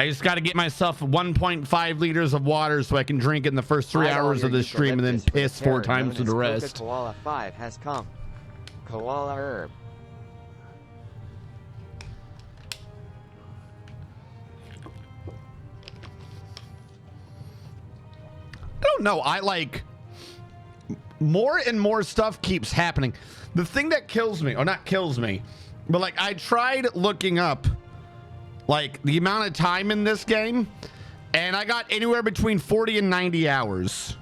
I just got to get myself 1.5 liters of water so I can drink it in the first 3 hours of the stream and then piss 4 times for the rest. Koala 5 has come. Koala herb. I don't know. I like more and more stuff keeps happening. The thing that kills me, or not kills me, but like I tried looking up like the amount of time in this game, and I got anywhere between 40 and 90 hours.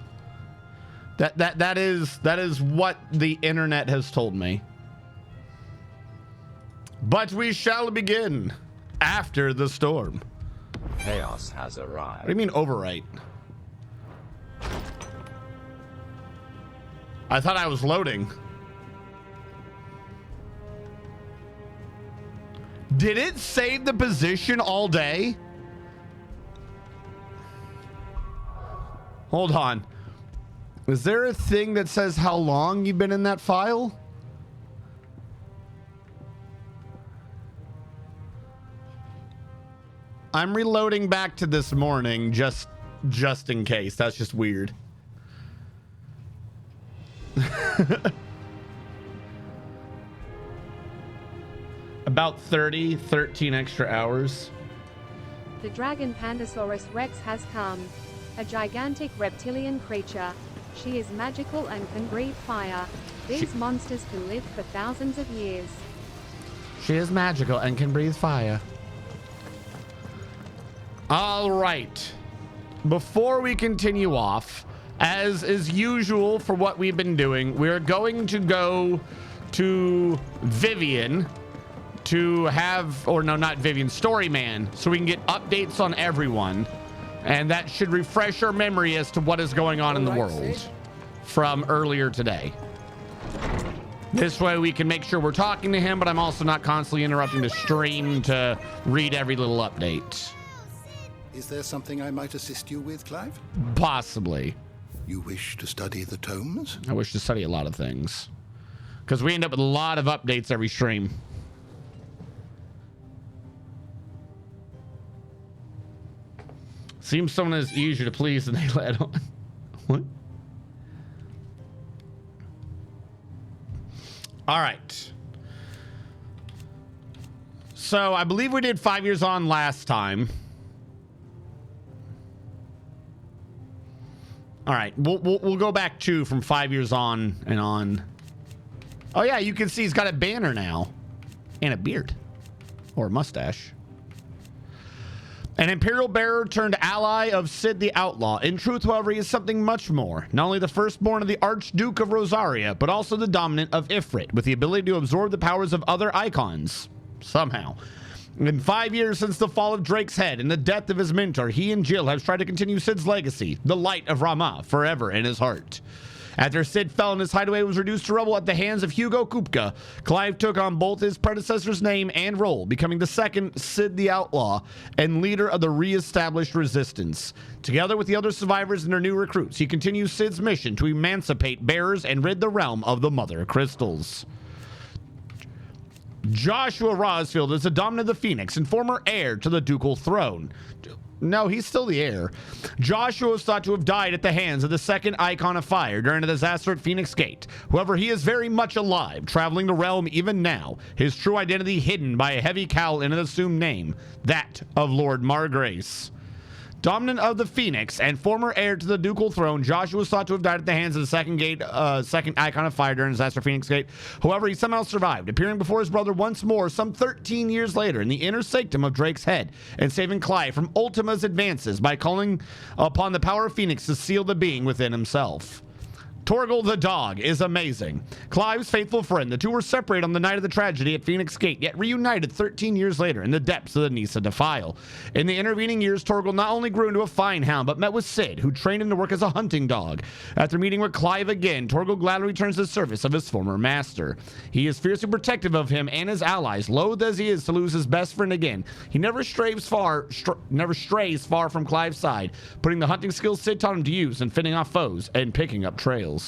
That is what the internet has told me. But we shall begin after the storm. Chaos has arrived. What do you mean overwrite? I thought I was loading. Did it save the position all day? Hold on. Is there a thing that says how long you've been in that file? I'm reloading back to this morning just in case. That's just weird. About 13 extra hours. The dragon Pandasaurus Rex has come. A gigantic reptilian creature. She is magical and can breathe fire. These monsters can live for thousands of years. She is magical and can breathe fire. All right. Before we continue off, as is usual for what we've been doing, we're going to go to Vivian to have, or no, not Vivian, Storyman, so we can get updates on everyone. And that should refresh our memory as to what is going on in the world from earlier today. This way we can make sure we're talking to him, but I'm also not constantly interrupting the stream to read every little update. Is there something I might assist you with, Clive? Possibly. You wish to study the tomes? I wish to study a lot of things, because we end up with a lot of updates every stream. Seems someone is easier to please than they let on. What? All right. So I believe we did 5 years on last time. All right, we'll go back to from 5 years on and on. Oh yeah, you can see he's got a banner now and a beard or a mustache. An Imperial bearer turned ally of Sid the Outlaw. In truth, however, he is something much more. Not only the firstborn of the Archduke of Rosaria, but also the dominant of Ifrit, with the ability to absorb the powers of other icons. Somehow. In 5 years since the fall of Drake's head and the death of his mentor, he and Jill have tried to continue Sid's legacy, the light of Ramah, forever in his heart. After Sid fell and his hideaway was reduced to rubble at the hands of Hugo Kupka, Clive took on both his predecessor's name and role, becoming the second Sid the Outlaw and leader of the re-established resistance. Together with the other survivors and their new recruits, he continues Sid's mission to emancipate bearers and rid the realm of the Mother Crystals. Joshua Rosfield is the dominant of the Phoenix and former heir to the ducal throne. No, he's still the heir. Joshua is thought to have died at the hands of the second Icon of Fire during a disaster at Phoenix Gate. However, he is very much alive, traveling the realm even now, his true identity hidden by a heavy cowl and an assumed name, that of Lord Margrace. Dominant of the Phoenix and former heir to the ducal throne, Joshua was thought to have died at the hands of the second Icon of Fire during disaster Phoenix Gate. However, he somehow survived, appearing before his brother once more some 13 years later in the inner sanctum of Drake's head and saving Clive from Ultima's advances by calling upon the power of Phoenix to seal the being within himself. Torgal the dog is amazing. Clive's faithful friend. The two were separated on the night of the tragedy at Phoenix Gate, yet reunited 13 years later in the depths of the Nisa Defile. In the intervening years, Torgal not only grew into a fine hound, but met with Sid, who trained him to work as a hunting dog. After meeting with Clive again, Torgal gladly returns to the service of his former master. He is fiercely protective of him and his allies, loath as he is to lose his best friend again. He never strays far from Clive's side, putting the hunting skills Sid taught him to use and fending off foes and picking up trails.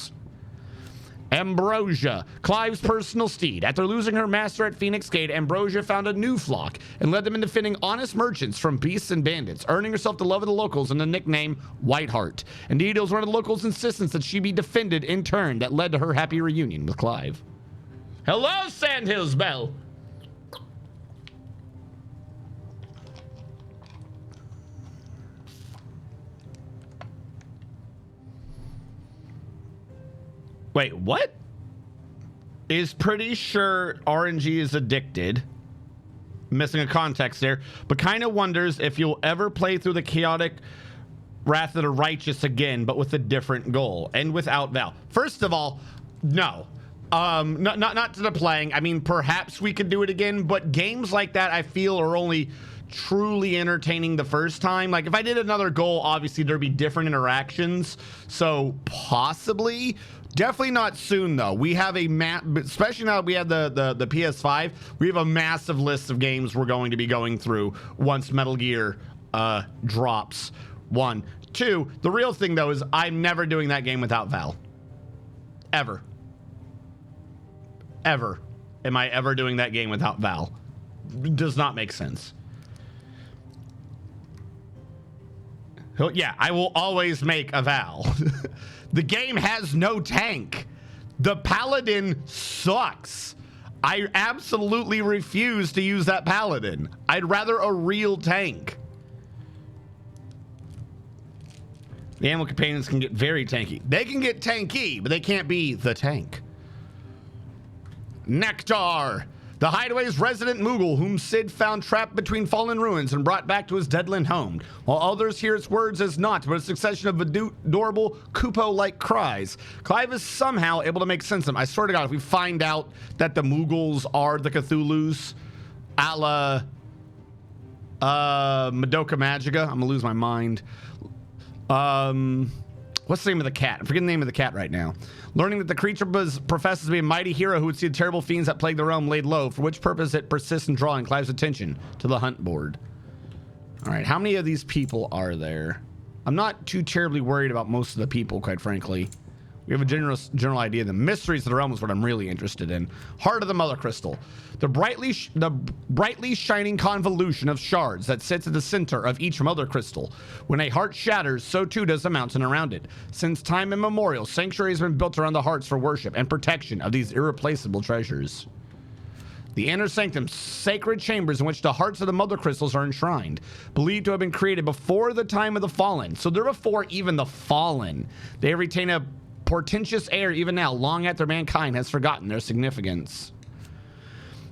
Ambrosia, Clive's personal steed. After losing her master at Phoenix Gate, Ambrosia found a new flock and led them into defending honest merchants from beasts and bandits, earning herself the love of the locals and the nickname Whiteheart. Indeed, it was one of the locals' insistence that she be defended in turn that led to her happy reunion with Clive. Hello, Sandhills Belle! Wait, what? Is pretty sure RNG is addicted. Missing a context there, but kind of wonders if you'll ever play through the chaotic Wrath of the Righteous again, but with a different goal and without Val. First of all, no. Not to the playing. I mean, perhaps we could do it again, but games like that I feel are only truly entertaining the first time. Like if I did another goal, obviously there'd be different interactions. So possibly, definitely not soon though. We have a especially now that we have the PS5, we have a massive list of games we're going to be going through once Metal Gear drops. 1, 2. The real thing though is I'm never doing that game without Val. Ever am I ever doing that game without Val. Does not make sense. Yeah, I will always make a Val. The game has no tank. The Paladin sucks. I absolutely refuse to use that Paladin. I'd rather a real tank. The animal companions can get very tanky. They can get tanky, but they can't be the tank. Nectar, the hideaway's resident Moogle, whom Sid found trapped between fallen ruins and brought back to his deadland home. While others hear its words as naught but a succession of adorable Kupo-like cries, Clive is somehow able to make sense of them. I swear to God, if we find out that the Moogles are the Cthulhus, a la Madoka Magica, I'm gonna lose my mind. What's the name of the cat? I'm forgetting the name of the cat right now. Learning that the creature professes to be a mighty hero who would see the terrible fiends that plague the realm laid low, for which purpose it persists in drawing Clive's attention to the hunt board. All right, how many of these people are there? I'm not too terribly worried about most of the people, quite frankly. We have a general idea. The mysteries of the realm is what I'm really interested in. Heart of the Mother Crystal. The brightly shining convolution of shards that sits at the center of each Mother Crystal. When a heart shatters, so too does the mountain around it. Since time immemorial, sanctuaries have been built around the hearts for worship and protection of these irreplaceable treasures. The inner sanctum, sacred chambers in which the hearts of the Mother Crystals are enshrined, believed to have been created before the time of the Fallen. So they're before even the Fallen. They retain a portentous air even now, long after mankind has forgotten their significance.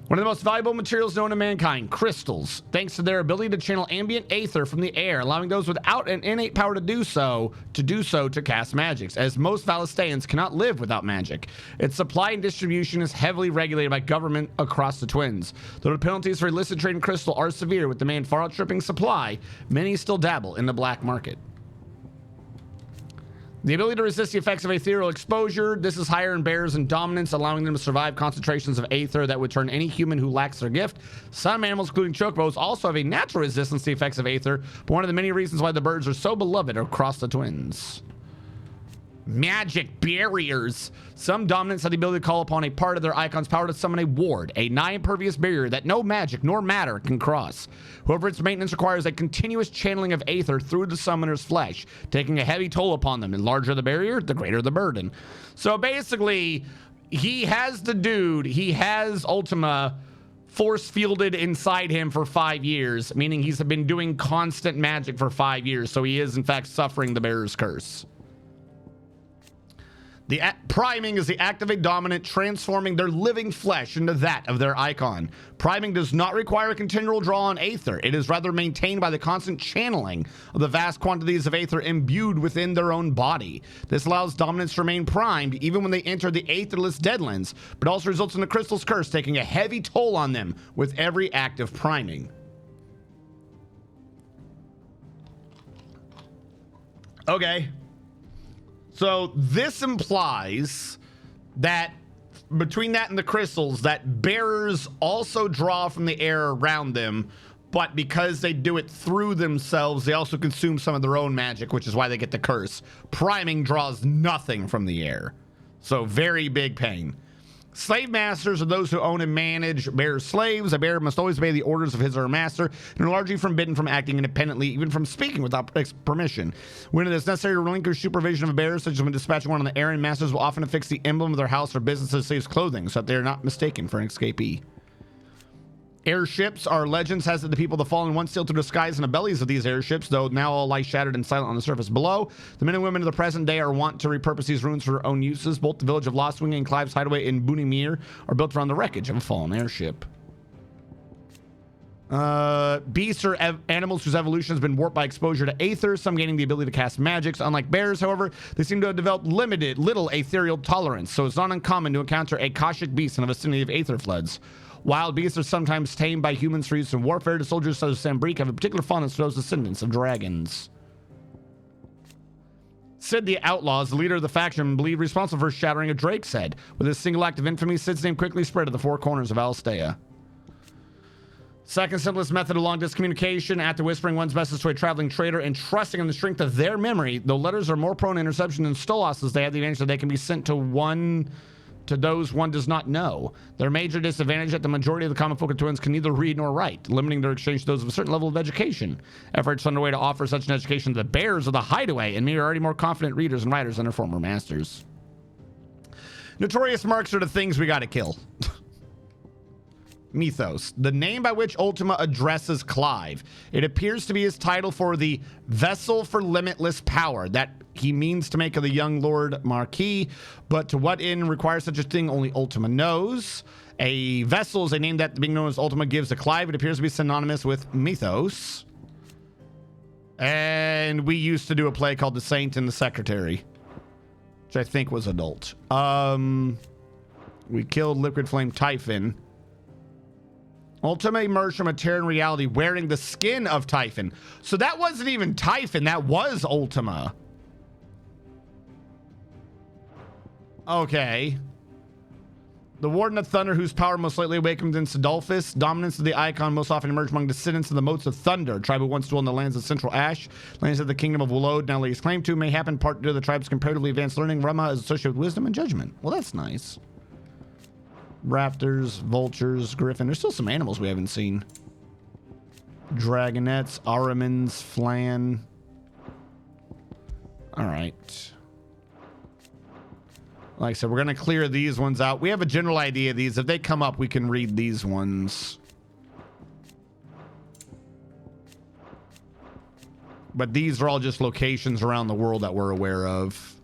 One of the most valuable materials known to mankind, crystals, thanks to their ability to channel ambient aether from the air, allowing those without an innate power to do so to cast magics, as most Valistayans cannot live without magic. Its supply and distribution is heavily regulated by government across the Twins. Though the penalties for illicit trade in crystal are severe with demand far outstripping supply, many still dabble in the black market. The ability to resist the effects of ethereal exposure. This is higher in bears and dominance, allowing them to survive concentrations of aether that would turn any human who lacks their gift. Some animals, including chocobos, also have a natural resistance to the effects of aether, but one of the many reasons why the birds are so beloved across the Twins. Magic barriers. Some dominants have the ability to call upon a part of their icon's power to summon a ward, a nigh-impervious barrier that no magic nor matter can cross. However, its maintenance requires a continuous channeling of aether through the summoner's flesh, taking a heavy toll upon them. The larger the barrier, the greater the burden. So basically, he has Ultima force fielded inside him for 5 years, meaning he's been doing constant magic for 5 years, so he is in fact suffering the bearer's curse. The priming is the act of a dominant transforming their living flesh into that of their icon. Priming does not require a continual draw on aether. It is rather maintained by the constant channeling of the vast quantities of aether imbued within their own body. This allows dominants to remain primed even when they enter the aetherless deadlands, but also results in the crystal's curse taking a heavy toll on them with every act of priming. Okay. So this implies that between that and the crystals, that bearers also draw from the air around them, but because they do it through themselves, they also consume some of their own magic, which is why they get the curse. Priming draws nothing from the air. So very big pain. Slave masters are those who own and manage bear slaves. A bear must always obey the orders of his or her master and are largely forbidden from acting independently, even from speaking without permission. When it is necessary to relinquish supervision of a bear, such as when dispatching one on the errand, masters will often affix the emblem of their house or business to the slave's clothing so that they are not mistaken for an escapee. Airships are legends has that the people of the fallen once sailed through the skies in the bellies of these airships, though now all lie shattered and silent on the surface below. The men and women of the present day are wont to repurpose these ruins for their own uses. Both the village of Lostwing and Clive's hideaway in Boonymere are built around the wreckage of a fallen airship. Beasts are animals whose evolution has been warped by exposure to aether, some gaining the ability to cast magics. Unlike bears, however, they seem to have developed little ethereal tolerance, so it's not uncommon to encounter a Kashik beast in the vicinity of aether floods. Wild beasts are sometimes tamed by humans for use in warfare. The soldiers such as Sambrique have a particular fondness for those descendants of dragons. Sid the Outlaws, the leader of the faction, believed responsible for shattering a Drake's head. With a single act of infamy, Sid's name quickly spread to the four corners of Alstea. Second simplest method of long-distance communication, after whispering one's message to a traveling trader and trusting in the strength of their memory, though letters are more prone to interception than Stolos's, they have the advantage that they can be sent to those one does not know. Their major disadvantage is that the majority of the common folk of twins can neither read nor write, limiting their exchange to those of a certain level of education. Efforts underway to offer such an education to the bears of the hideaway and me are already more confident readers and writers than their former masters. Notorious marks are the things we gotta kill. Mythos, the name by which Ultima addresses Clive. It appears to be his title for the vessel for limitless power that he means to make of the young Lord Marquis, but to what end requires such a thing only Ultima knows. A vessel is a name that being known as Ultima gives to Clive. It appears to be synonymous with Mythos. And we used to do a play called The Saint and the Secretary, which I think was adult. We killed Liquid Flame Typhon. Ultima emerged from a Terran reality wearing the skin of Typhon. So that wasn't even Typhon, that was Ultima. Okay. The Warden of Thunder, whose power most lately awakened in Sidolphus. Dominance of the icon most often emerged among descendants of the Motes of Thunder, a tribe who once dwelled in the lands of Central Ash. Lands that the kingdom of Wulod now lays claim to, may happen part due to the tribe's comparatively advanced learning. Rama is associated with wisdom and judgment. Well, that's nice. Raptors, vultures, griffin. There's still some animals we haven't seen. Dragonets, Aramins, Flan. All right. Like I said, we're going to clear these ones out. We have a general idea of these. If they come up, we can read these ones. But these are all just locations around the world that we're aware of.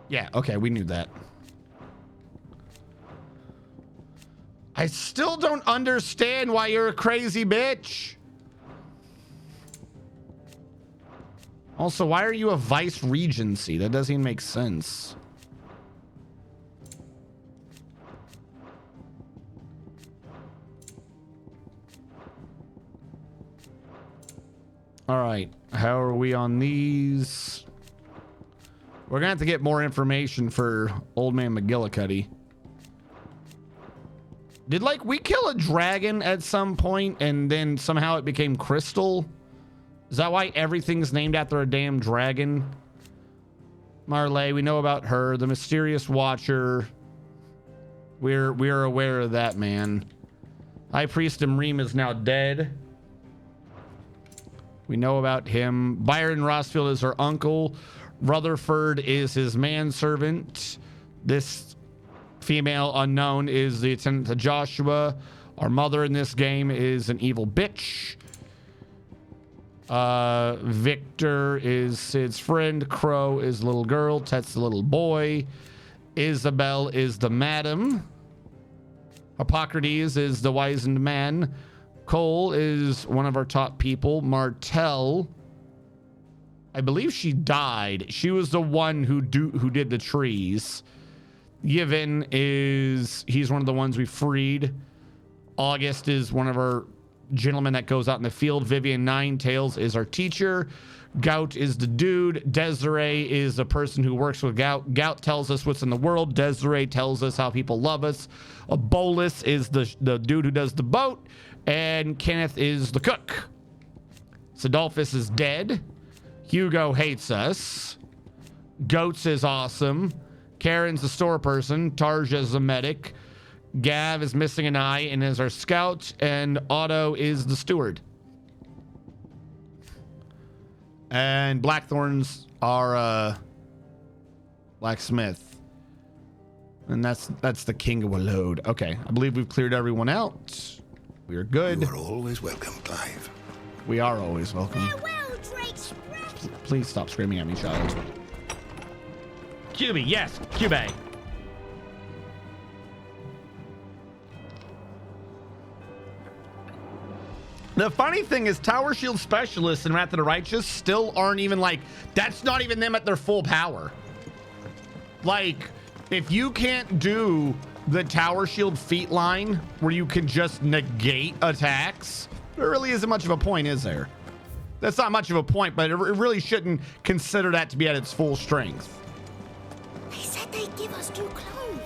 Yeah, okay, we knew that. I still don't understand why you're a crazy bitch. Also, why are you a vice regency? That doesn't even make sense. All right, how are we on these? We're gonna have to get more information for Old Man McGillicuddy. Did, like, we kill a dragon at some point and then somehow it became Crystal? Is that why everything's named after a damn dragon? Marley, we know about her. The Mysterious Watcher. We're aware of that, man. High Priest Imrim is now dead. We know about him. Byron Rossfield is her uncle. Rutherford is his manservant. This female unknown is the attendant to Joshua. Our mother in this game is an evil bitch. Victor is Sid's friend. Crow is the little girl. Tet's the little boy. Isabel is the madam. Hippocrates is the wizened man. Cole is one of our top people. Martell, I believe she died. She was the one who did the trees. Yevon he's one of the ones we freed. August is one of our gentleman that goes out in the field. Vivian Ninetails is our teacher. Gout is the dude. Desiree is the person who works with Gout. Gout tells us what's in the world. Desiree tells us how people love us. A Bolus is the dude who does the boat. And Kenneth is the cook. Sidolphus is dead. Hugo hates us. Goats is awesome. Karen's the store person. Tarja's the medic. Gav is missing an eye and is our scout. And Otto is the steward. And Blackthorn's our blacksmith. And that's the king of Walode. Okay, I believe we've cleared everyone out. We are good. You are always welcome, Clive. We are always welcome. Farewell, Drake's breath. Please stop screaming at me, child. QB, yes, QB. The funny thing is Tower Shield Specialists in Wrath of the Righteous still aren't even like, that's not even them at their full power. Like, if you can't do the Tower Shield feat line where you can just negate attacks, there really isn't much of a point, is there? That's not much of a point, but it really shouldn't consider that to be at its full strength. They said they'd give us 2 clothes.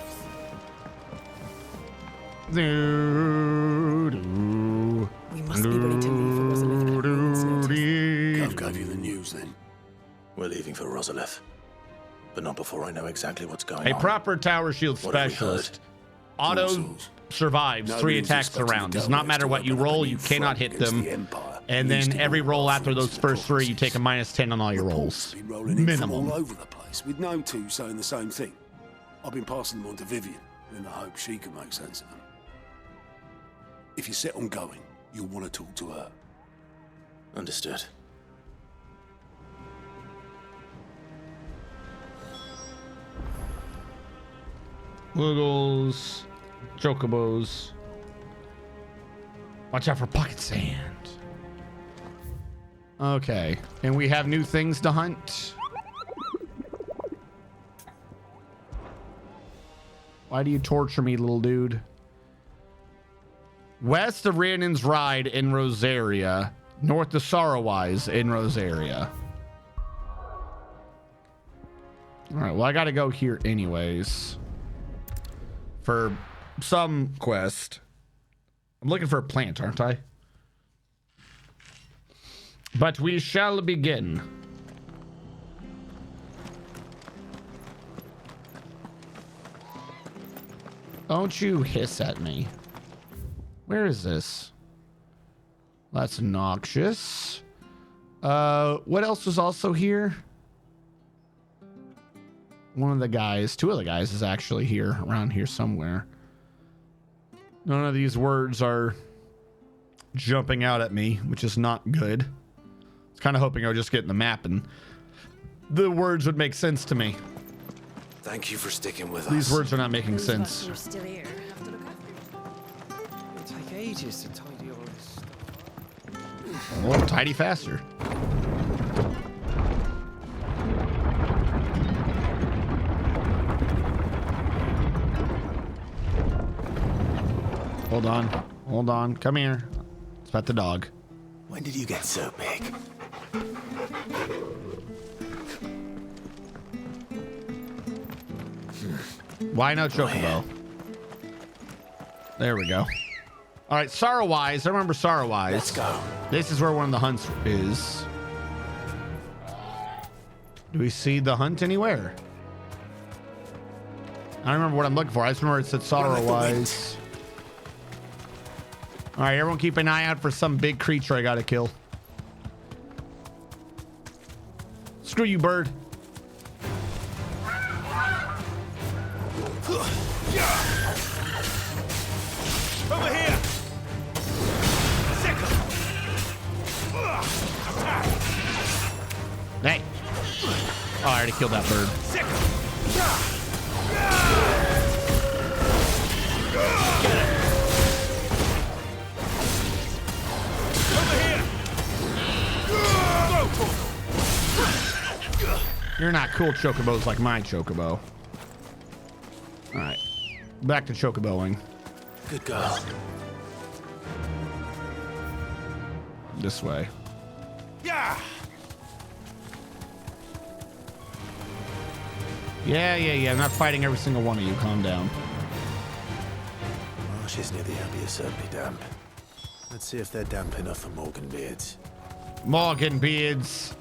We must be ready to leave for Rosalith at a moment's notice. Gav gave you the news then. We're leaving for Rosalith. But not before I know exactly what's going on. A proper Tower Shield What have we Specialist. heard? Auto Morsels. survives No 3 means attacks expecting around. the Does not Delaware matter to what you open up roll, a you new cannot front hit against them. the Empire. And Used then to every be roll far after from those some first 3, you take a prophecies. -10 on all your Reports rolls. be rolling in from Minimum. all over the place, with no two saying the same thing. I've been passing them on to Vivian in the hope she can make sense of them. If you're set on going, you'll want to talk to her. Understood. Wiggles, chocobos. Watch out for pocket sand. Okay, and we have new things to hunt. Why do you torture me, little dude? West of Rhiannon's Ride in Rosaria. North of Sorrowwise in Rosaria. Alright, well, I gotta go here anyways. For some quest. I'm looking for a plant, aren't I? But we shall begin. Don't you hiss at me. Where is this? That's noxious. What else was also here? One of the guys, 2 of the guys is actually here, around here somewhere. None of these words are jumping out at me, which is not good. I was kind of hoping I would just get in the map and the words would make sense to me. Thank you for sticking with These us. words are not making Those of us sense. who are still here have to look after you. It'll take ages to tidy all this stuff. Well, tidy faster. Hold on. Come here. Let's pet the dog. When did you get so big? Why no chocobo? There we go. All right, Sorrowwise. I remember Sorrowwise. Let's go. This is where one of the hunts is. Do we see the hunt anywhere? I don't remember what I'm looking for. I just remember it said Sorrowwise. All right, everyone keep an eye out for some big creature I gotta kill. Screw you, bird. Over here! Hey. Oh, I already killed that bird. You're not cool chocobos like my chocobo. All right. Back to chocoboing. Good girl. This way. Yeah. Yeah. I'm not fighting every single one of you. Calm down. Marshes near the Abbey are certainly damp. Let's see if they're damp enough for Morganbeards. Morganbeards.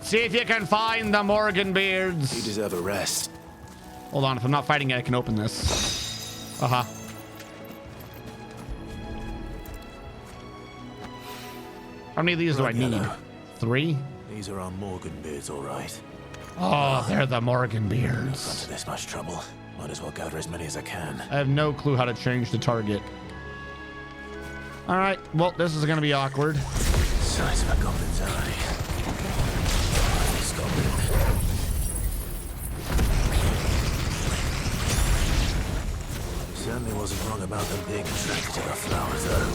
See if you can find the Morganbeards. You deserve a rest. Hold on. If I'm not fighting it, I can open this. Uh-huh. How many of these do I need? 3? These are our Morganbeards, all right. Oh, they're the I've got Morganbeards. this much trouble. Might as well gather as many as I can. I have no clue how to change the target. All right. Well, this is going to be awkward. Size of a goblin's eye. This goblin. Certainly wasn't wrong about them being attracted to the flower, though.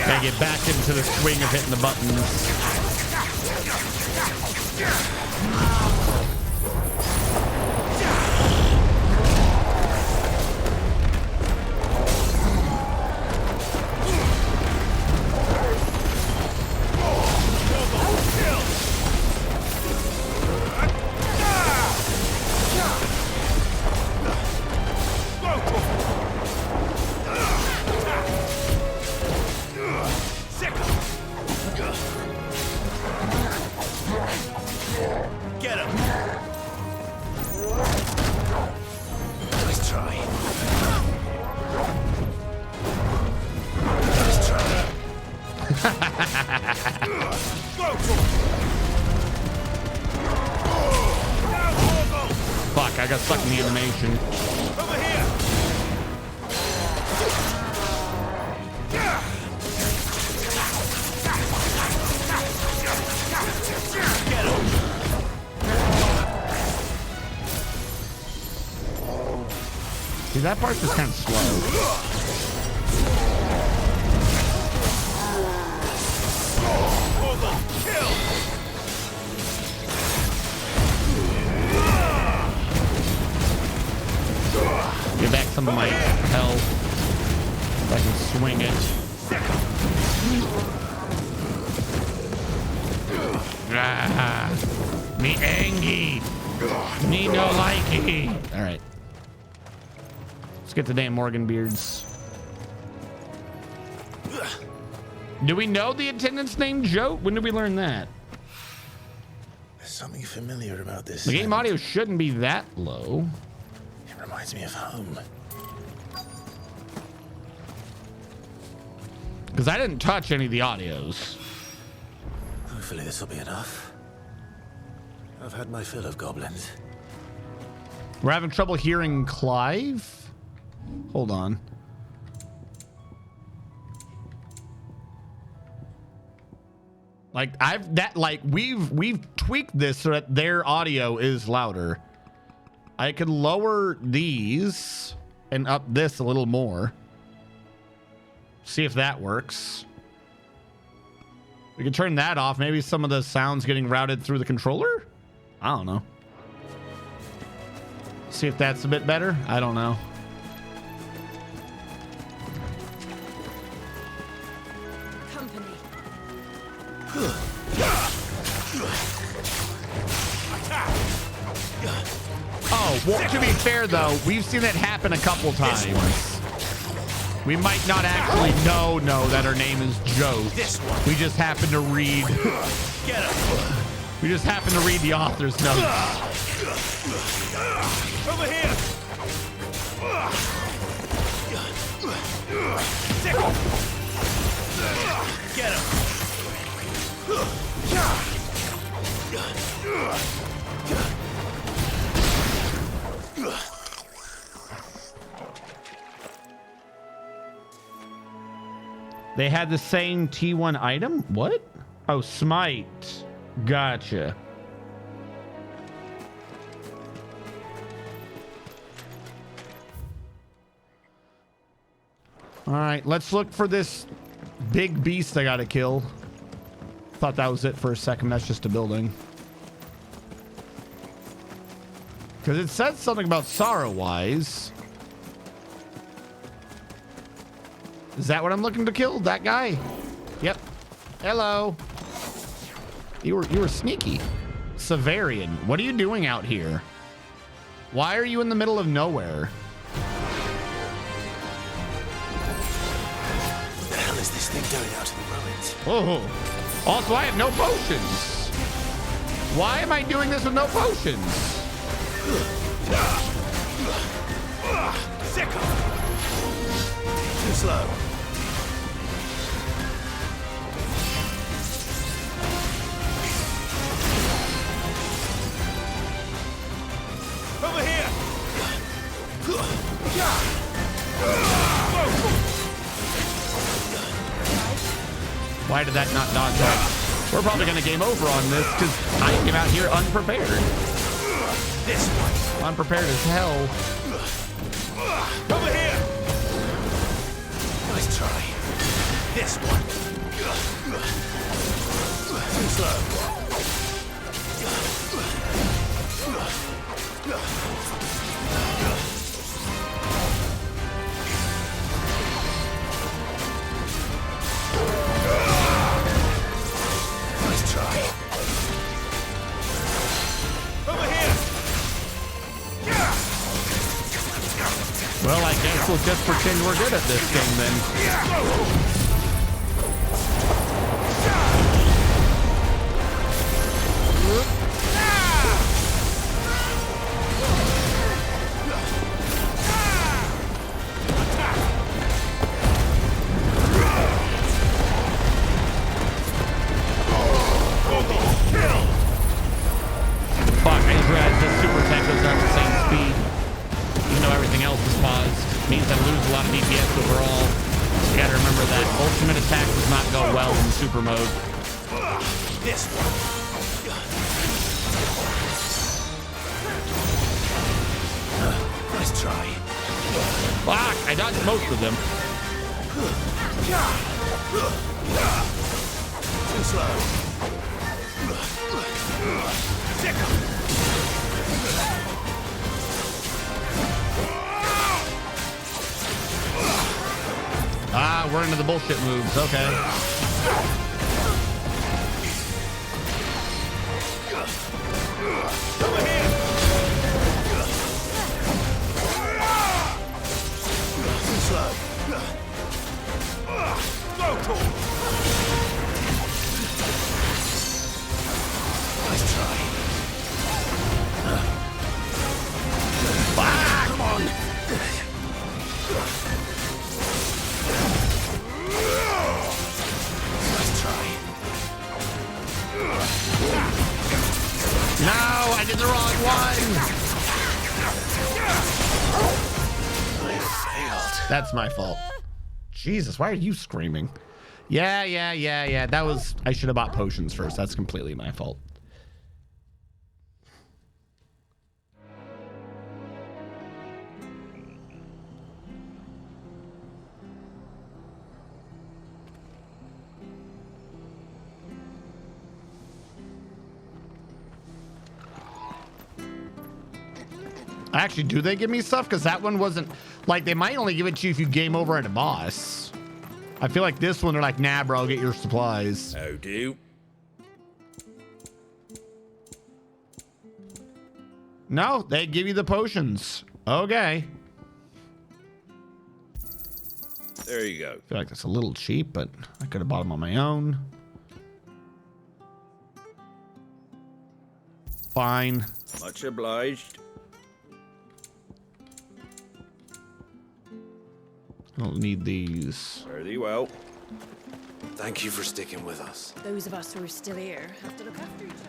Gotta get back into the swing of hitting the buttons. Fuck, I got stuck in the animation. See, that part's just kind of slow. Get back some of my health. If I can swing it. Ah, me angry. Me no likey. All right. Let's get the damn Morganbeards. Do we know the attendant's name, Joe? When did we learn that? There's something familiar about this. The game audio shouldn't be that low. It reminds me of home. Because I didn't touch any of the audios. Hopefully this will be enough. I've had my fill of goblins. We're having trouble hearing Clive? Hold on. Like we've tweaked this so that their audio is louder. I could lower these and up this a little more. See if that works. We can turn that off. Maybe some of the sounds getting routed through the controller? I don't know. See if that's a bit better. I don't know. Company. Oh, well, to be fair, though, we've seen it happen a couple times. We might not actually know that her name is Joe. We just happen to read. We just happen to read the author's notes. Over here. Get him. They had the same T1 item? What? Oh, smite. Gotcha. All right, let's look for this big beast I gotta kill. Thought that was it for a second. That's just a building. Because it said something about Sorrow-wise. Is that what I'm looking to kill? That guy? Yep. Hello. You were sneaky. Severian, what are you doing out here? Why are you in the middle of nowhere? What the hell is this thing doing out in the ruins? Oh. Also, I have no potions. Why am I doing this with no potions? Sick. Too slow. Over here! Why did that not dodge out? We're probably going to game over on this because I came out here unprepared. This one. Unprepared as hell. Over here! Nice try. This one. Too slow. Nice try. Over here! Well, I guess we'll just pretend we're good at this thing then. Fuck, I just realized this super attack goes at the same speed. Even though everything else is paused. Means I lose a lot of DPS overall. You gotta remember that ultimate attack does not go well in super mode. This one. Nice try. Fuck, I dodged most of them. Too slow. Ah, we're into the bullshit moves. Okay. Over here! Too slow. Nice try. Come on. Nice try. No, I did the wrong one. I failed. That's my fault. Jesus, why are you screaming? Yeah. That was... I should have bought potions first. That's completely my fault. Actually, do they give me stuff? Because that one wasn't... Like, they might only give it to you if you game over at a boss. I feel like this one, they're like, nah, bro, get your supplies. How do? No, they give you the potions. Okay. There you go. I feel like that's a little cheap, but I could have bought them on my own. Fine. Much obliged. I don't need these. Very well. Thank you for sticking with us. Those of us who are still here have to look after each other.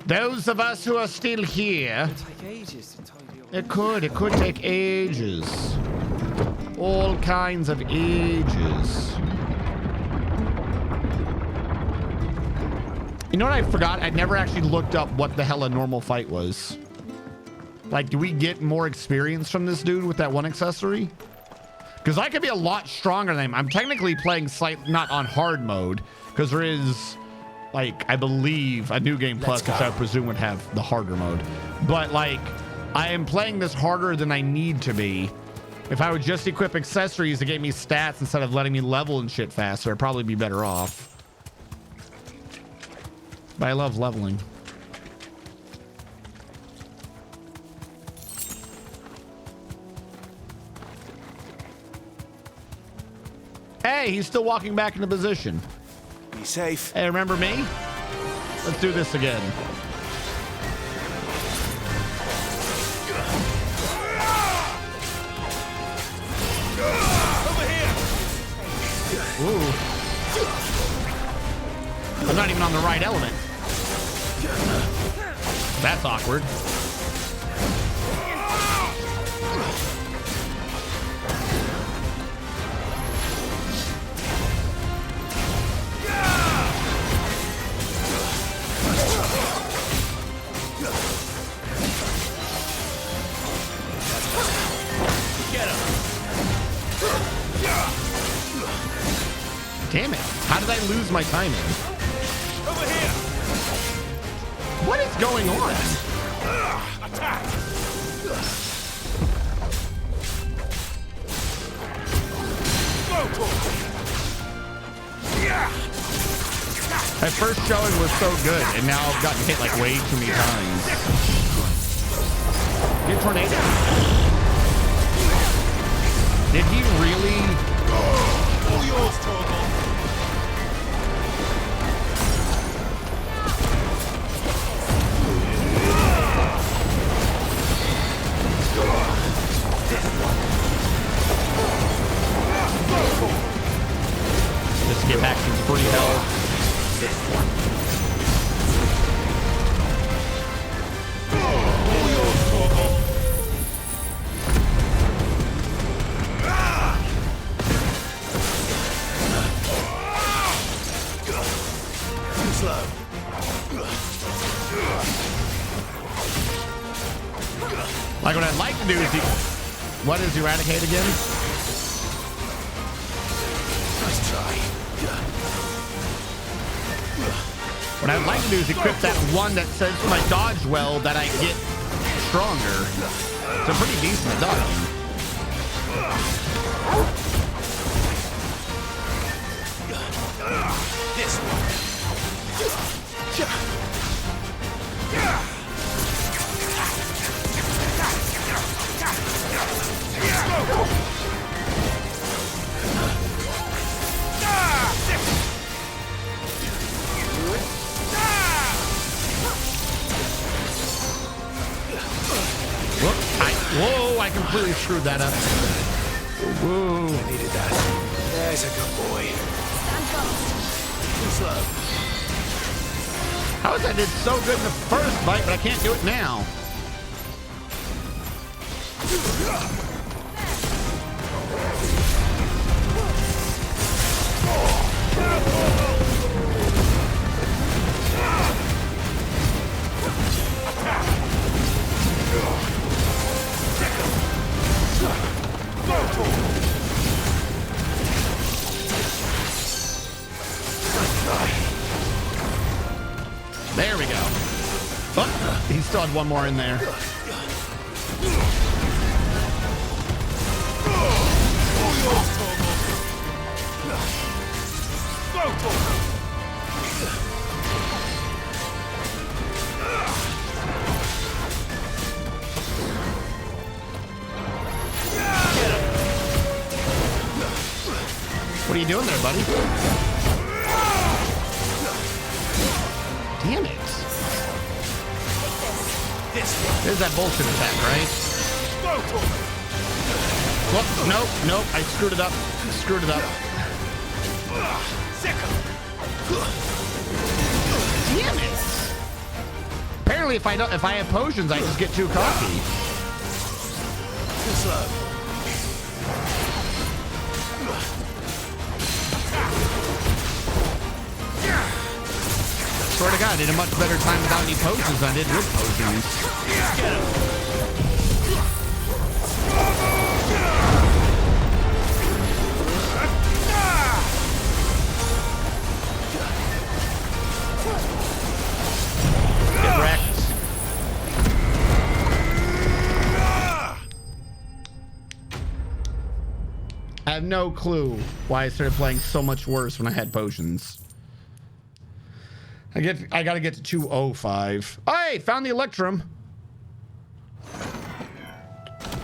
Those of us who are still here. It'll take ages to tidy all It could take ages. All kinds of ages. You know what I forgot? I never actually looked up what the hell a normal fight was. Like, do we get more experience from this dude with that one accessory? Because I could be a lot stronger than him. I'm technically playing not on hard mode, because there is like, I believe a New Game Plus, which I presume would have the harder mode. But like, I am playing this harder than I need to be. If I would just equip accessories that gave me stats instead of letting me level and shit faster, I'd probably be better off. But I love leveling. Hey, he's still walking back into position. Be safe. Hey, remember me? Let's do this again. Over here. Ooh. I'm not even on the right element. That's awkward. Damn it. How did I lose my timing? Over here. What is going on? Attack. My first showing was so good, and now I've gotten hit like way too many times. Get tornado. Did he really? All yours, Torgal. Just get back some free health. All yours, Torgal. Slow. Like what I'd like to do is what is eradicate again? Nice try. What I'd like to do is equip that one that says for my dodge well that I get stronger. It's a pretty decent at dodging. This one. Whoa, I completely screwed that up. Whoa. I needed that. There's a good boy. Slow. How is I did so good in the first fight, but I can't do it now? There we go. Oh, he still had one more in there. What are you doing there, buddy? Damn it. There's that bullshit attack, right? Whoop, nope, I screwed it up. Screwed it up. Damn it. Apparently if I have potions, I just get too cocky. Too slow. Swear to God, I did a much better time without any potions than I did with potions. Get him. I have no clue why I started playing so much worse when I had potions. I gotta get to 205. Hey, found the Electrum.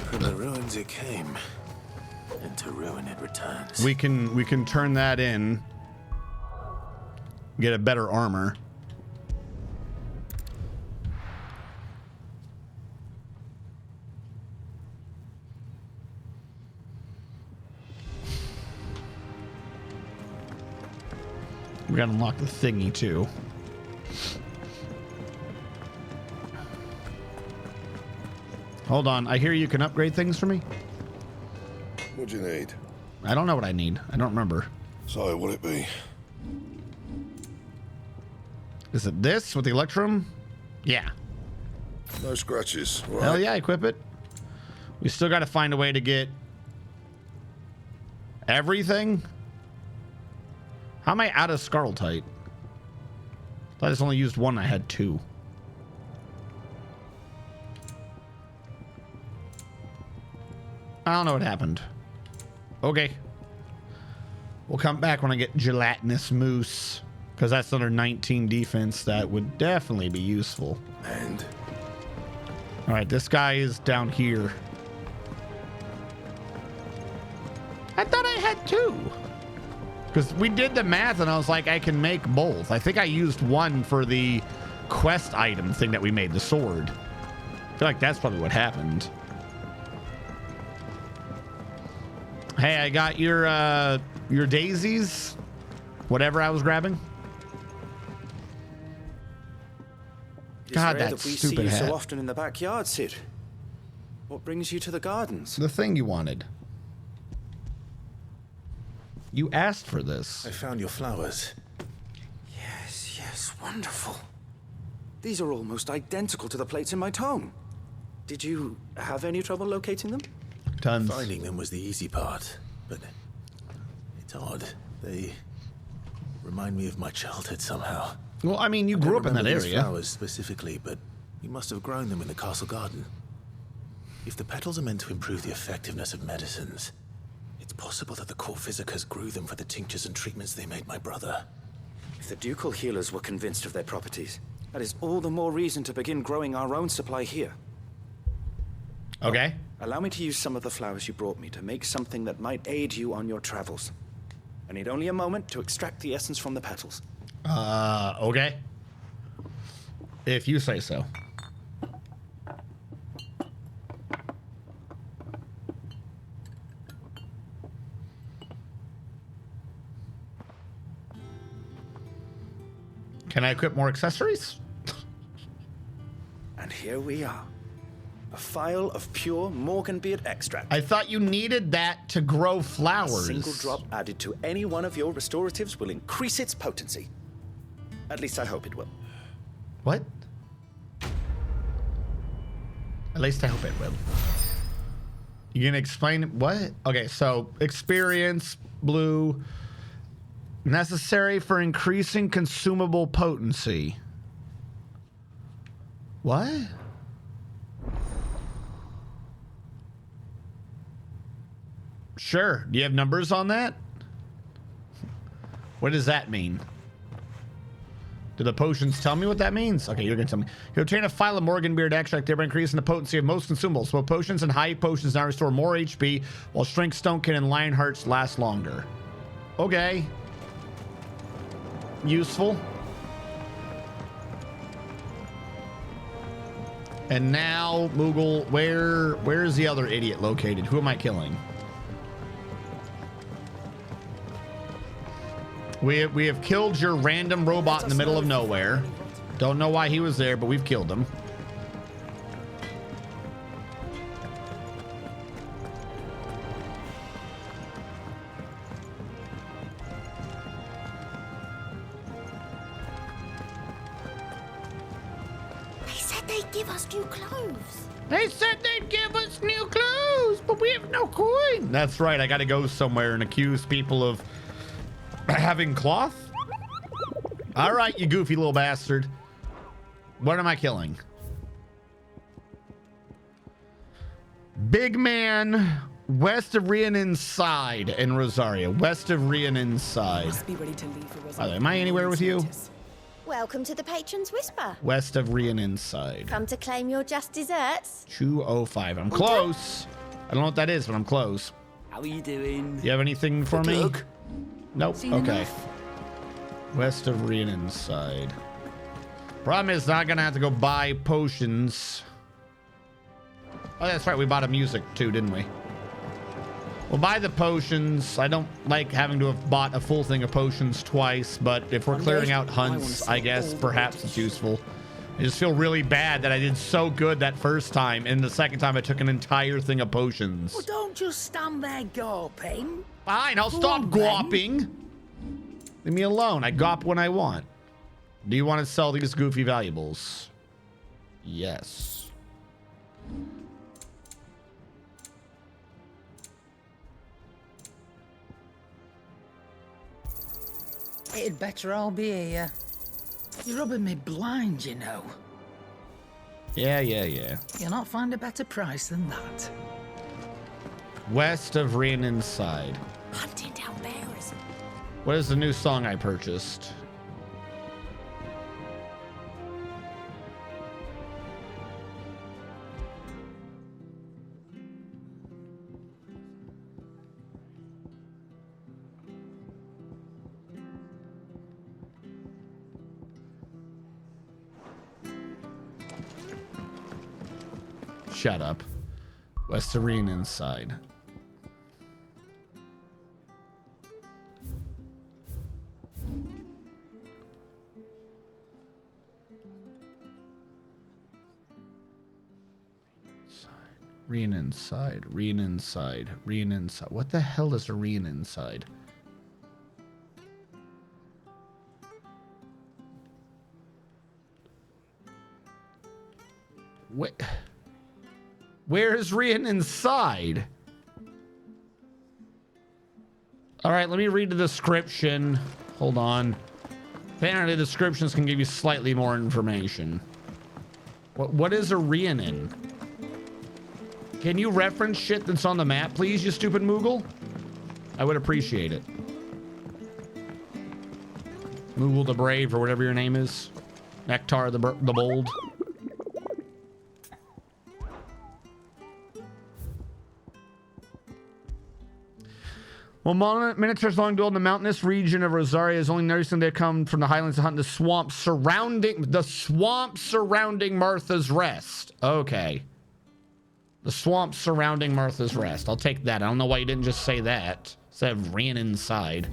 From the ruins it came, and to ruin it returns. We can turn that in. Get a better armor. We gotta unlock the thingy too. Hold on, I hear you can upgrade things for me. What'd you need? I don't know what I need. I don't remember. So, what'd it be? Is it this with the Electrum? Yeah. No scratches. Right. Hell yeah, equip it. We still gotta find a way to get everything. How am I out of Scarletite? I just only used one. I had two. I don't know what happened. Okay. We'll come back when I get Gelatinous Moose. Because that's under 19 defense. That would definitely be useful. And? Alright, this guy is down here. I thought I had two. Because we did the math and I was like, I can make both. I think I used one for the quest item thing that we made, the sword. I feel like that's probably what happened. Hey, I got your daisies. Whatever I was grabbing. God, that we stupid see you hat. so often in the backyard, Sid. What brings you to the gardens? The thing you wanted. You asked for this. I found your flowers. Yes, wonderful. These are almost identical to the plates in my tome. Did you have any trouble locating them? Tons. Finding them was the easy part, but it's odd. They remind me of my childhood somehow. Well, I mean, you grew up in that these area. Flowers specifically, but you must have grown them in the castle garden. If the petals are meant to improve the effectiveness of medicines, it's possible that the court physicers grew them for the tinctures and treatments they made my brother. If the ducal healers were convinced of their properties, that is all the more reason to begin growing our own supply here. Okay. Allow me to use some of the flowers you brought me to make something that might aid you on your travels. I need only a moment to extract the essence from the petals. Okay. If you say so. Can I equip more accessories? And here we are. A phial of pure Morganbeard extract. I thought you needed that to grow flowers. A single drop added to any one of your restoratives will increase its potency. At least I hope it will. What? At least I hope it will. You gonna explain what? Okay, so experience, blue, necessary for increasing consumable potency. What? Sure. Do you have numbers on that? What does that mean? Do the potions tell me what that means? Okay, you're gonna tell me. You obtain a phial of Morganbeard extract, thereby increasing the potency of most consumables. So potions and high potions now restore more HP, while Strength, Stonekin, and Lionhearts last longer. Okay. Useful. And now, Moogle, where is the other idiot located? Who am I killing? We have killed your random robot in the middle of nowhere. Don't know why he was there, but we've killed him. They said they'd give us new clothes. They said they'd give us new clothes, but we have no coin. That's right. I got to go somewhere and accuse people of having cloth. All right, you goofy little bastard. What am I killing? Big man West of Rhiannon's Side in Rosaria. West of Rhiannon's Side. Must be ready to leave for By the way, am I anywhere with you? Welcome to the Patron's Whisper. West of Rhiannon's Side. Come to claim your just desserts. 205. I'm close. I don't know what that is, but I'm close. How are you doing? You have anything for me? Look. Nope. Seen Okay. enough? West of Rhiannon's Side. Problem is, not gonna have to go buy potions. Oh, that's right. We bought a music too, didn't we? We'll buy the potions. I don't like having to have bought a full thing of potions twice, but if we're clearing out hunts, I guess perhaps it's useful. I just feel really bad that I did so good that first time, and the second time I took an entire thing of potions. Well, don't just stand there gawping. Fine, I'll Go stop on, then. gawping. Leave me alone. I gawp when I want. Do you want to sell these goofy valuables? Yes. It'd better all be here. You're rubbing me blind, you know. Yeah. You'll not find a better price than that. West of Rhiannon's Side. Hunting down bears. What is the new song I purchased? Shut up. West of Rhiannon's Side. Rhiannon's Side. Rhiannon's Side. Rhiannon's Side. What the hell is a Rhiannon's Side? Where is Rhiannon's Side? All right, let me read the description. Hold on. Apparently, the descriptions can give you slightly more information. What is a Rhiannon? Can you reference shit that's on the map, please, you stupid Moogle? I would appreciate it. Moogle the Brave, or whatever your name is. Nectar the Bold. Well, Minotaurs long dwell in the mountainous region of Rosaria is only noticing they come from the highlands to hunt the swamp surrounding Martha's Rest. Okay. The swamp surrounding Martha's Rest. I'll take that. I don't know why you didn't just say that instead of Rhiannon's Side.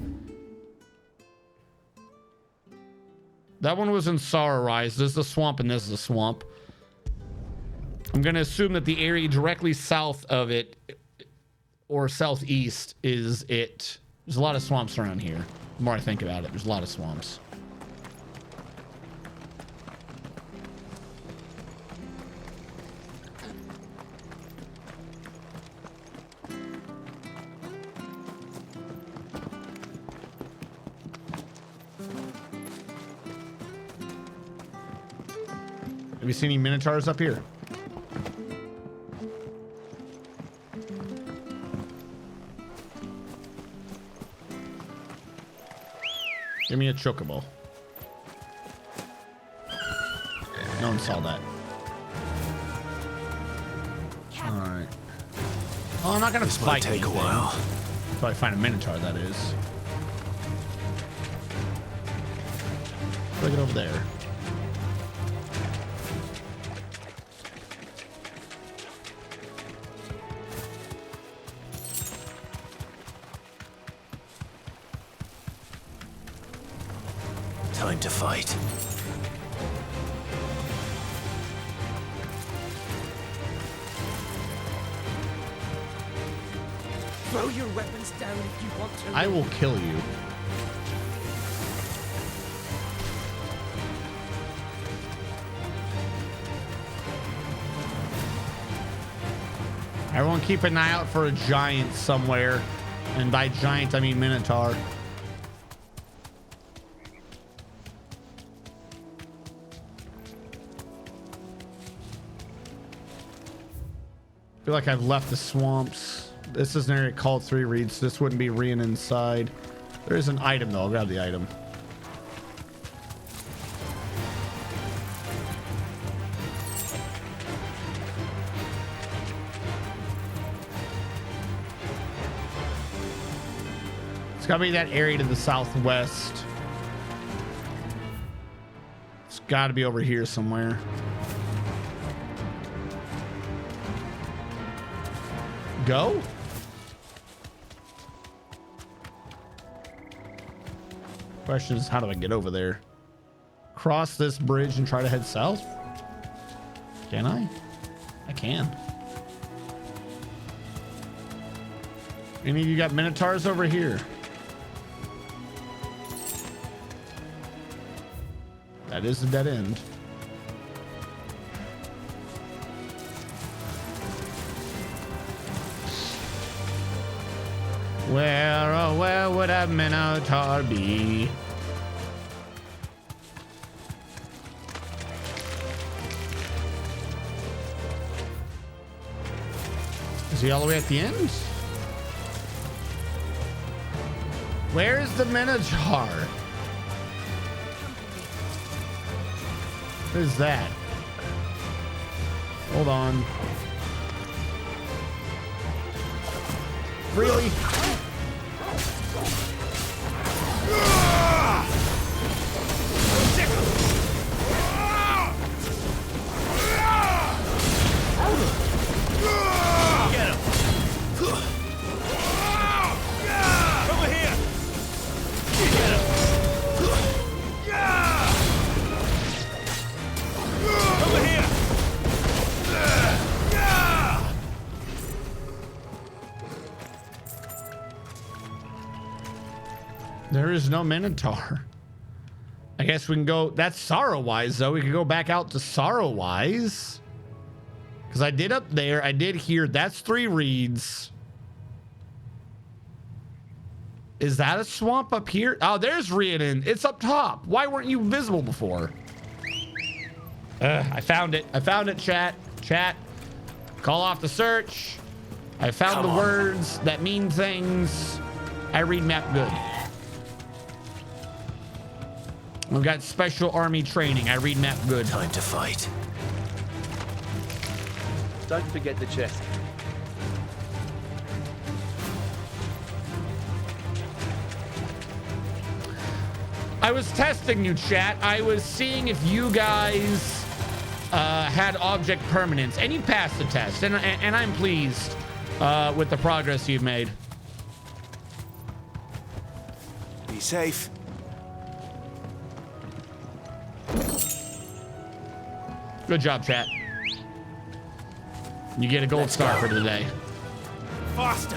That one was in Sorrow-Rise. This is the swamp and this is the swamp. I'm going to assume that the area directly south of it or southeast is it. There's a lot of swamps around here. The more I think about it, there's a lot of swamps. Have you seen any Minotaurs up here? Give me a chocobo. No one saw that. Alright. Oh, I'm not gonna fight. This might take a while. Until I find a Minotaur, that is. Look it over there. Time to fight. Throw your weapons down if you want to. I will kill you. Everyone keep an eye out for a giant somewhere. And by giant, I mean Minotaur. I feel like I've left the swamps This is an area called 3 reeds. This wouldn't be Rian inside. There is an item though. I'll grab the item. It's gotta be that area to the southwest. It's gotta be over here somewhere. Go? Question is, how do I get over there? Cross this bridge and try to head south? Can I? I can. Any of you got minotaurs over here? That is a dead end. Where, oh, where would a minotaur be? Is he all the way at the end? Where's the minotaur? What is that? Hold on. Really? Get him! Over here! Get him! Over here! There is no minotaur. I guess we can go. That's Sorrowwise, though. We could go back out to Sorrowwise. Because I did up there. I did here. That's 3 reeds. Is that a swamp up here? Oh, there's Rianon. It's up top. Why weren't you visible before? I found it. I found it, chat. Chat. Call off the search. I found the words that mean things. I read map good. We've got special army training. I read map good. Time to fight. Don't forget the chest. I was testing you, chat. I was seeing if you guys had object permanence, and you passed the test, and I'm pleased with the progress you've made. Be safe. Good job, chat. You get a gold star for today. Faster!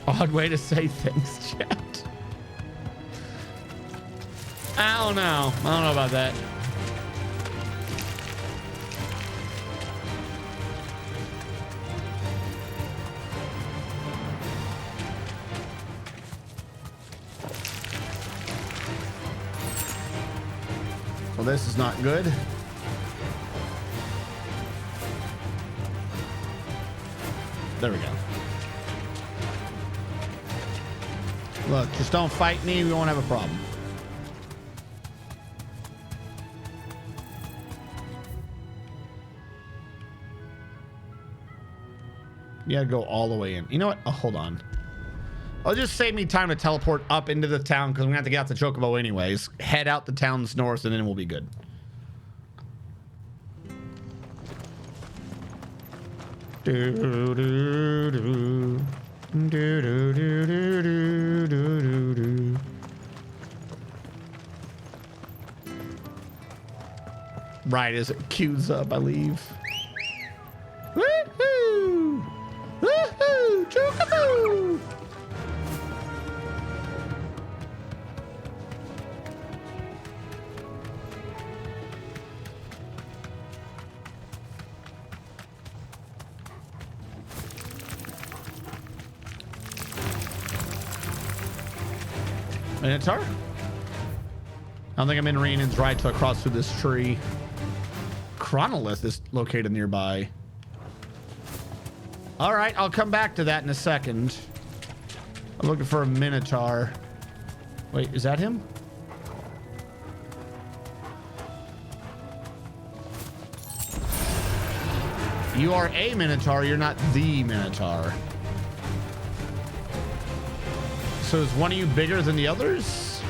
Odd way to say things, chat. I don't know. I don't know about that. Well, this is not good. There we go. Look, just don't fight me. We won't have a problem. You gotta go all the way in. You know what? Oh, hold on. I'll just save me time to teleport up into the town because I'm gonna have to get out the Chocobo anyways. Head out the town's north and then we'll be good. Right as it queues up, I leave. Woohoo! Woohoo! Chocobo! Minotaur? I don't think I'm in Rianon's right to cross through this tree. Chronolith is located nearby. All right, I'll come back to that in a second. I'm looking for a Minotaur. Wait, is that him? You are a Minotaur, you're not the Minotaur. So is one of you bigger than the others?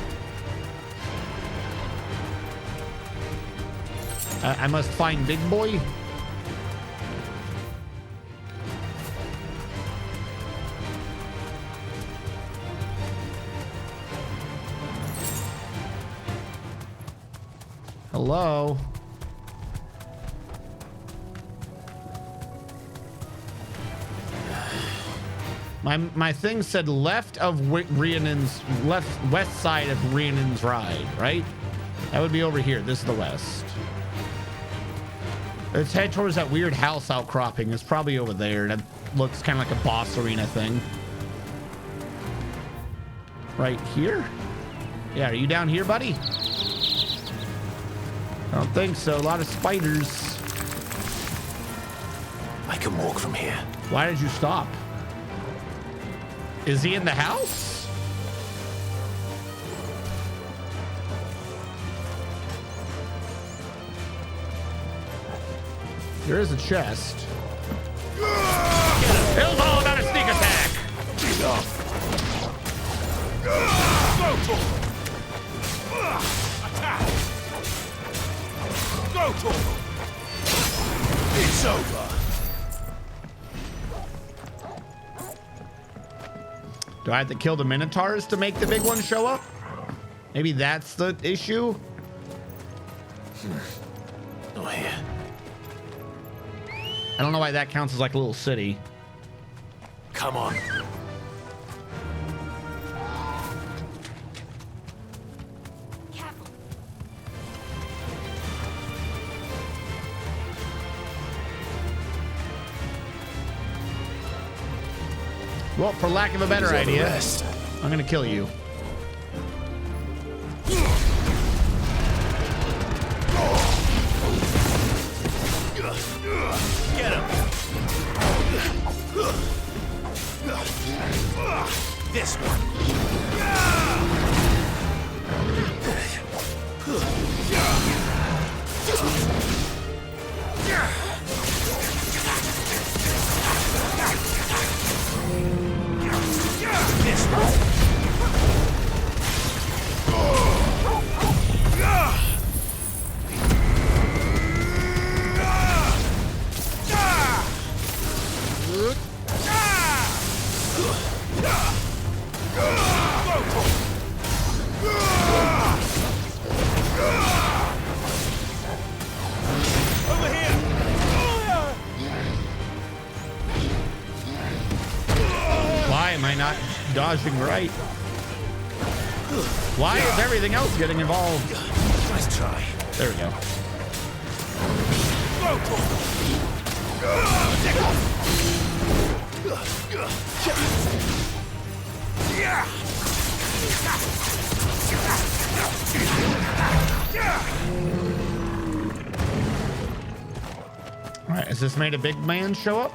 I must find Big Boy. Hello? My thing said left of Rhiannon's west side of Rhiannon's ride, right? That would be over here. This is the west. Let's head towards that weird house outcropping. It's probably over there. That looks kind of like a boss arena thing. Right here? Yeah, are you down here, buddy? I don't think so. A lot of spiders. I can walk from here. Why did you stop? Is he in the house? There is a chest. It was all about a sneak attack. Go to him. It's over. Do I have to kill the Minotaurs to make the big one show up? Maybe that's the issue. Oh, here. I don't know why that counts as like a little city. Come on. Well, for lack of a better idea, I'm gonna kill you. Get him. This one. This one. Why am I not dodging right? Why is everything else getting involved? Nice try. There we go. All right, has this made a big man show up?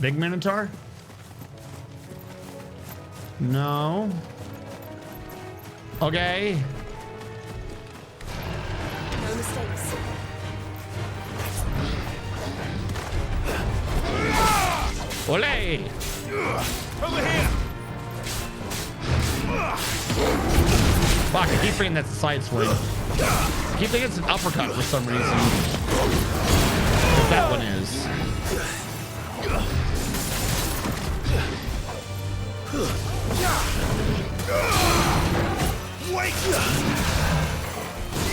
Big Minotaur? No. Okay. No mistakes. Olay! Over here. Fuck, I keep thinking that's a side swing. I keep thinking it's an uppercut for some reason. What that one is. Wait.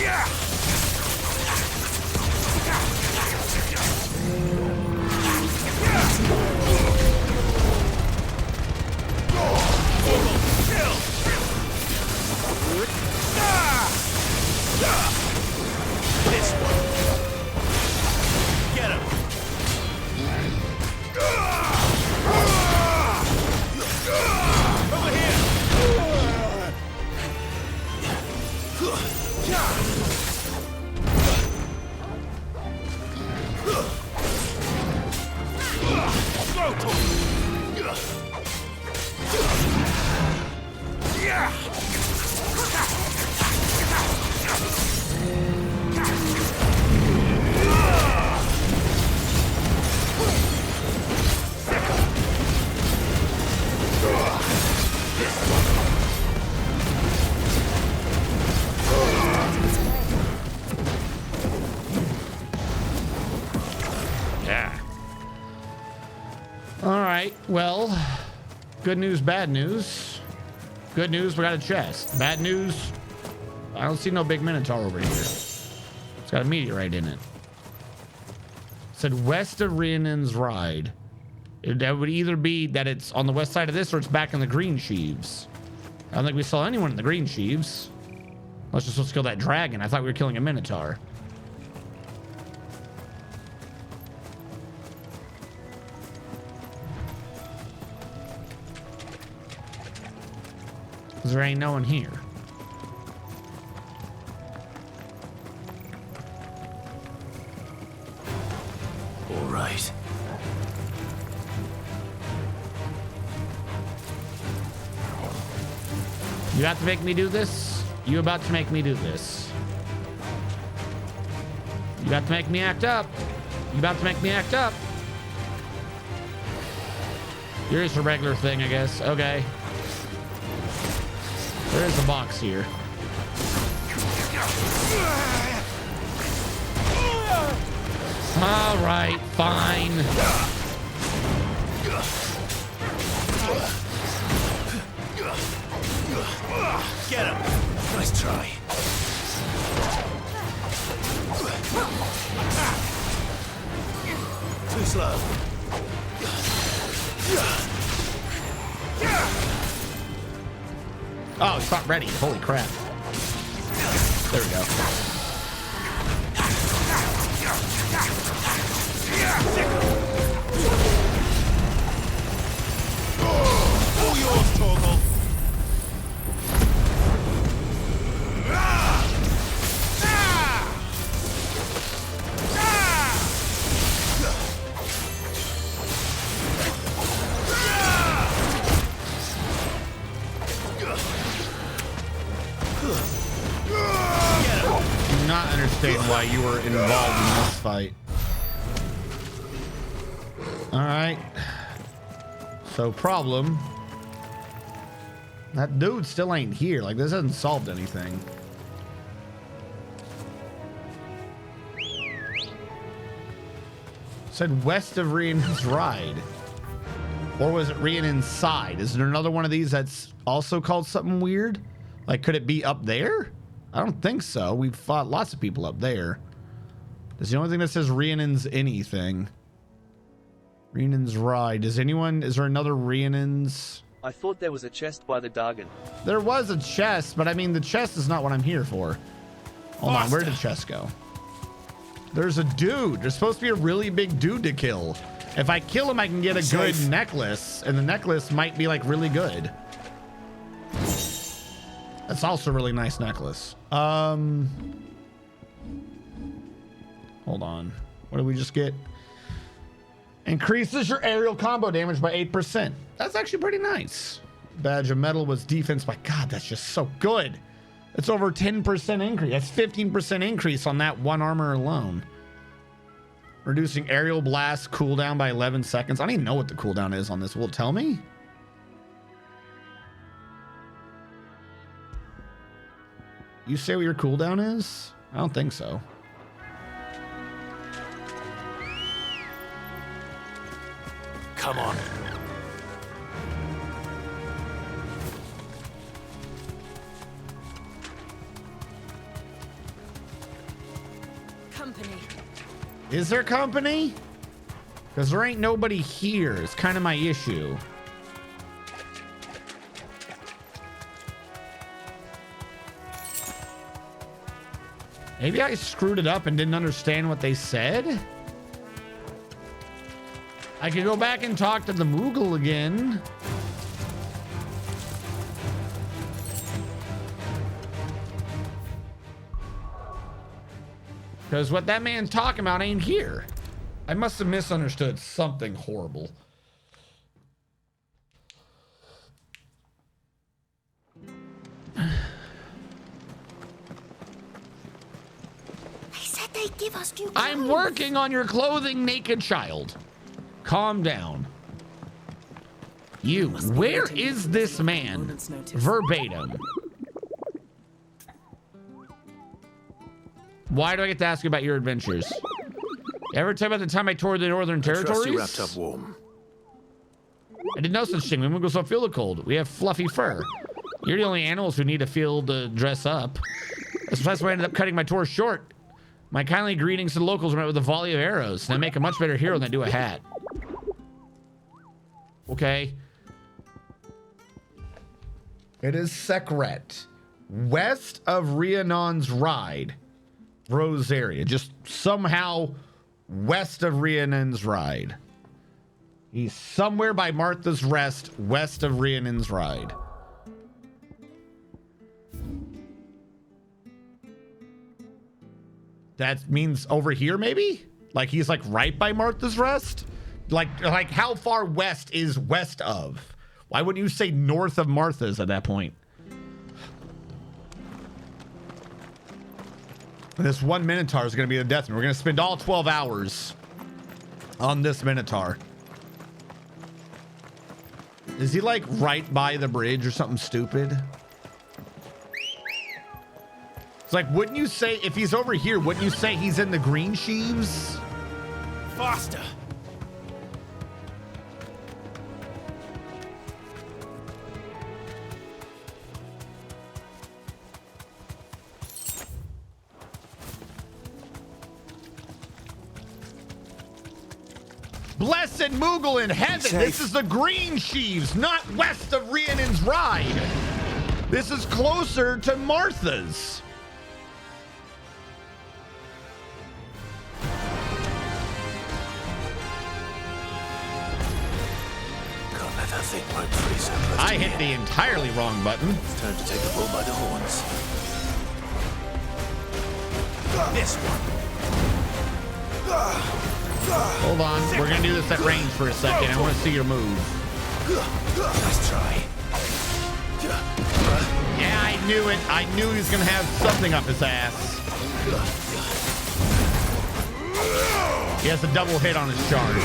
Yeah. This one. Get him. Over here. Brutal. Yeah. Yeah. All right. Well, good news, bad news. Good news, we got a chest. Bad news, I don't see no big Minotaur over here. It's got a meteorite in it. It said west of Rhiannon's Ride. That would either be that it's on the west side of this or it's back in the Green Sheaves. I don't think we saw anyone in the Green Sheaves. Unless we're supposed to kill that dragon. I thought we were killing a Minotaur. Because there ain't no one here. All right. You have to make me do this? You about to make me do this? You about to make me act up? You about to make me act up? You're just a regular thing, I guess. Okay. There is a box here. All right, fine. Get him. Nice try. Too slow. Oh, it's not ready. Holy crap. There we go. All yours, Torgal. Do not understand why you were involved in this fight. All right. So problem. That dude still ain't here. Like, this hasn't solved anything. Said west of Rhiannon's Ride. Or was it Rhiannon's Side? Is there another one of these that's also called something weird? Like, could it be up there? I don't think so. We've fought lots of people up there. That's the only thing that says Rhiannon's anything. Rhiannon's Ride. Is there another Rhiannon's? I thought there was a chest by the Dargan. There was a chest, but I mean, the chest is not what I'm here for. Hold on, where did the chest go? There's a dude. There's supposed to be a really big dude to kill. If I kill him, I can get a good necklace, and the necklace might be like really good. That's also a really nice necklace. Hold on. What did we just get? Increases your aerial combo damage by 8%. That's actually pretty nice. Badge of Metal was defense by... God, that's just so good. It's over 10% increase. That's 15% increase on that one armor alone. Reducing aerial blast cooldown by 11 seconds. I don't even know what the cooldown is on this. Will it tell me? You say what your cooldown is? I don't think so. Come on. Company. Is there company? Because there ain't nobody here. It's kind of my issue. Maybe I screwed it up and didn't understand what they said. I could go back and talk to the Moogle again. Because what that man's talking about ain't here. I must have misunderstood something horrible. give us new I'm clothes. working on your clothing, naked child. Calm down. You, where is this man? Verbatim. Why do I get to ask you about your adventures? Ever tell about the time I toured the Northern Territories? You wrapped up warm. I did no such thing. We won't go so feel the cold. We have fluffy fur. You're the only animals who need a field to dress up. That's why I ended up cutting my tour short. My kindly greetings to the locals were met with a volley of arrows, and I make a much better hero than I do a hat. Okay. It is Sekret, west of Rhiannon's Ride, Rose area. Just somehow west of Rhiannon's Ride. He's somewhere by Martha's Rest, west of Rhiannon's Ride. That means over here, maybe? Like he's like right by Martha's Rest? Like how far west is west of? Why wouldn't you say north of Martha's at that point? And this one Minotaur is going to be the death. We're going to spend all 12 hours on this Minotaur. Is he like right by the bridge or something stupid? It's like, wouldn't you say, if he's over here, wouldn't you say he's in the green sheaves? Faster. Blessed Moogle in heaven, this is the green sheaves, not west of Rhiannon's Ride. This is closer to Martha's. Can't let that thing roam free so close. I hit the entirely wrong button. It's time to take the bull by the horns. This one. Hold on, we're gonna do this at range for a second. I want to see your move. Nice try. Yeah, I knew it. I knew he was gonna have something up his ass. He has a double hit on his charge.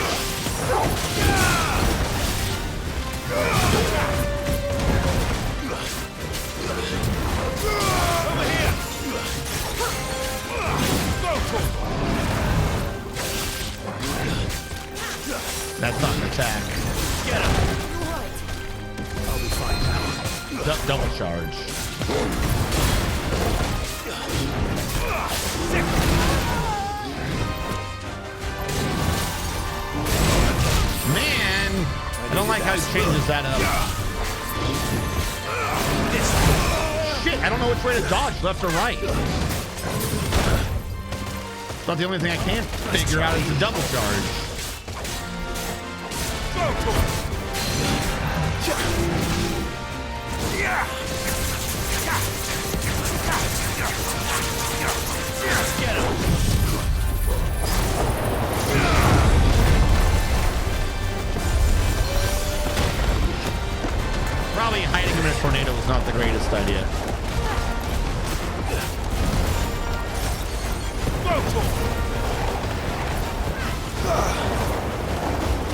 Over here. That's not an attack. Get him. I'll be fine now. Double charge. Man, I don't like how he changes that up. Shit, I don't know which way to dodge, left or right. It's not the only thing I can't figure out is the double charge. Get him. Probably hiding him in a tornado was not the greatest idea.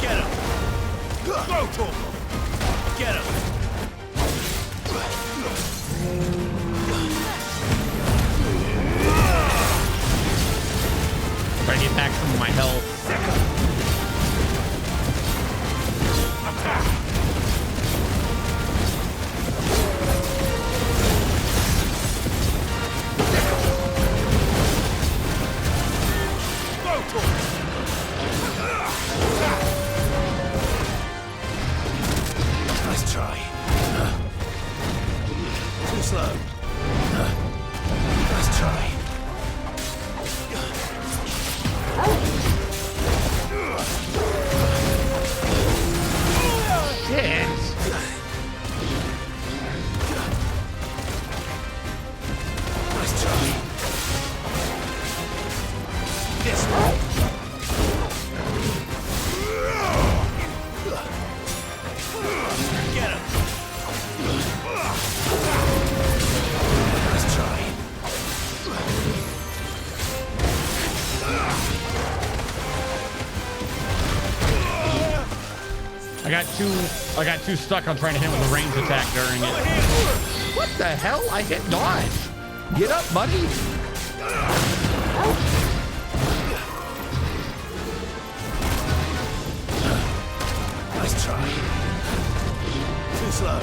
Get him. Go to him. Get him. Try to get back some of my health. Nice try. Too slow. Nice try. Shit. Nice try. This one. Get him. Nice try. got too stuck on trying to hit him with a range attack during it. What the hell? I hit dodge. Get up, buddy. Nice try. Too slow.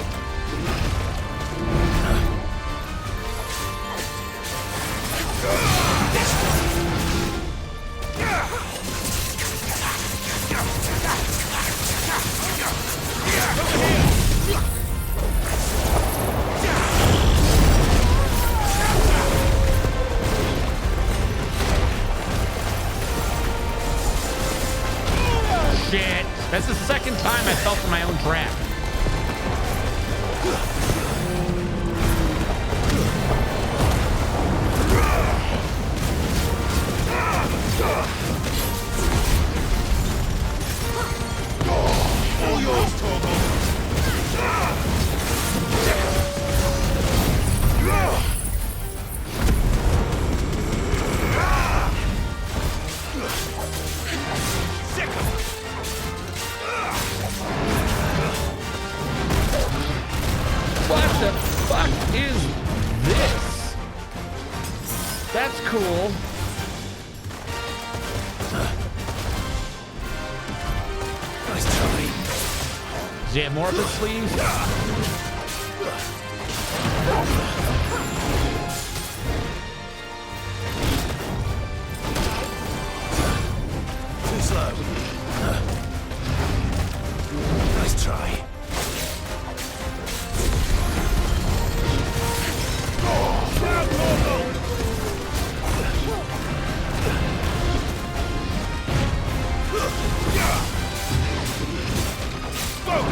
Shit. That's the second time I fell for my own trap. All yours, Torgo. What the fuck is this? That's cool. Nice try. Does he have more of his sleeves? Too slow. Nice try.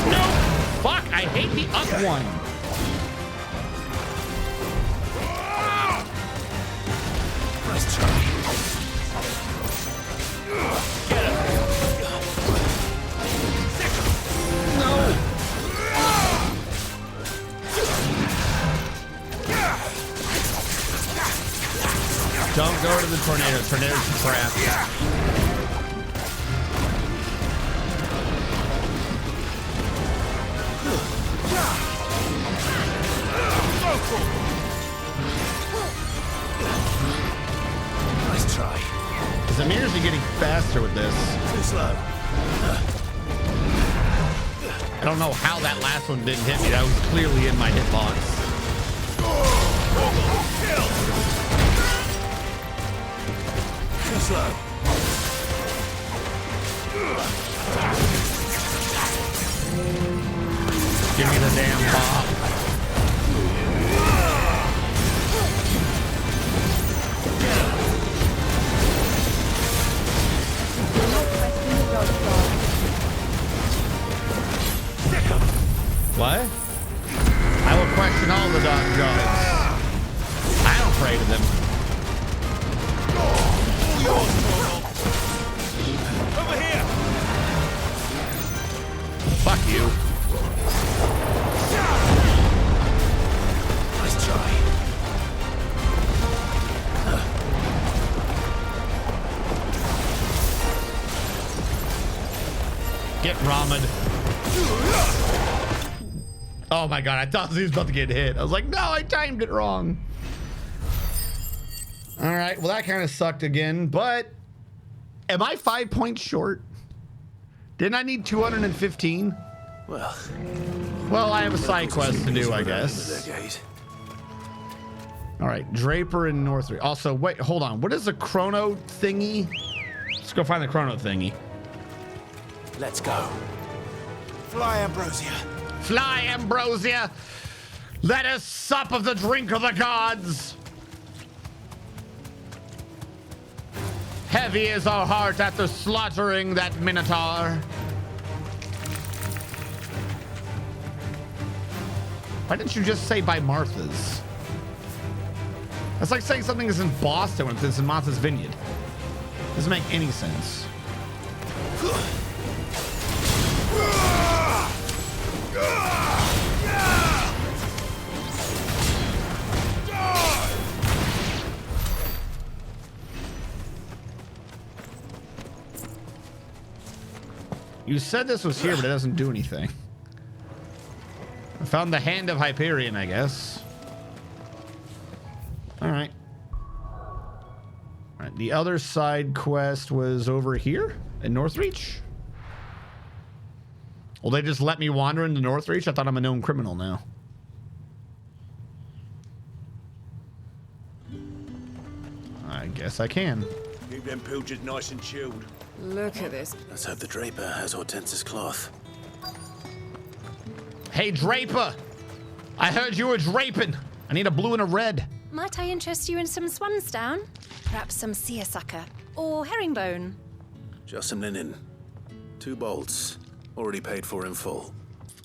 No! Fuck! I hate the up one. Nice try. Get him. No! Don't go to the tornado. Tornado's a trap. Nice try. Zamir's getting faster with this. Too slow. I don't know how that last one didn't hit me. That was clearly in my hitbox. Too slow. Give me the damn pop. What? I will question all the dog gods. I don't pray to them. All yours, Torgo. Over here. Fuck you. Nice try. Get Ramad. Oh my god, I thought he was about to get hit. I was like, no, I timed it wrong. All right, well, that kind of sucked again, but am I 5 points short? Didn't I need 215? Well, I have a side quest to do, I guess. All right, Draper and Northridge. Also, wait, hold on. What is the chrono thingy? Let's go find the chrono thingy. Let's go. Fly, Ambrosia. Fly, Ambrosia! Let us sup of the drink of the gods! Heavy is our heart after slaughtering that Minotaur. Why didn't you just say by Martha's? That's like saying something is in Boston when it's in Martha's Vineyard. Doesn't make any sense. You said this was here, but it doesn't do anything. I found the Hand of Hyperion, I guess. All right. All right. The other side quest was over here in Northreach. Well, they just let me wander into Northreach? I thought I'm a known criminal now. I guess I can. Keep them pilgers nice and chilled. Look at this. Let's hope the Draper has Hortense's cloth. Hey, Draper! I heard you were draping. I need a blue and a red. Might I interest you in some swansdown? Perhaps some seersucker or herringbone? Just some linen. 2 bolts. Already paid for in full.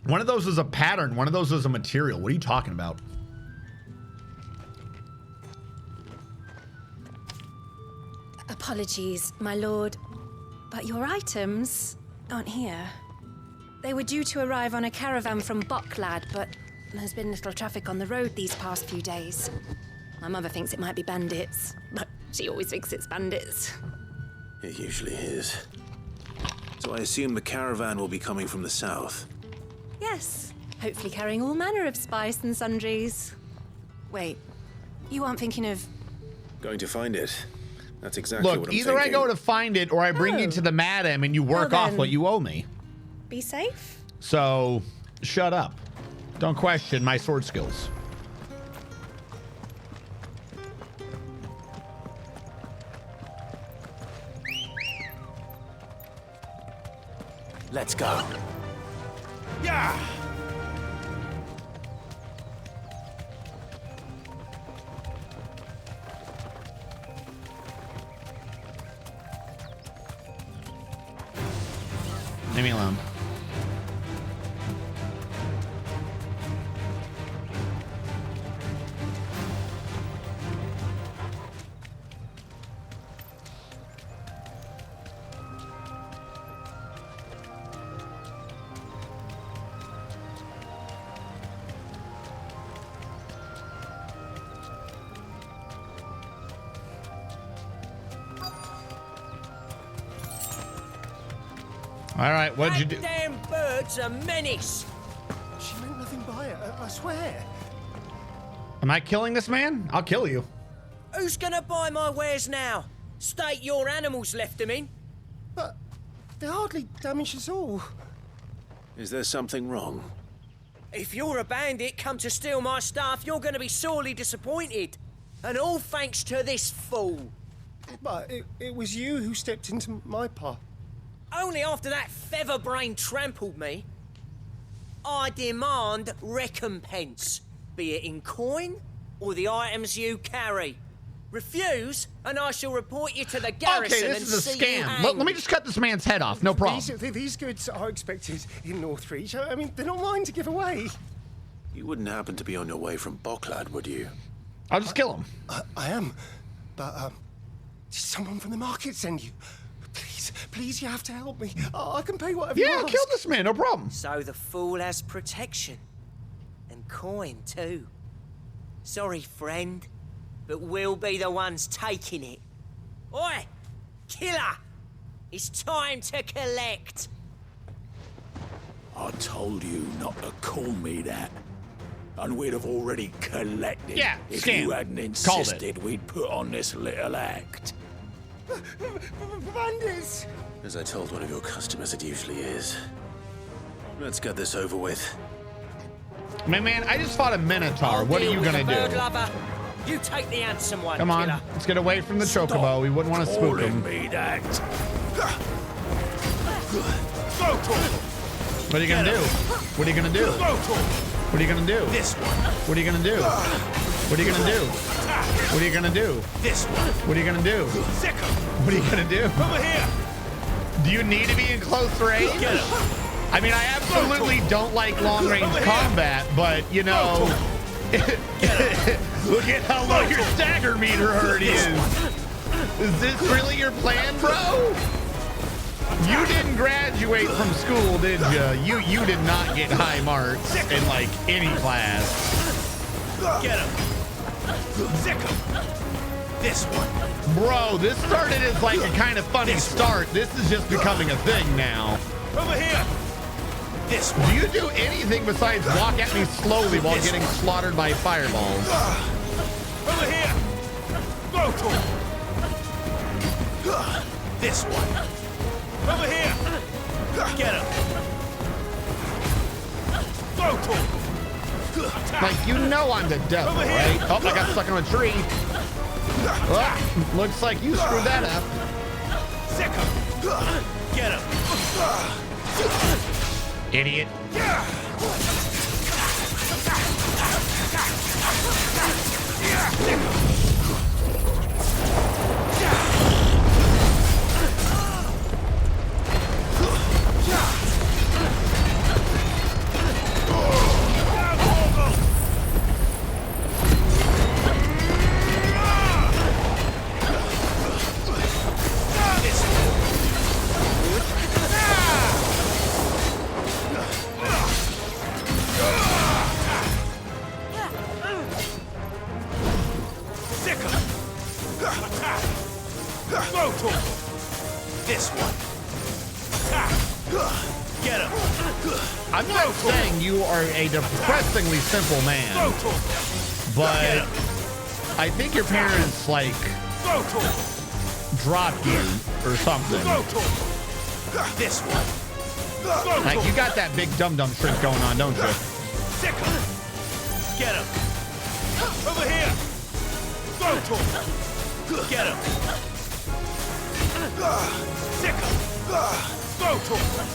One of those is a pattern. One of those is a material. What are you talking about? Apologies, my lord, but your items aren't here. They were due to arrive on a caravan from Boklad, but there's been little traffic on the road these past few days. My mother thinks it might be bandits, but she always thinks it's bandits. It usually is. So I assume the caravan will be coming from the south. Yes, hopefully carrying all manner of spice and sundries. Wait, you aren't thinking of... Going to find it. That's exactly what Look, I'm either thinking. I go to find it or I bring you to the madam and you work Well off then. what you owe me. Be safe? So, shut up. Don't question my sword skills. Let's go. Yeah! Leave me alone. All right, what'd you do? Damn bird's a menace. She meant nothing by it, I swear. Am I killing this man? I'll kill you. Who's gonna buy my wares now? State your animals left them in. But they hardly damage us all. Is there something wrong? If you're a bandit come to steal my stuff, you're gonna be sorely disappointed. And all thanks to this fool. But it was you who stepped into my path. Only after that featherbrain trampled me. I demand recompense, be it in coin or the items you carry. Refuse, and I shall report you to the garrison. Okay, this is a see you scam. hanged. Let me just cut this man's head off. No problem. These goods are expected in Northreach. I mean, they're not mine to give away. You wouldn't happen to be on your way from Boklad, would you? I'll just kill him. I am. But, did someone from the market send you? Please, you have to help me. I can pay whatever you ask. Kill this man, no problem. So the fool has protection. And coin, too. Sorry, friend, but we'll be the ones taking it. Oi! Killer! It's time to collect! I told you not to call me that. And we'd have already collected if scam. you hadn't insisted we'd put on this little act. Bandits! As I told one of your customers, it usually is. Let's get this over with. Man, I just fought a Minotaur. What are you gonna Bird do? lover, you take the handsome one, Come on, killer. let's get away from the chocobo. We wouldn't want to spook him. Me that. What are you gonna do? What are you gonna do? What are you gonna do? This one. What are you gonna do? What are you gonna do? What are you gonna do? This one. What are you gonna do? What are you gonna do? Over here. Do you need to be in close range? I mean, I absolutely don't like long-range combat, but, you know, look at how low your stagger meter already is. Is this really your plan, bro? You didn't graduate from school, did you? You did not get high marks in, like, any class. Get him. Sick him. This one. Bro, this started as, like, a kind of funny start. This is just becoming a thing now. Over here! This Do you do anything besides walk at me slowly while getting slaughtered by fireballs? Over here! Go to him! This one! Over here! Get him! Go to him! Like, you know I'm the devil, right? Oh, I got stuck on a tree. Oh, looks like you screwed that up. Sick him! Get him! Idiot. Go to him! This one! Get him! I'm not saying you are a depressingly simple man, but I think your parents, like, dropped you or something. This one! Like, you got that big dum-dum shrimp going on, don't you? Sick him! Get him! Over here! Go to him! Get him! Sick him! Go to him!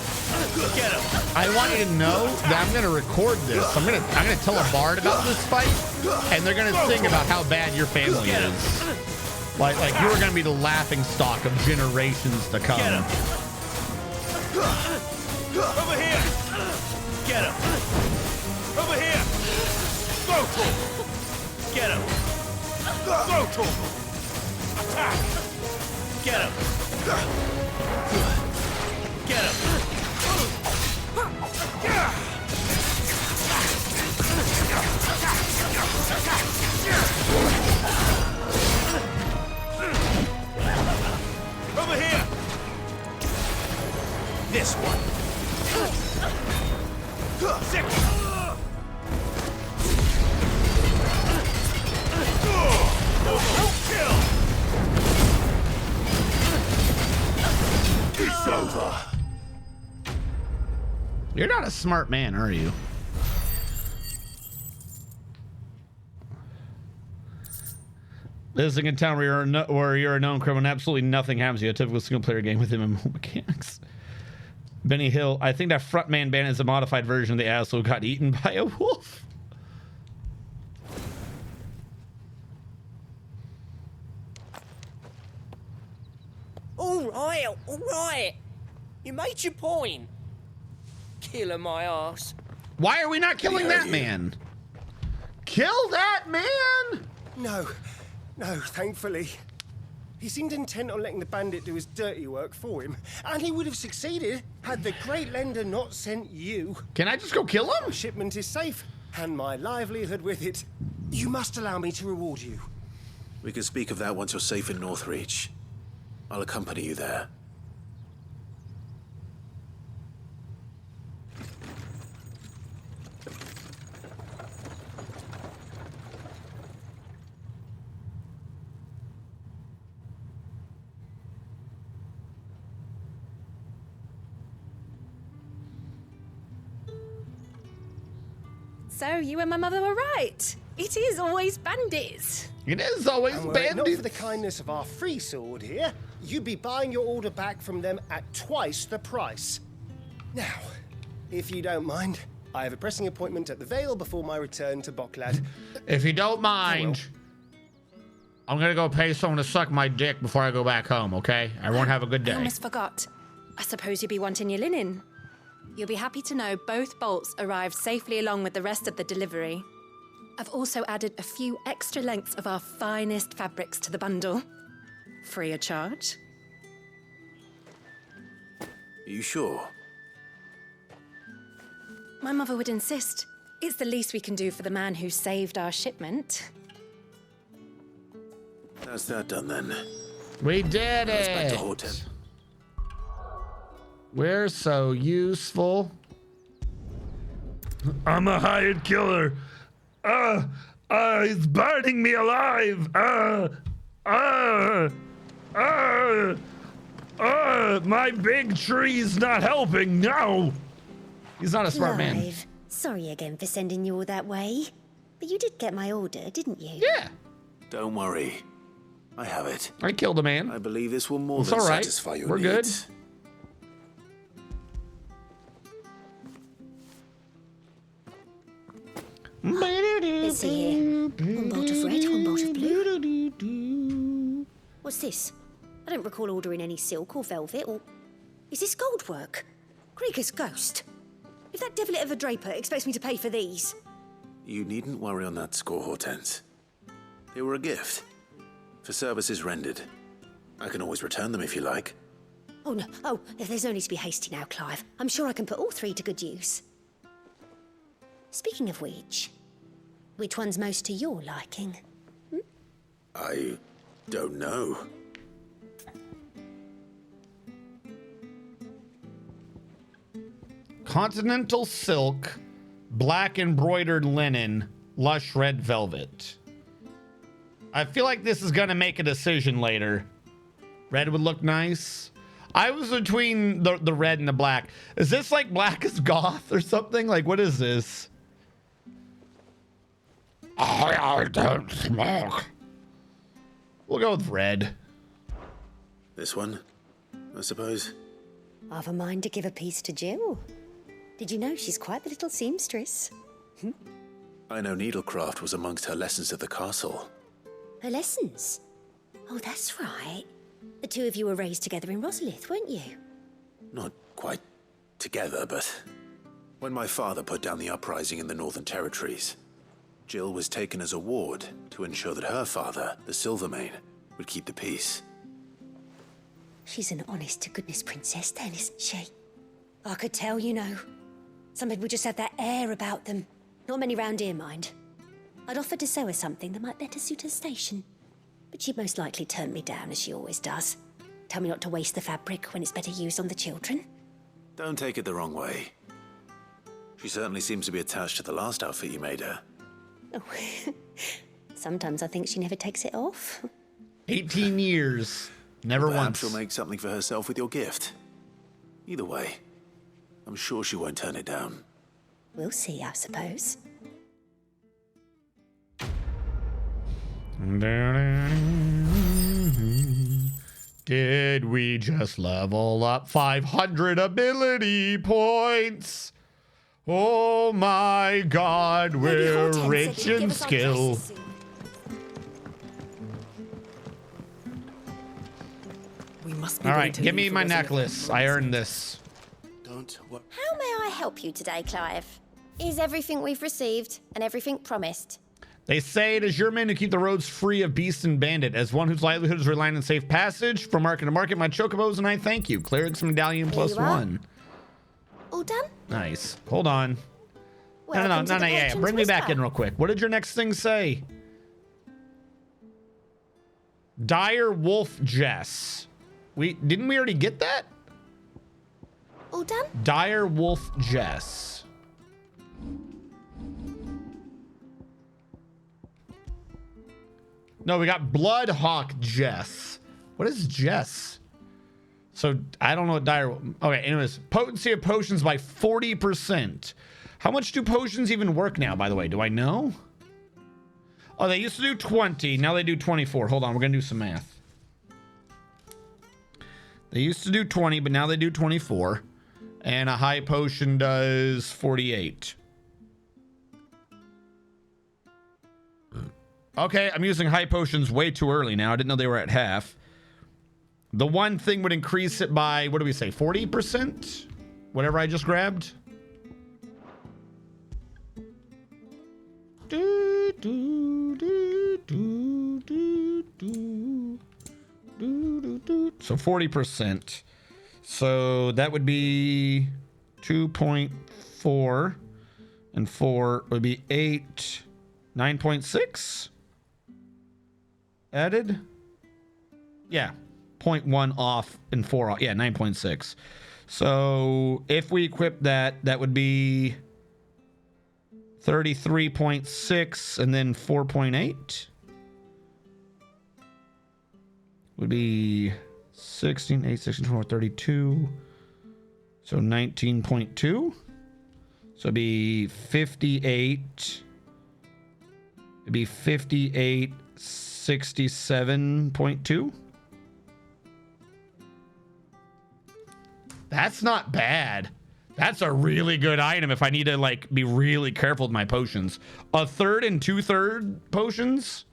Get him! I want you to know that I'm gonna record this. I'm gonna tell a bard about this fight, and they're gonna sing about how bad your family is. Like you are gonna be the laughing stock of generations to come. Get him! Over here! Get him! Over here! Go to him! Get him! Go to him! Attack! Get him! Get him! Over here! This one! Sick! Kill! It's over! You're not a smart man, are you? This is a town where you're a known criminal and absolutely nothing happens to you. A typical single-player game with MMO mechanics. Benny Hill. I think that frontman band is a modified version of the asshole who got eaten by a wolf. All right. You made your point. Killing my ass. Why are we not killing that man? Kill that man! No, thankfully. He seemed intent on letting the bandit do his dirty work for him, and he would have succeeded had the great lender not sent you. Can I just go kill him? The shipment is safe, and my livelihood with it. You must allow me to reward you. We can speak of that once you're safe in Northreach. I'll accompany you there. So you and my mother were right. It is always bandits. It is always and bandits. Not for the kindness of our free sword here, you'd be buying your order back from them at twice the price. Now, if you don't mind, I have a pressing appointment at the Vale before my return to Boklad. If you don't mind, I'm gonna go pay someone to suck my dick before I go back home, okay? Everyone have a good day. I almost forgot. I suppose you'll be wanting your linen. You'll be happy to know both bolts arrived safely along with the rest of the delivery. I've also added a few extra lengths of our finest fabrics to the bundle. Free of charge. Are you sure? My mother would insist. It's the least we can do for the man who saved our shipment. That's that done then. We did Let's it. back to Horton. We're so useful. I'm a hired killer. He's burning me alive. My big tree's not helping. No. He's not a smart man. Clive, sorry again for sending you all that way. But you did get my order, didn't you? Yeah. Don't worry. I have it. I killed a man. I believe this will more It's than all right. satisfy your We're needs. Let's see here. One bolt of red, one bolt of blue. What's this? I don't recall ordering any silk or velvet or... Is this gold work? Krieger's ghost. If that devil of a draper expects me to pay for these... You needn't worry on that score, Hortense. They were a gift. For services rendered. I can always return them if you like. Oh, no. Oh, there's no need to be hasty now, Clive. I'm sure I can put all three to good use. Speaking of which one's most to your liking? I don't know. Continental silk, black embroidered linen, lush red velvet. I feel like this is gonna make a decision later. Red would look nice. I was between the red and the black. Is this like black as goth or something? Like, what is this? I don't smoke. We'll go with red. This one, I suppose. I've a mind to give a piece to Jill. Did you know she's quite the little seamstress? I know needlecraft was amongst her lessons at the castle. Her lessons? Oh, that's right. The two of you were raised together in Rosalith, weren't you? Not quite together, but when my father put down the uprising in the Northern Territories, Jill was taken as a ward to ensure that her father, the Silvermane, would keep the peace. She's an honest-to-goodness princess then, isn't she? I could tell, you know. Some people just have that air about them. Not many round here, mind. I'd offered to sew her something that might better suit her station. But she'd most likely turn me down, as she always does. Tell me not to waste the fabric when it's better used on the children. Don't take it the wrong way. She certainly seems to be attached to the last outfit you made her. Oh. Sometimes I think she never takes it off. 18 years. Never Perhaps once. she'll make something for herself with your gift. Either way, I'm sure she won't turn it down. We'll see, I suppose. Did we just level up 500 ability points? Oh my god, we're rich in skill. We must be All ready right, to give leave me for my Rosalith. necklace. I earned this. Don't worry. How may I help you today, Clive? Is everything we've received and everything promised? They say it is your men who keep the roads free of beast and bandit. As one whose livelihood is relying on safe passage from market to market, my chocobos and I thank you. Cleric's medallion plus one. All done? Nice. Hold on. Welcome to the Yeah. Patron's Bring me back Whisper. in real quick. What did your next thing say? Dire Wolf Jess. Didn't we already get that? All done? Dire Wolf Jess. No, we got Bloodhawk Jess. What is Jess? So I don't know what dire. Okay, anyways, potency of potions by 40%. How much do potions even work now, by the way? Do I know? Oh, they used to do 20. Now they do 24. Hold on, we're gonna do some math. They used to do 20, but now they do 24. And a high potion does 48. Okay, I'm using high potions way too early now. I didn't know they were at half. The one thing would increase it by, what do we say, 40%? Whatever I just grabbed. So 40%. So that would be 2.4 and 4 would be 8, 9.6 added. Yeah, 0.1 off and 4 off. Yeah, 9.6. So if we equip that, that would be 33.6 and then 4.8 would be 16, 8, 16, 24, 32. So 19.2. So it'd be 58. It'd be 58, 67.2. That's not bad. That's a really good item if I need to like be really careful with my potions. A third and 2/3 potions.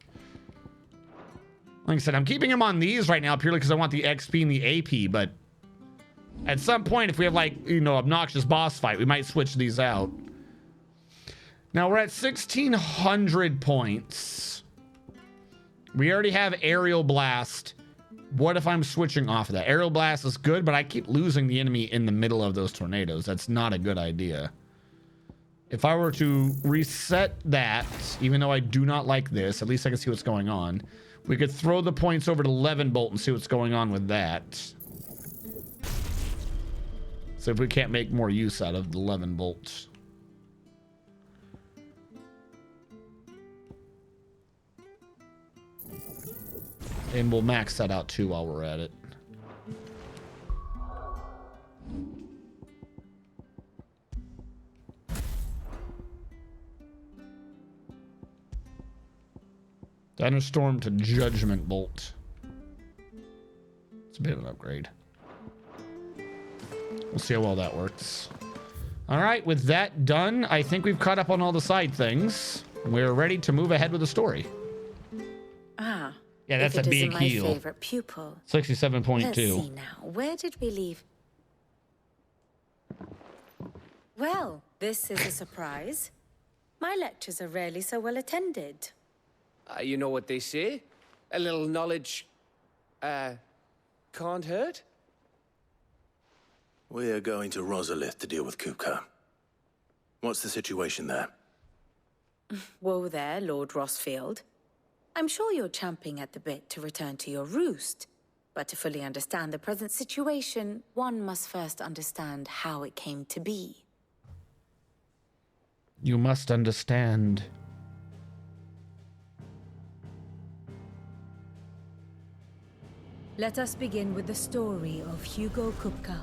Like I said, I'm keeping them on these right now purely because I want the XP and the AP, but at some point, if we have like, you know, obnoxious boss fight, we might switch these out. Now we're at 1,600 points. We already have Aerial Blast. What if I'm switching off of that? Aerial Blast is good, but I keep losing the enemy in the middle of those tornadoes. That's not a good idea. If I were to reset that, even though I do not like this, at least I can see what's going on. We could throw the points over to 11 bolt and see what's going on with that. So if we can't make more use out of the 11 bolts. And we'll max that out too while we're at it. Thunderstorm to Judgment Bolt. It's a bit of an upgrade. We'll see how well that works. All right, with that done, I think we've caught up on all the side things. We're ready to move ahead with the story. Ah. Yeah, that's a big heal. My favorite pupil. 67.2. Let's see now. Where did we leave? Well, this is a surprise. My lectures are rarely so well attended. You know what they say? A little knowledge, can't hurt? We're going to Rosalith to deal with Kupka. What's the situation there? Whoa there, Lord Rossfield. I'm sure you're champing at the bit to return to your roost. But to fully understand the present situation, one must first understand how it came to be. You must understand. Let us begin with the story of Hugo Kupka,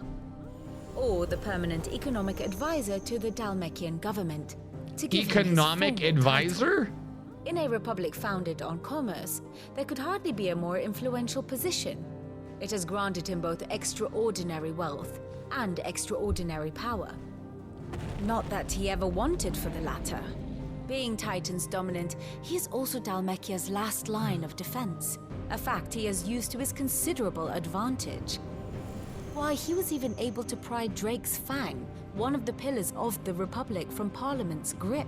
or the permanent economic advisor to the Dalmekian government. To give him his Economic formal advisor? title. In a republic founded on commerce, there could hardly be a more influential position. It has granted him both extraordinary wealth and extraordinary power. Not that he ever wanted for the latter. Being Titan's dominant, he is also Dalmekia's last line of defense, a fact he has used to his considerable advantage. Why, he was even able to pry Drake's Fang, one of the pillars of the Republic, from Parliament's grip.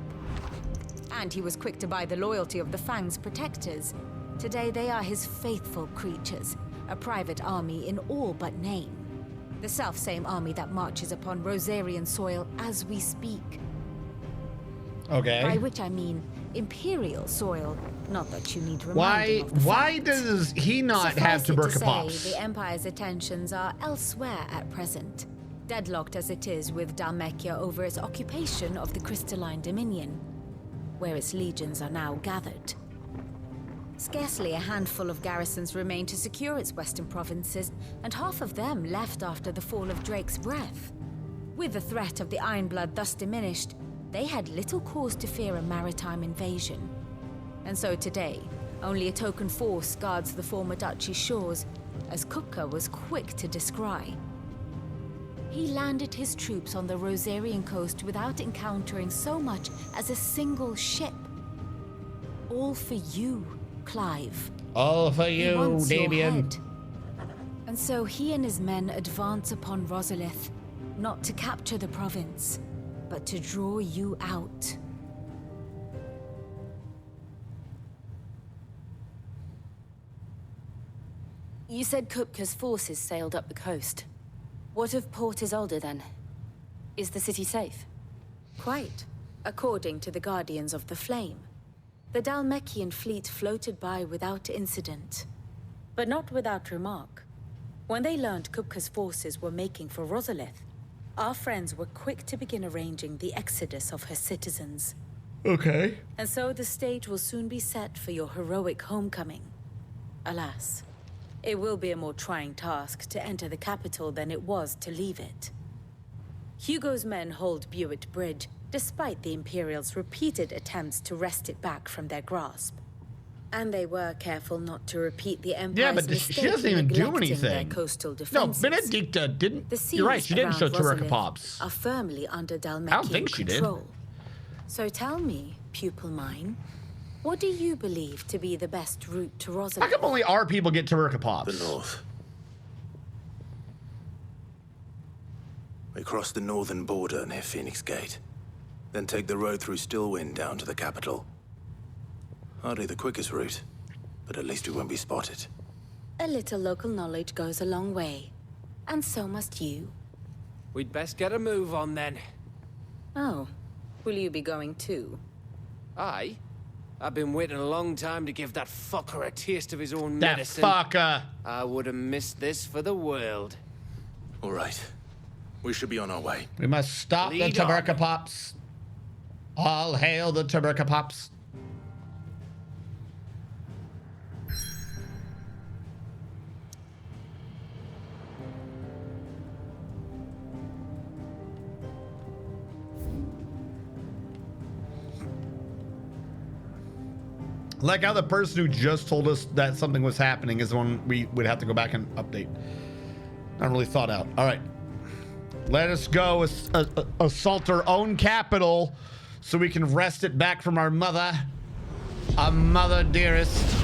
And he was quick to buy the loyalty of the Fang's protectors. Today they are his faithful creatures, a private army in all but name. The self-same army that marches upon Rosarian soil as we speak. Okay. By which I mean Imperial soil, not that you need reminding of the Why fact. does he not have Suffice it tuberculosis? to say, the Empire's attentions are elsewhere at present, deadlocked as it is with Dalmekia over its occupation of the Crystalline Dominion, where its legions are now gathered. Scarcely a handful of garrisons remain to secure its western provinces, and half of them left after the fall of Drake's Breath. With the threat of the Ironblood thus diminished, they had little cause to fear a maritime invasion. And so today, only a token force guards the former duchy's shores, as Kupka was quick to descry. He landed his troops on the Rosarian coast without encountering so much as a single ship. All for you, Clive. All for He you, wants your Damien. head. And so he and his men advance upon Rosalith, not to capture the province, but to draw you out. You said Kupka's forces sailed up the coast. What of Port Isolde then? Is the city safe? Quite, according to the Guardians of the Flame. The Dalmekian fleet floated by without incident, but not without remark. When they learned Kupka's forces were making for Rosalith, our friends were quick to begin arranging the exodus of her citizens. Okay. And so the stage will soon be set for your heroic homecoming. Alas, it will be a more trying task to enter the capital than it was to leave it. Hugo's men hold Buick Bridge, despite the Imperials' repeated attempts to wrest it back from their grasp. And they were careful not to repeat the Empire's mistake she doesn't even do neglecting their anything. coastal defenses. No, Benedicta didn't. You're right, she didn't show Turrica Pops. Are firmly under Dalmekian I don't think she did. control. So tell me, pupil mine, what do you believe to be the best route to Rosalith? How come only our people get Turrica Pops? The north. We cross the northern border near Phoenix Gate, then take the road through Stillwind down to the capital. Hardly the quickest route, but at least we won't be spotted. A little local knowledge goes a long way, and so must you. We'd best get a move on then. Oh, will you be going too? Aye. I've been waiting a long time to give that fucker a taste of his own That medicine. fucker. I would have missed this for the world. All right. We should be on our way. We must stop Lead the on. Turrica Pops. All hail the Turrica Pops. Like how the person who just told us that something was happening is the one we would have to go back and update. Not really thought out. All right. Let us go assault our own capital so we can wrest it back from our mother dearest.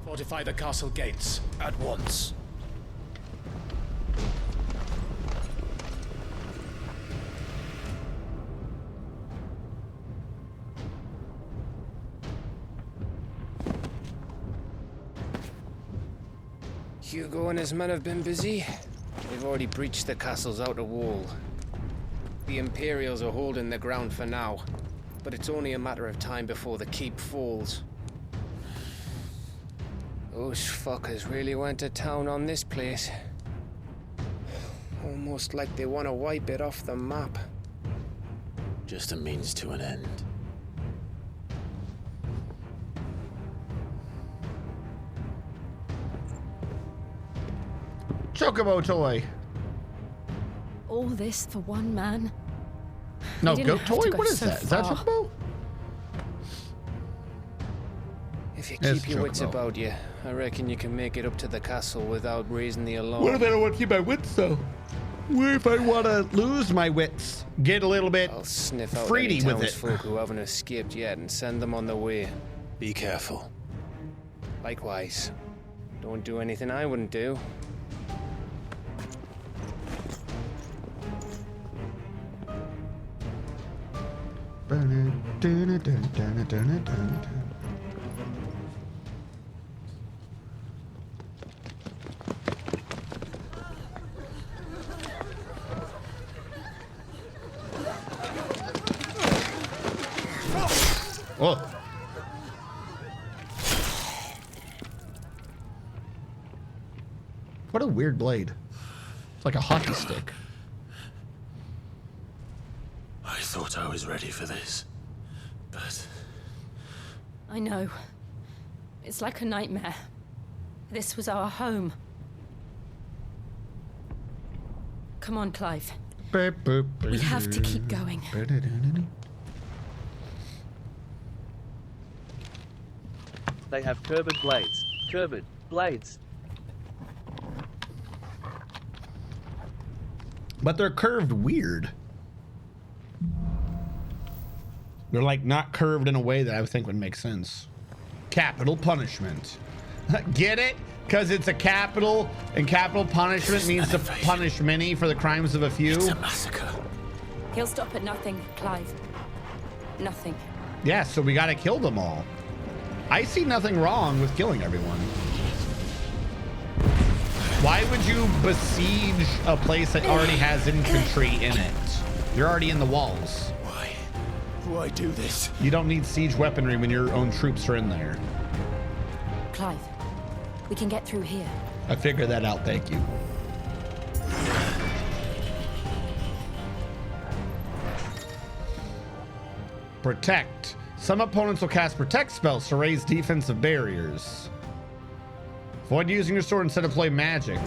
Fortify the castle gates at once. Hugo and his men have been busy. They've already breached the castle's outer wall. The Imperials are holding the ground for now, but it's only a matter of time before the keep falls. Those fuckers really went to town on this place. Almost like they want to wipe it off the map. Just a means to an end. Chocobo toy. All this for one man? No, He didn't goat have toy? to go What is so that? Is that far. Chocobo? If you It's keep your wits Chocobo. about you, I reckon you can make it up to the castle without raising the alarm. What if I don't want to keep my wits though? What if I want to lose my wits? Get a little bit I'll sniff out freedy any with it. townsfolk who haven't escaped yet and send them on their way. Be careful. Likewise. Don't do anything I wouldn't do. Oh. What a weird blade. It's like a hockey stick. I thought I was ready for this, but I know. It's like a nightmare. This was our home. Come on, Clive. We have to keep going. They have curved blades. Curved blades. But they're curved weird. They're like not curved in a way that I would think would make sense. Capital punishment. Get it? Because it's a capital, and capital punishment means to punish many for the crimes of a few. it's a massacre. He'll stop at nothing, Clive. Nothing. Yeah, so we gotta kill them all. I see nothing wrong with killing everyone. Why would you besiege a place that already has infantry in it? You're already in the walls. Why do this? You don't need siege weaponry when your own troops are in there. Clive, we can get through here. I figured that out, thank you. Protect. Some opponents will cast protect spells to raise defensive barriers. Avoid using your sword instead of play magic.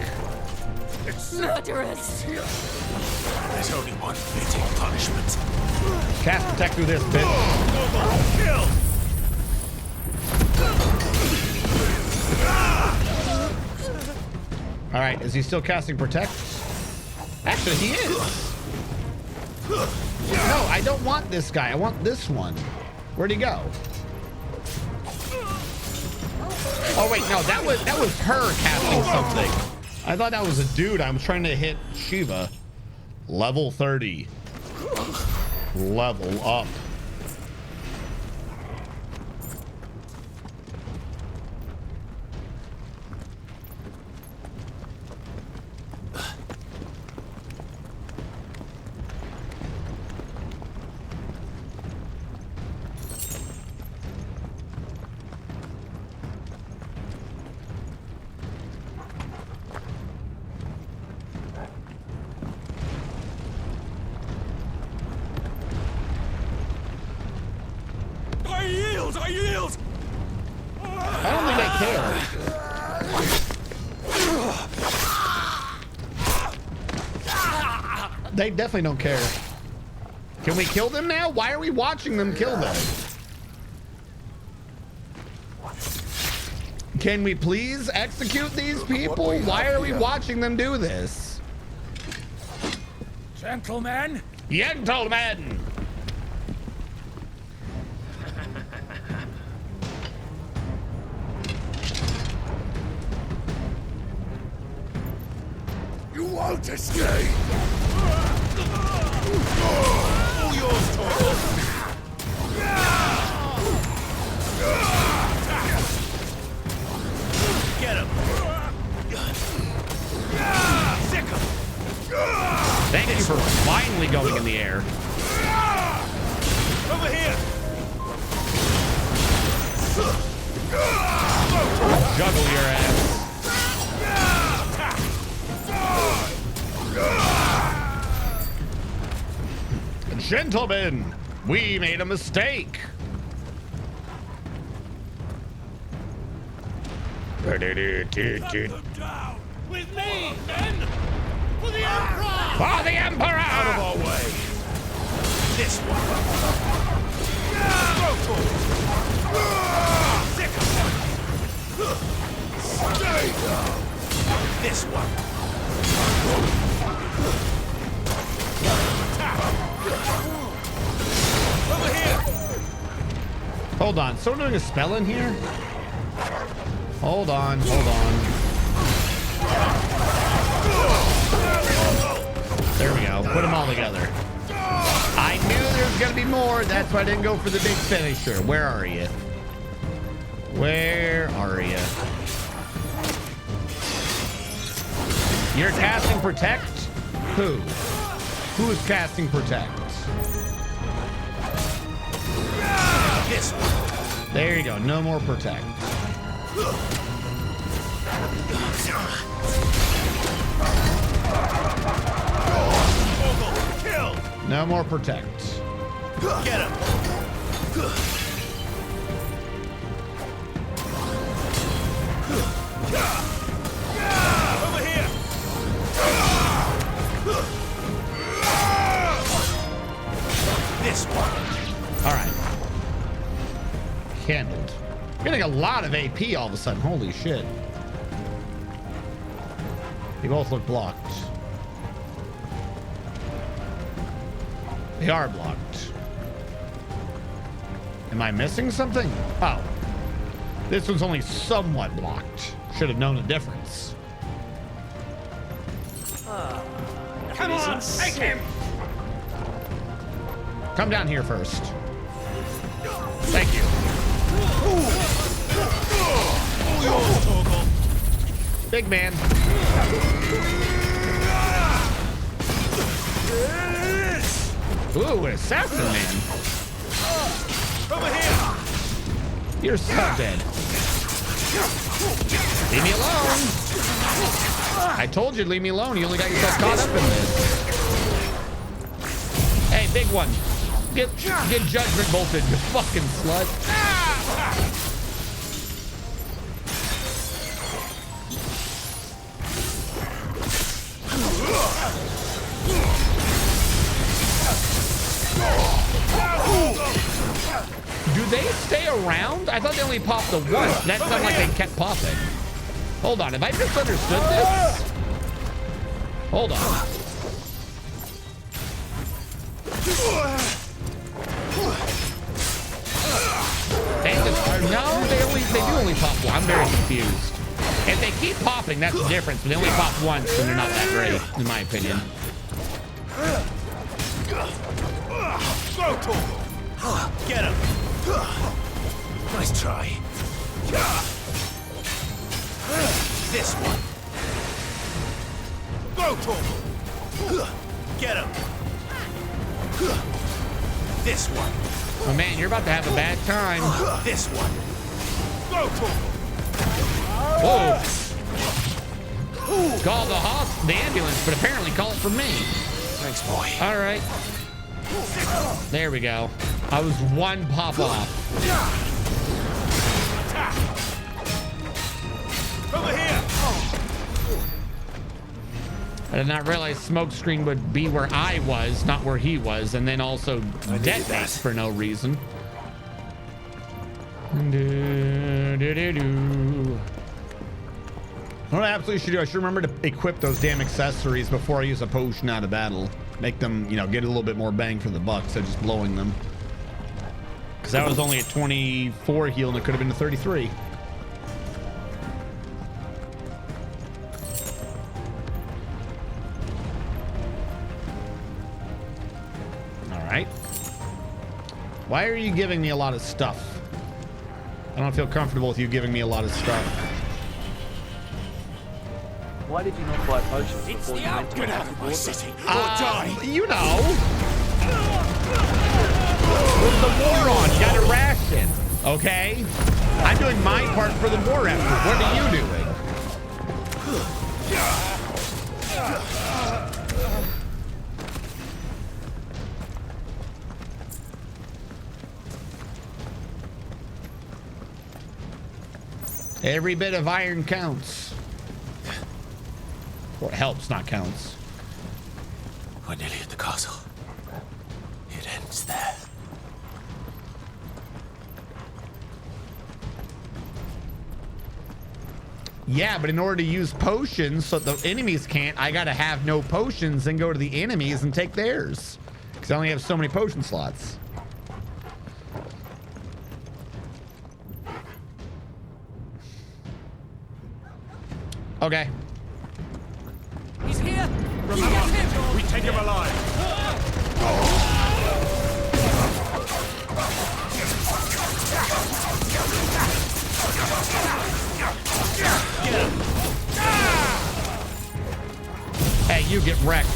Murderers! There's only one fitting punishment. Cast protect through this, bitch. Kill! All right, is he still casting protect? Actually, he is. No, I don't want this guy. I want this one. Where'd he go? Oh wait, no, that was her casting something. I thought that was a dude. I was trying to hit Shiva. Level 30. Level up. I yield! I don't think they care. They definitely don't care. Can we kill them now? Why are we watching them kill them? Can we please execute these people? Why are we watching them do this? Gentlemen! Gentlemen! You won't escape! All yours, Torvald! Get him! Sick him! Thank you for finally going in the air. Over here! Juggle your ass. Gentlemen, we made a mistake. Cut them down! With me, men! For the Emperor! For the Emperor! Out of our way! This one! Go forward! Sick of them! Stay down! This one! Over here! Hold on, someone doing a spell in here? Hold on, hold on. There we go, put them all together. I knew there was gonna be more, that's why I didn't go for the big finisher. Where are you? Where are you? You're casting protect? Who? Who is casting protect? There you go, no more protect. No more protect. Get him! Over here! This one! All right. Handled. Getting a lot of AP all of a sudden. Holy shit. They both look blocked. They are blocked. Am I missing something? Oh. This one's only somewhat blocked. Should have known the difference. Come on, take him! Come down here first. Thank you. Big man. Ooh, an assassin man. Over here. You're so dead. Leave me alone. I told you to leave me alone. You only got yourself caught up in this. Hey, big one. Get judgment bolted, you fucking slut. Do they stay around? I thought they only popped the once. That sounded like they kept popping. Hold on, have I misunderstood this? Hold on. They do only pop one. I'm very confused. If they keep popping, that's the difference. But they only pop once, then they're not that great, in my opinion. Get him. Nice try. This one. Go, Torgal. Get him. This one. Oh man, you're about to have a bad time. This one. Go, Torgal. Whoa. Call the ambulance, but apparently call it for me. Thanks, boy. All right. There we go. I was one pop off. Over here. I did not realize smokescreen would be where I was, not where he was, and then also detonate for no reason. What I absolutely should do, I should remember to equip those damn accessories before I use a potion out of battle. Make them, you know, get a little bit more bang for the buck instead of just blowing them. Because that was only a 24 heal and it could have been a 33. Alright. Why are you giving me a lot of stuff? I don't feel comfortable with you giving me a lot of stuff. Why did you not buy potions before you went to Get out of my city or die! You know! With the war on, you got a ration, okay? I'm doing my part for the war effort. What are you doing? Every bit of iron counts. Or helps, not counts. We're nearly at the castle. It ends there. Yeah, but in order to use potions so the enemies can't, I gotta have no potions and go to the enemies and take theirs. Because I only have so many potion slots. Okay. He's here! Remember, we take him alive. Hey, you get wrecked.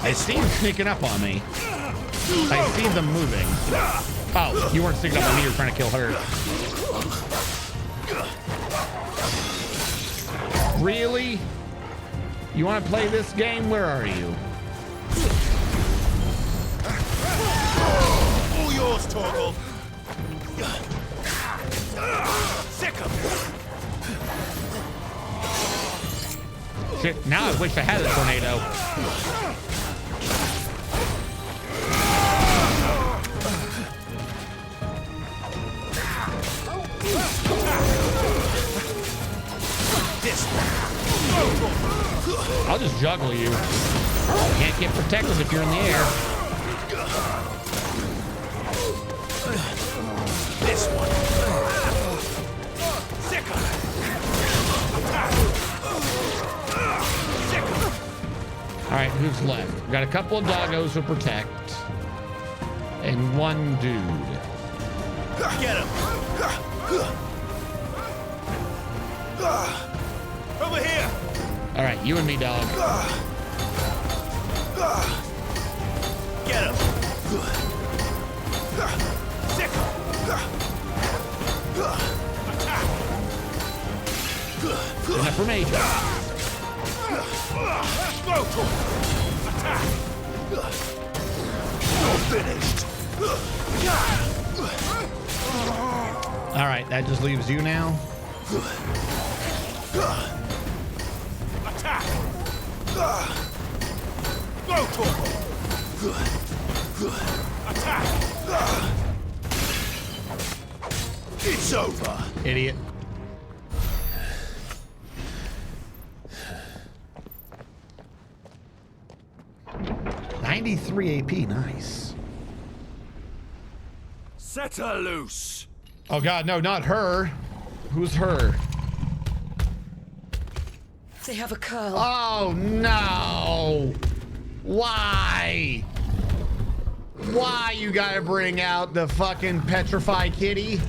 I see him sneaking up on me. I see them moving. Oh, you weren't sneaking up on me, you were trying to kill her. Really? You want to play this game? Where are you? All yours, Torgal. Sick him. Shit, now I wish I had a tornado. I'll just juggle you. Can't get protected if you're in the air. This one. right, who's left? We got a couple of doggos to protect. And one dude. Get him! Over here! All right, you and me, dog. Get him! Sick! Enough for me. Go for it! Attack! You're finished! All right, that just leaves you now. Attack! Go for it! Attack! It's over! Idiot. $93 AP, nice. Set her loose! Oh God, no, not her. Who's her? They have a curl. Oh no! Why? Why you gotta bring out the fucking petrified kitty?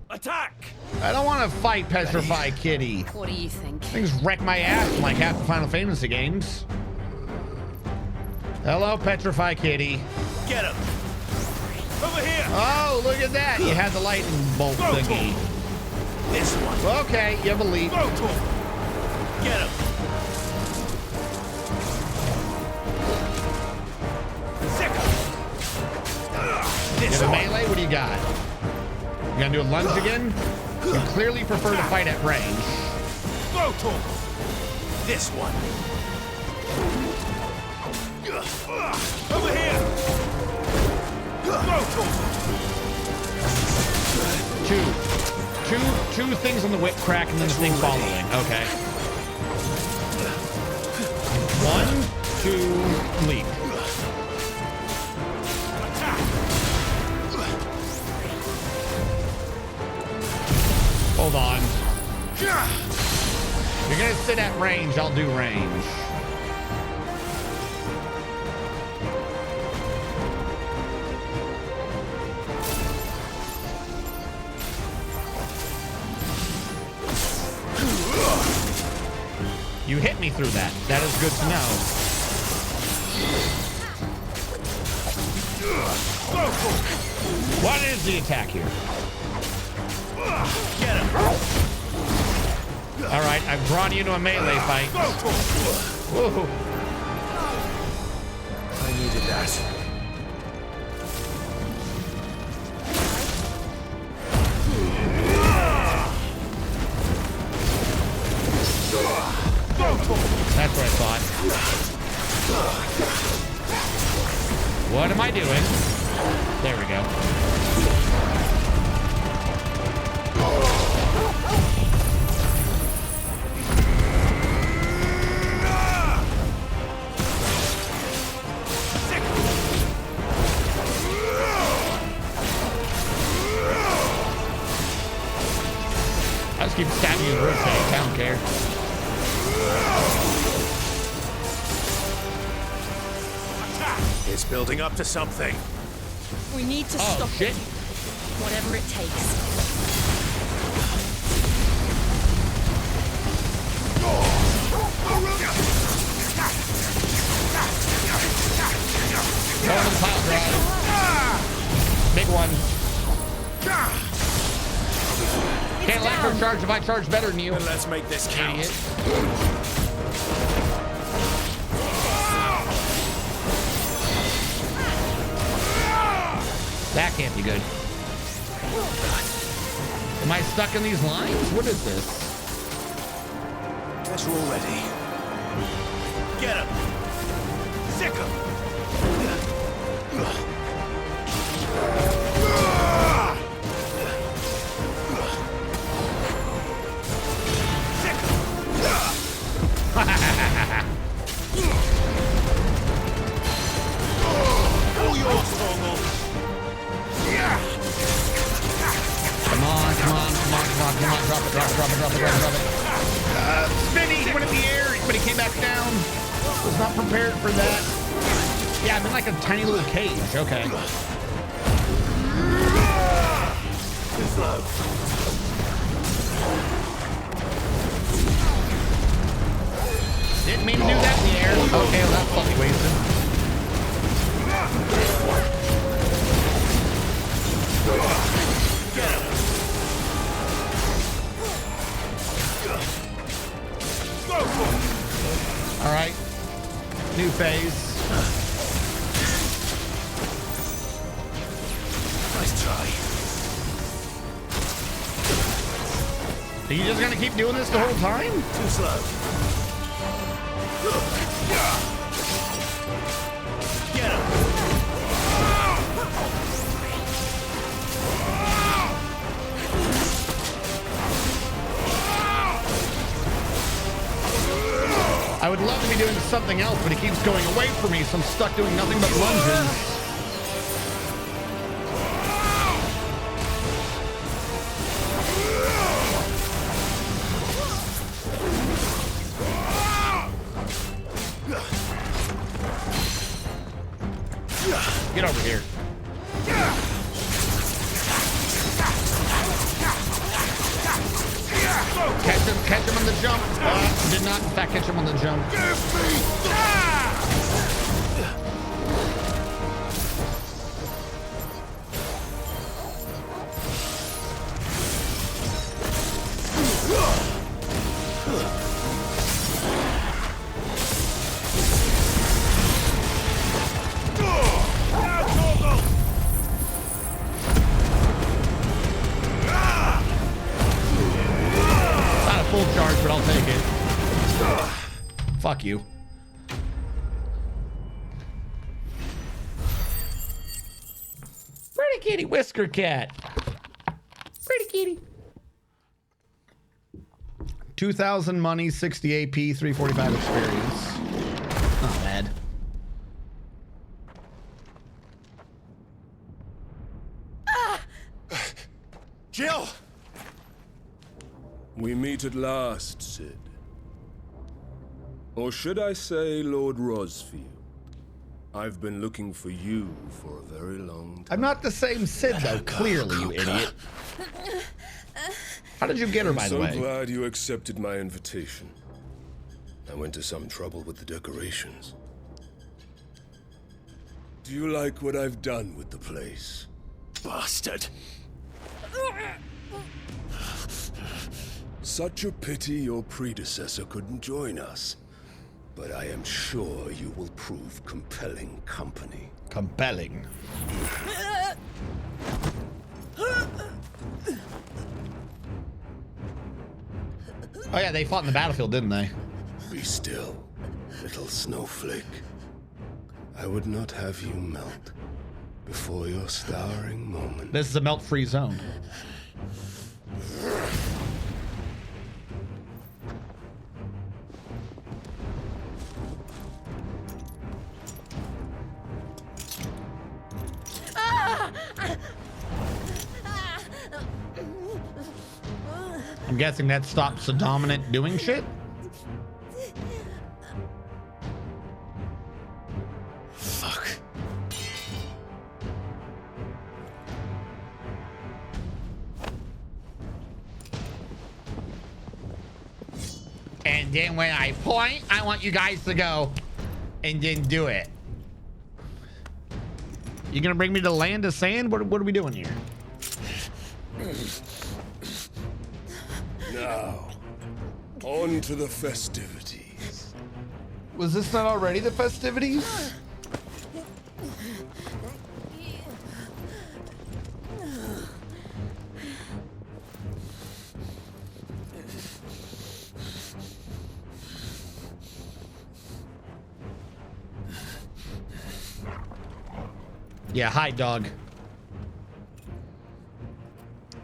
Attack! I don't want to fight petrified kitty. What do you think? Things wreck my ass in like half the Final Fantasy games. Hello, petrified kitty. Get him! Over here! Oh, look at that! You had the lightning bolt thingy. This one. Okay, you believe. Go to him! Get him! Sick him! You have a melee? What do you got? You gonna do a lunge again? You clearly prefer to fight at range. Go to him! This one. Over here! Go to him! Two things on the whip crack and then the thing following. Okay. 1, 2, leap. Hold on. You're gonna sit at range, I'll do range. You hit me through that. That is good to know. What is the attack here? Get him! All right, I've drawn you to a melee fight. Whoa. I needed that. That's what I thought. What am I doing? There we go. I just keep stabbing you in the rotate. I don't care. It's building up to something. We need to stop shit. it. Whatever it takes. Pile drive. Big one. Can't electro charge if I charge better than you. Then let's make this count. Idiot. That can't be good. Am I stuck in these lines? What is this? Guess we're all ready. Get him! Sick him! All yours, Torgal! Come on, drop it. Spinny, he went in the air, but he came back down. Was not prepared for that. Yeah, I'm in like a tiny little cage. Okay. Too slow. Didn't mean to do that in the air. Okay, well, that's fucking wasted. All right. New phase. Nice try. Are you just gonna keep doing this the whole time? Too slow. Get him. I would love to be doing something else, but he keeps going away from me, so I'm stuck doing nothing but lunges. Get over here. Catch him on the jump. Did not, in fact, catch him on the jump. Fuck you. Pretty kitty whisker cat. Pretty kitty. 2,000 money, 60 AP, 345 experience. Not bad. Jill! We meet at last, Sid. Or should I say, Lord Rosfield? I've been looking for you for a very long time. I'm not the same Sid, though, clearly, you idiot. How did you get her, by the way? I'm so glad you accepted my invitation. I went to some trouble with the decorations. Do you like what I've done with the place? Bastard! Such a pity your predecessor couldn't join us. But I am sure you will prove compelling company. Compelling. Oh yeah, they fought in the battlefield, didn't they? Be still, little snowflake. I would not have you melt before your starring moment. This is a melt-free zone. I'm guessing that stops the dominant doing shit. Fuck. And then when I point, I want you guys to go and then do it. You gonna bring me to land of sand? What are we doing here? Now, on to the festivities. Was this not already the festivities? Yeah, hi, dog.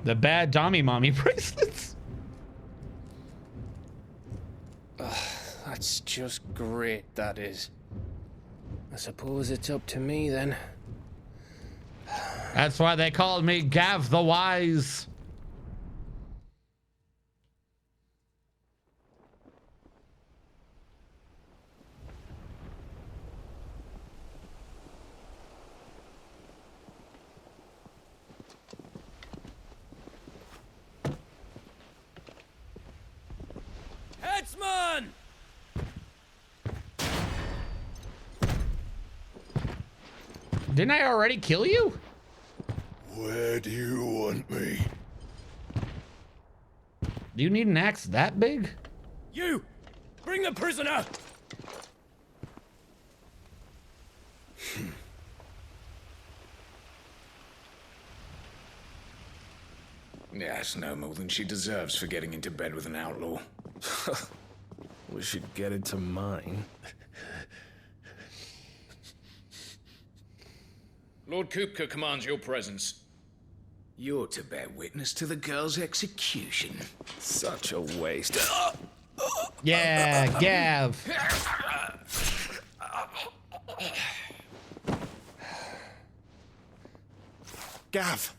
The bad Dommy Mommy bracelets. That's just great, that is. I suppose it's up to me then. That's why they called me Gav the Wise. Didn't I already kill you? Where do you want me? Do you need an axe that big? You! Bring the prisoner! That's no more than she deserves for getting into bed with an outlaw. We should get it to mine. Lord Kupka commands your presence. You're to bear witness to the girl's execution. Such a waste. Yeah, Gav. Gav.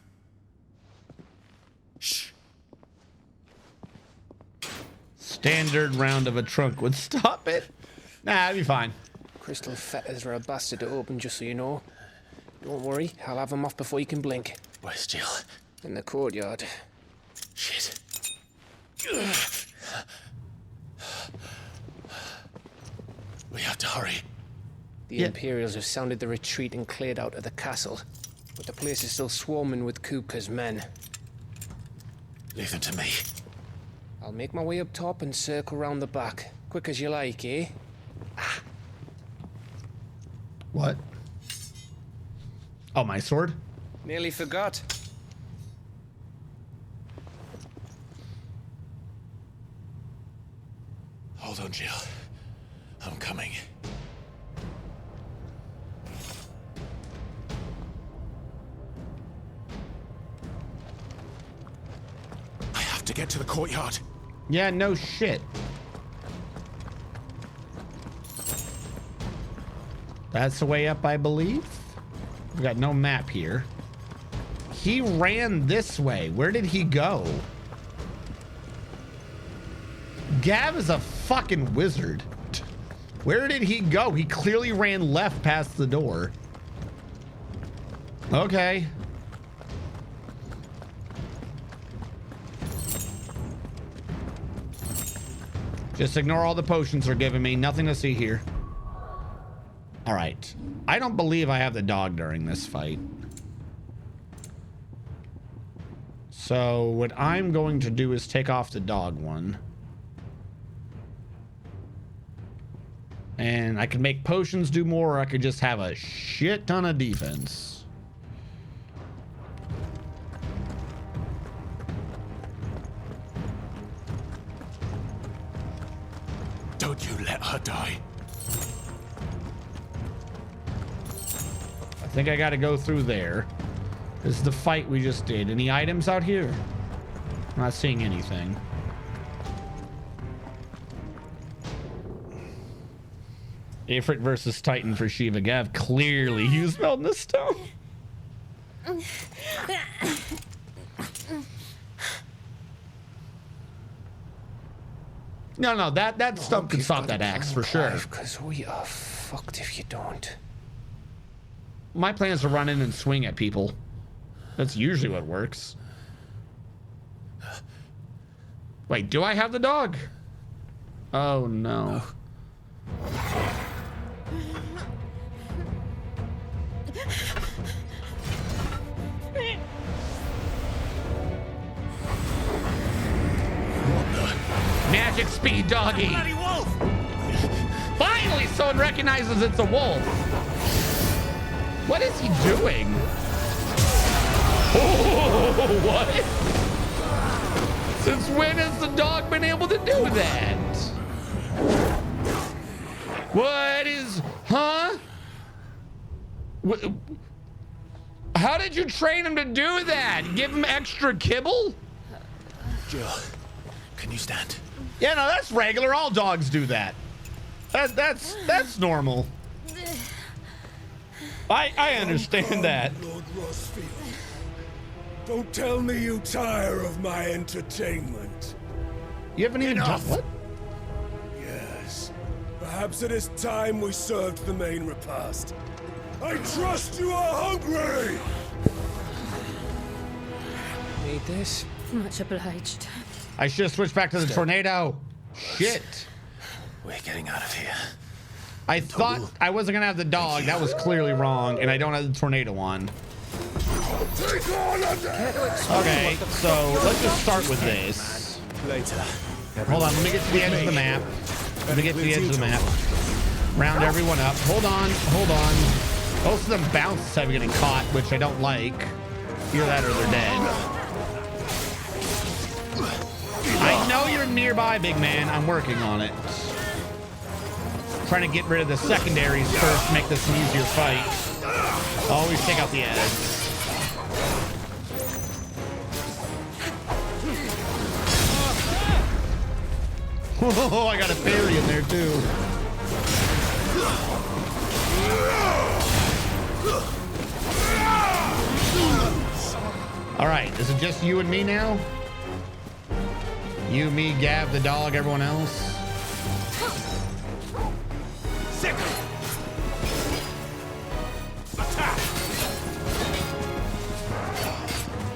Shh. Standard round of a trunk would stop it. Nah, it'd be fine. Crystal fetters are a bastard to open, just so you know. Don't worry, I'll have them off before you can blink. Where's Jill? In the courtyard. Shit. We have to hurry. The Imperials have sounded the retreat and cleared out of the castle, but the place is still swarming with Kupka's men. Leave them to me. I'll make my way up top and circle round the back. Quick as you like, eh? What? Oh, my sword? Nearly forgot. Hold on, Jill. I'm coming. I have to get to the courtyard. Yeah, no shit. That's the way up, I believe. We've got no map here. He ran this way. Where did he go? Gav is a fucking wizard. Where did he go? He clearly ran left past the door. Okay. Just ignore all the potions they're giving me. Nothing to see here. All right. I don't believe I have the dog during this fight. So what I'm going to do is take off the dog one. And I could make potions do more, or I could just have a shit ton of defense. Don't you let her die. I think I got to go through there. This is the fight we just did. Any items out here? I'm not seeing anything. Ifrit versus Titan for Shiva. Gav clearly used Melt in the Stone. No, that stump can stop that axe for sure. Because we are fucked if you don't. My plan is to run in and swing at people. That's usually what works. Wait, do I have the dog? Oh no. Magic speed doggy. Bloody wolf! Finally, someone recognizes it's a wolf. What is he doing? Oh, what? Since when has the dog been able to do that? What is, huh? How did you train him to do that? Give him extra kibble? Jill, can you stand? Yeah, no, that's regular. All dogs do that. That's normal. I understand that. Lord Rossfield, don't tell me you tire of my entertainment. You haven't even done what? Yes. Perhaps it is time we served the main repast. I trust you are hungry! Need this? Much obliged. I should have switched back to the tornado. Shit. We're getting out of here. I thought I wasn't gonna have the dog. That was clearly wrong, and I don't have the tornado on. Okay, so let's just start with this. Later. Hold on, let me get to the edge of the map. Let me get to the edge of the map. Round everyone up. Hold on, hold on. Most of them bounce have getting caught, which I don't like. Either that or they're dead. I know you're nearby, big man. I'm working on it. Trying to get rid of the secondaries first to make this an easier fight. Always take out the edge. Oh, I got a fairy in there too. All right, is it just you and me now? You, me, Gav, the dog, everyone else?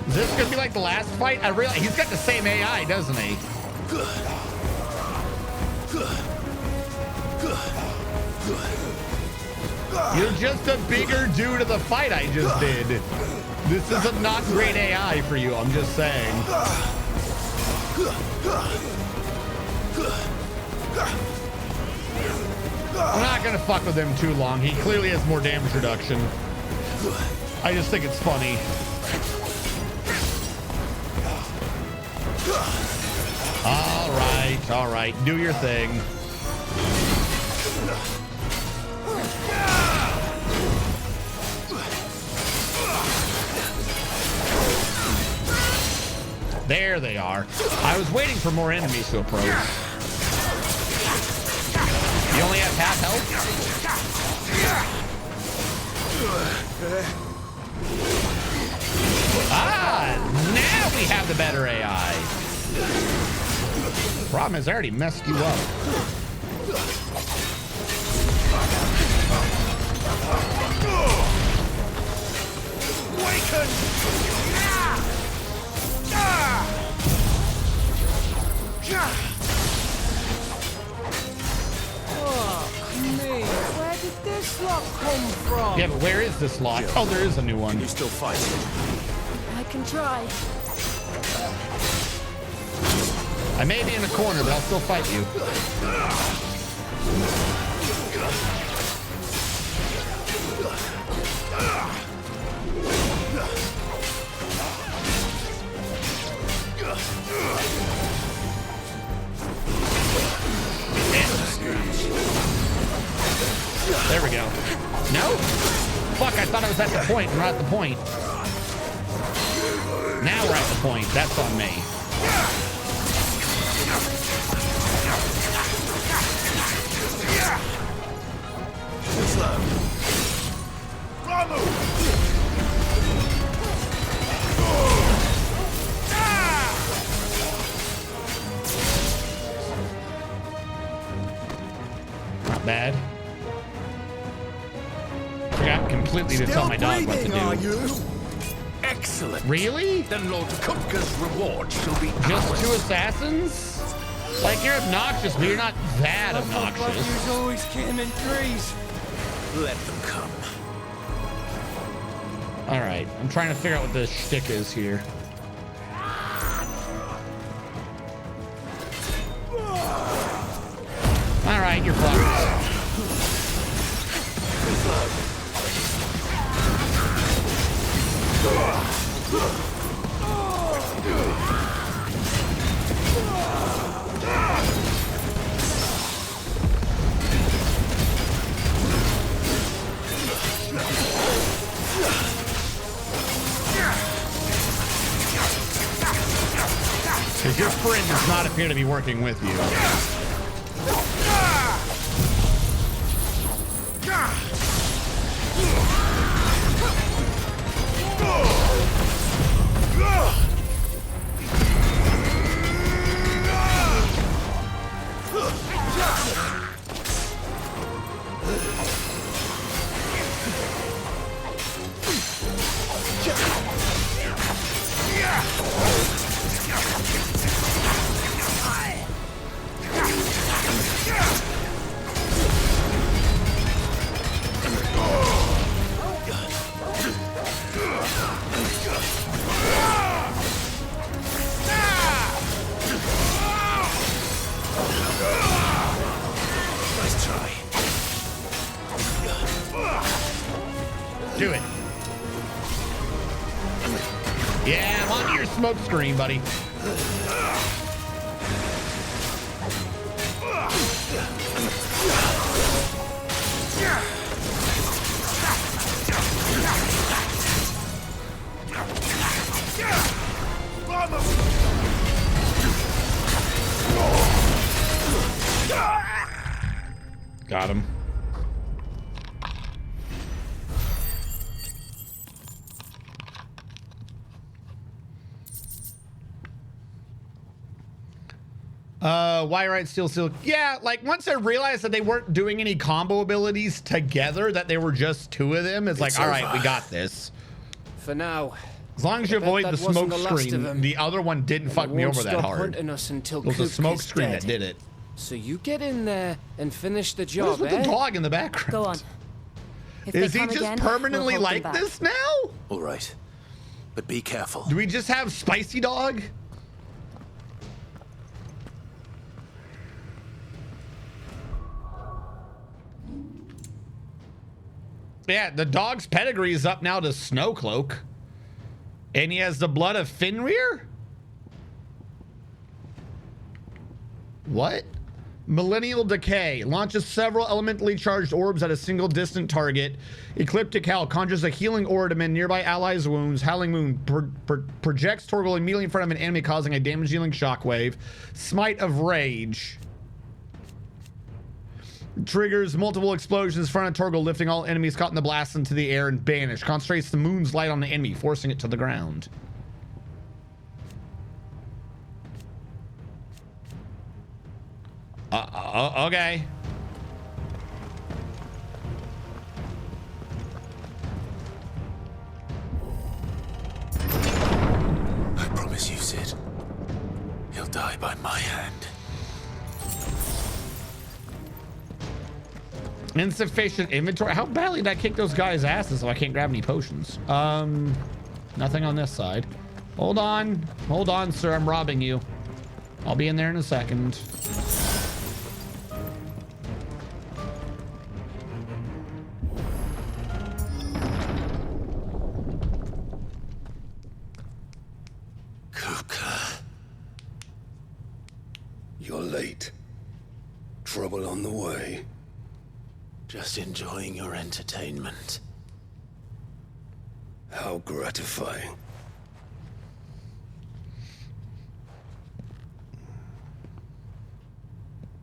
Is this gonna be like the last fight? I realize he's got the same AI, doesn't he? You're just a bigger dude of the fight I just did. This is a not great AI for you, I'm just saying. I'm not gonna fuck with him too long. He clearly has more damage reduction. I just think it's funny. All right, do your thing. There they are. I was waiting for more enemies to approach. You only have half health? Ah, now we have the better AI. Problem is, I already messed you up. Awaken! Me, where did this lot come from? Yeah, but where is this lot? Oh, there is a new one. You still fight? I can try. I may be in a corner, but I'll still fight you. There we go. No? Fuck, I thought I was at the point. We're not at the point. Now we're at the point. That's on me. Not bad. Forgot completely to tell my dog what to do. Are you? Excellent. Really? Then Lord Kupka's reward shall be Just ours. 2 assassins? Like, you're obnoxious, but you're not that obnoxious. You always came in threes. Let them come. All right, I'm trying to figure out what the shtick is here. All right, you're fucked. Because your friend does not appear to be working with you. smoke screen, buddy. Got him. Wire right, steel. Yeah, like once I realized that they weren't doing any combo abilities together, that they were just two of them, it's like, all right, we got this. For now. As long as you avoid the smoke screen, the other one didn't fuck me over that hard. It was the smoke screen that did it. So you get in there and finish the job, What is with the dog in the background? Go on. Is he just permanently like this now? All right, but be careful. Do we just have Spicy Dog? Yeah, the dog's pedigree is up now to Snowcloak. And he has the blood of Fenrir? What? Millennial Decay. Launches several elementally charged orbs at a single distant target. Ecliptic Hell. Conjures a healing aura to mend nearby allies' wounds. Howling Moon. Projects Torgal immediately in front of an enemy, causing a damage-dealing shockwave. Smite of Rage. Triggers multiple explosions in front of Torgal, lifting all enemies caught in the blast into the air and banish. Concentrates the moon's light on the enemy, forcing it to the ground. Okay. I promise you, Sid. He'll die by my hand. Insufficient inventory. How badly did I kick those guys' asses so I can't grab any potions? Nothing on this side. Hold on. Hold on, sir. I'm robbing you. I'll be in there in a second. Kuka. You're late. Trouble on the way. Just enjoying your entertainment. How gratifying.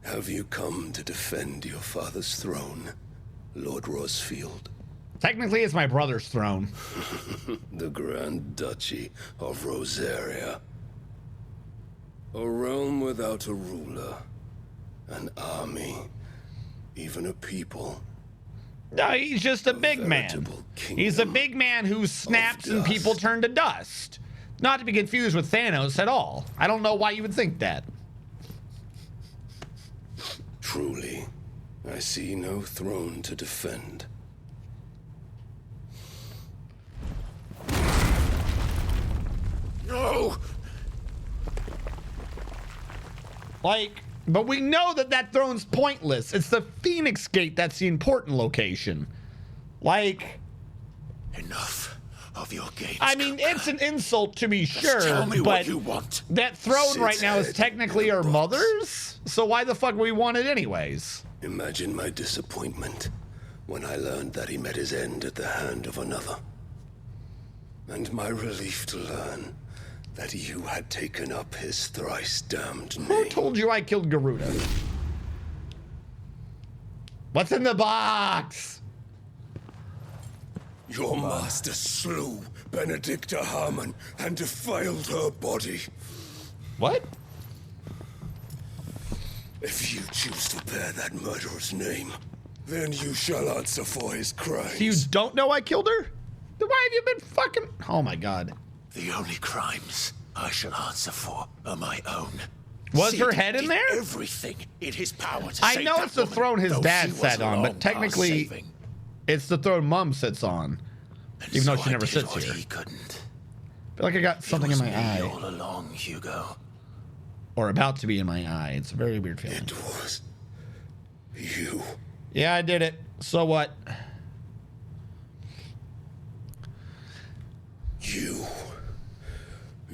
Have you come to defend your father's throne, Lord Rosfield? Technically, it's my brother's throne. The Grand Duchy of Rosaria. A realm without a ruler. An army. Even a people. No, he's just a big man. He's a big man who snaps and people turn to dust. Not to be confused with Thanos at all. I don't know why you would think that. Truly, I see no throne to defend. No! Like, but we know that that throne's pointless. It's the Phoenix Gate that's the important location. Like... Enough of your games. I mean, it's an insult to be sure, tell me but what you want. that throne Sid's right now is head technically our mother's? So why the fuck we want it anyways? Imagine my disappointment when I learned that he met his end at the hand of another. And my relief to learn that you had taken up his thrice damned name. Who told you I killed Garuda? What's in the box? Your master slew Benedicta Harmon and defiled her body. What? If you choose to bear that murderer's name, then you shall answer for his crimes. You don't know I killed her? Then why have you been fucking... Oh my god. The only crimes I shall answer for are my own. Was Sid her head in did there? Everything in his power to I save know that it's the woman, throne his though dad she sat was on, long but technically past saving. it's the throne Mom sits on. Even though she never sits here. He couldn't. I feel like I got something in my eye. All along, Hugo. Or about to be in my eye. It's a very weird feeling. It was you. Yeah, I did it. So what?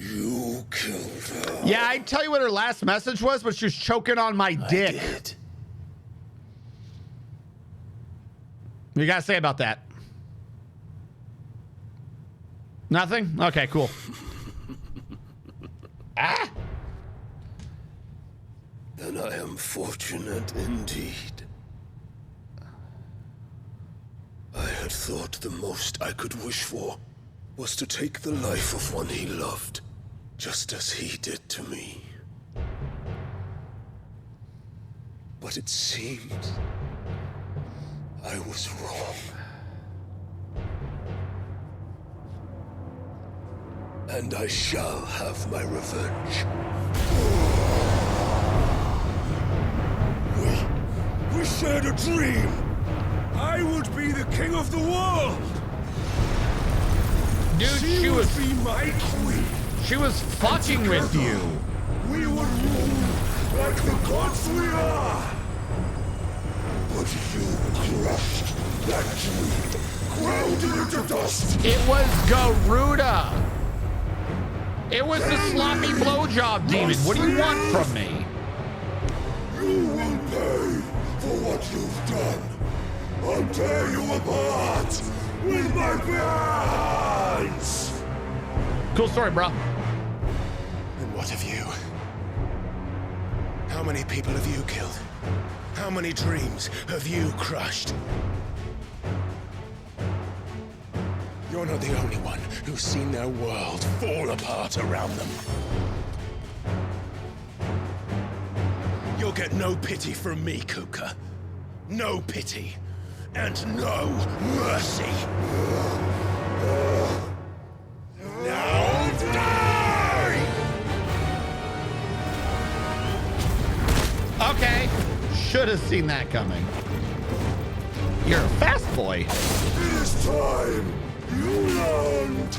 You killed her. Yeah, I'd tell you what her last message was, but she was choking on my dick. Did. What you gotta say about that? Nothing? Okay, cool. Ah! Then I am fortunate indeed. I had thought the most I could wish for was to take the life of one he loved, just as he did to me. But it seems I was wrong. And I shall have my revenge. We shared a dream. I would be the king of the world. Dude, she would was be my queen. She was fucking with you. We would rule like the gods we are. But you crushed that dream, ground it into dust. It was Garuda. It was the sloppy blowjob demon. What do you want from me? You will pay for what you've done. I'll tear you apart with my hands. Cool story, bro. And what of you? How many people have you killed? How many dreams have you crushed? You're not the only one who's seen their world fall apart around them. You'll get no pity from me, Kuka. No pity. And no mercy. Now die! Okay. Should have seen that coming. You're a fast boy. This time, you learned.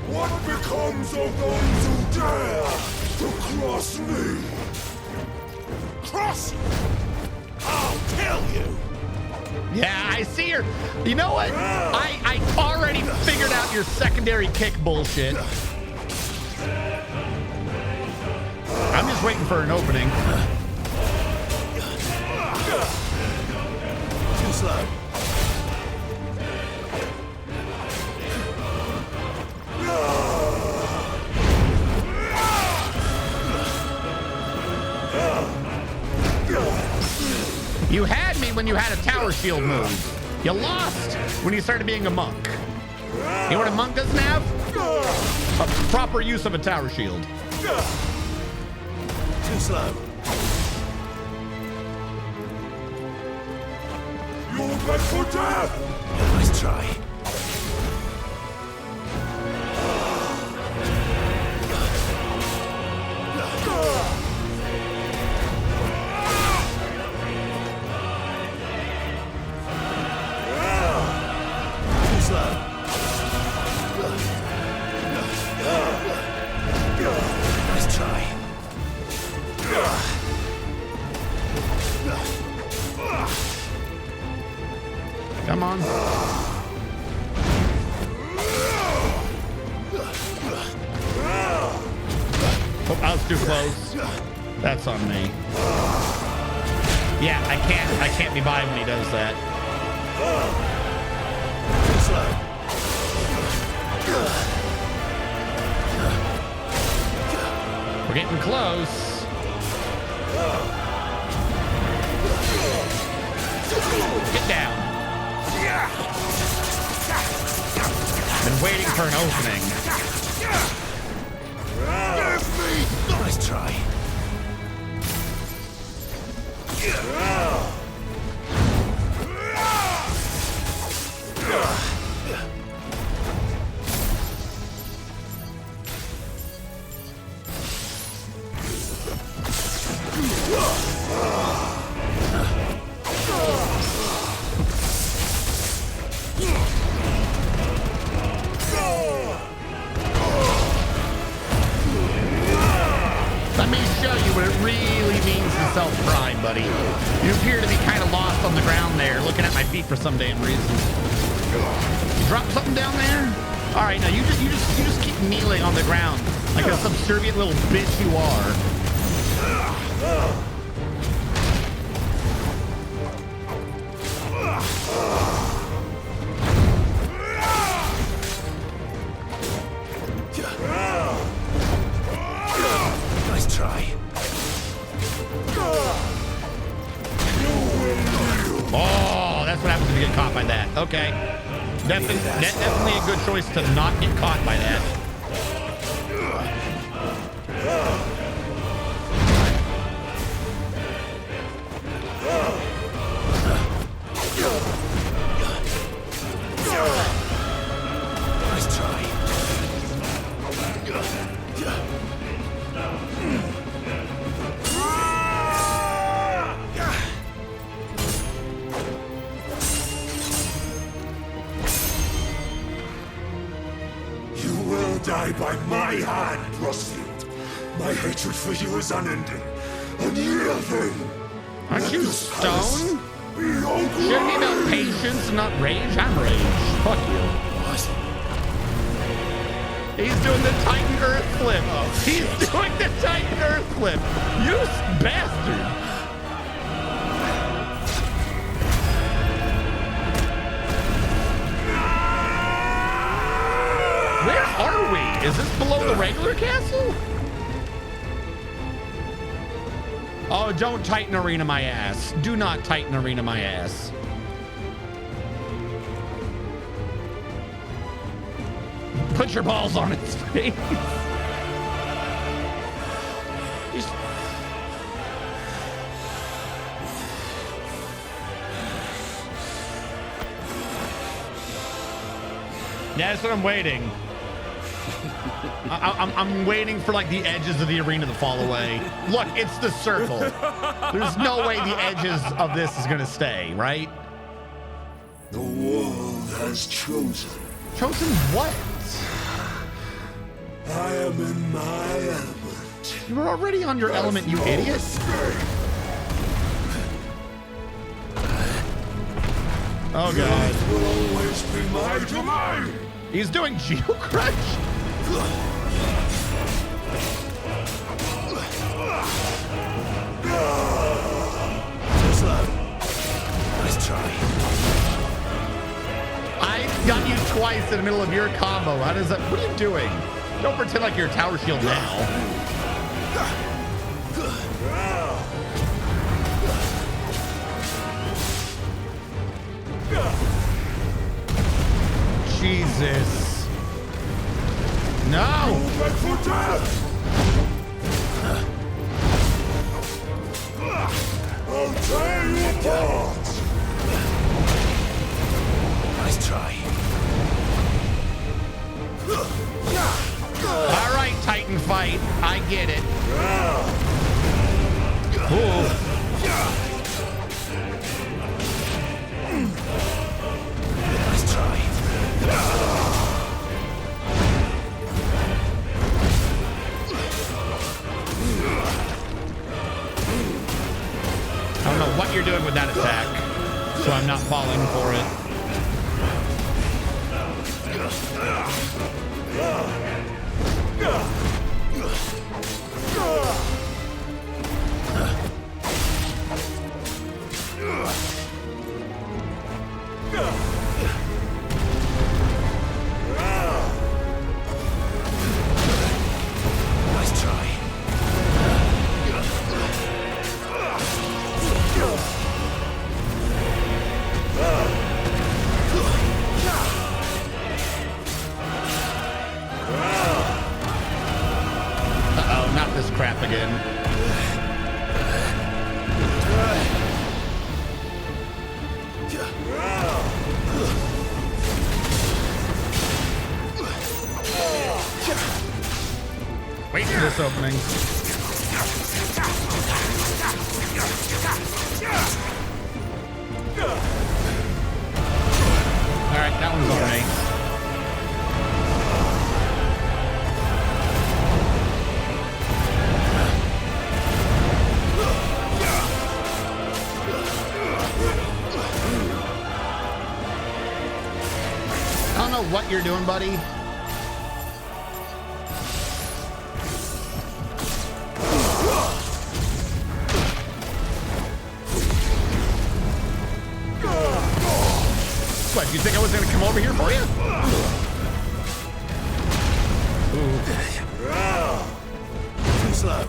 What becomes of those who dare to cross me? Cross? I'll kill you! Yeah, I see your... You know what? I already figured out your secondary kick bullshit. I'm just waiting for an opening. Too slow. You had me when you had a tower shield move. You lost when you started being a monk. You know what a monk doesn't have? A proper use of a tower shield. Too slow. You're meant for death! Nice try. Come on. Oh, I was too close. That's on me. Yeah, I can't be by when he does that. We're getting close. Get down. Been waiting for an opening. Nice try. Let me show you what it really means to self-prime, buddy. You appear to be kind of lost on the ground there, looking at my feet for some damn reason. You drop something down there? All right, now you just keep kneeling on the ground like a subservient little bitch you are. Nice try. Oh, that's what happens if you get caught by that. Okay. Definitely a good choice to not get caught by that. Nice try. You will die by my hand, Rosfield. My hatred for you is unending, unyielding. Aren't you stone? Shouldn't be about patience, not rage. I'm rage. Fuck you. He's doing the Titan Earth flip. He's doing the Titan Earth flip. You bastard. Where are we? Is this below the regular castle? Oh, don't Titan Arena my ass. Do not Titan Arena my ass. Put your balls on its face. Yeah, that's what I'm waiting. I'm waiting for like the edges of the arena to fall away. Look, it's the circle. There's no way the edges of this is gonna stay, right? The world has chosen. Chosen what? I am in my element. You were already on your element, you idiot. Oh god. Life will always be my domain. He's doing geocrunch. Nice try. I got you twice in the middle of your combo. How does that? What are you doing? Don't pretend like you're a tower shield now. Jesus. No. For death. I'll tear you apart. Nice try. All right, Titan fight. I get it. Ooh. Nice try. I don't know what you're doing with that attack, so I'm not falling for it. Nice try. Uh-oh, not this crap again. Wait for this opening. All right, that one's on me. I don't know what you're doing, buddy. Do you think I was gonna come over here for you? Too slow.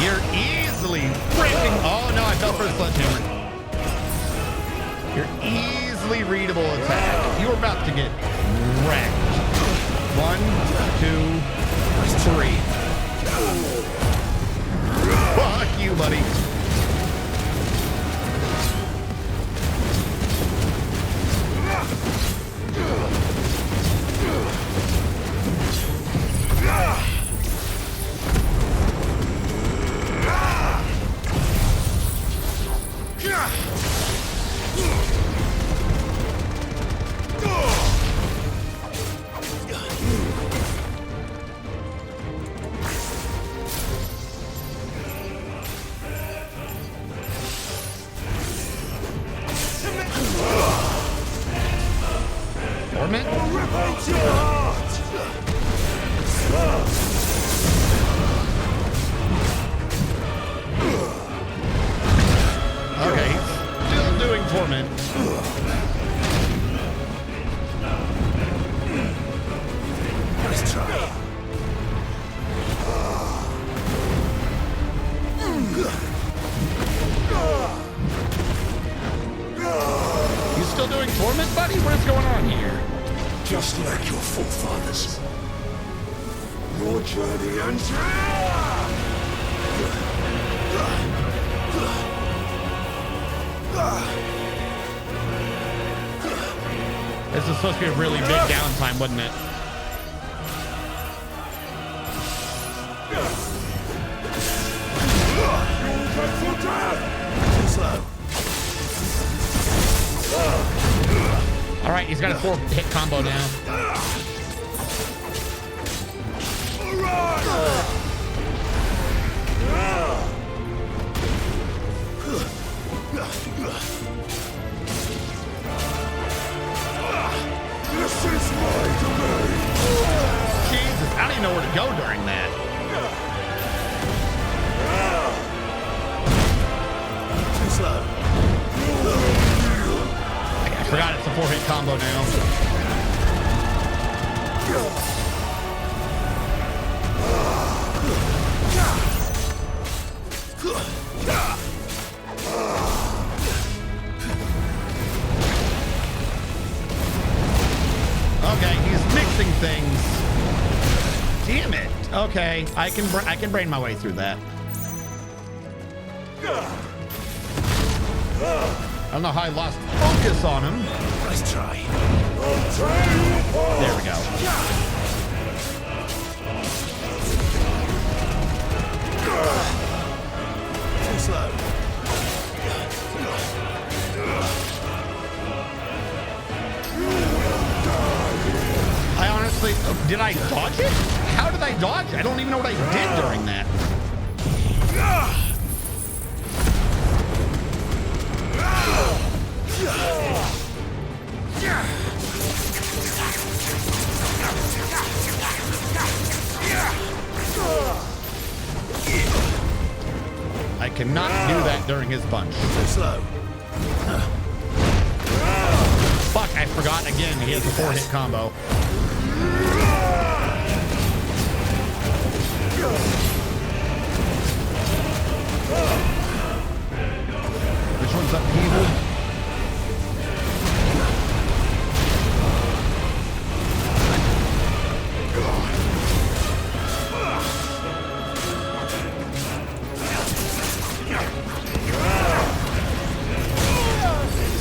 You're easily freaking. Oh no, I fell for the sledgehammer. Your easily readable attack. You were about to get wrecked. 1, 2, 3. Fuck you, buddy. Torment? Okay, he's still doing torment. Nice try. You still doing torment, buddy? What is going on here? Just like your forefathers. Your journey ends here! This is supposed to be a really big downtime, wasn't it? Too slow. All right, he's got a 4-hit combo now. This is my domain! Jesus, I don't even know where to go during that. Too slow. I forgot it's a 4-hit combo now. Okay, he's mixing things. Damn it. Okay, I can brain my way through that. I don't know how I lost focus on him. Nice try. There we go. Too slow. I honestly, did I dodge it? How did I dodge it? I don't even know what I did during that. I cannot do that during his punch. Too slow. Fuck, I forgot again. He has a 4-hit combo. Which one's up, evil?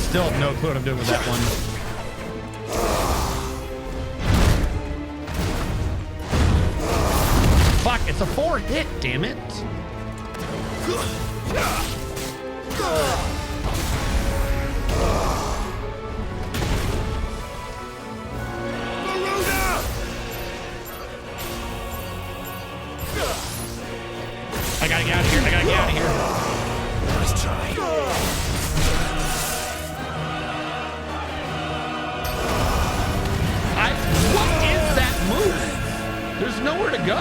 Still have no clue what I'm doing with that one. Fuck, it's a 4-hit, damn it. I gotta get out of here. I gotta get out of here. Nice try. What is that move? There's nowhere to go.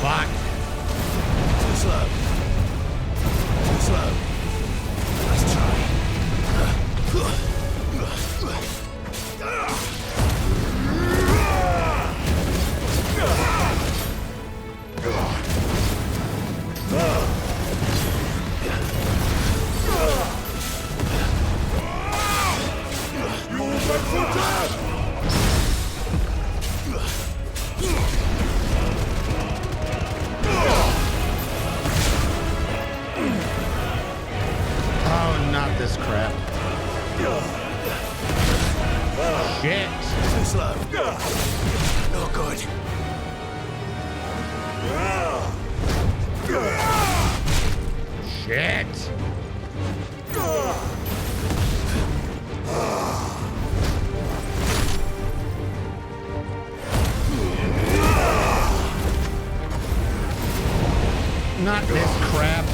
Fuck. Too slow. Too slow. Let's try. You're meant for death! Oh, not this crap. Shit. Too slow. Not good. Shit. Not this crap.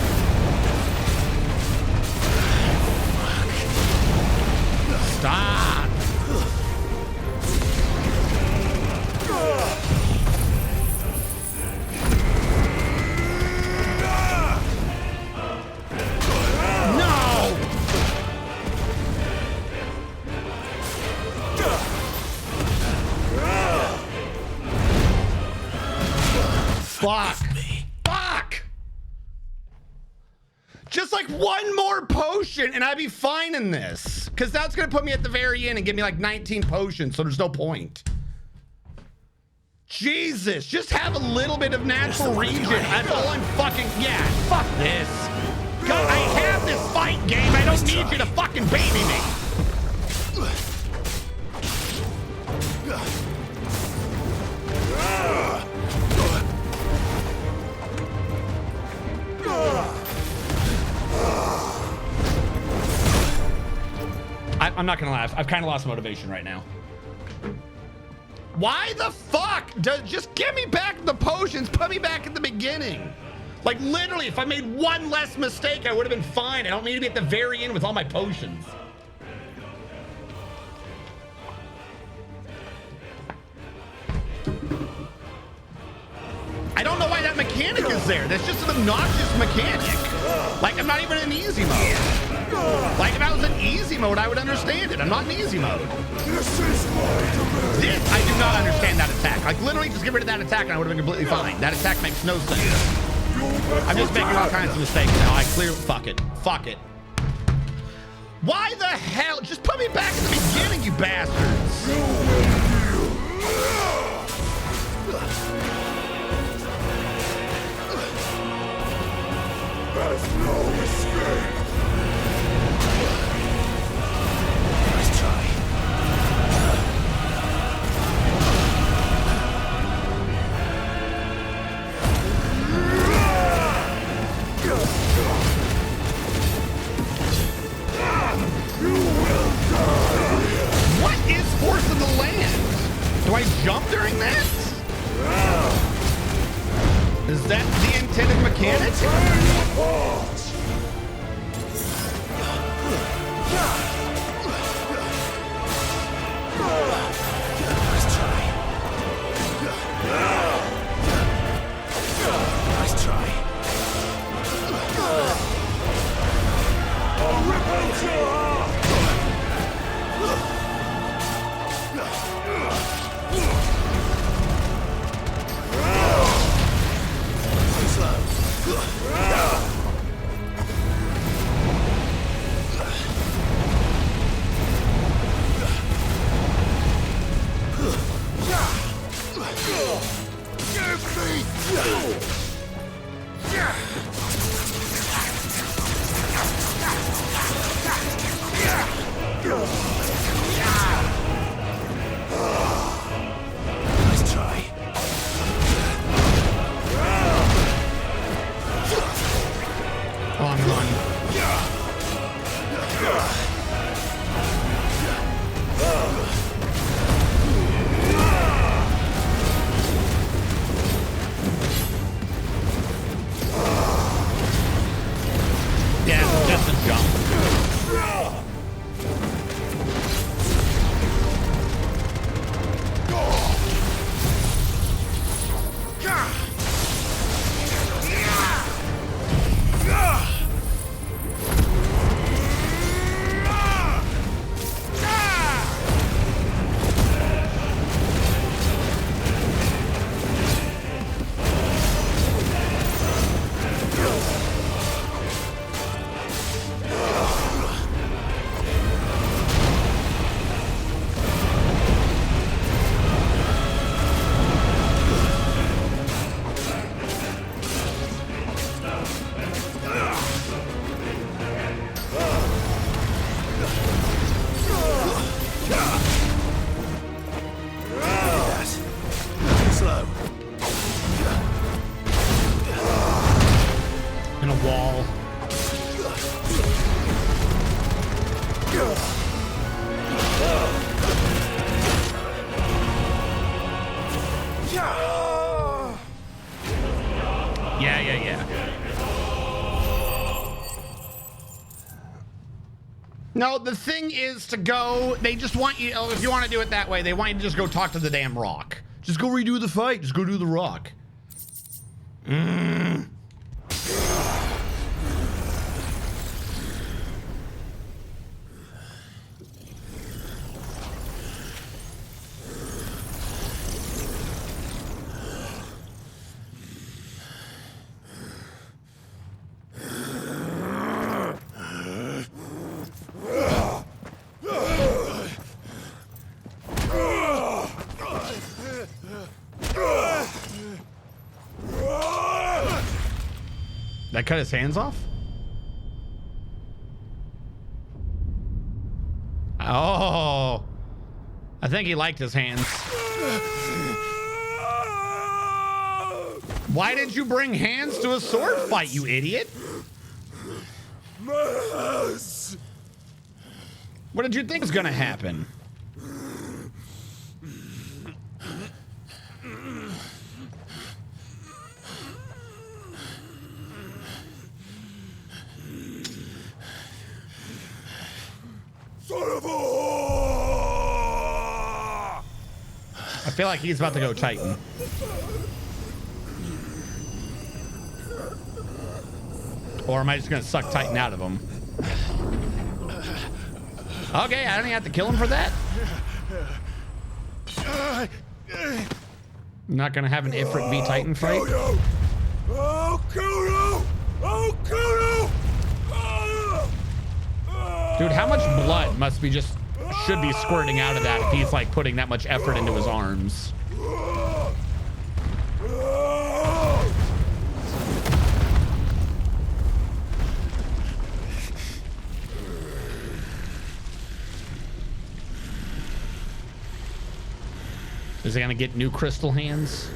Stop. No. Fuck. Fuck. Just like one more potion and I'd be fine in this. Because that's going to put me at the very end and give me like 19 potions, so there's no point. Jesus, just have a little bit of natural regen. That's all I'm fucking... Yeah, fuck this. God, I have this fight game. I don't need you to fucking baby me. I'm not gonna laugh. I've kind of lost motivation right now. Why the fuck? Just give me back the potions. Put me back at the beginning. Like literally, if I made one less mistake, I would have been fine. I don't need to be at the very end with all my potions. I don't know why that mechanic is there. That's just an obnoxious mechanic. Like, I'm not even in easy mode. Like, if I was in easy mode, I would understand it. I'm not in easy mode. This, I do not understand that attack. Like, literally, just get rid of that attack and I would have been completely fine. That attack makes no sense. I'm just making all kinds of mistakes now. I clearly, fuck it. Fuck it. Why the hell? Just put me back at the beginning, you bastards. There's no escape! Let's try. You will die! What is Force of the Land? Do I jump during that? Is that the intended mechanic? Let's try. Let's try. I'll rip out your heart! Too slow. Let's try. Oh, I'm running. Yeah. No, the thing is to go, they just want you, if you want to do it that way, they want you to just go talk to the damn rock. Just go redo the fight. Just go do the rock. That cut his hands off? Oh. I think he liked his hands. Why did you bring hands to a sword fight, you idiot? What did you think was gonna happen? I feel like he's about to go Titan. Or am I just gonna suck Titan out of him? Okay, I don't even have to kill him for that. I'm not gonna have an Ifrit v Titan fight. Dude, how much blood should be squirting out of that if he's like putting that much effort into his arms? Is he gonna get new crystal hands?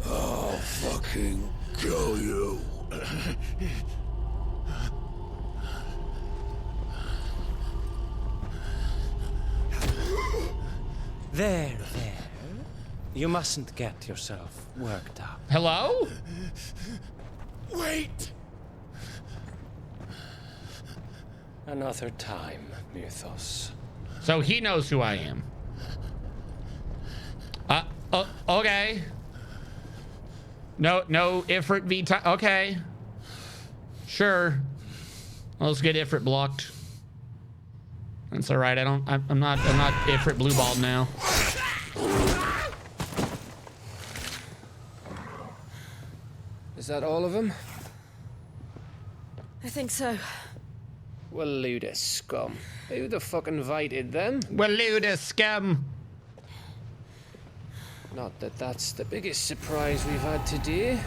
I'll fucking kill you. There. You mustn't get yourself worked up. Hello? Wait! Another time, Mythos. So he knows who I am. Okay. No, Ifrit v Titan. Okay. Sure. Let's get Ifrit blocked. That's all right. I'm not Ifrit blue balled now. Is that all of them? I think so. Well, Luda scum. Who the fuck invited them? Well, Luda scum. Not that that's the biggest surprise we've had today.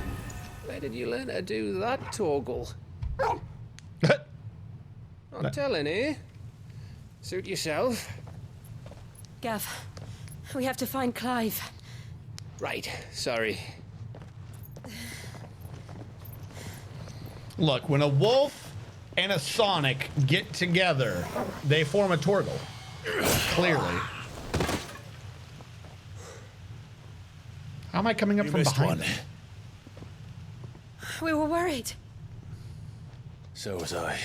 Where did you learn to do that, Toggle? Not telling, eh? Suit yourself. Gav, we have to find Clive. Right, sorry. Look, when a wolf and a Sonic get together, they form a Torgal. Clearly. How am I coming up from behind? We were worried. So was I.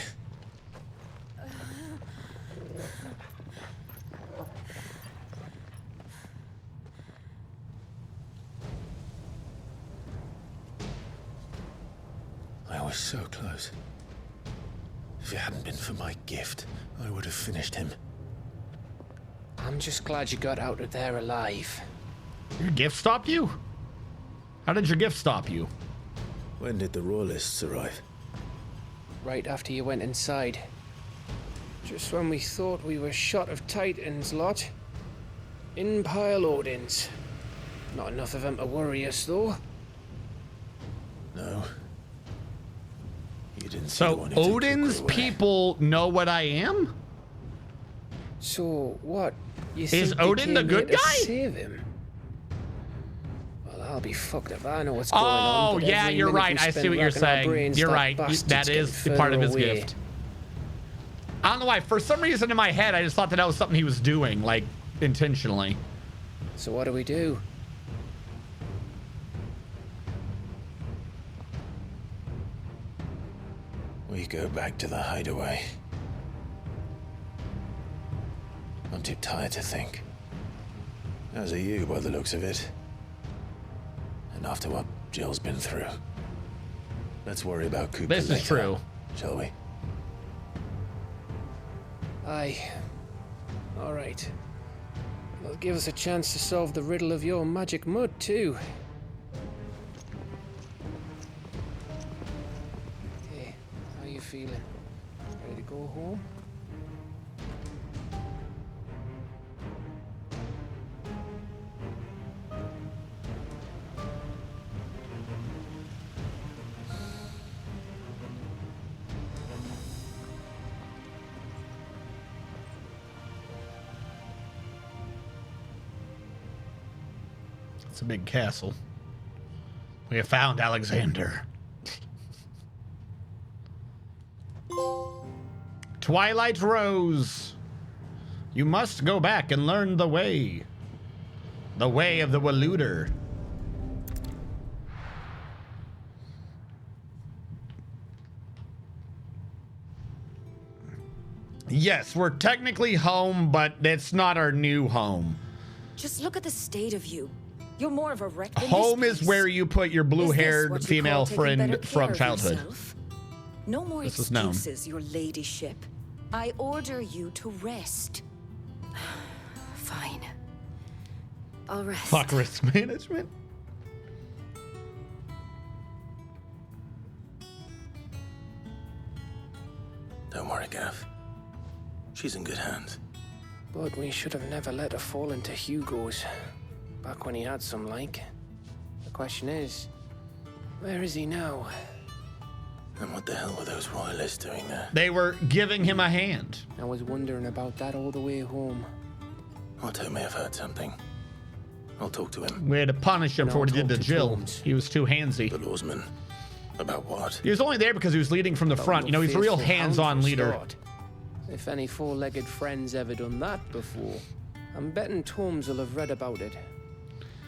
I was so close. If it hadn't been for my gift, I would have finished him. I'm just glad you got out of there alive. Your gift stopped you? How did your gift stop you? When did the Royalists arrive? Right after you went inside. Just when we thought we were shot of Titans, lot. In pile Odins. Not enough of them to worry us, though. No. You didn't. So Odin's people know what I am? So what? You Is think they Odin the came good here to guy? Save him? Well, I'll be fucked if I know what's going on. Oh, but yeah, every you're minute right. we I spend see what you're racking our saying. brains, You're that right. bastard's That getting is part of his further away. gift. I don't know why. For some reason in my head, I just thought that was something he was doing, like, intentionally. So what do we do? We go back to the hideaway. I'm too tired to think. As are you, by the looks of it. And after what Jill's been through. Let's worry about Cooper This is true. Shall we? Aye. All right. It'll give us a chance to solve the riddle of your magic mud, too. Hey, how you feeling? Ready to go home? It's a big castle. We have found Alexander. Twilight Rose. You must go back and learn the way. The way of the Waluder. Yes, we're technically home, but it's not our new home. Just look at the state of you. You're more of a wreck than Home this is where you put your blue-haired female friend from of childhood. yourself? No more This is known. excuses, your ladyship. I order you to rest. Fine. I'll rest. Fuck risk management. Don't worry, Gav. She's in good hands. But we should have never let her fall into Hugo's. Back when he had some like. The question is, where is he now? And what the hell were those royalists doing there? They were giving him a hand. I was wondering about that all the way home. Otto may have heard something. I'll talk to him. We had to punish him for what he did to Jill. He was too handsy. The lawsman. About what? He was only there because he was leading from the front. You know, he's a real hands-on leader. If any four-legged friend's ever done that before, I'm betting Tomes will have read about it.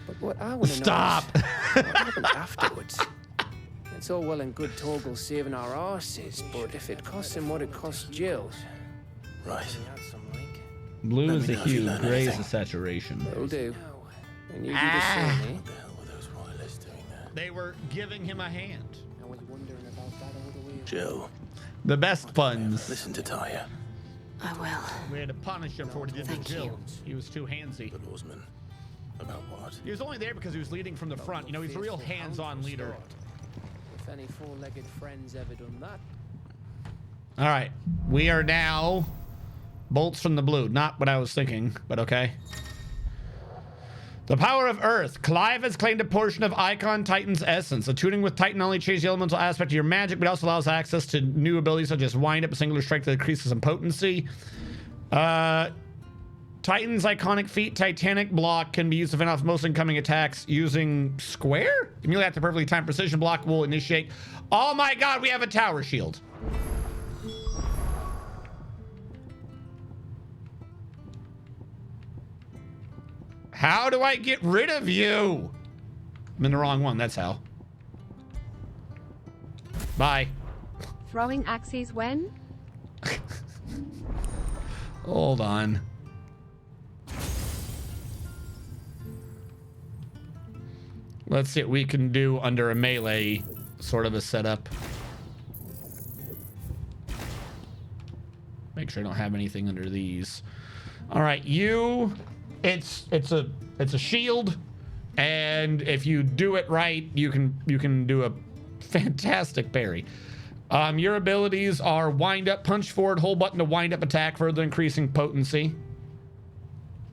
But what I want to know is what happened afterwards. It's all well and good Torgal saving our arses, but if it costs him what it cost Jill's... Right. Blue is the hue, gray is the saturation. Will do. And you do the same, eh? What the hell were those royalists doing there? They were giving him a hand. I was wondering about that all the way. Jill. The best puns. Listen to Taya. I will. We had to punish him for what he did to Jill. He was too handsy. The lawsman. About what? He was only there because he was leading from the front. You know, he's a real hands-on leader. If any four-legged friend's ever done that. All right. We are now bolts from the blue. Not what I was thinking, but okay. The power of Earth. Clive has claimed a portion of Icon Titan's essence. Attuning with Titan not only changes the elemental aspect of your magic, but also allows access to new abilities such as wind up, a singular strike that increases in potency. Titan's iconic feat, Titanic Block, can be used to fend off most incoming attacks using Square? Immediately after perfectly timed precision block will initiate. Oh my god, we have a tower shield. How do I get rid of you? I'm in the wrong one, that's how. Bye. Throwing axes when? Hold on. Let's see what we can do under a melee sort of a setup. Make sure I don't have anything under these. All right, you. It's a shield, and if you do it right, you can do a fantastic parry. Your abilities are wind up, punch forward, hold button to wind up attack, further increasing potency.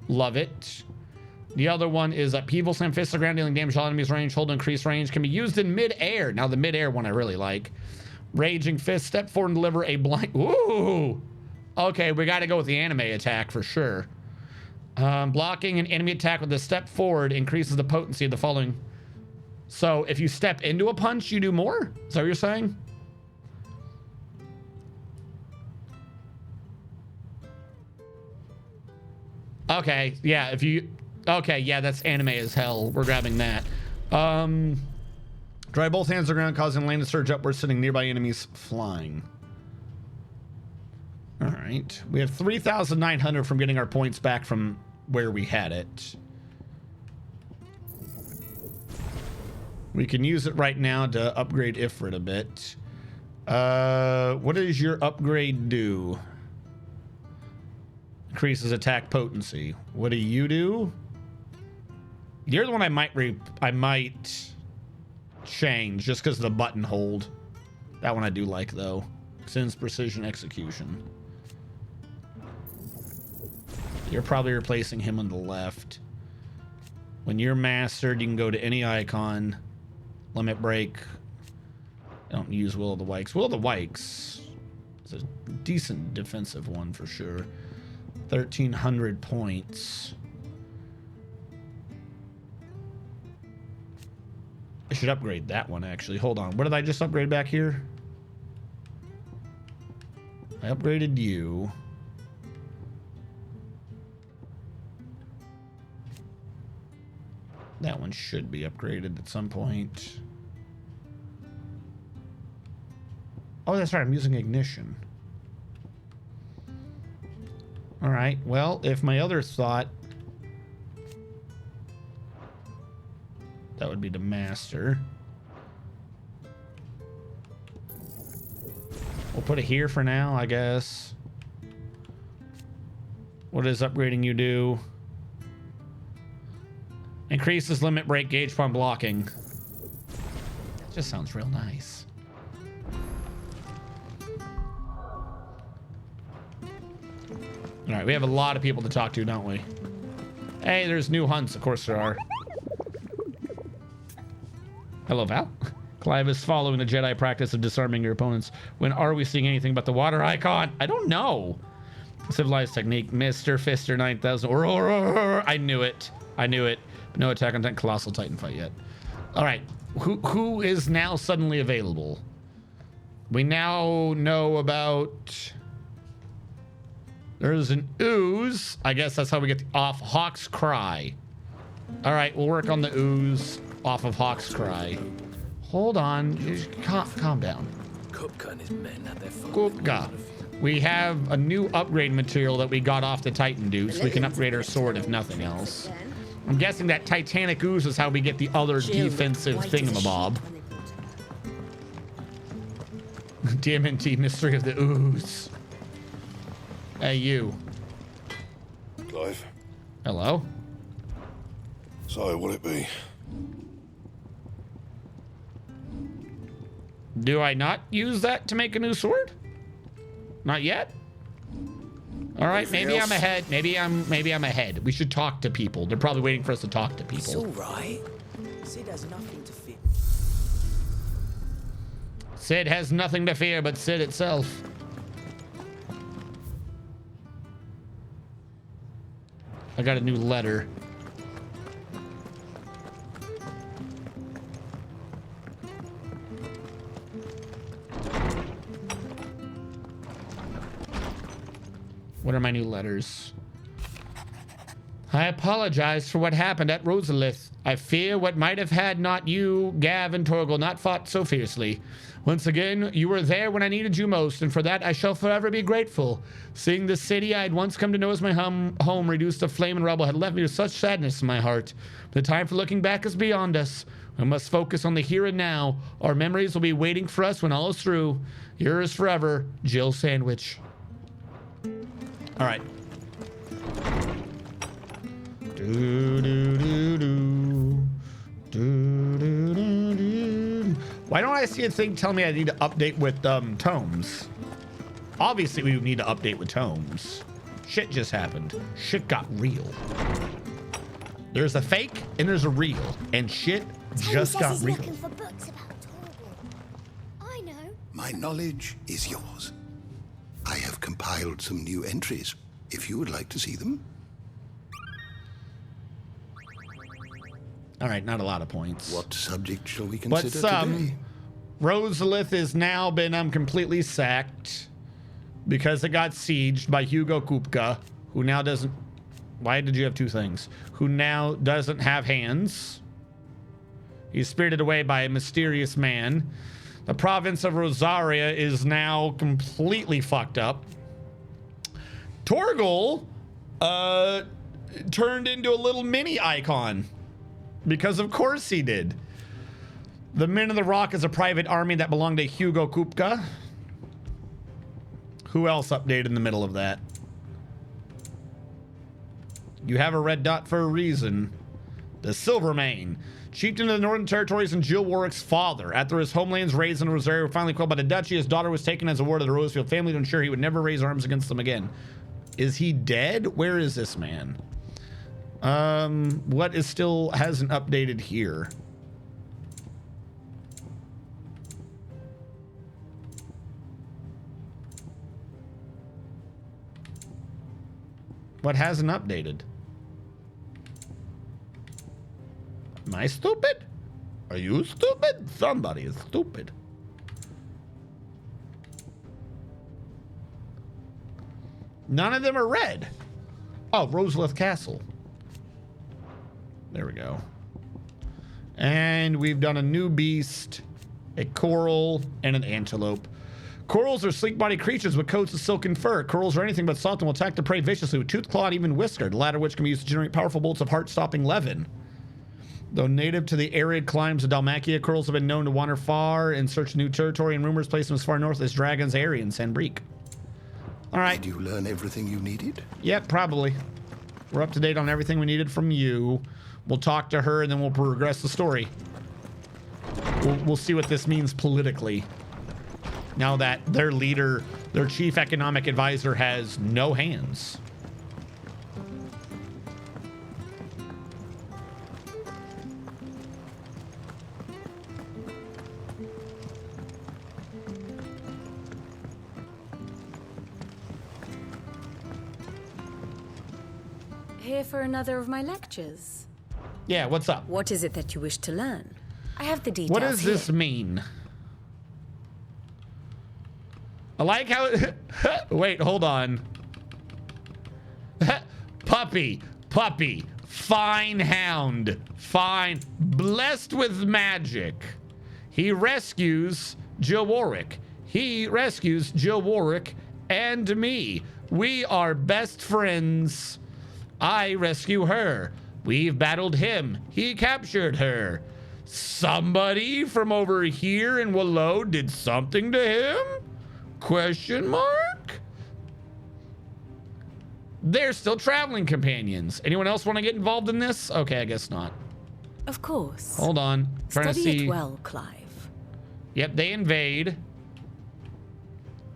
Love it. The other one is upheaval slam, fist to ground, dealing damage all enemies range, hold increased range, can be used in mid-air. Now the mid-air one I really like. Raging fist, step forward and deliver a blind. Ooh. Okay, we got to go with the anime attack for sure. Blocking an enemy attack with a step forward increases the potency of the following. So if you step into a punch, you do more? Is that what you're saying? Okay, yeah, if you... Okay, yeah, that's anime as hell. We're grabbing that. Dry both hands to the ground, causing lane to surge upwards, sending nearby enemies flying. All right. We have 3,900 from getting our points back from where we had it. We can use it right now to upgrade Ifrit a bit. What does your upgrade do? Increases attack potency. What do you do? You're the one I might change just because of the button hold. That one I do like though. Sends precision execution. You're probably replacing him on the left. When you're mastered, you can go to any icon. Limit break. I don't use Will of the Wikes. Will of the Wikes is a decent defensive one for sure. 1,300 points. I should upgrade that one actually. Hold on. What did I just upgrade back here? I upgraded you. That one should be upgraded at some point. Oh, that's right. I'm using ignition. All right. Well, if my other thought... That would be the master. We'll put it here for now, I guess. What does upgrading you do? Increases limit break gauge upon blocking. That just sounds real nice. All right, we have a lot of people to talk to, don't we? Hey, there's new hunts. Of course there are. Hello, Val. Clive is following the Jedi practice of disarming your opponents. When are we seeing anything but the water icon? I don't know. Civilized technique. Mr. Fister 9000. I knew it. I knew it. No Attack on Titan Colossal Titan fight yet. All right. Who is now suddenly available? We now know about... There's an ooze. I guess that's how we get the off Hawk's Cry. All right. We'll work on the ooze off of Hawk's Cry. Hold on. Calm down. Kupka and his men had their fun. Kupka. We have a new upgrade material that we got off the Titan dude, so we can upgrade our sword if nothing else. I'm guessing that Titanic ooze is how we get the other defensive thingamabob. DMNT Mystery of the Ooze. Hey, you. Clive. Hello? So, what'll it be? Do I not use that to make a new sword? Not yet? All right, maybe I'm ahead. Maybe I'm ahead. We should talk to people. They're probably waiting for us to talk to people. It's all right. Sid has nothing to fear. Sid has nothing to fear but Sid itself. I got a new letter. What are my new letters? I apologize for what happened at Rosalith. I fear what might have had not you, Gav, and Torgal not fought so fiercely. Once again, you were there when I needed you most, and for that I shall forever be grateful. Seeing the city I had once come to know as my home reduced to flame and rubble had left me with such sadness in my heart. The time for looking back is beyond us. We must focus on the here and now. Our memories will be waiting for us when all is through. Yours forever, Jill Sandwich. All right. Why don't I see a thing tell me I need to update with tomes? Obviously, we need to update with tomes. Shit just happened. Shit got real. There's a fake and there's a real, and shit just got real. For books about I know. My knowledge is yours. I have compiled some new entries, if you would like to see them. All right, not a lot of points. What subject shall we consider But today? Rosalith has now been completely sacked because it got sieged by Hugo Kupka, who now doesn't... Why did you have two things? Who now doesn't have hands. He's spirited away by a mysterious man. The province of Rosaria is now completely fucked up. Torgal turned into a little mini icon. Because of course he did. The Men of the Rock is a private army that belonged to Hugo Kupka. Who else updated in the middle of that? You have a red dot for a reason. The Silvermane, chieftain of the Northern Territories and Jill Warwick's father. After his homelands raised in Rosario were finally quelled by the duchy, his daughter was taken as a ward of the Rosefield family to ensure he would never raise arms against them again. Is he dead? Where is this man? What is still hasn't updated here? What hasn't updated? Am I stupid? Are you stupid? Somebody is stupid. None of them are red. Oh, Roseleth Castle. There we go. And we've done a new beast, a coral, and an antelope. Corals are sleek-bodied creatures with coats of silk and fur. Corals are anything but soft and will attack the prey viciously with tooth, claw, and even whisker, the latter which can be used to generate powerful bolts of heart-stopping levin. Though native to the arid climes of Dalmatia, corals have been known to wander far in search of new territory, and rumors place them as far north as Dragon's Eyrie and Sandbreak. All right. Did you learn everything you needed? Yep, probably. We're up to date on everything we needed from you. We'll talk to her, and then we'll progress the story. We'll see what this means politically. Now that their leader, their chief economic advisor, has no hands. Here for another of my lectures. Yeah, what's up? What is it that you wish to learn? I have the details. What does this mean? I like how wait, hold on. Puppy, fine hound, fine, blessed with magic. He rescues Jill Warwick. He rescues Jill Warwick and me. We are best friends. I rescue her. We've battled him. He captured her. Somebody from over here in Willow did something to him? Question mark? They're still traveling companions. Anyone else want to get involved in this? Okay, I guess not. Of course. Hold on. Trying to Study see. it well, Clive. Yep, they invade.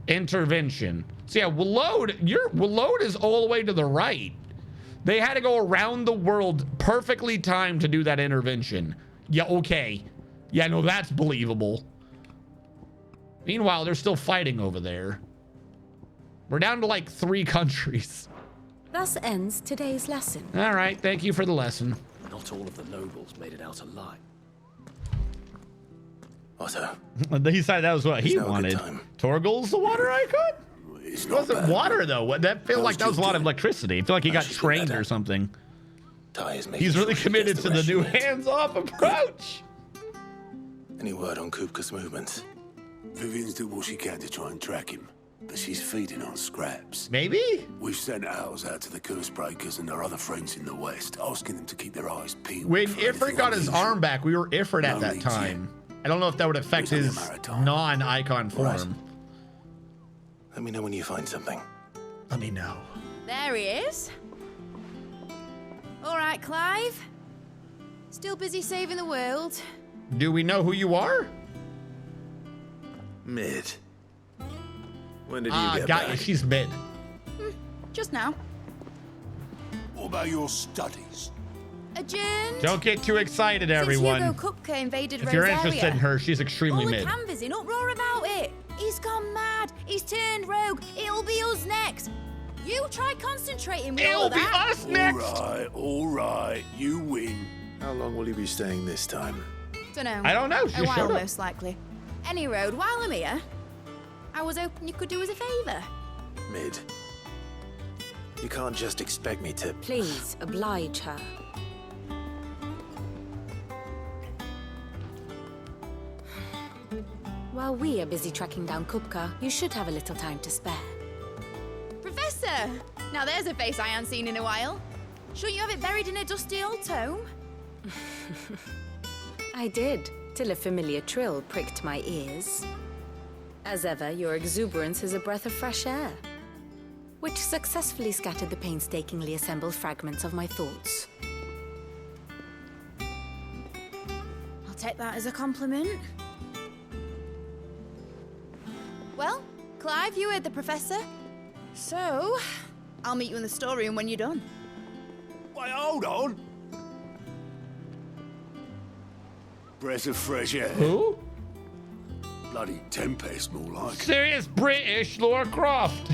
Intervention. So yeah, Willowed is all the way to the right. They had to go around the world, perfectly timed to do that intervention. Yeah, okay. Yeah, no, that's believable. Meanwhile, they're still fighting over there. We're down to like 3 countries. Thus ends today's lesson. All right, thank you for the lesson. Not all of the nobles made it out alive. Otto. He decided that was what he wanted. Torgal's the water icon? It wasn't water though. That felt like that was a lot of electricity. I feel like he got trained or something. He's really committed to the new hands-off approach. Any word on Kupka's movements? Vivian's doing what she can to try and track him, but she's feeding on scraps. Maybe? We've sent ours out to the curse breakers and their other friends in the west, asking them to keep their eyes peeled. When Ifrit got his arm back, we were Ifrit at that time. I don't know if that would affect his non-icon form. Let me know when you find something. Let me know. There he is. All right, Clive. Still busy saving the world. Do we know who you are? Mid. When did you get got back? you. She's mid. Just now. What about your studies? Adjourned. Don't get too excited, Since everyone. Hugo Kupka invaded If you're Rosaria, interested in her, she's extremely all the mid. canvassers in uproar about it. He's gone mad. He's turned rogue. It'll be us next. You try concentrating with all that. All right. You win. How long will you be staying this time? Dunno. I don't know. She A while, showed up. most likely. Any road, while I'm here, I was hoping you could do us a favour. Mid. You can't just expect me to... Please, oblige her. While we are busy tracking down Kupka, you should have a little time to spare. Professor! Now there's a face I haven't seen in a while. Shouldn't you have it buried in a dusty old tome? I did, till a familiar trill pricked my ears. As ever, your exuberance is a breath of fresh air, which successfully scattered the painstakingly assembled fragments of my thoughts. I'll take that as a compliment. Well, Clive, you heard the professor. So, I'll meet you in the storeroom when you're done. Wait, hold on. Breath of fresh air. Who? Bloody Tempest, more like. Serious British Laura Croft.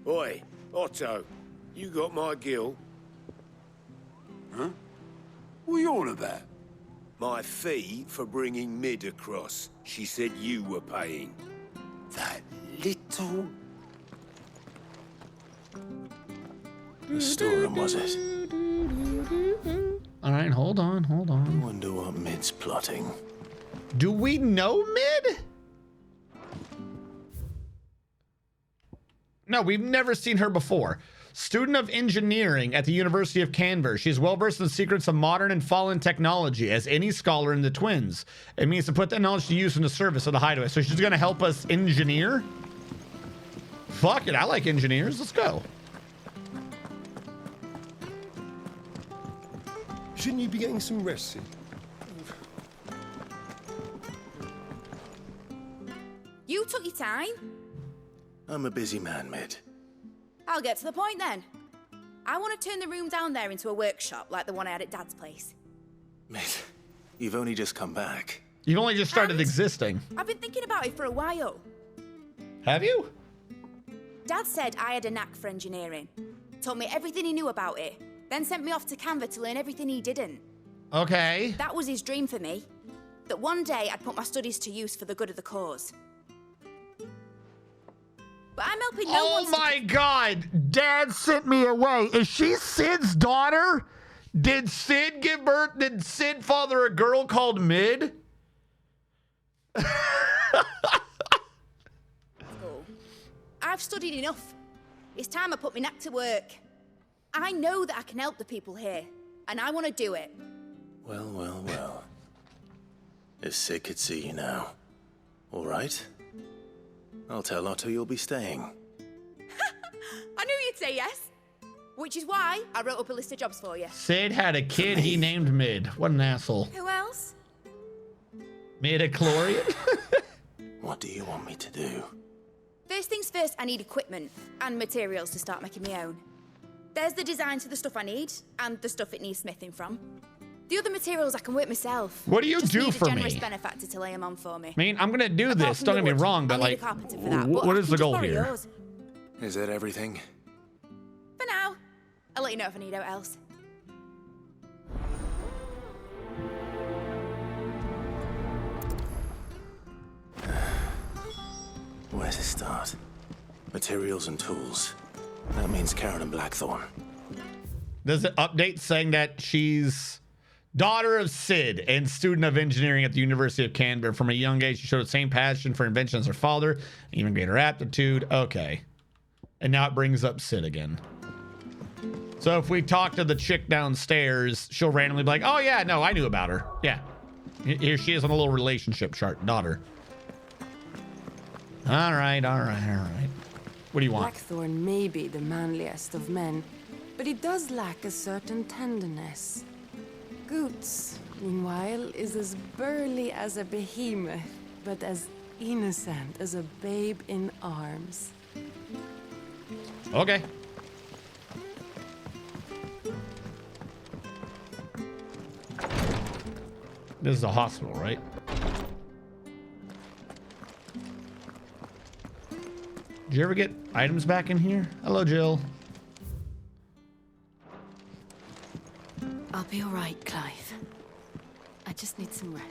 Oi, Otto, you got my gill? Huh? What are you on about? My fee for bringing Mid across. She said you were paying. That little... The storeroom, was it? All right, hold on. I wonder what Mid's plotting. Do we know Mid? No, we've never seen her before. Student of engineering at the University of Canberra. She is well versed in the secrets of modern and fallen technology, as any scholar in the Twins. It means to put that knowledge to use in the service of the Hideaway. So she's going to help us engineer? Fuck it, I like engineers. Let's go. Shouldn't you be getting some rest soon? You took your time. I'm a busy man, Mid. I'll get to the point then. I want to turn the room down there into a workshop like the one I had at Dad's place. Mid, you've only just come back. You've only just started existing. I've been thinking about it for a while. Have you? Dad said I had a knack for engineering. Told me everything he knew about it. Then sent me off to Canva to learn everything he didn't. Okay. That was his dream for me. That one day I'd put my studies to use for the good of the cause. But I'm helping no one. Oh my God! Dad sent me away. Is she Sid's daughter? Did Sid give birth? Did Sid father a girl called Mid? I've studied enough. It's time I put my knack to work. I know that I can help the people here, and I want to do it. Well. If Sid could see you now. All right? I'll tell Otto you'll be staying. I knew you'd say yes. Which is why I wrote up a list of jobs for you. Sid had a kid he named Mid. What an asshole. Who else? Midi-chlorian? What do you want me to do? First things first, I need equipment and materials to start making my own. There's the designs for the stuff I need, and the stuff it needs smithing from. The other materials I can work myself. What do you Just do need for a generous me? benefactor to lay them on for me. I mean, I'm gonna do this. from Don't the get me wood, wrong, but I'll need like, a carpenter for that, but what I is can the just goal borrow here? yours. Is that everything? For now. I'll let you know if I need out else. Where to start? Materials and tools. That means Karen and Blackthorn. Does it update saying that she's daughter of Sid and student of engineering at the University of Canberra? From a young age, she showed the same passion for invention as her father, even greater aptitude. Okay. And now it brings up Sid again. So if we talk to the chick downstairs, she'll randomly be like, oh yeah, no, I knew about her. Yeah. Here she is on a little relationship chart. Daughter. All right. What do you want? Blackthorn may be the manliest of men, but he does lack a certain tenderness. Goots, meanwhile, is as burly as a behemoth, but as innocent as a babe in arms. Okay. This is a hospital, right? Did you ever get items back in here? Hello, Jill. I'll be all right, Clive. I just need some rest.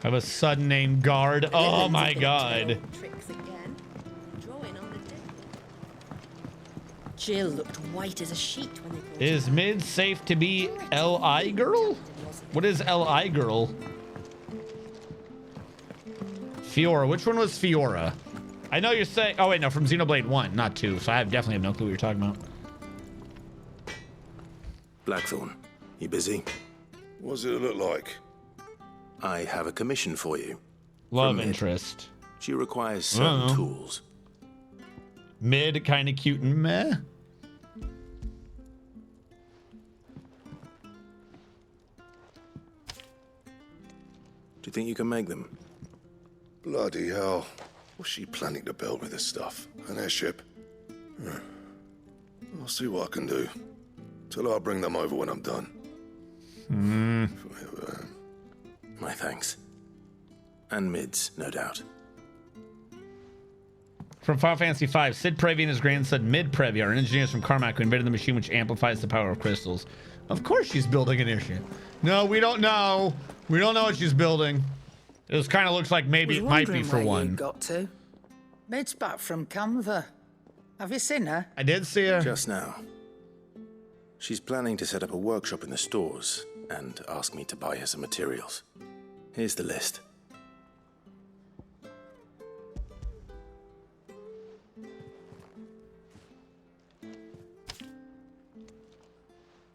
have a son named Guard. Oh my god. Tricks again. Drawing on the dead. Jill looked white as a sheet when they brought Is mid safe to be LI girl? What is LI girl? Fiora. Which one was Fiora? I know you're saying. Oh wait, no, from Xenoblade 1, not 2. So I definitely have no clue what you're talking about. Blackthorn, you busy? What does it look like? I have a commission for you. Love interest. She requires some tools. Mid, kind of cute and meh. Do you think you can make them? Bloody hell. What's she planning to build with this stuff? An airship? I'll see what I can do. Tell her I'll bring them over when I'm done. My thanks. And mids, no doubt. From Final Fantasy V, Sid Prevy and his grandson Mid Prevy are engineers from Carmack who invented the machine which amplifies the power of crystals. Of course she's building an airship. No, we don't know. We don't know what she's building. This kind of looks like maybe it might be for one. Got to. Mid's back from Canva. Have you seen her? I did see her. Just now. She's planning to set up a workshop in the stores and ask me to buy her some materials. Here's the list.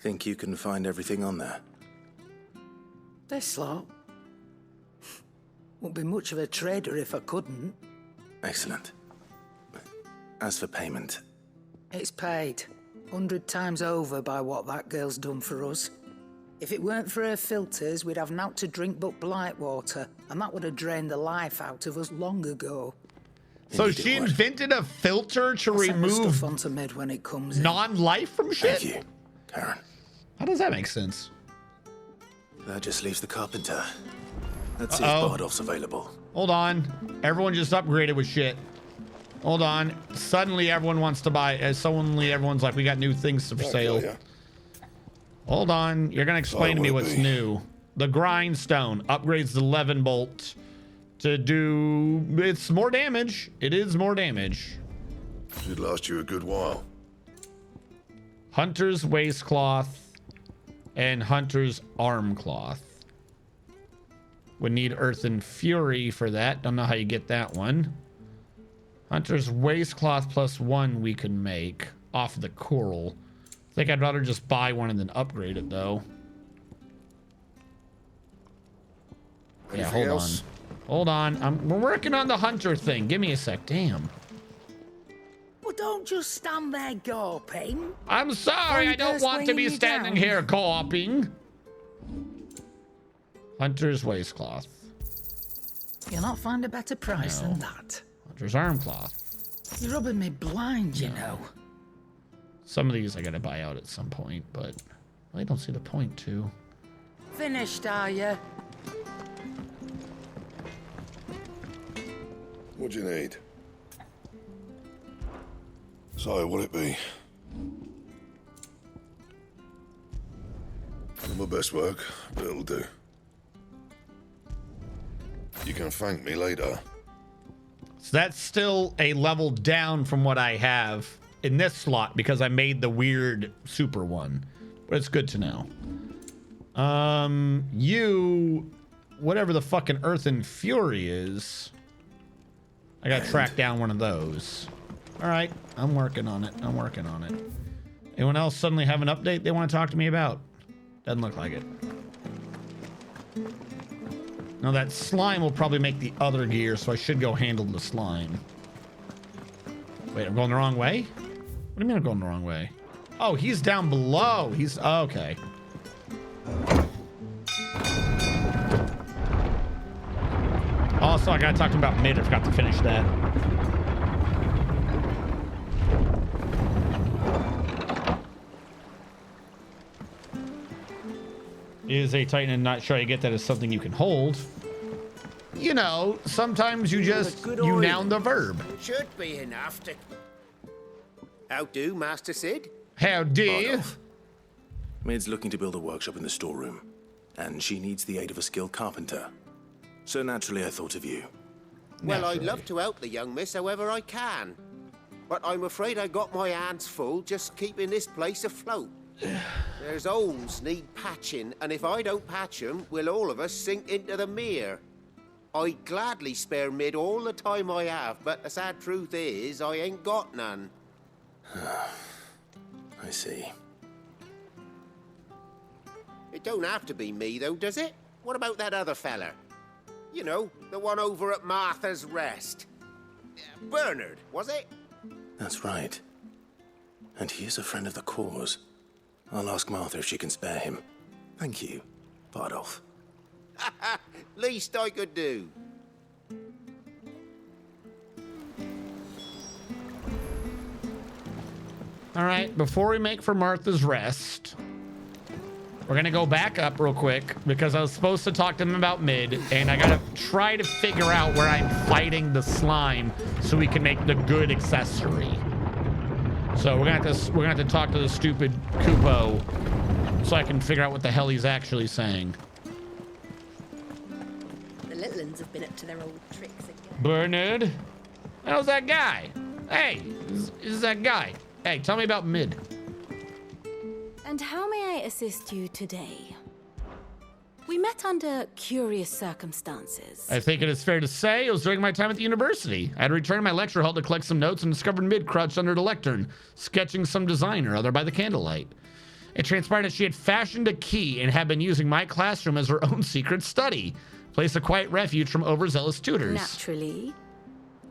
Think you can find everything on there? This lot? Wouldn't be much of a trader if I couldn't. Excellent. As for payment... It's paid. 100 times over by what that girl's done for us. If it weren't for her filters, we'd have naught to drink but blight water, and that would have drained the life out of us long ago. So she invented a filter to remove stuff onto Mid when it comes non-life from shit? Thank you, Karen. How does that make sense? That just leaves the carpenter. Let's see if Bardolph's available. Hold on. Everyone just upgraded with shit. Hold on. Suddenly everyone wants to buy. Suddenly everyone's like, we got new things for sale. Yeah. Hold on. You're going to explain to me what's new. The grindstone upgrades the 11 bolt to do... It's more damage. It is more damage. Should last you a good while. Hunter's waistcloth and Hunter's arm cloth. Would need Earth and Fury for that. Don't know how you get that one. Hunter's waistcloth +1 we can make off the coral. I think I'd rather just buy one and then upgrade it though. Yeah, hold on. Hold on. We're working on the Hunter thing. Give me a sec. Damn. Well, don't just stand there gawping. I'm sorry. I don't want to be standing here gawping. Hunter's waistcloth. You'll not find a better price than that. Hunter's arm cloth. You're rubbing me blind, you know. Some of these I gotta buy out at some point, but I don't see the point to. Finished, are you? What do you need? So, what'll it be? Not my best work, but it'll do. You can thank me later. So that's still a level down from what I have in this slot because I made the weird super one. But it's good to know. You, whatever the fucking Earth and Fury is, I gotta track down one of those. All right, I'm working on it. I'm working on it. Anyone else suddenly have an update they want to talk to me about? Doesn't look like it. Now that slime will probably make the other gear, so I should go handle the slime. Wait, I'm going the wrong way? What do you mean I'm going the wrong way? Oh, he's down below. He's okay. Also, I gotta talk to him about mid. I forgot to finish that. Is a Titan and not sure I get that as something you can hold. You know, sometimes you just, you noun the verb. Should be enough to... How do, Master Sid? How do? Mid's looking to build a workshop in the storeroom, and she needs the aid of a skilled carpenter. So naturally I thought of you. Well, I'd love to help the young miss however I can. But I'm afraid I got my hands full just keeping this place afloat. There's holes need patching, and if I don't patch them, we'll all of us sink into the mere. I'd gladly spare Mid all the time I have, but the sad truth is, I ain't got none. I see. It don't have to be me, though, does it? What about that other fella? You know, the one over at Martha's Rest. Bernard, was it? That's right. And he is a friend of the cause. I'll ask Martha if she can spare him. Thank you, Bardolph. Least I could do. All right, before we make for Martha's Rest, we're gonna go back up real quick because I was supposed to talk to him about Mid, and I gotta try to figure out where I'm fighting the slime so we can make the good accessory. So we're gonna have to talk to the stupid Kupo so I can figure out what the hell he's actually saying. The little ones have been up to their old tricks again. Bernard, how's that guy? Hey, is that guy? Hey, tell me about Mid. And how may I assist you today? We met under curious circumstances. I think it is fair to say it was during my time at the university. I had returned to my lecture hall to collect some notes and discovered Mid crouched under the lectern, sketching some design or other by the candlelight. It transpired that she had fashioned a key and had been using my classroom as her own secret study, a place of quiet refuge from overzealous tutors. Naturally.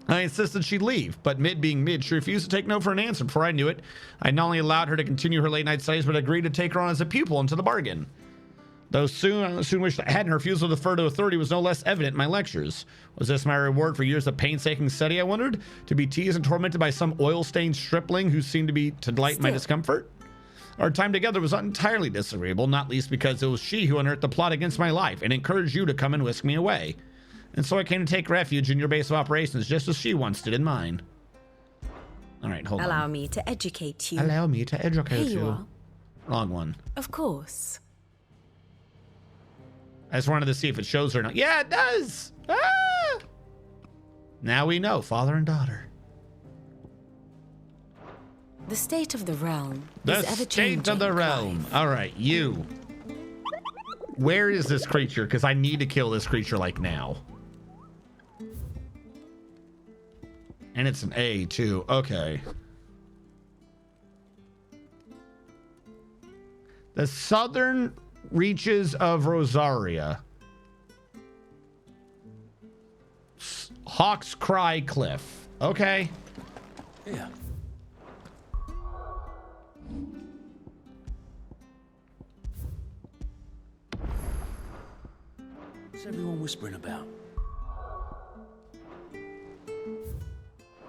I insisted she'd leave, but Mid being Mid, she refused to take no for an answer. Before I knew it, I not only allowed her to continue her late night studies, but agreed to take her on as a pupil into the bargain. Though I soon wished I hadn't, her refusal to defer to authority was no less evident in my lectures. Was this my reward for years of painstaking study, I wondered? To be teased and tormented by some oil-stained stripling who seemed to delight in my discomfort? Our time together was not entirely disagreeable, not least because it was she who unearthed the plot against my life and encouraged you to come and whisk me away. And so I came to take refuge in your base of operations, just as she once did in mine. All right, hold on. Allow me to educate you. Allow me to educate Here you are. Wrong one. Of course. I just wanted to see if it shows her or not. Yeah, it does. Ah! Now we know, father and daughter. The state of the realm The is ever state changing. of the realm. All right, you. Where is this creature? Because I need to kill this creature like now. And it's an A too. Okay. The southern reaches of Rosaria. Hawk's Cry Cliff. Okay. Yeah. What's everyone whispering about?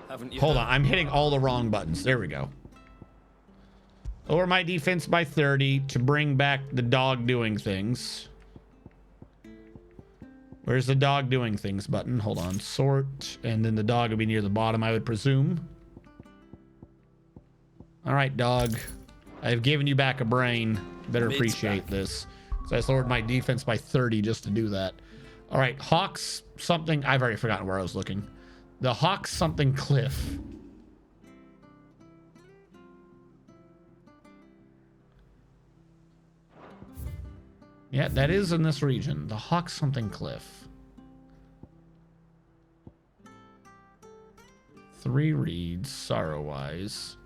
Haven't you Hold heard? on, I'm hitting all the wrong buttons. There we go. Lower my defense by 30 to bring back the dog doing things. Where's the dog doing things button? Hold on. Sort, and then the dog will be near the bottom, I would presume. All right, dog. I've given you back a brain. Better appreciate this. So I lowered my defense by 30 just to do that. All right, Hawks something. I've already forgotten where I was looking. The Hawks something cliff. Yeah, that is in this region. The Hawks something cliff. 3 reeds, sorrow-wise.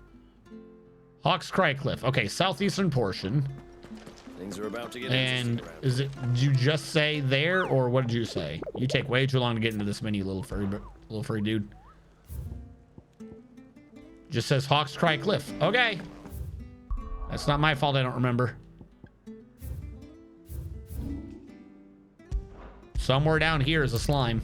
Hawks Cry Cliff. Okay, southeastern portion. Things are about to get And is it? Did you just say there, or what did you say? You take way too long to get into this menu, little furry dude. Just says Hawks Cry Cliff. Okay. That's not my fault. I don't remember. Somewhere down here is a slime.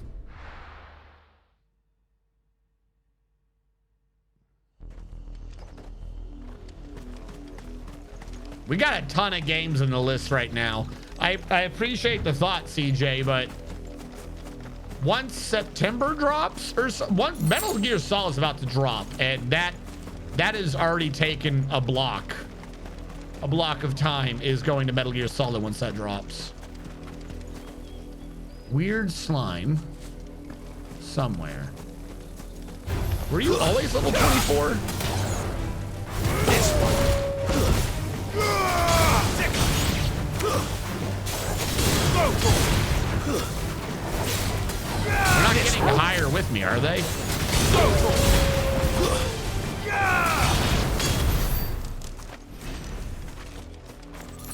We got a ton of games in the list right now. I appreciate the thought, CJ, but once September drops, or once Metal Gear Solid is about to drop, and that is already taken a block. A block of time is going to Metal Gear Solid once that drops. Weird slime. Somewhere. Were you always level 24? This one. They're not getting higher with me, are they?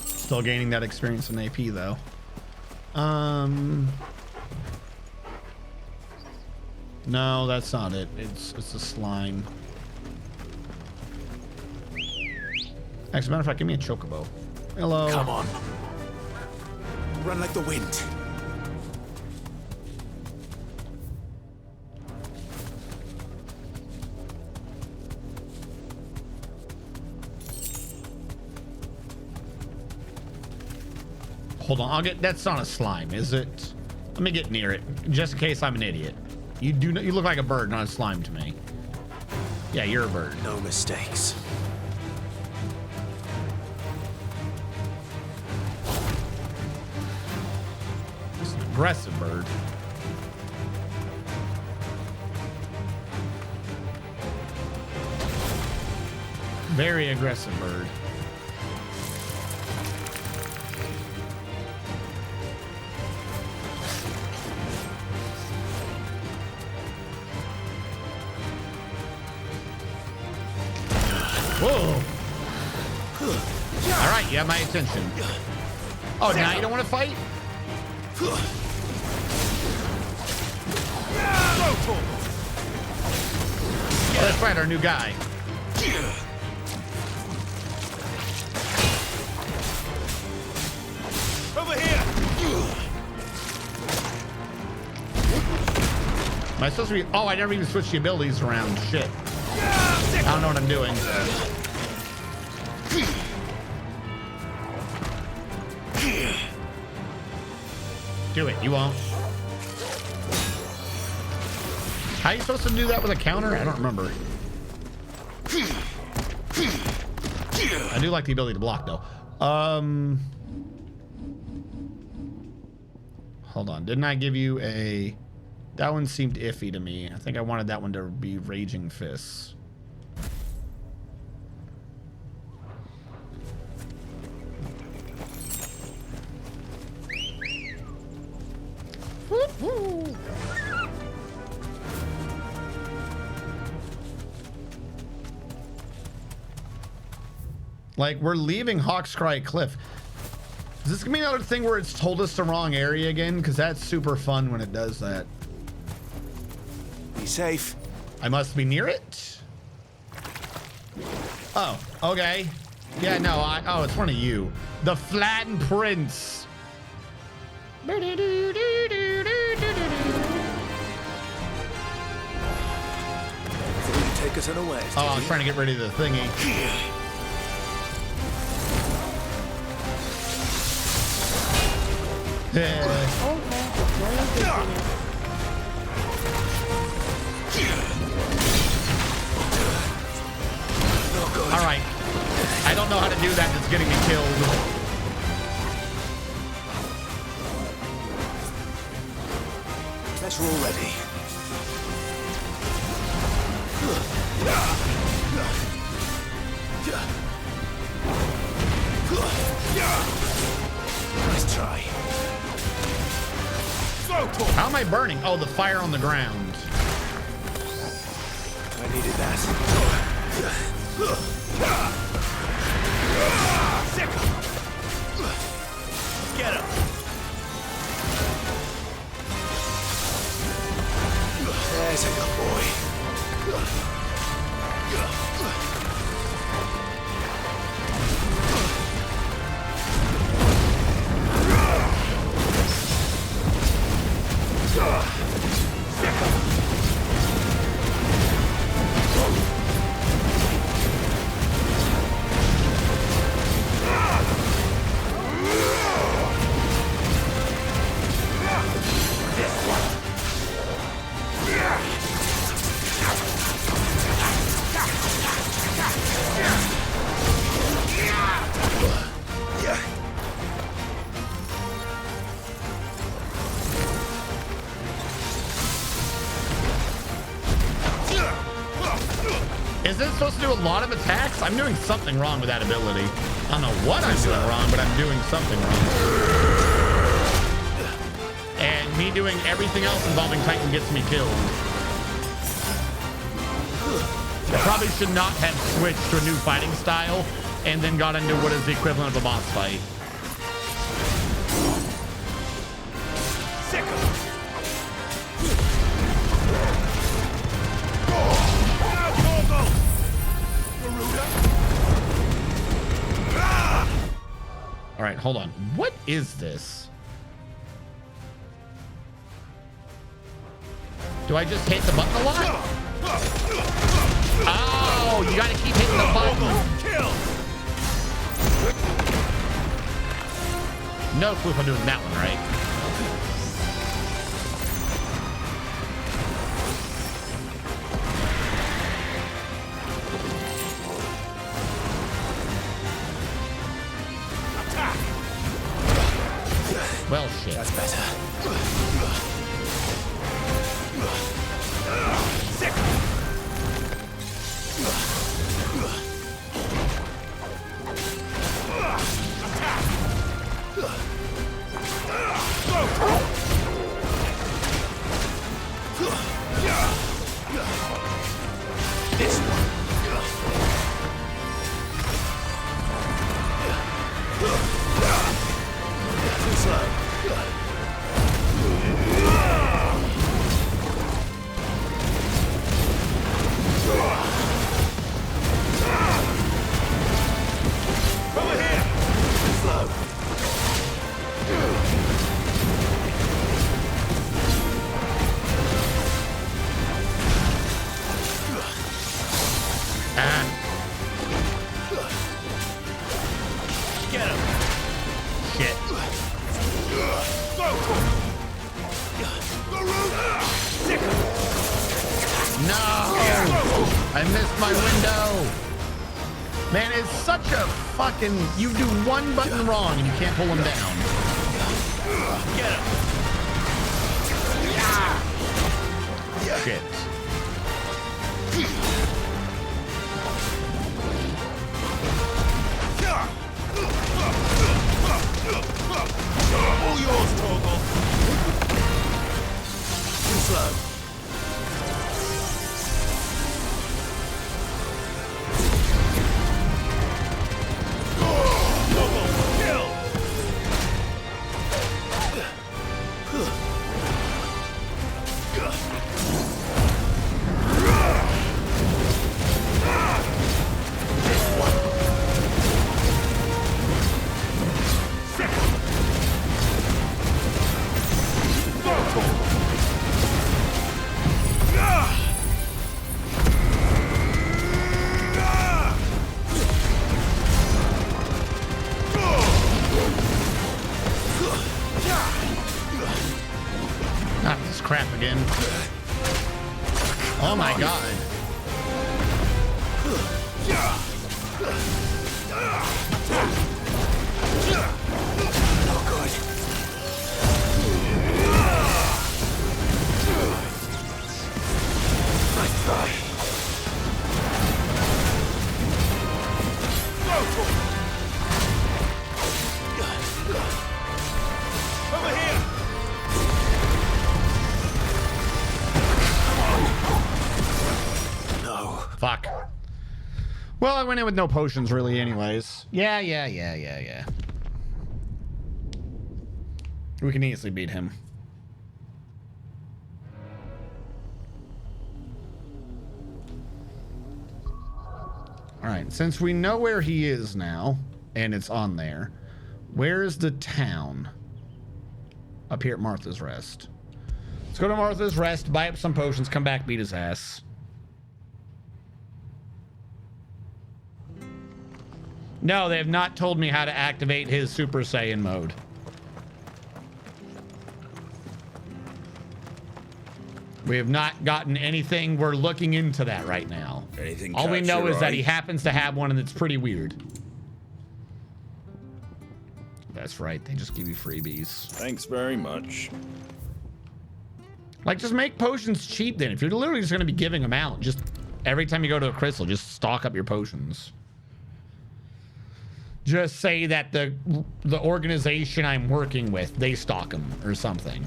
Still gaining that experience in AP though. No, that's not it. It's a slime. Actually, as a matter of fact, give me a chocobo. Hello. Come on. Run like the wind. Hold on, that's not a slime, is it? Let me get near it, just in case I'm an idiot. You look like a bird, not a slime to me. Yeah, you're a bird. No mistakes. It's an aggressive bird. Very aggressive bird. Whoa. All right, you have my attention. Oh, now you don't want to fight? Oh, that's right, our new guy. Over here. Am I supposed to be? Oh, I never even switched the abilities around. Shit. I don't know what I'm doing. Do it. You won't. How are you supposed to do that with a counter? I don't remember. I do like the ability to block though. Hold on. Didn't I give you a... That one seemed iffy to me. I think I wanted that one to be Raging Fists. Like, we're leaving Hawkscry Cliff. Is this gonna be another thing where it's told us the wrong area again? Because that's super fun when it does that. Be safe. I must be near it. Oh, okay. Yeah, no, oh, it's one of you. The Flattened Prince. Take us unawares. Oh, I was trying to get rid of the thingy. All right. I don't know how to do that. It's getting me killed. Guess we're all ready. Nice try. How am I burning? Oh, the fire on the ground. I needed that. Get him. There's a good boy. Is this supposed to do a lot of attacks? I'm doing something wrong with that ability. I don't know what I'm doing wrong, but I'm doing something wrong. And me doing everything else involving Titan gets me killed. I probably should not have switched to a new fighting style and then got into what is the equivalent of a boss fight. All right, hold on. What is this? Do I just hit the button a lot? Oh, you gotta keep hitting the button. No clue if I'm doing that one right. Well, shit. That's better. This one. Too slow. Over here. Too slow. Get him. Shit. No! I missed my window. Man, it's such a fucking... You do one button wrong and you can't pull him down. Get him. Shit. All yours, Torgal. Too slow. Not this crap again. Oh my god. Not good. Nice try. Over here. No. Fuck. Well, I went in with no potions really anyways. Yeah. We can easily beat him. Alright, since we know where he is now, and it's on there, where's the town? Up here at Martha's Rest. Let's go to Martha's Rest, buy up some potions, come back, beat his ass. No, they have not told me how to activate his Super Saiyan mode. We have not gotten anything. We're looking into that right now. Anything all we catch know your is that eye? he happens to have one and it's pretty weird. That's right. They just give you freebies. Thanks very much. Like, just make potions cheap then. If you're literally just going to be giving them out, just Every time you go to a crystal, just stock up your potions. Just say that the organization I'm working with, they stock them or something.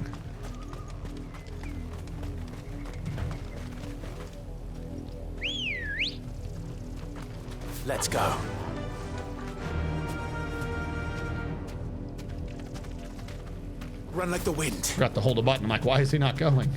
Let's go. Run like the wind. Forgot to hold a button. I'm like, why is he not going?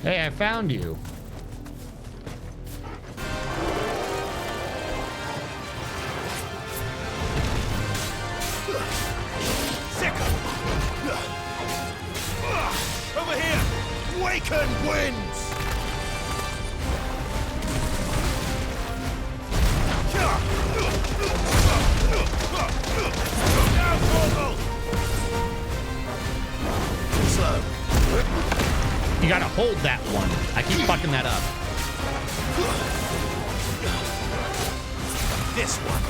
Hey, I found you. Over here! Waken winds! Now, Torgal! Slow. You gotta hold that one. I keep fucking that up. This one.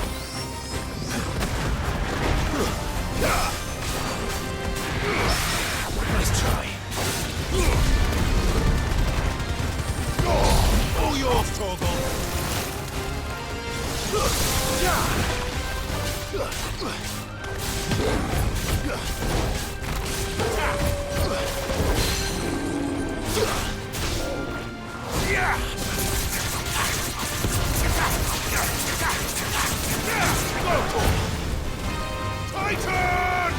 Nice try. All yours, Torgal! Titan!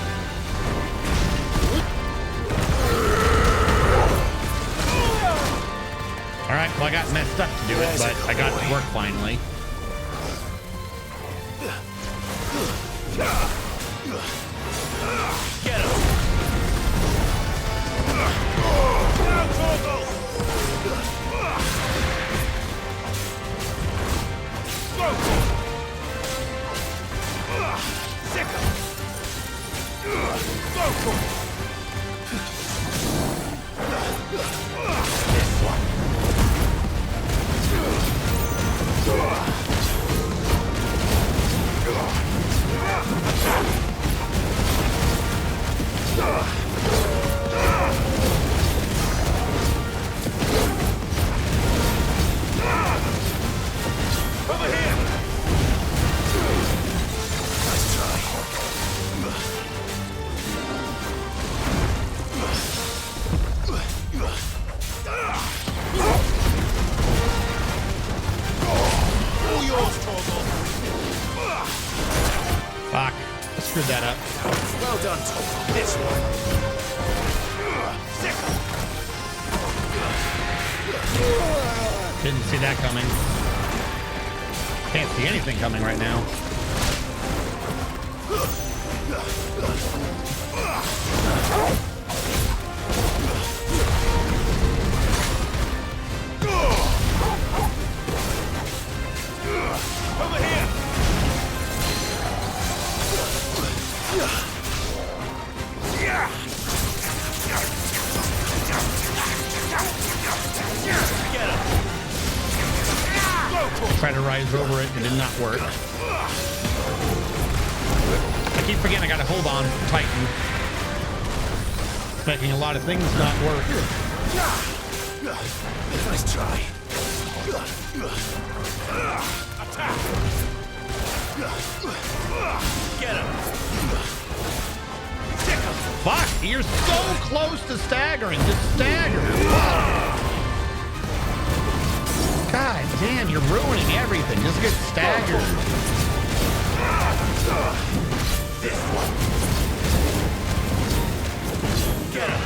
All right, well, I got messed up to do it, but I got it to work finally. Get him! Now, Torgal! Go! Sick him! Go! This one. Over here! Nice try. All yours, Torgal! Fuck. I screwed that up. Well done, Torgal. This one. Sick him! Didn't see that coming. Can't see anything coming right now. Over here! Get him! Try to rise over it. It did not work. I keep forgetting I gotta hold on for Titan. Making a lot of things not work. Nice try. Attack! Get him! Sick him! Fuck! You're so close to staggering. Just stagger. God damn, you're ruining everything. Just get staggered. This one. Get him!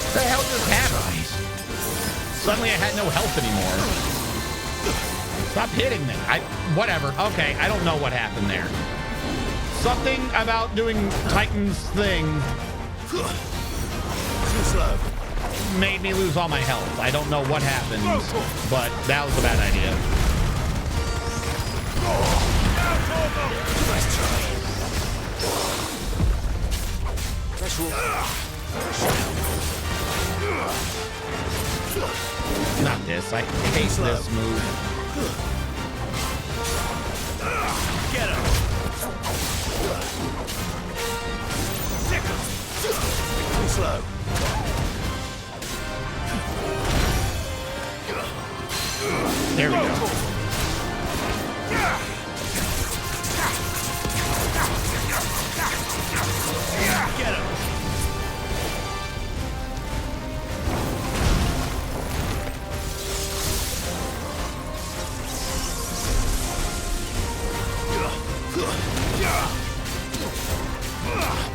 What the hell just happened? Suddenly I had no health anymore. Stop hitting me. Whatever. Okay, I don't know what happened there. Something about doing Titan's thing made me lose all my health. I don't know what happened, but that was a bad idea. Nice try. Not this. I hate this move. Get him. Sick him. Too slow. There we go. Get him.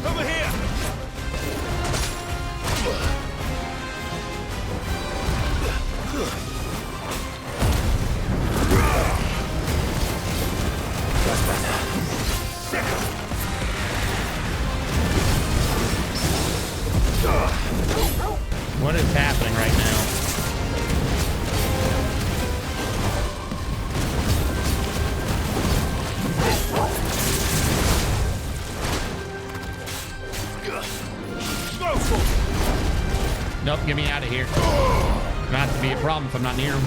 Over here. That's better. What is happening right now? Nope, get me out of here. Gonna have to be a problem if I'm not near him.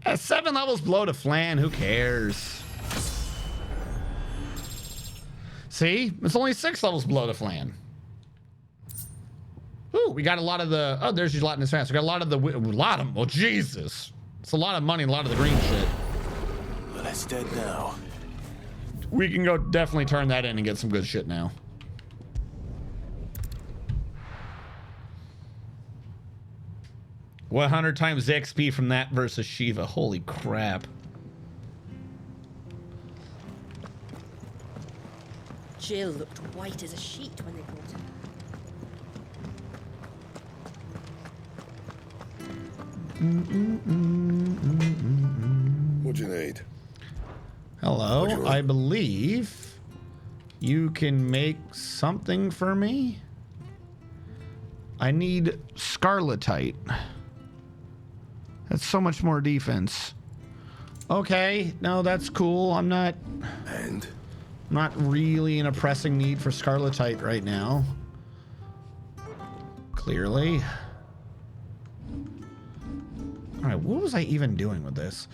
At 7 levels below the flan, who cares? See, it's only 6 levels below the flan. Ooh, we got a lot of the. Oh, there's gelatinous fast. We got a lot of the. Oh, Jesus. It's a lot of money, a lot of the green shit. Well, that's dead now. We can go definitely turn that in and get some good shit now. What 100 times XP from that versus Shiva? Holy crap. Jill looked white as a sheet when they brought her. What'd you need? Hello, I believe you can make something for me. I need Scarletite. That's so much more defense. Okay, no, that's cool. I'm not really in a pressing need for Scarletite right now. Clearly. All right, what was I even doing with this?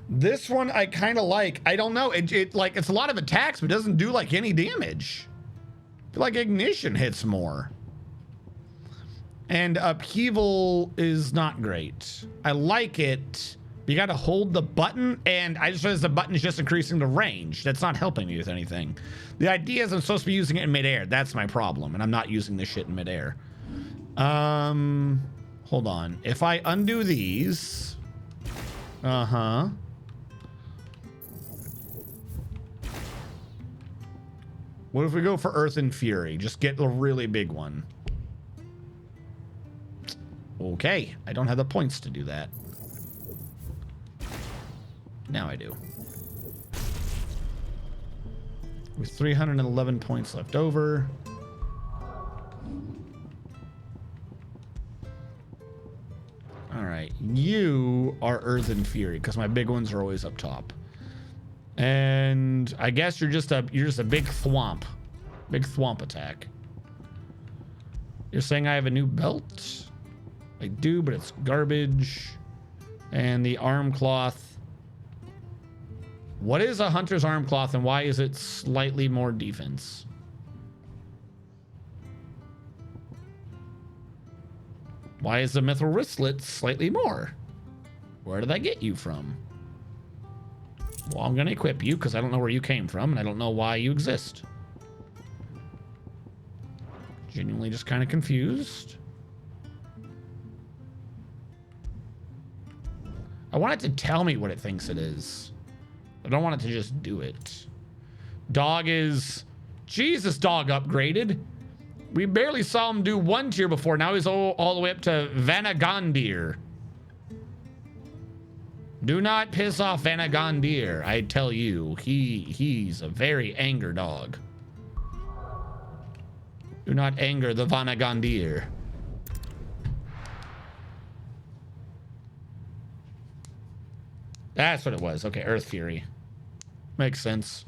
This one I kind of like. I don't know. It like it's a lot of attacks, but doesn't do like any damage. I feel like ignition hits more. And upheaval is not great. I like it. You got to hold the button, and I just realized the button is just increasing the range. That's not helping me with anything. The idea is I'm supposed to be using it in midair. That's my problem, and I'm not using this shit in midair. Hold on. If I undo these, what if we go for Earth and Fury? Just get the really big one. Okay, I don't have the points to do that. Now I do. With 311 points left over. All right, you are Earth and Fury because my big ones are always up top. And I guess you're just a big thwomp. Big thwomp attack. You're saying I have a new belt? I do, but it's garbage. And the arm cloth. What is a hunter's arm cloth and why is it slightly more defense? Why is the mithril wristlet slightly more? Where did I get you from? Well, I'm going to equip you because I don't know where you came from and I don't know why you exist. Genuinely just kind of confused. I want it to tell me what it thinks it is. I don't want it to just do it. Dog is... Jesus, dog upgraded. We barely saw him do 1 tier before. Now he's all the way up to Vanagandir. Do not piss off Vanagandir. I tell you, he's a very angry dog. Do not anger the Vanagandir. That's what it was. Okay, Earth Fury. Makes sense.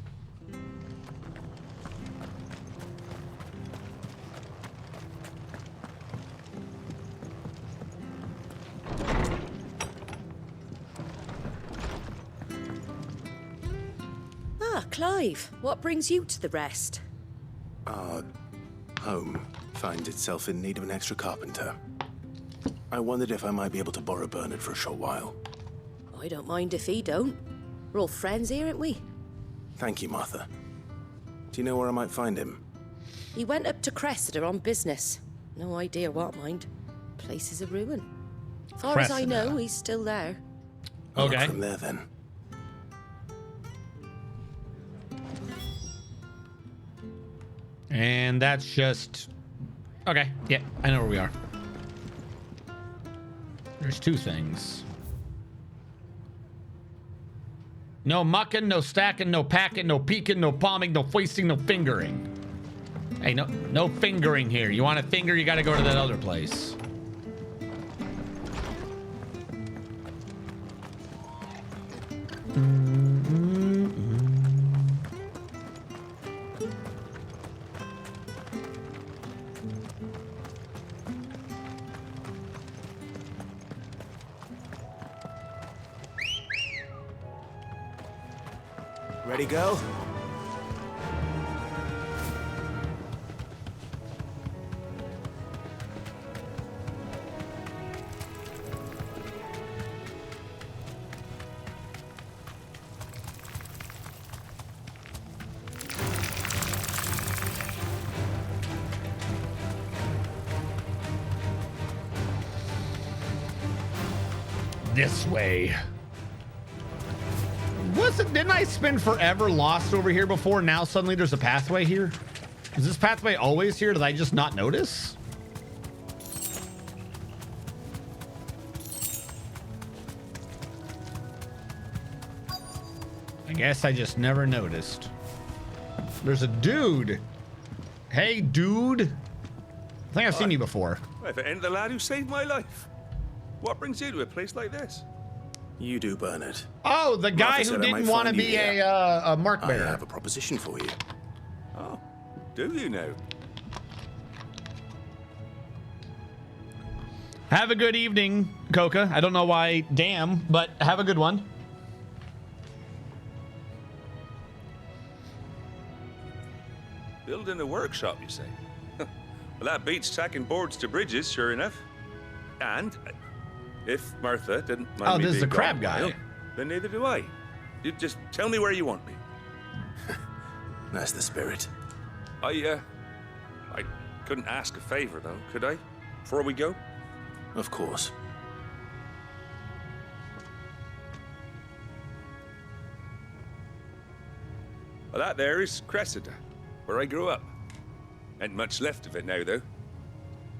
Ah, Clive, what brings you to the rest? Our home finds itself in need of an extra carpenter. I wondered if I might be able to borrow Bernard for a short while. I don't mind if he don't. We're all friends here, aren't we? Thank you, Martha. Do you know where I might find him? He went up to Cressida on business. No idea what, mind. Place is a ruin. Far as I know, he's still there. I'll look from there, then. And that's just... Okay, yeah, I know where we are. There's 2 things. No mucking, no stacking, no packing, no peeking, no palming, no foisting, no fingering. Hey, no fingering here. You want a finger, you gotta go to that other place. Ready, girl? This way. Didn't I spend forever lost over here before? Now suddenly there's a pathway here? Is this pathway always here? Did I just not notice? I guess I just never noticed. There's a dude. Hey, dude. I think I've seen you before. If it ain't the lad who saved my life. What brings you to a place like this? You do, Bernard. Oh, the guy who didn't want to be a mark bearer. I have a proposition for you. Oh, do you now? Have a good evening, Coca. I don't know why, damn, but have a good one. Building a workshop, you say? Well, that beats tacking boards to bridges, sure enough. And if Martha didn't mind me this is being the crab gone, guy. well, then neither do I. You just tell me where you want me. That's the spirit. I couldn't ask a favor, though, could I? Before we go? Of course. Well, that there is Cressida, where I grew up. Ain't much left of it now, though.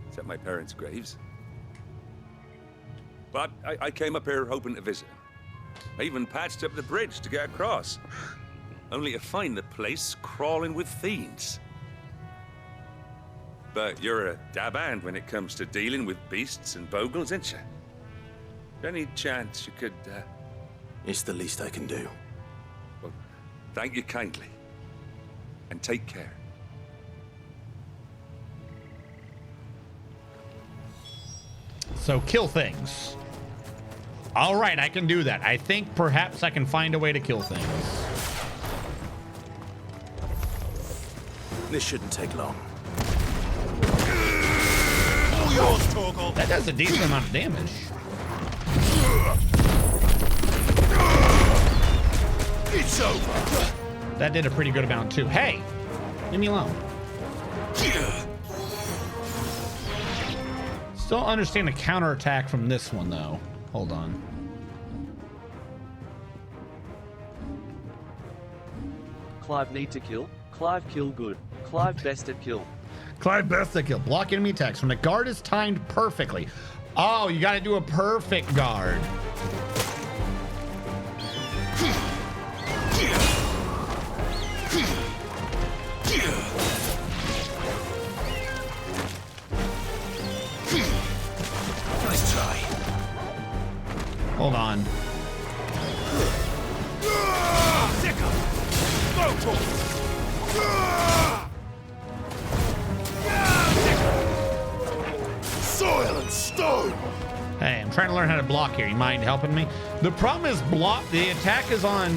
Except my parents' graves. But I came up here hoping to visit. I even patched up the bridge to get across. Only to find the place crawling with fiends. But you're a dab hand when it comes to dealing with beasts and bogles, ain't you? Any chance you could, It's the least I can do. Well, thank you kindly. And take care. So kill things. All right, I can do that. I think perhaps I can find a way to kill things. This shouldn't take long. All yours, Torgal. That does a decent amount of damage. It's over. That did a pretty good amount too. Hey, leave me alone. Still understand the counterattack from this one though. Hold on. Clive need to kill? Clive kill good. Clive best at kill. Clive best at kill. Block enemy attacks when the guard is timed perfectly. Oh, you got to do a perfect guard. Nice try. Hold on. Soil and stone. Hey, I'm trying to learn how to block here. You mind helping me? The problem is the attack is on...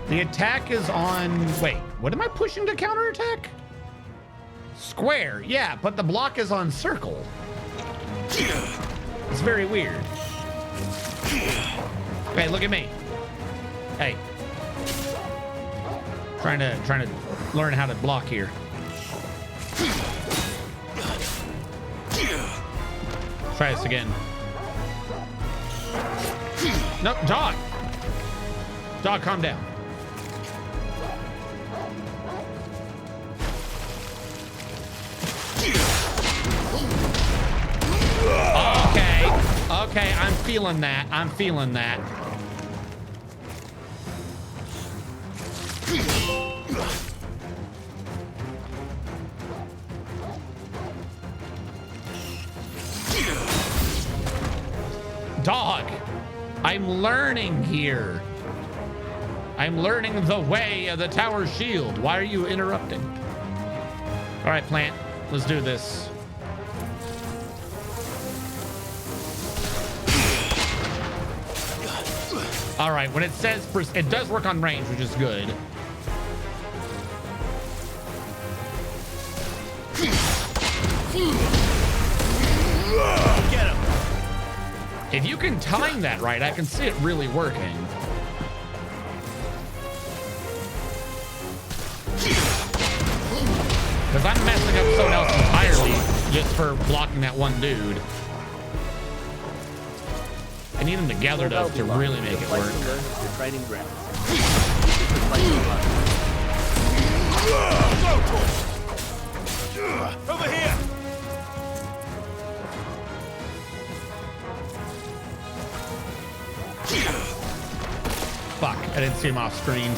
The attack is on... Wait, what am I pushing to counterattack? Square, yeah, but the block is on circle. It's very weird. Hey, look at me. Hey. Trying to learn how to block here. Try this again. Nope, dog. Dog, calm down. Okay, I'm feeling that. I'm feeling that. Dog, I'm learning here. I'm learning the way of the tower shield. Why are you interrupting? All right, plant, let's do this. All right, when it says, it does work on range, which is good. Get him. If you can time that right, I can see it really working. Because I'm messing up someone else entirely just for blocking that one dude. I need them together though to really make it work. Training ground. Over here. Fuck, I didn't see him off screen.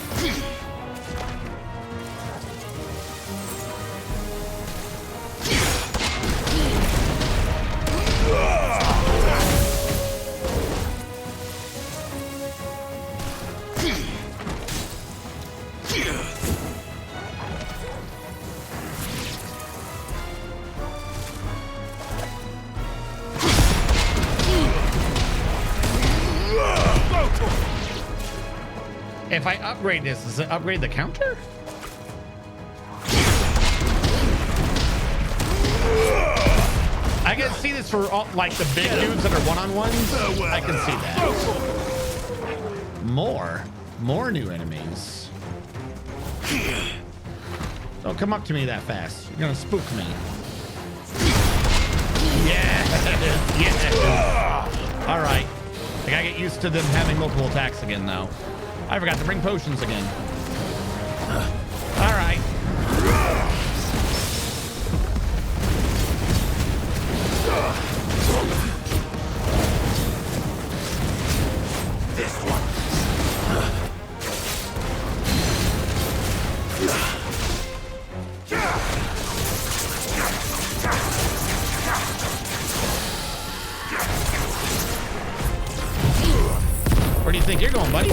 If I upgrade this, does it upgrade the counter? I can see this for all, like the big dudes that are one-on-ones. I can see that. More new enemies. Don't come up to me that fast. You're gonna spook me. Yeah. All right. I gotta get used to them having multiple attacks again, though. I forgot to bring potions again. All right. This one. Where do you think you're going, buddy?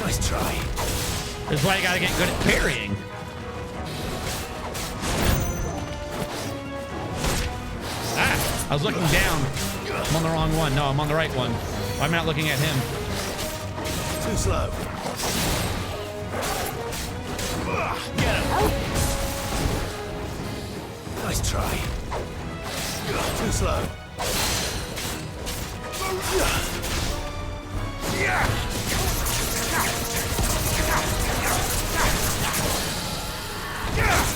Nice try. This is why you gotta get good at parrying. I was looking down. I'm on the wrong one. No, I'm on the right one. Why am I not looking at him? Too slow. Get him. Nice try. Too too slow.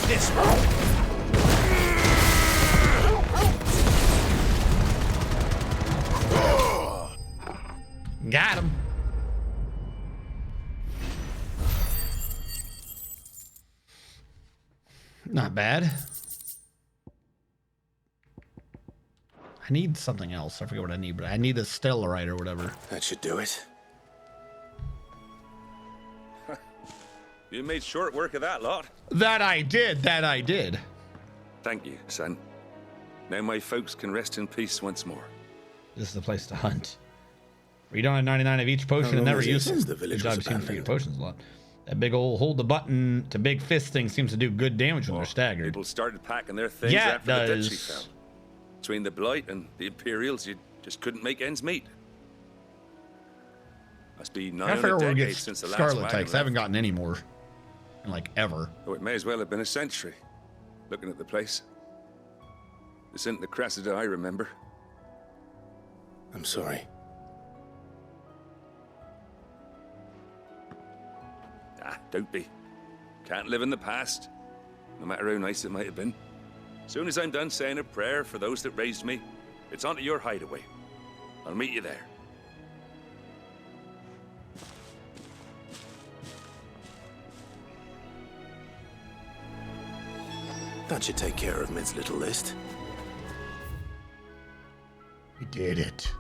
This one. Got him. Not bad. I need something else. I forget what I need, but I need a stellarite or whatever. That should do it. You made short work of that lot. That I did. That I did. Thank you, son. Now my folks can rest in peace once more. This is the place to hunt. Read on at 99 of each potion and never use them. Good job, you seem to forget potions a lot. That big old hold the button to big fist thing seems to do good damage when they're staggered. People started packing their things after the Duchy fell. Between the Blight and the Imperials, you just couldn't make ends meet. Must be 900 decades since the last Scarlet wagon Tykes. I haven't gotten any more. Like, ever. Oh, it may as well have been a century. Looking at the place. This isn't the Cressida I remember. I'm sorry. Ah, don't be. Can't live in the past, no matter how nice it might have been. Soon as I'm done saying a prayer for those that raised me, it's onto your hideaway. I'll meet you there. That should take care of Mid's little list. We did it.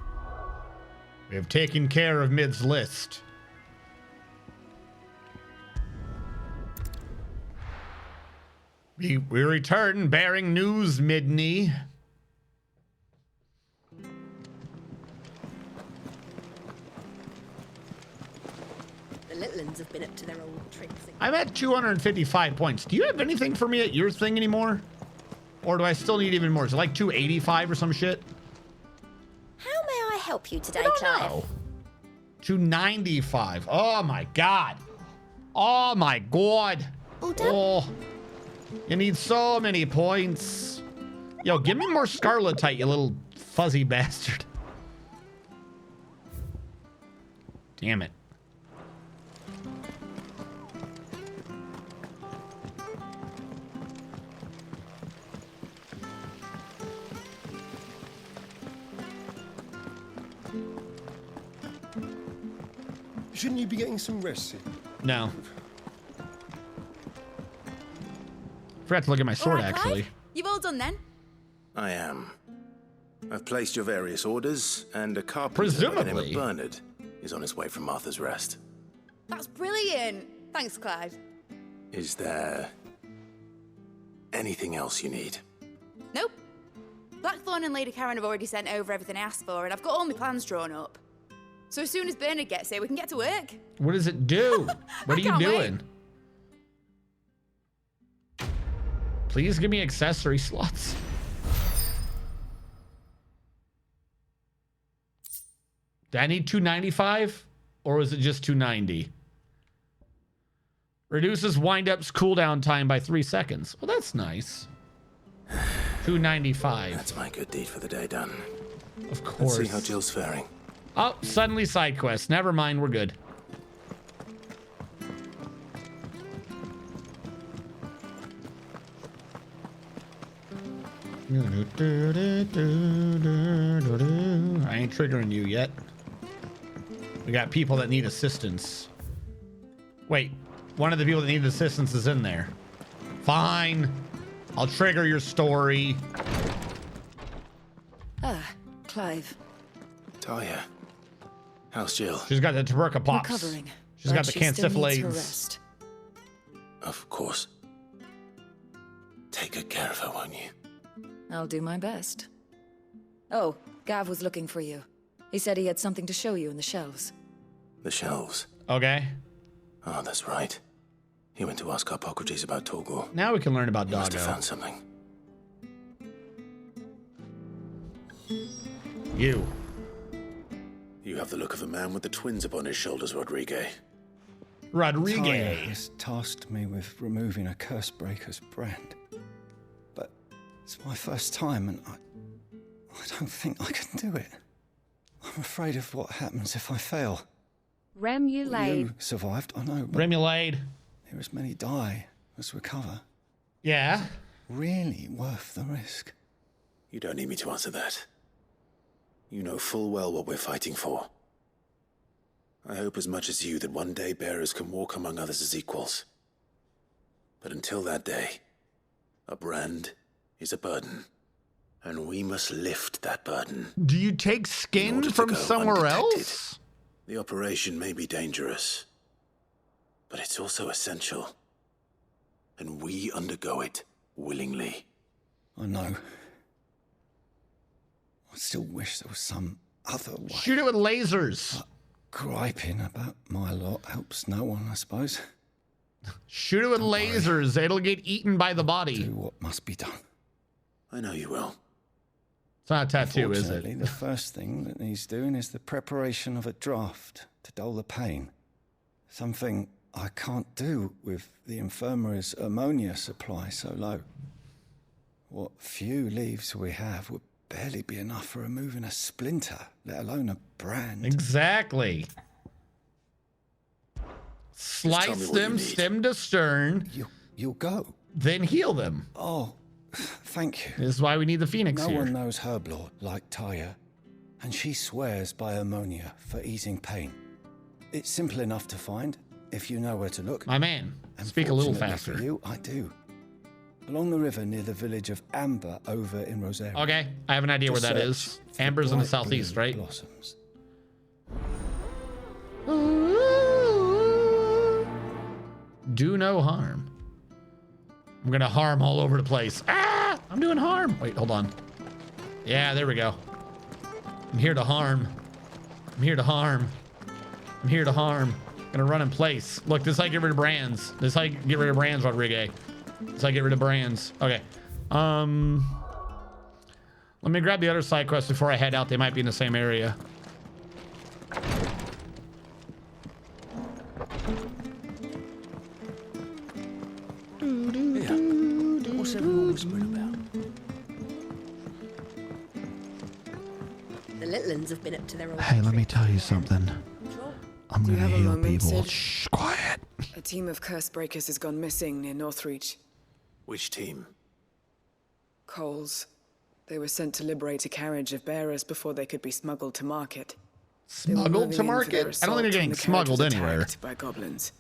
We have taken care of Mid's list. We return bearing news, Midney. The little ones have been up to their old tricks. I'm at 255 points. Do you have anything for me at your thing anymore? Or do I still need even more? Is it like 285 or some shit? How may I help you today, I don't Clive? know. 295. Oh my god. Oh my god. Oh. You need so many points. Yo, give me more Scarletite, you little fuzzy bastard. Damn it. Shouldn't you be getting some rest, Sid? No. Forgot to look at my sword, All right, actually. Clive, you've all done then? I am. I've placed your various orders, and a carpenter by the name of Bernard is on his way from Martha's Rest. That's brilliant. Thanks, Clive. Is there anything else you need? Nope. Blackthorn and Lady Karen have already sent over everything I asked for, and I've got all my plans drawn up. So as soon as Bernard gets here, we can get to work. What does it do? What are you doing? Please give me accessory slots. Do I need 295? Or is it just 290? Reduces wind-up's cooldown time by 3 seconds. Well, that's nice. 295. That's my good deed for the day done. Of course. Let's see how Jill's faring. Oh, suddenly side quest. Never mind, we're good. I ain't triggering you yet. We got people that need assistance. Wait, one of the people that need assistance is in there. Fine. I'll trigger your story. Ah, Clive. Talia. How's Jill? She's got the tuberculosis. Recovering. She's got the cancifilades. Of course. Take good care of her, won't you? I'll do my best. Oh, Gav was looking for you. He said he had something to show you in the shelves. The shelves. Okay. Oh, that's right. He went to ask Harpocrates about Torgor. Now we can learn about He must have Doggo. found something. You. You have the look of a man with the twins upon his shoulders, Rodrigue. Talia has tasked me with removing a Cursebreaker's brand. But it's my first time, and I don't think I can do it. I'm afraid of what happens if I fail. Remulade. You survived, I know. Remulade. Here as many die as recover. Yeah. Really worth the risk. You don't need me to answer that. You know full well what we're fighting for. I hope as much as you that one day bearers can walk among others as equals. But until that day, a brand is a burden. And we must lift that burden. Do you take skin from somewhere else? The operation may be dangerous, but it's also essential. And we undergo it willingly. I know. I still wish there was some other way. Shoot it with lasers. But griping about my lot helps no one, I suppose. Shoot it with lasers. It'll get eaten by the body. Do what must be done. I know you will. It's not a tattoo, is Unfortunately, it? the first thing that needs doing is the preparation of a draft to dull the pain. Something I can't do with the infirmary's ammonia supply so low. What few leaves we have would barely be enough for removing a splinter, let alone a brand. Exactly. Slice them stem to stern. You'll go. Then heal them. Oh, thank you. This is why we need the Phoenix no here. No one knows Herblore like Taya, and she swears by ammonia for easing pain. It's simple enough to find if you know where to look. My man, speak a little Fortunately faster. For you, I do. Along the river near the village of Amber over in Rosario. Okay, I have an idea where that is. Amber's in the southeast, right? Blossoms. Do no harm. I'm gonna harm all over the place. Ah! I'm doing harm. Wait, hold on. Yeah, there we go. I'm here to harm. I'm here to harm. I'm here to harm. Gonna run in place. Look, this is how you get rid of brands. This is how you get rid of brands, Rodriguez. This is how you get rid of brands. Okay. Let me grab the other side quest before I head out. They might be in the same area. What's everyone whispering about? The little ones have been up to their old Hey, let me tell you something. I'm Do you gonna have a heal moment, people. Sid? Shh, quiet. A team of curse breakers has gone missing near Northreach. Which team? Coles. They were sent to liberate a carriage of bearers before they could be smuggled to market. Smuggled to market? I don't think they're getting smuggled anywhere. By goblins.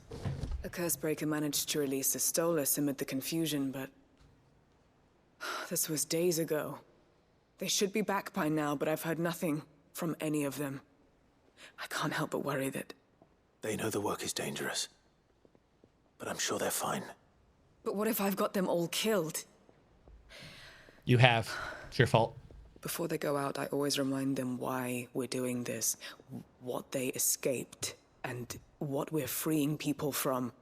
A curse breaker managed to release a Stolas amid the confusion, but this was days ago. They should be back by now, but I've heard nothing from any of them. I can't help but worry that... They know the work is dangerous. But I'm sure they're fine. But what if I've got them all killed? You have. It's your fault. Before they go out, I always remind them why we're doing this, what they escaped, and what we're freeing people from.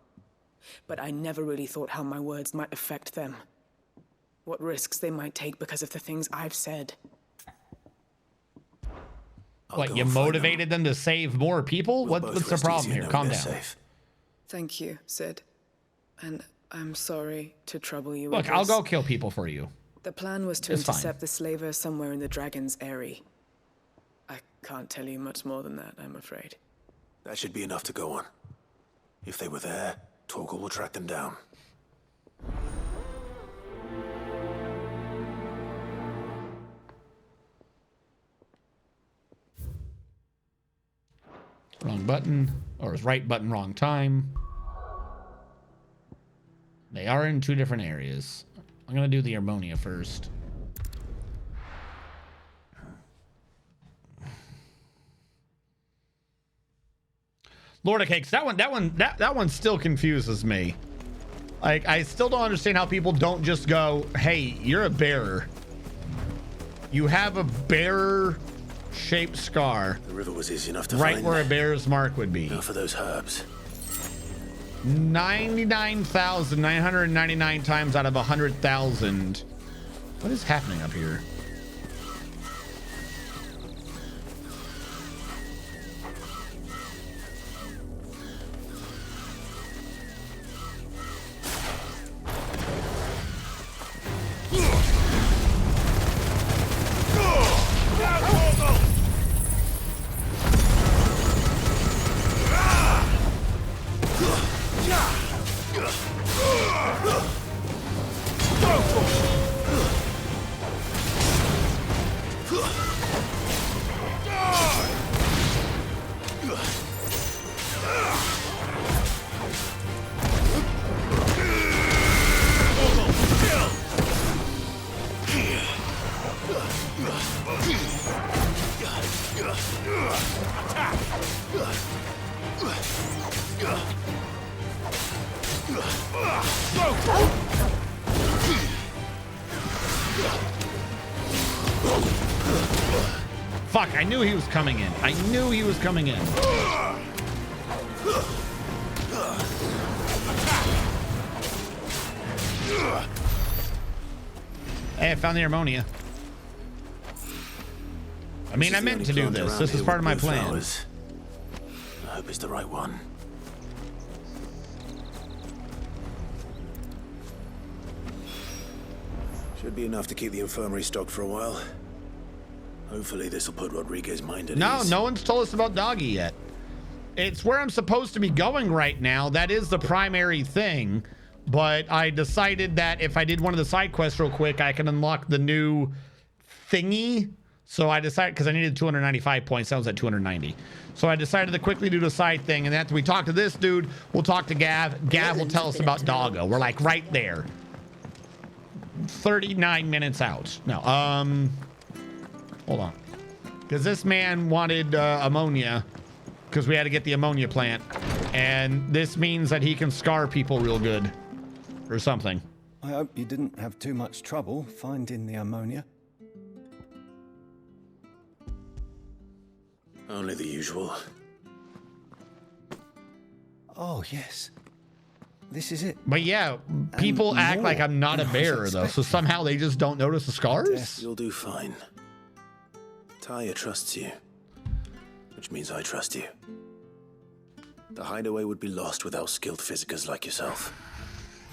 But I never really thought how my words might affect them. What risks they might take because of the things I've said. What, you motivated them to save more people? What's the problem here? Calm down. Thank you, Sid. And I'm sorry to trouble you. Look, I'll go kill people for you. The plan was to intercept the slaver somewhere in the Dragon's Eyrie. I can't tell you much more than that, I'm afraid. That should be enough to go on. If they were there, Torgal will track them down. Wrong button. Or right button, wrong time. They are in two different areas. I'm gonna do the ammonia first. Lord of Cakes, that one still confuses me. Like, I still don't understand how people don't just go, hey, you're a bearer. You have a bearer-shaped scar. The river was easy enough to right find. where a bear's mark would be. Now for those herbs. 99,999 times out of 100,000. What is happening up here? Fuck, I knew he was coming in. I knew he was coming in. Hey, I found the ammonia. I mean, I meant to do this. This is part of my plan. I hope it's the right one. Should be enough to keep the infirmary stocked for a while. Hopefully this will put Rodriguez's mind at ease. No one's told us about Doggy yet. It's where I'm supposed to be going right now. That is the primary thing. But I decided that if I did one of the side quests real quick, I can unlock the new thingy. So I decided, because I needed 295 points, I was at 290. So I decided to quickly do the side thing, and after we talk to this dude, we'll talk to Gav. Gav will tell us about Doggo. We're like right there. 39 minutes out. No, hold on. Because this man wanted ammonia, because we had to get the ammonia plant. And this means that he can scar people real good. Or something. I hope you didn't have too much trouble finding the ammonia. Only the usual. Oh, yes. This is it. But yeah, people act like I'm not a bearer, though. So somehow they just don't notice the scars? You'll do fine. Taya trusts you. Which means I trust you. The hideaway would be lost without skilled physicers like yourself.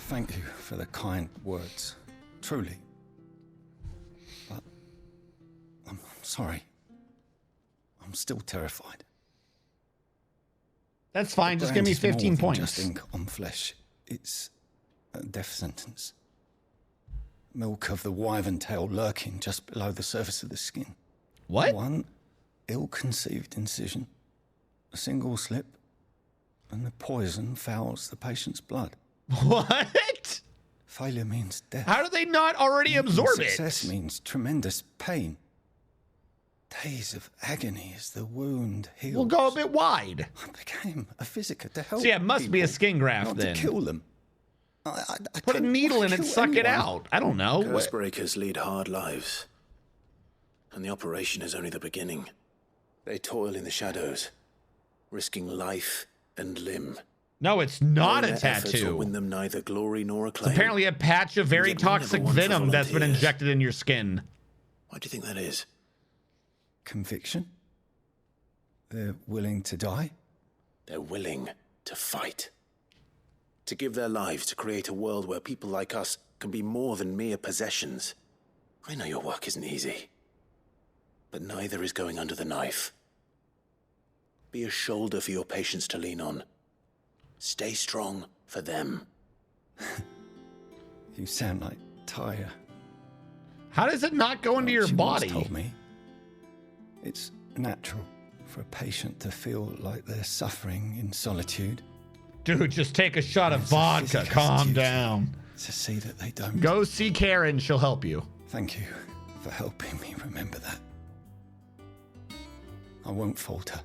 Thank you for the kind words. Truly. But I'm sorry. I'm still terrified. That's fine. Just give me 15 points. Just ink on flesh. It's a death sentence. Milk of the wyvern tail lurking just below the surface of the skin. What? One ill-conceived incision, a single slip, and the poison fouls the patient's blood. What? Failure means death. How do they not already absorb it? Success means tremendous pain. Days of agony as the wound heals. We'll go a bit wide. I became a physiker to help. So yeah, it must be a skin graft not then. To kill them. I put a needle in it, suck it out. I don't know. Curse breakers lead hard lives. And the operation is only the beginning. They toil in the shadows, risking life and limb. No, it's not a Their efforts will tattoo. win them neither glory nor acclaim. It's apparently a patch of very Yet we never toxic won for venom that's been volunteers. injected in your skin. Why do you think that is? Conviction? They're willing to die? They're willing to fight. To give their lives to create a world where people like us can be more than mere possessions. I know your work isn't easy. But neither is going under the knife. Be a shoulder for your patients to lean on. Stay strong for them. You sound like Taya. How does it not go into your She once body? told me it's natural for a patient to feel like they're suffering in solitude. Dude, just take a shot of It's a vodka. physical Calm duty down. To see that they don't. Go see Karen. She'll help you. Thank you for helping me remember that. I won't falter.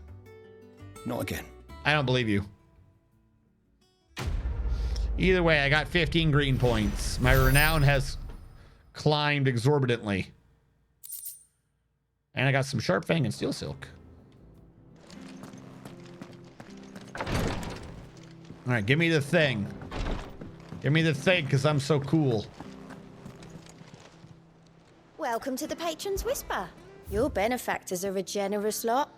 Not again. I don't believe you. Either way, I got 15 green points. My renown has climbed exorbitantly. And I got some Sharp Fang and Steel Silk. All right, give me the thing. Give me the thing, because I'm so cool. Welcome to the Patron's Whisper. Your benefactors are a generous lot.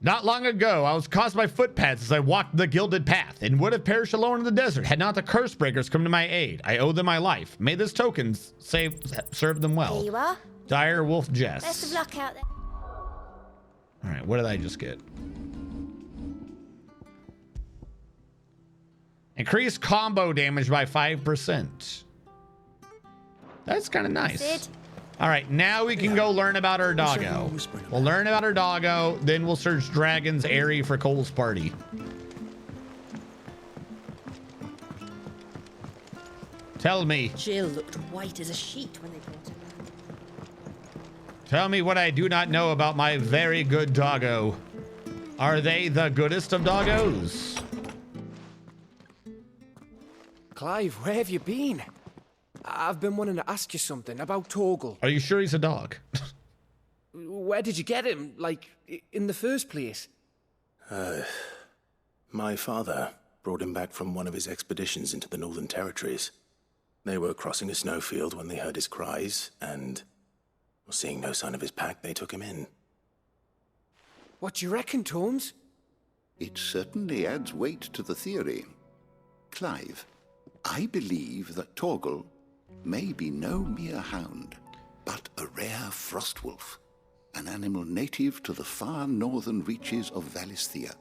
Not long ago, I was caused by footpads as I walked the gilded path, and would have perished alone in the desert had not the curse breakers come to my aid. I owe them my life. May this token serve them well. Here you are. Dire Wolf Jess. Best of luck out there. All right, what did I just get? Increase combo damage by 5%. That's kind of nice. All right, now we can go learn about our doggo. We'll learn about our doggo, then we'll search Dragon's Airy for Cole's party. Tell me. Jill looked white as a sheet when they brought her. Tell me what I do not know about my very good doggo. Are they the goodest of doggos? Clive, where have you been? I've been wanting to ask you something about Torgal. Are you sure he's a dog? Where did you get him? Like, in the first place? My father brought him back from one of his expeditions into the Northern Territories. They were crossing a snowfield when they heard his cries, and seeing no sign of his pack, they took him in. What do you reckon, Tomes? It certainly adds weight to the theory. Clive, I believe that Torgal may be no mere hound, but a rare frostwolf, an animal native to the far northern reaches of Valisthea.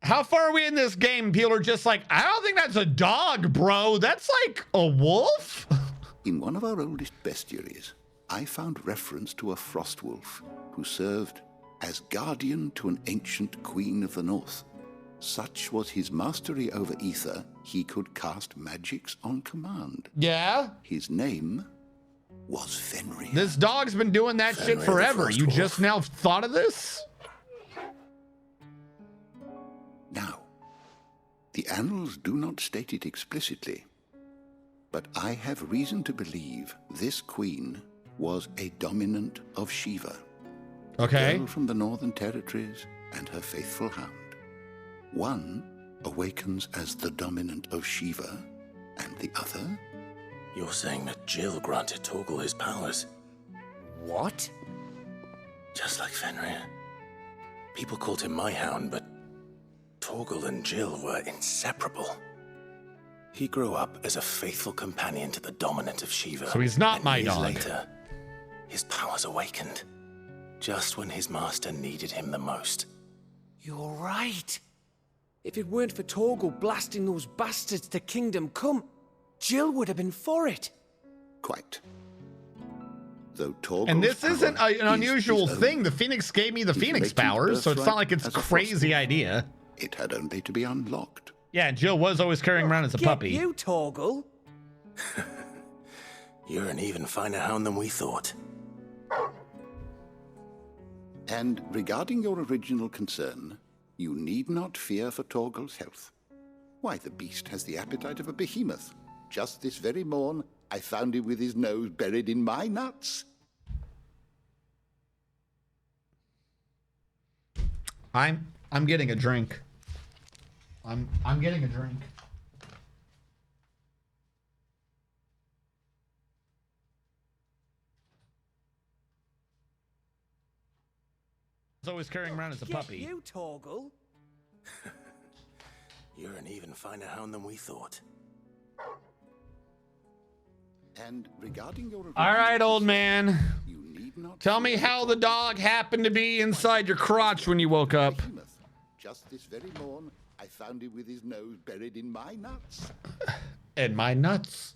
How far are we in this game? People are just like, I don't think that's a dog, bro. That's like a wolf. In one of our oldest bestiaries, I found reference to a frostwolf who served as guardian to an ancient queen of the north. Such was his mastery over ether, he could cast magics on command. Yeah? His name was Fenrir. This dog's been doing that shit forever. You just now thought of this? Now, the annals do not state it explicitly, but I have reason to believe this queen was a dominant of Shiva. Okay. A girl from the Northern Territories and her faithful hound. One awakens as the dominant of Shiva, and the other... You're saying that Jill granted Torgal his powers? What? Just like Fenrir. People called him my hound, but Torgal and Jill were inseparable. He grew up as a faithful companion to the dominant of Shiva. So he's not my years dog. Later, his powers awakened, just when his master needed him the most. You're right. If it weren't for Torgal blasting those bastards to Kingdom Come, Jill would have been for it. Quite. Though Torgal's And this isn't power an unusual his thing. own. The Phoenix gave me the His Phoenix latent powers, so it's not birthright like it's a as a crazy frostwolf. idea. It had only to be unlocked. Yeah, Jill was always carrying around as a Get puppy. you, Torgal. You're an even finer hound than we thought. And regarding your original concern, you need not fear for Torgal's health. Why, the beast has the appetite of a behemoth. Just this very morn, I found him with his nose buried in my nuts. I'm getting a drink. I'm getting a drink. Was always carrying around as a puppy. Get you, Torgal. You're an even finer hound than we thought. And regarding your All right, old man. you need not Tell me how the dog happened to be inside your crotch when you woke up. behemoth. Just this very morn, I found him with his nose buried in my nuts. And my nuts.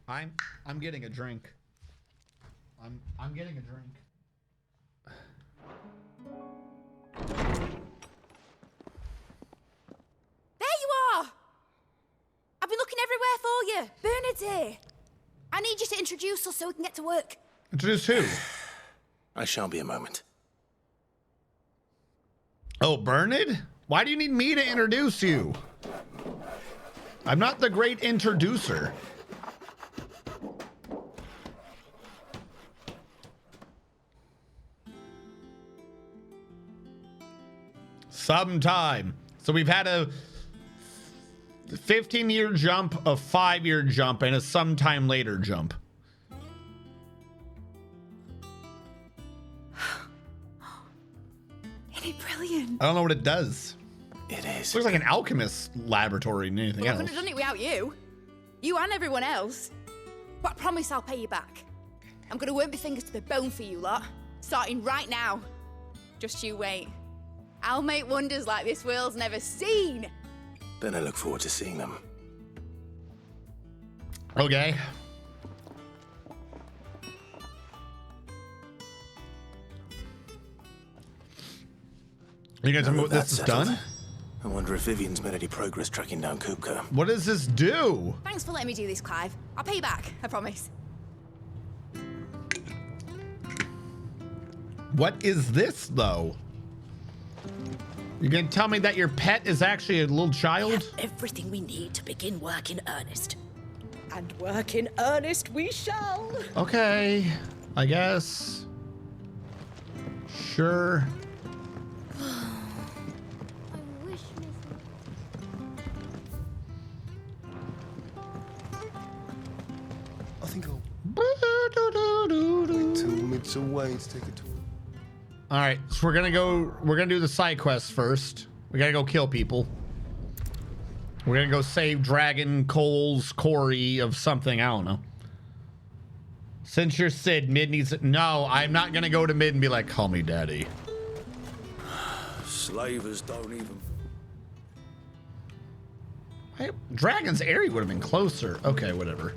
I'm getting a drink. I'm getting a drink. There you are! I've been looking everywhere for you. Bernard's here. I need you to introduce us so we can get to work. Introduce who? I shall be a moment. Oh, Bernard? Why do you need me to introduce you? I'm not the great introducer. Sometime. So we've had a 15-year jump, a 5-year jump, and a sometime later jump. Isn't it brilliant? I don't know what it does. It is. Looks like an alchemist laboratory and anything Well, I else. couldn't have done it without you. You and everyone else. But I promise I'll pay you back. I'm gonna work my fingers to the bone for you lot, starting right now. Just you wait. I'll make wonders like this world's never seen. Then I look forward to seeing them. Okay. You guys remember what this is done? I wonder if Vivian's made any progress tracking down Kupka. What does this do? Thanks for letting me do this, Clive. I'll pay you back, I promise. What is this, though? You gonna tell me that your pet is actually a little child? Everything we need to begin work in earnest. And work in earnest we shall. Okay, I guess. Sure. I think I'll wait till it's away to take a tour. All right, so we're gonna do the side quests first. We gotta go kill people. We're gonna go save Dragon, Coles, Corey of something, I don't know. Since you're Sid, Mid needs it. No, I'm not gonna go to Mid and be like, call me daddy. Slavers don't even. Dragon's area would have been closer. Okay, whatever.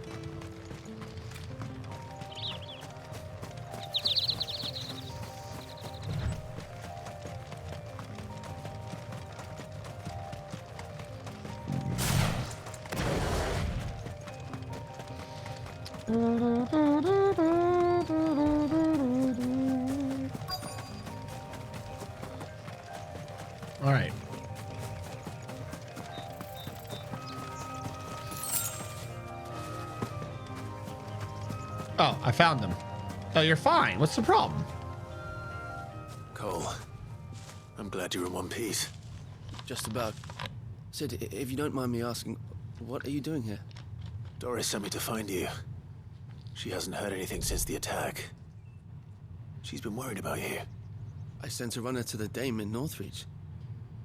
All right. Oh, I found them. Oh, you're fine. What's the problem? Cole, I'm glad you're in one piece. Just about. Sid, if you don't mind me asking, what are you doing here? Doris sent me to find you. She hasn't heard anything since the attack. She's been worried about you. I sent a runner to the Dame in Northreach.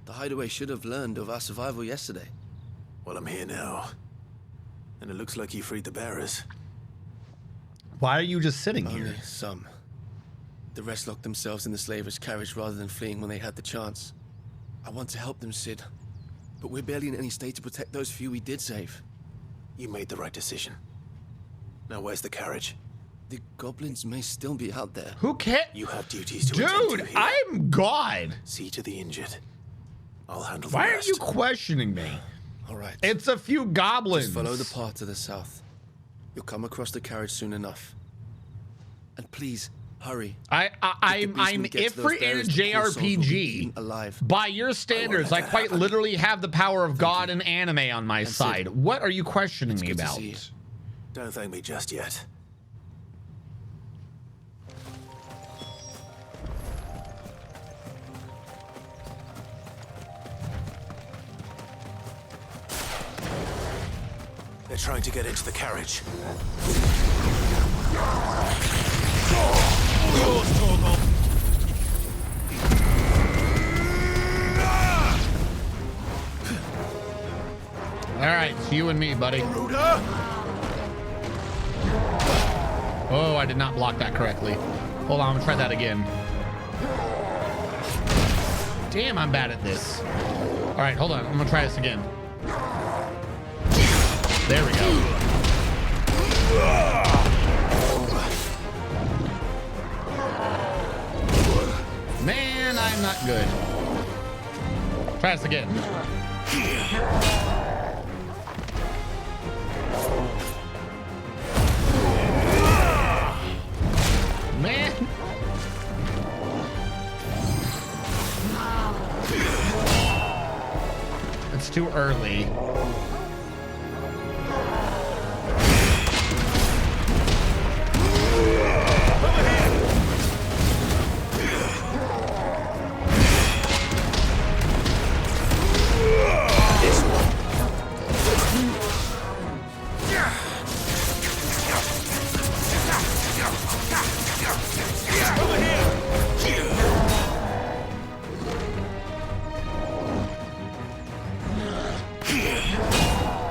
The hideaway should have learned of our survival yesterday. Well, I'm here now. And it looks like you freed the bearers. Why are you just sitting here? Only some. The rest locked themselves in the slaver's carriage rather than fleeing when they had the chance. I want to help them, Sid. But we're barely in any state to protect those few we did save. You made the right decision. Now where's the carriage? The goblins may still be out there. Who cares? You have duties to attend to Dude, here. I'm God. See to the injured. I'll handle the Why rest. are you questioning me? All right. It's a few goblins. Just follow the path to the south. You'll come across the carriage soon enough. And please, hurry. I'm if we're in a JRPG, by your standards, I quite literally have the power of God and anime on my side. What are you questioning me about? Don't thank me just yet. They're trying to get into the carriage. All right, it's you and me, buddy. Oh, I did not block that correctly. Hold on, I'm gonna try that again. Damn, I'm bad at this. All right, hold on, I'm gonna try this again. There we go. Man, I'm not good. Try this again. Man. It's too early.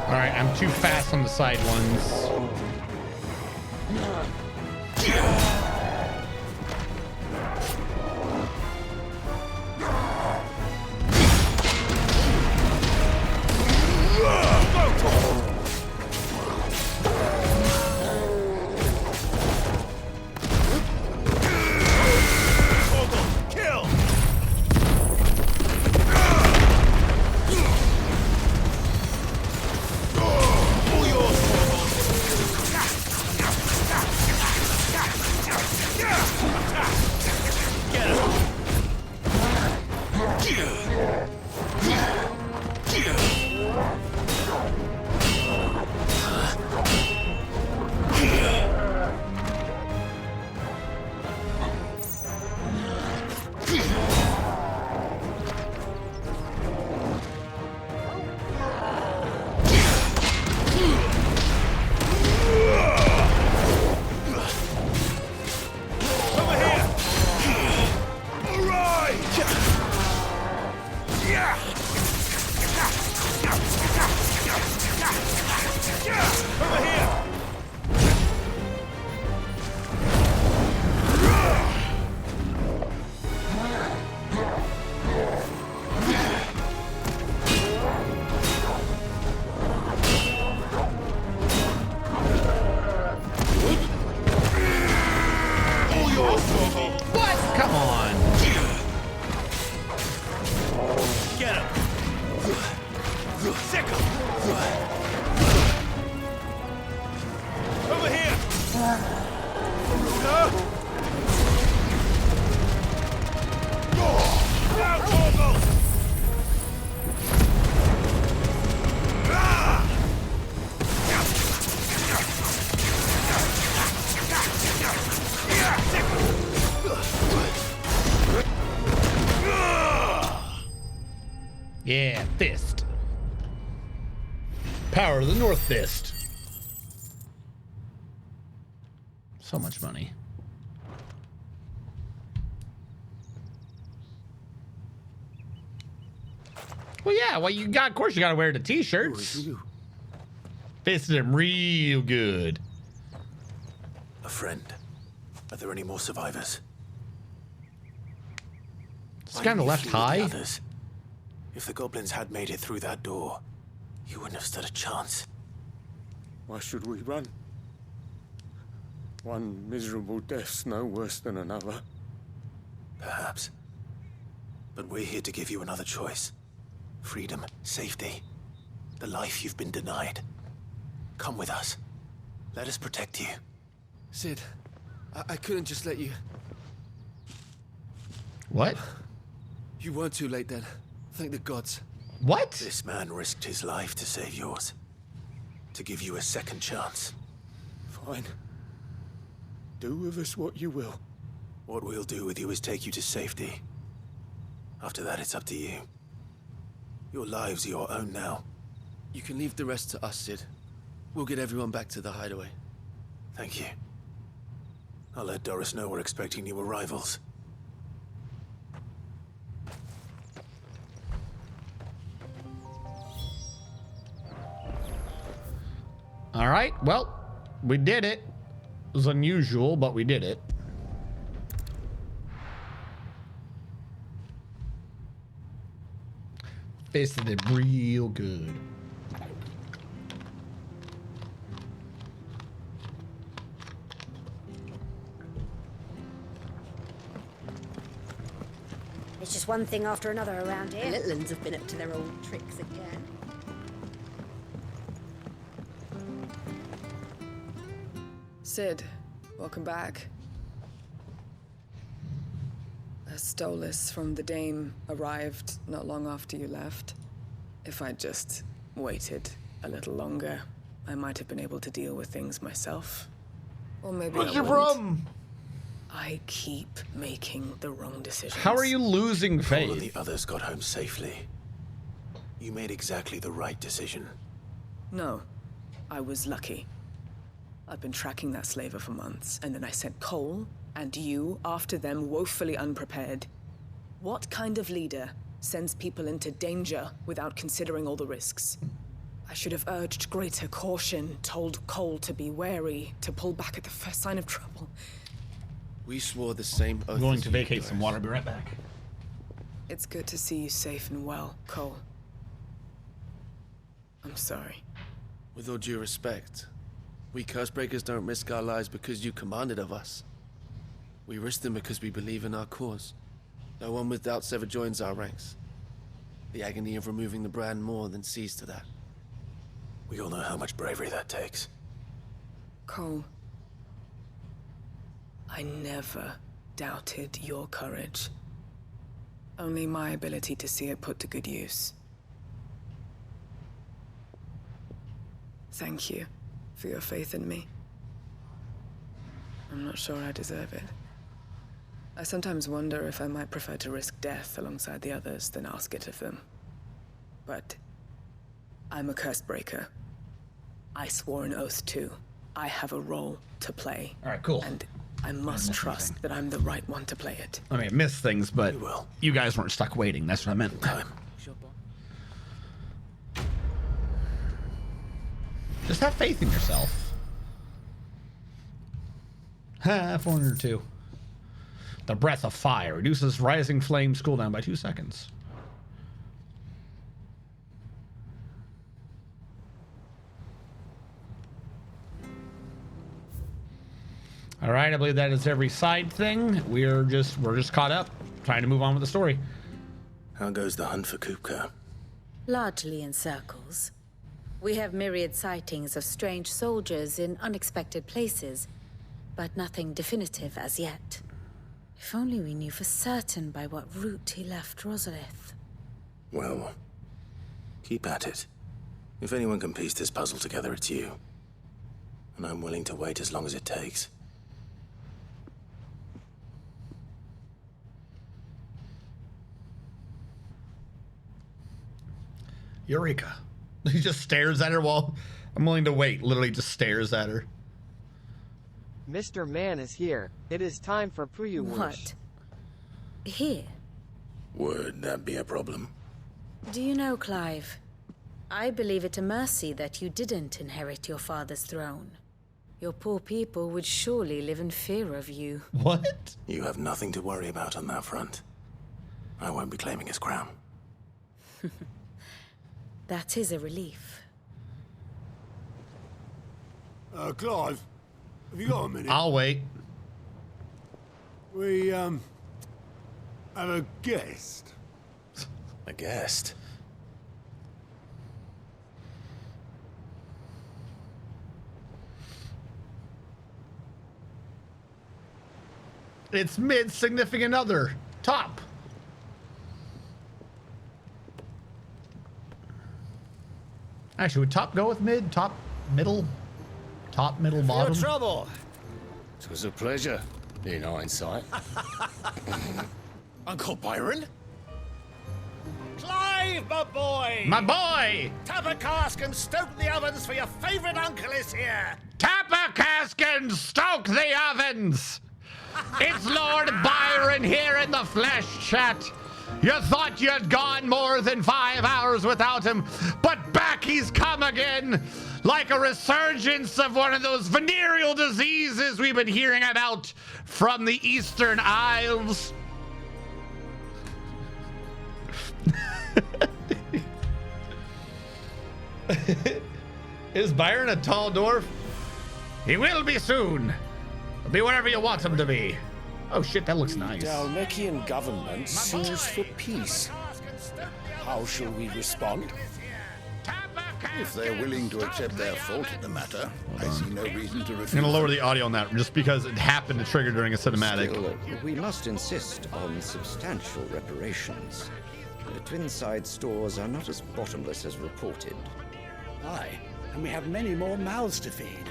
Alright, I'm too fast on the side ones. Over here! Yeah, fist. Power of the North Fist. So much money. Well, yeah. Well, you got. Of course, you got to wear the t-shirts. Fisted him real good. A friend. Are there any more survivors? It's kind of left high. Others. If the goblins had made it through that door, you wouldn't have stood a chance. Why should we run? One miserable death's no worse than another. Perhaps. But we're here to give you another choice. Freedom, safety, the life you've been denied. Come with us. Let us protect you. Sid, I couldn't just let you... What? You weren't too late then. Thank the gods. What? This man risked his life to save yours. To give you a second chance. Fine. Do with us what you will. What we'll do with you is take you to safety. After that, it's up to you. Your lives are your own now. You can leave the rest to us, Sid. We'll get everyone back to the hideaway. Thank you. I'll let Doris know we're expecting new arrivals. All right. Well, we did it. It was unusual, but we did it. Fisted it real good. It's just one thing after another around here. The little ones have been up to their old tricks again. Sid, welcome back. A Stolas from the Dame arrived not long after you left. If I'd just waited a little longer, I might have been able to deal with things myself. Or maybe Where's I your wouldn't. rum? I keep making the wrong decisions. How are you losing faith? All of the others got home safely. You made exactly the right decision. No, I was lucky. I've been tracking that slaver for months, and then I sent Cole and you after them, woefully unprepared. What kind of leader sends people into danger without considering all the risks? I should have urged greater caution, told Cole to be wary, to pull back at the first sign of trouble. We swore the same oath. I'm going to vacate some water. I'll be right back. It's good to see you safe and well, Cole. I'm sorry. With all due respect, we Cursebreakers don't risk our lives because you commanded of us. We risk them because we believe in our cause. No one with doubts ever joins our ranks. The agony of removing the brand more than sees to that. We all know how much bravery that takes. Cole, I never doubted your courage. Only my ability to see it put to good use. Thank you for your faith in me. I'm not sure I deserve it. I sometimes wonder if I might prefer to risk death alongside the others than ask it of them. But I'm a Cursebreaker. I swore an oath too. I have a role to play. All right, cool. And I must trust that I'm the right one to play it. I mean, I missed things, but you guys weren't stuck waiting. That's what I meant. Just have faith in yourself. Ha, 402. The breath of fire reduces rising flames cooldown by 2 seconds. All right, I believe that is every side thing. We're just caught up, trying to move on with the story. How goes the hunt for Kupka? Largely in circles. We have myriad sightings of strange soldiers in unexpected places, but nothing definitive as yet. If only we knew for certain by what route he left Rosalith. Well, keep at it. If anyone can piece this puzzle together, it's you. And I'm willing to wait as long as it takes. Eureka. He just stares at her while I'm willing to wait. Literally just stares at her. Mr. Man is here. It is time for Puyu. What? Here? Would that be a problem? Do you know, Clive? I believe it a mercy that you didn't inherit your father's throne. Your poor people would surely live in fear of you. What? You have nothing to worry about on that front. I won't be claiming his crown. That is a relief. Clive, have you got a minute? I'll wait. We, have a guest. A guest? It's mid significant other. Top. Actually, would top go with mid? Top, middle? Top, middle, bottom? No trouble. It was a pleasure, in hindsight. Uncle Byron? Clive, my boy! My boy! Tap a cask and stoke the ovens for your favorite uncle is here! Tap a cask and stoke the ovens! It's Lord Byron here in the flesh, chat. You thought you'd gone more than 5 hours without him, but back he's come again, like a resurgence of one of those venereal diseases we've been hearing about from the Eastern Isles. Is Byron a tall dwarf? He will be soon. He'll be wherever you want him to be. Oh shit, that looks nice. Dalmekian government sues for peace. How shall we respond? If they're willing to accept their fault in the matter, I see no reason to refuse. I'm gonna lower the audio on that just because it happened to trigger during a cinematic. Still, we must insist on substantial reparations. The Twinside stores are not as bottomless as reported. Aye, and we have many more mouths to feed.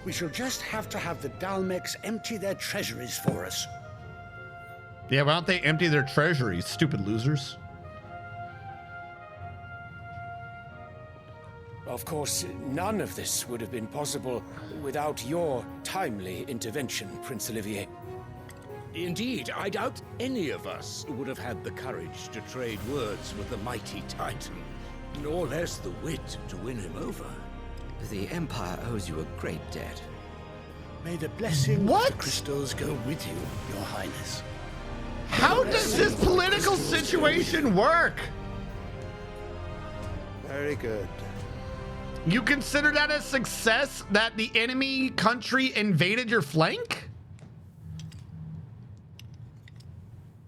We shall just have to have the Dalmecs empty their treasuries for us. Yeah, why don't they empty their treasuries, stupid losers? Of course, none of this would have been possible without your timely intervention, Prince Olivier. Indeed, I doubt any of us would have had the courage to trade words with the mighty Titan, nor less the wit to win him over. The Empire owes you a great debt. May the blessing What? of the crystals go with you, Your Highness. How does this political situation work? Very good. You consider that a success that the enemy country invaded your flank?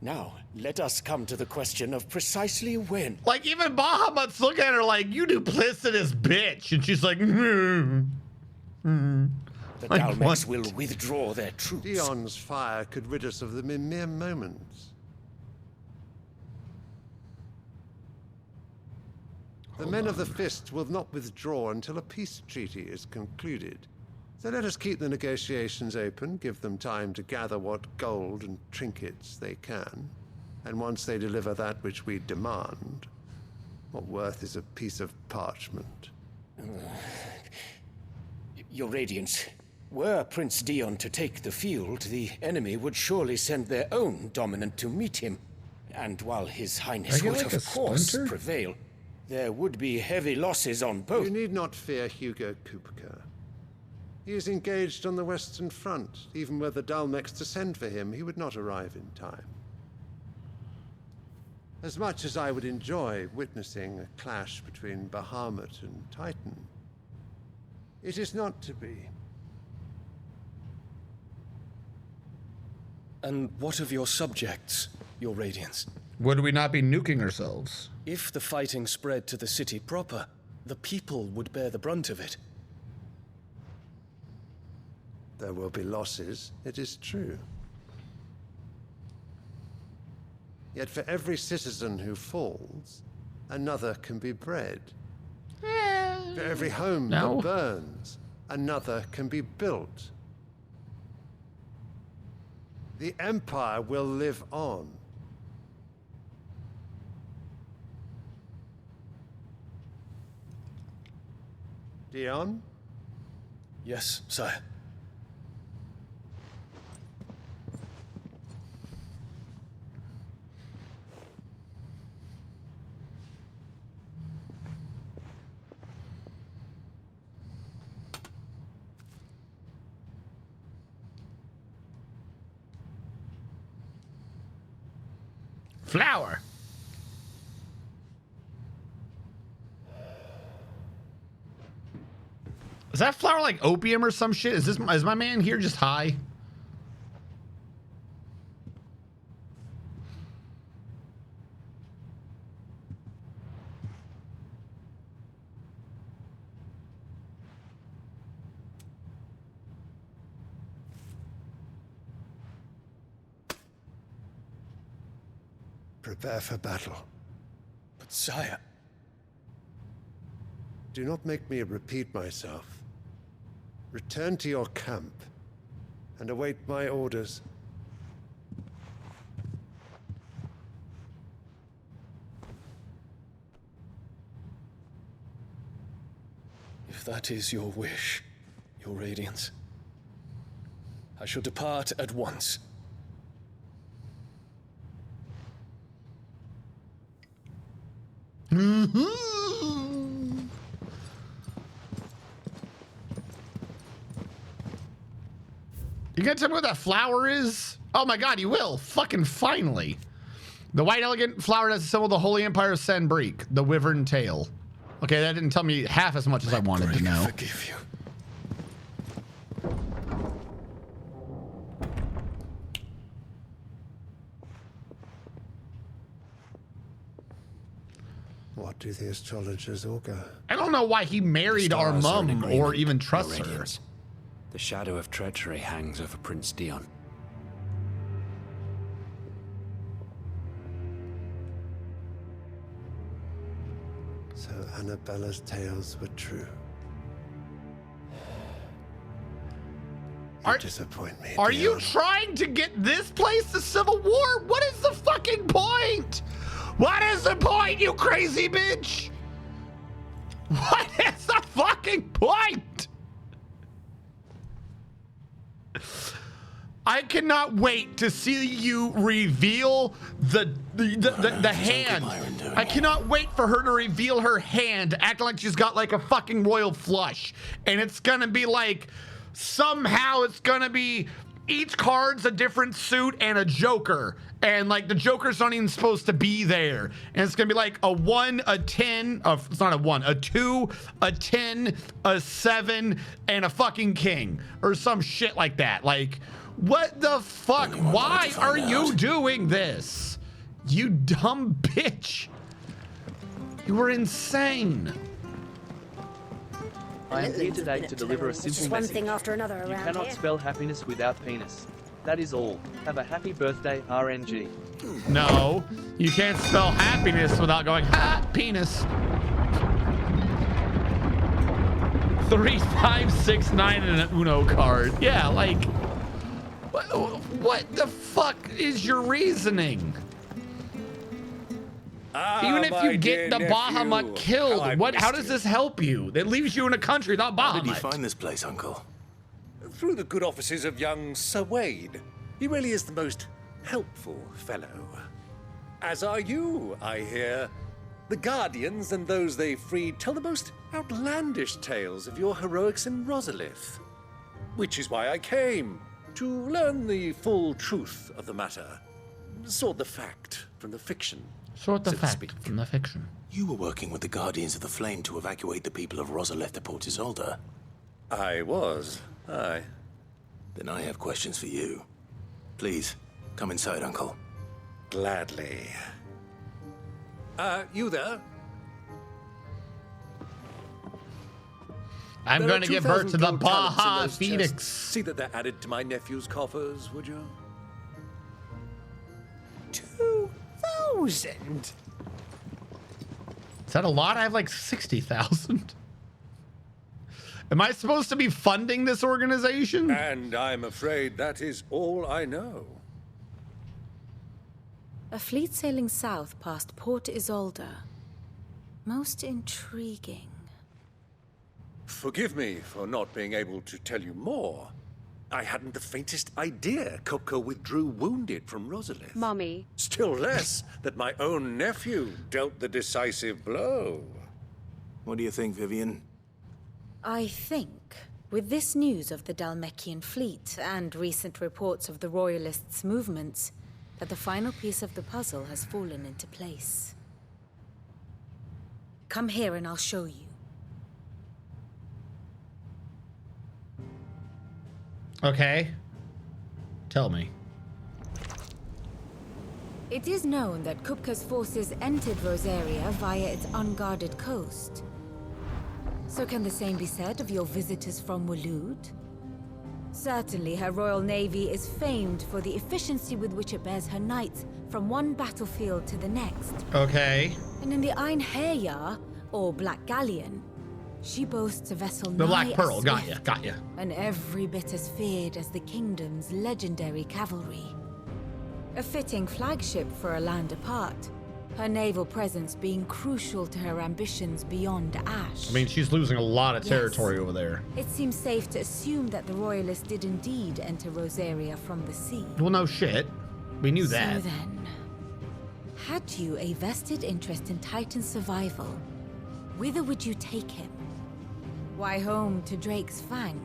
Now, let us come to the question of precisely when. Like, even Bahamut's looking at her like, you duplicitous bitch. And she's like, The Like, Dalmecs what? will withdraw their troops. Dion's fire could rid us of them in mere moments. The men of the Fist will not withdraw until a peace treaty is concluded. So let us keep the negotiations open, give them time to gather what gold and trinkets they can. And once they deliver that which we demand, what worth is a piece of parchment? Your Radiance, were Prince Dion to take the field, the enemy would surely send their own dominant to meet him. And while His Highness would, of course, prevail, there would be heavy losses on both. You need not fear Hugo Kupka. He is engaged on the Western Front. Even were the Dalmecs to send for him, he would not arrive in time. As much as I would enjoy witnessing a clash between Bahamut and Titan, it is not to be. And what of your subjects, Your Radiance? Would we not be nuking ourselves? If the fighting spread to the city proper, the people would bear the brunt of it. There will be losses, it is true. Yet for every citizen who falls, another can be bred. For every home that burns, another can be built. The Empire will live on. Dion? Yes, sire. Flower. Is that flower like opium or some shit? Is my man here just high? Prepare for battle. But sire... Do not make me repeat myself. Return to your camp and await my orders. If that is your wish, your radiance, I shall depart at once. You gonna tell me what that flower is? Oh my god, you will. Fucking finally. The white elegant flower that symbol the Holy Empire of Sanbreek, the wyvern tail. Okay, that didn't tell me half as much as I wanted to know. Forgive you. What do the astrologers augur? I don't know why he married our mum or even trusts her. The shadow of treachery hangs over Prince Dion. So Annabella's tales were true. You disappoint me. Are you Dion. trying to get this place to civil war? What is the fucking point? What is the point, you crazy bitch? What is the fucking point? I cannot wait to see you reveal the hand. I cannot wait for her to reveal her hand, acting like she's got like a fucking royal flush. And it's gonna be like, somehow it's gonna be each card's a different suit and a joker. And like the joker's not even supposed to be there. And it's gonna be like a 1, a 10, it's not a 1, a 2, a 10, a 7, and a fucking king. Or some shit like that. Like, what the fuck? Why are you doing this? You dumb bitch. You were insane. I am here today to deliver a simple Just one message. thing after another You around cannot here. spell happiness without penis. That is all. Have a happy birthday, RNG. No, you can't spell happiness without going, ha, penis. 3, 5, 6, 9, and an Uno card. Yeah, like, what the fuck is your reasoning? Even if you get the Bahamut killed, how does this help you? It leaves you in a country without Bahamut. How did you find this place, Uncle? Through the good offices of young Sir Wade. He really is the most helpful fellow. As are you, I hear. The Guardians and those they freed tell the most outlandish tales of your heroics in Rosalith. Which is why I came, to learn the full truth of the matter. Sort the fact from the fiction. Sort the fact from the fiction. You were working with the Guardians of the Flame to evacuate the people of Rosalith to Port Isolde. I was, aye. Then I have questions for you. Please, come inside, Uncle. Gladly. You there? I'm going to give birth to the Baja Phoenix. See that they're added to my nephew's coffers, would you? 2,000? Is that a lot? I have like 60,000. Am I supposed to be funding this organization? And I'm afraid that is all I know. A fleet sailing south past Port Isolde. Most intriguing. Forgive me for not being able to tell you more. I hadn't the faintest idea Kupka withdrew wounded from Rosalith. Mommy. Still less that my own nephew dealt the decisive blow. What do you think, Vivian? I think, with this news of the Dhalmekian fleet and recent reports of the Royalists' movements, that the final piece of the puzzle has fallen into place. Come here and I'll show you. Okay. Tell me. It is known that Kupka's forces entered Rosaria via its unguarded coast. So can the same be said of your visitors from Waloed? Certainly, her Royal Navy is famed for the efficiency with which it bears her knights from one battlefield to the next. Okay. And in the Einherjar, or Black Galleon, she boasts a vessel The Black nigh Pearl, as got swift ya, got ya. and every bit as feared as the kingdom's legendary cavalry. A fitting flagship for a land apart, her naval presence being crucial to her ambitions beyond Ash. I mean, she's losing a lot of Yes. territory over there. It seems safe to assume that the Royalists did indeed enter Rosaria from the sea. Well, no shit. We knew that. So then, had you a vested interest in Titan's survival, whither would you take him? Why, home to Drake's Fang,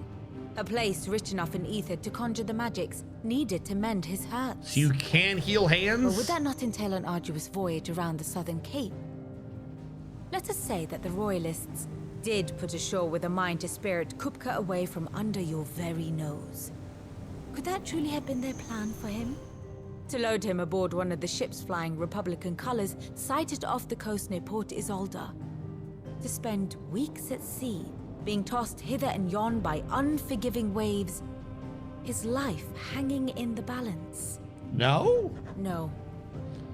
a place rich enough in ether to conjure the magics needed to mend his hurts. So you can heal hands? Or would that not entail an arduous voyage around the southern cape? Let us say that the Royalists did put ashore with a mind to spirit Kupka away from under your very nose. Could that truly have been their plan for him? To load him aboard one of the ships flying Republican colors sighted off the coast near Port Isolde. To spend weeks at sea, being tossed hither and yon by unforgiving waves, his life hanging in the balance. No? No.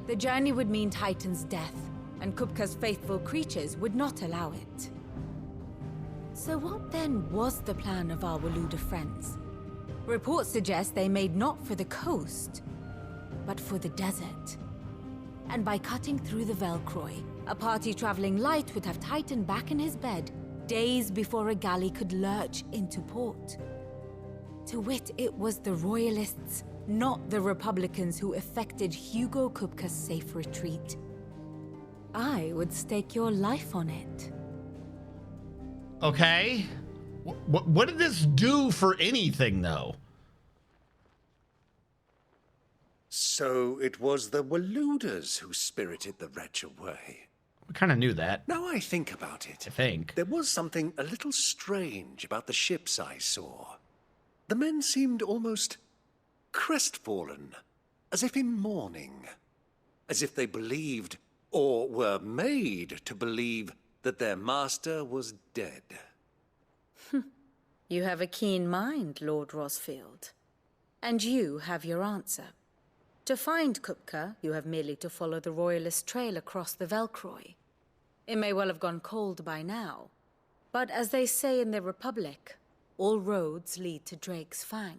The journey would mean Titan's death, and Kupka's faithful creatures would not allow it. So what then was the plan of our Waluda friends? Reports suggest they made not for the coast, but for the desert. And by cutting through the Velcroy, a party traveling light would have Titan back in his bed days before a galley could lurch into port. To wit, it was the Royalists, not the Republicans, who effected Hugo Kupka's safe retreat. I would stake your life on it. Okay. What did this do for anything, though? So it was the Waludas who spirited the wretch away. We kind of knew that. Now I think about it. I think. There was something a little strange about the ships I saw. The men seemed almost crestfallen, as if in mourning. As if they believed, or were made to believe, that their master was dead. You have a keen mind, Lord Rosfield. And you have your answer. To find Kupka, you have merely to follow the Royalist trail across the Velcroy. It may well have gone cold by now, but as they say in the Republic, all roads lead to Drake's Fang.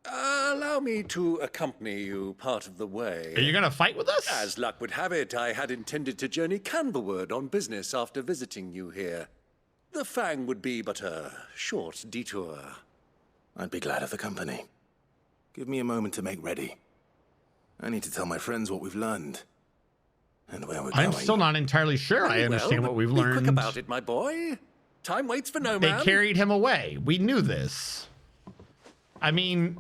Allow me to accompany you part of the way. Are you gonna fight with us? As luck would have it, I had intended to journey Canverward on business after visiting you here. The Fang would be but a short detour. I'd be glad of the company. Give me a moment to make ready. I need to tell my friends what we've learned. And where we're going. I'm still not entirely sure I understand what we've learned. Be quick about it, my boy. Time waits for no They man. carried him away. We knew this. I mean,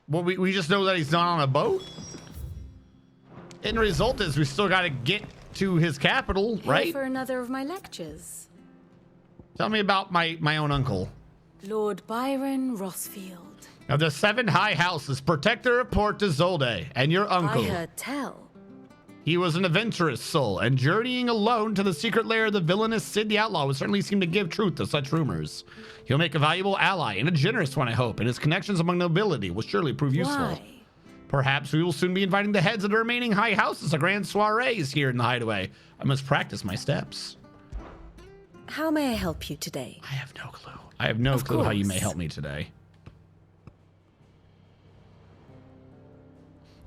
well, we just know that he's not on a boat. End result is we still got to get to his capital, Here right? for another of my lectures. Tell me about my own uncle. Lord Byron Rosfield. Of the 7 high houses, protector of Port Isolde, and your uncle. I heard tell. He was an adventurous soul, and journeying alone to the secret lair of the villainous Sid the Outlaw would certainly seem to give truth to such rumors. He'll make a valuable ally, and a generous one, I hope, and his connections among nobility will surely prove useful. Why? Perhaps we will soon be inviting the heads of the remaining high houses to grand soirees here in the hideaway. I must practice my steps. How may I help you today? I have no clue. I have no clue how you may help me today.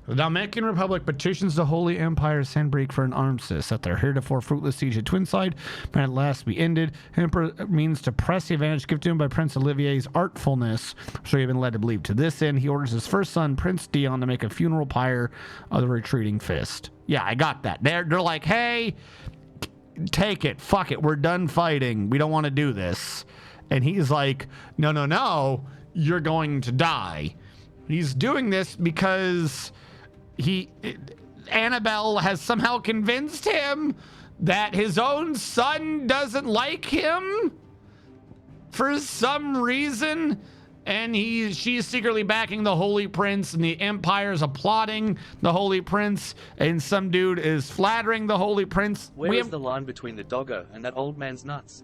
The Dalmatian Republic petitions the Holy Empire Sandbreak for an armistice that their heretofore fruitless siege at Twinside might at last be ended. Emperor means to press the advantage given to him by Prince Olivier's artfulness, so he had been led to believe. To this end, he orders his first son, Prince Dion, to make a funeral pyre of the retreating fist. Yeah, I got that. They're like, hey, take it. Fuck it. We're done fighting. We don't want to do this. And he's like, no, you're going to die. He's doing this because Annabelle has somehow convinced him that his own son doesn't like him for some reason, and she's secretly backing the Holy Prince, and the Empire is applauding the Holy Prince, and some dude is flattering the Holy Prince. Where is the line between the doggo and that old man's nuts?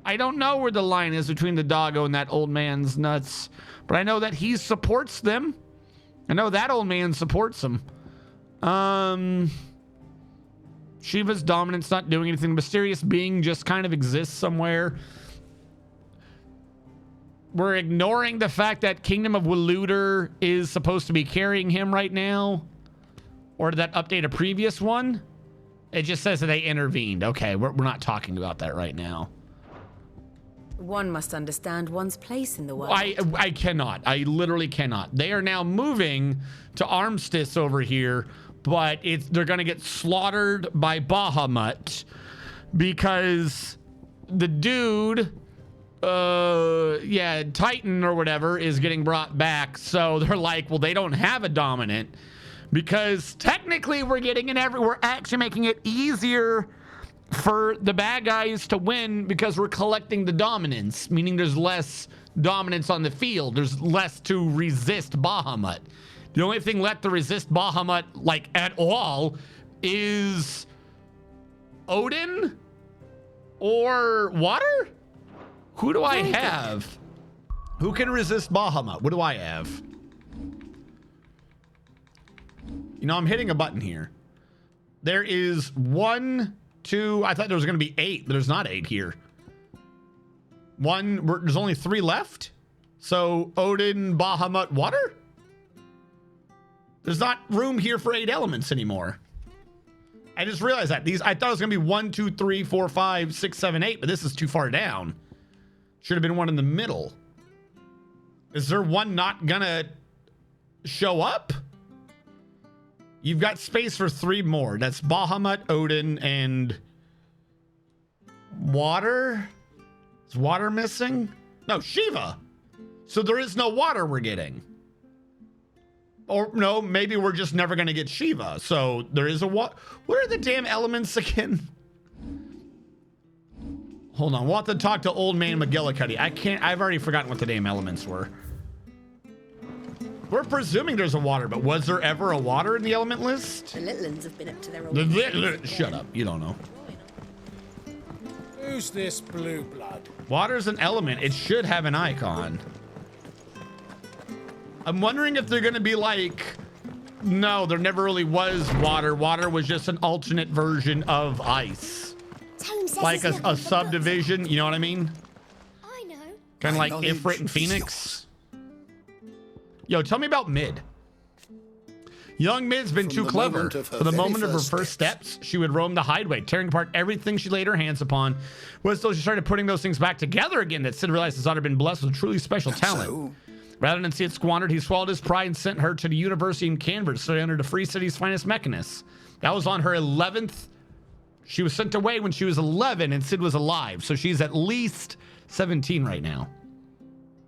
I don't know where the line is between the doggo and that old man's nuts, but I know that he supports them. I know that old man supports him. Shiva's dominance not doing anything. Mysterious being just kind of exists somewhere. We're ignoring the fact that Kingdom of Waluder is supposed to be carrying him right now. Or did that update a previous one? It just says that they intervened. Okay, we're not talking about that right now. One must understand one's place in the world. I cannot. I literally cannot. They are now moving to Armistice over here, but they're going to get slaughtered by Bahamut because the dude, Titan or whatever, is getting brought back. So they're like, well, they don't have a dominant because technically we're actually making it easier for the bad guys to win because we're collecting the dominance, meaning there's less dominance on the field. There's less to resist Bahamut. The only thing left to resist Bahamut, like, at all is Odin or water? Who do I have? Who can resist Bahamut? What do I have? You know, I'm hitting a button here. There is 1, 2, I thought there was going to be 8, but there's not 8 here. There's only 3 left. So Odin, Bahamut, water? There's not room here for 8 elements anymore. I just realized that. I thought it was going to be 1, 2, 3, 4, 5, 6, 7, 8, but this is too far down. Should have been one in the middle. Is there one not going to show up? You've got space for 3 more. That's Bahamut, Odin, and water? Is water missing? No, Shiva. So there is no water we're getting. Or no, maybe we're just never going to get Shiva. So there is a what? What are the damn elements again? Hold on. We'll have to talk to old man McGillicuddy. I've already forgotten what the damn elements were. We're presuming there's a water, but was there ever a water in the element list? The little ones have been up to their old... Shut up. You don't know. Who's this blue blood? Water's an element. It should have an icon. I'm wondering if they're going to be like, no, there never really was water. Water was just an alternate version of ice. Like a subdivision, you know what I mean? I know. Kind of like Ifrit and Phoenix. Yo, tell me about Mid. Young Mid's been too clever. For the moment of her first steps, she would roam the hideaway, tearing apart everything she laid her hands upon. Was until she started putting those things back together again that Sid realized his daughter had been blessed with a truly special talent. Rather than see it squandered, he swallowed his pride and sent her to the university in Canberra to study under the Free City's finest mechanists. That was on her 11th. She was sent away when she was 11 and Sid was alive. So she's at least 17 right now.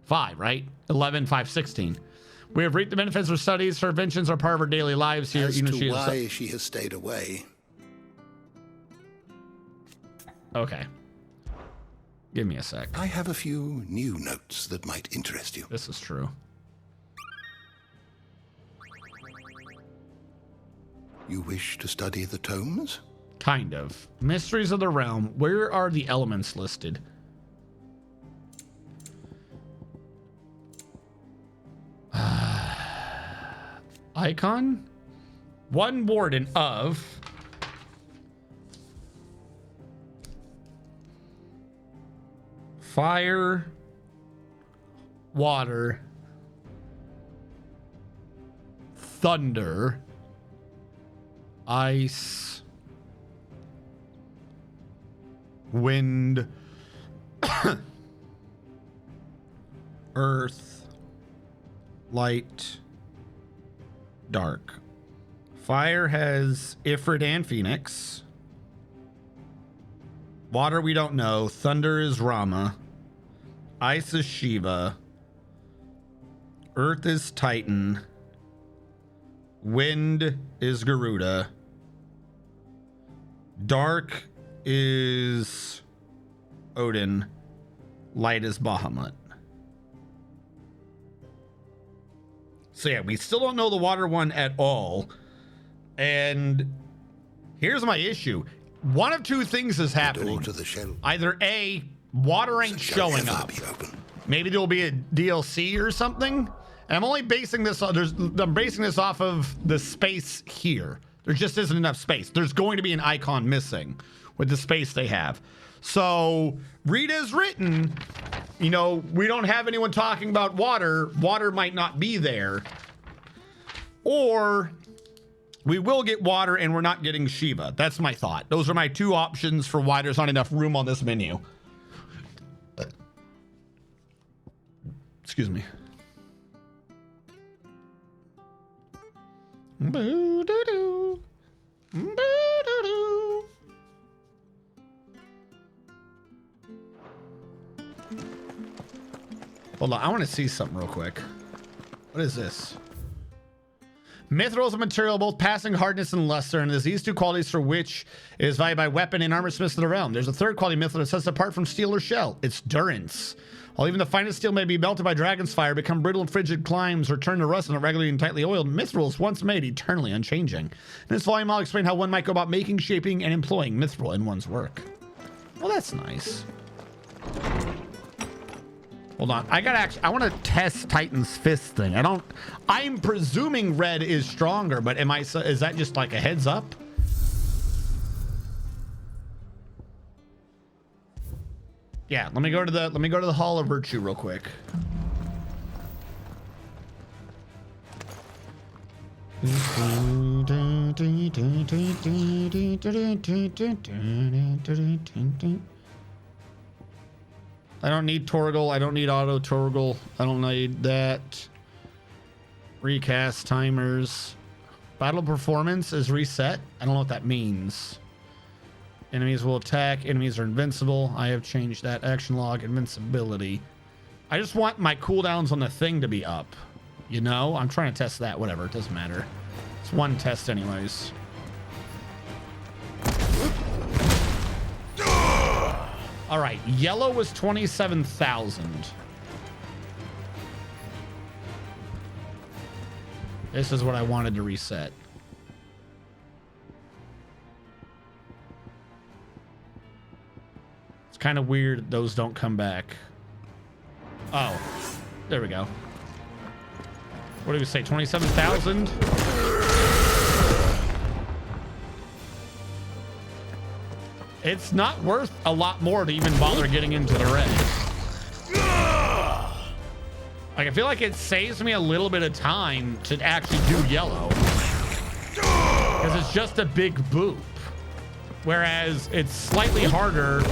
5, right? 11, 5, 16. We have reaped the benefits of her studies. Her inventions are part of her daily lives here. As to why she has stayed away. Okay. Give me a sec. I have a few new notes that might interest you. This is true. You wish to study the tomes? Kind of. Mysteries of the realm. Where are the elements listed? Icon? One warden of... fire, water, thunder, ice, wind, earth, light, dark. Fire has Ifrit and Phoenix. Water we don't know. Thunder is Rama. Ice is Shiva. Earth is Titan. Wind is Garuda. Dark is Odin. Light is Bahamut. So yeah, we still don't know the water one at all. And here's my issue. One of two things is happening. Either A, water ain't showing up. Maybe there'll be a DLC or something. And I'm only basing this on, I'm basing this off of the space here. There just isn't enough space. There's going to be an icon missing with the space they have. So read as written, you know, we don't have anyone talking about water. Water might not be there. Or we will get water and we're not getting Shiva. That's my thought. Those are my two options for why there's not enough room on this menu. Excuse me. Boo-doo-doo. Boo-doo-doo. Hold on, I want to see something real quick. What is this? Mithril is a material both passing hardness and luster, and there's these two qualities for which it is valued by weapon and armor smiths of the realm. There's a third quality mithril that sets apart from steel or shell. It's durance. While even the finest steel may be melted by dragon's fire, become brittle and frigid climes, or turn to rust and are regularly and tightly oiled, mithril is once made eternally unchanging. In this volume, I'll explain how one might go about making, shaping, and employing mithril in one's work. Well, that's nice. Hold on, I want to test Titan's Fist thing. I'm presuming red is stronger, but is that just like a heads up? Yeah, let me go to the Hall of Virtue real quick. I don't need Torgal. I don't need auto Torgal. I don't need that. Recast timers. Battle performance is reset. I don't know what that means. Enemies will attack. Enemies are invincible. I have changed that. Action log, invincibility. I just want my cooldowns on the thing to be up. You know? I'm trying to test that. Whatever. It doesn't matter. It's one test anyways. All right. Yellow was 27,000. This is what I wanted to reset. Kind of weird those don't come back. Oh, there we go. What do we say? 27,000. It's not worth a lot more to even bother getting into the red. Like, I feel like it saves me a little bit of time to actually do yellow, because it's just a big boop, whereas it's slightly harder.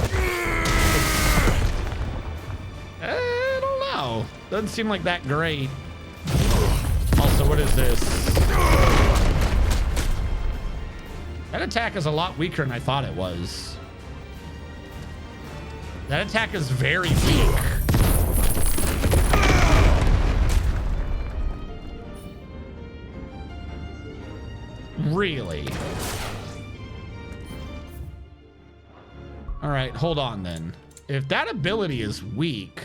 I don't know. Doesn't seem like that great. Also, what is this? That attack is a lot weaker than I thought it was. That attack is very weak. Really? All right, hold on then. If that ability is weak,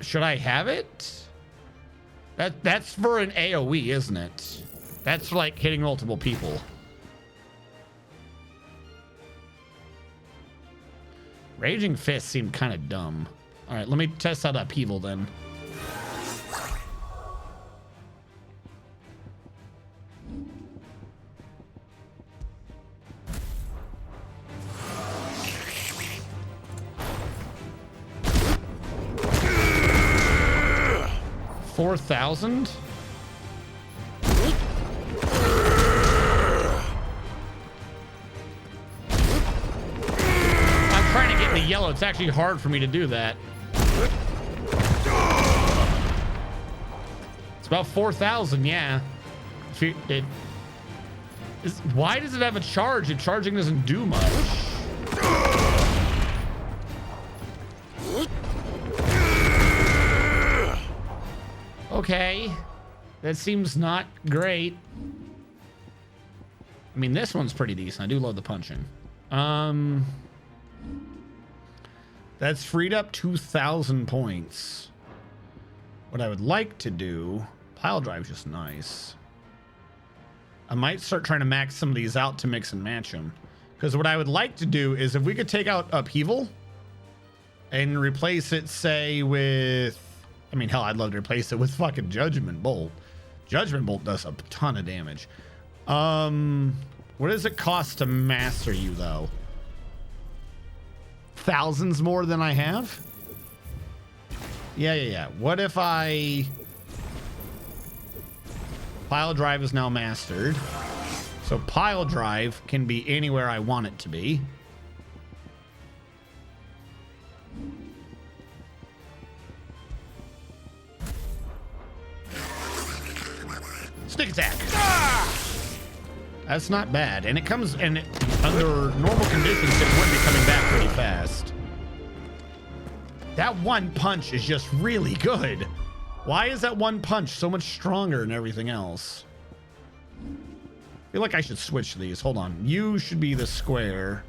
should I have it? That's for an AoE, isn't it? That's like hitting multiple people. Raging Fist seemed kind of dumb. All right, let me test out Upheaval then. $4,000? I'm trying to get in the yellow. It's actually hard for me to do that. It's about 4,000, yeah. Why does it have a charge if charging doesn't do much? Okay, that seems not great. I mean, this one's pretty decent. I do love the punching. That's freed up 2,000 points. What I would like to do, pile drive's just nice. I might start trying to max some of these out to mix and match them. Because what I would like to do is if we could take out Upheaval and replace it, say, with... I mean, hell, I'd love to replace it with fucking Judgment Bolt. Judgment Bolt does a ton of damage. What does it cost to master you, though? Thousands more than I have? Yeah. What if I... Pile drive is now mastered. So pile drive can be anywhere I want it to be. Sneak attack. That's not bad. And it comes, and under normal conditions, it would be coming back pretty fast. That one punch is just really good. Why is that one punch so much stronger than everything else? I feel like I should switch these. Hold on. You should be the square.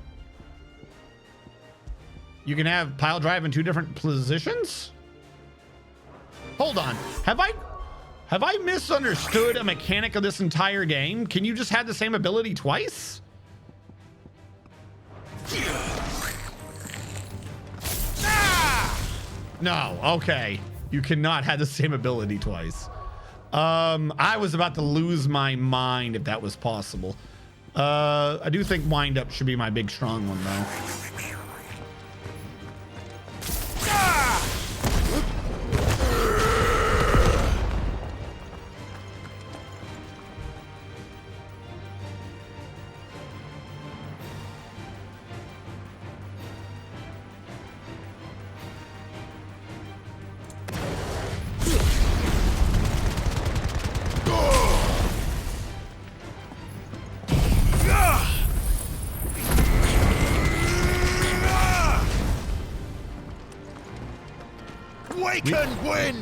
You can have pile drive in 2 different positions? Hold on. Have I misunderstood a mechanic of this entire game? Can you just have the same ability twice? No, okay. You cannot have the same ability twice. I was about to lose my mind if that was possible. I do think wind up should be my big strong one though.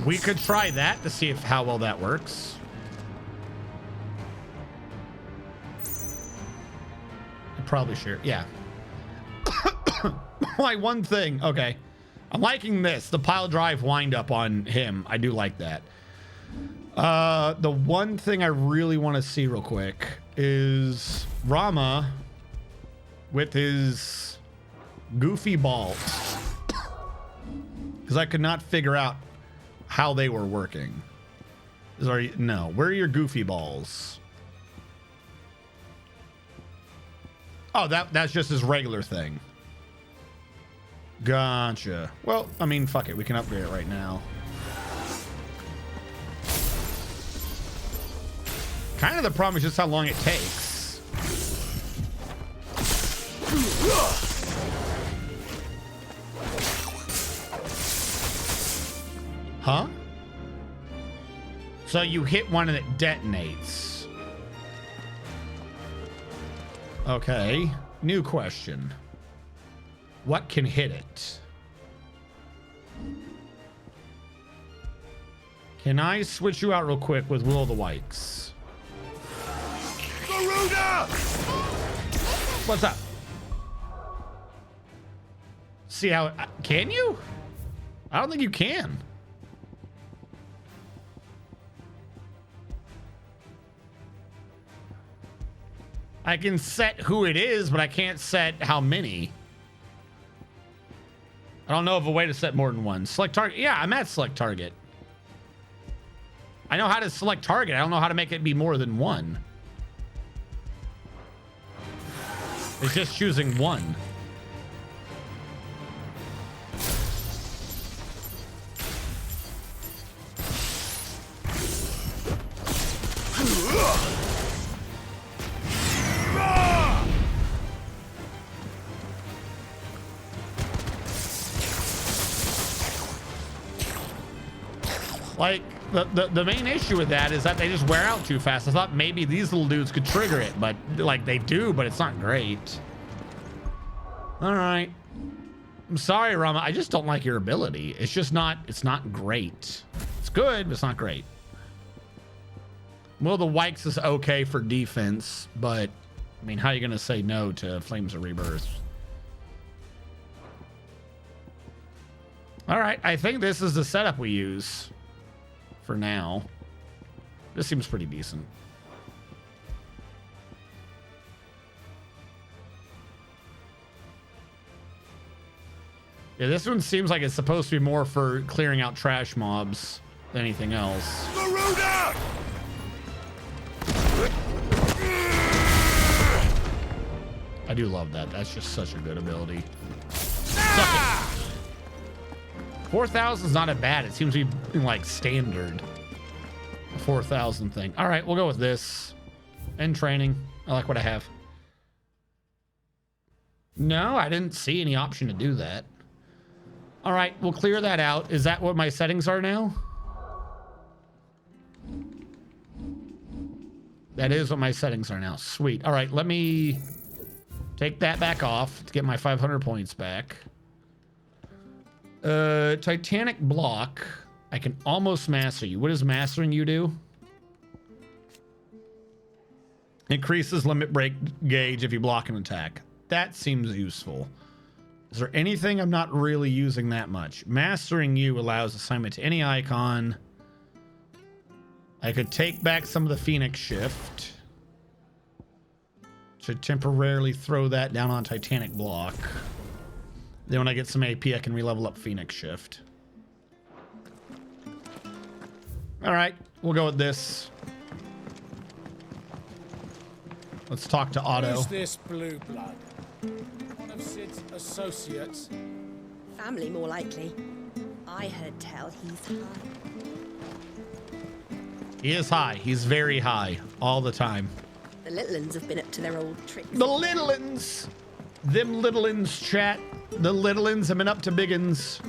We could try that to see how well that works. I probably should. Yeah. Like one thing. Okay. I'm liking this. The pile drive wind up on him. I do like that. The one thing I really want to see real quick is Rama with his goofy balls. Because I could not figure out how they were working. Sorry, no. Where are your goofy balls? Oh, that's just his regular thing. Gotcha. Well, I mean, fuck it. We can upgrade it right now. Kind of the problem is just how long it takes. Huh? So you hit one and it detonates. Okay. New question. What can hit it? Can I switch you out real quick with Will of the Wikes? Garuda! What's up? See how... Can you? I don't think you can. I can set who it is, but I can't set how many. I don't know of a way to set more than one. Select target. Yeah, I'm at select target. I know how to select target. I don't know how to make it be more than one. It's just choosing one. Like, the main issue with that is that they just wear out too fast. I thought maybe these little dudes could trigger it, but like they do, but it's not great. All right. I'm sorry, Rama. I just don't like your ability. It's just not, it's not great. It's good, but it's not great. Well, the Wykes is okay for defense, but I mean, how are you going to say no to Flames of Rebirth? All right. I think this is the setup we use. For now, this seems pretty decent. Yeah, this one seems like it's supposed to be more for clearing out trash mobs than anything else. I do love that. That's just such a good ability. 4,000 is not a bad. It seems to be like standard. A 4,000 thing. All right, we'll go with this. End training. I like what I have. No, I didn't see any option to do that. All right, we'll clear that out. Is that what my settings are now? That is what my settings are now. Sweet. All right, let me take that back off to get my 500 points back. Titanic block. I can almost master you. What does mastering you do? Increases limit break gauge if you block an attack. That seems useful. Is there anything I'm not really using that much? Mastering you allows assignment to any icon. I could take back some of the Phoenix shift to temporarily throw that down on Titanic block. Then when I get some AP, I can re-level up Phoenix Shift. All right, we'll go with this. Let's talk to Otto. Who's this blue blood? One of Sid's associates? Family, more likely. I heard tell he's high. He is high. He's very high all the time. The little uns have been up to their old tricks. The little uns! Them little uns, chat. The little uns have been up to big uns.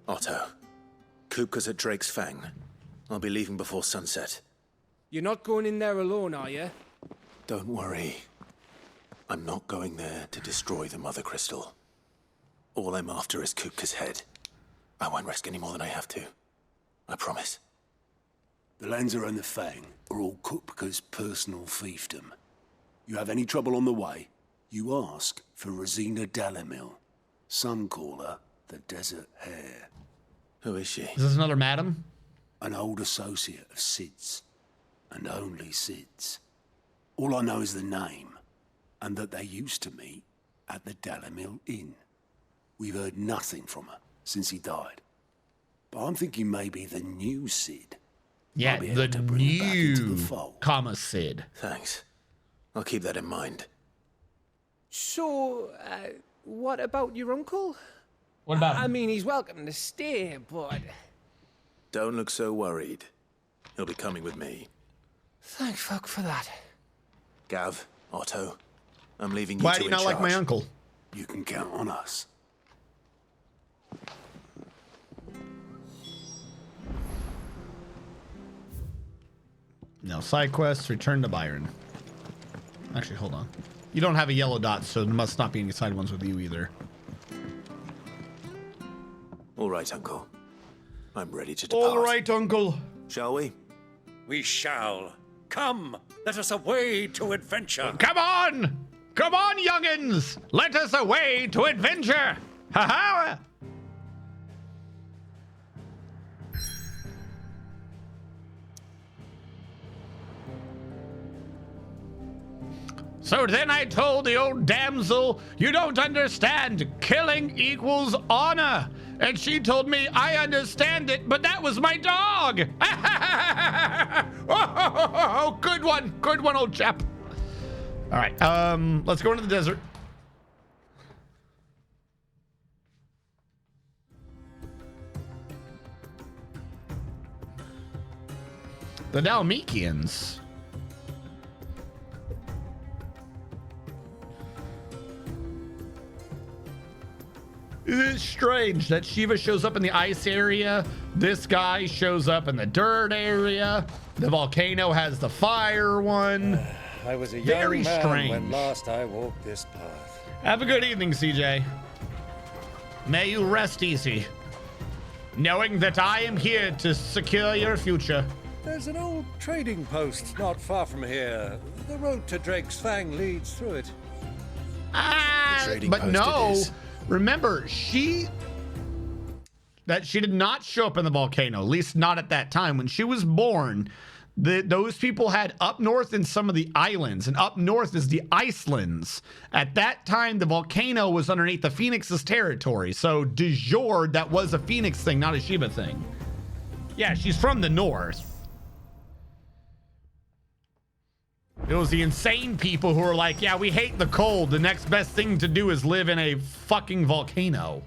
Otto, Kupka's at Drake's Fang. I'll be leaving before sunset. You're not going in there alone, are you? Don't worry. I'm not going there to destroy the Mother Crystal. All I'm after is Kupka's head. I won't risk any more than I have to. I promise. The Lanza and the Fang are all Kupka's personal fiefdom. You have any trouble on the way, you ask for Rosina Dalamil. Some call her the Desert Hare. Who is she? Is this another madam? An old associate of Sid's. And only Sid's. All I know is the name, and that they used to meet at the Dalamil Inn. We've heard nothing from her since he died. But I'm thinking maybe the new Sid. Yeah, the new, comma, Sid. Thanks. I'll keep that in mind. So, what about your uncle? What about him? I mean, he's welcome to stay, but... Don't look so worried. He'll be coming with me. Thank fuck for that. Gav, Otto, I'm leaving you Why two do you in not like my charge. uncle? You can count on us. No, side quests, return to Byron. Actually, hold on. You don't have a yellow dot, so there must not be any side ones with you either. All right, Uncle. I'm ready to depart. All right, Uncle. Shall we? We shall. Come, let us away to adventure. Come on! Come on, youngins! Let us away to adventure! Ha-ha! So then I told the old damsel, you don't understand. Killing equals honor. And she told me, I understand it, but that was my dog. Oh, good one. Good one, old chap. All right, let's go into the desert. The Dalmatians. It's strange that Shiva shows up in the ice area. This guy shows up in the dirt area. The volcano has the fire one. I was a Very young man strange. when last I walked this path. Have a good evening, CJ. May you rest easy, knowing that I am here to secure your future. There's an old trading post not far from here. The road to Drake's Fang leads through it. But no, remember, she did not show up in the volcano, at least not at that time. When she was born, those people had up north in some of the islands, and up north is the Icelands. At that time, the volcano was underneath the Phoenix's territory. So de jure, that was a Phoenix thing, not a Shiva thing. Yeah, she's from the north. It was the insane people who were like, yeah, we hate the cold. The next best thing to do is live in a fucking volcano.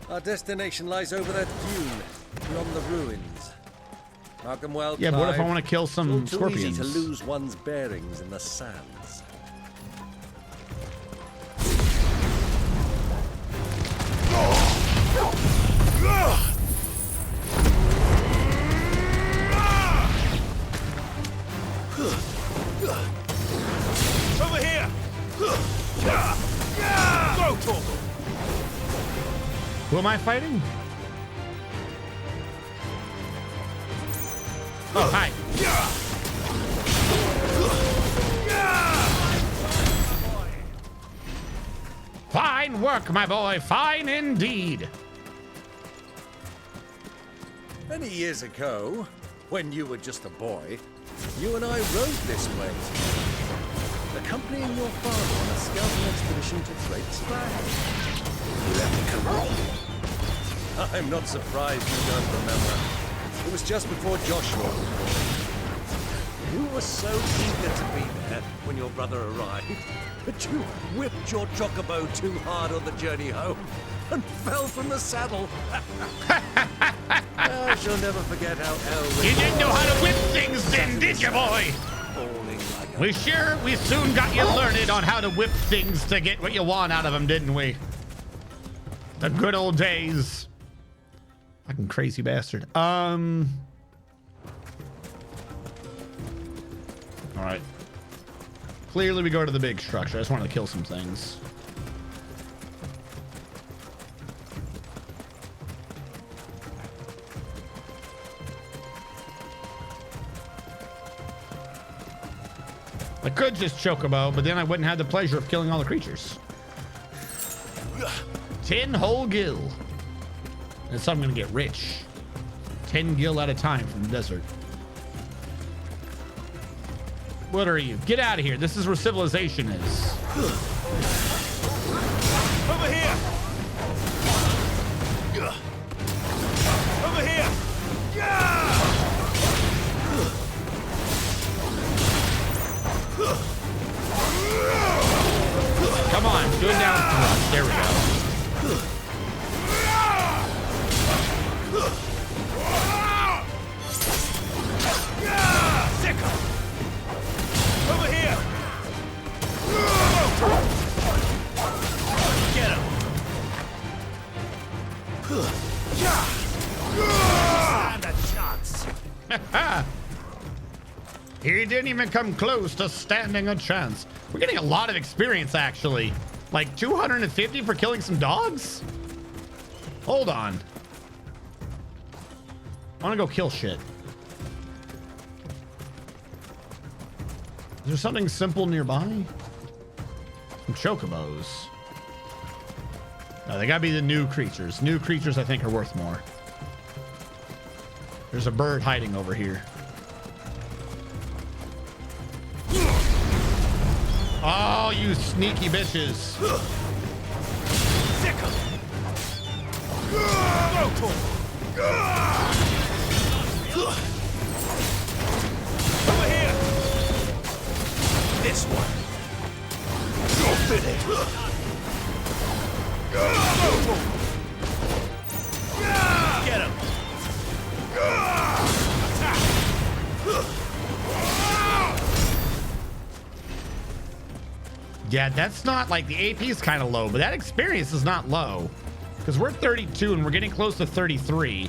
Our destination lies over that dune, beyond the ruins. Mark them well, Yeah, but what if I Clive. want to kill some It's all too scorpions? easy to lose one's bearings in the sands. Over here! Go, Torgal! Who am I fighting? Oh, hi. Fine work, my boy. Fine indeed. Many years ago, when you were just a boy, you and I rode this way, accompanying your father on a scouting expedition to Drake's Fang. You left me come on. I'm not surprised you don't remember. It was just before Joshua was born. You were so eager to be there when your brother arrived that you whipped your chocobo too hard on the journey home and fell from the saddle. I shall never forget how Elric... You didn't know how to whip things then, did you, boy? We soon got you learned on how to whip things to get what you want out of them, didn't we? The good old days. Fucking crazy bastard. All right. Clearly we go to the big structure. I just wanted to kill some things. I could just chocobo, but then I wouldn't have the pleasure of killing all the creatures. 10 whole gil. That's how I'm gonna get rich. 10 gil at a time from the desert. What are you? Get out of here. This is where civilization is. Over here! Over here! Come on, do it down thrust. There we go. Over here! Get him! Stand a chance! He didn't even come close to standing a chance. We're getting a lot of experience, actually. Like 250 for killing some dogs? Hold on. I want to go kill shit. Is there something simple nearby? Some chocobos. No, they gotta be the new creatures. New creatures, I think, are worth more. There's a bird hiding over here. Oh, you sneaky bitches. Sick 'em. Over here. This one. You're finished. Get him. Attack. Yeah, that's not like the AP is kind of low, but that experience is not low because we're 32 and we're getting close to 33.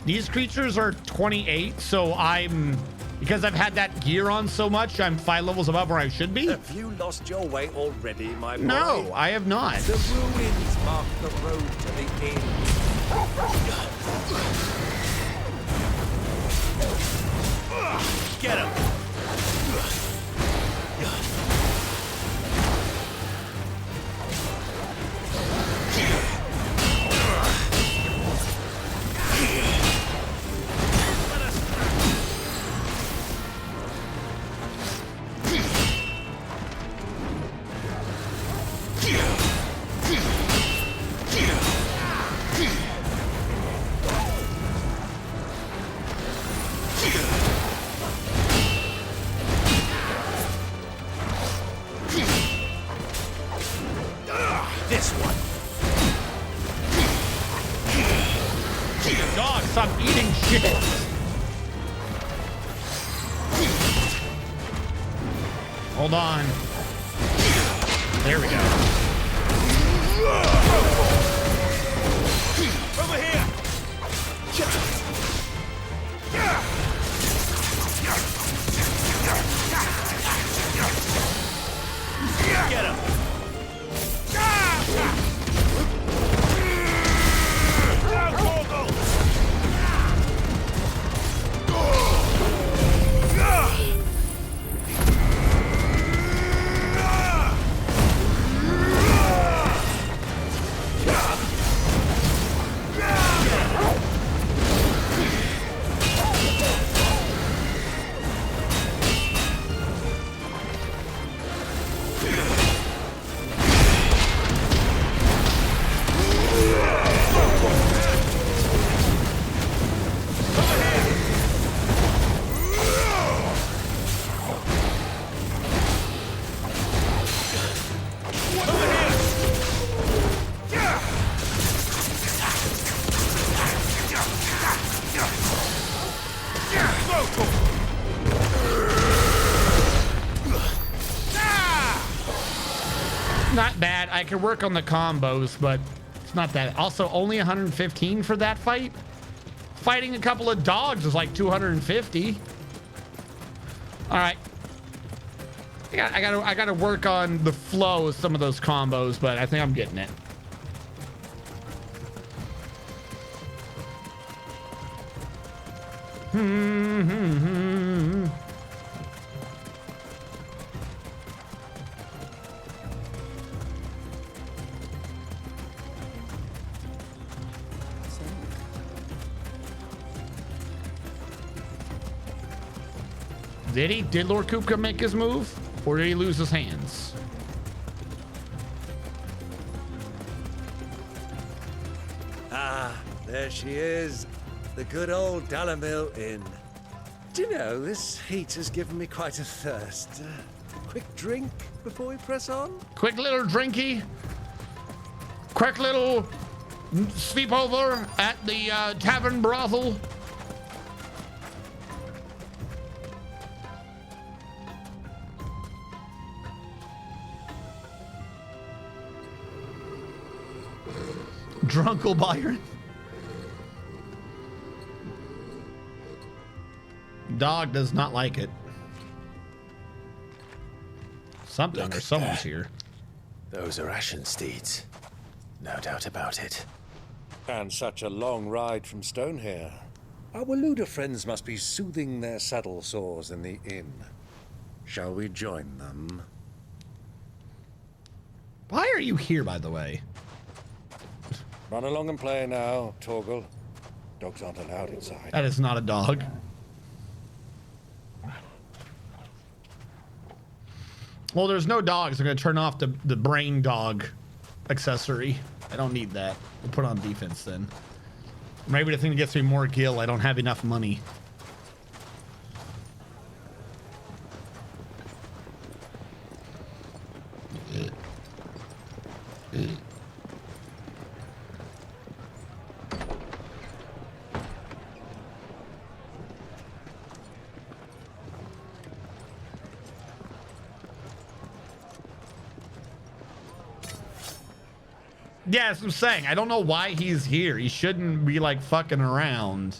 These creatures are 28, so because I've had that gear on so much, I'm 5 levels above where I should be. Have you lost your way already, my boy? No, I have not. The ruins mark the road to the inn. Get him. This one. Dog, stop eating shit. Hold on. There we go. Over here. Get him. Not bad. I could work on the combos, but it's not that. Also, only 115 for that fight. Fighting a couple of dogs is like 250. All right. I gotta work on the flow of some of those combos, but I think I'm getting it. Did Lord Kupka make his move, or did he lose his hands? Ah, there she is. The good old Dalamil Inn. Do you know, this heat has given me quite a thirst. Quick drink before we press on? Quick little drinky. Quick little sleep over at the tavern brothel. Drunkle Byron. Dog does not like it. Something or someone's here. Those are Ashen steeds. No doubt about it. And such a long ride from Stonehair. Our Waluda friends must be soothing their saddle sores in the inn. Shall we join them? Why are you here, by the way? Run along and play now, Torgal. Dogs aren't allowed inside. That is not a dog. Well, there's no dogs. I'm gonna turn off the brain dog accessory. I don't need that. We'll put on defense then. Maybe the thing that gets me more gil. I don't have enough money. Yeah, that's what I'm saying. I don't know why he's here. He shouldn't be like fucking around.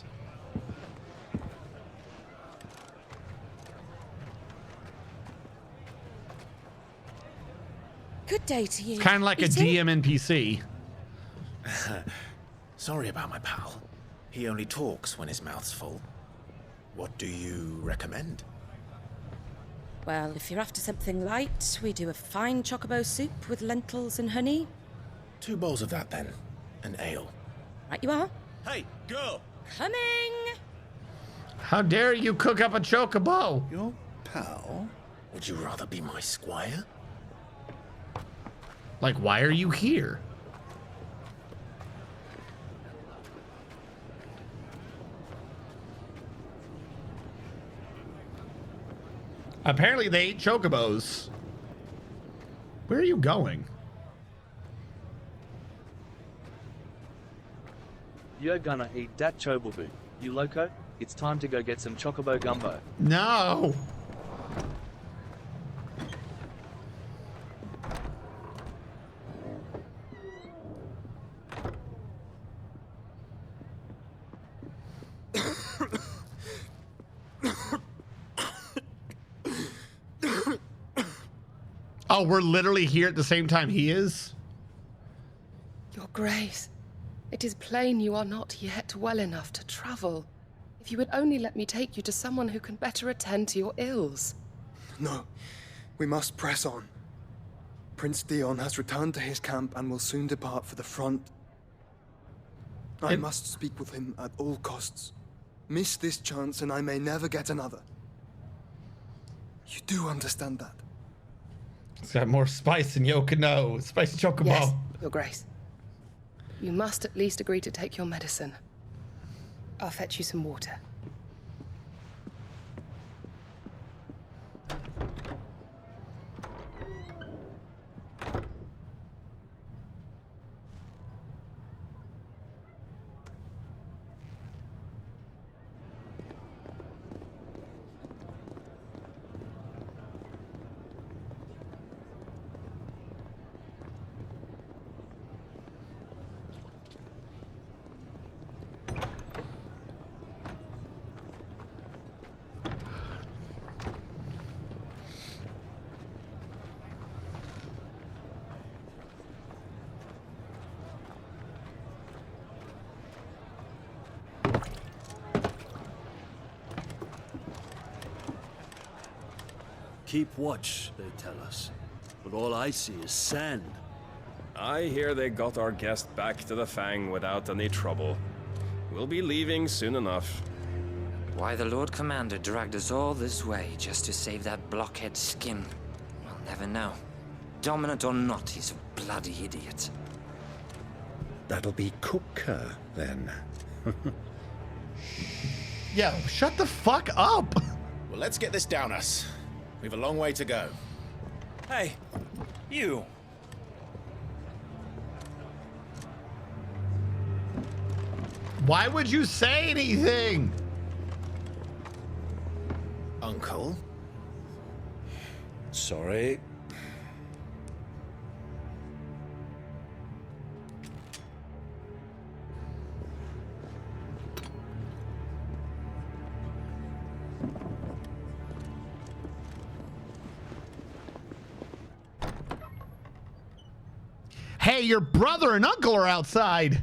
Good day to you. Kind of like a DM NPC. Sorry about my pal. He only talks when his mouth's full. What do you recommend? Well, if you're after something light, we do a fine chocobo soup with lentils and honey. 2 bowls of that then. An ale. Right you are. Hey, girl! Coming! How dare you cook up a chocobo? Your pal? Would you rather be my squire? Like, why are you here? Apparently they ate chocobos. Where are you going? You're gonna eat that chobobu. You loco? It's time to go get some chocobo gumbo. No. Oh, we're literally here at the same time he is? Your Grace, it is plain you are not yet well enough to travel. If you would only let me take you to someone who can better attend to your ills. No, we must press on. Prince Dion has returned to his camp and will soon depart for the front. I must speak with him at all costs. Miss this chance and I may never get another. You do understand that? It's got more spice than Yokino. Spicy chocobo. Yes, Your Grace. You must at least agree to take your medicine. I'll fetch you some water. Keep watch, they tell us. But all I see is sand. I hear they got our guest back to the Fang without any trouble. We'll be leaving soon enough. Why the Lord Commander dragged us all this way just to save that blockhead skin, we'll never know. Dominant or not, he's a bloody idiot. That'll be Cooker, then. Yo, shut the fuck up! Well, let's get this down us. We've a long way to go. Hey, you! Why would you say anything? Uncle? Sorry. Hey, your brother and uncle are outside.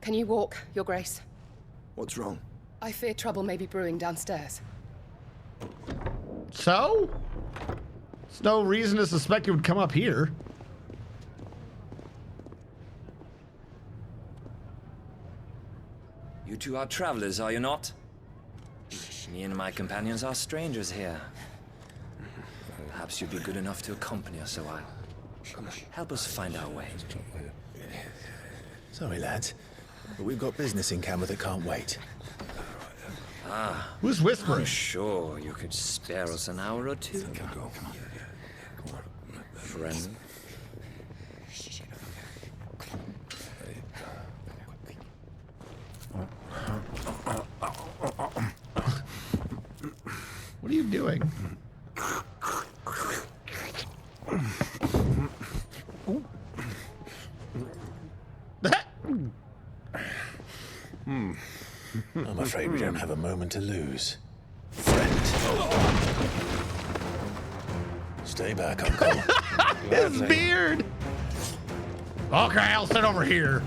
Can you walk, Your Grace? What's wrong? I fear trouble may be brewing downstairs. So? There's no reason to suspect it would come up here. You two are travelers, are you not? Me and my companions are strangers here. Perhaps you'd be good enough to accompany us a while. Help us find our way. Sorry, lads, but we've got business in camera that can't wait. Ah. Who's whispering? I'm sure you could spare us an hour or two. Friend. What are you doing? I'm afraid we don't have a moment to lose. Friend. Stay back, Uncle. His beard! Okay, I'll sit over here.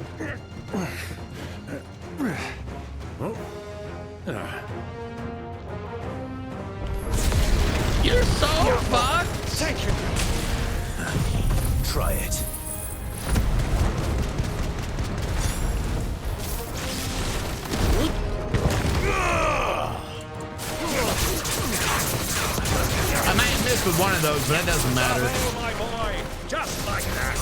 You're so fucked! Thank you. Try it. I might have missed with one of those, but that doesn't matter. Oh, my boy. Just like that.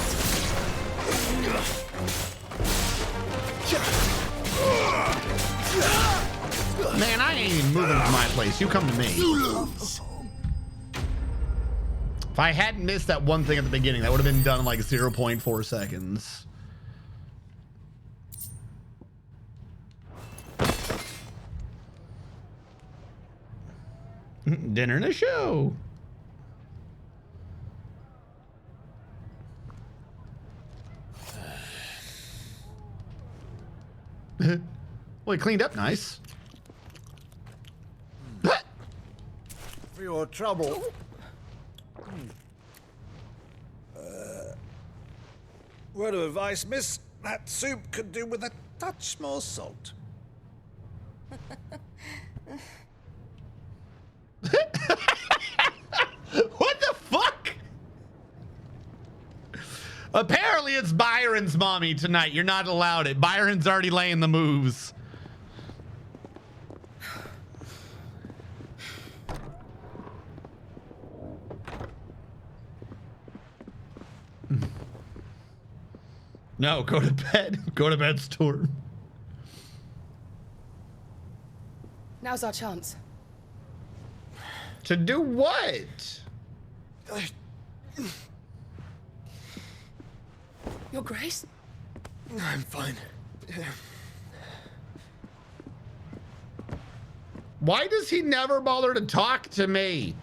Man, I ain't even moving from my place. You come to me. If I hadn't missed that one thing at the beginning, that would have been done in like 0.4 seconds. Dinner and a show. Well, he cleaned up nice. For your trouble. Word of advice, miss. That soup could do with a touch more salt. What the fuck? Apparently it's Byron's mommy tonight. You're not allowed it. Byron's already laying the moves. No, go to bed. Go to bed, Storm. Now's our chance. To do what? Your Grace? I'm fine. Why does he never bother to talk to me?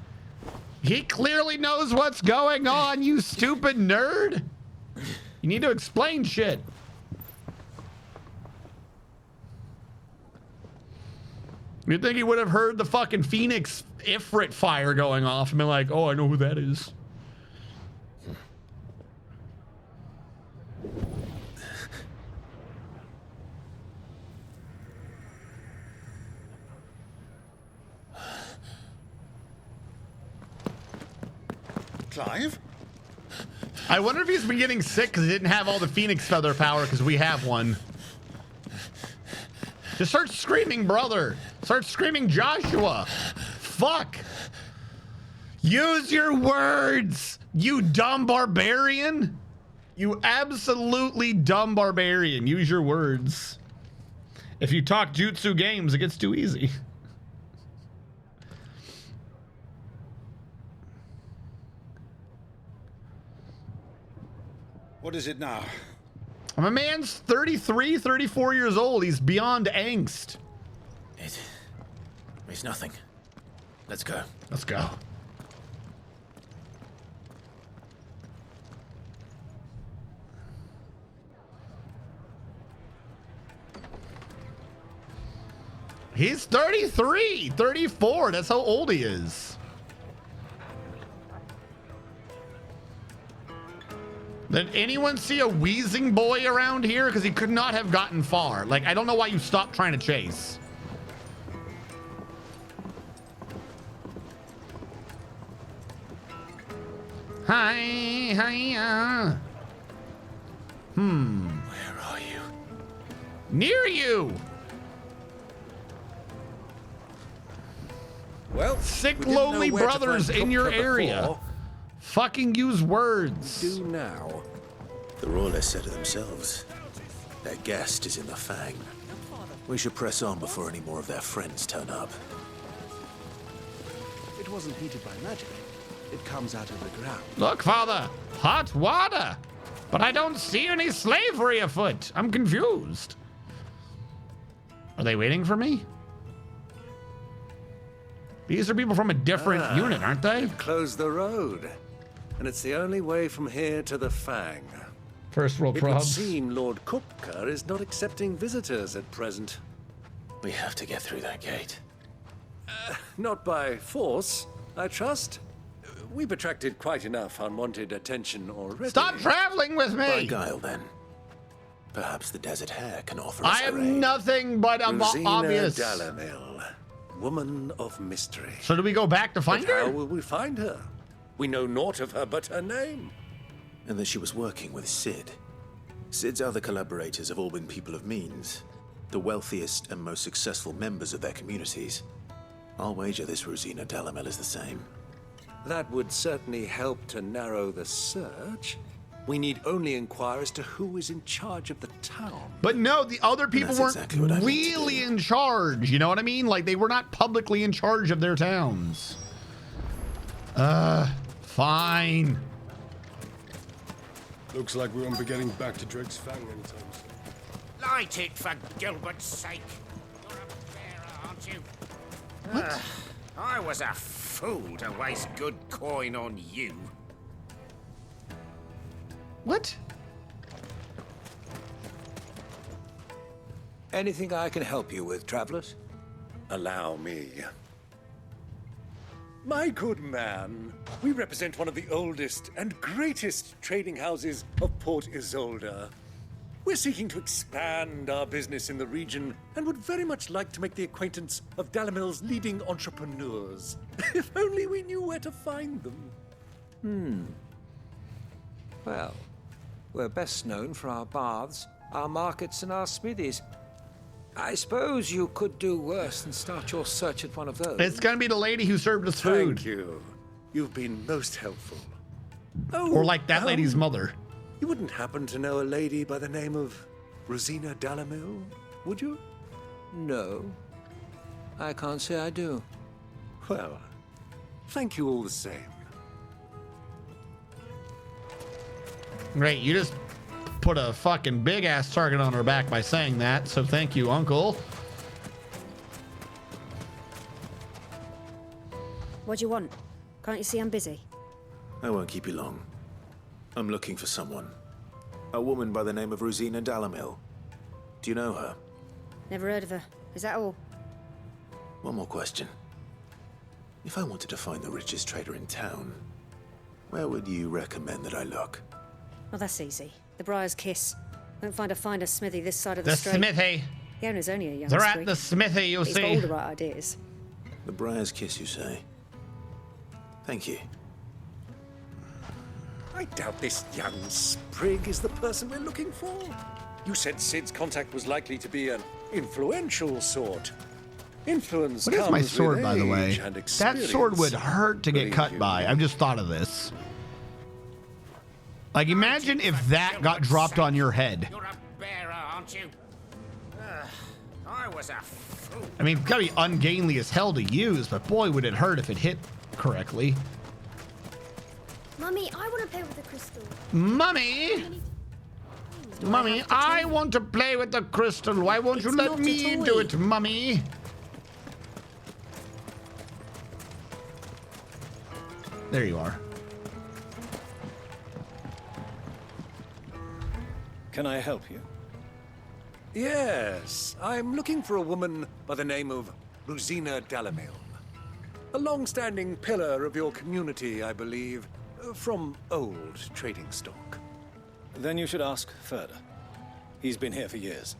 He clearly knows what's going on, you stupid nerd. You need to explain shit. You'd think he would have heard the fucking Phoenix Ifrit fire going off and been like, oh, I know who that is. Clive? I wonder if he's been getting sick because he didn't have all the Phoenix feather power because we have one. Just start screaming, brother. Start screaming, Joshua. Fuck. Use your words, you dumb barbarian. You absolutely dumb barbarian. Use your words. If you talk jutsu games, it gets too easy. What is it now? My man's 33, 34 years old. He's beyond angst. It's nothing. Let's go. Let's go. He's 33, 34. That's how old he is. Did anyone see a wheezing boy around here? Because he could not have gotten far. Like, I don't know why you stopped trying to chase. Hi, hiya. Where are you? Near you. Well, sick, we didn't know lonely where to brothers find in your Kupka area. before, Fucking use words. Do now. The Royalists said it themselves. Their guest is in the Fang. We should press on before any more of their friends turn up. It wasn't heated by magic. It comes out of the ground. Look, Father, hot water. But I don't see any slavery afoot. I'm confused. Are they waiting for me? These are people from a different unit, aren't they? They've closed the road. And it's the only way from here to the Fang. First world It would problems. seem Lord Kupka is not accepting visitors at present. We have to get through that gate. Not by force, I trust. We've attracted quite enough unwanted attention already. Stop traveling with By me. guile, then. Perhaps the desert hare can offer us I a am raid. nothing but Rosina obvious. Dalamil, woman of mystery. So do we go back to find But her? how will we find her? We know naught of her but her name. And that she was working with Sid. Sid's other collaborators have all been people of means, the wealthiest and most successful members of their communities. I'll wager this Rosina Dalamel is the same. That would certainly help to narrow the search. We need only inquire as to who is in charge of the town. But no, the other people That's weren't exactly what I meant to really in charge. You know what I mean? Like, they were not publicly in charge of their towns. Fine. Looks like we won't be getting back to Drake's Fang anytime soon. Light it for Gilbert's sake. You're a bearer, aren't you? What? I was a fool to waste good coin on you. What? Anything I can help you with, travelers? Allow me. My good man, we represent one of the oldest and greatest trading houses of Port Isolde. We're seeking to expand our business in the region and would very much like to make the acquaintance of Dalamil's leading entrepreneurs. If only we knew where to find them. Well, we're best known for our baths, our markets, and our smithies. I suppose you could do worse than start your search at one of those. It's gonna be the lady who served us food. Thank you. You've been most helpful. Or like that lady's mother. You wouldn't happen to know a lady by the name of Rosina Dalamil, would you? No. I can't say I do. Well, thank you all the same. Great, you just put a fucking big ass target on her back by saying that, so thank you, Uncle. What do you want? Can't you see I'm busy? I won't keep you long. I'm looking for someone. A woman by the name of Rosina Dalamil. Do you know her? Never heard of her. Is that all? One more question. If I wanted to find the richest trader in town, where would you recommend that I look? Well, that's easy. The Briar's Kiss. Won't find a finer smithy this side of the The street. smithy. The owner's only a young They're at sprig. the smithy, you'll He's got see. all the right ideas. The Briar's Kiss, you say? Thank you. I doubt this young sprig is the person we're looking for. You said Sid's contact was likely to be an influential sort. Influence What is comes my with sword, by the way? age and That sword would experience. hurt to get cut by. I've just thought of this. Like, imagine if that got dropped on your head. You're a bearer, aren't you? I was a fool. I mean, it's gotta be ungainly as hell to use, but boy, would it hurt if it hit correctly. Mummy, I want to play with the crystal. Mummy! Mummy, I want to play with the crystal. Why won't you It's let not a me toy. do it, Mummy? There you are. Can I help you? Yes, I'm looking for a woman by the name of Rosina Dalamil. A long-standing pillar of your community, I believe, from old trading stock. Then you should ask further. He's been here for years.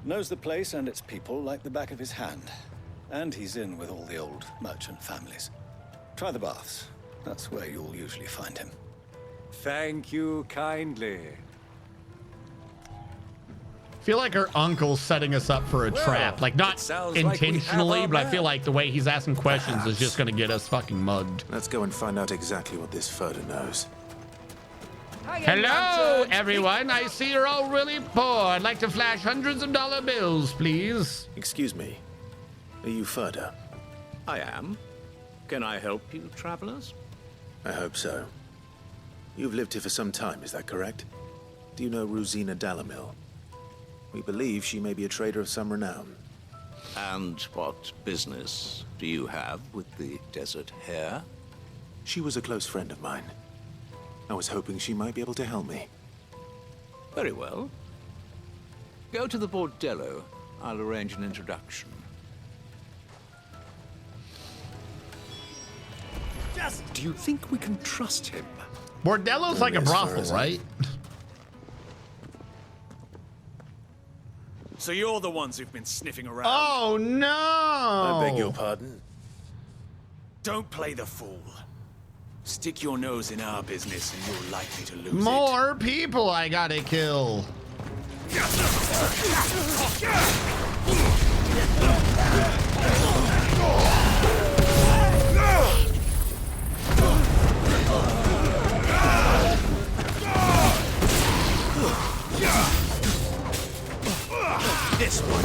Knows the place and its people like the back of his hand. And he's in with all the old merchant families. Try the baths. That's where you'll usually find him. Thank you kindly. feel like her uncle's setting us up for a trap. Like, not intentionally, but I feel like the way he's asking questions is just gonna get us fucking mugged. Let's go and find out exactly what this Ferda knows. Hello, everyone. I see you're all really poor. I'd like to flash hundreds of dollar bills, please. Excuse me. Are you Ferda? I am. Can I help you, travelers? I hope so. You've lived here for some time, is that correct? Do you know Rosina Dalamil? We believe she may be a trader of some renown. And what business do you have with the desert hare? She was a close friend of mine. I was hoping she might be able to help me. Very well. Go to the bordello. I'll arrange an introduction. Do you think we can trust him? Bordello's like a brothel, right? So you're the ones who've been sniffing around. Oh, no! I beg your pardon? Don't play the fool. Stick your nose in our business and you're likely to lose More people I gotta kill. This one.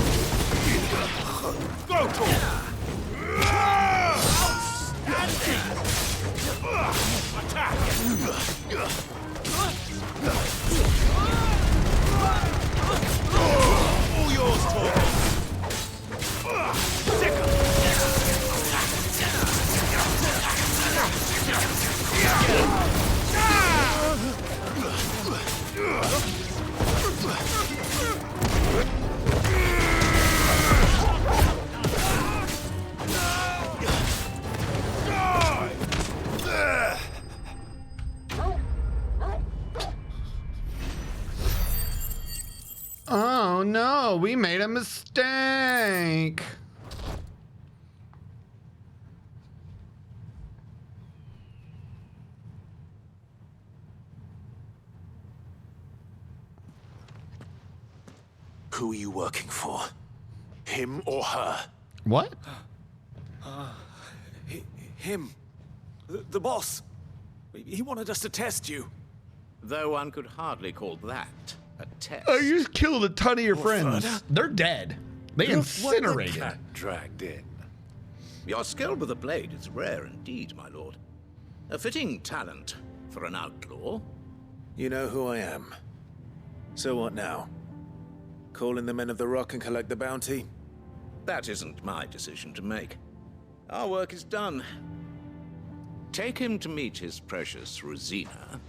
Go for it. Attack! All yours, Torben. Oh no, we made a mistake. Who are you working for? Him or her? What? Him. The boss. He wanted us to test you. Though one could hardly call that a test. Oh, you just killed a ton of your friends. They're dead. They incinerated. Cat dragged in. Your skill with the blade is rare indeed, my lord. A fitting talent for an outlaw. You know who I am. So what now? Call in the Men of the Rock and collect the bounty? That isn't my decision to make. Our work is done. Take him to meet his precious Rosina.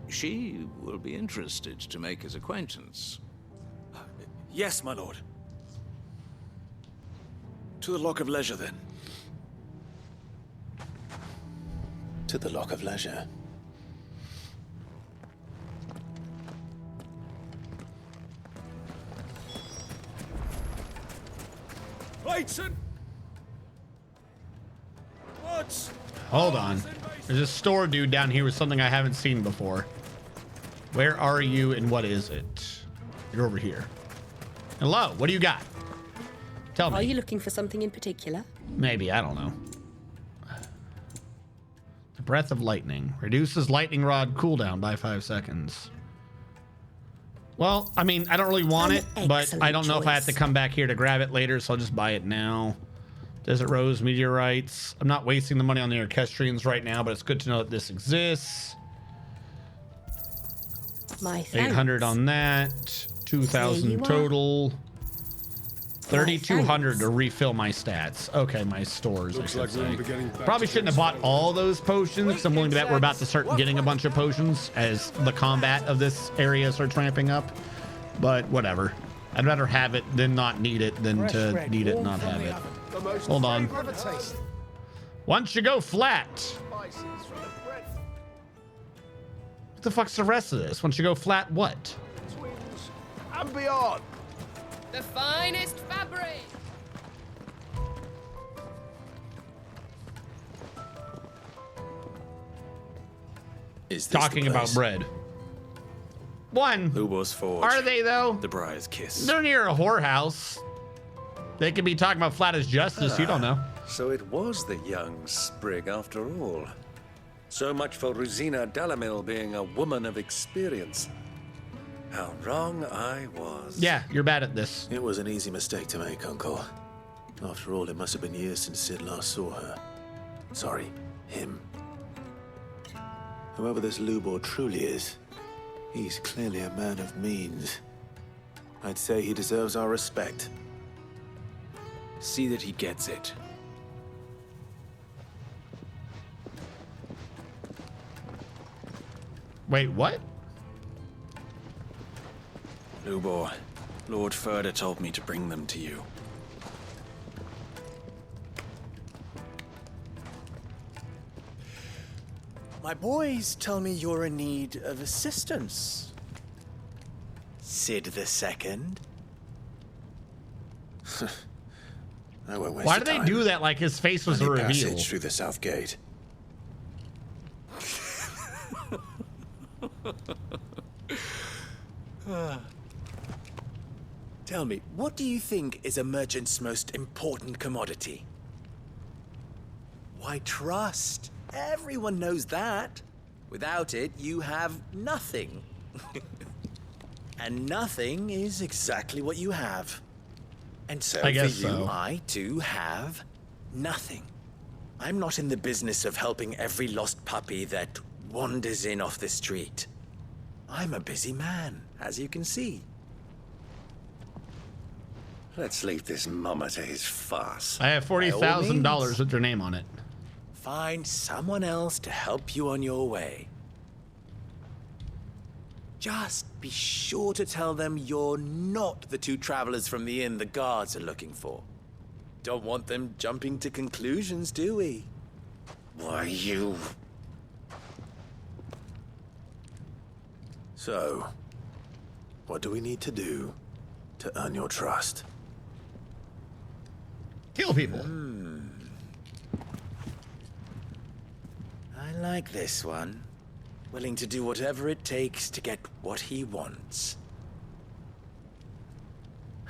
She will be interested to make his acquaintance. Yes, my lord. To the Lock of Leisure, then. To the Lock of Leisure. Clayton! What? Hold on. There's a store dude down here with something I haven't seen before. Where are you and what is it? You're over here. Hello, what do you got? Tell me. Are you looking for something in particular? Maybe, I don't know. The Breath of Lightning. Reduces lightning rod cooldown by 5 seconds. Well, I mean, I don't really want it, but I don't know if I have to come back here to grab it later, so I'll just buy it now. Desert Rose Meteorites. I'm not wasting the money on the Orchestrians right now, but it's good to know that this exists. My thanks. 800 on that. 2,000 total. 3,200 to refill my stats. Okay, my stores. Looks like we'll be getting back Probably to shouldn't have bought all those potions, because I'm willing to bet we're about to start getting a bunch of potions as the combat of this area starts ramping up. But whatever. I'd rather have it than not need it than to need it and not have it. Hold on. Once you go flat. What the fuck's the rest of this? Once you go flat, what? And beyond. The finest fabric. Is this Talking about bread. One. Lubor's Forge. Are they, though? The Briar's Kiss. They're near a whorehouse. They could be talking about flat as justice. You don't know. So it was the young sprig after all. So much for Rosina Dalamil being a woman of experience. How wrong I was. Yeah, you're bad at this. It was an easy mistake to make, Uncle. After all, it must have been years since Sid last saw her. Sorry, him. Whoever this Lubor truly is, he's clearly a man of means. I'd say he deserves our respect. See that he gets it. Wait, what? Lubor, Lord Furder told me to bring them to you. My boys tell me you're in need of assistance. Sid the Second. I won't waste Why do the they time. do that like his face was a Only reveal? passage through the south gate. Tell me, what do you think is a merchant's most important commodity? Why, trust. Everyone knows that. Without it, you have nothing. And nothing is exactly what you have. And so I for guess you, so. I too have nothing. I'm not in the business of helping every lost puppy that wanders in off the street. I'm a busy man, as you can see. Let's leave this mummer to his farce. I have $40,000 with your name on it. Find someone else to help you on your way. Just be sure to tell them you're not the two travelers from the inn the guards are looking for. Don't want them jumping to conclusions, do we? Why, you... So, what do we need to do to earn your trust? Kill people. I like this one. Willing to do whatever it takes to get what he wants.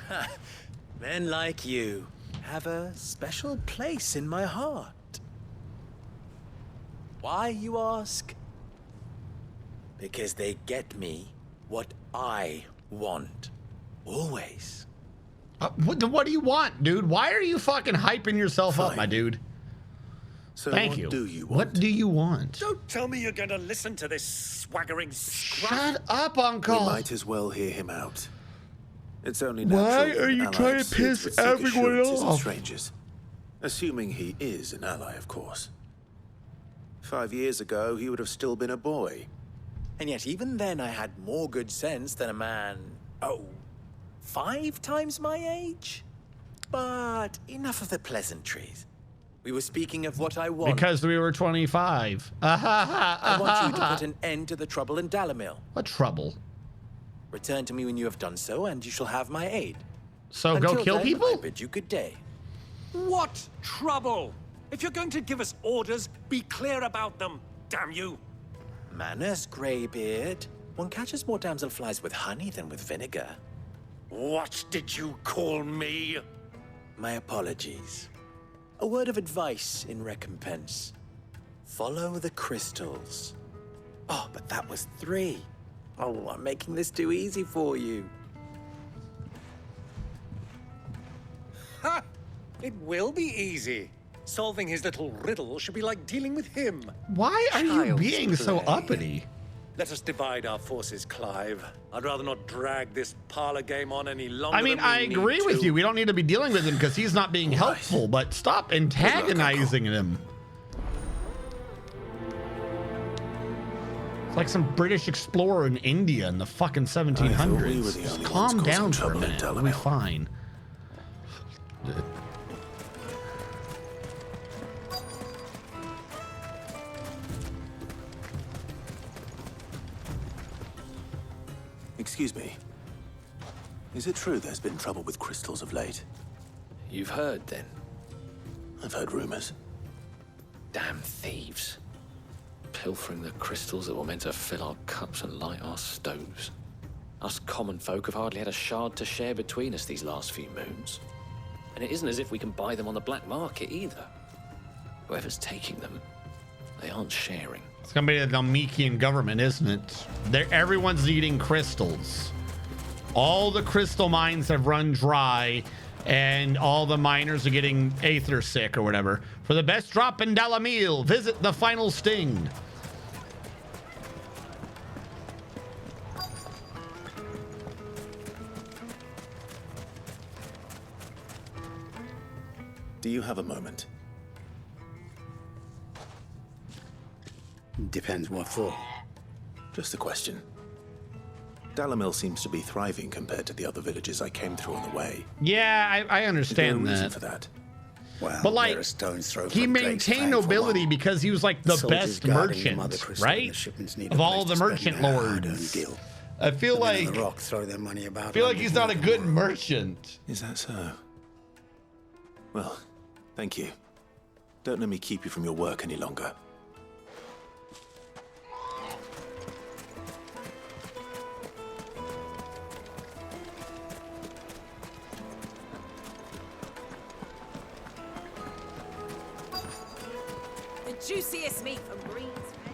Ha! Men like you have a special place in my heart. Why, you ask? Because they get me what I want. Always. What do you want, dude? Why are you fucking hyping yourself up, my dude? So Thank what you. do you What do you want? Don't tell me you're going to listen to this swaggering scrub. Shut up, Uncle. We might as well hear him out. It's only Why natural are you that trying allied to piss Sids would seek everyone assurances of off? strangers. Assuming he is an ally, of course. 5 years ago, he would have still been a boy. And yet even then I had more good sense than a man, 5 times my age? But enough of the pleasantries. We were speaking of what I want. Because we were 25. I want you to put an end to the trouble in Dalamil. What trouble? Return to me when you have done so, and you shall have my aid. So Until go kill then, people? I bid you good day. What trouble? If you're going to give us orders, be clear about them, damn you. Manners, Greybeard. One catches more damselflies with honey than with vinegar. What did you call me? My apologies. A word of advice in recompense. Follow the crystals. Oh, but that was 3. Oh, I'm making this too easy for you. Ha! It will be easy. Solving his little riddle should be like dealing with him. Why are you Child's being so play. uppity? Let us divide our forces, Clive. I'd rather not drag this parlor game on any longer. I mean, than we I agree need with to. you. We don't need to be dealing with him because he's not being helpful, but stop antagonizing him. It's like some British explorer in India in the fucking 1700s. Just calm down for a minute. We'll be fine. Excuse me. Is it true there's been trouble with crystals of late? You've heard, then? I've heard rumors. Damn thieves. Pilfering the crystals that were meant to fill our cups and light our stoves. Us common folk have hardly had a shard to share between us these last few moons. And it isn't as if we can buy them on the black market either. Whoever's taking them, they aren't sharing. It's gonna be the Namekian government, isn't it? Everyone's needing crystals. All the crystal mines have run dry, and all the miners are getting aether sick or whatever. For the best drop in Dalamil, visit the final sting. Do you have a moment? Depends what for. Just a question. Dalamil seems to be thriving compared to the other villages I came through on the way. Yeah, I understand Is there a reason that. for that? Well, But like, they're a stone's throw he from Drake's maintained fang for nobility one. because he was like the Soldiers best guarding the merchant, mother crystal and the right? shipments need Of a all place the to merchant spend their hard-earned lords. gil. I feel The men like on the rock throw their money about. I feel like he's not a good merchant. Is that so? Well, thank you. Don't let me keep you from your work any longer. The juiciest meat from Greens.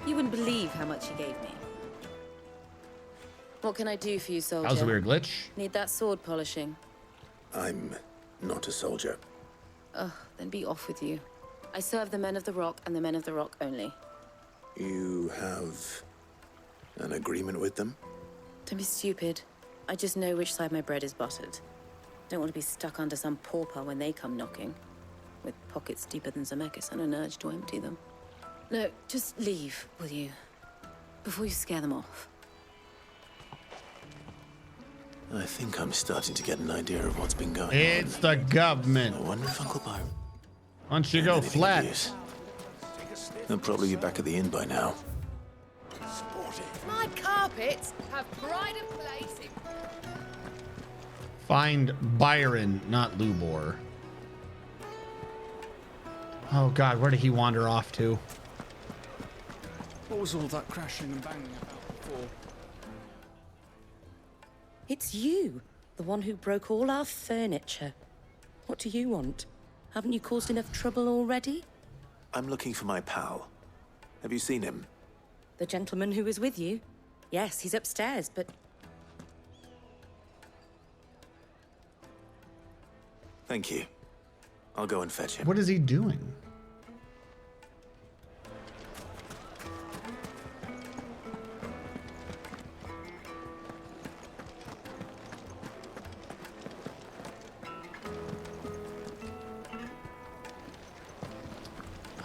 You wouldn't believe how much he gave me. What can I do for you, soldier? That was a weird glitch. Need that sword polishing? I'm not a soldier. Ugh, then be off with you. I serve the men of the rock and the men of the rock only. You have an agreement with them? Don't be stupid. I just know which side my bread is buttered. Don't want to be stuck under some pauper when they come knocking. With pockets deeper than Zemeckis and an urge to empty them. No, just leave, will you? Before you scare them off. I think I'm starting to get an idea of what's been going on. It's the government. I wonder if Uncle Byron... Why don't you go flat? They'll probably be back at the inn by now. My carpets have pride of place in... Find Byron, not Lubor. Oh God, where did he wander off to? What was all that crashing and banging about before? It's you, the one who broke all our furniture. What do you want? Haven't you caused enough trouble already? I'm looking for my pal. Have you seen him? The gentleman who was with you? Yes, he's upstairs, but... Thank you. I'll go and fetch him. What is he doing?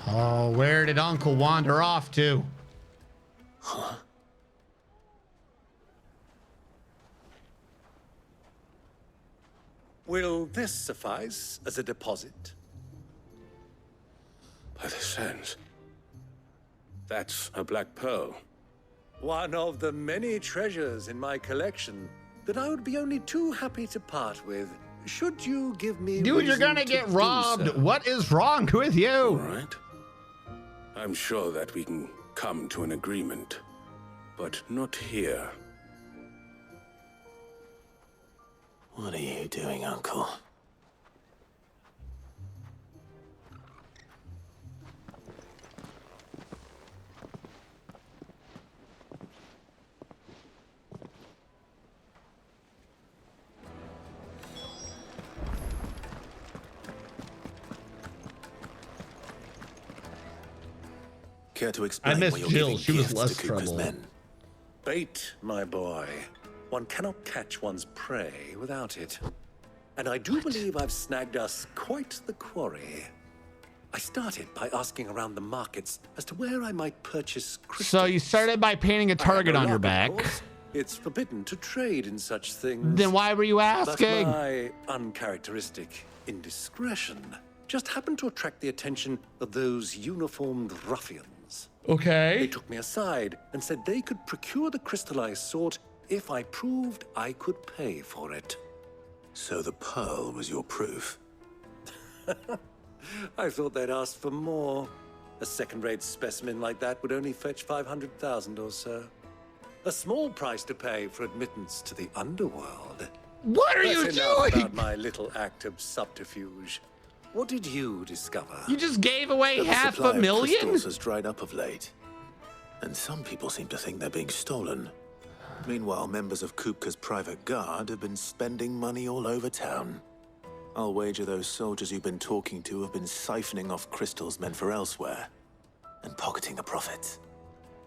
Oh, where did Uncle wander off to? Huh? Will this suffice as a deposit? By the sands. That's a black pearl. One of the many treasures in my collection that I would be only too happy to part with. Should you give me Dude, you're gonna reason to get do robbed. so? What is wrong with you? All right. I'm sure that we can come to an agreement, but not here. What are you doing, Uncle? Care to explain I missed why you're Jill. giving She was gifts less to Cooper's trouble. men? Bait, my boy. One cannot catch one's prey without it. And I do believe I've snagged us quite the quarry. I started by asking around the markets as to where I might purchase crystals. So you started by painting a target I had on no your luck, back. of course. It's forbidden to trade in such things. Then why were you asking? But my uncharacteristic indiscretion just happened to attract the attention of those uniformed ruffians. Okay. They took me aside and said they could procure the crystal I sought if I proved I could pay for it. So the pearl was your proof? I thought they'd ask for more. A second-rate specimen like that would only fetch 500,000 or so. A small price to pay for admittance to the underworld. What are That's you enough doing? about my little act of subterfuge. What did you discover? You just gave away The half supply a of million? crystals has dried up of late, and some people seem to think they're being stolen. Meanwhile, members of Kupka's private guard have been spending money all over town. I'll wager those soldiers you've been talking to have been siphoning off crystals meant for elsewhere and pocketing the profits.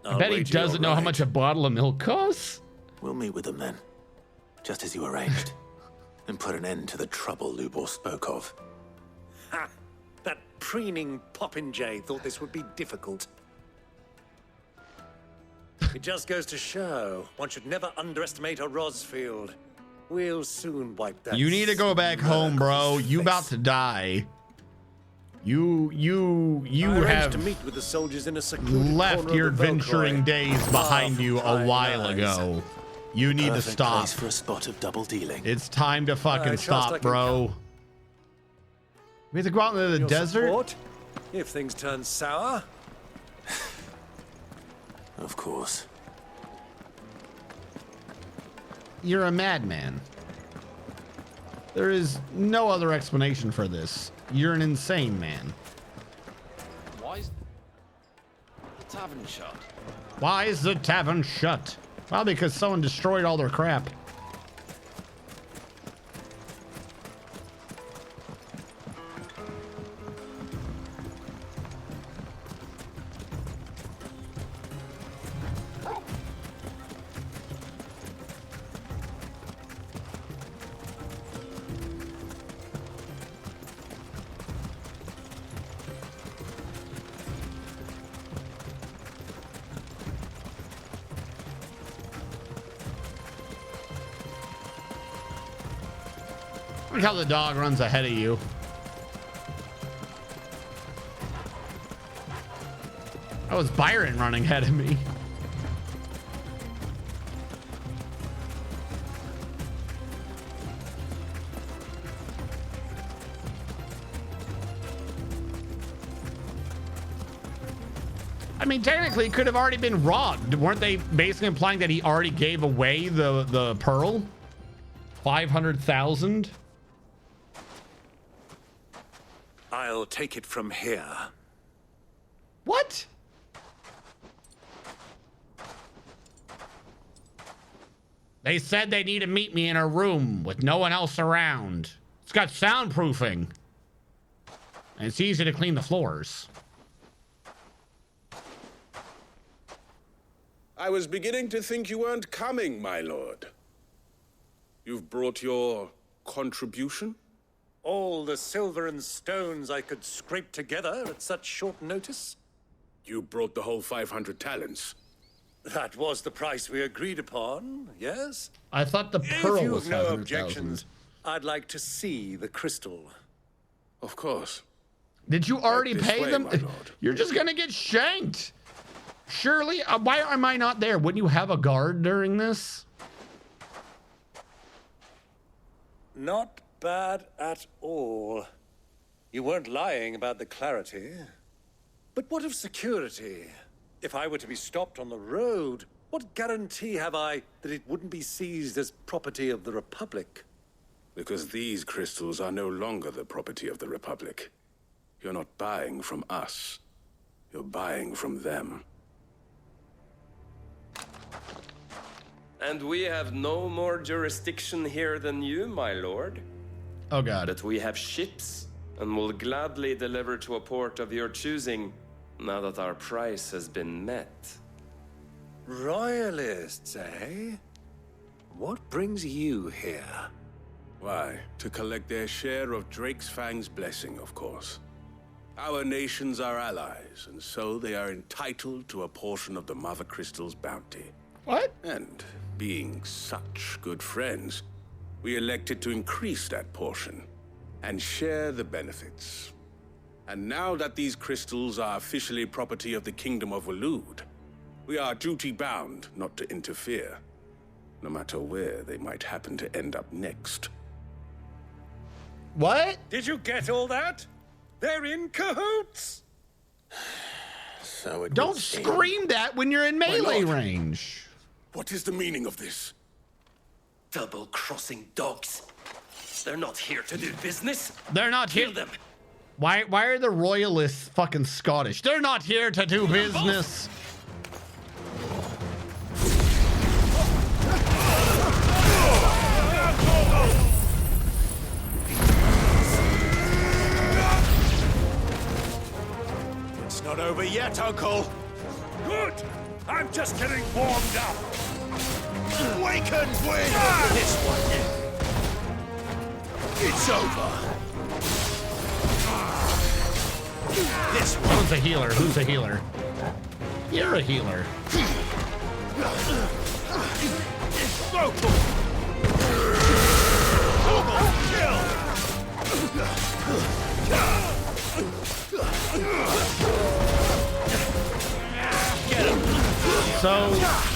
I bet he doesn't know how much a bottle of milk costs. We'll meet with them then, just as you arranged, and put an end to the trouble Lubor spoke of. Ha! That preening popinjay thought this would be difficult. It just goes to show one should never underestimate a Rosfield. We'll soon wipe that. You need to go back home, bro. You about to die. You I arranged have to meet with the soldiers in a secluded left corner of your the adventuring Velcroy. days behind Far you from a prying while eyes. ago. You need to Perfect stop. place for a spot of double dealing. It's time to fucking trust I stop, can bro. We have to go out into the Your desert? support, if things turn sour. Of course. You're a madman. There is no other explanation for this. You're an insane man. Why is the tavern shut? Why is the tavern shut? Well, because someone destroyed all their crap. Look how the dog runs ahead of you. That was Byron running ahead of me. I mean, technically, it could have already been robbed. Weren't they basically implying that he already gave away the pearl? 500,000? I'll take it from here. What? They said they need to meet me in a room with no one else around. It's got soundproofing. And it's easy to clean the floors. I was beginning to think you weren't coming, my lord. You've brought your contribution? All the silver and stones I could scrape together at such short notice? You brought the whole 500 talents. That was the price we agreed upon, yes? I thought the pearl If you was have no 500,000. objections, I'd like to see the crystal. Of course. Did you already Right this pay way, them? my lord. You're just gonna get shanked. Surely, why am I not there? Wouldn't you have a guard during this? Not bad at all. You weren't lying about the clarity. But what of security? If I were to be stopped on the road, what guarantee have I that it wouldn't be seized as property of the Republic? Because these crystals are no longer the property of the Republic. You're not buying from us. You're buying from them. And we have no more jurisdiction here than you, my lord. Oh god. But we have ships, and will gladly deliver to a port of your choosing, now that our price has been met. Royalists, eh? What brings you here? Why, to collect their share of Drake's Fang's blessing, of course. Our nations are allies, and so they are entitled to a portion of the Mother Crystal's bounty. What? And being such good friends, we elected to increase that portion and share the benefits. And now that these crystals are officially property of the Kingdom of Waloed, we are duty-bound not to interfere, no matter where they might happen to end up next. What? Did you get all that? They're in cahoots! So it Don't would seem. scream that when you're in melee range. What is the meaning of this? Double-crossing dogs. They're not here to do business. They're not here. Kill them. Why are the royalists fucking Scottish? They're not here to do business. It's not over yet, Uncle. Good. I'm just getting warmed up. Awaken, Wing! This one. It's over. This one. Who's a healer? Who's a healer? You're a healer. So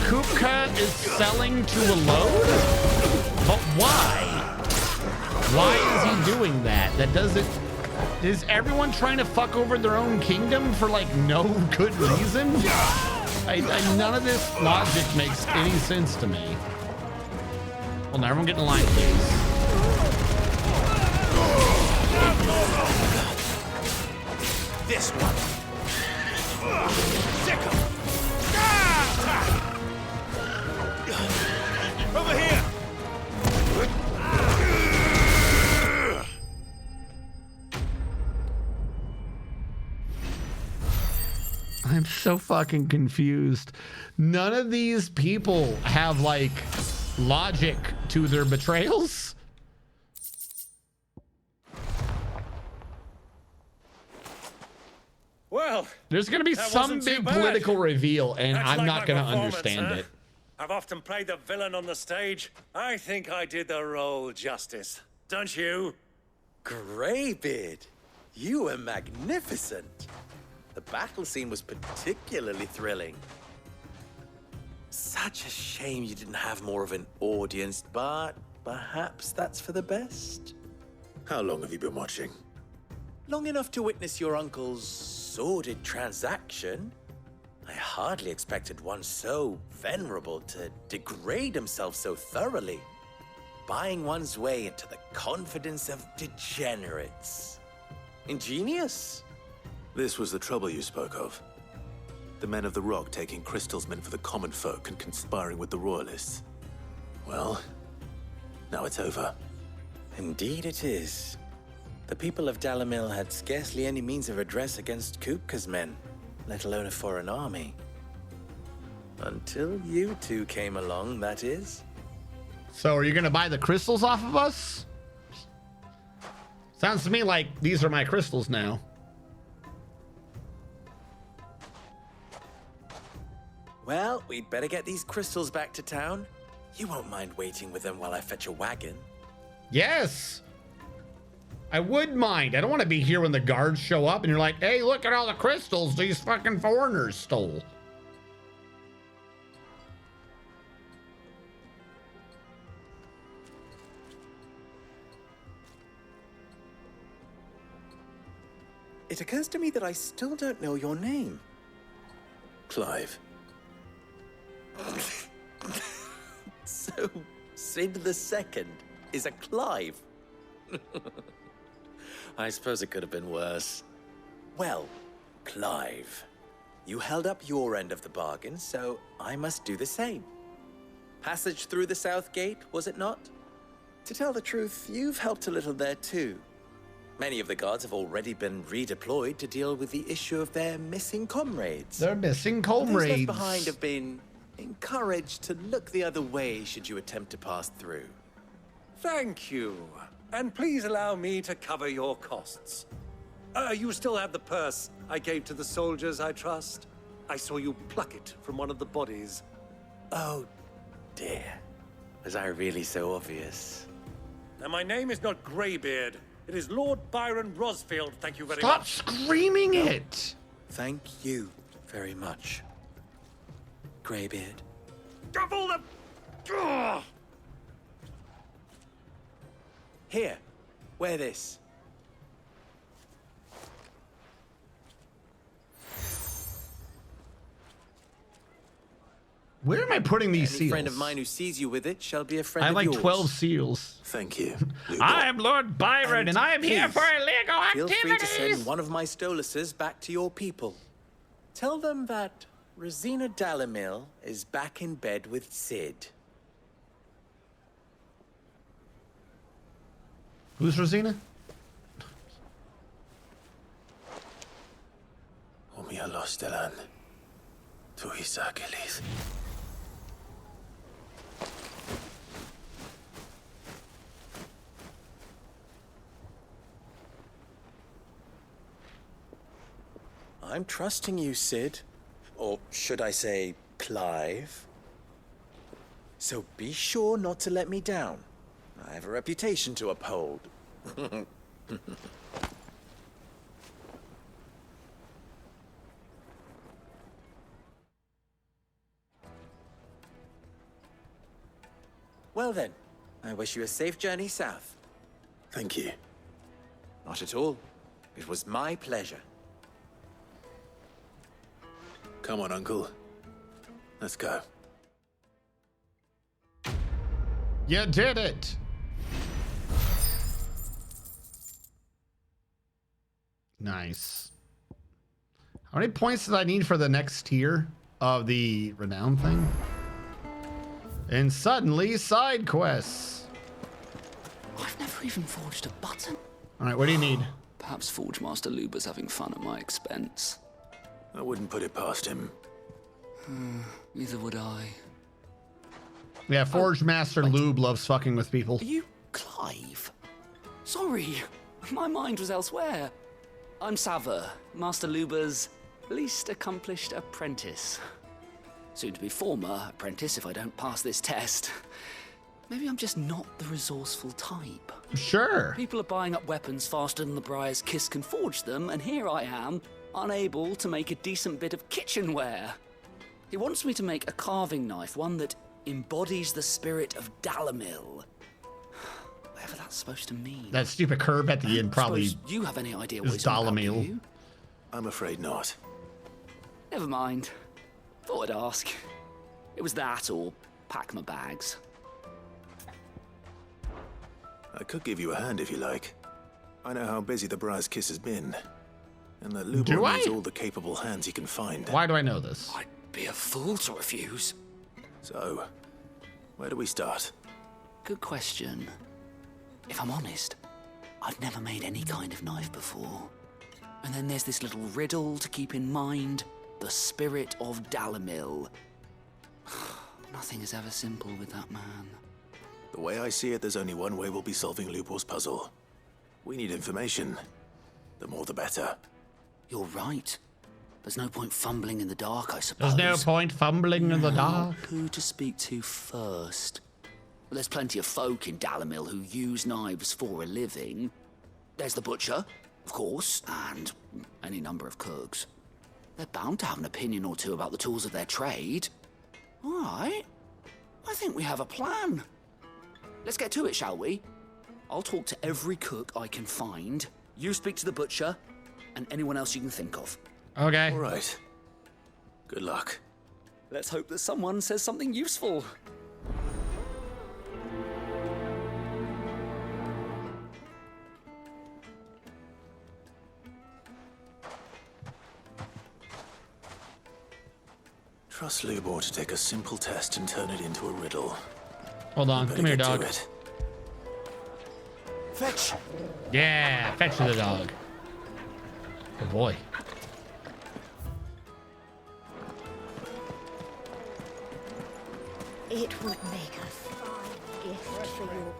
Kupka is selling to a load? But why? Why is he doing that? That doesn't... Is everyone trying to fuck over their own kingdom for like no good reason? None of this logic makes any sense to me. Well, now everyone get in line, please. This one. Sickle. Over here. I'm so fucking confused. None of these people have like logic to their betrayals. Well, there's going to be some big political reveal, and That's I'm like not my going to performance, understand huh? it. I've often played the villain on the stage. I think I did the role justice. Don't you? Greybeard, you were magnificent. The battle scene was particularly thrilling. Such a shame you didn't have more of an audience, but perhaps that's for the best. How long have you been watching? Long enough to witness your uncle's sordid transaction. I hardly expected one so venerable to degrade himself so thoroughly. Buying one's way into the confidence of degenerates. Ingenious. This was the trouble you spoke of. The men of the Rock taking crystals meant for the common folk and conspiring with the Royalists. Well, now it's over. Indeed it is. The people of Dalamil had scarcely any means of redress against Kupka's men, let alone a foreign army. Until you two came along, that is. So are you going to buy the crystals off of us? Sounds to me like these are my crystals now. Well, we'd better get these crystals back to town. You won't mind waiting with them while I fetch a wagon. Yes. I would mind. I don't want to be here when the guards show up and you're like, hey, look at all the crystals these fucking foreigners stole. It occurs to me that I still don't know your name. Clive. So, Sid the Second is a Clive. I suppose it could have been worse. Well, Clive, you held up your end of the bargain, so I must do the same. Passage through the South Gate, was it not? To tell the truth, you've helped a little there too. Many of the guards have already been redeployed to deal with the issue of their missing comrades. They're missing Those comrades. left behind have been encouraged to look the other way should you attempt to pass through. Thank you. And please allow me to cover your costs. You still have the purse I gave to the soldiers, I trust? I saw you pluck it from one of the bodies. Oh, dear. Was I really so obvious? Now, my name is not Greybeard. It is Lord Byron Rosfield, thank you very Stop much. screaming it! Thank you very much, Greybeard. Double the... Ugh! Here, wear this. Where am I putting these Any seals? friend of mine who sees you with it shall be a friend I have of like yours. 12 seals. Thank you. I am Lord Byron, and I am here please, for illegal feel activities. free to send one of my Stoluses back to your people. Tell them that Rosina Dalamil is back in bed with Sid. Who's Rosina? Omia los delan. Tu isakelis. I'm trusting you, Sid. Or should I say, Clive? So be sure not to let me down. I have a reputation to uphold. Well then, I wish you a safe journey south. Thank you. Not at all. It was my pleasure. Come on, Uncle. Let's go. You did it. Nice. How many points did I need for the next tier of the renown thing? And suddenly, side quests. I've never even forged a button. All right, what do you need? Perhaps Forge Master Luber's having fun at my expense. I wouldn't put it past him. Neither would I. Yeah, Forge Master Lube loves fucking with people. Are you Clive? Sorry, my mind was elsewhere. I'm Sava, Master Luber's least accomplished apprentice. Soon to be former apprentice if I don't pass this test. Maybe I'm just not the resourceful type. Sure. People are buying up weapons faster than the Briar's Kiss can forge them, and here I am, unable to make a decent bit of kitchenware. He wants me to make a carving knife, one that embodies the spirit of Dalamil. Whatever that's supposed to mean. That stupid curve at the end probably Suppose you have any idea what is he's on about, do Dalamil. you? I'm afraid not. Never mind. Thought I'd ask. It was that or pack my bags. I could give you a hand if you like. I know how busy the Briar's Kiss has been. And that Lubor Do I? needs all the capable hands he can find. Why do I know this? I'd be a fool to refuse. So, where do we start? Good question. If I'm honest, I've never made any kind of knife before. And then there's this little riddle to keep in mind. The spirit of Dalamil. Nothing is ever simple with that man. The way I see it, there's only one way we'll be solving Lubor's puzzle. We need information. The more the better. You're right. There's no point fumbling in the dark, I suppose. There's no point fumbling in the dark. Who to speak to first? Well, there's plenty of folk in Dalamil who use knives for a living. There's the butcher, of course, and any number of cooks. They're bound to have an opinion or two about the tools of their trade. All right. I think we have a plan. Let's get to it, shall we? I'll talk to every cook I can find. You speak to the butcher, and anyone else you can think of. Okay. All right. Good luck. Let's hope that someone says something useful. Trust Lubor to take a simple test and turn it into a riddle. Hold on. Better Come here, get to dog. it. Fetch! Yeah, fetch the dog. Good boy. It would make a fine gift for you.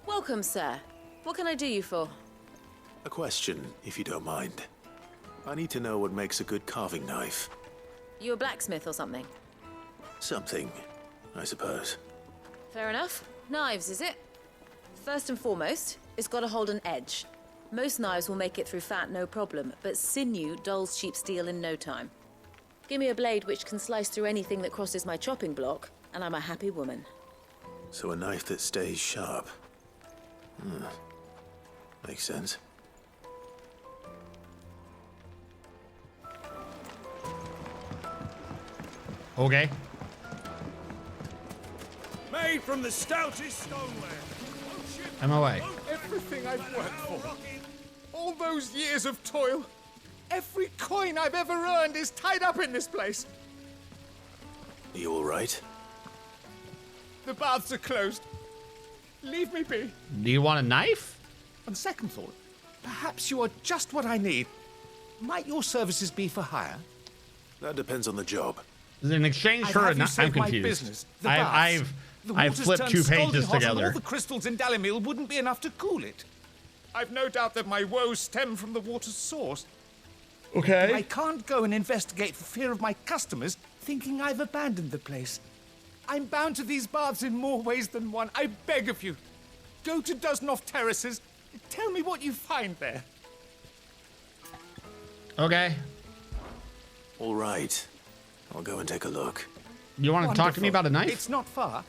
Welcome, sir. What can I do you for? A question, if you don't mind. I need to know what makes a good carving knife. You a blacksmith or something? Something, I suppose. Fair enough. Knives, is it? First and foremost, it's got to hold an edge. Most knives will make it through fat, no problem, but sinew dulls cheap steel in no time. Give me a blade which can slice through anything that crosses my chopping block, and I'm a happy woman. So a knife that stays sharp. Makes sense. Okay. Made from the stoutest stoneware. I'm away. Everything I've worked for. All those years of toil. Every coin I've ever earned is tied up in this place. Are you all right? The baths are closed. Leave me be. Do you want a knife? On second thought, perhaps you are just what I need. Might your services be for hire? That depends on the job. In exchange for a knife, I'm confused. Business, I've flipped 2 pages together. All the crystals in Dalimil wouldn't be enough to cool it. I've no doubt that my woes stem from the water's source. Okay. I can't go and investigate for fear of my customers thinking I've abandoned the place. I'm bound to these baths in more ways than one. I beg of you. Go to Dusnoff Terraces. Tell me what you find there. Okay. All right. I'll go and take a look. You want to talk to me about a knife? It's not far.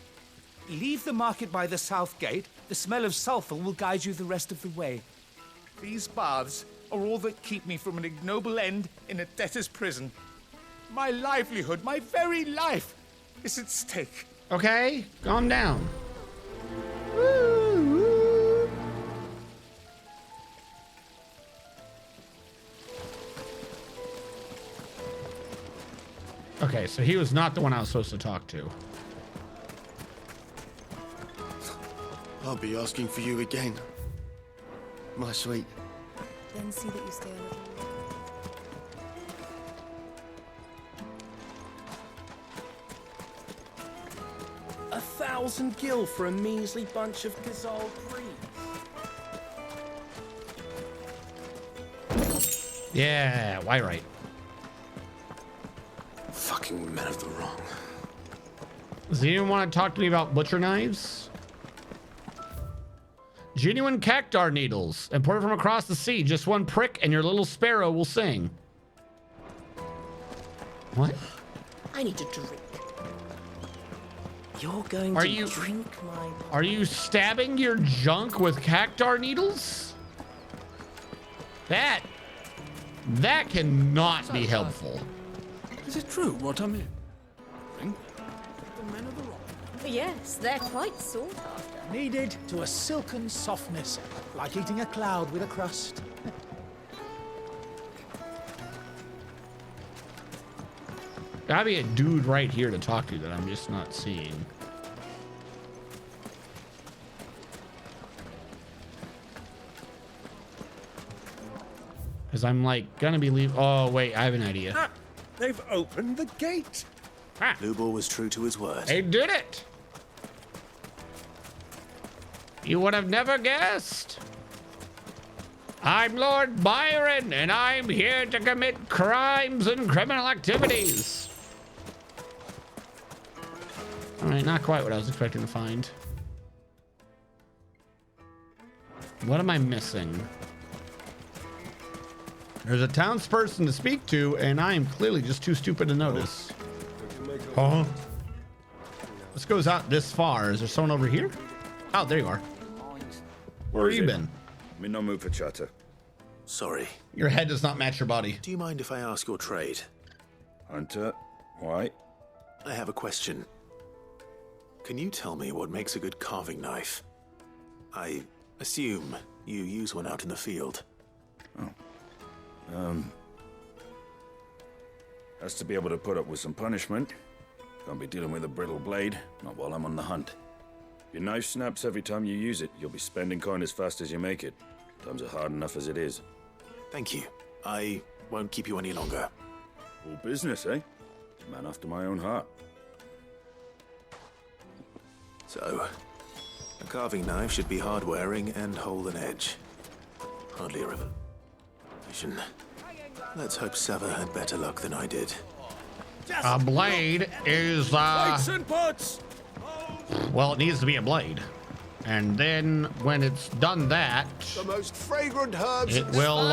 Leave the market by the south gate. The smell of sulfur will guide you the rest of the way. These baths are all that keep me from an ignoble end in a debtor's prison. My livelihood, my very life, is at stake. Okay, calm down. Okay, so he was not the one I was supposed to talk to. I'll be asking for you again, my sweet. Then see that you stay a little. A 1,000 gil for a measly bunch of Gazal breeds. Yeah, why right? Fucking men of the wrong. Does anyone want to talk to me about butcher knives? Genuine cactar needles, imported from across the sea. Just one prick and your little sparrow will sing. What? I need a drink. You're going to drink my... Are you stabbing your junk with cactar needles? That cannot be helpful. Is it true what I'm hearing? The men of the rock. Yes, they're quite sought after. Kneaded to a silken softness, like eating a cloud with a crust. Gotta be a dude right here to talk to that I'm just not seeing. Because I'm like gonna be leave. Oh wait, I have an idea. Ah, they've opened the gate. Ah. Lubor was true to his word. They did it. You would have never guessed. I'm Lord Byron, and I'm here to commit crimes and criminal activities. All right, not quite what I was expecting to find. What am I missing? There's a townsperson to speak to, and I am clearly just too stupid to notice. Huh? This goes out this far. Is there someone over here? Oh, there you are. Where have you been? I'm in no mood for chatter. Sorry. Your head does not match your body. Do you mind if I ask your trade? Hunter, why? I have a question. Can you tell me what makes a good carving knife? I assume you use one out in the field. Has to be able to put up with some punishment. Can't be dealing with a brittle blade, not while I'm on the hunt. Your knife snaps every time you use it. You'll be spending coin as fast as you make it. Times are hard enough as it is. Thank you. I won't keep you any longer. All business, eh? Man after my own heart. So, a carving knife should be hard-wearing and hold an edge. Hardly a revelation. Let's hope Sava had better luck than I did. A blade is, Plates and pots! well, it needs to be a blade. And then when it's done that, The most fragrant herbs. it will,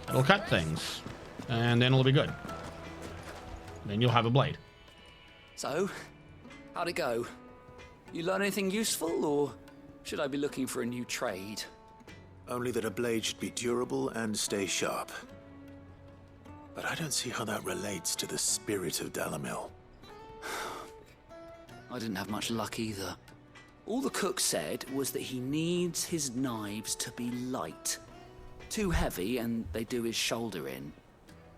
it'll cut things. And then it'll be good. Then you'll have a blade. So, how'd it go? You learn anything useful, or should I be looking for a new trade? Only that a blade should be durable and stay sharp. But I don't see how that relates to the spirit of Dalimil. I didn't have much luck either. All the cook said was that he needs his knives to be light. Too heavy and they do his shoulder in.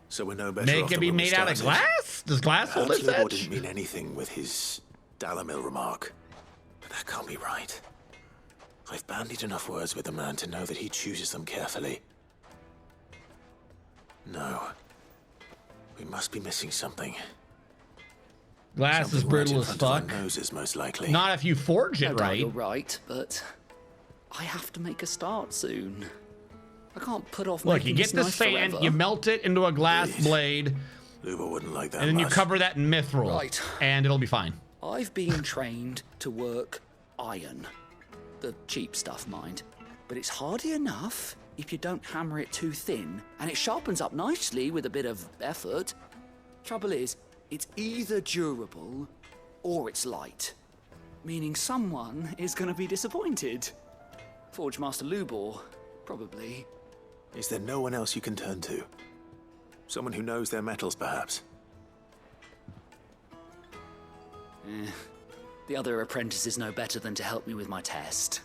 So we're no better Make off it than be when we made out of started. glass? Does glass hold Perhaps its Lubor edge? didn't mean anything with his Dalamil remark. But that can't be right. I've bandied enough words with the man to know that he chooses them carefully. No. We must be missing something. Glass is Something right brittle in as front of our fuck. noses, most likely. Not if you forge it No doubt right. you're right, but I have to make a start soon. I can't put off Look, making you get this the knife sand, forever. you melt it into a glass blade, Lubor wouldn't like that and then you much. cover that in mithril, Right. and it'll be fine. I've been trained to work iron. The cheap stuff, mind. But it's hardy enough if you don't hammer it too thin, and it sharpens up nicely with a bit of effort. Trouble is, it's either durable or it's light. Meaning someone is gonna be disappointed. Forge Master Lubor, probably. Is there no one else you can turn to? Someone who knows their metals, perhaps? The other apprentices know better than to help me with my test.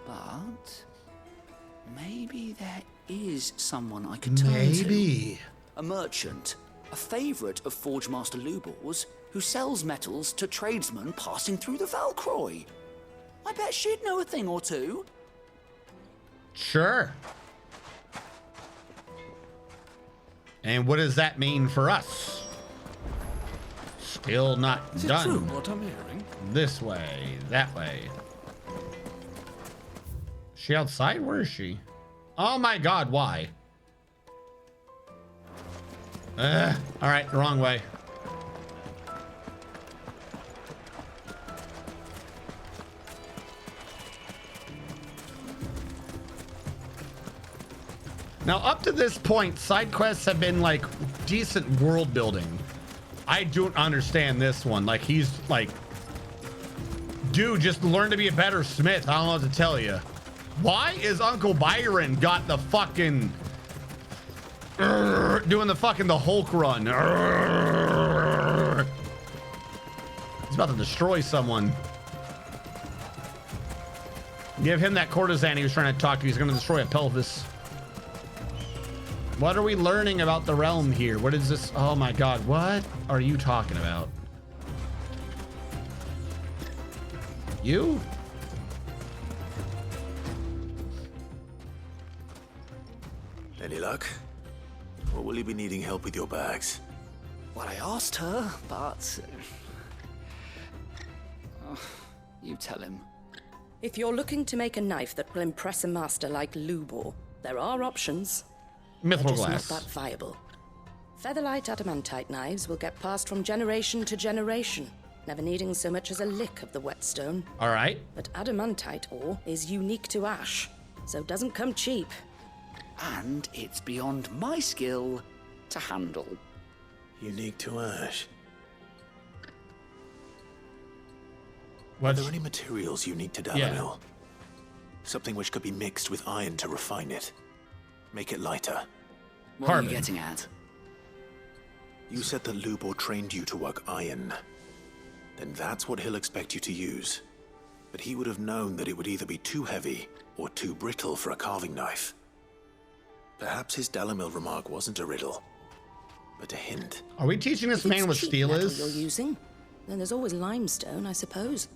But maybe there is someone I could turn to. Maybe. A merchant, a favorite of Forge Master Lubor's, who sells metals to tradesmen passing through the Valcroy. I bet she'd know a thing or two. Sure. And what does that mean for us? Still not Is it done. true what I'm hearing? This way, that way. She outside? Where is she? Oh my god, why? All right, the wrong way. Now, up to this point, side quests have been like decent world building. I don't understand this one. Like, he's like, dude, just learn to be a better smith. I don't know what to tell you. Why is Uncle Byron got the fucking doing the fucking the Hulk run? He's about to destroy someone. Give him that courtesan he was trying to talk to. He's going to destroy a pelvis. What are we learning about the realm here? What is this? Oh my god, what are you talking about? You? Any luck? Or will you be needing help with your bags? Well, I asked her, but... you tell him. If you're looking to make a knife that will impress a master like Lubor, there are options. Mithril They're just glass. not that viable. Featherlight adamantite knives will get passed from generation to generation, never needing so much as a lick of the whetstone. All right. But adamantite ore is unique to ash, so it doesn't come cheap. And it's beyond my skill to handle. Unique to ash. What? Are there any materials unique to Dalamil? Yeah. Something which could be mixed with iron to refine it. Make it lighter. What are you getting at? You said that Lubor trained you to work iron. Then that's what he'll expect you to use. But he would have known that it would either be too heavy or too brittle for a carving knife. Perhaps his Dalamil remark wasn't a riddle, but a hint. Are we teaching this man what Cheap steel metal is? you're using? Then there's always limestone, I suppose.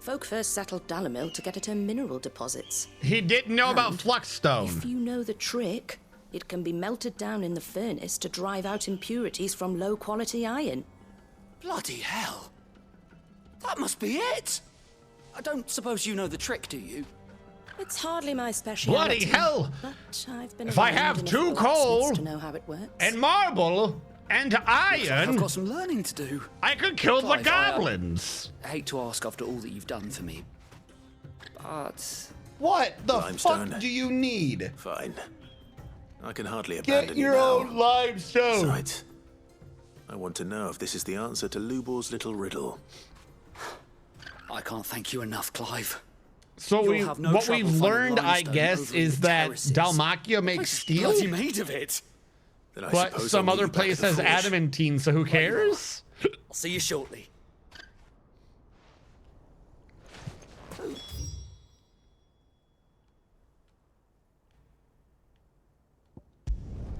Folk first settled Dalamil to get at her mineral deposits. He didn't know about And fluxstone. If you know the trick, it can be melted down in the furnace to drive out impurities from low-quality iron. Bloody hell. That must be it. I don't suppose you know the trick, do you? It's hardly my specialty. Bloody hell! But I've been If I around have enough two blacksmiths coal to know how it works. and marble and Looks like iron, I've got some learning to do. I could kill the Clive, goblins. I hate to ask after all that you've done for me, but... What the Limestone. fuck do you need? Fine. I can hardly Get abandon you your now. own limestone. Besides, I want to know if this is the answer to Lubor's little riddle. I can't thank you enough, Clive. So You'll have no what trouble we've finding learned, I limestone guess, over is in the that terraces. Dalmacia makes Like steel, bloody made of it. Then I but suppose some I'll other meet you back at place the has forge. adamantine, so who cares? I'll see you shortly.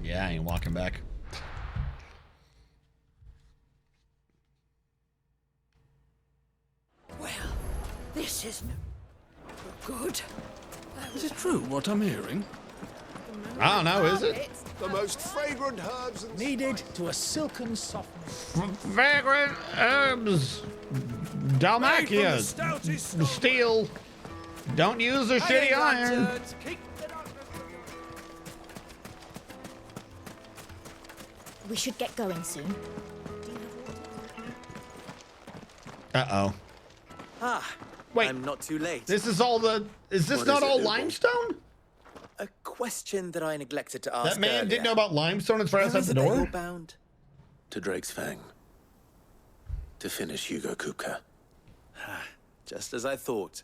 Yeah, I ain't walking back. Well, this is no good. Is it true what I'm hearing? I don't know, is it? The most fragrant herbs and Needed to a silken softness. Fragrant herbs. Dalmatia. Steel. Don't use the shitty iron. We should get going soon. Uh-oh. Ah, wait. I'm not too late. This is all the... Is this not all limestone? A question that I neglected to ask That man earlier. didn't know about limestone. It's right Where outside is the it that door. you're bound? To Drake's Fang. To finish Hugo Kupka. Just as I thought.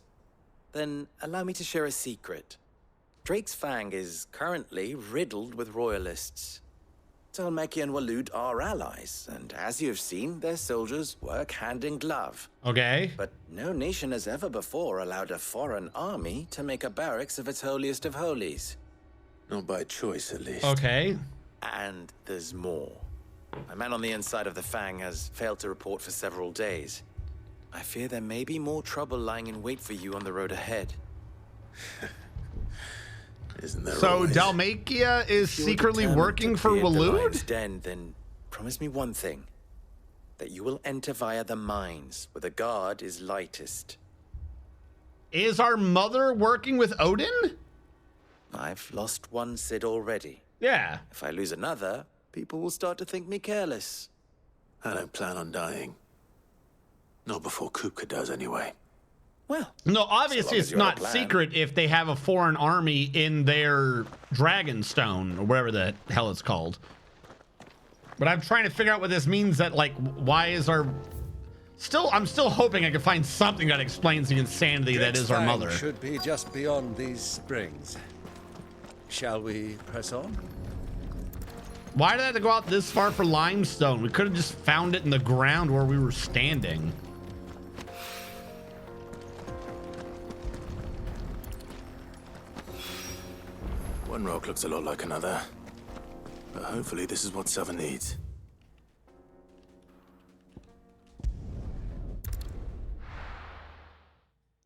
Then allow me to share a secret. Drake's Fang is currently riddled with royalists. Talmeki and Waloed are allies, and as you have seen, their soldiers work hand in glove. Okay. But no nation has ever before allowed a foreign army to make a barracks of its holiest of holies. Not by choice, at least. Okay. And there's more. A man on the inside of the Fang has failed to report for several days. I fear there may be more trouble lying in wait for you on the road ahead. Isn't there So always? Dalmatia is If you're secretly determined working to for clear the Waloed? Lion's Den, then promise me one thing. That you will enter via the mines, where the guard is lightest. Is our mother working with Odin? I've lost one Cid already. Yeah. If I lose another, people will start to think me careless. I don't plan on dying. Not before Kupka does, anyway. Well, no, obviously it's not secret if they have a foreign army in their Dragonstone or whatever the hell it's called. But I'm trying to figure out what this means. That like, why is our I'm still hoping I can find something that explains the insanity that is our mother. Should be just beyond these springs. Shall we press on? Why did I have to go out this far for limestone? We could have just found it in the ground where we were standing. One rock looks a lot like another. But hopefully this is what Southern needs.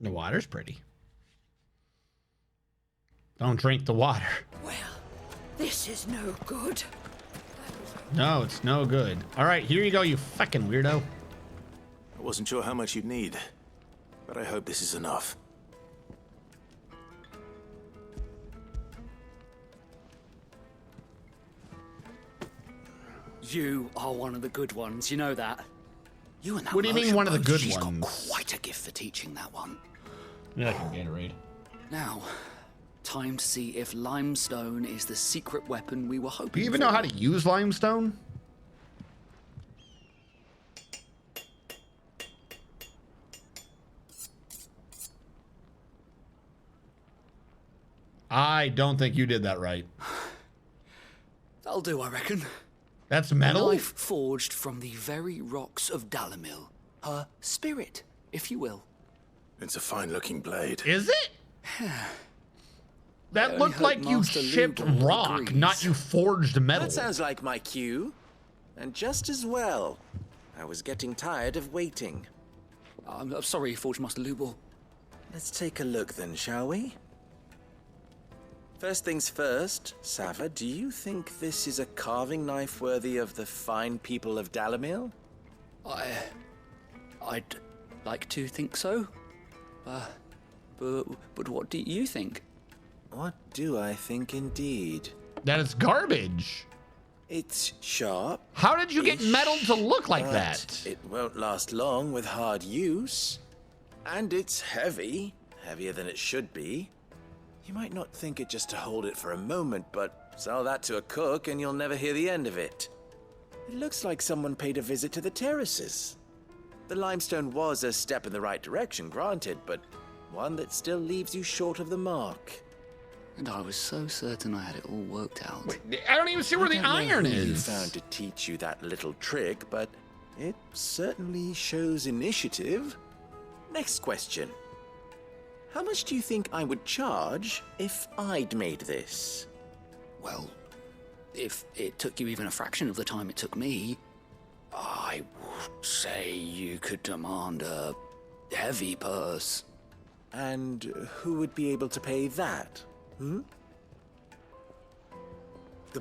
The water's pretty. Don't drink the water. Well, this is no good. No, it's no good. All right, here you go, you fucking weirdo. I wasn't sure how much you'd need, but I hope this is enough. You are one of the good ones, you know that. You and that What do you mean motion one of the boat, good she's ones? got quite a gift for teaching that one. Yeah, I can Gatorade. Now, time to see if limestone is the secret weapon we were hoping Do you even for. know how to use limestone? I don't think you did that right. That'll do, I reckon. That's metal? A knife forged from the very rocks of Dalamil. Her spirit, if you will. It's a fine-looking blade. Is it? That only looked hope like you Master chipped Lugal rock, agrees. not you forged metal. That sounds like my cue. And just as well. I was getting tired of waiting. I'm sorry, Forge Master Lugal. Let's take a look then, shall we? First things first, Sava, do you think this is a carving knife worthy of the fine people of Dalamil? I'd like to think so. But what do you think? What do I think indeed? That is garbage. It's sharp. How did you get metal to look like but that? It won't last long with hard use. And it's heavy, heavier than it should be. You might not think it just to hold it for a moment, but sell that to a cook and you'll never hear the end of it. It looks like someone paid a visit to the terraces. The limestone was a step in the right direction, granted, but one that still leaves you short of the mark. And I was so certain I had it all worked out. I don't even see where the iron You is. found to teach you that little trick, but It certainly shows initiative. Next question. How much do you think I would charge if I'd made this? Well, if it took you even a fraction of the time it took me, I would say you could demand a heavy purse. And who would be able to pay that? The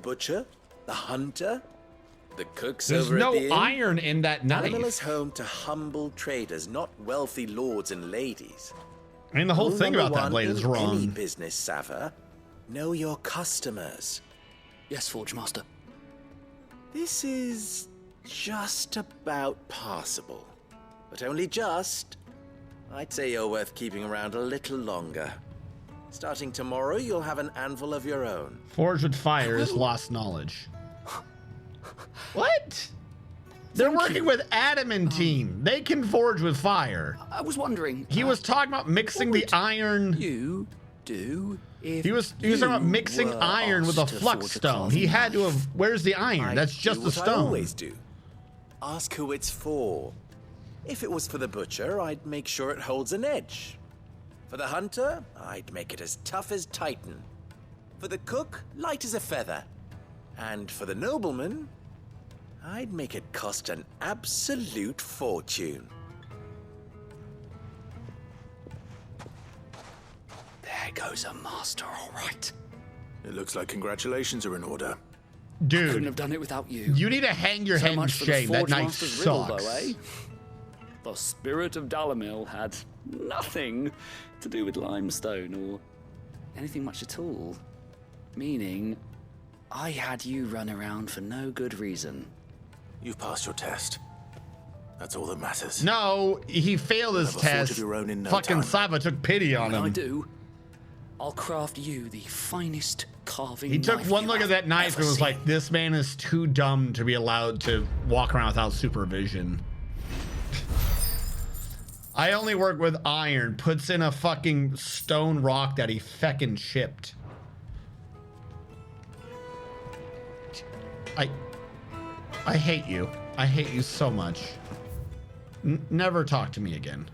butcher? The hunter? The cooks There's over no at the inn? iron in that knife. Animal is home to humble traders, not wealthy lords and ladies. I mean, the whole Rule thing about number that blade one is in wrong. Any business, Sava. Know your customers. Yes, Forge Master. This is just about passable. But only just. I'd say you're worth keeping around a little longer. Starting tomorrow, you'll have an anvil of your own. Forged with fire is lost knowledge. What? They're working with adamantine. They can forge with fire. I was wondering. He was talking about mixing the iron. You do. He was talking about mixing iron with a flux stone. He had to have. Where's the iron? That's just the I stone. always do. Ask who it's for. If it was for the butcher, I'd make sure it holds an edge. For the hunter, I'd make it as tough as Titan. For the cook, light as a feather. And for the nobleman, I'd make it cost an absolute fortune. There goes a master, all right. It looks like congratulations are in order. Dude, I couldn't have done it without you. You need to hang your head in much for the shame. That Forge knife Master's riddle, sucks. though, eh? The spirit of Dalamil had nothing to do with limestone or anything much at all. Meaning, I had you run around for no good reason. You've passed your test. That's all that matters. No, he failed his You'll have a forge test. of your own in no Fucking time. Sava took pity on When him. I do, I'll craft you the finest carving He took knife one you look at have that knife ever and was seen. like, this man is too dumb to be allowed to walk around without supervision. I only work with iron. Puts in a fucking stone rock that he feckin' chipped. I hate you. I hate you so much. Never talk to me again.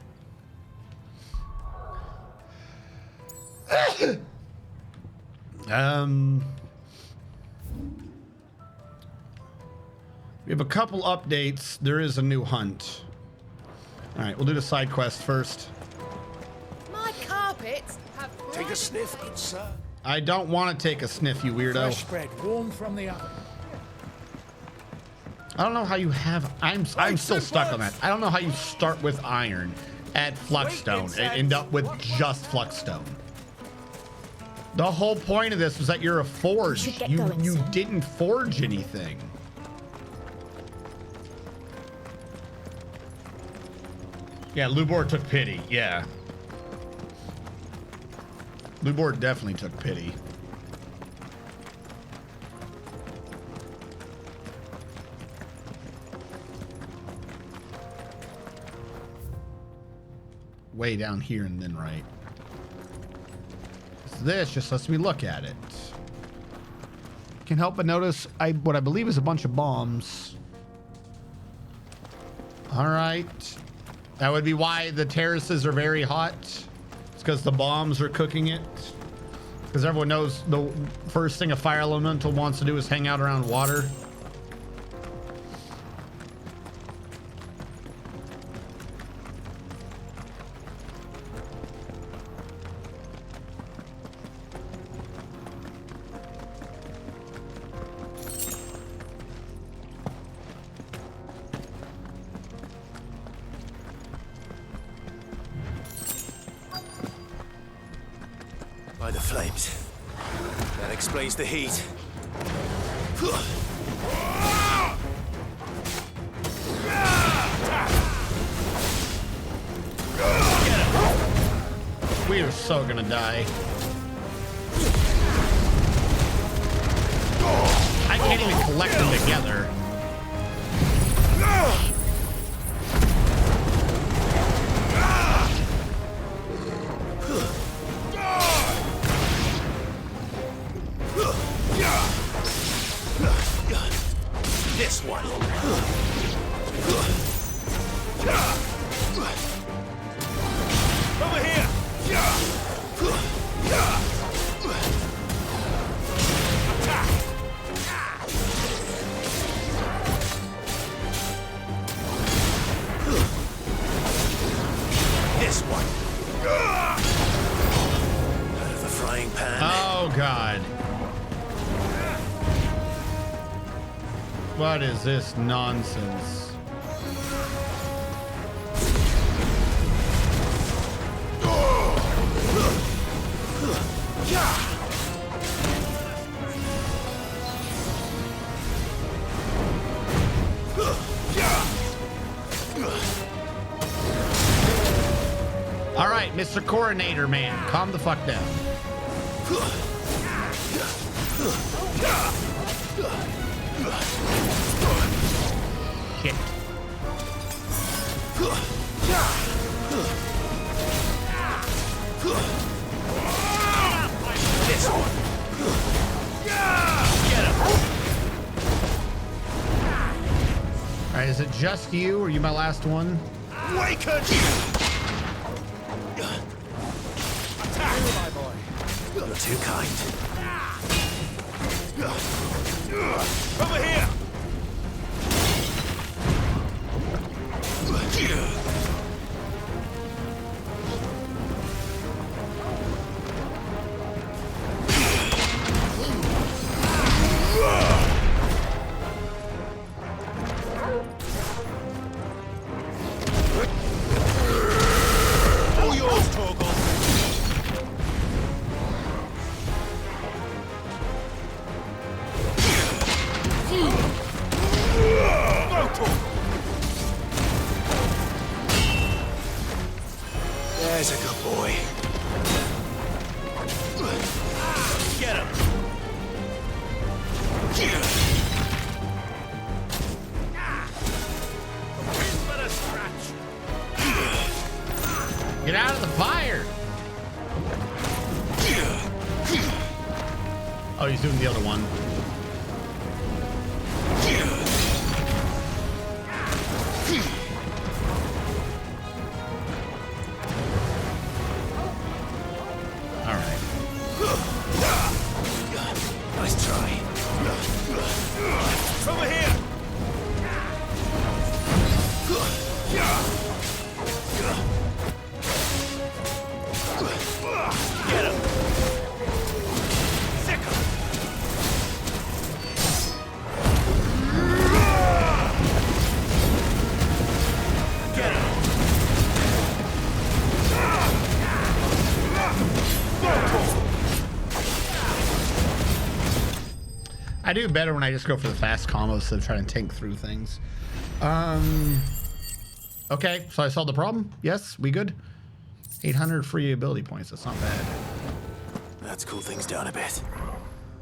We have a couple updates. There is a new hunt. All right, we'll do the side quest first. My carpets have... Take a sniff, good sir. I don't want to take a sniff, you weirdo. Fresh bread, warm from the oven. I don't know how you have. I'm still stuck on that. I don't know how you start with iron, add flux-stone, and end up with just flux-stone. The whole point of this was that you're a forge. You didn't forge anything. Yeah, Lubor took pity. Yeah. Lubor definitely took pity. Way down here and then right. So this just lets me look at it. Can't help but notice what I believe is a bunch of bombs. All right. That would be why the terraces are very hot. It's because the bombs are cooking it. Because everyone knows the first thing a fire elemental wants to do is hang out around water. By the flames. That explains the heat. We are so gonna die. I can't even collect them together. This one. What is this nonsense? All right, Mr. Coronator Man, calm the fuck down. Shit. This one. Get him. All right, is it just you, or are you my last one? Waken! Attack, my boy. You're too kind. Over here! All yours, Torgal. There's a good boy. Get him. But a scratch. Get out of the fire! Oh, he's doing the other one. All right. Nice try. Over here. Get him. Sick him. Get him. I do better when I just go for the fast combos instead of trying to tank through things. Okay, so I solved the problem. Yes, we good. 800 free ability points. That's not bad. Let's cool things down a bit.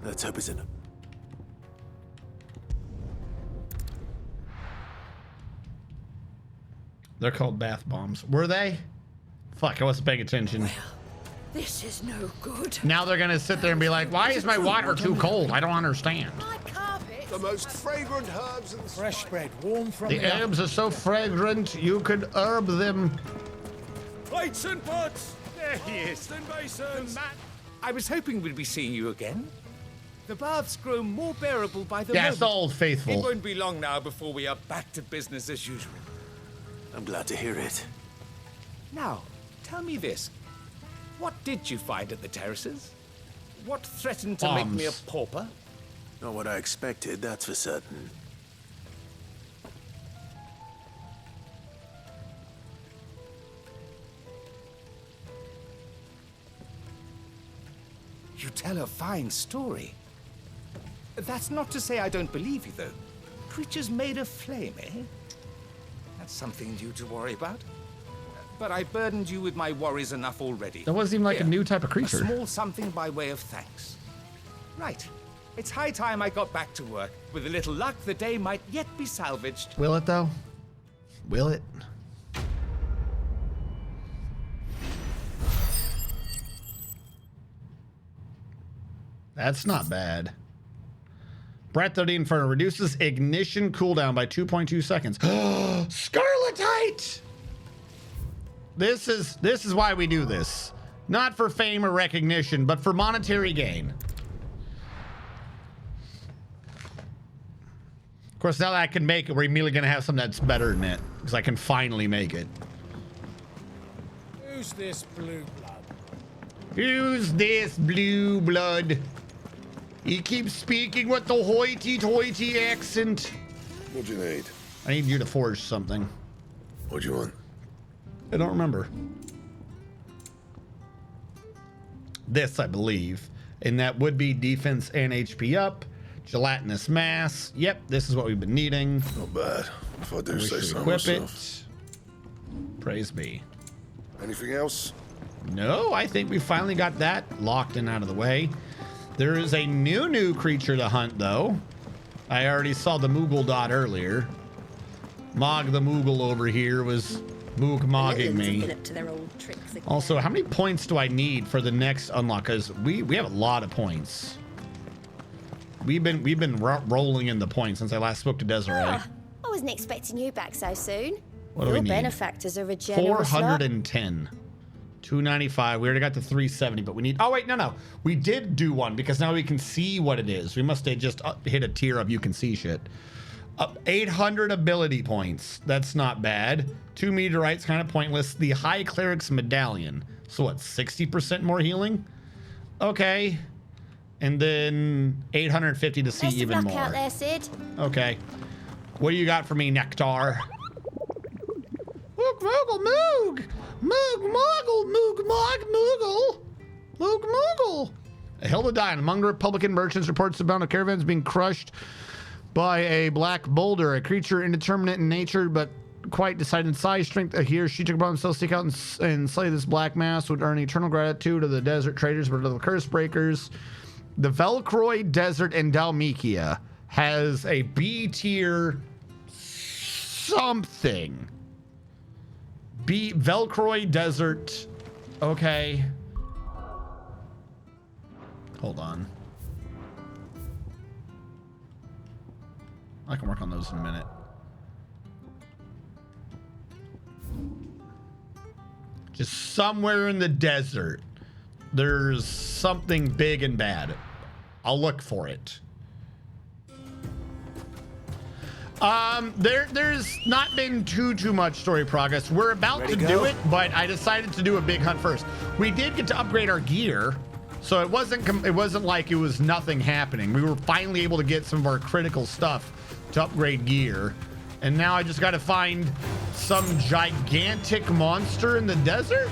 Let's hope it's in. They're called bath bombs. Were they? Fuck, I wasn't paying attention. This is no good. Now they're gonna sit there and be like, why is my water too cold? I don't understand. The most fragrant herbs and fresh bread, warm from The herbs are so fragrant, you could herb them. Plates and pots. There he is. And basins. I was hoping we'd be seeing you again. The baths grow more bearable by the Yes, moment. old faithful. It won't be long now before we are back to business as usual. I'm glad to hear it. Now, tell me this. What did you find at the terraces? What threatened to make me a pauper? Not what I expected, that's for certain. You tell a fine story. That's not to say I don't believe you, though. Creatures made of flame, eh? That's something new to worry about. But I burdened you with my worries enough already. That wasn't even like Here, a new type of creature. A small something by way of thanks. Right. It's high time I got back to work. With a little luck, the day might yet be salvaged. Will it though? Will it? That's not bad. Breath of the Inferno reduces ignition cooldown by 2.2 seconds. Scarletite! This is why we do this. Not for fame or recognition, but for monetary gain. Of course, now that I can make it, we're immediately going to have something that's better than it. Because I can finally make it. Who's this blue blood? Who's this blue blood? He keeps speaking with the hoity-toity accent. What do you need? I need you to forge something. What do you want? I don't remember. This, I believe. And that would be defense and HP up. Gelatinous mass. Yep, this is what we've been needing. Not bad. If I do say so equip myself. it. Praise be. Anything else? No, I think we finally got that locked and out of the way. There is a new creature to hunt, though. I already saw the Moogle dot earlier. Mog the Moogle over here was mogging me. Also, how many points do I need for the next unlock? Because we have a lot of points. We've been rolling in the points since I last spoke to Desiree. I wasn't expecting you back so soon. What do we Your need? benefactors are a generous 410. 295. We already got to 370, but we need... Oh, wait, no. We did do one because now we can see what it is. We must have just hit a tier of you can see shit. 800 ability points. That's not bad. 2 meteorites, kind of pointless. The High Cleric's Medallion. So what, 60% more healing? Okay. And then 850 to see Best even of luck more. out there, Sid. Okay. What do you got for me, Nectar? Moog, Moogle, Moog! Moog, Moggle, Moog, Mog, Moogle! Moog, Moogle! A hill to die on. Among the Republican merchants, reports about a caravans being crushed by a black boulder, a creature indeterminate in nature, but quite decided in size, strength. He or she took upon himself to seek out and slay this black mass, would earn eternal gratitude of the desert traders, but of the curse breakers. The Velcroy Desert in Dalmekia has a B tier something. Velcroy Desert. Okay. Hold on. I can work on those in a minute. Just somewhere in the desert, there's something big and bad. I'll look for it. There's not been too much story progress. We're about to do it, but I decided to do a big hunt first. We did get to upgrade our gear, so it wasn't like it was nothing happening. We were finally able to get some of our critical stuff to upgrade gear, and now I just got to find some gigantic monster in the desert.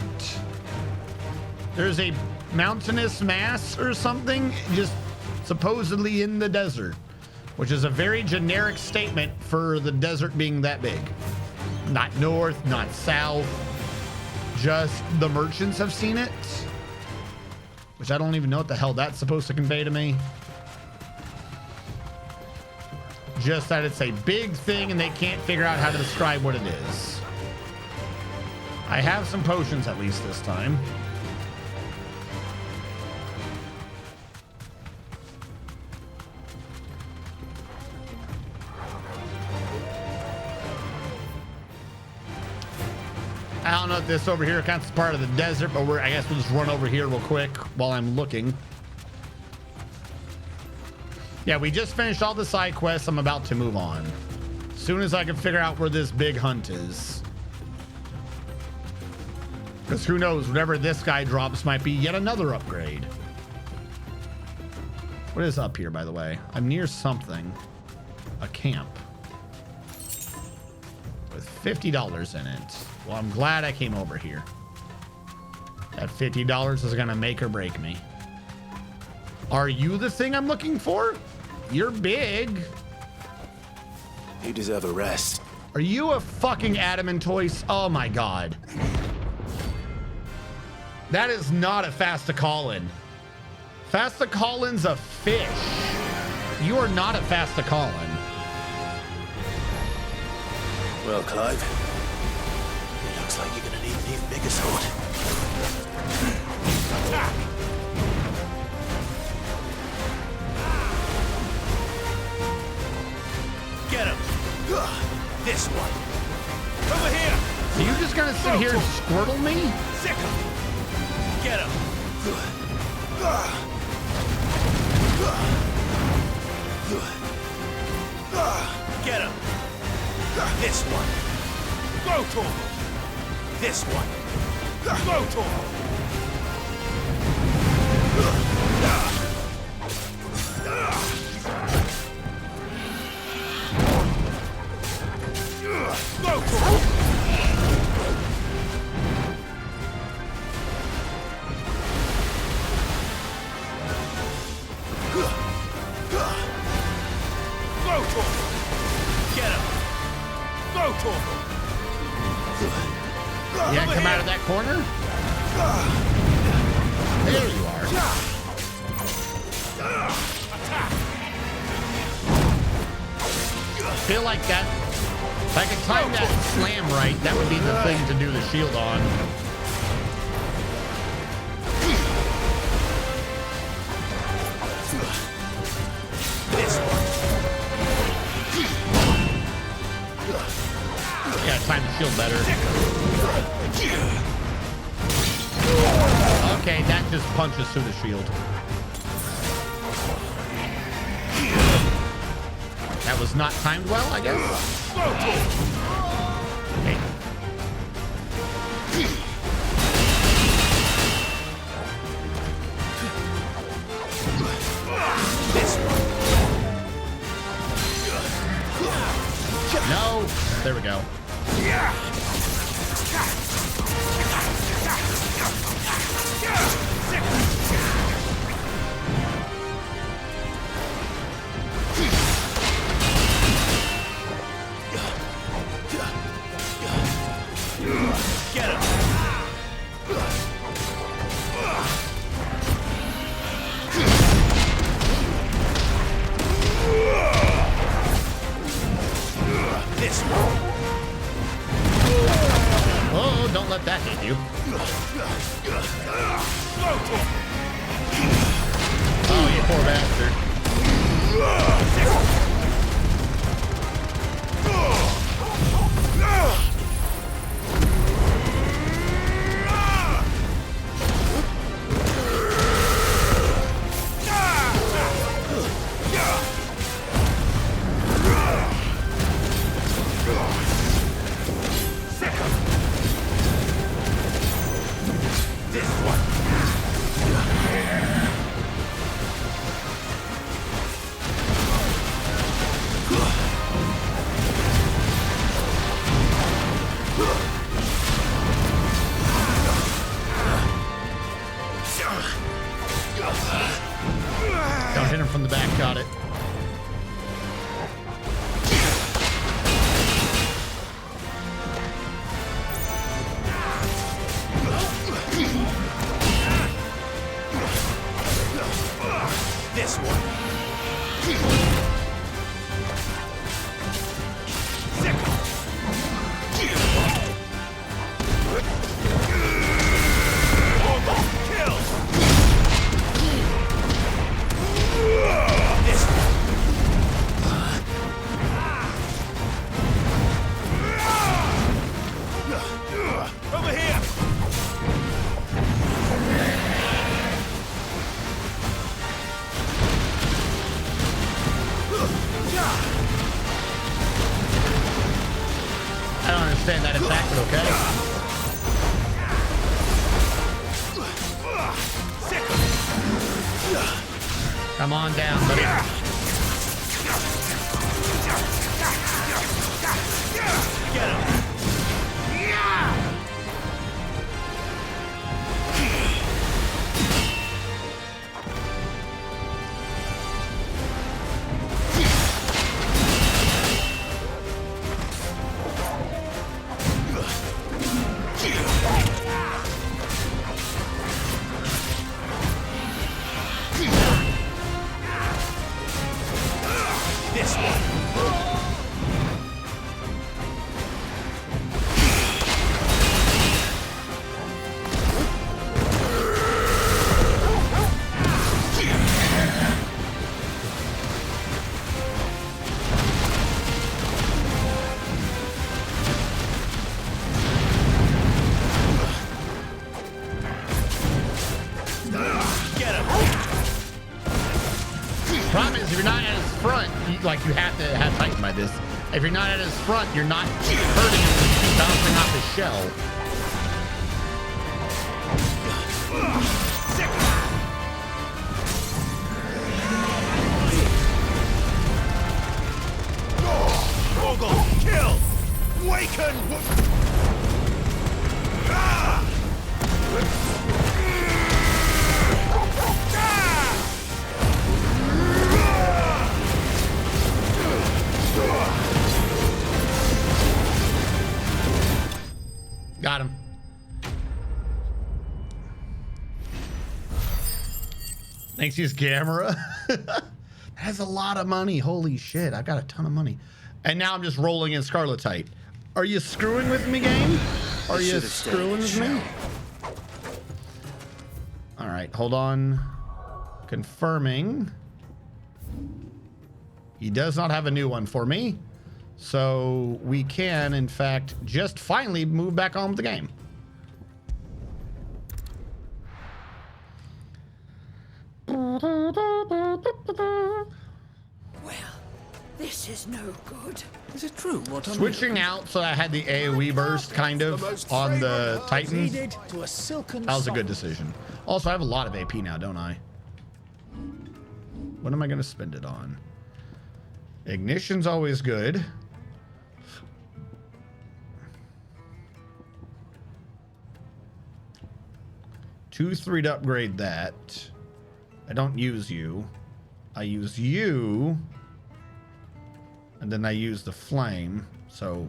There's a mountainous mass or something just supposedly in the desert, which is a very generic statement for the desert being that big. Not north, not south, just the merchants have seen it, which I don't even know what the hell that's supposed to convey to me. Just that it's a big thing and they can't figure out how to describe what it is. I have some potions at least this time. I don't know if this over here counts as part of the desert, but I guess we'll just run over here real quick while I'm looking. Yeah, we just finished all the side quests. I'm about to move on. As soon as I can figure out where this big hunt is. Because who knows, whatever this guy drops might be yet another upgrade. What is up here, by the way? I'm near something. A camp. With $50 in it. Well, I'm glad I came over here. That $50 is gonna make or break me. Are you the thing I'm looking for? You're big. You deserve a rest. Are you a fucking adamantoise? Oh my god. That is not a Fastacallin. Fastacallin's a fish. You are not a Fastacallin. Well, Clive, it looks like you're gonna need an even bigger sword. Attack! Get him! This one! Over here! Are you just gonna sit here and squirtle me? Sick him! Get him! Get him! This one! Go to him! This one! Go to him! Yeah, come out of that corner. There you are. I feel like that. If I could time that slam right, that would be the thing to do the shield on. Yeah, time the shield better. Okay, that just punches through the shield. That was not timed well, I guess. Okay. No, there we go. Get him! This one. Oh, don't let that hit you. Oh, you poor bastard. Don't hit him from the back, got it. This one. Over here! I don't understand that attack, but okay. Come on down, buddy. Get him! This one. Get him. Problem is, if you're not at his front, you have to have Titan by this. If you're not at his front, you're not hurting him when you keep bouncing off his shell. Orgle, kill! Waken! Ah! Got him. Thanks, his camera. Has a lot of money. Holy shit, I got a ton of money. And now I'm just rolling in Scarletite. Are you screwing with me, game? Are you screwing with me? All right, hold on. Confirming. He does not have a new one for me. So we can, in fact, just finally move back on with the game. Well, this is no good. Is it true what I'm Switching out so I had the AoE burst kind of on the Titan. That was a good decision. Also, I have a lot of AP now, don't I? What am I going to spend it on? Ignition's always good. Two, 3 to upgrade that. I don't use you. I use you. And then I use the flame. So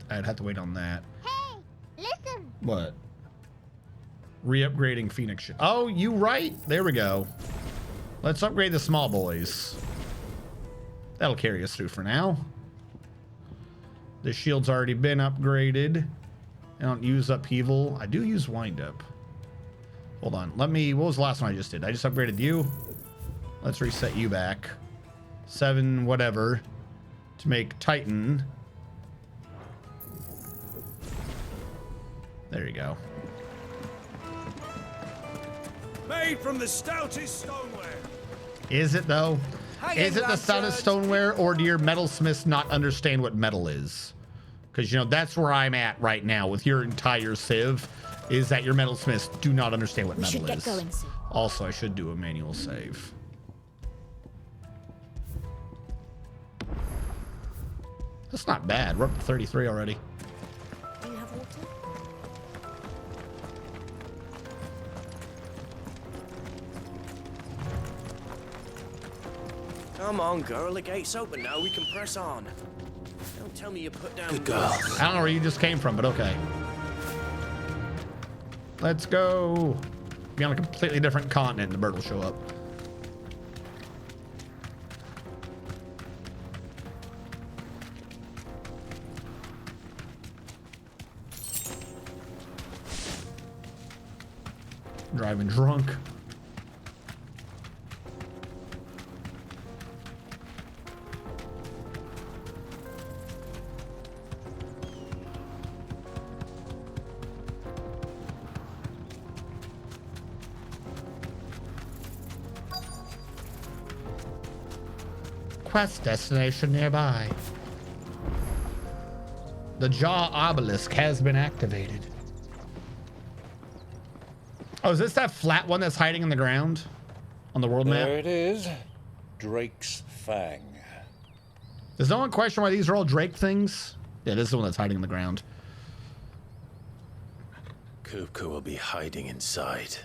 I'd have to wait on that. Hey, listen. What? Re-upgrading Phoenix. Oh, you right. There we go. Let's upgrade the small boys. That'll carry us through for now. The shield's already been upgraded. I don't use upheaval. I do use wind up. Hold on. What was the last one I just did? I just upgraded you. Let's reset you back. 7 whatever to make Titan. There you go. Made from the stoutest stoneware. Is it though? Is it the stoutest stoneware, or do your metalsmiths not understand what metal is? Because, you know, that's where I'm at right now with your entire civ, is that your metalsmiths do not understand what metal is. Going soon. Also, I should do a manual save. That's not bad. We're up to 33 already. Do you have water? Come on, girl. The gate's open now. We can press on. Don't tell me you put down. Good girl. I don't know where you just came from, but okay. Let's go. Be on a completely different continent and the bird will show up. Driving drunk. Quest destination nearby. The jaw obelisk has been activated. Oh, is this that flat one that's hiding in the ground on the world map? There it is. Drake's Fang. Does no one question why these are all Drake things? Yeah, this is the one that's hiding in the ground. Kupka will be hiding inside.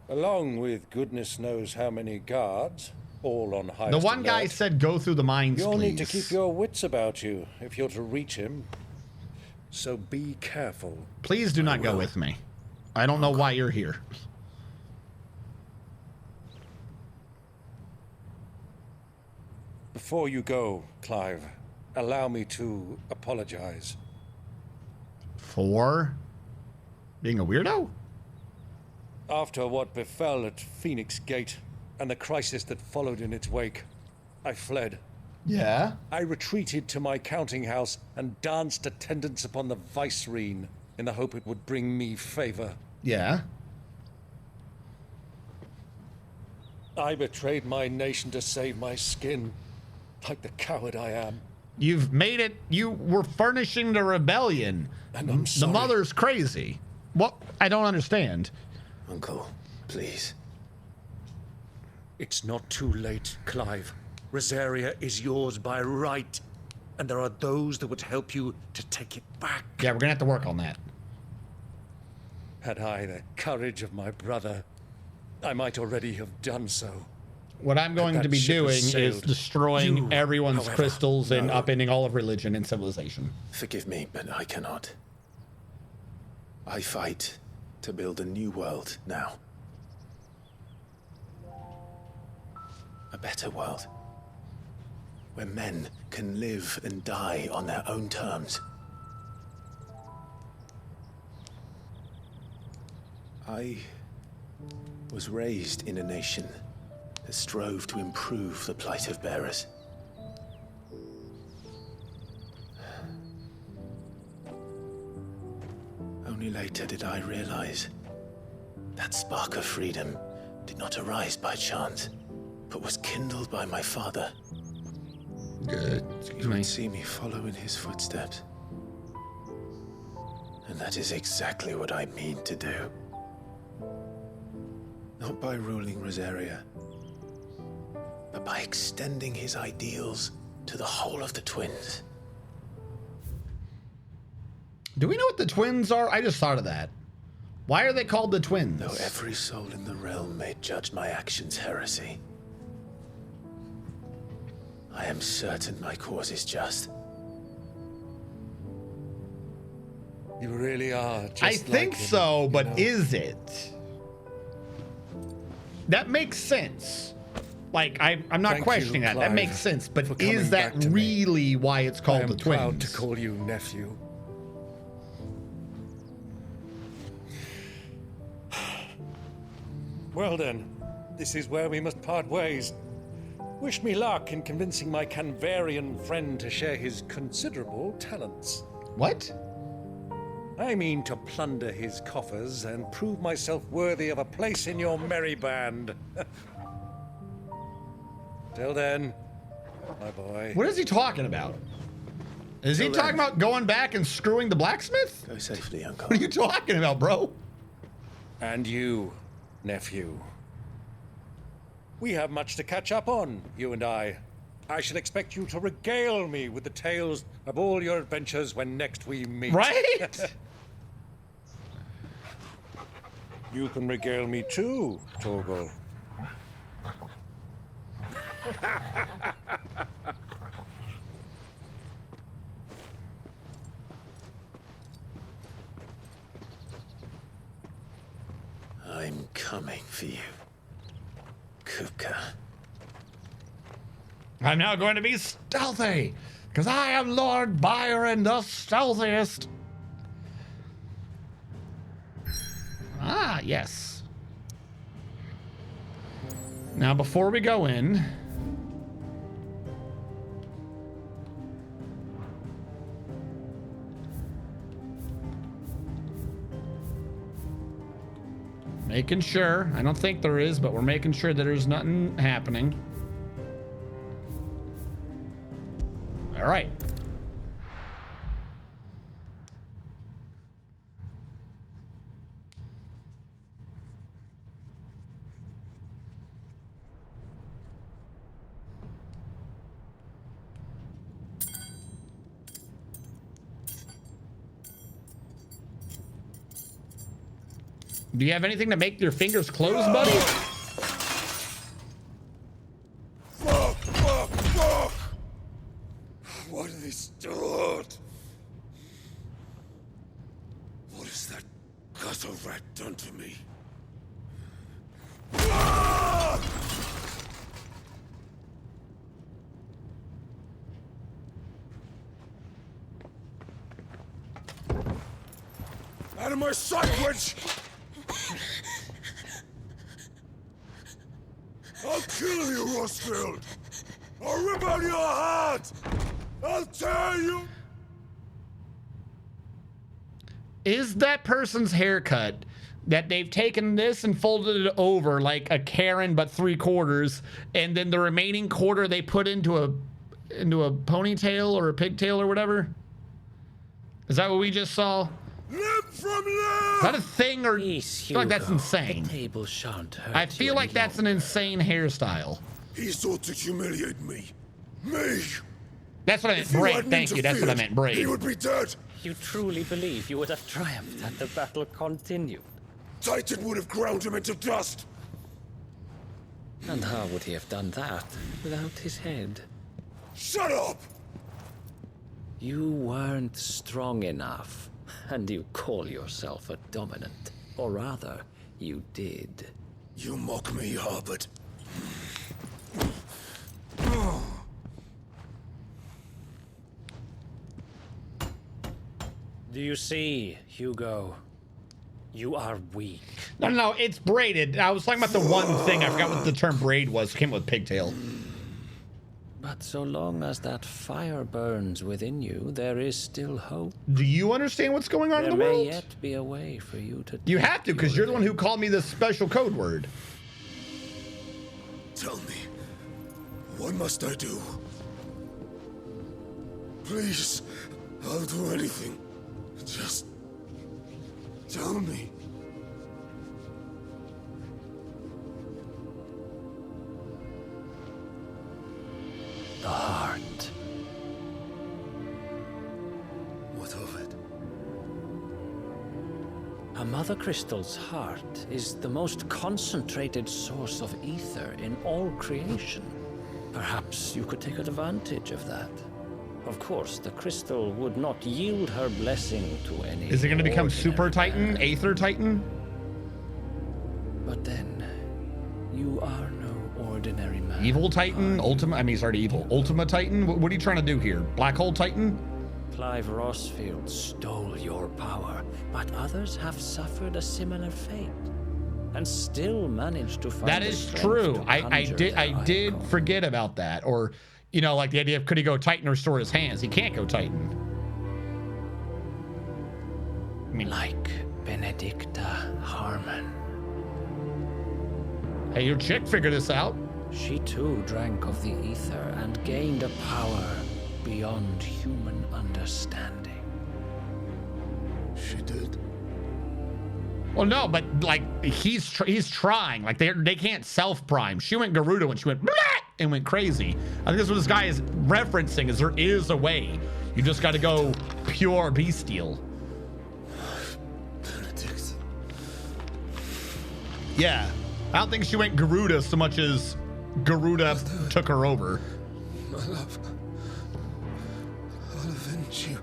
Along with goodness knows how many guards, all on high. The one guy said go through the mines, You'll please. need to keep your wits about you if you're to reach him. So be careful. Please do not go with me. I don't know why you're here. Before you go, Clive, allow me to apologize. For being a weirdo? After what befell at Phoenix Gate and the crisis that followed in its wake, I fled. Yeah? I retreated to my counting house and danced attendance upon the vicereine in the hope it would bring me favor. Yeah? I betrayed my nation to save my skin, like the coward I am. You've made it. You were furnishing the rebellion. And I'm sorry. The mother's crazy. What? I don't understand. Uncle, please. It's not too late, Clive. Rosaria is yours by right, and there are those that would help you to take it back. Yeah, we're gonna have to work on that. Had I the courage of my brother, I might already have done so. What I'm going to be doing is destroying everyone's crystals and upending all of religion and civilization. Forgive me, but I cannot. I fight to build a new world now. A better world. Where men can live and die on their own terms. I was raised in a nation that strove to improve the plight of bearers. Only later did I realize that spark of freedom did not arise by chance, but was kindled by my father. You would see me follow in his footsteps. And that is exactly what I mean to do. Not by ruling Rosaria, but by extending his ideals to the whole of the twins. Do we know what the twins are? I just thought of that. Why are they called the twins? Though every soul in the realm may judge my actions heresy, I am certain my cause is just. You really are just I think like him, so, but know? Is it? That makes sense. Like, I'm not Thank questioning you, that. That Clive, makes sense. But for is coming that back to me. really why it's called the twins? I am proud to call you nephew. Well then, this is where we must part ways. Wish me luck in convincing my Canvarian friend to share his considerable talents. What? I mean to plunder his coffers and prove myself worthy of a place in your merry band. Till then, my boy. What is he talking about? Is he talking about going back and screwing the blacksmith? Go safely, Uncle. What are you talking about, bro? And you, nephew. We have much to catch up on, you and I. I shall expect you to regale me with the tales of all your adventures when next we meet. Right? You can regale me too, Torgal. I'm coming for you, Kupka. I'm now going to be stealthy, because I am Lord Byron, the stealthiest. Ah, yes. Now, before we go in, making sure, I don't think there is, but we're making sure that there's nothing happening. All right. Do you have anything to make your fingers close, buddy? Fuck! Fuck! Fuck! Why do they start? What has that gutter rat done to me? Ah! Out of my sight, witch! I'll kill you, Rosfield! I'll rip out your heart! I'll tear you! Is that person's haircut that they've taken this and folded it over like a Karen but 3/4, and then the remaining quarter they put into a ponytail or a pigtail or whatever? Is that what we just saw? Live from love! Is that a thing, or I Peace, feel like that's Hugo. insane? The table shan't hurt I feel you like any that's an insane hairstyle. He sought to humiliate me. Me! That's what I meant. If you Braid. hadn't Thank you. That's what I meant. interfered, Braid. He would be dead. You truly believe you would have triumphed had the battle continued? Titan would have ground him into dust. And how would he have done that without his head? Shut up! You weren't strong enough, and you call yourself a dominant. Or rather, you did. You mock me, Harbert. Do you see, Hugo? You are weak. No, it's braided. I was talking about the one thing. I forgot what the term braid was. It came with pigtail. But so long as that fire burns within you, there is still hope. Do you understand what's going on in the world? There may yet be a way for you to... You have to, because you're the one who called me this special code word. Tell me, what must I do? Please, I'll do anything. Just tell me. The heart. What of it? A mother crystal's heart is the most concentrated source of ether in all creation. Perhaps you could take advantage of that. Of course, the crystal would not yield her blessing to any... Is it going to become Super Titan, Aether Titan? But then, you are no ordinary man. Evil Titan? Ultima? I mean, he's already evil. Ultima Titan? What are you trying to do here? Black Hole Titan? Clive Rossfield stole your power, but others have suffered a similar fate. And still managed to find... That is true. I did forget about that. Or... You know, like the idea of could he go Titan or restore his hands? He can't go Titan. I mean, like Benedicta Harmon. Hey, your chick figured this out. She too drank of the ether and gained a power beyond human understanding. She did. Well, no, but like he's trying. Like they can't self-prime. She went Garuda when she went and went crazy. I think that's what this guy is referencing. Is there is a way. You just got to go pure bestial. Benedict. Yeah, I don't think she went Garuda so much as Garuda took her over. My love, I'll avenge you.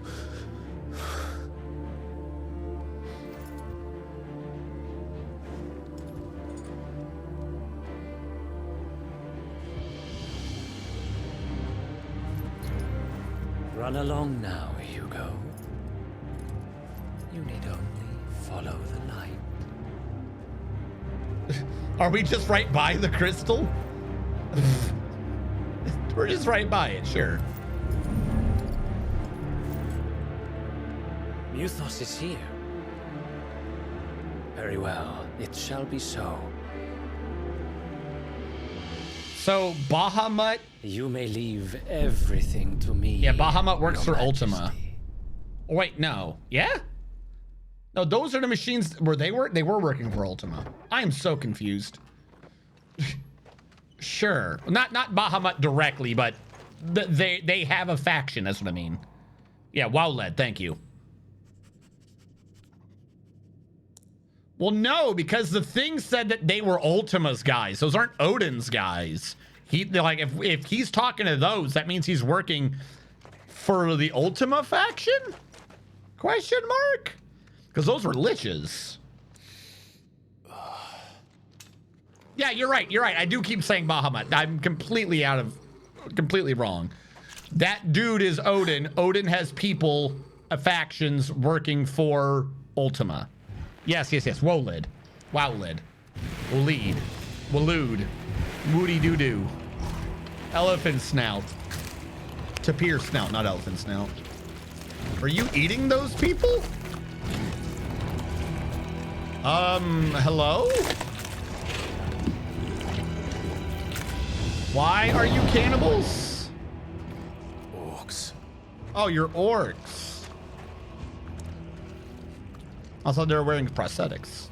Run along now, Hugo. You need only follow the light. Are we just right by the crystal? We're just right by it, sure. Muthos is here. Very well, it shall be so. So Bahamut, you may leave everything to me. Yeah, Bahamut works for Majesty. Ultima. Oh, wait, no. Yeah? No, those are the machines where they were working for Ultima. I am so confused. Sure. Not Bahamut directly, but they have a faction, that's what I mean. Yeah, WowLed, thank you. Well, no, because the thing said that they were Ultima's guys. Those aren't Odin's guys. Like if he's talking to those, that means he's working for the Ultima faction? Question mark? Because those were liches. Yeah, you're right. You're right. I do keep saying Bahamut. I'm completely wrong. That dude is Odin. Odin has people, factions working for Ultima. Yes. WowLed. WowLed. Waleed. Walood. Woody doo doo. Elephant snout. Tapir snout, not elephant snout. Are you eating those people? Hello? Why are you cannibals? Orcs. Oh, you're orcs. I thought they were wearing prosthetics.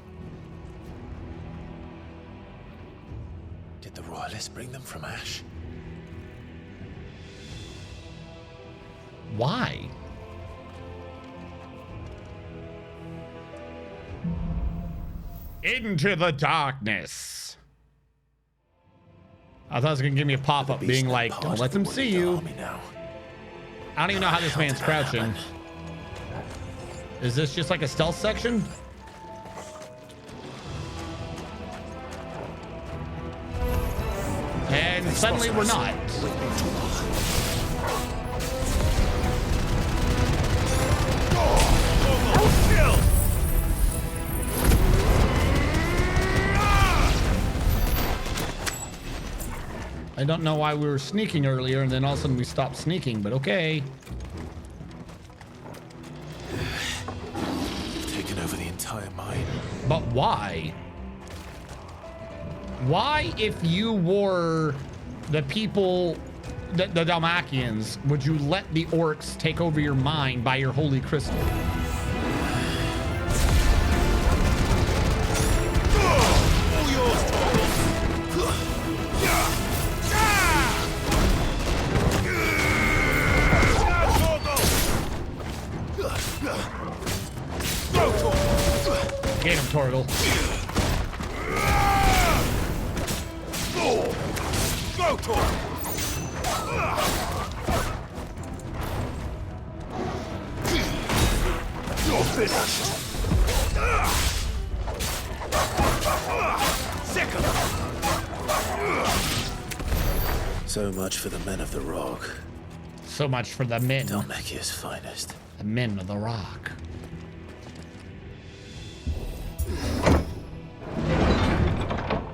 Did the royalists bring them from Ash? Why? Into the darkness. I thought it was gonna give me a pop-up being like, don't let them see you. I don't even know how this man's crouching. Is this just like a stealth section? And suddenly we're not. I don't know why we were sneaking earlier and then all of a sudden we stopped sneaking, but okay. Taken over the entire mine. But why? Why, if you were the people, the Dalmakians, would you let the orcs take over your mine by your holy crystal? Get him, Torgal. Go, Torgal! You're finished! Sick of So much for the men of the rock. So much for the men. Dalmakia's finest. The men of the rock.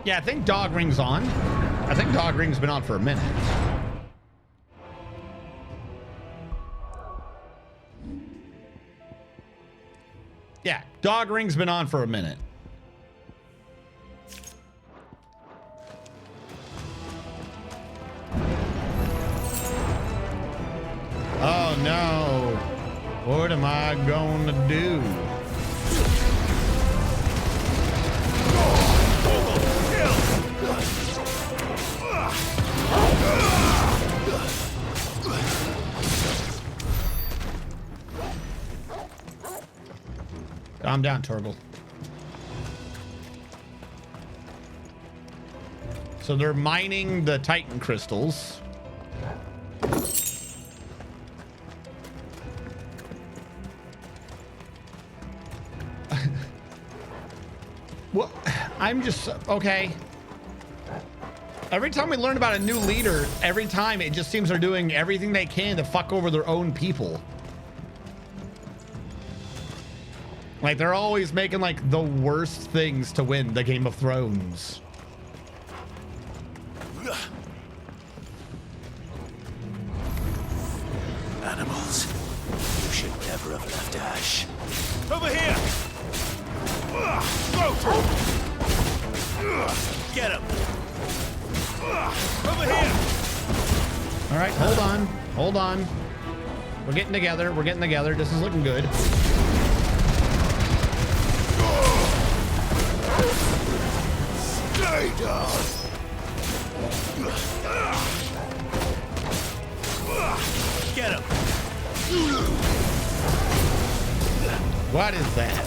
Yeah, I think Dog Ring's on. I think Dog Ring's been on for a minute. Yeah, Dog Ring's been on for a minute. Oh no. What am I gonna do? Calm down, Torgal. So they're mining the Titan crystals. Well, I'm just okay. Every time we learn about a new leader, every time it just seems they're doing everything they can to fuck over their own people. Like they're always making like the worst things to win the Game of Thrones. Animals. You should never have left Ash. Over here! Go, Torgal! Get him! Over here! All right, hold on. Hold on. We're getting together. We're getting together. This is looking good. Stay down! Get him! What is that?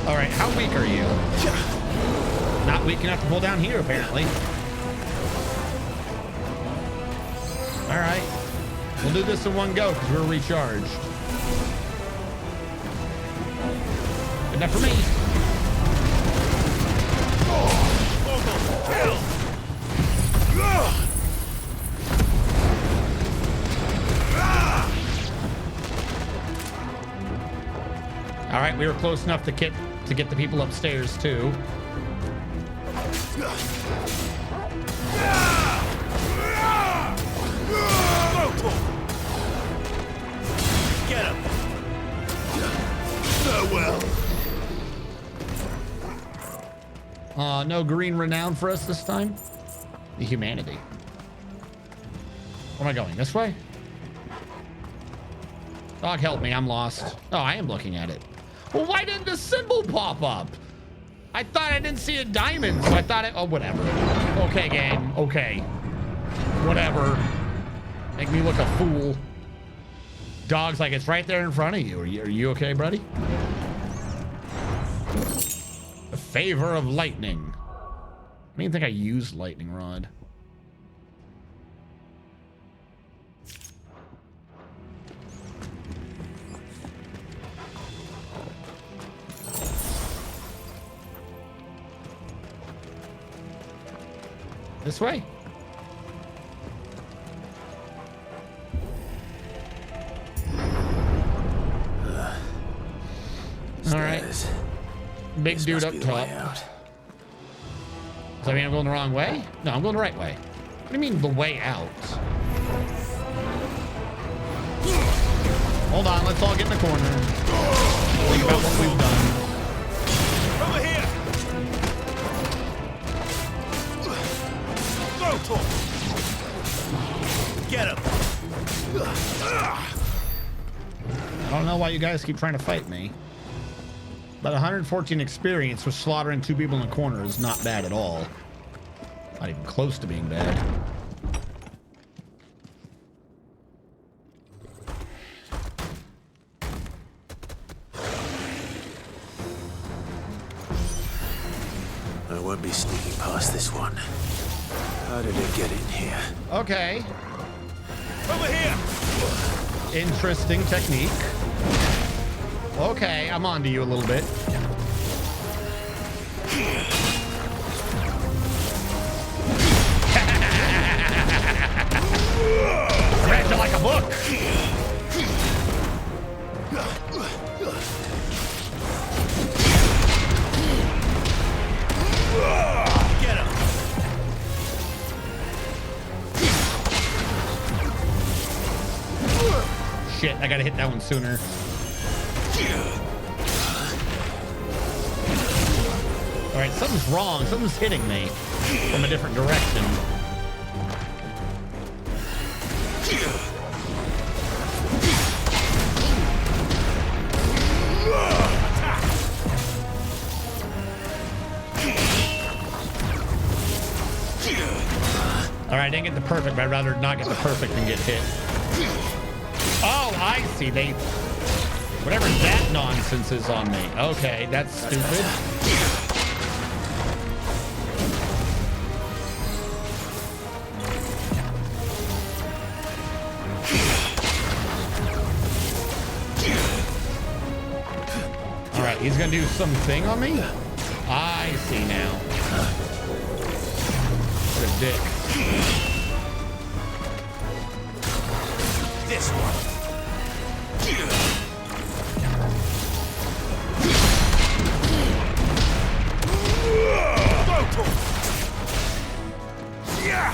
All right, how weak are you? Not weak enough to pull down here, apparently. All right. We'll do this in one go because we're recharged. Good enough for me. All right, we were close enough to get the people upstairs too. Get him! Farewell! No green renown for us this time. The humanity. Where am I going? This way? Dog, help me. I'm lost. Oh, I am looking at it. Well, why didn't the symbol pop up? I thought I didn't see a diamond, so I thought it... Oh, whatever. Okay, game. Okay. Whatever. Make me look a fool. Dog's like, it's right there in front of you. Are you okay, buddy? A favor of lightning. I don't even think I used lightning rod. This way. All right. Big dude up top. Does that mean I'm going the wrong way? No, I'm going the right way. What do you mean the way out? Hold on, let's all get in the corner. Think about what we've done. Over here! Go, get him! I don't know why you guys keep trying to fight me. But 114 experience with slaughtering 2 people in the corner is not bad at all. Not even close to being bad. I won't be sneaking past this one. How did it get in here? Okay. Over here! Interesting technique. Okay, I'm on to you a little bit. Read you like a book. Get him! Shit, I gotta hit that one sooner. All right, something's wrong. Something's hitting me from a different direction. All right, I didn't get the perfect, but I'd rather not get the perfect than get hit. Oh, I see. They... Whatever that nonsense is on me. Okay, that's stupid. All right, he's gonna do something on me? I see now. What a dick. This one. Yeah.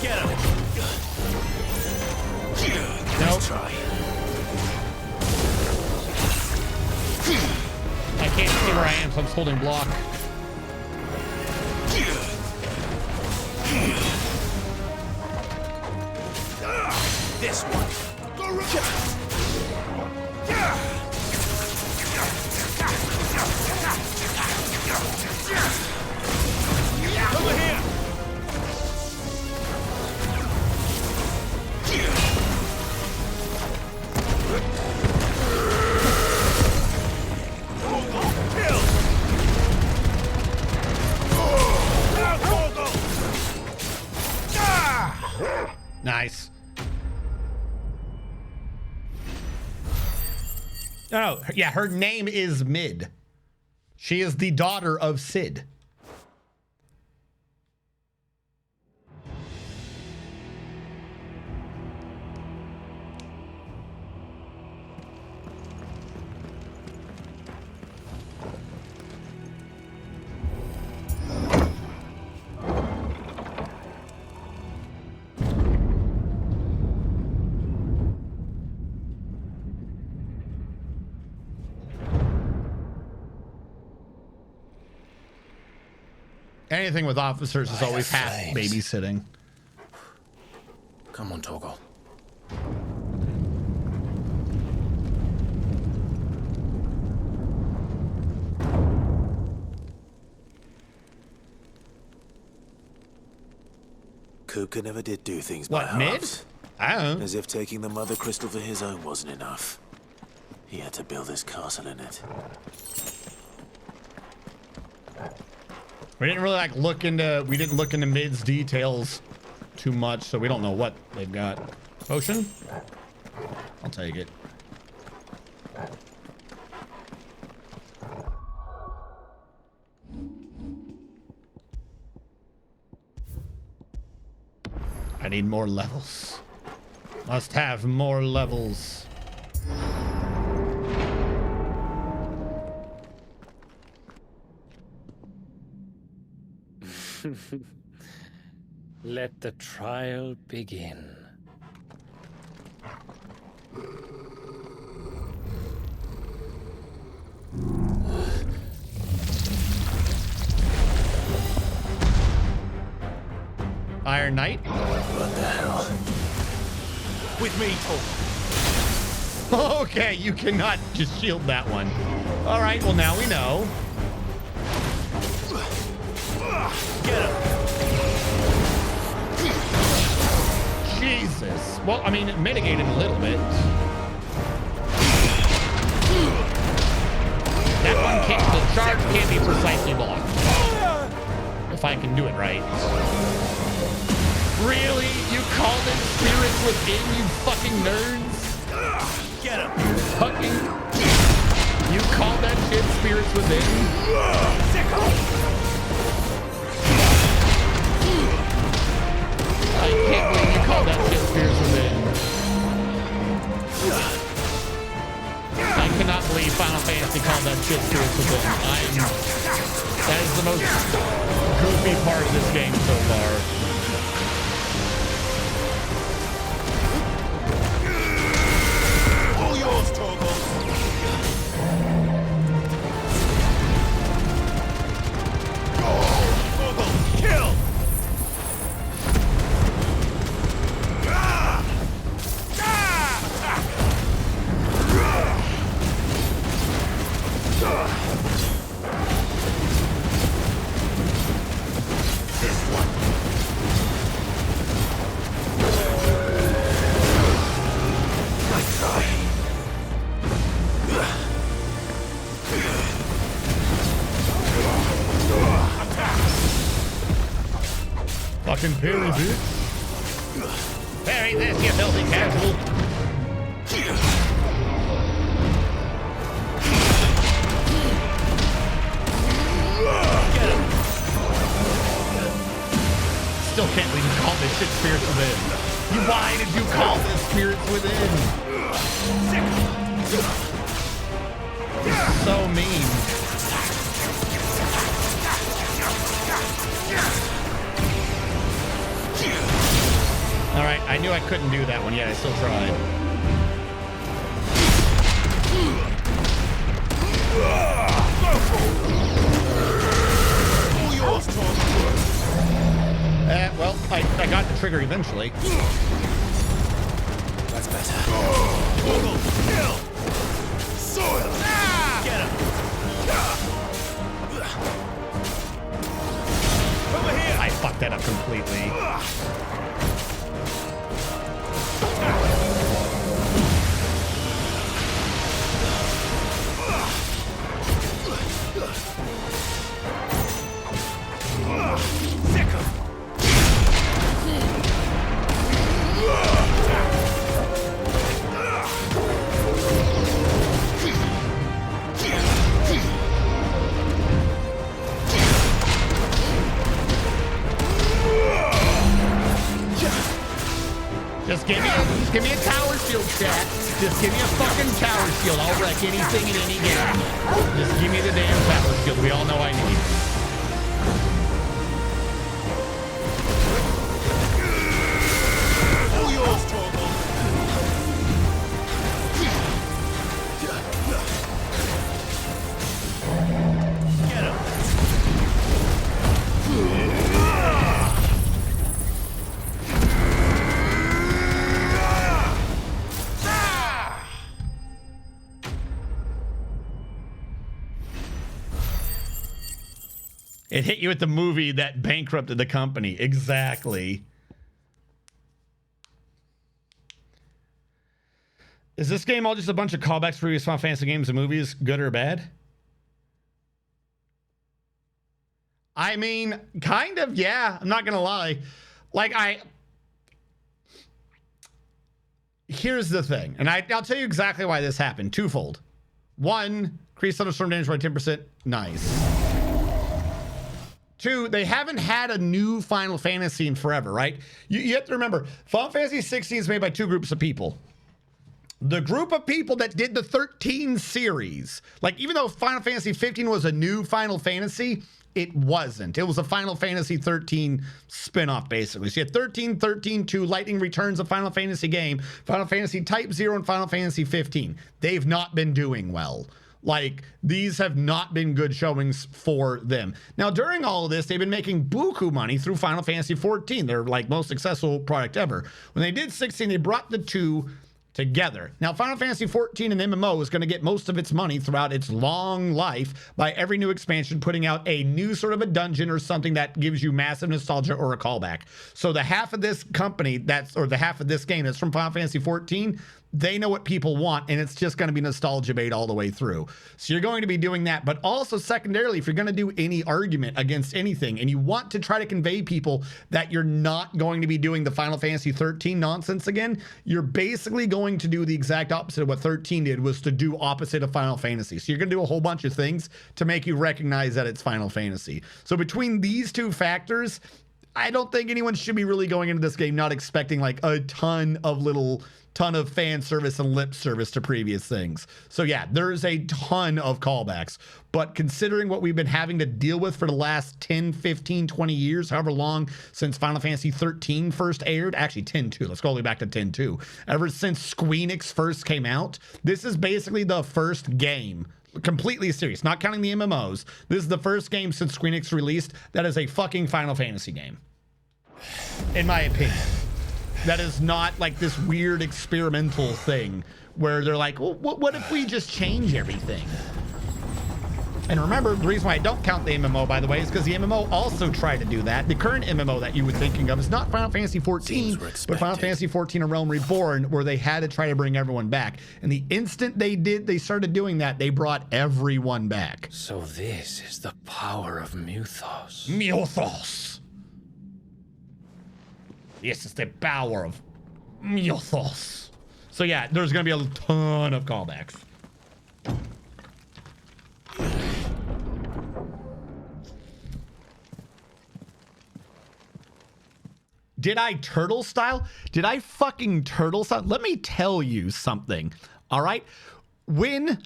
Get him. Nope. I can't see where I am, so I'm just holding block. This one. Over here. Nice. Oh, yeah, her name is Mid. She is the daughter of Sid. Anything with officers is always half babysitting. Come on, Torgal. Kuka never did do things by halves. I don't know. As if taking the mother crystal for his own wasn't enough. He had to build his castle in it. We didn't really look into Mid's details too much, so we don't know what they've got. Potion? I'll take it. I need more levels. Must have more levels. Let the trial begin. Iron Knight? What the hell? With me, Tom. Okay, you cannot just shield that one. All right, well now we know. Get him. Jesus. Well, I mean, it mitigated a little bit. That one can't, the charge can't be precisely blocked. If I can do it right. Really? You called it spirits within, you fucking nerds? Get him. Fucking. You called that shit spirits within? I can't believe you called that shit spirits within. I cannot believe Final Fantasy called that shit spirits within. That is the most goofy part of this game so far. Yours, Torgal. Torgal, kill! Fucking parry, bitch. Parry this, you filthy casual. Get him. Still can't believe you called this shit spirits within. Why did you call this spirits within? You're so mean. All right, I knew I couldn't do that one yet. I still tried. Well, I got the trigger eventually. That's better. Kill! Soil! Get him! Over here! I fucked that up completely. Just give me a tower shield, chat. Just give me a fucking tower shield. I'll wreck anything in any game. Just give me the damn tower shield. We all know I need it. All yours, Torgal. Get him. It hit you at the movie that bankrupted the company. Exactly. Is this game all just a bunch of callbacks to previous Final Fantasy games and movies, good or bad? I mean, kind of, yeah. I'm not gonna lie. Like, here's the thing, and I'll tell you exactly why this happened. Twofold. One, increased thunderstorm damage by 10%. Nice. Two, they haven't had a new Final Fantasy in forever, right? You have to remember, Final Fantasy 16 is made by two groups of people. The group of people that did the 13 series, like even though Final Fantasy 15 was a new Final Fantasy, it wasn't. It was a Final Fantasy 13 spinoff, basically. So you had 13, 13, 2, Lightning Returns, a Final Fantasy game, Final Fantasy Type 0, and Final Fantasy 15. They've not been doing well. Like, these have not been good showings for them. Now, during all of this, they've been making buku money through Final Fantasy 14. They're like most successful product ever. When they did 16, they brought the two together. Now, Final Fantasy 14 and MMO is going to get most of its money throughout its long life by every new expansion putting out a new sort of a dungeon or something that gives you massive nostalgia or a callback. So the half of this company or the half of this game that's from Final Fantasy 14, they know what people want, and it's just going to be nostalgia bait all the way through. So you're going to be doing that, but also secondarily, if you're going to do any argument against anything, and you want to try to convey people that you're not going to be doing the Final Fantasy 13 nonsense again, you're basically going to do the exact opposite of what 13 did, was to do opposite of Final Fantasy. So you're going to do a whole bunch of things to make you recognize that it's Final Fantasy. So between these two factors, I don't think anyone should be really going into this game not expecting like a ton of fan service and lip service to previous things. So yeah, there's a ton of callbacks, but considering what we've been having to deal with for the last 10, 15, 20 years, however long since Final Fantasy 13 first aired, actually 10-2, let's go all the way back to 10-2. Ever since SquareEnix first came out, this is basically the first game, completely serious, not counting the MMOs. This is the first game since SquareEnix released that is a fucking Final Fantasy game, in my opinion. That is not like this weird experimental thing where they're like, well, what if we just change everything? And remember, the reason why I don't count the MMO, by the way, is because the MMO also tried to do that. The current MMO that you were thinking of is not Final Fantasy 14, but Final Fantasy 14 A Realm Reborn, where they had to try to bring everyone back. And the instant they started doing that, they brought everyone back. So this is the power of Mythos. Mythos. Yes, it's the power of Mythos. So yeah, there's going to be a ton of callbacks. Did I turtle style? Did I fucking turtle style? Let me tell you something, all right? When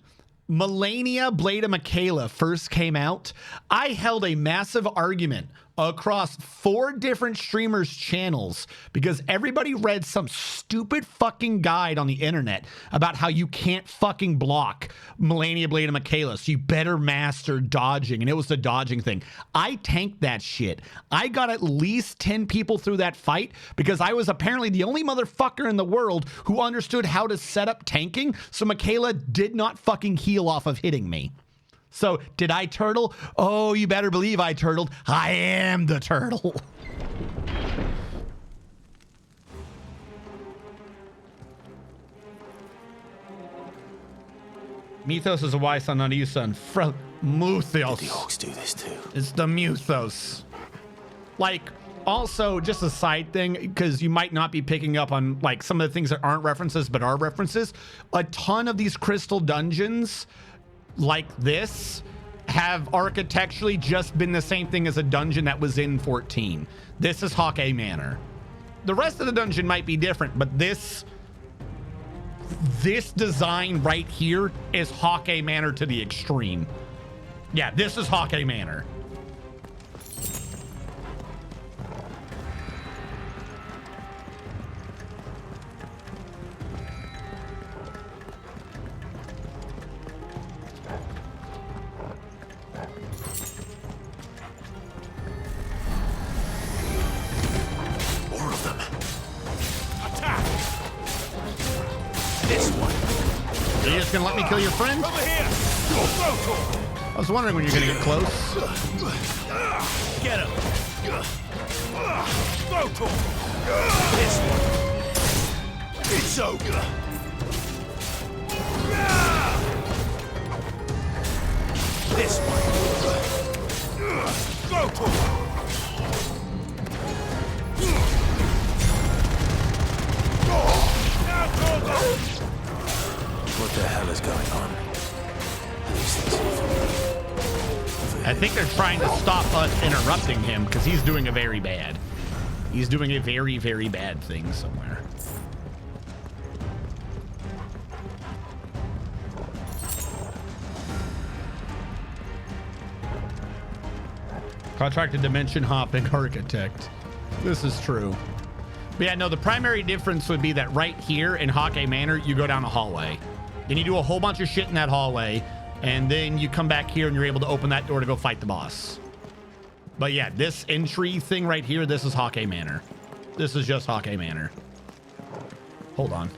Melania Blade of Michaela first came out, I held a massive argument across 4 different streamers' channels because everybody read some stupid fucking guide on the internet about how you can't fucking block Melania Blade of Michaela, so you better master dodging, and it was the dodging thing. I tanked that shit. I got at least 10 people through that fight because I was apparently the only motherfucker in the world who understood how to set up tanking, so Michaela did not fucking heal off of hitting me. So, did I turtle? Oh, you better believe I turtled. I am the turtle. Mythos is a Y son, not a U son. Muthos. Did the orcs do this too? It's the Muthos. Like, also, just a side thing, because you might not be picking up on like some of the things that aren't references but are references. A ton of these crystal dungeons like this have architecturally just been the same thing as a dungeon that was in 14. This is Hawkeye Manor. The rest of the dungeon might be different, but this design right here is Hawkeye Manor to the extreme. Yeah, this is Hawkeye Manor. Are you just gonna let me kill your friend? Over here! I was wondering when you're gonna get close. Get him. Go to him. This one. It's over. This one. Go to him. What the hell is going on? I think they're trying to stop us interrupting him because he's doing a very bad. He's doing a very, very bad thing somewhere. Contracted dimension hopping architect. This is true. But yeah, no, the primary difference would be that right here in Hawkeye Manor, you go down a hallway. Then you do a whole bunch of shit in that hallway, and then you come back here and you're able to open that door to go fight the boss. But yeah, this entry thing right here, this is Hawkeye Manor. This is just Hawkeye Manor. Hold on.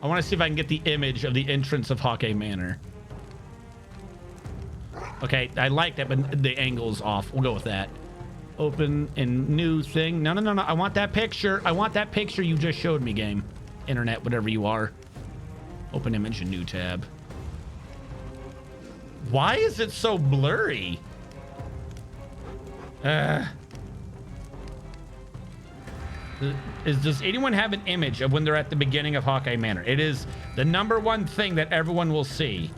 I want to see if I can get the image of the entrance of Hawkeye Manor. Okay, I like that, but the angle's off. We'll go with that. Open and new thing. No, no, no, no. I want that picture. I want that picture you just showed me, game. Internet, whatever you are. Open image and new tab. Why is it so blurry? Does anyone have an image of when they're at the beginning of Hawkeye Manor? It is the #1 thing that everyone will see.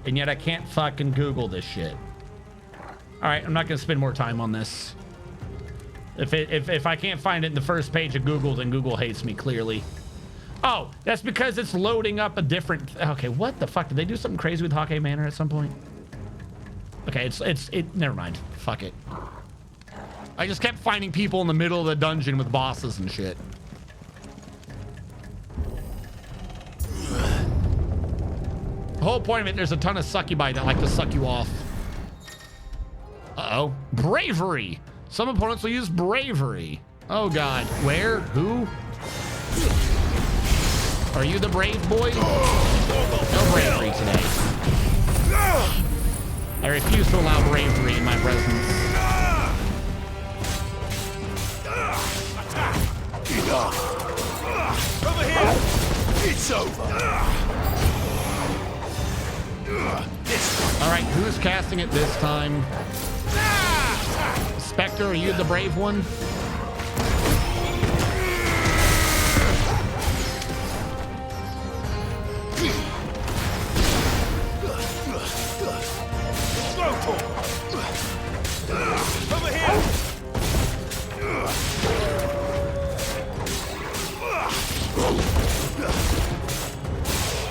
And yet I can't fucking Google this shit. All right, I'm not gonna spend more time on this. If I can't find it in the first page of Google, then Google hates me clearly. Oh, that's because it's loading up a different. Okay, what the fuck? Did they do something crazy with Hawkeye Manor at some point? Okay, never mind. Fuck it. I just kept finding people in the middle of the dungeon with bosses and shit. The whole point of it, there's a ton of succubi that like to suck you off. Uh-oh. Bravery. Some opponents will use bravery. Oh, God. Where? Who? Are you the brave boy? No bravery today. I refuse to allow bravery in my presence. Over here. It's over. All right, who's casting it this time? Spectre, are you the brave one? Over here.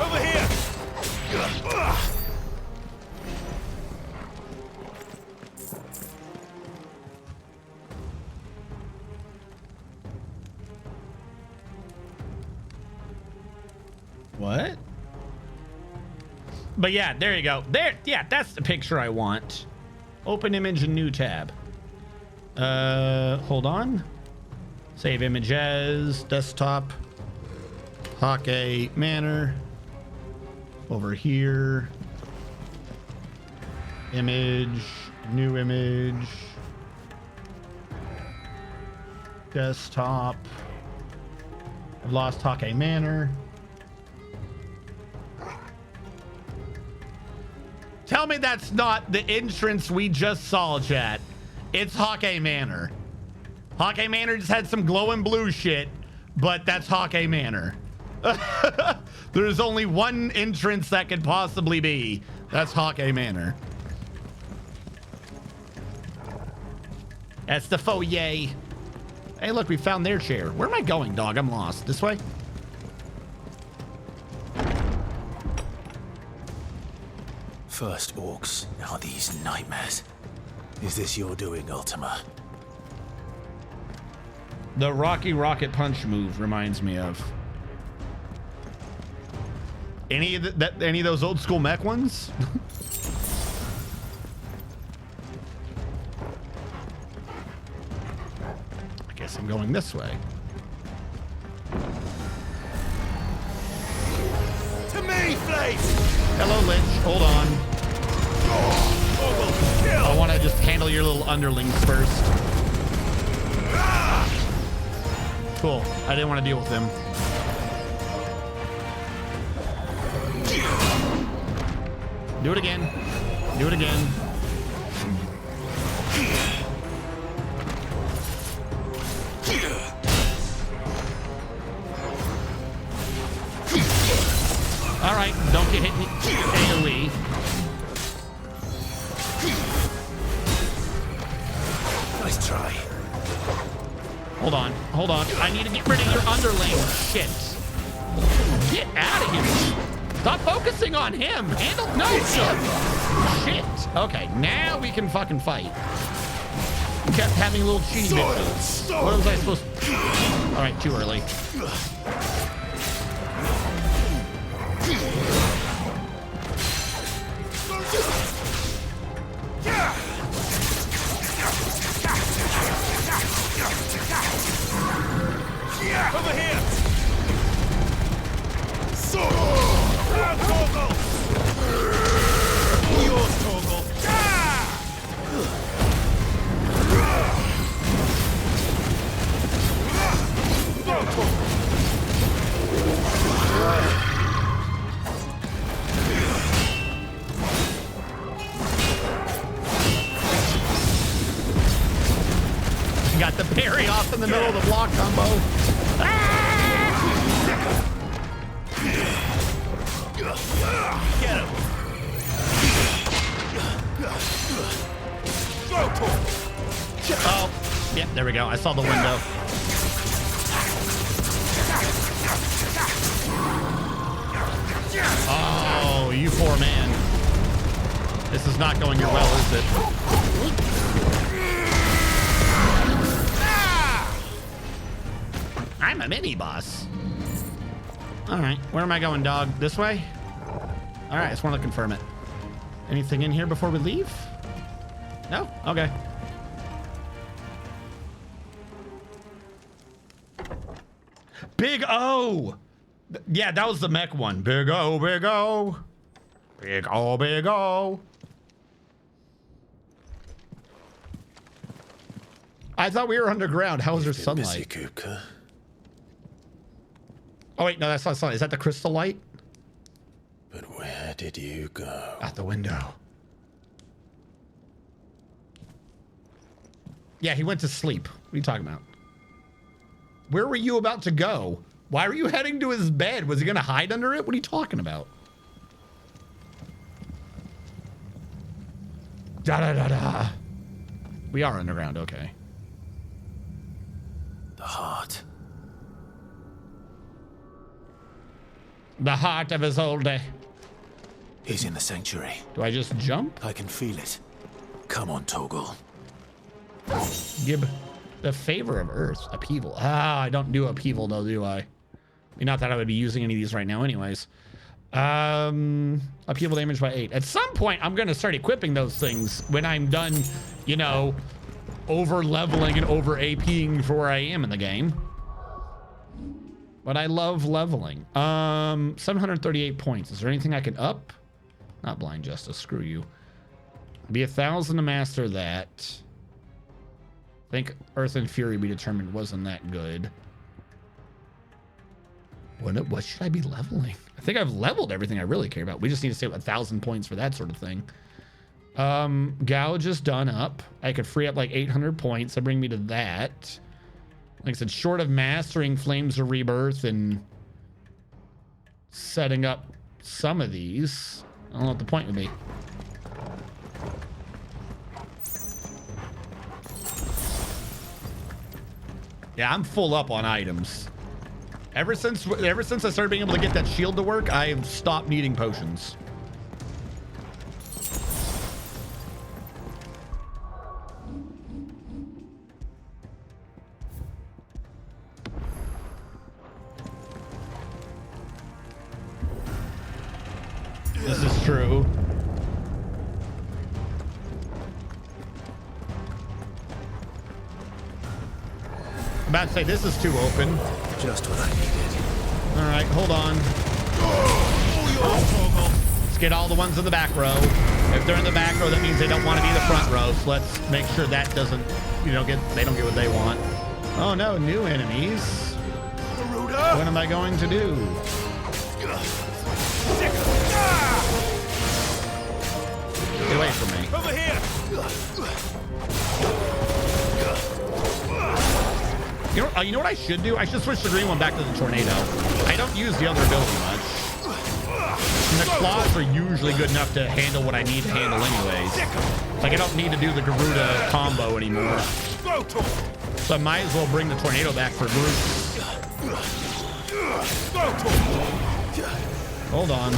Over here. What? But yeah, there you go. There, yeah, that's the picture I want. Open image and new tab. Hold on. Save image as desktop. Hawkeye Manor. Over here. Image, new image. Desktop. I've lost Hawkeye Manor. Tell me that's not the entrance we just saw, chat. It's Hawkeye Manor. Hawkeye Manor just had some glowing blue shit, but that's Hawkeye Manor. There's only one entrance that could possibly be. That's Hawkeye Manor. That's the foyer. Hey, look, we found their chair. Where am I going, dog? I'm lost. This way? First orcs, now these nightmares. Is this your doing, Ultima? The Rocky Rocket Punch move reminds me of. Any of those old school mech ones? I guess I'm going this way. Hello, Lich. Hold on. I want to just handle your little underlings first. Cool. I didn't want to deal with them. Do it again. Do it again. All right, don't get hit AoE. Nice try. Hold on, hold on. I need to get rid of your underling. Shit. Get out of here. Stop focusing on him. Handle, no, him. Shit. Okay, now we can fucking fight. You kept having little cheaty bitches. What was I supposed to? All right, too early. Over here! Toggle! Yours, Toggle! Got the parry off in the middle of the block combo. Get him! Oh, yeah, there we go. I saw the window. Oh, you poor man. This is not going your well, is it? I'm a mini boss. All right, where am I going, dog? This way? All right, I just want to confirm it. Anything in here before we leave? No? Okay. Big O! Yeah, that was the mech one. Big O, Big O. Big O, Big O. I thought we were underground. How was there sunlight? Busy, Kupka. Oh, wait, no, that's not sunlight. Is that the crystal light? But where did you go? Out the window. Yeah, he went to sleep. What are you talking about? Where were you about to go? Why were you heading to his bed? Was he going to hide under it? What are you talking about? Da-da-da-da. We are underground, okay. The heart. The heart of Isolde. He's in the sanctuary. Do I just jump? I can feel it. Come on, Toggle. Gib. The favor of Earth. Upheaval. Ah, I don't do upheaval though, do I? I mean, not that I would be using any of these right now anyways. Upheaval damage by 8. At some point, I'm going to start equipping those things when I'm done, you know, over leveling and over APing for where I am in the game. But I love leveling. 738 points. Is there anything I can up? Not blind justice. Screw you. Be 1,000 to master that. I think Earth and Fury be determined wasn't that good. What should I be leveling? I think I've leveled everything I really care about. We just need to save 1,000 points for that sort of thing. Gouge is done up. I could free up like 800 points. That bring me to that. Like I said, short of mastering Flames of Rebirth and setting up some of these, I don't know what the point would be. Yeah, I'm full up on items. Ever since I started being able to get that shield to work, I've stopped needing potions. This is true. I'm about to say this is too open. Just what I needed. All right, hold on. Let's get all the ones in the back row. If they're in the back row, that means they don't want to be the front row. So let's make sure that doesn't, they don't get what they want. Oh no, new enemies. What am I going to do? Get away from me. Over here. You know what I should do? I should switch the green one back to the tornado. I don't use the other ability much. And the claws are usually good enough to handle what I need to handle anyways. Like I don't need to do the Garuda combo anymore. So I might as well bring the tornado back for groups. Hold on.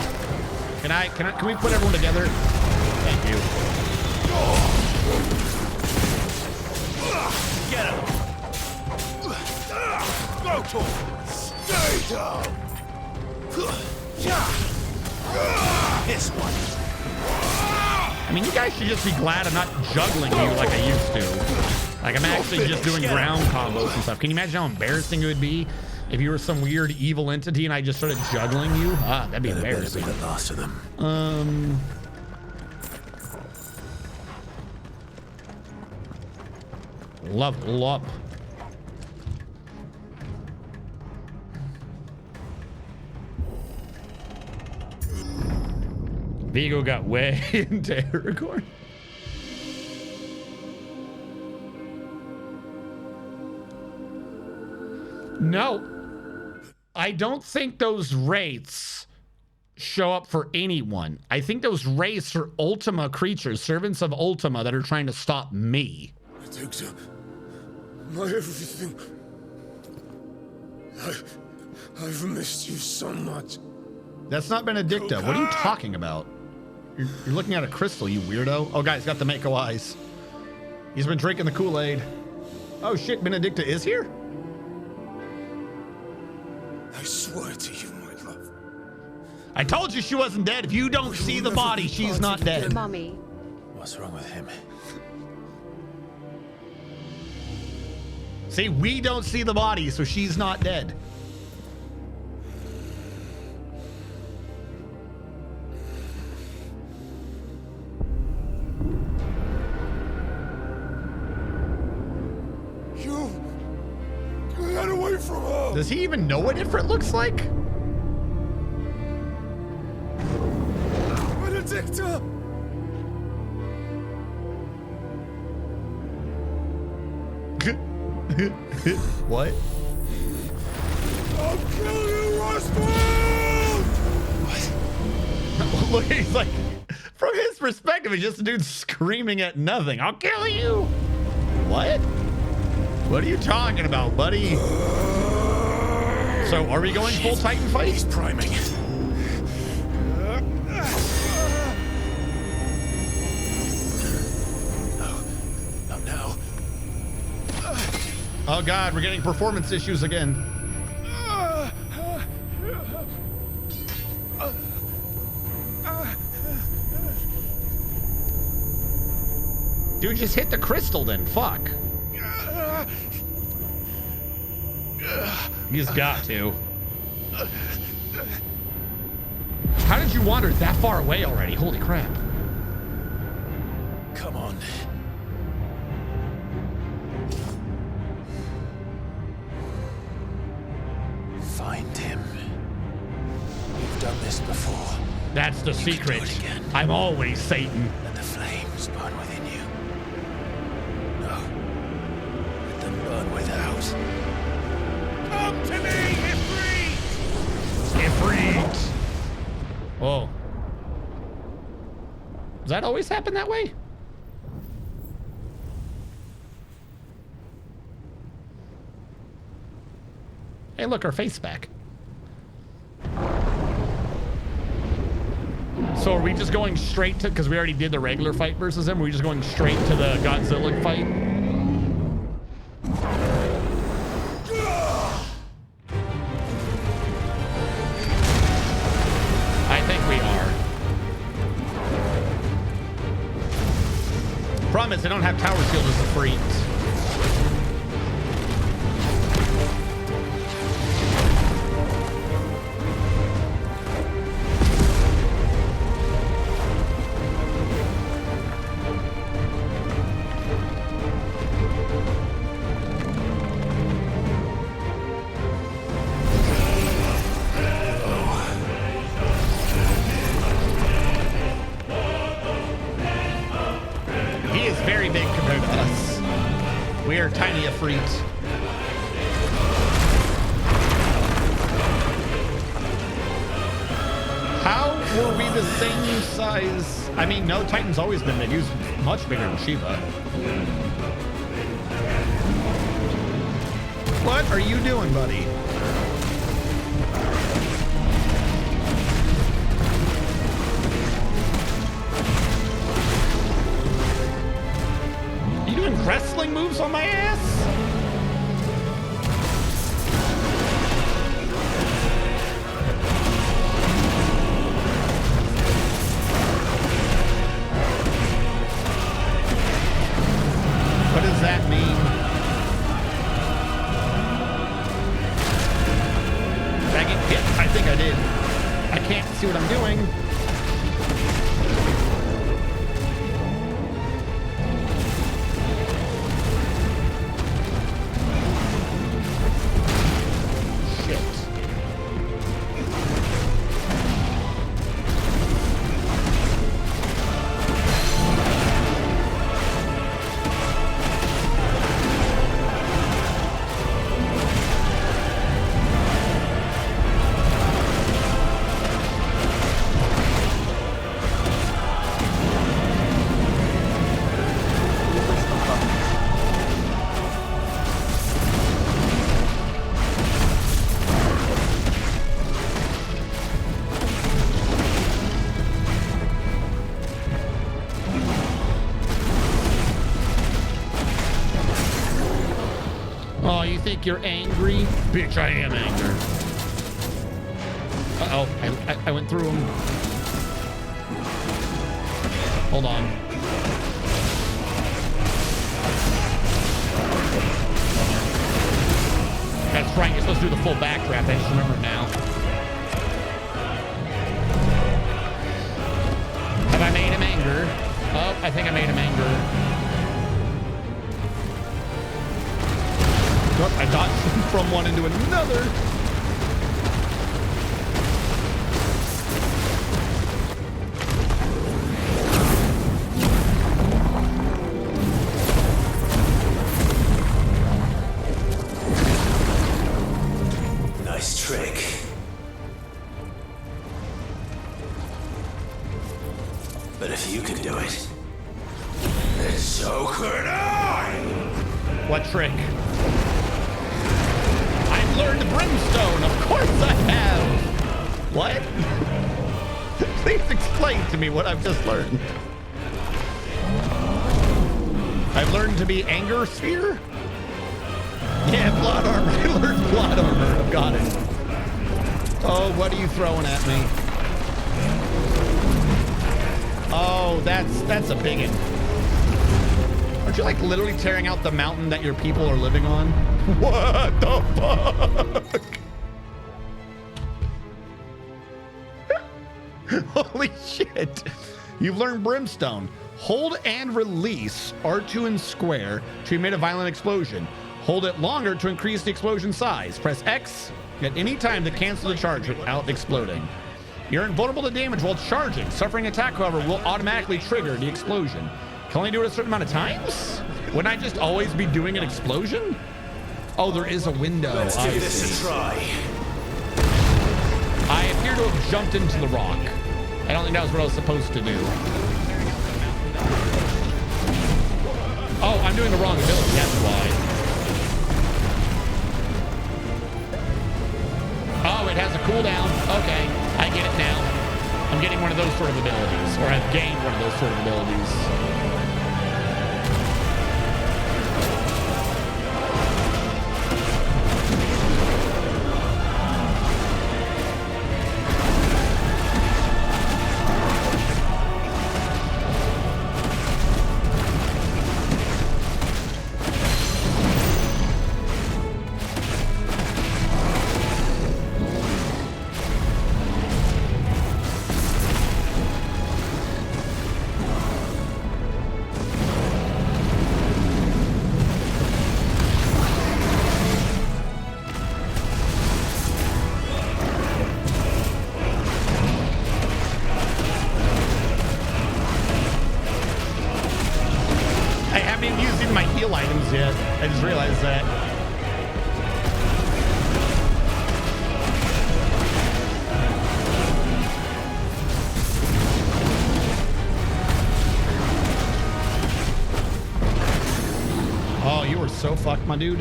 Can we put everyone together? Thank you. Get him. Stay down. This one. I mean, you guys should just be glad I'm not juggling you like I used to. Like I'm actually just doing ground combos and stuff. Can you imagine how embarrassing it would be if you were some weird evil entity and I just started juggling you? Ah, that'd be embarrassing. Be the last of them. Level up. Vigo got way into Aragorn. No, I don't think those wraiths show up for anyone. I think those wraiths are Ultima creatures, servants of Ultima that are trying to stop me. I think so. My everything. I've missed you so much. That's not Benedicta. What are you talking about? You're looking at a crystal, you weirdo. Oh, guys, got the Mako eyes. He's been drinking the Kool-Aid. Oh, shit, Benedicta is here? I swear to you, my love. I told you she wasn't dead. If you don't see the body, she's not dead. Mommy. What's wrong with him? See, we don't see the body, so she's not dead. Get away from her! Does he even know what Ifrit looks like? Benedicta! What? I'll kill you, Roswell! What? Look, he's like, from his perspective, he's just a dude screaming at nothing. I'll kill you! What? What are you talking about, buddy? So, are we going full Titan fight? He's priming. Not now. Oh God, we're getting performance issues again. Dude, just hit the crystal then. Fuck. He's got to. How did you wander that far away already? Holy crap. Come on. Find him. You've done this before. That's the secret. I'm always Satan. Let the flames burn within you. No. Let them burn without. Come to me, Ifrit! Ifrit! Oh. Does that always happen that way? Hey, look, our face back. So are we just going straight to, because we already did the regular fight versus him, are we just going straight to the Godzilla fight? I think we are. Problem is, they don't have tower shield as the freaks. treat. How were we the same size? I mean, no, Titan's always been big. He was much bigger than Shiva. What are you doing, buddy? You doing wrestling moves on my ass? What does that mean? Did I get hit? I think I did. I can't see what I'm doing. You're angry? Bitch, I am angry. Uh-oh, I went through him. Hold on. That's right, you're supposed to do the full backdraft. I just remember now. Have I made him anger? Oh, I think I made him anger. I dodged from one into another. Nice trick. But if you can do it, then so could I. What trick? Learned brimstone. Of course I have. What? Please explain to me what I've just learned. I've learned to be anger sphere? Yeah, plot armor. I learned plot armor. I've got it. Oh, what are you throwing at me? Oh, that's a big one. Aren't you like literally tearing out the mountain that your people are living on? What the fuck? Holy shit. You've learned brimstone. Hold and release R2 and square to emit a violent explosion. Hold it longer to increase the explosion size. Press X at any time to cancel the charge without exploding. You're invulnerable to damage while charging. Suffering attack, however, will automatically trigger the explosion. Can only do it a certain amount of times? Wouldn't I just always be doing an explosion? Oh, there is a window. Let's give this a try. I appear to have jumped into the rock. I don't think that was what I was supposed to do. Oh, I'm doing the wrong ability. That's why. Oh, it has a cooldown. Okay, I get it now. I'm getting one of those sort of abilities, or I've gained one of those sort of abilities. fuck, my dude?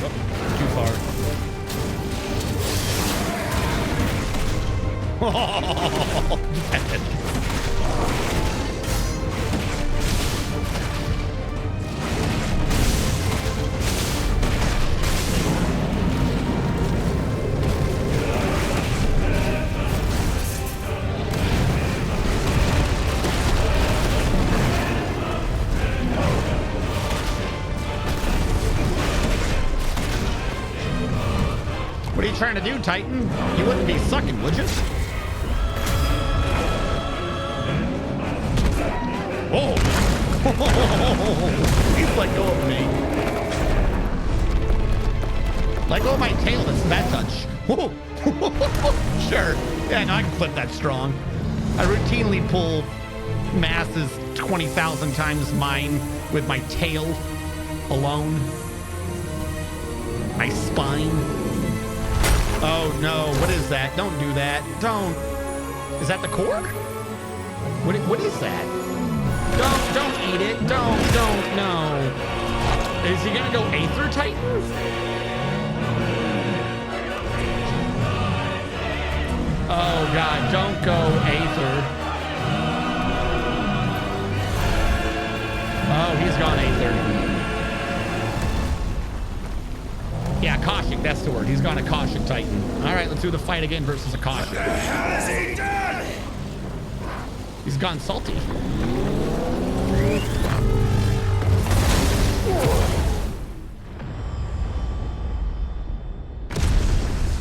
Oh, too far. Oh, what are you trying to do, Titan? You wouldn't be sucking, would you? Oh! He's let go of me. Let go of my tail, that's that touch. Whoa. Sure. Yeah, no, I can flip that strong. I routinely pull masses 20,000 times mine with my tail alone. My spine. Oh no, what is that? Don't do that. Don't. Is that the core? What is that? Don't eat it. Don't, no. Is he gonna go Aether Titan? Oh God, don't go Aether. Oh, he's gone Aether. Yeah, Koshik, that's the word. He's gone a Koshik Titan. All right, let's do the fight again versus a Koshik. What the hell is he done? He's gone salty.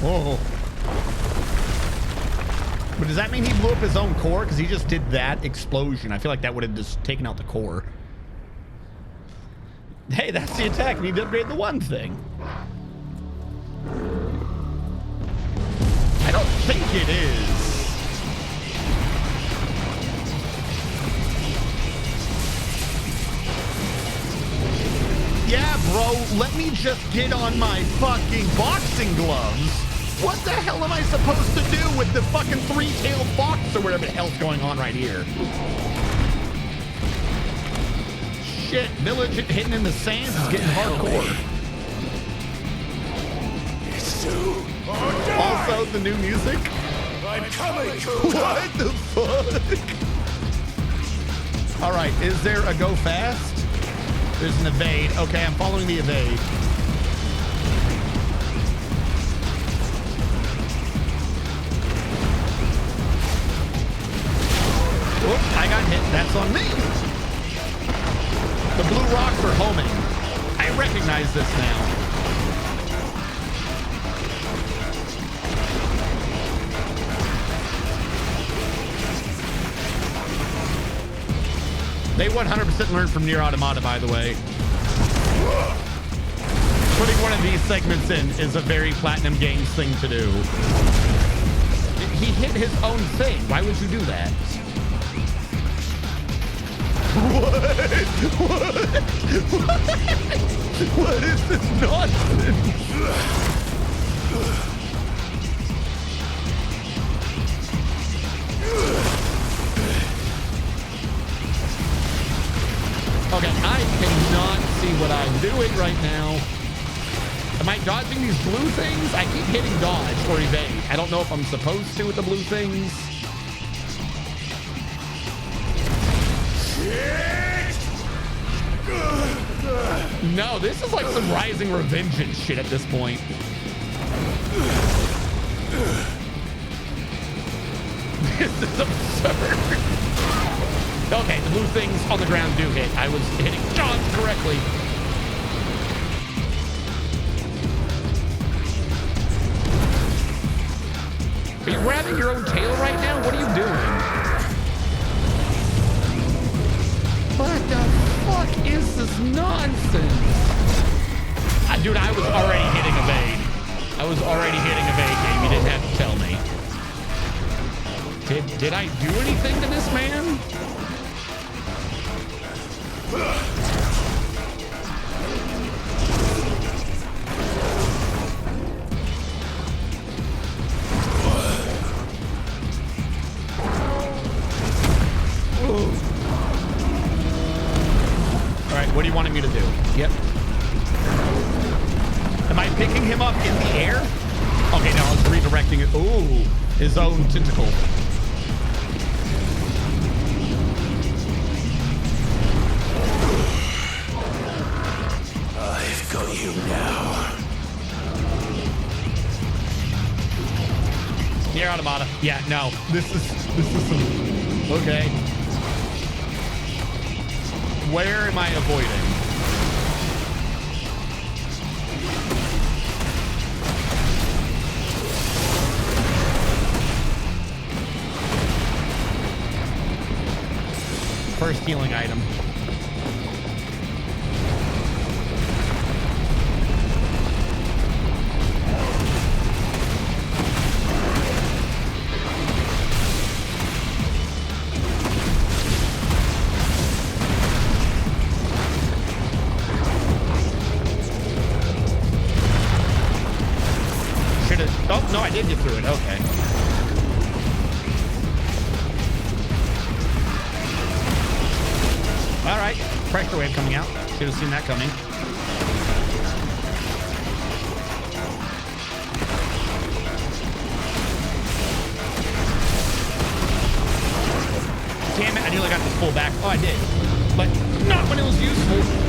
Whoa. But does that mean he blew up his own core? Because he just did that explosion. I feel like that would have just taken out the core. Hey, that's the attack. We need to upgrade the one thing. I don't think it is. Yeah, bro, let me just get on my fucking boxing gloves. What the hell am I supposed to do with the fucking three-tailed fox or whatever the hell's going on right here? Shit, village hitting in the sands is getting hardcore. Also, the new music. I'm coming. What the fuck? All right, is there a go fast? There's an evade. Okay, I'm following the evade. Whoop, I got hit. That's on me. The blue rocks are homing. I recognize this now. They 100% learned from Nier Automata, by the way. Putting one of these segments in is a very Platinum Games thing to do. He hit his own thing. Why would you do that? What is this nonsense? Okay, I cannot see what I'm doing right now. Am I dodging these blue things? I keep hitting dodge or evade. I don't know if I'm supposed to with the blue things. No, this is like some Rising Revengeance shit at this point. This is absurd. Okay, the blue things on the ground do hit. I was hitting dodge correctly. Are you grabbing your own tail right now? What are you doing? What the fuck is this nonsense? Dude, I was already hitting evade. I was already hitting evade, game. You didn't have to tell me. Did I do anything to this man? Yep. Am I picking him up in the air? Okay, no, I was redirecting it. Ooh, his own tentacle. I've got you now. Near Automata. Yeah, no. This is some... Okay. Where am I avoiding? First healing item. Oh, no, I did get through it. Okay. All right. Pressure wave coming out. Should have seen that coming. Damn it. I nearly got this pull back. Oh, I did. But not when it was useful.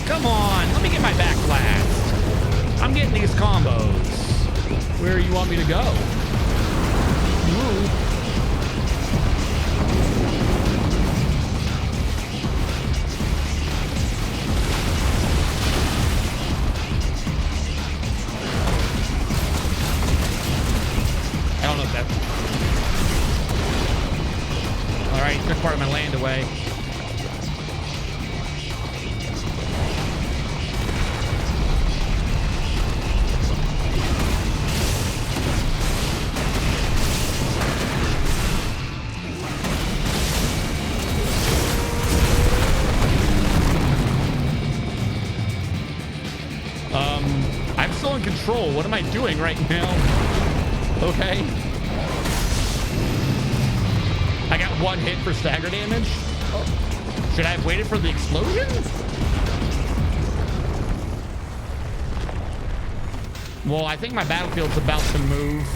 Come on, let me get my back last. I'm getting these combos. Where you want me to go? Ooh. I don't know if that... All right, took part of my land away. I'm still in control. What am I doing right now? Okay. I got one hit for stagger damage. Oh. Should I have waited for the explosion? Well, I think my battlefield's about to move.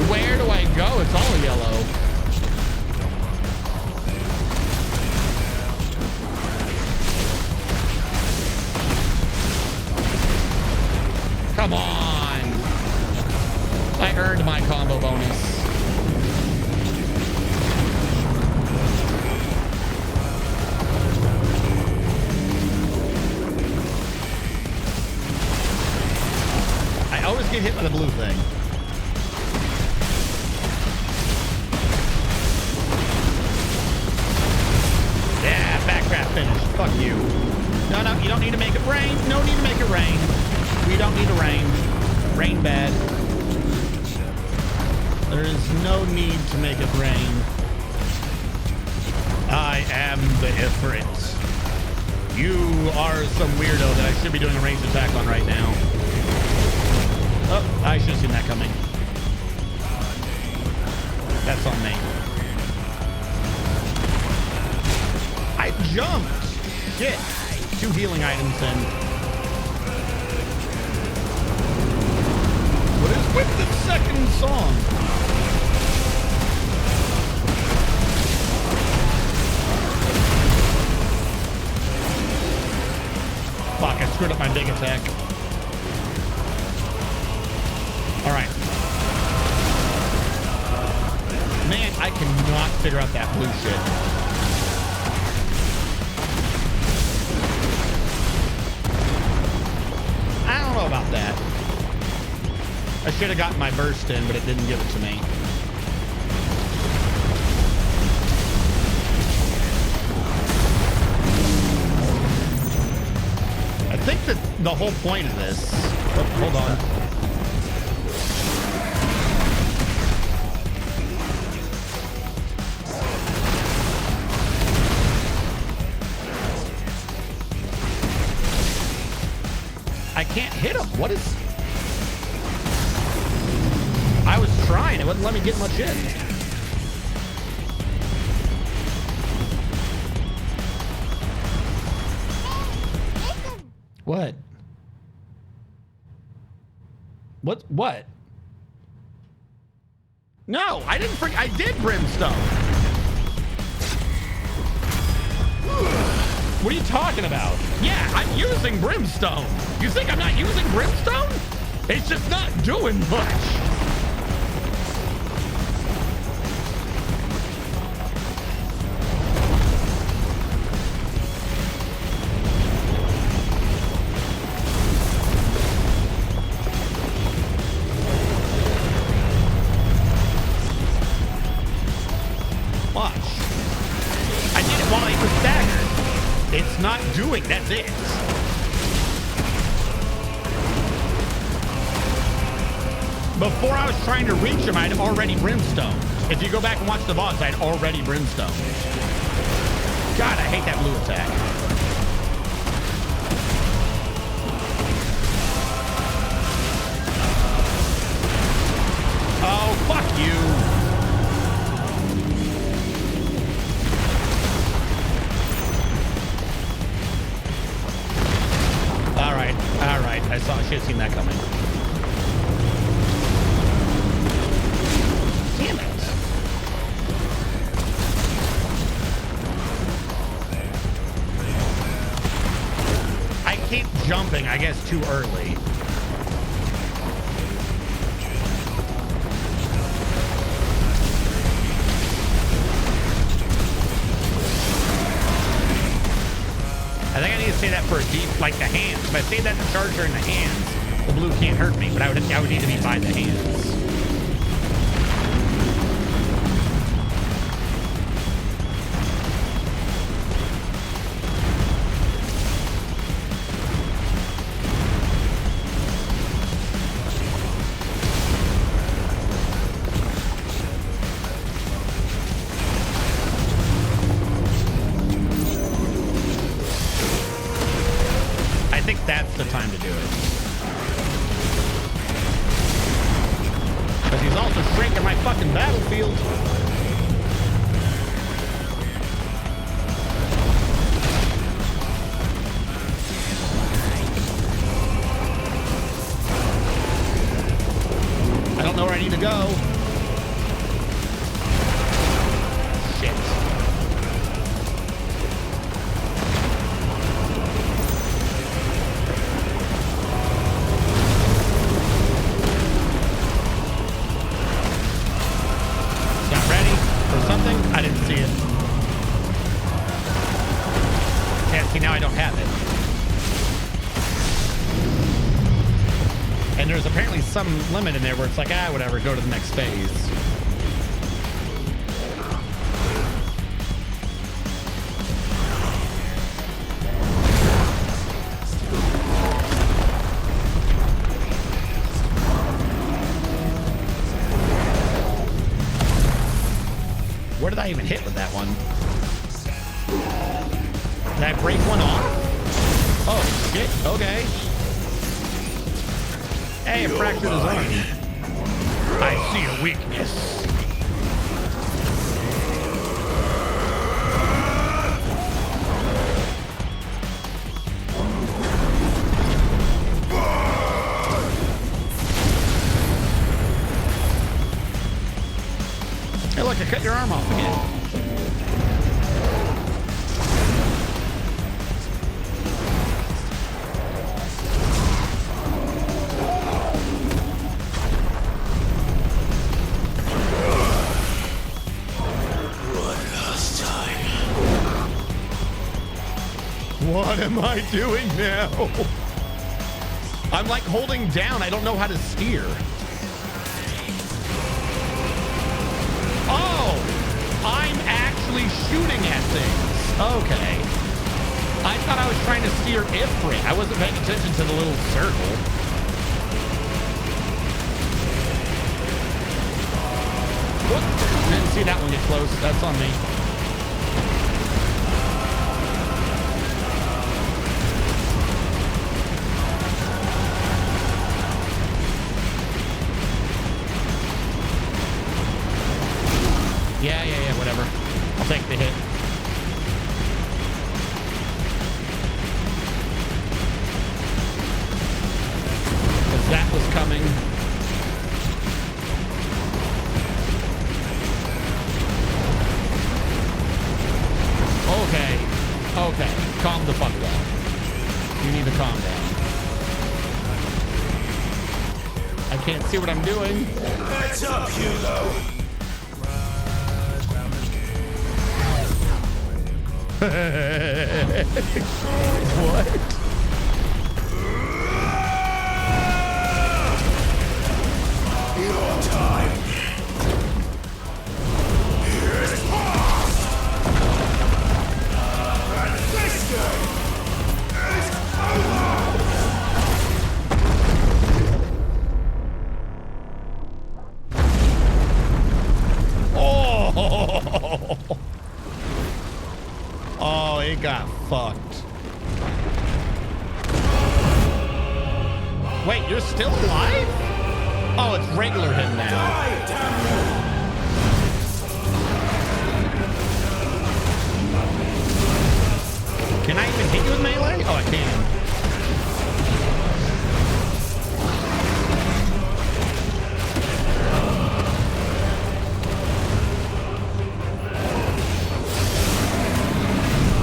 Where do I go? It's all yellow. Come on. I earned my combo bonus. I always get hit by the blue thing. Yeah, backdraft finish. Fuck you. No, no, you don't need to make it rain. No need to make it rain. We don't need to rain. Rain bad. There is no need to make it rain. I am the Ifrit. You are some weirdo that I should be doing a ranged attack on right now. Oh, I should have seen that coming. That's on me. I jumped. Get 2 healing items in. What is with the second song? Fuck, I screwed up my big attack. All right. Man, I cannot figure out that blue shit. I don't know about that. I should have gotten my burst in, but it didn't give it to me. think that the whole point of this... Oh, hold on. I can't hit him. What is... I was trying. It wouldn't let me get much in. What? What? No, I didn't freak. I did brimstone. What are you talking about? Yeah, I'm using brimstone. You think I'm not using brimstone? It's just not doing much. Not doing, that's it. Before I was trying to reach him, I'd already brimstoned. If you go back and watch the boss, I'd already brimstoned. God, I hate that blue attack. Oh, fuck you. All right. I should have seen that coming. Damn it. I keep jumping, I guess, too early. I think I need to say that for a deep, like the hands. If I say that to charge her in the hands, the blue can't hurt me, but I would need to be by the hands. That's the time to do it. Because he's also shrinking my fucking battlefield. I don't know where I need to go. Some limit in there where it's like, whatever, go to the next phase. Where did I even hit with that one? Did I break one off? Oh, shit, okay. Hey, it fractured his arm. I see a weakness. Hey, look, I cut your arm off again. What am I doing now? I'm like holding down. I don't know how to steer. Oh, I'm actually shooting at things. Okay. I thought I was trying to steer Ifrit. I wasn't paying attention to the little circle. Whoop. Didn't see that one get close. That's on me. Yeah, whatever. I'll take the hit. Because that was coming. Okay. Calm the fuck down. You need to calm down. I can't see what I'm doing. Heads up, Hugo. What? Your time. Here's past. And this game is over. Oh, it got fucked. Wait, you're still alive? Oh, it's regular him now. Can I even hit you with melee? Oh, I can.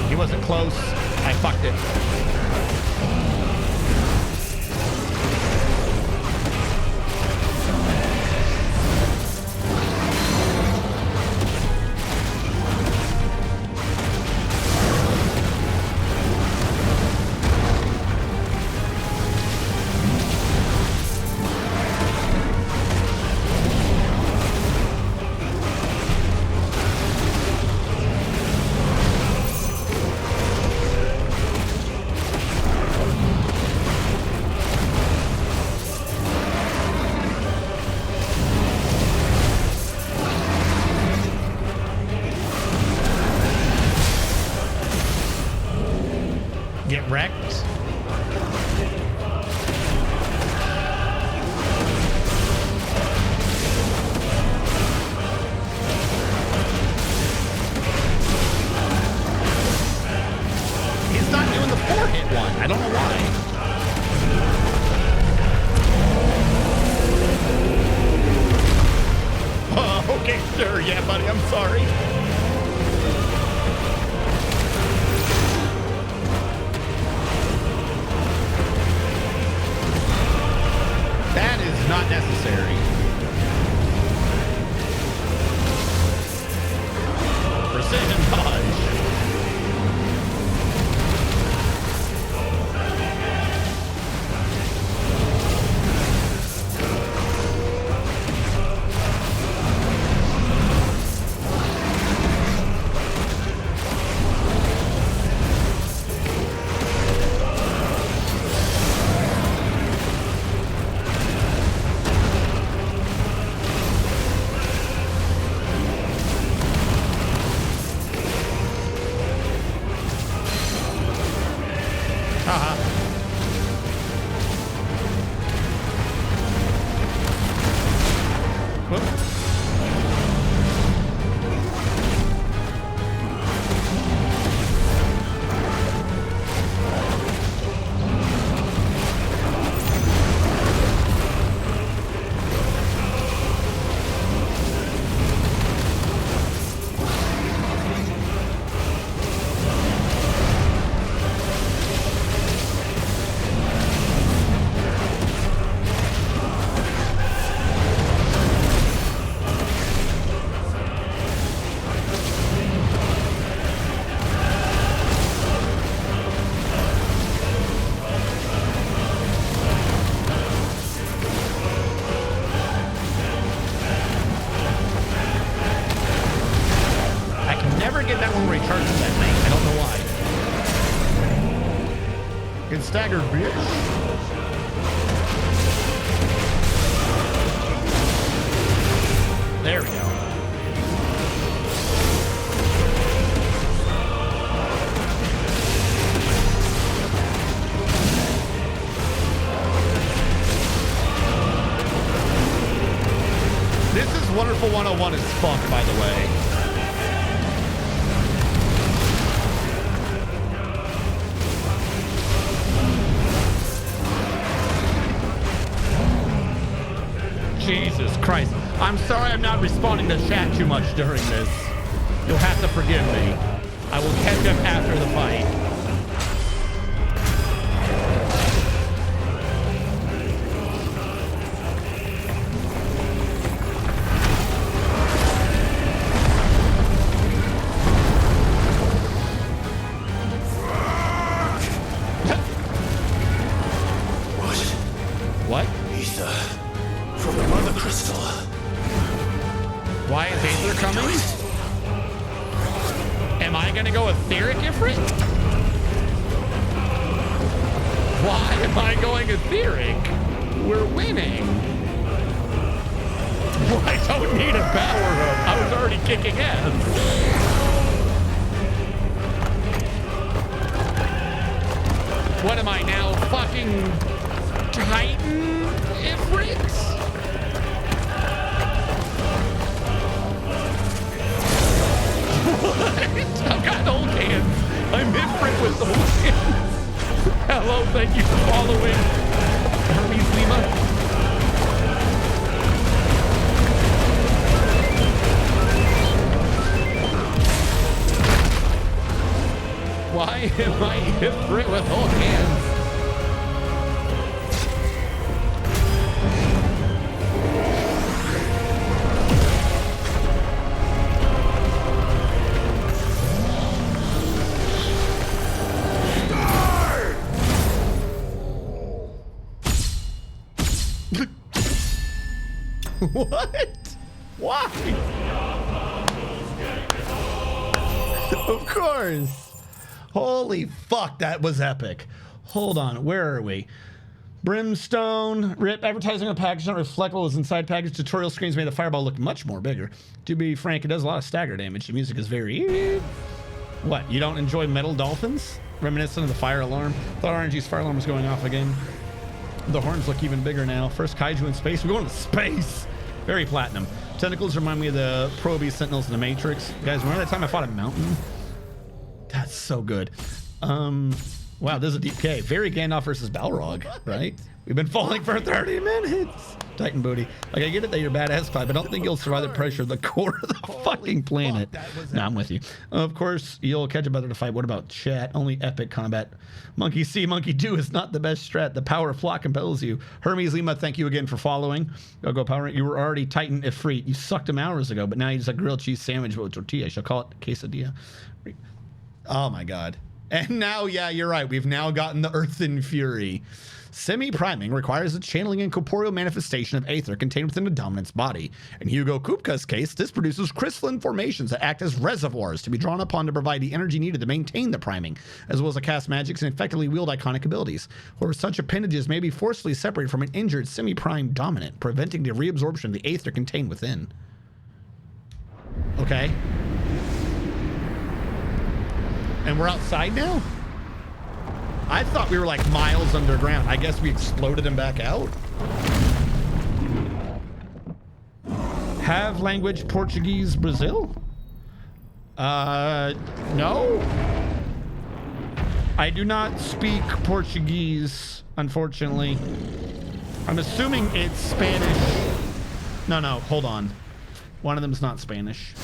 He wasn't close. I fucked it. Get wrecked. He's not doing the 4-hit one. I don't know why. Oh, okay, sure. Yeah, buddy, I'm sorry. That is not necessary. Precision dodge. later, bitch. There we go. This is Wonderful 101 as fuck, by the way. Jesus Christ. I'm sorry I'm not responding to chat too much during this. You'll have to forgive me. I will catch up after the fight. What? Ether. From the Mother Crystal. Why is Aether coming? Am I gonna go etheric Ifrit? Why am I going etheric? We're winning. Well, I don't need a power up. I was already kicking ass. What am I now? Fucking Titan Ifrit? What? I've got old hands. I'm Ifrit with old hands. Hello, thank you for following. Hermes Lima. Why am I Ifrit with old hands? What? Why? Of course. Holy fuck, that was epic. Hold on, where are we? Brimstone, rip, advertising on package not reflect what was inside package. Tutorial screens made the fireball look much more bigger. To be frank, it does a lot of stagger damage. The music is very... What, you don't enjoy metal dolphins? Reminiscent of the fire alarm. Thought RNG's fire alarm was going off again. The horns look even bigger now. First kaiju in space. We're going to space. Very platinum. Tentacles remind me of the Proby Sentinels in the Matrix. Guys, remember that time I fought a mountain? That's so good. Wow, this is a deep cave. Very Gandalf versus Balrog, right? We've been falling for 30 minutes. Titan booty. Like, I get it that you're badass, Clive, but I don't think you'll survive the pressure of the core of the fucking planet. Nah, I'm with you. Of course, you'll catch a better to fight. What about chat? Only epic combat. Monkey See, Monkey Do is not the best strat. The power of flock compels you. Hermes Lima, thank you again for following. Go Power. You were already Titan Ifrit. You sucked him hours ago, but now you just a grilled cheese sandwich with tortilla. I shall call it quesadilla. Oh my God. And now, yeah, you're right. We've now gotten the Earthen Fury. Semi-priming requires a channeling and corporeal manifestation of aether contained within the dominant's body. In Hugo Kupka's case, this produces crystalline formations that act as reservoirs to be drawn upon to provide the energy needed to maintain the priming, as well as to cast magics and effectively wield iconic abilities. However, such appendages may be forcibly separated from an injured semi-prime dominant, preventing the reabsorption of the aether contained within. Okay. And we're outside now? I thought we were like miles underground. I guess we exploded him back out. Have language Portuguese Brazil? No. I do not speak Portuguese, unfortunately. I'm assuming it's Spanish. No, hold on. One of them's not Spanish.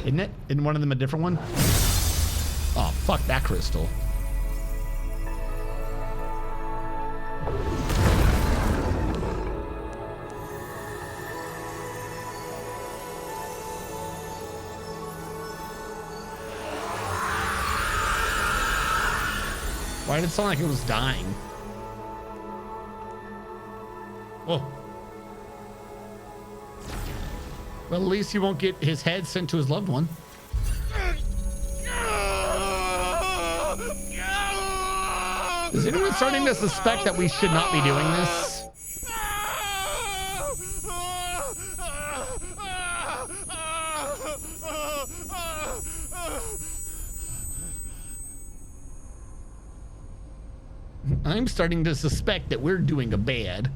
Isn't it? Isn't one of them a different one? Oh, fuck that crystal. Why did it sound like it was dying? Whoa. Well, at least he won't get his head sent to his loved one. Is anyone starting to suspect that we should not be doing this? I'm starting to suspect that we're doing a bad.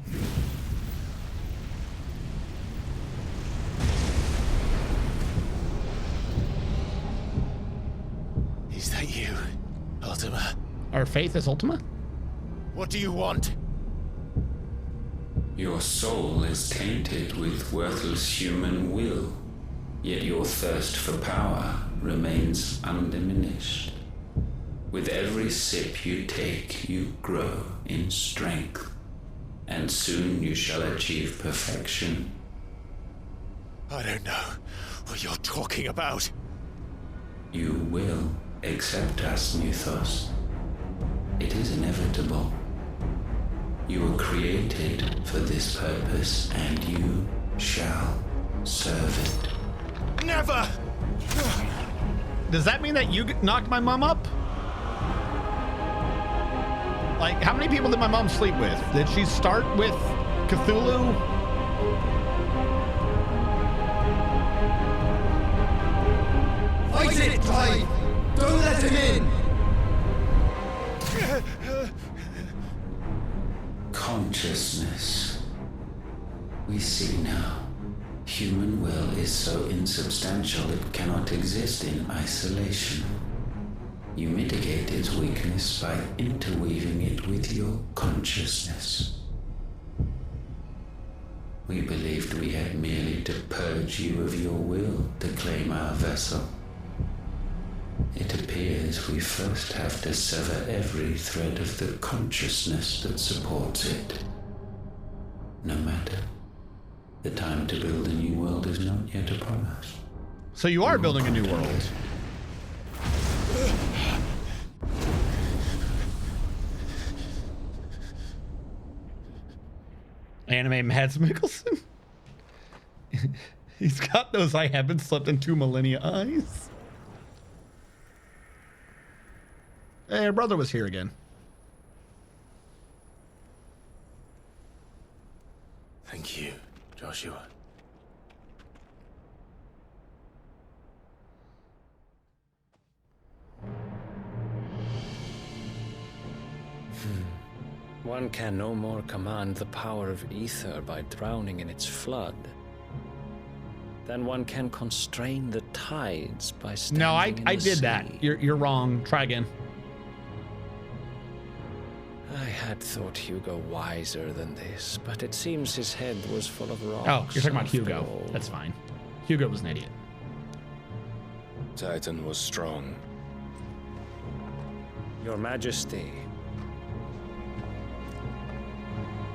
Is that you, Ultima? Our faith is Ultima? What do you want? Your soul is tainted with worthless human will, yet your thirst for power remains undiminished. With every sip you take, you grow in strength, and soon you shall achieve perfection. I don't know what you're talking about. You will accept us, Mythos. It is inevitable. You were created for this purpose, and you shall serve it. Never! Does that mean that you knocked my mom up? Like, how many people did my mom sleep with? Did she start with Cthulhu? Fight it, Clive! Don't let him in! Consciousness. We see now. Human will is so insubstantial it cannot exist in isolation. You mitigate its weakness by interweaving it with your consciousness. We believed we had merely to purge you of your will to claim our vessel. It appears we first have to sever every thread of the consciousness that supports it. No matter. The time to build a new world is not yet upon us. So you are building a new world. Anime Mads Mikkelsen. He's got those I haven't slept in 2 millennia eyes. Hey, your brother was here again. Thank you, Joshua. One can no more command the power of ether by drowning in its flood than one can constrain the tides by standing No, in I the did sea. that. You're wrong. Try again. I had thought Hugo wiser than this, but it seems his head was full of rocks. Oh, you're talking about after Hugo. all. That's fine. Hugo was an idiot. Titan was strong. Your Majesty.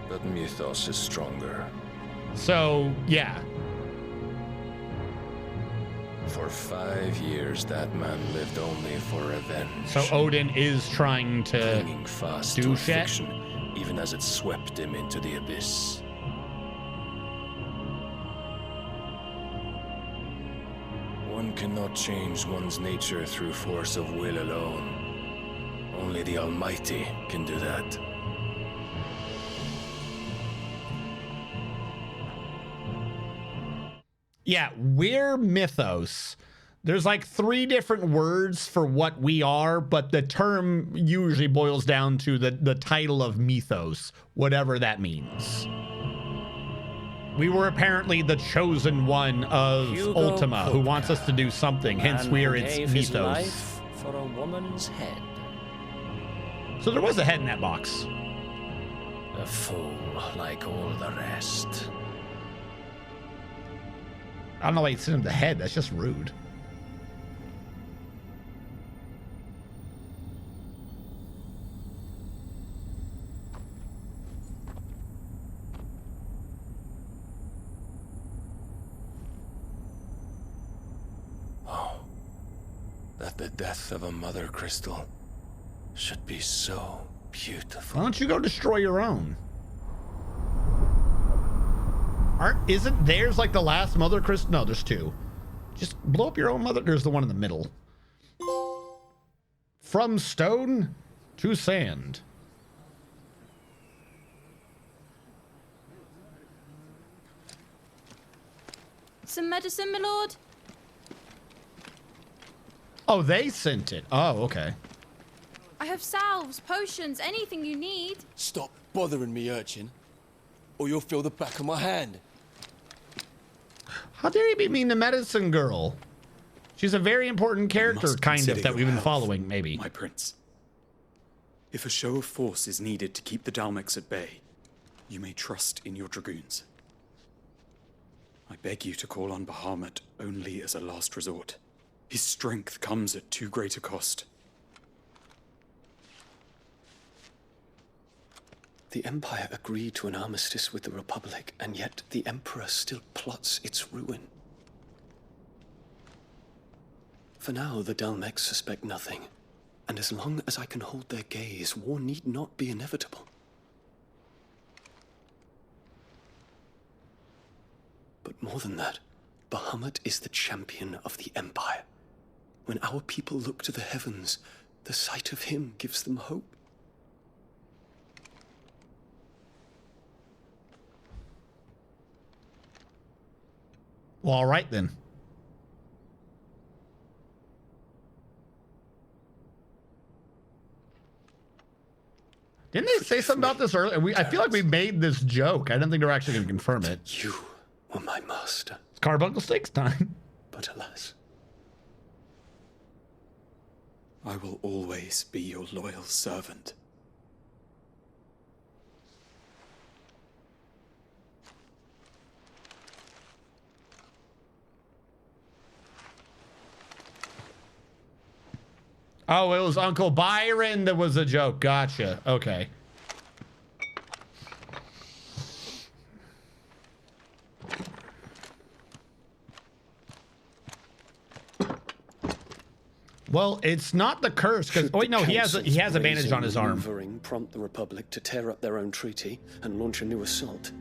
But Mythos is stronger. So, yeah. For 5 years, that man lived only for revenge. So Odin is trying to clinging fast do to shit? affliction, even as it swept him into the abyss. One cannot change one's nature through force of will alone. Only the Almighty can do that. Yeah, we're Mythos. There's like 3 different words for what we are, but the term usually boils down to the title of Mythos, whatever that means. We were apparently the chosen one of Hugo Ultima, who Kupka, wants us to do something, hence man we are who its gave his Mythos. life for a woman's head. So there was a head in that box. A fool like all the rest. I don't know why you sent him the head, that's just rude. That the death of a mother crystal should be so beautiful. Why don't you go destroy your own? Isn't theirs like the last mother crystal? No, there's 2. Just blow up your own mother. There's the one in the middle. From stone to sand. Some medicine, my lord? Oh, they sent it. Oh, okay. I have salves, potions, anything you need. Stop bothering me, urchin, or you'll feel the back of my hand. How dare you be mean to Medicine Girl? She's a very important character, kind of, that we've been following, maybe. My prince. If a show of force is needed to keep the Dalmex at bay, you may trust in your dragoons. I beg you to call on Bahamut only as a last resort. His strength comes at too great a cost. The Empire agreed to an armistice with the Republic, and yet the Emperor still plots its ruin. For now, the Dalmex suspect nothing, and as long as I can hold their gaze, war need not be inevitable. But more than that, Bahamut is the champion of the Empire. When our people look to the heavens, the sight of him gives them hope. Well, all right then. Didn't they say something about this earlier? I feel like we made this joke. I didn't think they were actually going to confirm it. You were my master. It's Carbuncle Steaks time. But alas. I will always be your loyal servant. Oh, it was Uncle Byron that was a joke. Gotcha. Okay. Well, it's not the curse because wait, no, he has a bandage on his arm. Maneuvering prompt the Republic to tear up their own treaty and launch a new assault.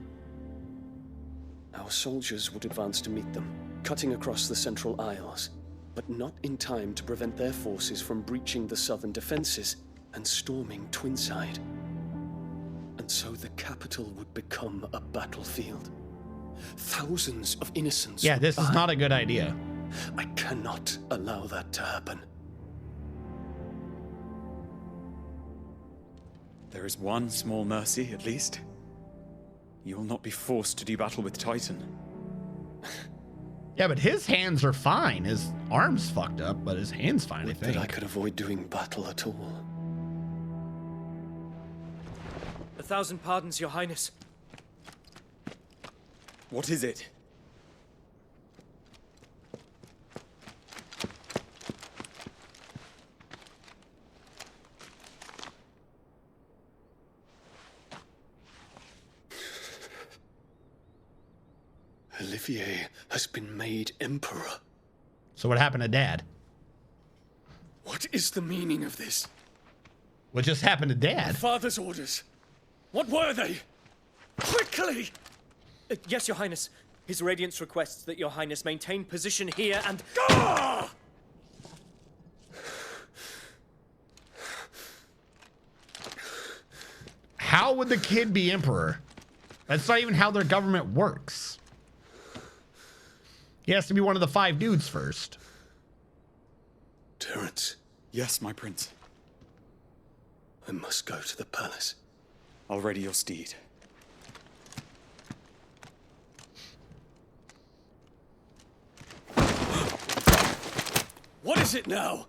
Our soldiers would advance to meet them, cutting across the Central Isles, but not in time to prevent their forces from breaching the southern defenses and storming Twinside. And so the capital would become a battlefield. Thousands of innocents. Yeah, this is not a good idea. I cannot allow that to happen. There is one small mercy, at least. You will not be forced to do battle with Titan. Yeah, but his hands are fine. His arm's fucked up, but his hand's fine, I think. That I could avoid doing battle at all. 1,000 pardons, Your Highness. What is it? Olivier has been made Emperor. So what happened to Dad? What is the meaning of this? What just happened to Dad? Father's orders. What were they? Quickly! Yes, Your Highness. His Radiance requests that Your Highness maintain position here and... Ah! How would the kid be Emperor? That's not even how their government works. He has to be one of the 5 dudes first. Terence. Yes, my prince. I must go to the palace. I'll ready your steed. What is it now?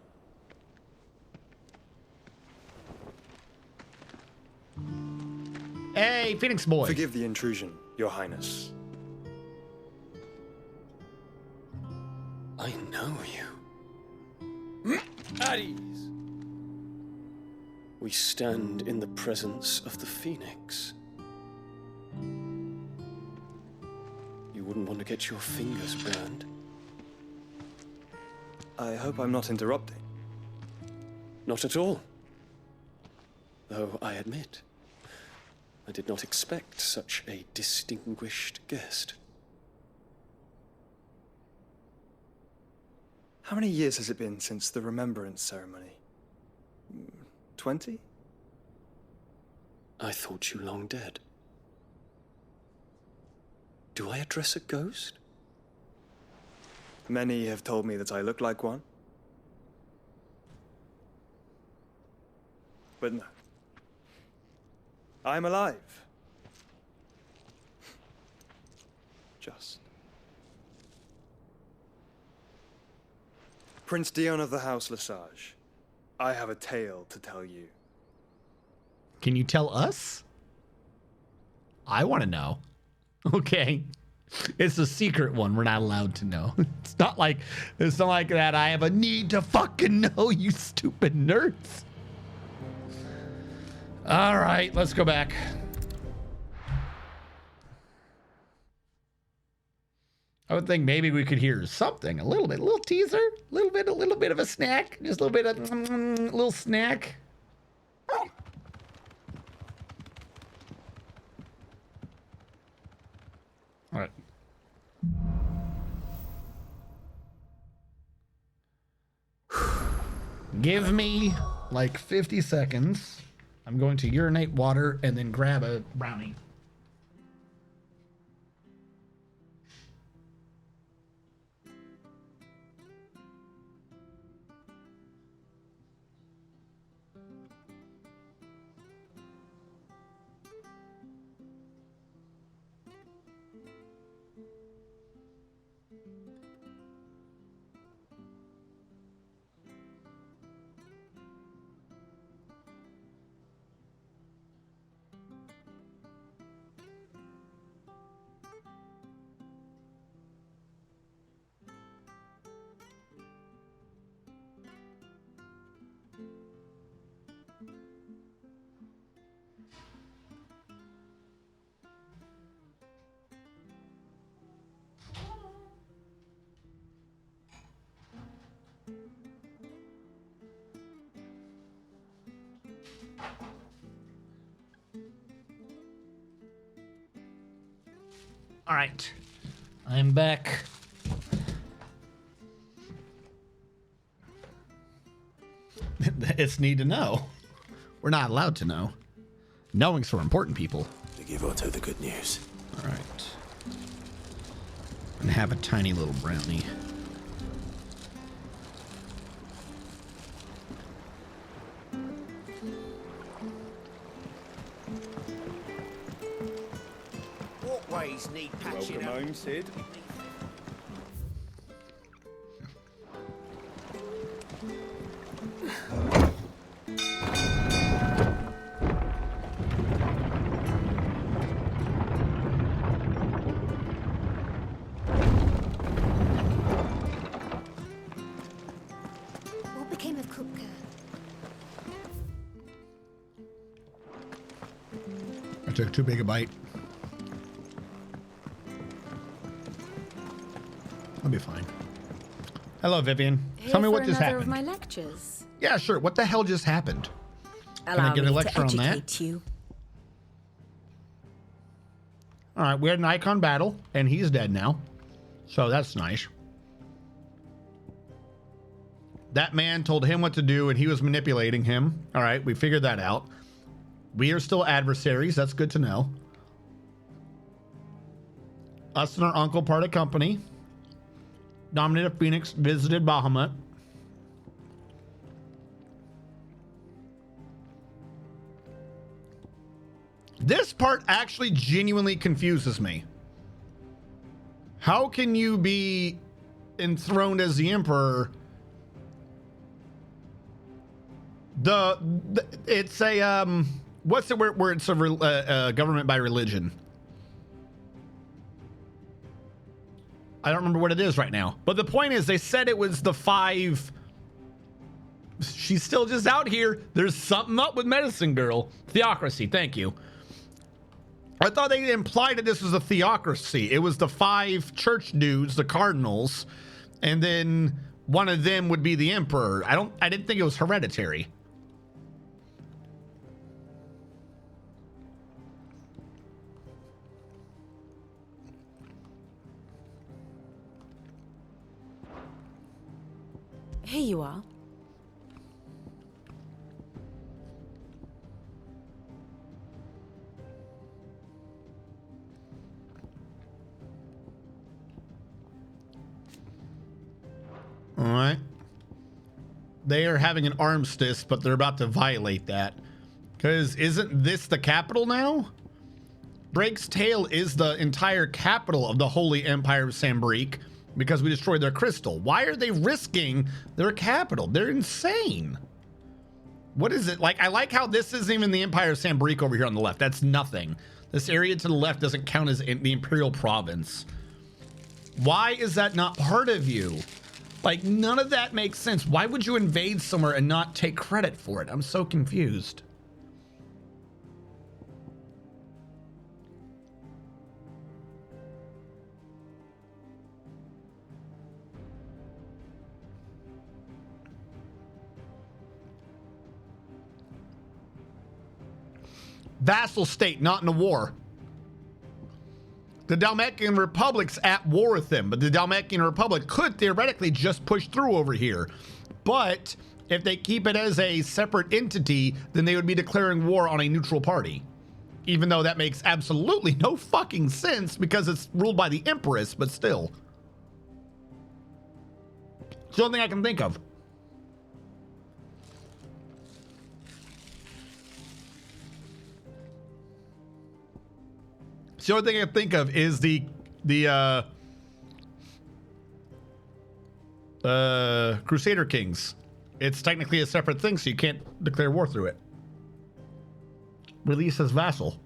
Hey, Phoenix boy. Forgive the intrusion, Your Highness. I know you. At ease. We stand in the presence of the Phoenix. You wouldn't want to get your fingers burned. I hope I'm not interrupting. Not at all. Though I admit, I did not expect such a distinguished guest. How many years has it been since the remembrance ceremony? 20? I thought you long dead. Do I address a ghost? Many have told me that I look like one. But no. I'm alive. Just. Prince Dion of the House Lesage, I have a tale to tell you. Can you tell us? I want to know. Okay. It's a secret one. We're not allowed to know. It's not like that. I have a need to fucking know, you stupid nerds. All right, let's go back. I would think maybe we could hear something, a little teaser, a little bit of a snack, just a little bit of little snack. All right. Give me like 50 seconds. I'm going to urinate water and then grab a brownie. All right, I'm back. It's need to know. We're not allowed to know. Knowing's for important people. To give Otto the good news. All right. And have a tiny little brownie. Walkways need patching Welcome up. home, Sid. What became of Kupka? I took too big a bite. I'll be fine. Hello, Vivian. Tell me what just happened. Of my lectures. Yeah, sure. What the hell just happened? Can Allow I get me a to lecture on that? educate you. All right, we had an icon battle, and he's dead now. So that's nice. That man told him what to do, and he was manipulating him. All right, we figured that out. We are still adversaries. That's good to know. Us and our uncle parted company. Dominated Phoenix visited Bahamut. This part actually genuinely confuses me. How can you be enthroned as the emperor? It's a what's it where it's a government by religion? I don't remember what it is right now. But the point is, they said it was the 5. She's still just out here. There's something up with Medicine Girl. Theocracy, thank you. I thought they implied that this was a theocracy. It was the 5 church dudes, the cardinals, and then one of them would be the emperor. I didn't think it was hereditary. Here you are. they are having an armistice, but they're about to violate that. Because isn't this the capital now? Drake's Tail is the entire capital of the Holy Empire of Sambrique because we destroyed their crystal. Why are they risking their capital? They're insane. What is it? Like, I like how this isn't even the Empire of Sambrique over here on the left. That's nothing. This area to the left doesn't count as the Imperial Province. Why is that not part of you? Like, none of that makes sense. Why would you invade somewhere and not take credit for it? I'm so confused. Vassal state, not in a war. The Dalmatian Republic's at war with them, but the Dalmatian Republic could theoretically just push through over here. But if they keep it as a separate entity, then they would be declaring war on a neutral party. Even though that makes absolutely no fucking sense because it's ruled by the Empress, but still. It's the only thing I can think of. The only thing I can think of is the Crusader Kings. It's technically a separate thing, so you can't declare war through it. Release as vassal.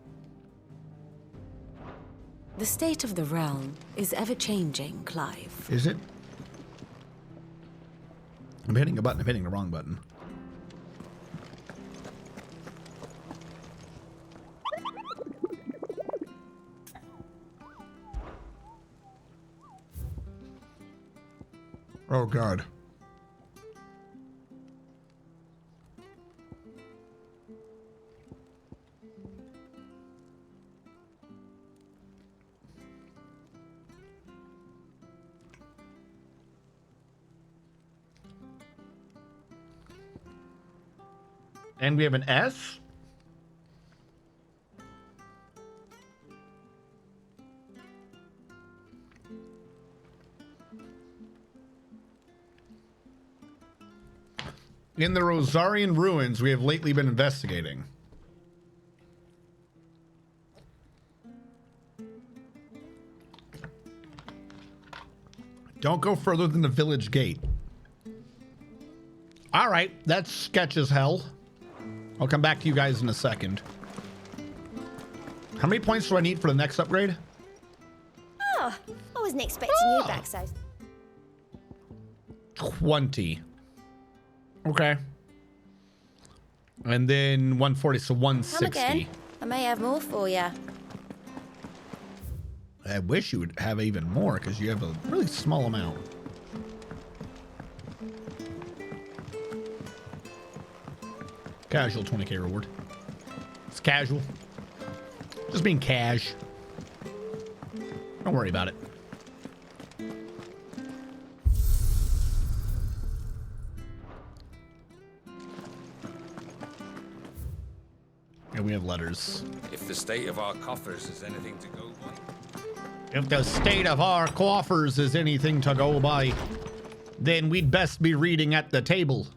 The state of the realm is ever-changing, Clive. Is it? I'm hitting a button. I'm hitting the wrong button. Oh, God. And we have an S? In the Rosarian ruins we have lately been investigating. Don't go further than the village gate. All right, that's sketch as hell. I'll come back to you guys in a second. How many points do I need for the next upgrade? Oh, I wasn't expecting you back so. 20. Okay. And then 140, so 160. Come again. I may have more for you. I wish you would have even more because you have a really small amount. Casual 20k reward. It's casual. Just being cash. Don't worry about it. And we have letters. If the state of our coffers is anything to go by. If the state of our coffers is anything to go by, then we'd best be reading at the table.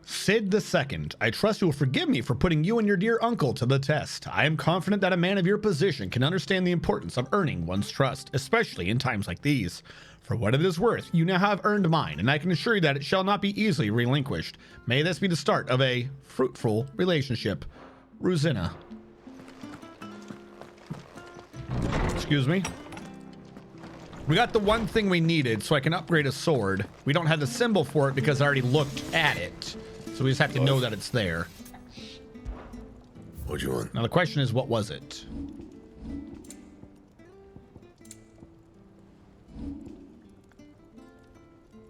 Sid II, I trust you will forgive me for putting you and your dear uncle to the test. I am confident that a man of your position can understand the importance of earning one's trust, especially in times like these. For what it is worth, you now have earned mine, and I can assure you that it shall not be easily relinquished. May this be the start of a fruitful relationship. Rosina. Excuse me. We got the one thing we needed, so I can upgrade a sword. We don't have the symbol for it because I already looked at it. So we just have to know that it's there. What do you want? Now the question is, what was it?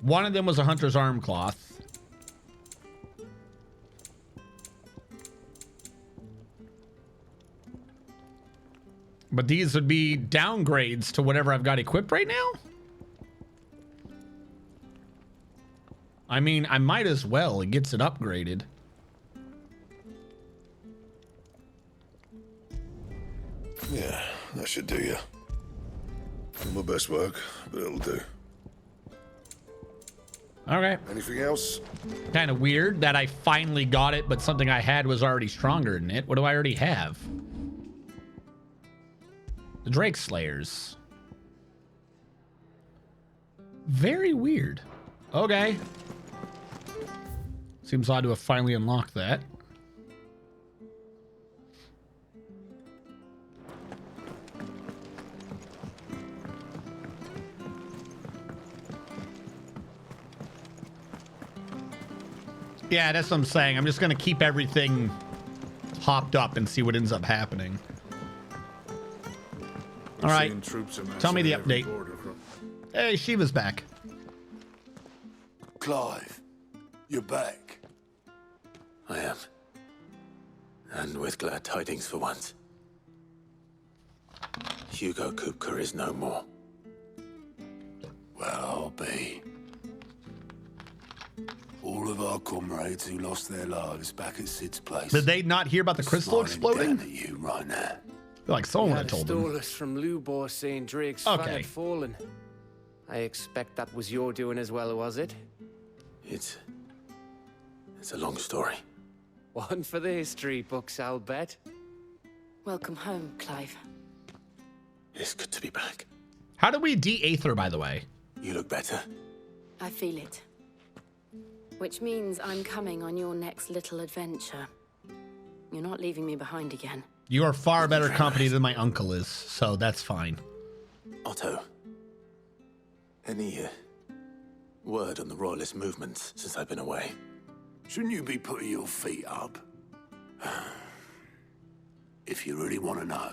One of them was a hunter's arm cloth. But these would be downgrades to whatever I've got equipped right now? I mean, I might as well. It gets it upgraded. Yeah, that should do you. My best work, but it'll do. Okay. Anything else? Kind of weird that I finally got it, but something I had was already stronger than it. What do I already have? The Drake Slayers. Very weird. Okay. Seems odd to have finally unlocked that. Yeah, that's what I'm saying. I'm just going to keep everything hopped up and see what ends up happening. All right. Tell me the update. Hey, Shiva's back. Clive, you're back. I am. And with glad tidings for once. Hugo Kupka is no more. Well, I'll be. All of our comrades who lost their lives back at Sid's place. Did they not hear about the crystal exploding? Down at you right now. Like someone had told them. Stole us from Lubor saying Drake's fan had fallen. I expect that was your doing as well, was it? It's a long story. One for the history books, I'll bet. Welcome home, Clive. It's good to be back. How do we de-aether, by the way? You look better. I feel it. Which means I'm coming on your next little adventure. You're not leaving me behind again. You are far better company than my uncle is, so that's fine. Otto, any word on the royalist movements since I've been away? Shouldn't you be putting your feet up? If you really want to know,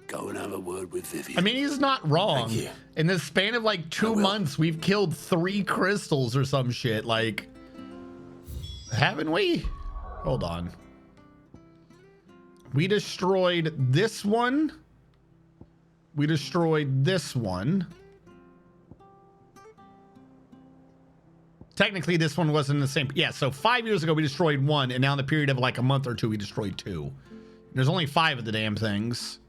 go and have a word with Vivian. I mean, he's not wrong. In the span of like 2 months, we've killed 3 crystals or some shit. Like, haven't we? Hold on. We destroyed this one. We destroyed this one. Technically, this one wasn't the same. Yeah, so 5 years ago, we destroyed 1, and now in the period of like a month or 2, we destroyed 2. There's only 5 of the damn things.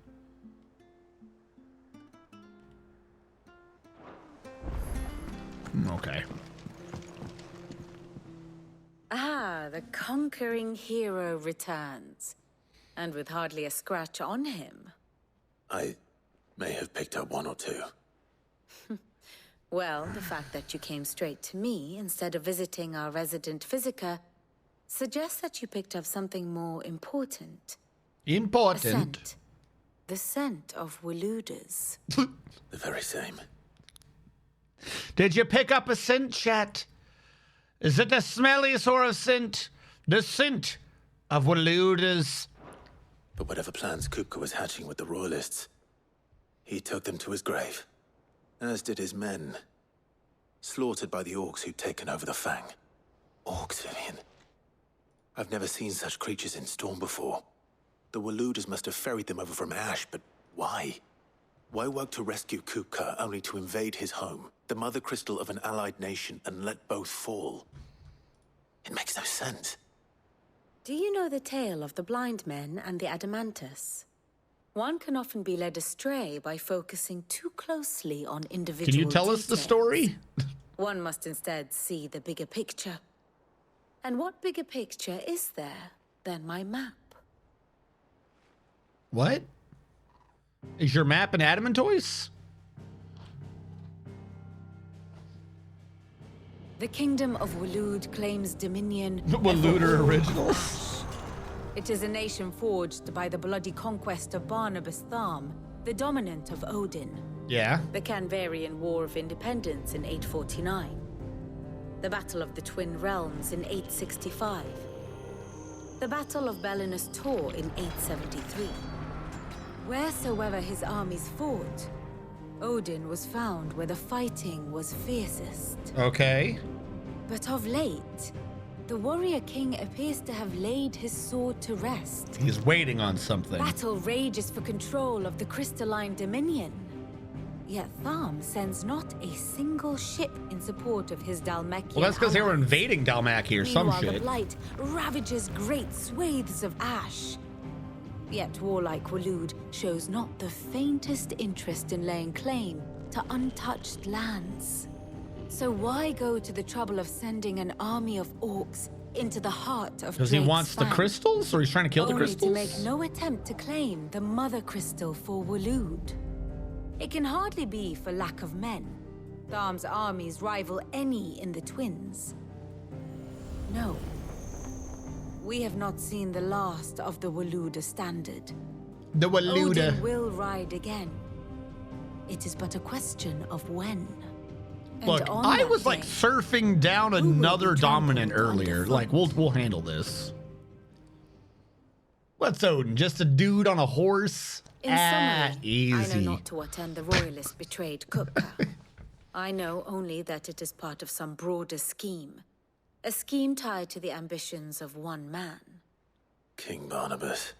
Okay. Ah, the conquering hero returns. And with hardly a scratch on him. I may have picked up 1 or 2. Well, the fact that you came straight to me instead of visiting our resident physiker suggests that you picked up something more important. Important? A scent. The scent of Waludas. The very same. Did you pick up a scent, chat? Is it the smelly sort of scent? The scent of Waludas? But whatever plans Kupka was hatching with the royalists, he took them to his grave. As did his men. Slaughtered by the orcs who'd taken over the Fang. Orcs, Vivian. I've never seen such creatures in Storm before. The Waludas must have ferried them over from Ash, but why? Why work to rescue Kupka only to invade his home, the mother crystal of an allied nation, and let both fall? It makes no sense. Do you know the tale of the blind men and the Adamantus? One can often be led astray by focusing too closely on individual Can you tell us the story? One must instead see the bigger picture. And what bigger picture is there than my map? What? Is your map an Adamantoise? The kingdom of Walud claims dominion. Waluder originals. It is a nation forged by the bloody conquest of Barnabas Tharm, the dominant of Odin. Yeah. The Canvarian War of Independence in 849. The Battle of the Twin Realms in 865. The Battle of Belinus Tor in 873. Wheresoever his armies fought, Odin was found where the fighting was fiercest. Okay. But of late, the warrior king appears to have laid his sword to rest. He's waiting on something. Battle rages for control of the crystalline dominion. Yet Tharm sends not a single ship in support of his Dhalmekian. Well, that's because they were invading Dhalmaki or some Meanwhile, shit. the blight ravages great swathes of ash. Yet warlike Walud shows not the faintest interest in laying claim to untouched lands. So why go to the trouble of sending an army of orcs into the heart of Because he Drake's wants the Fang, crystals, or he's trying to kill the only crystals? to make no attempt to claim the mother crystal for Waloed? It can hardly be for lack of men. Tharm's armies rival any in the Twins. No. We have not seen the last of the Waloed standard. The Waloed. Odin will ride again. It is but a question of when. And Look, on I that was like day, surfing down another dominant earlier. Like we'll handle this. What's Odin? Just a dude on a horse? in summary, easy. I know not to what end the royalists betrayed Kupka. I know only that it is part of some broader scheme. A scheme tied to the ambitions of one man. King Barnabas.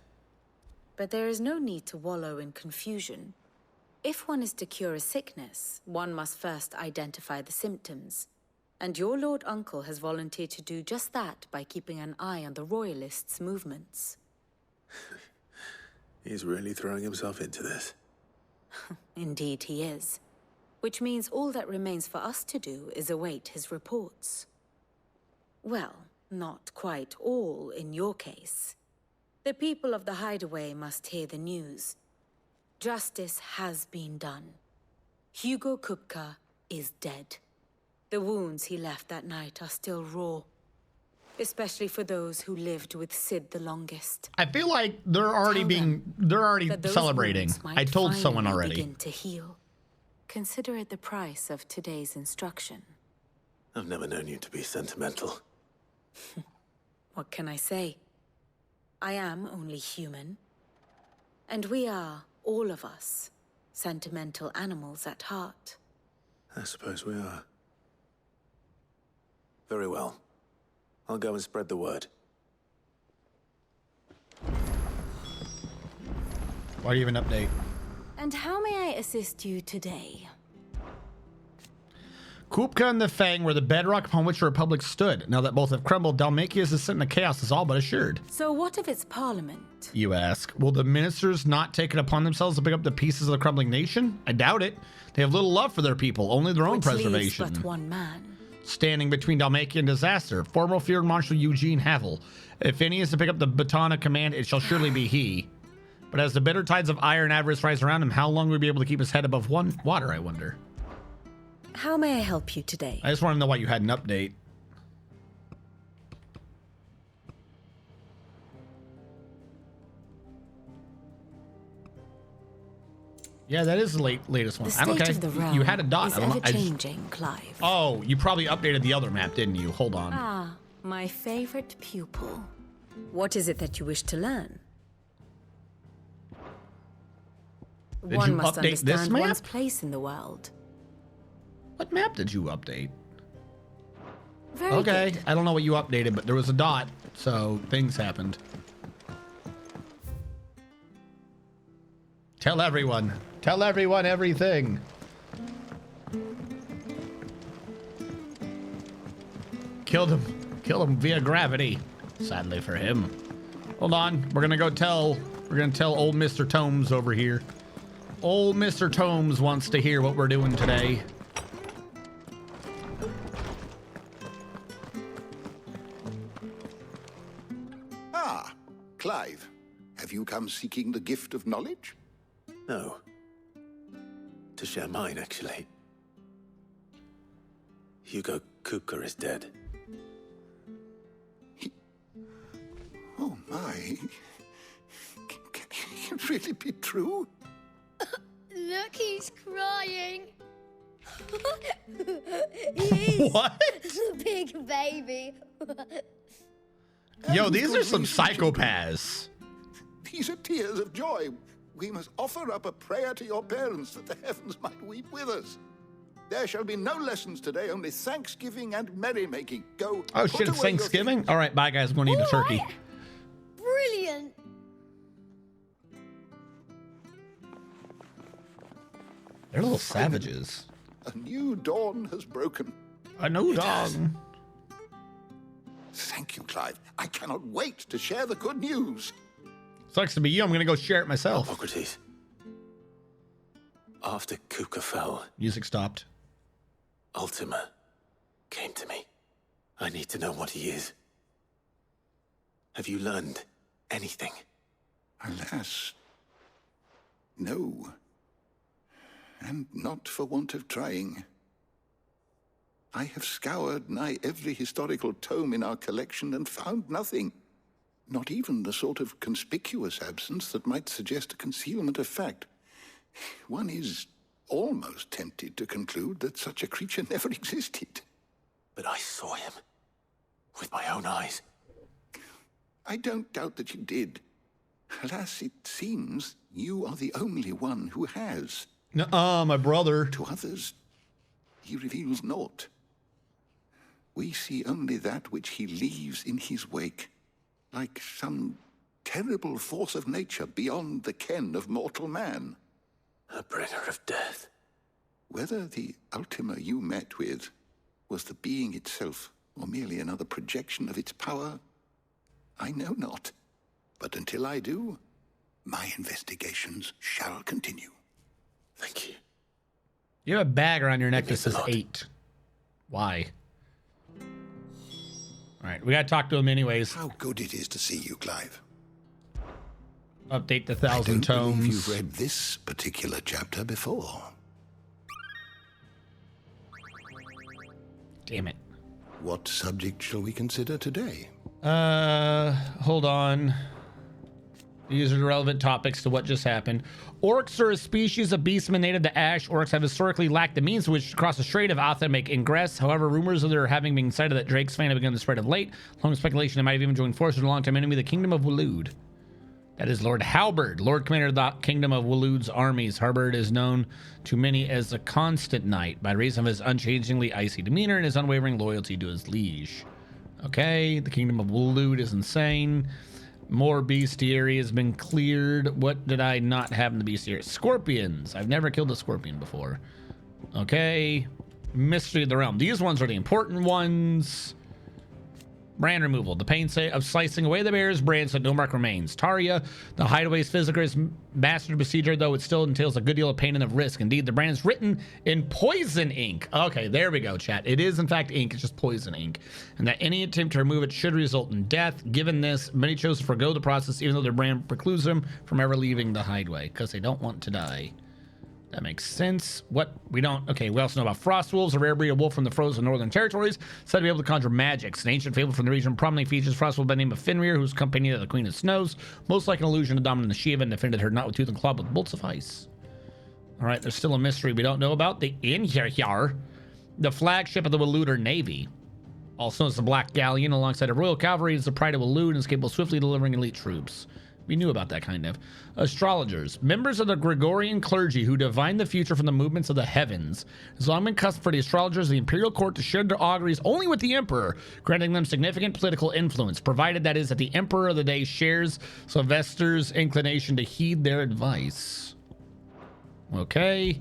But there is no need to wallow in confusion. If one is to cure a sickness, one must first identify the symptoms. And your Lord Uncle has volunteered to do just that by keeping an eye on the Royalists' movements. He's really throwing himself into this. Indeed he is. Which means all that remains for us to do is await his reports. Well, not quite all in your case. The people of the Hideaway must hear the news. Justice has been done. Hugo Kupka is dead. The wounds he left that night are still raw. Especially for those who lived with Sid the longest. I feel like they're already celebrating. I told someone already. Begin to heal. Consider it the price of today's instruction. I've never known you to be sentimental. What can I say? I am only human. And we are, all of us, sentimental animals at heart. I suppose we are. Very well. I'll go and spread the word. Why do you have an update? And how may I assist you today? Kupka and the Fang were the bedrock upon which the Republic stood. Now that both have crumbled, Dalmacia's descent into chaos is all but assured. So what of its parliament? You ask. Will the ministers not take it upon themselves to pick up the pieces of the crumbling nation? I doubt it. They have little love for their people, only their own preservation. Leaves but one man. Standing between Dalmacia and disaster, former Field Marshal Eugene Havel. If any is to pick up the baton of command, it shall surely be he. But as the bitter tides of ire and avarice rise around him, how long will he be able to keep his head above water, I wonder? How may I help you today? I just want to know why you had an update. Yeah, that is the latest one. The state of the realm you had a dot. is I don't know. ever-changing, Clive. Oh, you probably updated the other map, didn't you? Hold on. Ah, my favorite pupil. What is it that you wish to learn? Did One you must update this understand map? one's place in the world. What map did you update? Very Okay, good. I don't know what you updated, but there was a dot, so things happened. Tell everyone. Tell everyone everything. Killed him via gravity. Sadly for him. Hold on, we're gonna tell old Mr. Tomes over here. Old Mr. Tomes wants to hear what we're doing today. Ah, Clive, have you come seeking the gift of knowledge? No. To share mine, actually. Hugo Kupka is dead. Oh my. Can it really be true? Look, he's crying. What? Big baby. Yo, these are some psychopaths. These are tears of joy. We must offer up a prayer to your parents that the heavens might weep with us. There shall be no lessons today, only thanksgiving and merrymaking. Go. Oh shit, it's Thanksgiving? All right, bye guys, I'm going to eat a turkey. Brilliant. They're little savages. A new dawn has broken. A new dawn. Thank you, Clive. I cannot wait to share the good news. Sucks to be you. I'm going to go share it myself. Hippocrates. After Kupka fell, music stopped. Ultima came to me. I need to know what he is. Have you learned anything? Alas, no. And not for want of trying. I have scoured nigh every historical tome in our collection and found nothing. Not even the sort of conspicuous absence that might suggest a concealment of fact. One is almost tempted to conclude that such a creature never existed. But I saw him. With my own eyes. I don't doubt that you did. Alas, it seems you are the only one who has. Nuh-uh, my brother. To others, he reveals naught. We see only that which he leaves in his wake, like some terrible force of nature beyond the ken of mortal man. A bringer of death. Whether the Ultima you met with was the being itself, or merely another projection of its power, I know not. But until I do, my investigations shall continue. Thank you. You have a bag around your neck that says 8. Why? All right, we gotta talk to him anyways. How good it is to see you, Clive. Update the 1,000 tomes. Believe you've read this particular chapter before. Damn it. What subject shall we consider today? Hold on. These are the relevant topics to what just happened. Orcs are a species of beastmen native to Ash. Orcs have historically lacked the means to which cross the Strait of Atha make ingress. However, rumors of their having been cited that Drake's fame have begun to spread of late. Long speculation they might have even joined forces with a long-time enemy, the Kingdom of Waloed. That is Lord Halberd, Lord Commander of the Kingdom of Waloed's armies. Halberd is known to many as a constant knight by reason of his unchangingly icy demeanor and his unwavering loyalty to his liege. Okay, the Kingdom of Waloed is insane. More bestiary has been cleared. What did I not have in the bestiary? Scorpions. I've never killed a scorpion before. Okay. Mystery of the Realm. These ones are the important ones. Brand removal. The pain of slicing away the bear's brand so no mark remains. Taria. The hideaway's physical is mastered procedure, though it still entails a good deal of pain and of risk. Indeed, the brand is written in poison ink. Okay, there we go, chat. It is, in fact, ink. It's just poison ink. And that any attempt to remove it should result in death. Given this, many chose to forgo the process, even though their brand precludes them from ever leaving the hideaway, because they don't want to die. That makes sense. What? We don't. Okay, we also know about frost wolves, a rare breed of wolf from the frozen northern territories, said to be able to conjure magics. An ancient fable from the region prominently features frost wolf by the name of Fenrir, who's companion of the Queen of Snows, most like an illusion of dominant Shiva, and defended her not with tooth and claw, but with bolts of ice. All right, there's still a mystery we don't know about. The Inhyar, the flagship of the Waloeder Navy, also known as the Black Galleon, alongside a royal cavalry, is the pride of Waloed and is capable of swiftly delivering elite troops. We knew about that, kind of. Astrologers, members of the Gregorian clergy who divine the future from the movements of the heavens. It's long been custom for the astrologers of the imperial court to share their auguries only with the emperor, granting them significant political influence, provided that is that the emperor of the day shares Sylvester's inclination to heed their advice. Okay.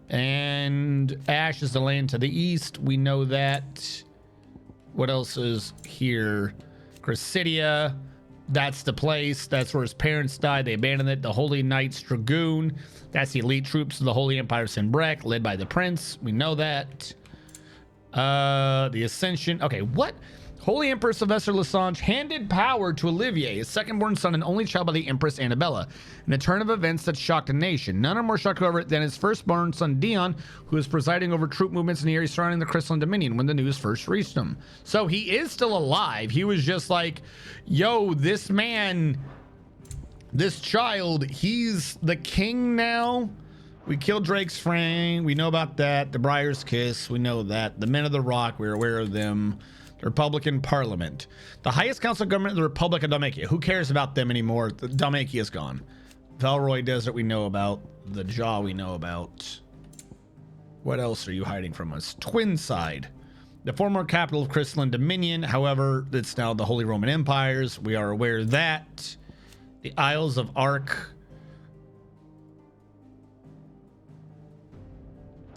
And Ash is the land to the east. We know that. What else is here? Chrysidia. That's the place. That's where his parents died. They abandoned it. The Holy Knights Dragoon. That's the elite troops of the Holy Empire of Sinbrek, led by the Prince. We know that. The Ascension. Okay, what? Holy Emperor Sylvester Lessange handed power to Olivier, his second-born son and only child by the Empress Annabella, in a turn of events that shocked a nation. None are more shocked, however, than his firstborn son Dion, who is presiding over troop movements in the area surrounding the Crystalline Dominion when the news first reached him. So he is still alive. He was just like, yo, this man, this child, he's the king now. We killed Drake's Frame. We know about that. The Briar's Kiss. We know that. The Men of the Rock, we're aware of them. The Republican Parliament. The highest council of government of the Republic of Dalmatia. Who cares about them anymore? The Dalmatia is gone. Valroy Desert we know about. The Jaw we know about. What else are you hiding from us? Twinside. The former capital of Crystalline Dominion. However, it's now the Holy Roman Empires. We are aware of that. The Isles of Ark.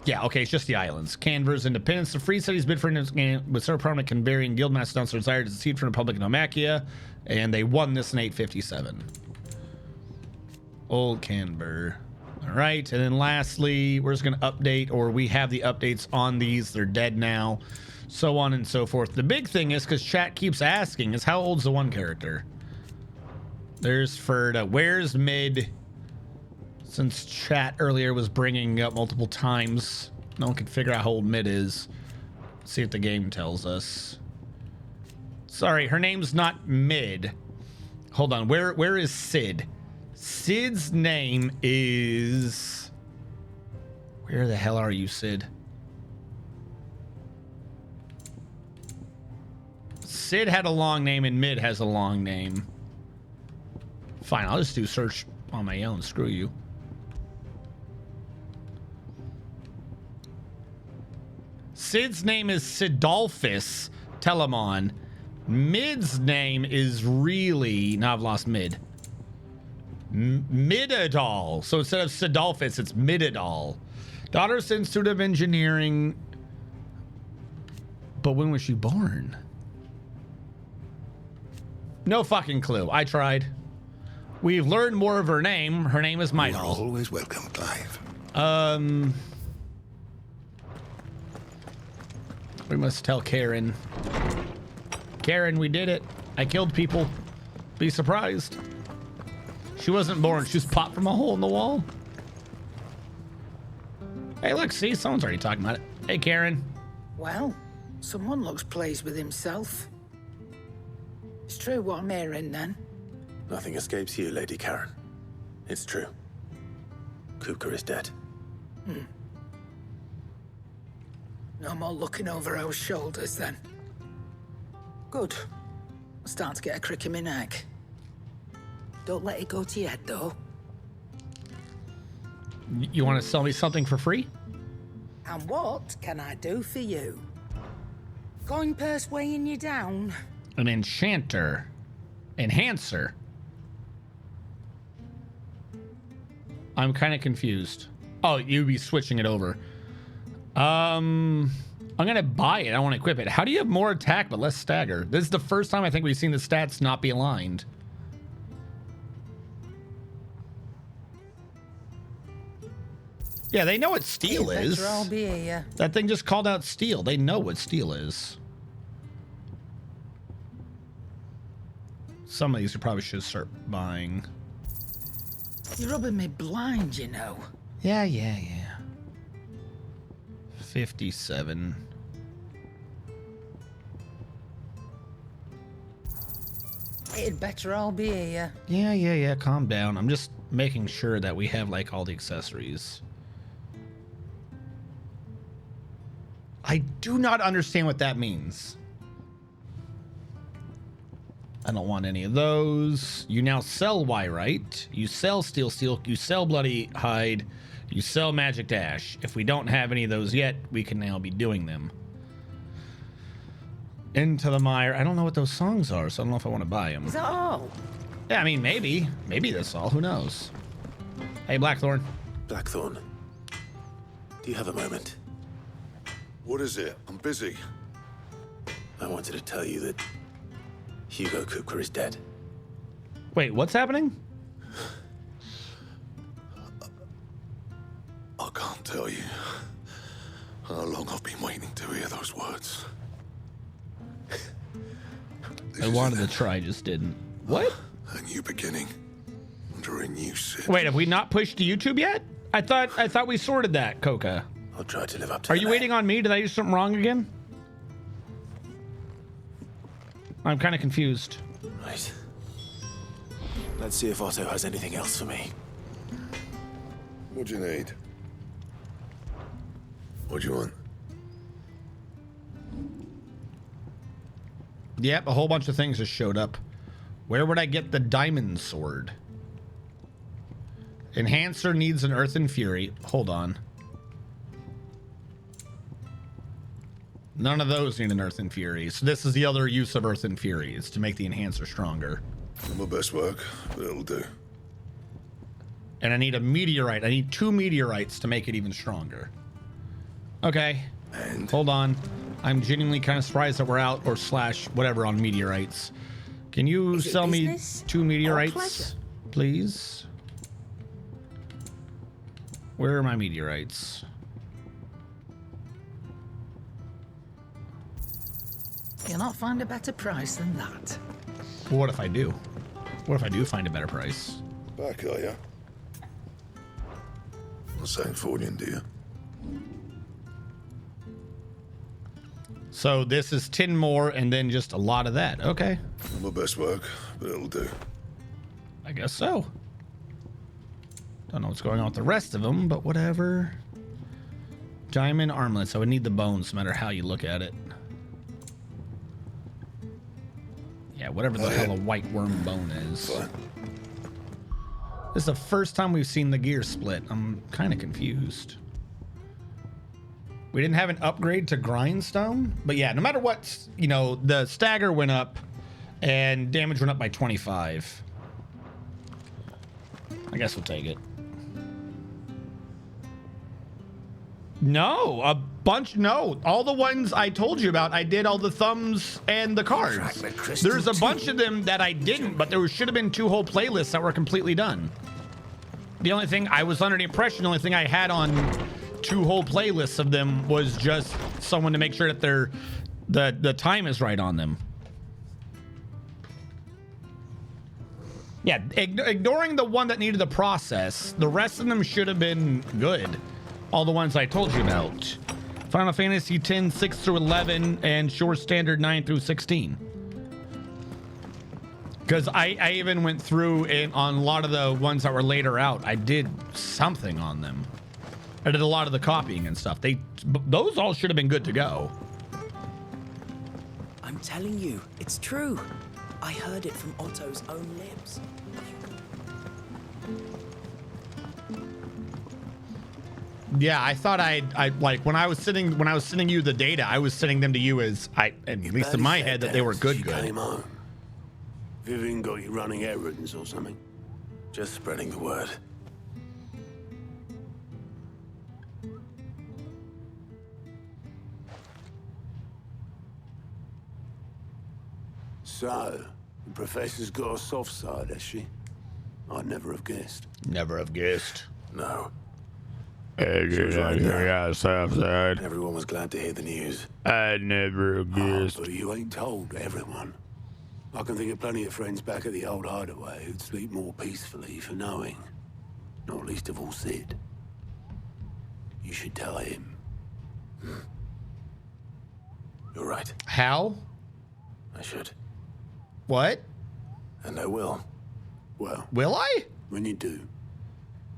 Yeah, okay, it's just the islands. Canberra's independence. The free cities bid for independence with several prominent Canberrian guildmasters announced their desire to secede from the Republic of Dalmatia, and they won this in 857. Old Canberra. All right, and then lastly, we're just going to update, or we have the updates on these. They're dead now. so on and so forth. The big thing is, because chat keeps asking, is how old's the one character? There's Ferda. Where's Mid? Since chat earlier was bringing up multiple times, no one can figure out how old Mid is. Let's see if the game tells us. Sorry, her name's not Mid. Hold on, where is Sid? Sid's name is... Where the hell are you, Sid? Sid had a long name and Mid has a long name. Fine, I'll just do search on my own. Screw you. Sid's name is Sidolphus Telemon. Mid's name is really... Now I've lost Mid. Midadal. So instead of Sidolphus, it's Midadal. Daughter's Institute of Engineering. But when was she born? No fucking clue. I tried. We've learned more of her name. Her name is Midal. You're always welcome, Clive. We must tell Karen. Karen, we did it. I killed people. Be surprised. She wasn't born. She was popped from a hole in the wall. Hey, look, see? Someone's already talking about it. Hey, Karen. Well, someone looks pleased with himself. It's true what I'm hearing, then. Nothing escapes you, Lady Karen. It's true. Kupka is dead. No more looking over our shoulders, then. Good. I'm starting to get a crick in my neck. Don't let it go to your head, though. You want to sell me something for free? And what can I do for you? Coin purse weighing you down? An enchanter. Enhancer. I'm kind of confused. Oh, you'd be switching it over. I'm gonna buy it. I want to equip it. How do you have more attack but less stagger? This is the first time I think we've seen the stats not be aligned. Yeah, they know what steel is. I'll be here. That thing just called out steel. They know what steel is. Some of these we probably should start buying. You're rubbing me blind, you know. Yeah. 57. It'd better all be here. Yeah. Calm down. I'm just making sure that we have like all the accessories. I do not understand what that means. I don't want any of those. You now sell Wyrite. You sell Steel. You sell Bloody Hide. You sell Magic Dash. If we don't have any of those yet, we can now be doing them. Into the Mire. I don't know what those songs are, so I don't know if I want to buy them. Is that all? Yeah, I mean, maybe. Maybe that's all. Who knows? Hey, Blackthorn. Blackthorn. Do you have a moment? What is it? I'm busy. I wanted to tell you that Hugo Kupka is dead. Wait, what's happening? I can't tell you how long I've been waiting to hear those words. I wanted to try, just didn't. What? A new beginning under a new Sid. Wait, have we not pushed to YouTube yet? I thought we sorted that, Coca. I'll try to live up to Are you waiting on me? Did I do something wrong again? I'm kind of confused. Right. Let's see if Otto has anything else for me. What do you need? What do you want? Yep, a whole bunch of things just showed up. Where would I get the diamond sword? Enhancer needs an Earth and Fury. Hold on. None of those need an Earth and Fury. So this is the other use of Earth and Fury, is to make the Enhancer stronger. Not my best work, but it'll do. And I need a meteorite. I need 2 meteorites to make it even stronger. Okay. And? Hold on. I'm genuinely kind of surprised that we're out, or slash whatever, on meteorites. Can you sell me 2 meteorites, please? Where are my meteorites? You'll not find a better price than that. Well, what if I do? What if I do find a better price? Back, are ya? Not saying fortune, do you? So this is 10 more and then just a lot of that. Okay. Not my best work, but it'll do. I guess so. Don't know what's going on with the rest of them, but whatever. Diamond armlets. I would need the bones no matter how you look at it. Yeah, whatever the hell a white worm bone is. Fine. This is the first time we've seen the gear split. I'm kind of confused. We didn't have an upgrade to grindstone, but yeah, no matter what, you know, the stagger went up and damage went up by 25. I guess we'll take it. No, a bunch. No, all the ones I told you about, I did all the thumbs and the cards. There's a bunch of them that I didn't, but there should have been 2 whole playlists that were completely done. The only thing I was under the impression, the only thing I had on 2 whole playlists of them was just someone to make sure that the time is right on them. Yeah, ignoring the one that needed the process, the rest of them should have been good. All the ones I told you about. Final Fantasy X, 6 through 11, and Short Standard 9 through 16. Because I even went through it on a lot of the ones that were later out. I did something on them. I did a lot of the copying and stuff. Those all should have been good to go. I'm telling you, it's true. I heard it from Otto's own lips. Yeah, I thought I like when I was sending you the data, I was sending them to you as at least in my head that they were good. Came home. Vivian got you running errands or something? Just spreading the word. So, the professor's got a soft side, has she? I'd never have guessed. Never have guessed. No. Everyone was glad to hear the news. I never guessed. But you ain't told everyone. I can think of plenty of friends back at the old hideaway who'd sleep more peacefully for knowing. Not least of all Sid. You should tell him. You're right. How? I should. What? And I will. Well. Will I? When you do,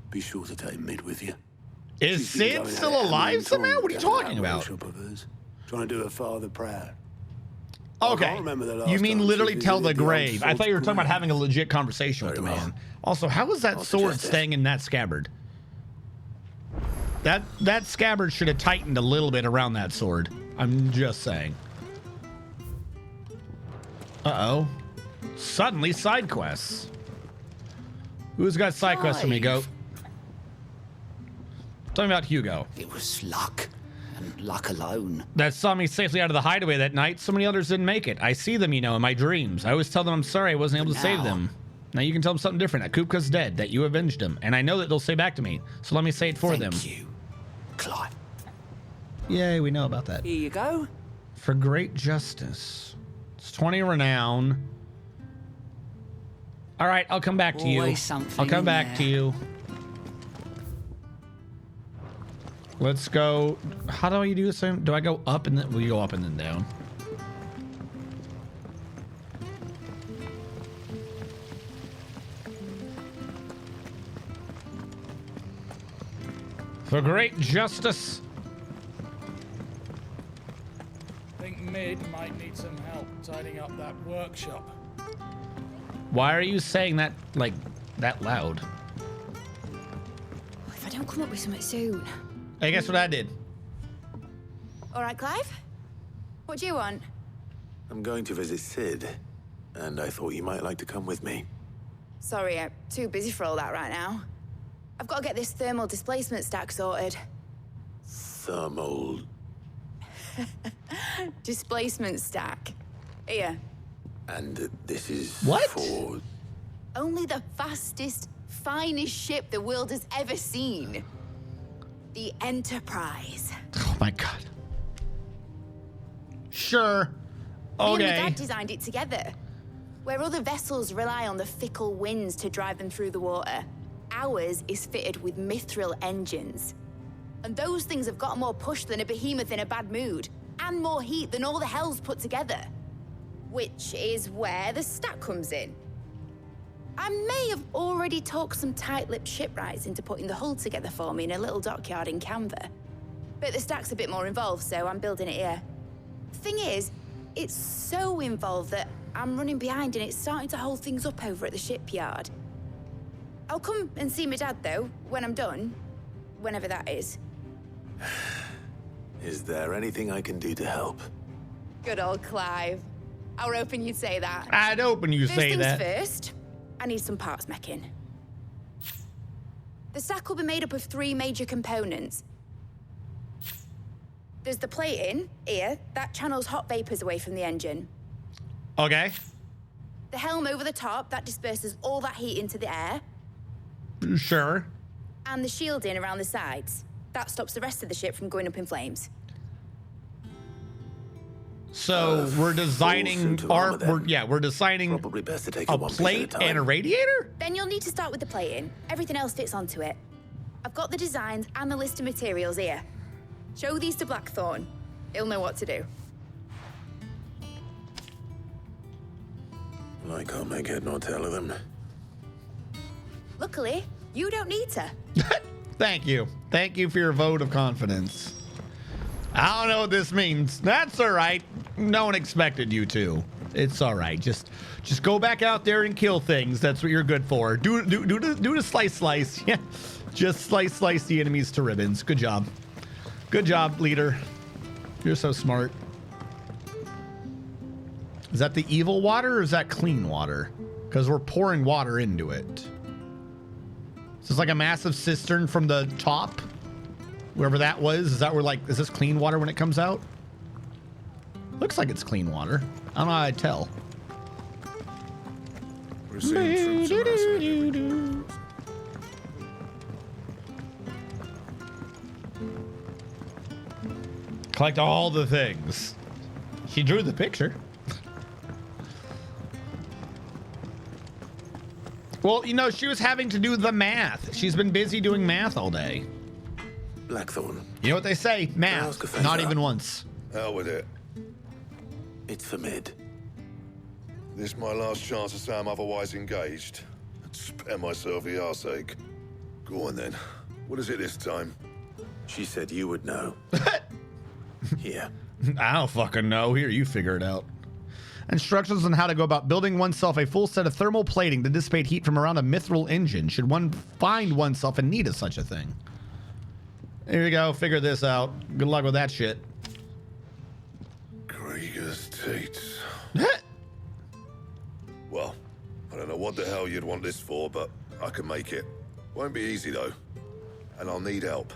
be sure to take Mid with you. Is Sid still alive somehow? What are you talking about? Trying to do her father proud. Okay. You mean literally tell the grave? I thought you were talking about having a legit conversation with the man. Also, how is that sword staying in that scabbard? That scabbard should have tightened a little bit around that sword. I'm just saying. Uh-oh. Suddenly side quests. Who's got side quests for me, Goat? Tell me about Hugo. It was luck, and luck alone. That saw me safely out of the hideaway that night. So many others didn't make it. I see them, you know, in my dreams. I always tell them I'm sorry I wasn't able to save them. Now you can tell them something different. That Kupka's dead, that you avenged him. And I know that they'll say back to me. So let me say it for them. Thank you, Clive. Yay, we know about that. Here you go. For great justice. It's 20 renown. All right, I'll come back to you. I'll come back to you. Let's go. How do I do this? Do I go up and then we go up and then down? For great justice. I think Mid might need some help tidying up that workshop. Why are you saying that like that loud? If I don't come up with something soon. Hey, guess what I did? All right, Clive. What do you want? I'm going to visit Sid, and I thought you might like to come with me. Sorry, I'm too busy for all that right now. I've got to get this thermal displacement stack sorted. Thermal... displacement stack. Here. And this is what? For... Only the fastest, finest ship the world has ever seen. The Enterprise. Oh my god. Sure. Me and my dad designed it together. Where other vessels rely on the fickle winds to drive them through the water, ours is fitted with mithril engines. And those things have got more push than a behemoth in a bad mood, and more heat than all the hells put together. Which is where the stack comes in. I may have already talked some tight-lipped shipwrights into putting the hull together for me in a little dockyard in Canva. But the stack's a bit more involved, so I'm building it here. Thing is, it's so involved that I'm running behind and it's starting to hold things up over at the shipyard. I'll come and see my dad, though, when I'm done. Whenever that is. Is there anything I can do to help? Good old Clive. I were hoping you'd say that. I'd hoping you'd say that. First things first, I need some parts meching. The stack will be made up of 3 major components. There's the plating, here, that channels hot vapors away from the engine. Okay. The helm over the top, that disperses all that heat into the air. Sure. And the shielding around the sides. That stops the rest of the ship from going up in flames. So we're designing we're designing Probably best to take a it one piece plate at a and a time. radiator? Then you'll need to start with the plating. Everything else fits onto it. I've got the designs and the list of materials here. Show these to Blackthorn. He'll know what to do. I can't make head nor tail of them. Luckily, you don't need to. Thank you. Thank you for your vote of confidence. I don't know what this means. That's all right. No one expected you to. It's all right. Just go back out there and kill things. That's what you're good for. Do the slice. Yeah. Just slice the enemies to ribbons. Good job. Good job, leader. You're so smart. Is that the evil water or is that clean water? Because we're pouring water into it. So it's like a massive cistern from the top. Wherever that was. Is that where, like, is this clean water when it comes out? Looks like it's clean water. I don't know how I tell. We're seeing troops amassing. Collect all the things. She drew the picture. Well, you know, she was having to do the math. She's been busy doing math all day. Blackthorn. You know what they say? Math. Not even once. Hell with it. It's for mid. This my last chance to say I'm otherwise engaged. I'd spare myself the arseache. Go on then. What is it this time? She said you would know. Here. I don't fucking know. Here, you figure it out. Instructions on how to go about building oneself a full set of thermal plating to dissipate heat from around a mithril engine. Should one find oneself in need of such a thing? Here you go. Figure this out. Good luck with that shit. Krieger's teats. Well, I don't know what the hell you'd want this for, but I can make it. Won't be easy, though. And I'll need help.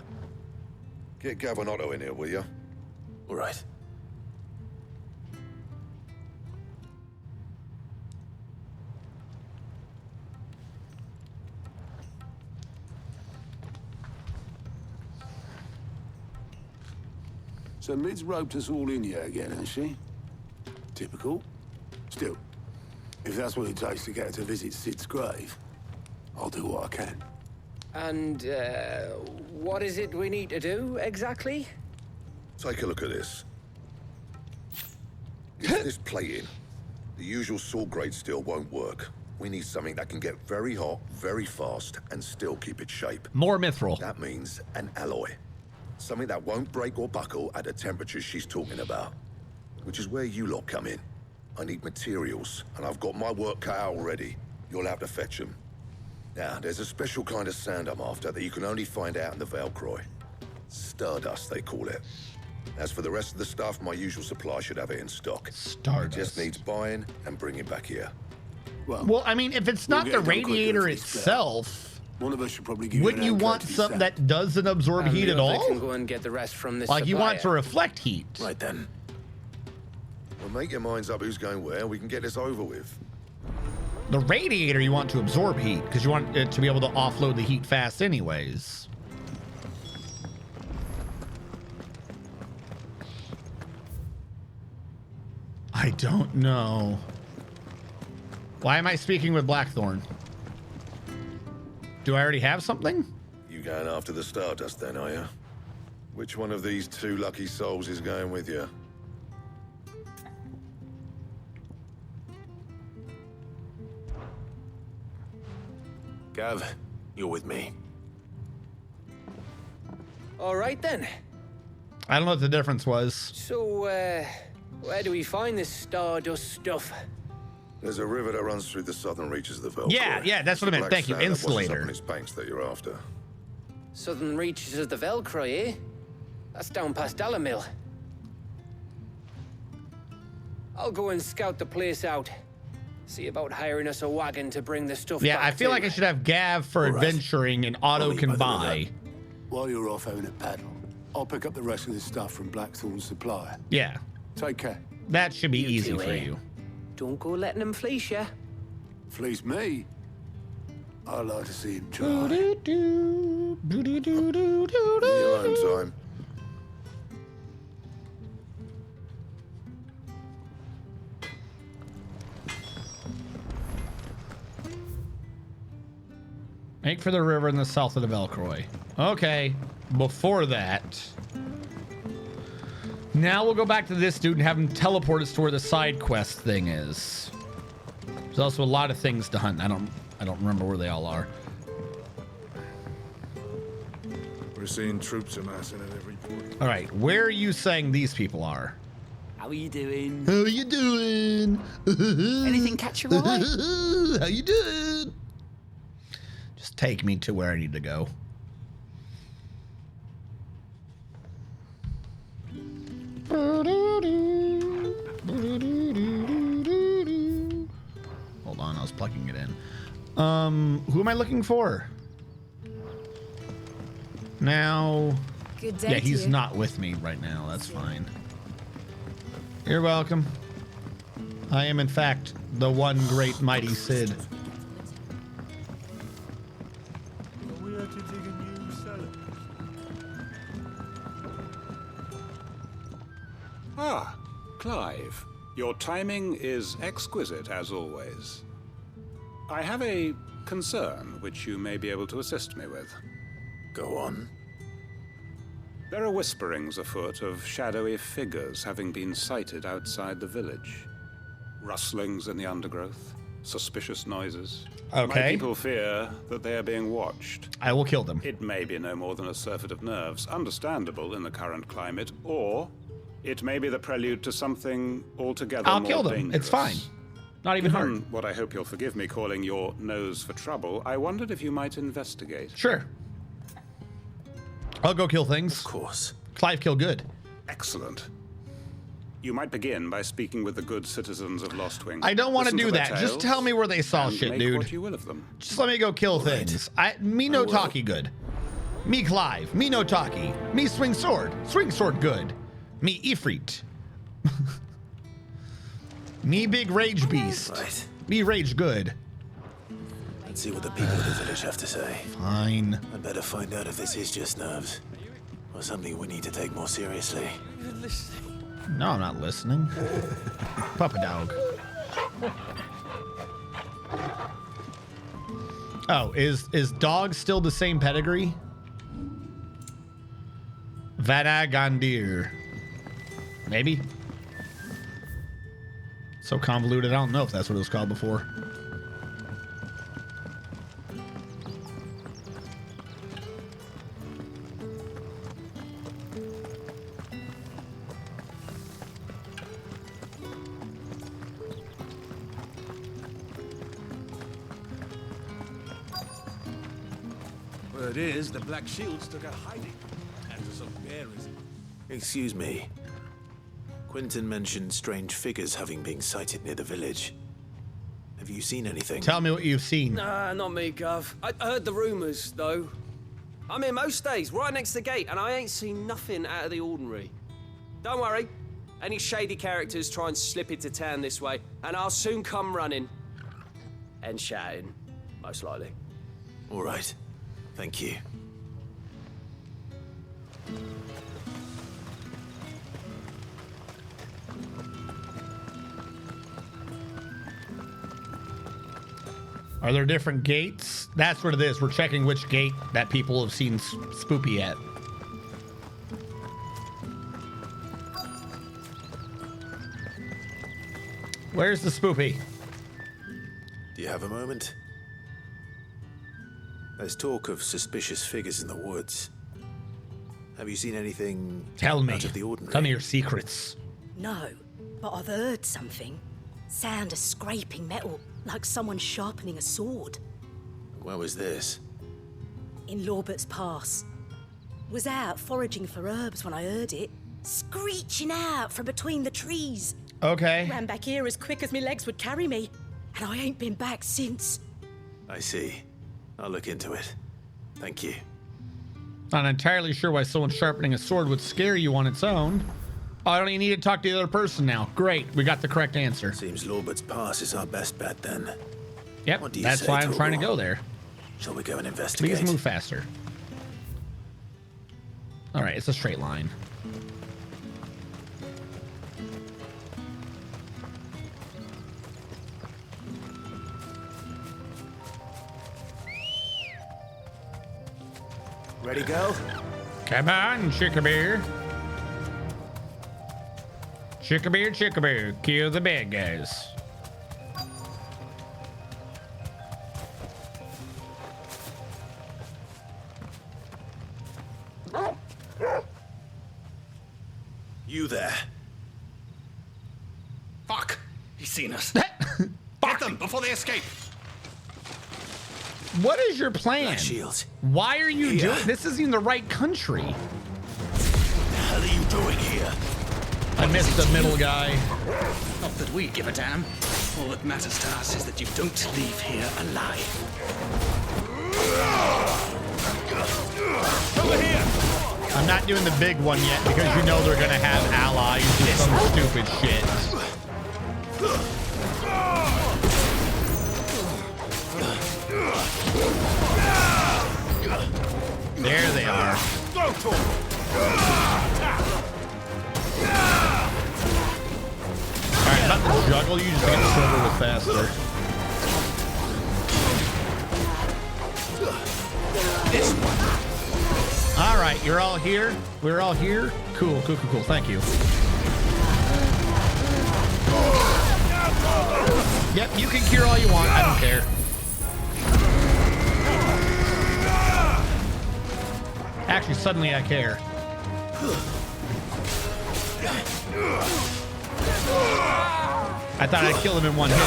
Get Gavin Otto in here, will you? All right. So Mid's roped us all in here again, hasn't she? Typical. Still, if that's what it takes to get her to visit Sid's grave, I'll do what I can. And, what is it we need to do, exactly? Take a look at this. If this plating, the usual sword grade steel won't work. We need something that can get very hot, very fast, and still keep its shape. More mithril. That means an alloy. Something that won't break or buckle at the temperatures she's talking about. Which is where you lot come in. I need materials, and I've got my work cut out already. You'll have to fetch them. Now, there's a special kind of sand I'm after that you can only find out in the Valcroy. Stardust, they call it. As for the rest of the stuff, my usual supply should have it in stock. Stardust. It just needs buying and bringing back here. Well, I mean, if it's not the radiator itself, one of us should probably give wouldn't you want something that doesn't absorb heat at all? Can go and get the rest from this Like you want it to supplier. reflect heat. Right then. Well, make your minds up who's going where. We can get this over with. The radiator you want to absorb heat because you want it to be able to offload the heat fast anyways. I don't know. Why am I speaking with Blackthorn? Do I already have something? You going after the Stardust then, are you? Which one of these two lucky souls is going with you? Gav, you're with me. All right then. I don't know what the difference was. So, where do we find this Stardust stuff? There's a river that runs through the southern reaches of the Velcro. Yeah, that's what I meant. Thank you, Insulator. Up in its banks that you're after. Southern reaches of the Velcro, eh? That's down past Dalamil. I'll go and scout the place out. See about hiring us a wagon to bring the stuff Yeah, back I feel to. like I should have Gav for adventuring and Otto can buy. While you're off having a paddle, I'll pick up the rest of this stuff from Blackthorn's supplier. Yeah. Take care. That should be easy two, for you. Don't go letting them fleece ya. Fleece me? I like to see him try. In your own time. Make for the river in the south of the Velcroy. Okay. Before that, now we'll go back to this dude and have him teleport us to where the side quest thing is. There's also a lot of things to hunt. I don't remember where they all are. We're seeing troops amassing at every port. All right, where are you saying these people are? How are you doing? How you doing? Anything catch your eye? How you doing? Just take me to where I need to go. Hold on, I was plugging it in. Who am I looking for? Now, Good day yeah, to he's you. not with me right now. That's fine. You're welcome. I am, in fact, the one great mighty Cid. We had to dig a new cellar. Ah, Clive. Your timing is exquisite, as always. I have a concern which you may be able to assist me with. Go on. There are whisperings afoot of shadowy figures having been sighted outside the village. Rustlings in the undergrowth, suspicious noises. Okay. My people fear that they are being watched. I will kill them. It may be no more than a surfeit of nerves, understandable in the current climate, or it may be the prelude to something altogether I'll more kill them. dangerous. It's fine. Not even Given hard. what I hope you'll forgive me calling your nose for trouble, I wondered if you might investigate. Sure. I'll go kill things. Of course. Clive kill good. Excellent. You might begin by speaking with the good citizens of Lostwing. I don't want to Listen do their that. Just tales tell me where they saw and shit, make dude. what you will of them. Just let me go kill things. Me no talkie good. Me Clive. Me no talkie. Me swing sword. Swing sword good. Me Ifrit. Me big rage beast. Right. Me rage good. Let's see what the people of the village have to say. Fine. I'd better find out if this is just nerves or something we need to take more seriously. No, I'm not listening. Papa dog. Oh, is dog still the same pedigree? Vadagandir. Maybe. So convoluted, I don't know if that's what it was called before. Word is, the Black Shields took a hiding. And some bearers. Excuse me. Quentin mentioned strange figures having been sighted near the village. Have you seen anything? Tell me what you've seen. Nah, not me, Gov. I heard the rumours, though. I'm here most days, right next to the gate, and I ain't seen nothing out of the ordinary. Don't worry. Any shady characters try and slip into town this way, and I'll soon come running. And shouting, most likely. All right. Thank you. Are there different gates? That's what it is. We're checking which gate that people have seen Spoopy at. Where's the Spoopy? Do you have a moment? There's talk of suspicious figures in the woods. Have you seen anything Tell me. out of the ordinary? Tell me your secrets. No, but I've heard something. Sound of scraping metal, like someone sharpening a sword. Where was this? In Lorbert's Pass. Was out foraging for herbs when I heard it, screeching out from between the trees. Okay. Ran back here as quick as my legs would carry me, and I ain't been back since. I see. I'll look into it. Thank you. Not entirely sure why someone sharpening a sword would scare you on its own. Oh, I don't even need to talk to the other person now. Great, we got the correct answer. Seems Lorbert's Pass is our best bet then. Yep, What do you that's say, why I'm trying to Toggle? go there. Shall we go and investigate? Please move faster. All right, it's a straight line. Ready, go? Come on, Chickaboo. Chickaboo, Chickaboo, kill the bad guys. You there. Fuck! He's seen us. Get them before they escape. What is your plan? Shields. Why are you Here. doing this? Isn't even the right country. What the hell are you doing here? I missed the middle guy. Not that we give a damn. All that matters to us is that you don't leave here alive. Over here! I'm not doing the big one yet because you know they're gonna have allies with some stupid shit. There they are. Alright, about to juggle, you just get silver with faster. This one. Alright, you're all here. We're all here. Cool, cool, cool, cool. Thank you. Yep, you can cure all you want. I don't care. Actually, suddenly I care. I thought I'd kill him in one hit.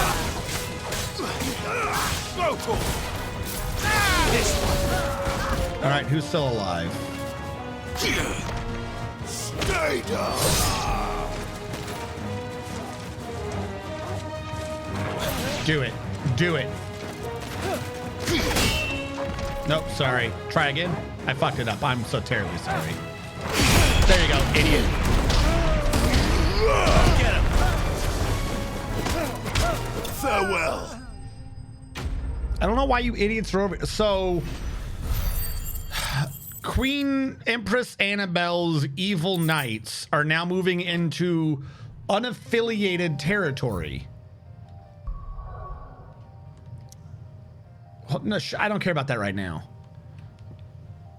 All right, who's still alive? Stay down. Do it. Do it. Nope, sorry. Try again. I fucked it up. I'm so terribly sorry. There you go, idiot. Get him. Farewell. I don't know why you idiots are over. So, Queen Empress Annabelle's evil knights are now moving into unaffiliated territory. No, I don't care about that right now.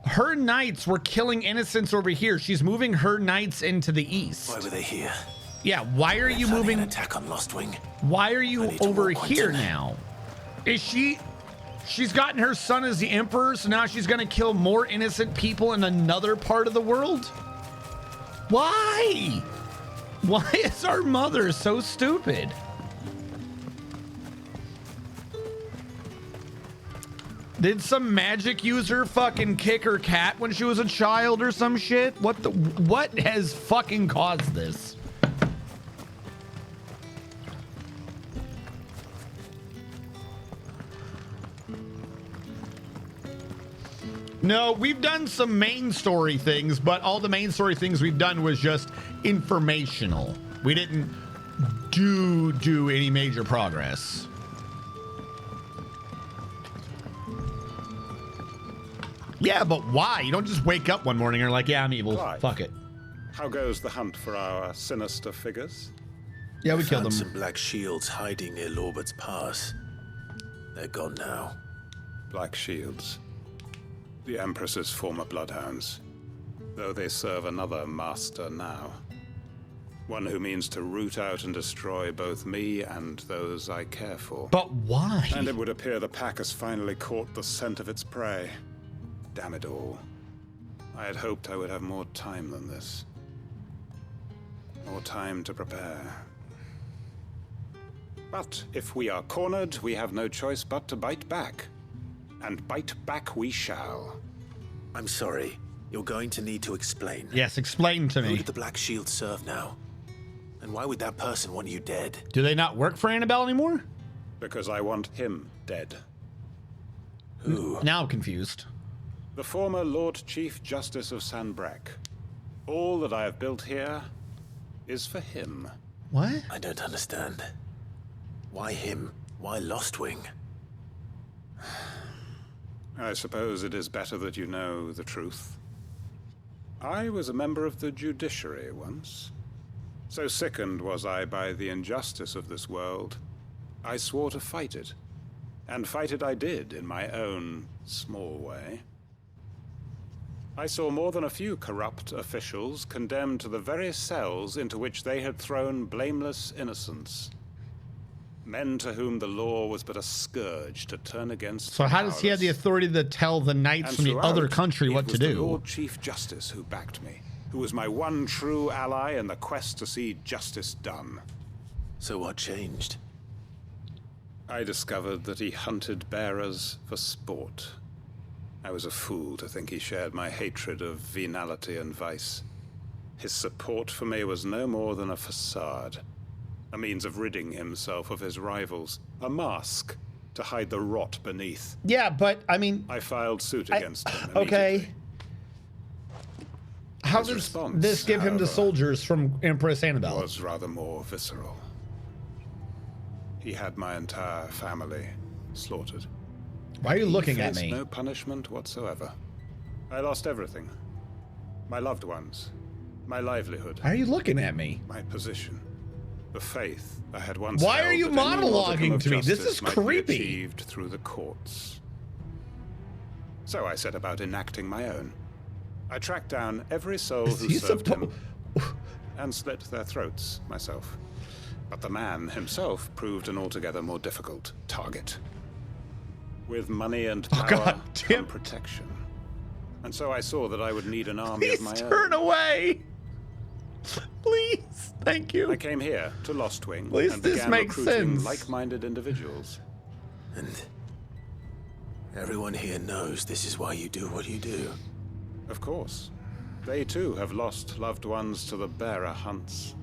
Her knights were killing innocents over here. She's moving her knights into the east. Why were they here? Yeah, why are you moving? An attack on Lost Wing. Why are you over here now? Is she's gotten her son as the emperor, so now she's gonna kill more innocent people in another part of the world? Why? Why is our mother so stupid? Did some magic user fucking kick her cat when she was a child or some shit? What has fucking caused this? No, we've done some main story things, but all the main story things we've done was just informational. We didn't do any major progress. Yeah, but why? You don't just wake up one morning and are like, yeah, I'm evil. Right. Fuck it. How goes the hunt for our sinister figures? Yeah, we killed them. Some black shields hiding near Lorbert's Pass. They're gone now. Black Shields. The Empress's former bloodhounds. Though they serve another master now. One who means to root out and destroy both me and those I care for. But why? And it would appear the pack has finally caught the scent of its prey. Damn it all. I had hoped I would have more time than this. More time to prepare. But if we are cornered, we have no choice but to bite back. And bite back we shall. I'm sorry. You're going to need to explain. Yes, explain to me. Who did the Black Shield serve now? And why would that person want you dead? Do they not work for Annabelle anymore? Because I want him dead. Who? Now I'm confused. The former Lord Chief Justice of Sanbreque. All that I have built here is for him. What? I don't understand. Why him? Why Lostwing? I suppose it is better that you know the truth. I was a member of the judiciary once. So sickened was I by the injustice of this world, I swore to fight it. And fight it I did in my own small way. I saw more than a few corrupt officials condemned to the very cells into which they had thrown blameless innocents. Men to whom the law was but a scourge to turn against. So how does he have the authority to tell the knights from the other country what to do? It was the Lord Chief Justice who backed me, who was my one true ally in the quest to see justice done. So what changed? I discovered that he hunted bearers for sport. I was a fool to think he shared my hatred of venality and vice. His support for me was no more than a facade. A means of ridding himself of his rivals. A mask to hide the rot beneath. Yeah, but, I mean... I filed suit against him Okay. How does this give him the soldiers from Empress Annabelle? Was rather more visceral. He had my entire family slaughtered. Why are you looking at me? No punishment whatsoever. I lost everything. My loved ones. My livelihood. Why are you looking at me? My position. The faith I had once. Why are held you that any modicum monologuing of to me? This justice is might be creepy. Achieved through the courts. So I set about enacting my own. I tracked down every soul who served him and slit their throats myself. But the man himself proved an altogether more difficult target. With money and power and protection. And so I saw that I would need an army of my own. Turn away! Please, thank you. I came here to Lostwing and this began makes recruiting sense. like-minded individuals. And everyone here knows this is why you do what you do. Of course. They too have lost loved ones to the bearer hunts.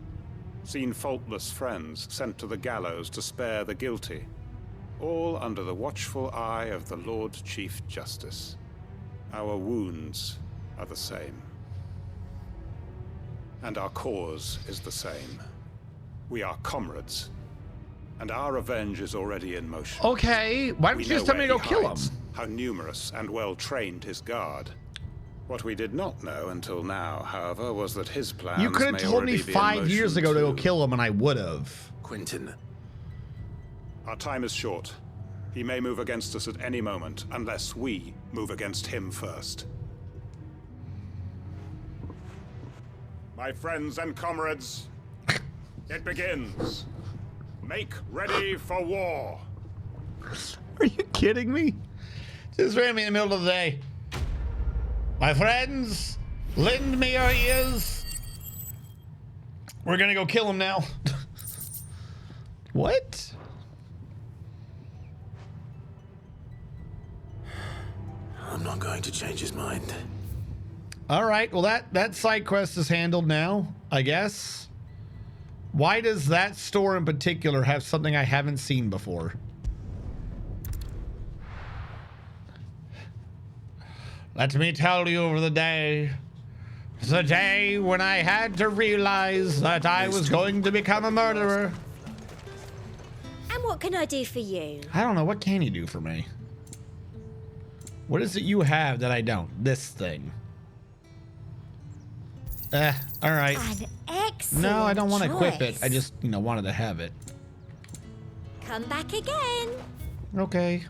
Seen faultless friends sent to the gallows to spare the guilty. All under the watchful eye of the Lord Chief Justice. Our wounds are the same. And our cause is the same. We are comrades. And our revenge is already in motion. Okay, why don't you just tell me to go kill him? How numerous and well-trained his guard. What we did not know until now, however, was that his plans You could have told me 5 years ago to go kill him and I would have. Quentin. Our time is short. He may move against us at any moment, unless we move against him first. My friends and comrades, it begins. Make ready for war. Are you kidding me? Just ran me in the middle of the day. My friends, lend me your ears. We're gonna go kill him now. What? I'm not going to change his mind. All right, well that side quest is handled now, I guess. Why does that store in particular have something I haven't seen before? Let me tell you of the day when I had to realize that I was going to become a murderer. And what can I do for you? I don't know, what can you do for me? What is it you have that I don't? This thing. All right. An excellent No, I don't want to equip it. choice. I just, wanted to have it. Come back again. Okay.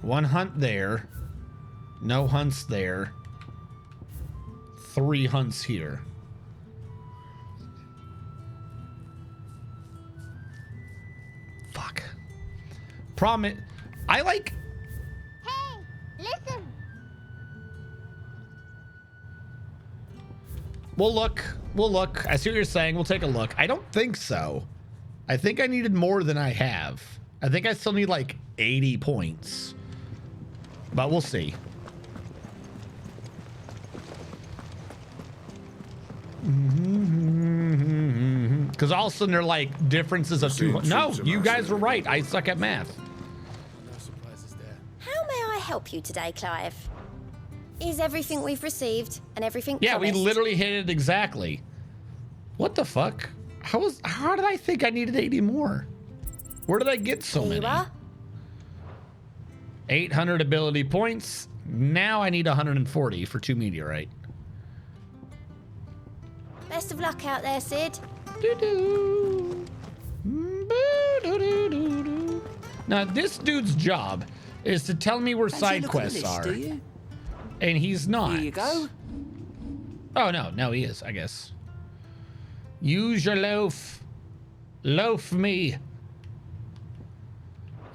One hunt there. No hunts there. 3 hunts here. Fuck. Problem. I like. Hey, listen. We'll look. We'll look. I see what you're saying. We'll take a look. I don't think so. I think I needed more than I have. I think I still need like 80 points. But we'll see. Because all of a sudden they're like differences of 2. No, you guys were right. I suck at math. How may I help you today, Clive? Is everything we've received and everything Yeah, promised? we literally hit it exactly. What the fuck? How did I think I needed 80 more? Where did I get so Here you many? are. 800 ability points. Now I need 140 for 2 meteorite. Best of luck out there, Sid. Now this dude's job is to tell me where Fancy side looking at quests this, are. do you? And he's not. Here you go. Oh no, he is, I guess. Use your loaf. Loaf me.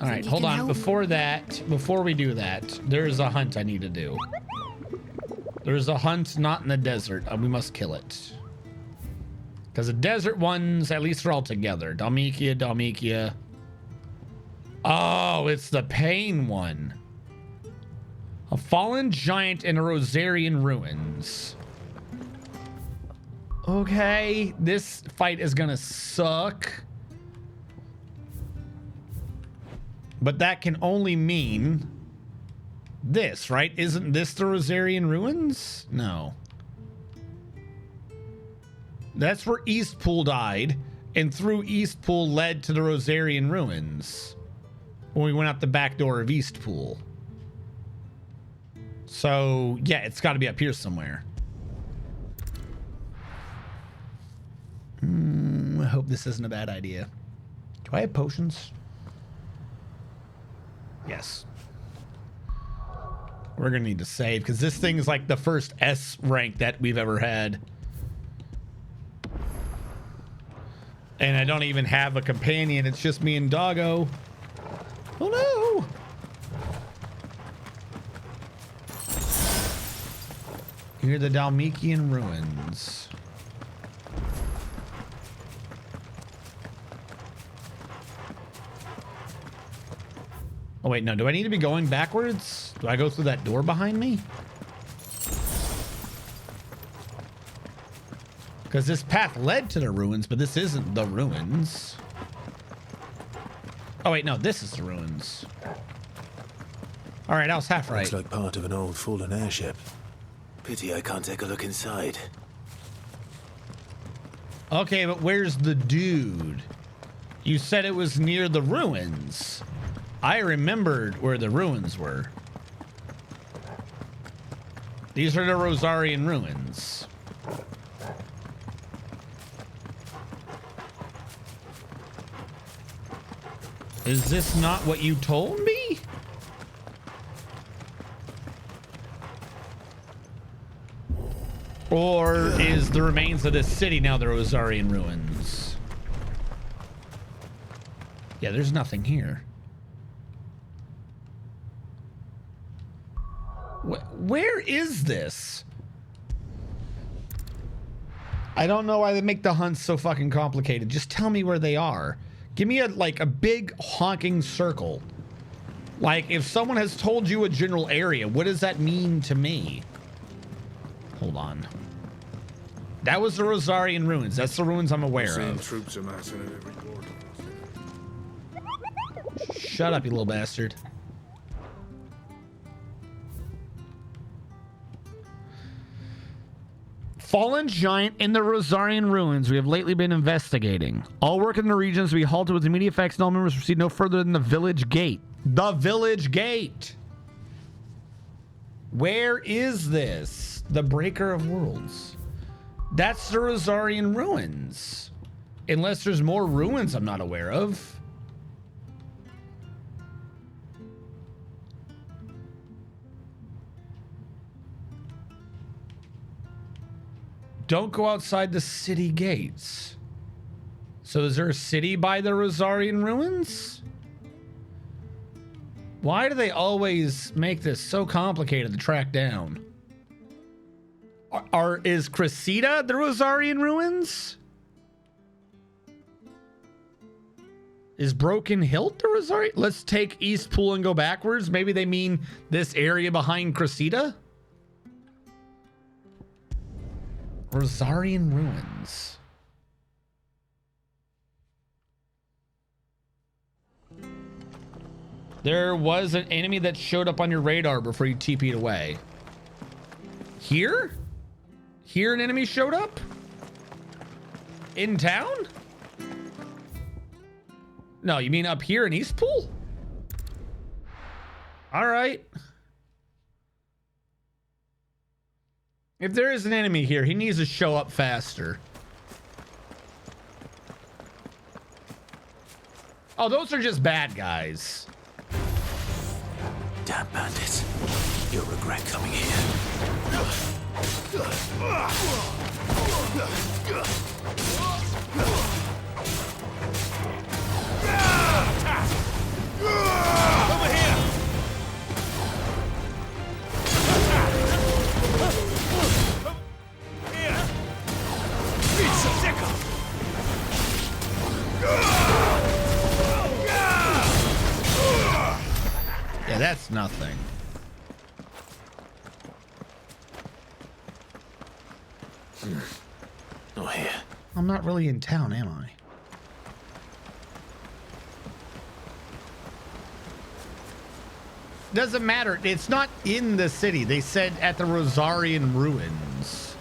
All right, hold on. Before we do that, there's a hunt I need to do. There's a hunt not in the desert. We must kill it. Because the desert ones, at least they're all together. Dalmekia. Oh, it's the pain one. A fallen giant in a Rosarian ruins. Okay, this fight is gonna suck. But that can only mean this, right? Isn't this the Rosarian ruins? No. That's where Eastpool died, and through Eastpool led to the Rosarian ruins when we went out the back door of Eastpool. So, yeah, it's got to be up here somewhere. I hope this isn't a bad idea. Do I have potions? Yes. We're going to need to save, because this thing is like the first S rank that we've ever had. And I don't even have a companion. It's just me and Doggo. Oh, no. Here are the Dalmekian ruins. Oh, wait, no. Do I need to be going backwards? Do I go through that door behind me? Because this path led to the ruins, but this isn't the ruins. Oh, wait, no. This is the ruins. All right, I was half right. Looks like part of an old fallen airship. Pity I can't take a look inside. Okay, but where's the dude? You said it was near the ruins. I remembered where the ruins were. These are the Rosarian ruins. Is this not what you told me? Or is the remains of this city now the Rosarian ruins? Yeah, there's nothing here. Where is this? I don't know why they make the hunts so fucking complicated. Just tell me where they are. Give me a big honking circle. Like, if someone has told you a general area, what does that mean to me? Hold on. That was the Rosarian ruins. That's the ruins I'm aware of. Troops amassing at every port. Shut up, you little bastard. Fallen giant in the Rosarian ruins we have lately been investigating. All work in the regions we halted with immediate effects and all members proceed no further than the village gate. The village gate! Where is this? The Breaker of Worlds. That's the Rosarian ruins. Unless there's more ruins I'm not aware of. Don't go outside the city gates. So is there a city by the Rosarian ruins? Why do they always make this so complicated to track down? Is Cressida the Rosarian ruins? Is Broken Hilt the Rosarian? Let's take East Pool and go backwards. Maybe they mean this area behind Cressida? Rosarian ruins. There was an enemy that showed up on your radar before you TP'd away. Here? Here an enemy showed up? In town? No, you mean up here in East Pool? All right. If there is an enemy here, he needs to show up faster. Oh, those are just bad guys. Damn bandits. You'll regret coming here. Over here! Here! It's a sickle! Yeah, that's nothing. Oh, here. I'm not really in town, am I? Doesn't matter. It's not in the city. They said at the Rosarian ruins.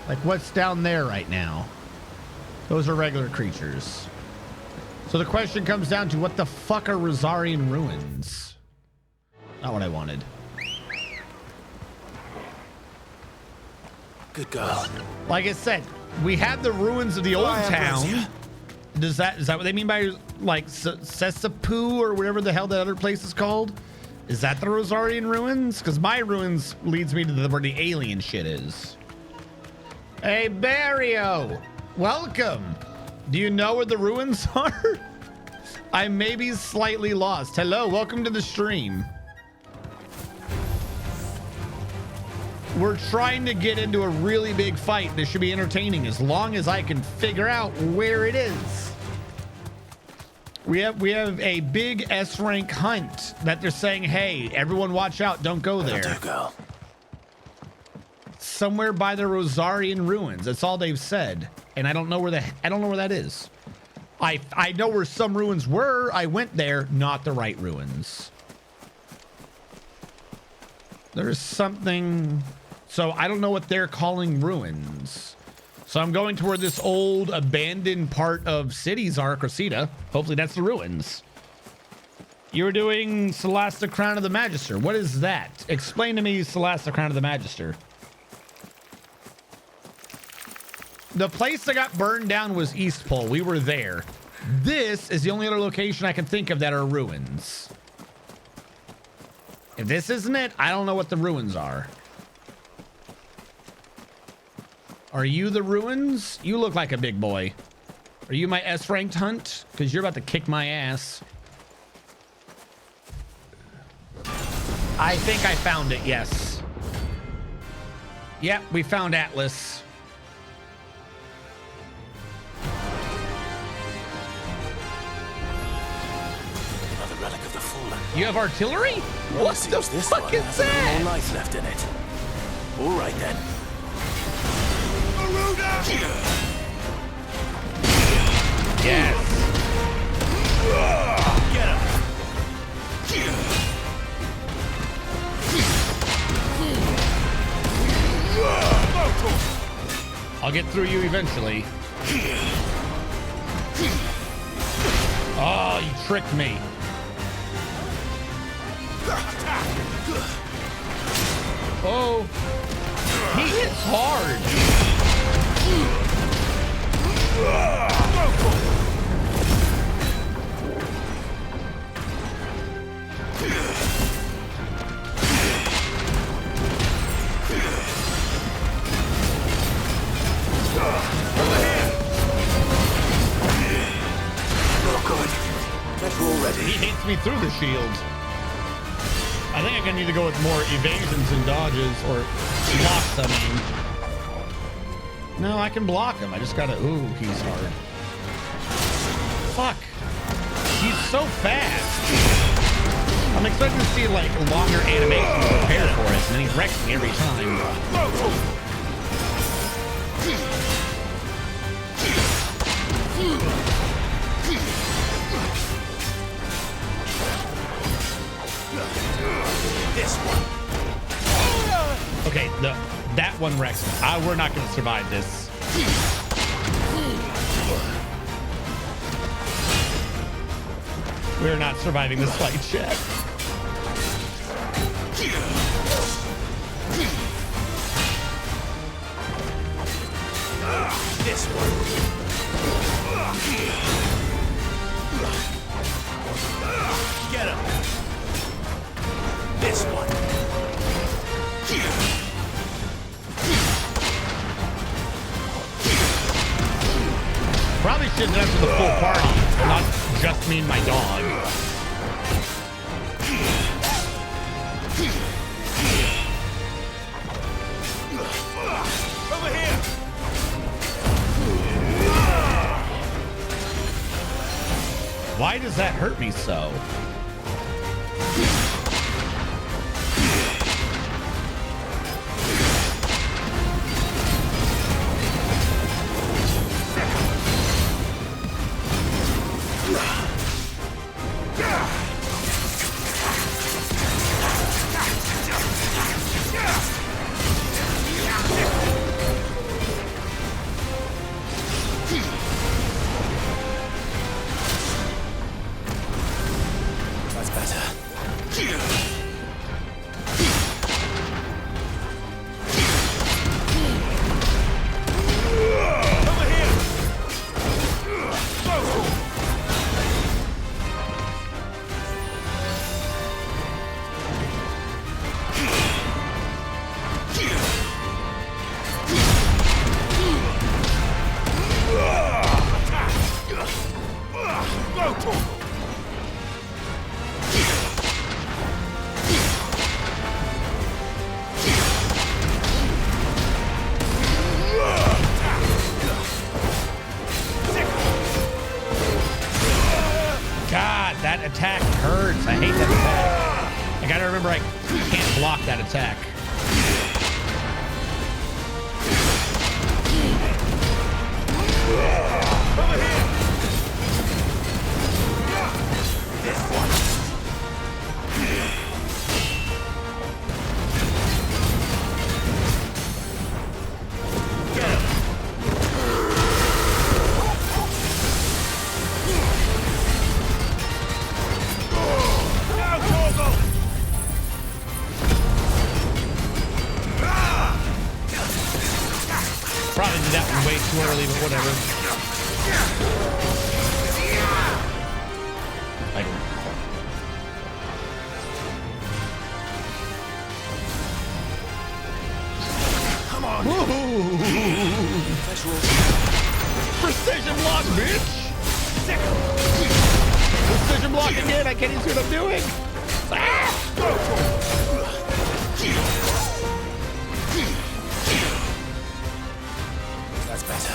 Like, what's down there right now? Those are regular creatures. So the question comes down to, what the fuck are Rosarian ruins? Not what I wanted. Good girl. Like I said, we have the ruins of the old town. Is that what they mean by, like, Sesapoo or whatever the hell that other place is called? Is that the Rosarian ruins? Because my ruins leads me to where the alien shit is. Hey, Barrio, welcome. Do you know where the ruins are? I may be slightly lost. Hello, welcome to the stream. We're trying to get into a really big fight. This should be entertaining as long as I can figure out where it is. We have a big S rank hunt that they're saying, hey, everyone watch out, don't go there. That'll do, girl. Somewhere by the Rosarian ruins. That's all they've said. And I don't know where that is. I know where some ruins were. I went there, not the right ruins. There's something. So I don't know what they're calling ruins. So I'm going to where this old abandoned part of cities are, Cressida. Hopefully that's the ruins. You were doing Celasta Crown of the Magister. What is that? Explain to me Celasta Crown of the Magister. The place that got burned down was East Pole. We were there. This is the only other location I can think of that are ruins. If this isn't it, I don't know what the ruins are. Are you the ruins? You look like a big boy. Are you my S-ranked hunt? Because you're about to kick my ass. I think I found it, yes. Yep, we found Atlas. Another relic of the fallen. You have artillery? What the fuck is that? No life left in it. All right then. Yes. Get him. I'll get through you eventually. Oh, you tricked me. Oh. He hits hard. He hits me through the shield. I think I'm gonna need to go with more evasions and dodges, or blocks, I mean. No, I can block him. I just gotta, ooh, he's hard. Fuck. He's so fast. I'm expecting to see like longer animation to prepare for it, and then he's wrecking every time. This one. Okay, that one wrecks. We're not going to survive this. We're not surviving this fight yet. This one. Get him. This one. Probably should have done for the full party, not just me and my dog. Over here. Why does that hurt me so? That's better. God, that attack hurts. I hate that attack. I gotta remember I can't block that attack. Probably did that one way too early, but whatever. I don't. Come on. Precision block, bitch! Precision block again. I can't even see what I'm doing. Ah! That's better.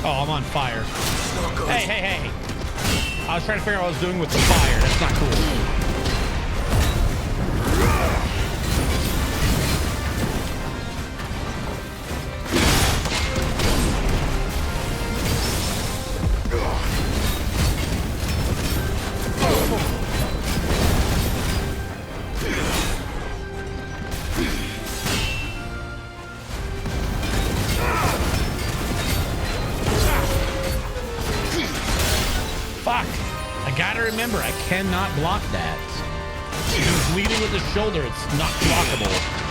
Oh, I'm on fire. Hey, hey, hey. I was trying to figure out what I was doing with the fire. That's not cool. Fuck. I gotta remember, I cannot block that. He's leading with his shoulder. It's not blockable.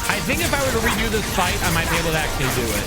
I think if I were to redo this fight, I might be able to actually do it.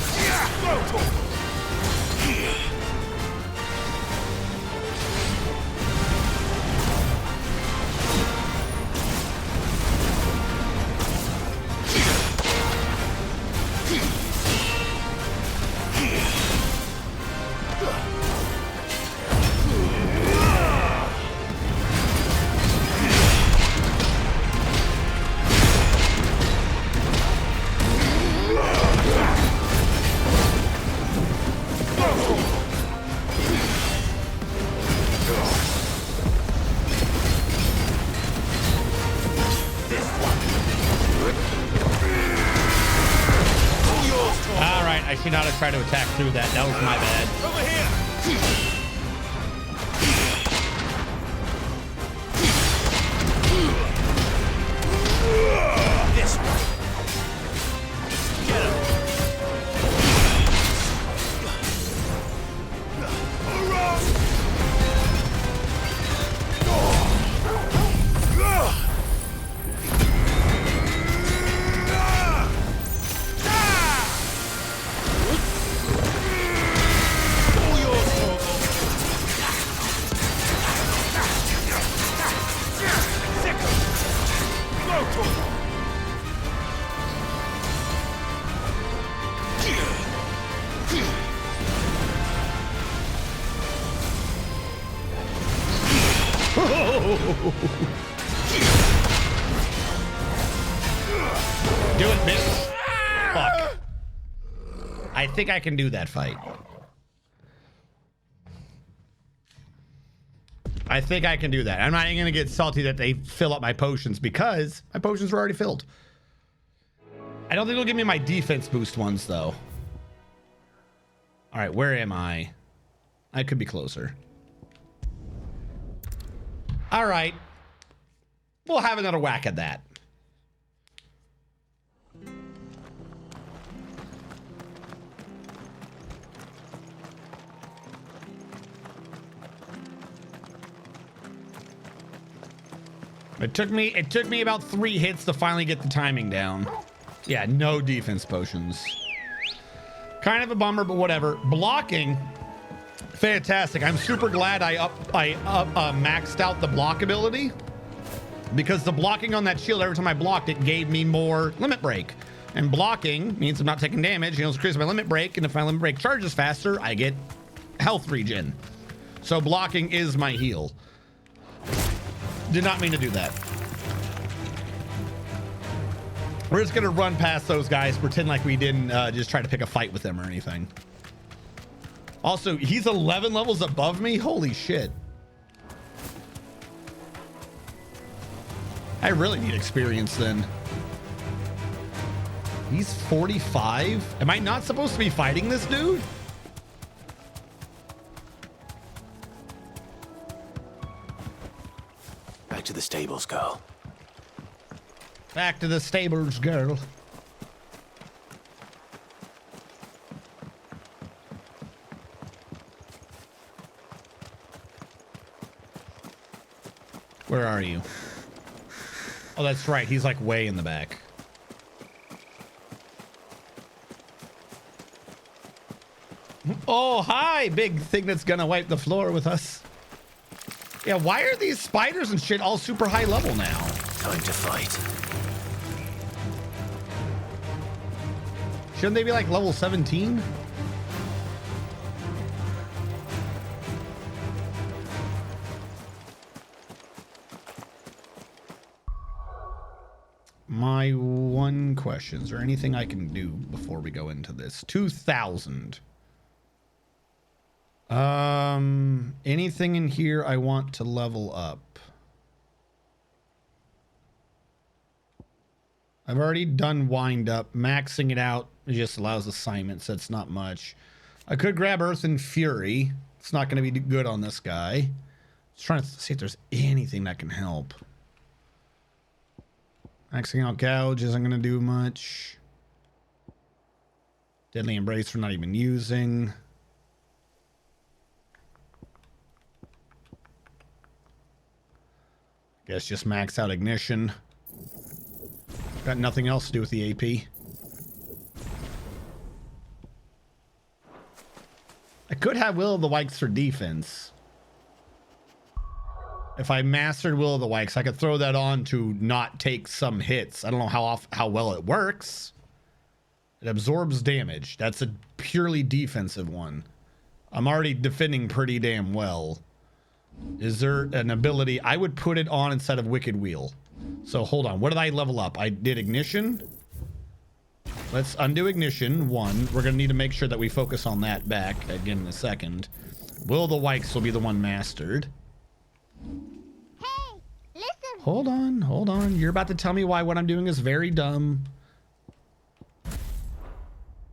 Not to try to attack through that. That was my bad. Over here. This one. Get him. Do it, bitch. Fuck. I think I can do that fight. I think I can do that. I'm not even going to get salty that they fill up my potions because my potions were already filled. I don't think they'll give me my defense boost ones, though. All right, where am I? I could be closer. All right. We'll have another whack at that. It took me about 3 hits to finally get the timing down. Yeah, no defense potions. Kind of a bummer, but whatever. Blocking, fantastic. I'm super glad I maxed out the block ability, because the blocking on that shield, every time I blocked, it gave me more limit break. And blocking means I'm not taking damage. It increases my limit break, and if my limit break charges faster, I get health regen. So blocking is my heal. Did not mean to do that. We're just gonna run past those guys, pretend like we didn't just try to pick a fight with them or anything. Also, he's 11 levels above me. Holy shit. I really need experience then. He's 45. Am I not supposed to be fighting this dude? Back to the stables, girl. Back to the stables, girl. Where are you? Oh, that's right. He's like way in the back. Oh, hi, big thing that's gonna wipe the floor with us. Yeah, why are these spiders and shit all super high level now? Time to fight. Shouldn't they be like level 17? my one question. Is there anything I can do before we go into this? 2,000. Anything in here I want to level up? I've already done wind up. Maxing it out just allows assignments. That's not much. I could grab Earth and Fury. It's not going to be good on this guy. Just trying to see if there's anything that can help. Maxing out Gouge isn't going to do much. Deadly Embrace we're not even using. Guess just max out Ignition. Got nothing else to do with the AP. I could have Will of the Wikes for defense. If I mastered Will of the Wikes, I could throw that on to not take some hits. I don't know how well it works. It absorbs damage. That's a purely defensive one. I'm already defending pretty damn well. Is there an ability? I would put it on instead of Wicked Wheel. So hold on. What did I level up? I did Ignition. Let's undo Ignition. 1. We're going to need to make sure that we focus on that back again in a second. Will of the Wikes will be the one mastered. Hey, listen. Hold on. You're about to tell me why what I'm doing is very dumb.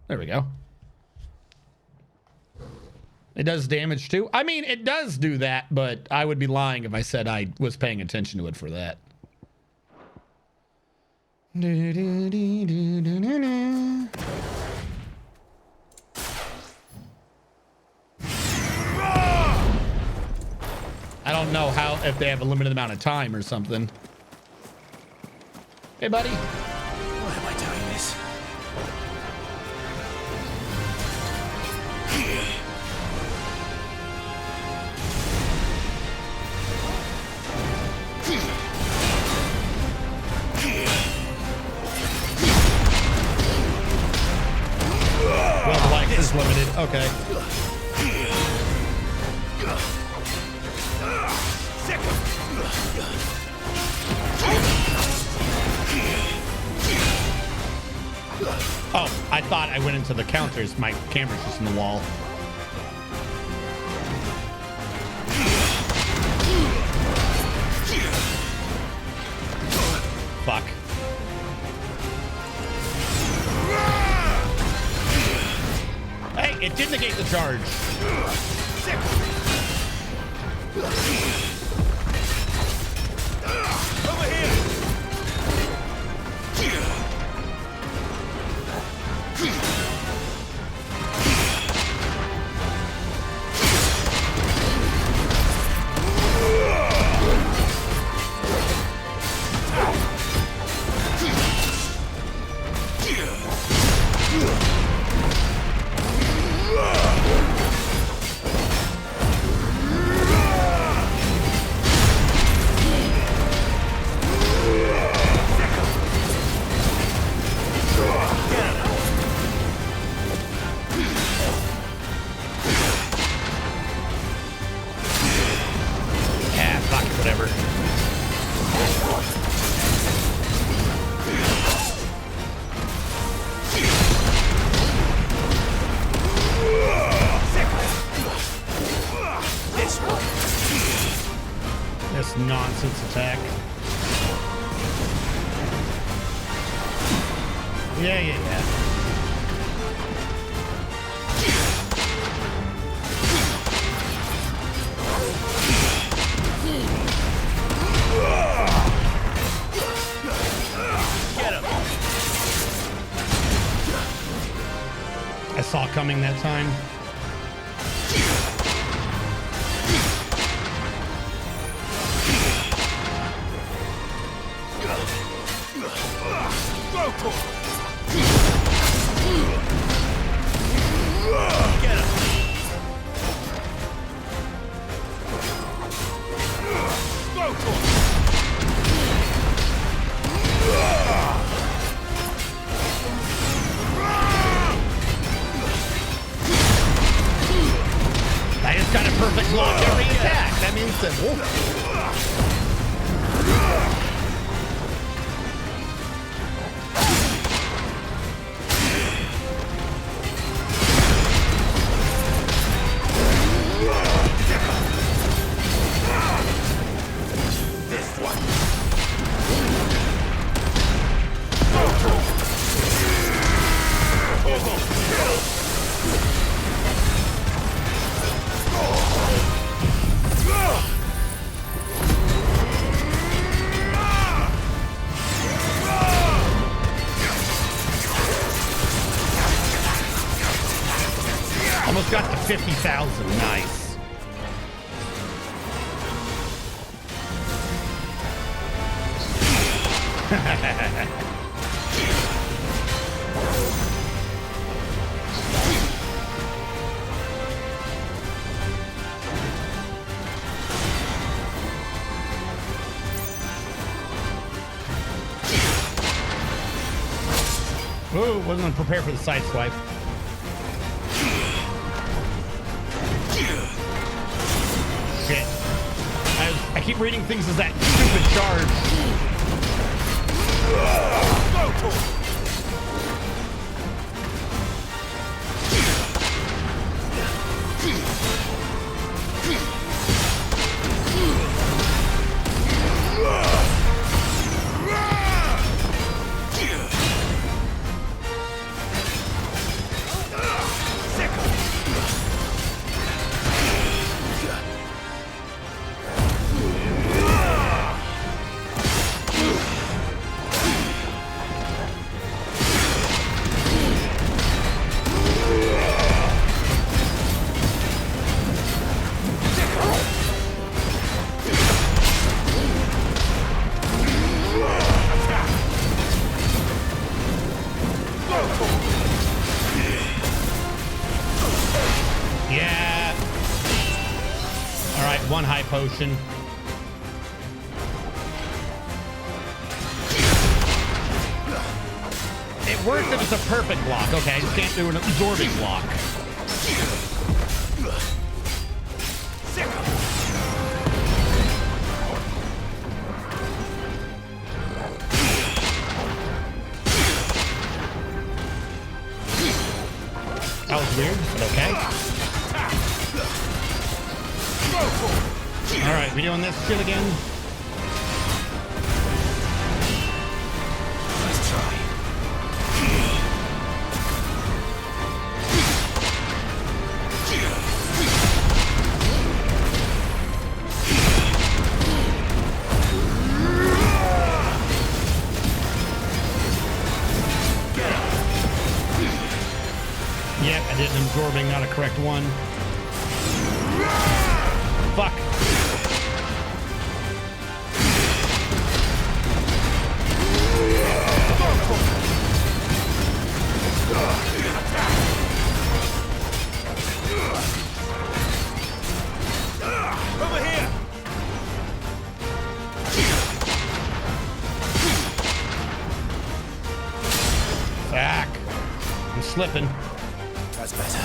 There we go. It does damage too. I mean, it does do that, but I would be lying if I said I was paying attention to it for that. I don't know if they have a limited amount of time or something. Hey, buddy. Why am I doing this? Well, the life is limited. Okay. Oh, I thought I went into the counters. My camera's just in the wall. Fuck. Hey, it did negate the charge. Over here. Nonsense attack. Yeah. Get him. I saw it coming that time. I just got a perfect block every attack. That means simple. got the 50,000. Nice. Ooh, wasn't prepared for the side swipe. Shit. I keep reading things as that stupid charge. Yeah. All right, one high potion. It works if it's a perfect block. Okay, I just can't do an absorbing block. That was weird, but okay. All right, we doing this shit again? Let's try. Yep, I did an absorbing, not a correct one. Fuck. Over here! Fuck. I'm slipping. That's better.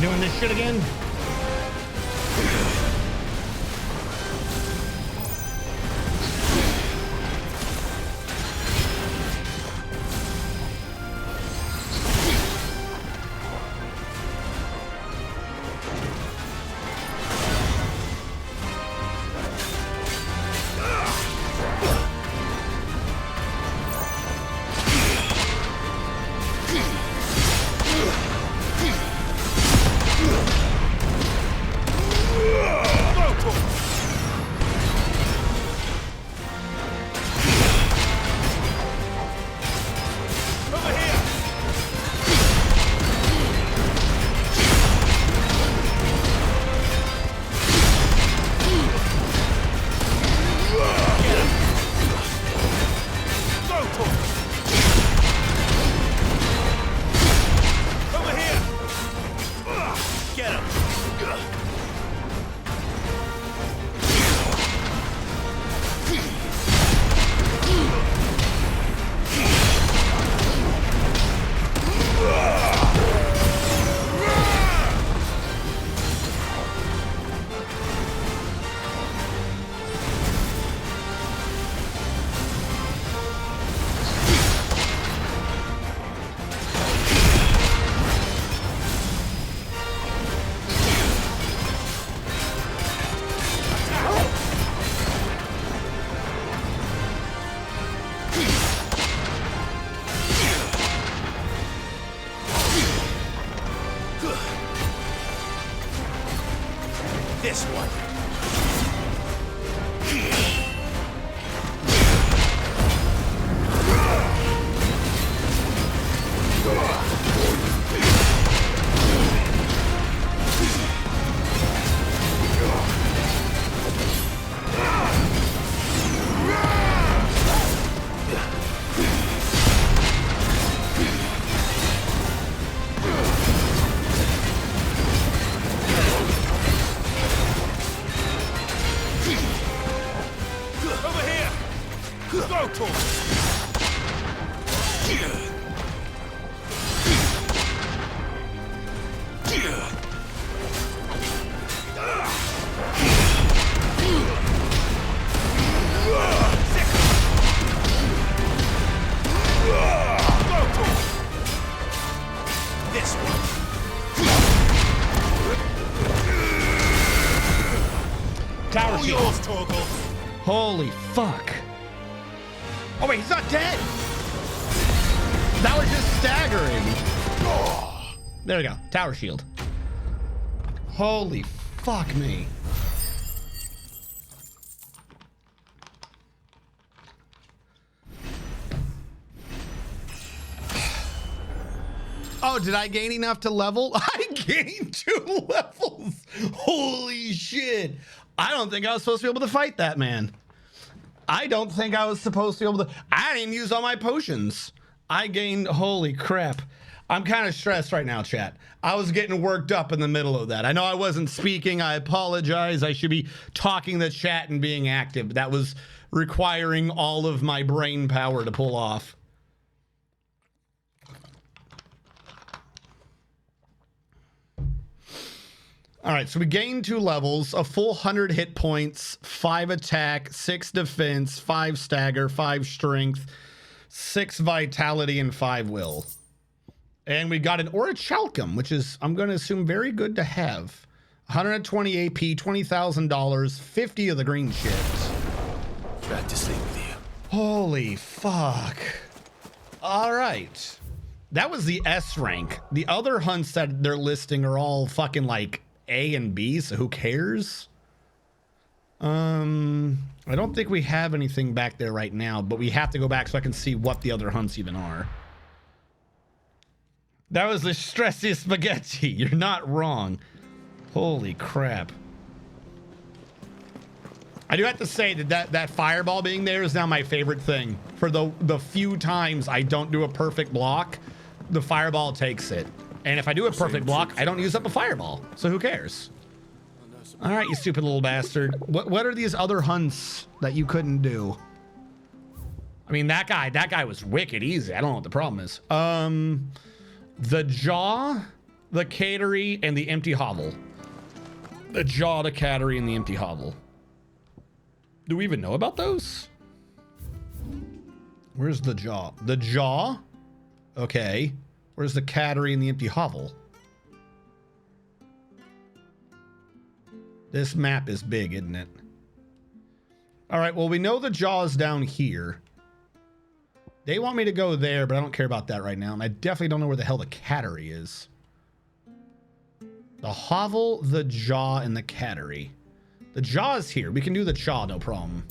Doing this shit again? Go, Torgal! This one. Tower All shield. yours, Torgal. Holy fuck. Oh wait, he's not dead. That was just staggering. There we go. Tower shield. Holy fuck me. Oh, did I gain enough to level? I gained 2 levels. Holy shit. I don't think I was supposed to be able to fight that man. I don't think I was supposed to be able to. I didn't use all my potions. I gained, holy crap. I'm kind of stressed right now, chat. I was getting worked up in the middle of that. I know I wasn't speaking. I apologize. I should be talking the chat and being active. That was requiring all of my brain power to pull off. All right, so we gained 2 levels, a full 100 hit points, 5 attack, 6 defense, 5 stagger, 5 strength, 6 vitality, and 5 will. And we got an Orichalcum, which is, I'm going to assume, very good to have. 120 AP, $20,000, 50 of the green chips. Glad to sleep with you. Holy fuck. All right. That was the S rank. The other hunts that they're listing are all fucking like A and B, so who cares? I don't think we have anything back there right now, but we have to go back so I can see what the other hunts even are. That was the stressy spaghetti. You're not wrong. Holy crap. I do have to say that fireball being there is now my favorite thing. For the few times I don't do a perfect block, the fireball takes it. And if I do a perfect block, I don't use up a fireball. So who cares? All right, you stupid little bastard. What are these other hunts that you couldn't do? I mean, that guy was wicked easy. I don't know what the problem is. The jaw, the catery, and the empty hovel. The jaw, the catery, and the empty hovel. Do we even know about those? Where's the jaw? The jaw? Okay. Where's the catery and the empty hovel? This map is big, isn't it? All right, well, we know the jaw is down here. They want me to go there, but I don't care about that right now. And I definitely don't know where the hell the catery is. The hovel, the jaw, and the catery. The jaw is here. We can do the jaw, no problem.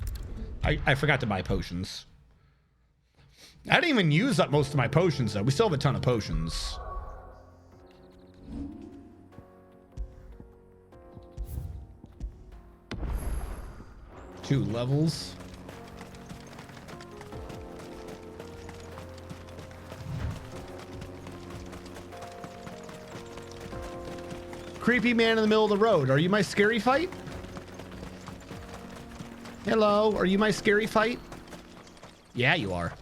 I forgot to buy potions. I didn't even use up most of my potions, though. We still have a ton of potions. Two levels. Creepy man in the middle of the road. Are you my scary fight? Hello, are you my scary fight? Yeah, you are.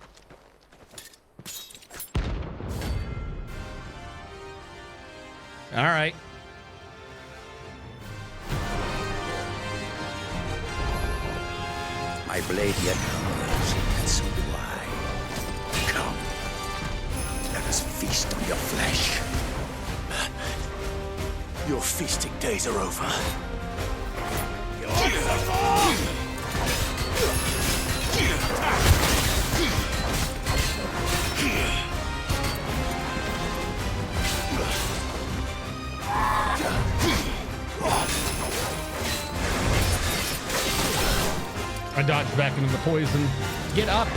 All right. My blade yet hungers, and so do I. Come, let us feast on your flesh. Your feasting days are over. I dodged back into the poison. Get up.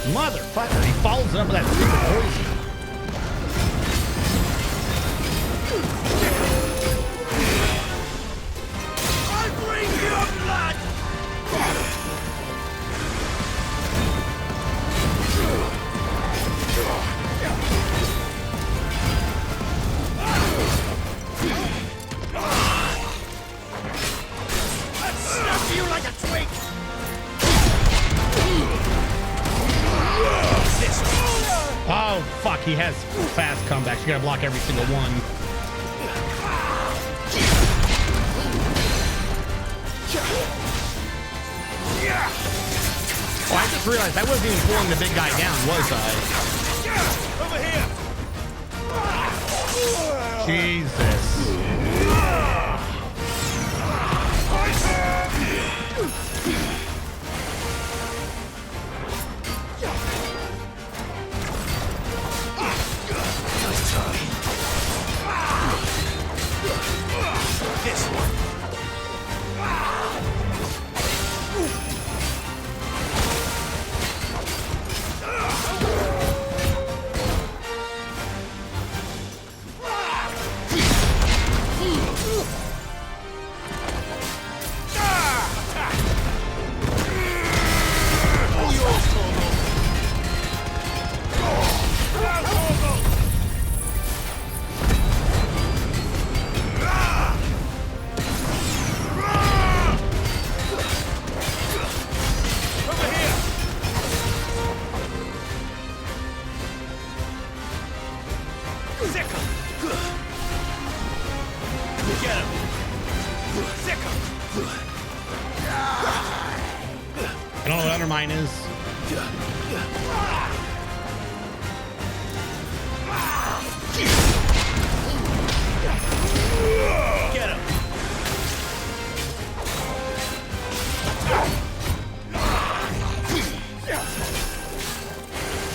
Motherfucker, he follows it up with that stupid poison. he has fast comebacks. You gotta block every single one. Oh, I just realized I wasn't even pulling the big guy down, was I? Over here. Jesus. This one. I don't know what Undermine is. Get him.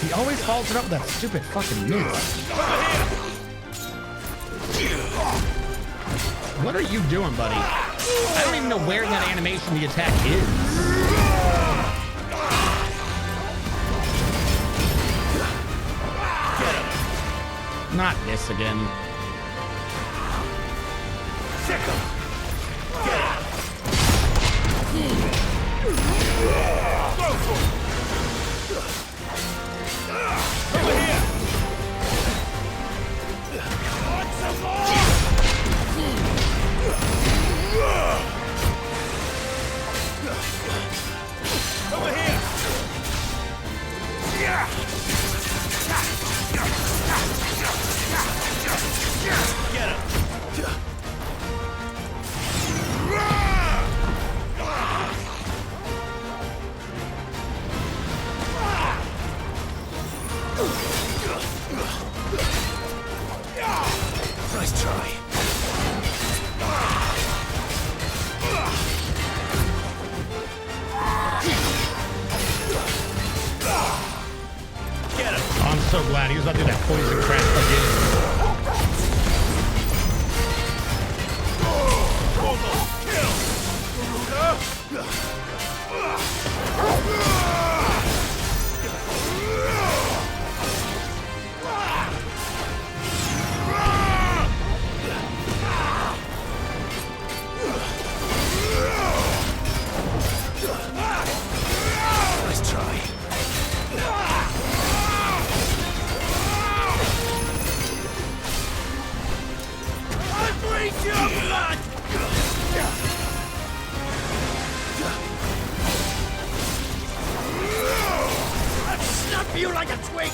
He always follows it up with that stupid fucking miss. What are you doing, buddy? I don't even know where that animation the attack is. Not this again. Over here. Over here. Get him. Nice try. Get him. Oh, I'm so glad he was about to do that poison crap again. Nice try. I breathe your blood! I'll snap you like a twig!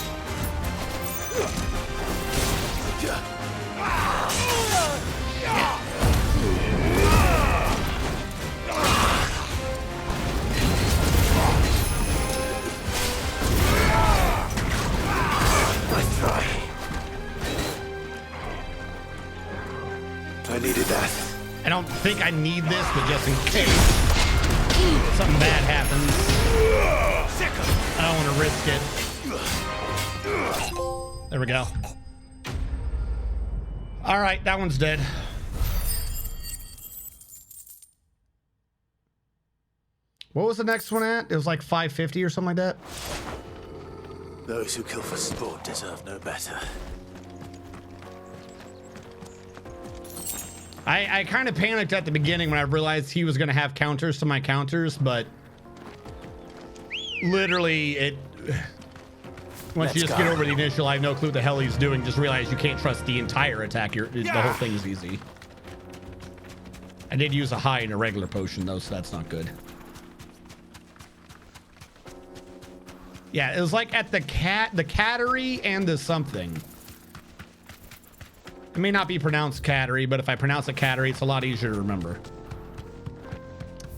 Nice try. I needed that. I don't think I need this, but just in case something bad happens, I don't want to risk it. There we go. All right, that one's dead. What was the next one at? It was like 550 or something like that. Those who kill for sport deserve no better. I kind of panicked at the beginning when I realized he was going to have counters to my counters, but literally it... Once you just get over the initial, I have no clue what the hell he's doing, just realize you can't trust the entire attack. The whole thing is easy. I did use a high and a regular potion though, so that's not good. Yeah, it was like at the cattery and the something. It may not be pronounced cattery, but if I pronounce it cattery, it's a lot easier to remember.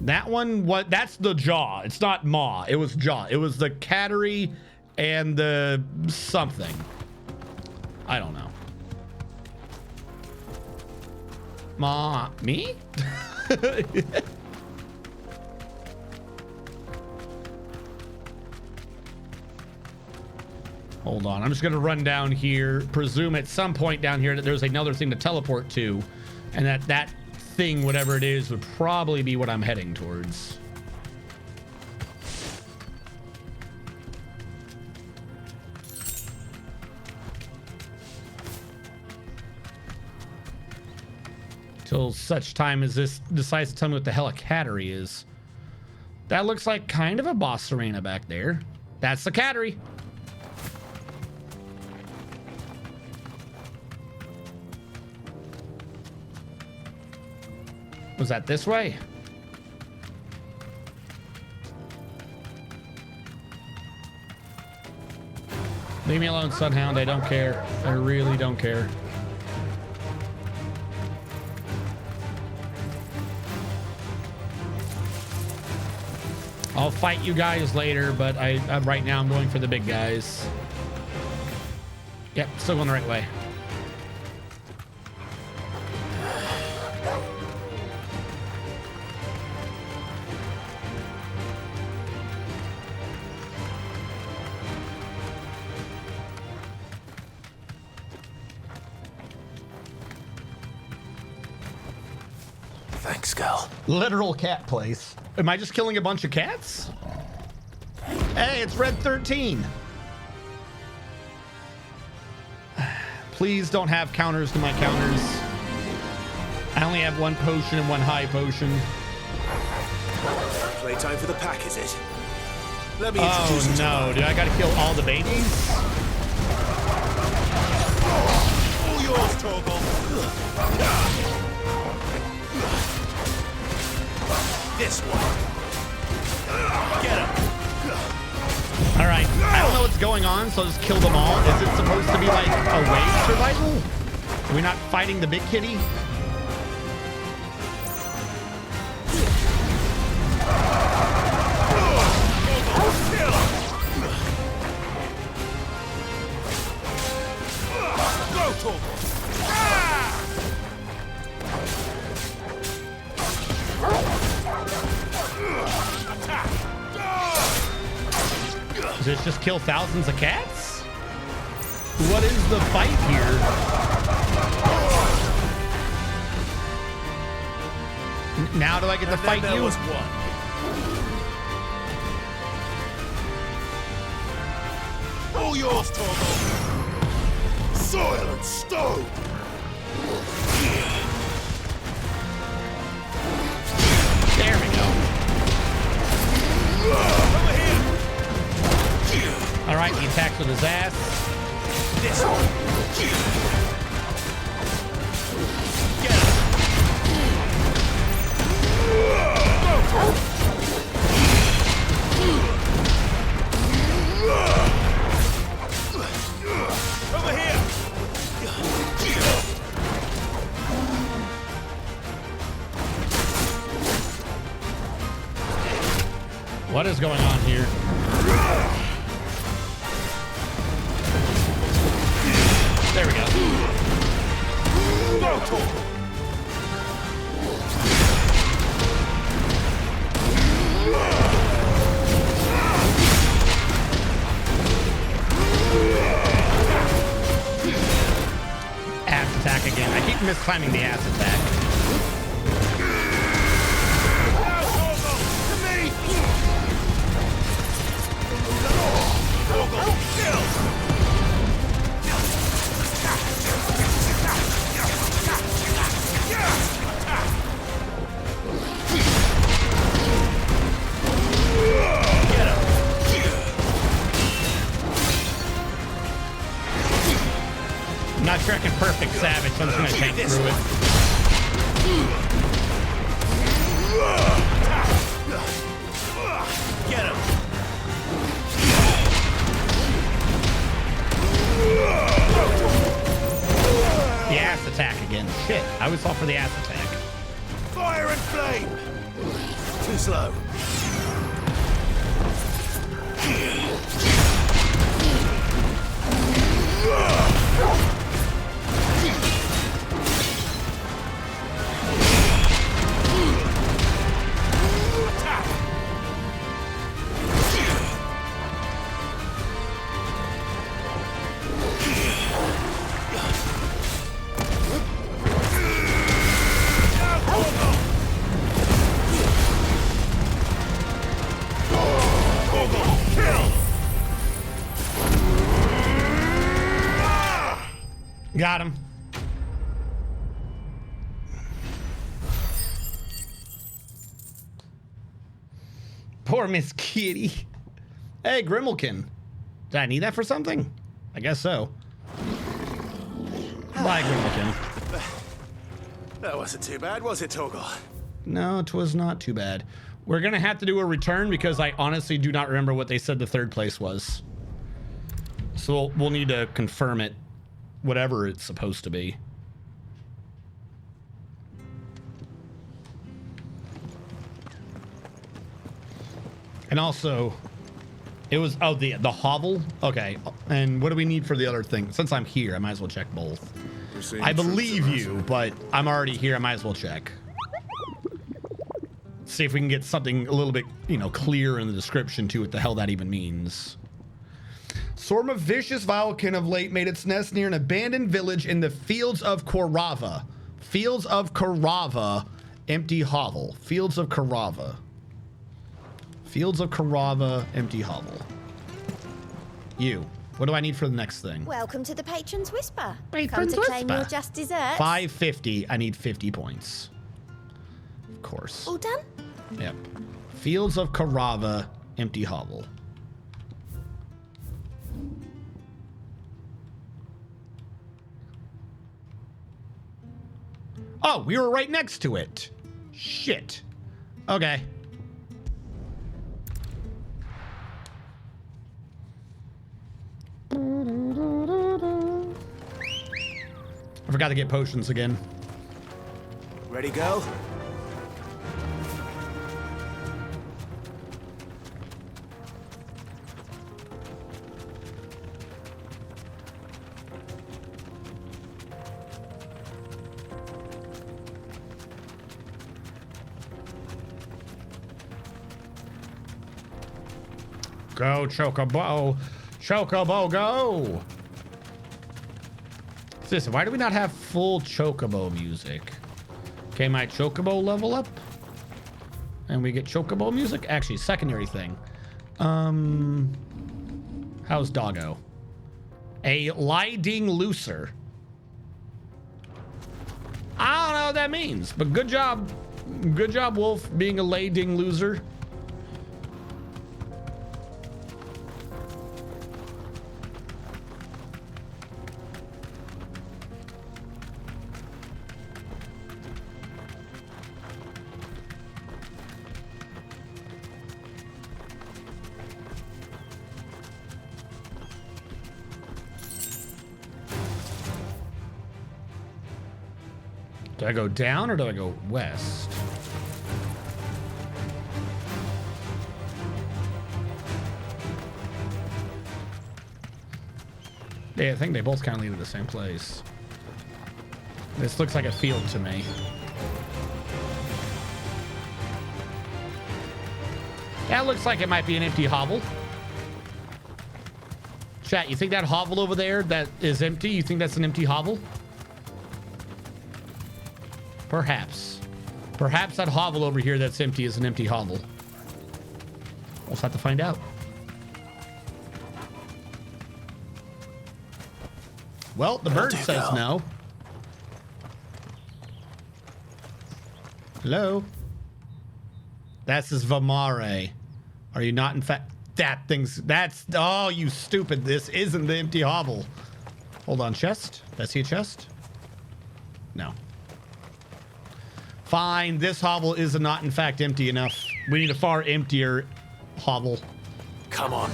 That one, that's the jaw. It's not maw. It was jaw. It was the cattery and the something. I don't know. Ma, me? Hold on, I'm just gonna run down here, presume at some point down here that there's another thing to teleport to, and that thing, whatever it is, would probably be what I'm heading towards. Till such time as this decides to tell me what the hell a cattery is. That looks like kind of a boss arena back there. That's the cattery. Was that this way? Leave me alone, Sunhound. I don't care. I really don't care. I'll fight you guys later, but right now I'm going for the big guys. Yep, still going the right way. Thanks, Gal. Literal cat place. Am I just killing a bunch of cats? Hey, it's Red 13. Please don't have counters to my counters. I only have one potion and one high potion. Playtime for the pack, is it? Let me introduce you. Oh no, dude, I gotta kill all the babies? All yours, Torgal. This one. Get him. All right, I don't know what's going on, so I'll just kill them all. Is it supposed to be like a wave survival? Are we not fighting the big kitty? Does this just kill thousands of cats? What is the fight here? Now do I get to fight you? Was one. All yours, Torgal. Soil and stone. There we go. Over here. All right, he attacks with his ass. This one. Get over here. What is going on here? There we go. Ass attack again. I keep misclimbing the ass attack. I'm not sure I can perfect Savage, so I'm just gonna tank through it. Get him. shit. I was off for the ass attack. Fire and flame! Too slow. Got him. Poor Miss Kitty. Hey, Grimmelkin. Did I need that for something? I guess so. Bye, Grimmelkin. That wasn't too bad, was it, Torgal? No, it was not too bad. We're gonna have to do a return because I honestly do not remember what they said the third place was. So we'll need to confirm it, whatever it's supposed to be. And also, it was, oh, the hovel? Okay, and what do we need for the other thing? Since I'm here, I might as well check both. I believe you, but I'm already here, I might as well check. See if we can get something a little bit, you know, clear in the description to what the hell that even means. Swarm of vicious Vilekin of late made its nest near an abandoned village in the Fields of Korava. Fields of Korava, empty hovel. Fields of Korava. Fields of Korava, empty hovel. You. What do I need for the next thing? Welcome to the Patron's Whisper. Patron's Come to claim Whisper. your just desserts. 550. I need 50 points. Of course. All done? Yep. Fields of Korava, empty hovel. Oh, we were right next to it. Shit. Okay. I forgot to get potions again. Ready, go? Go, Chocobo. Chocobo, go. Listen, why do we not have full Chocobo music? Okay, my Chocobo level up. And we get Chocobo music? Actually, secondary thing. How's Doggo? A Liding Looser. I don't know what that means, but good job. Good job, Wolf, being a Liding Loser. Do I go down or do I go west? Yeah, I think they both kind of lead to the same place. This looks like a field to me. That looks like it might be an empty hovel. Chat, you think that hovel over there that is empty, you think that's an empty hovel? Perhaps. Perhaps that hovel over here that's empty is an empty hovel. We'll just have to find out. Well, the bird says no. Hello? That's his Vamare. Are you not in fact... That thing's... That's... Oh, you stupid. This isn't the empty hovel. Hold on, chest. Did I see a chest? No. Fine, this hovel is not in fact empty enough. We need a far emptier hovel. Come on.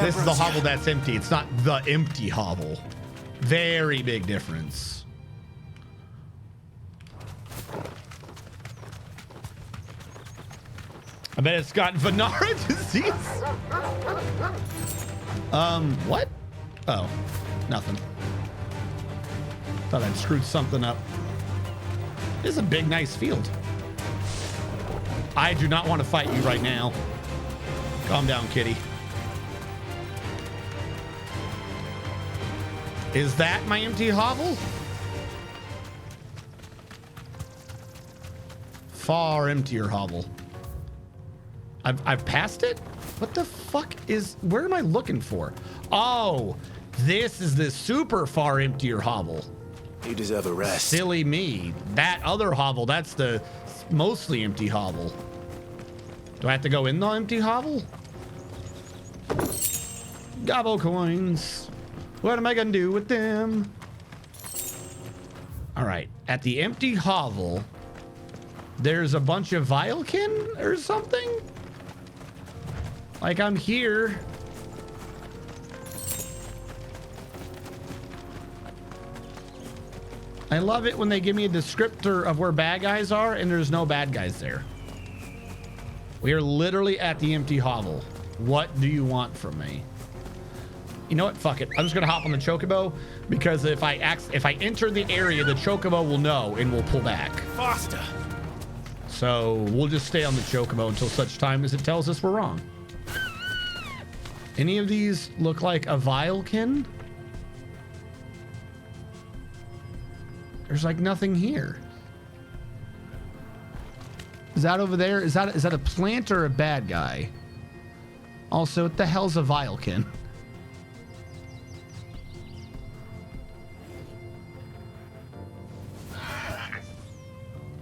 This is the hovel that's empty. It's not the empty hovel. Very big difference. I bet it's got Venara disease. What? Oh, nothing. Thought I'd screwed something up. This is a big, nice field. I do not want to fight you right now. Calm down, kitty. Is that my empty hovel? Far emptier hovel. I've passed it? What the fuck is... Where am I looking for? Oh, this is the super far emptier hovel. You deserve a rest. Silly me. That other hovel, that's the mostly empty hovel. Do I have to go in the empty hovel? Gobble coins. What am I gonna do with them? All right, at the empty hovel, there's a bunch of Vilekin or something? Like I'm here. I love it when they give me a descriptor of where bad guys are and there's no bad guys there. We are literally at the empty hovel. What do you want from me? You know what? Fuck it. I'm just gonna hop on the chocobo because if I enter the area, the chocobo will know and will pull back. Faster. So we'll just stay on the chocobo until such time as it tells us we're wrong. Any of these look like a Vilekin? There's like nothing here. Is that over there? Is that a plant or a bad guy? Also, what the hell's a Vilekin?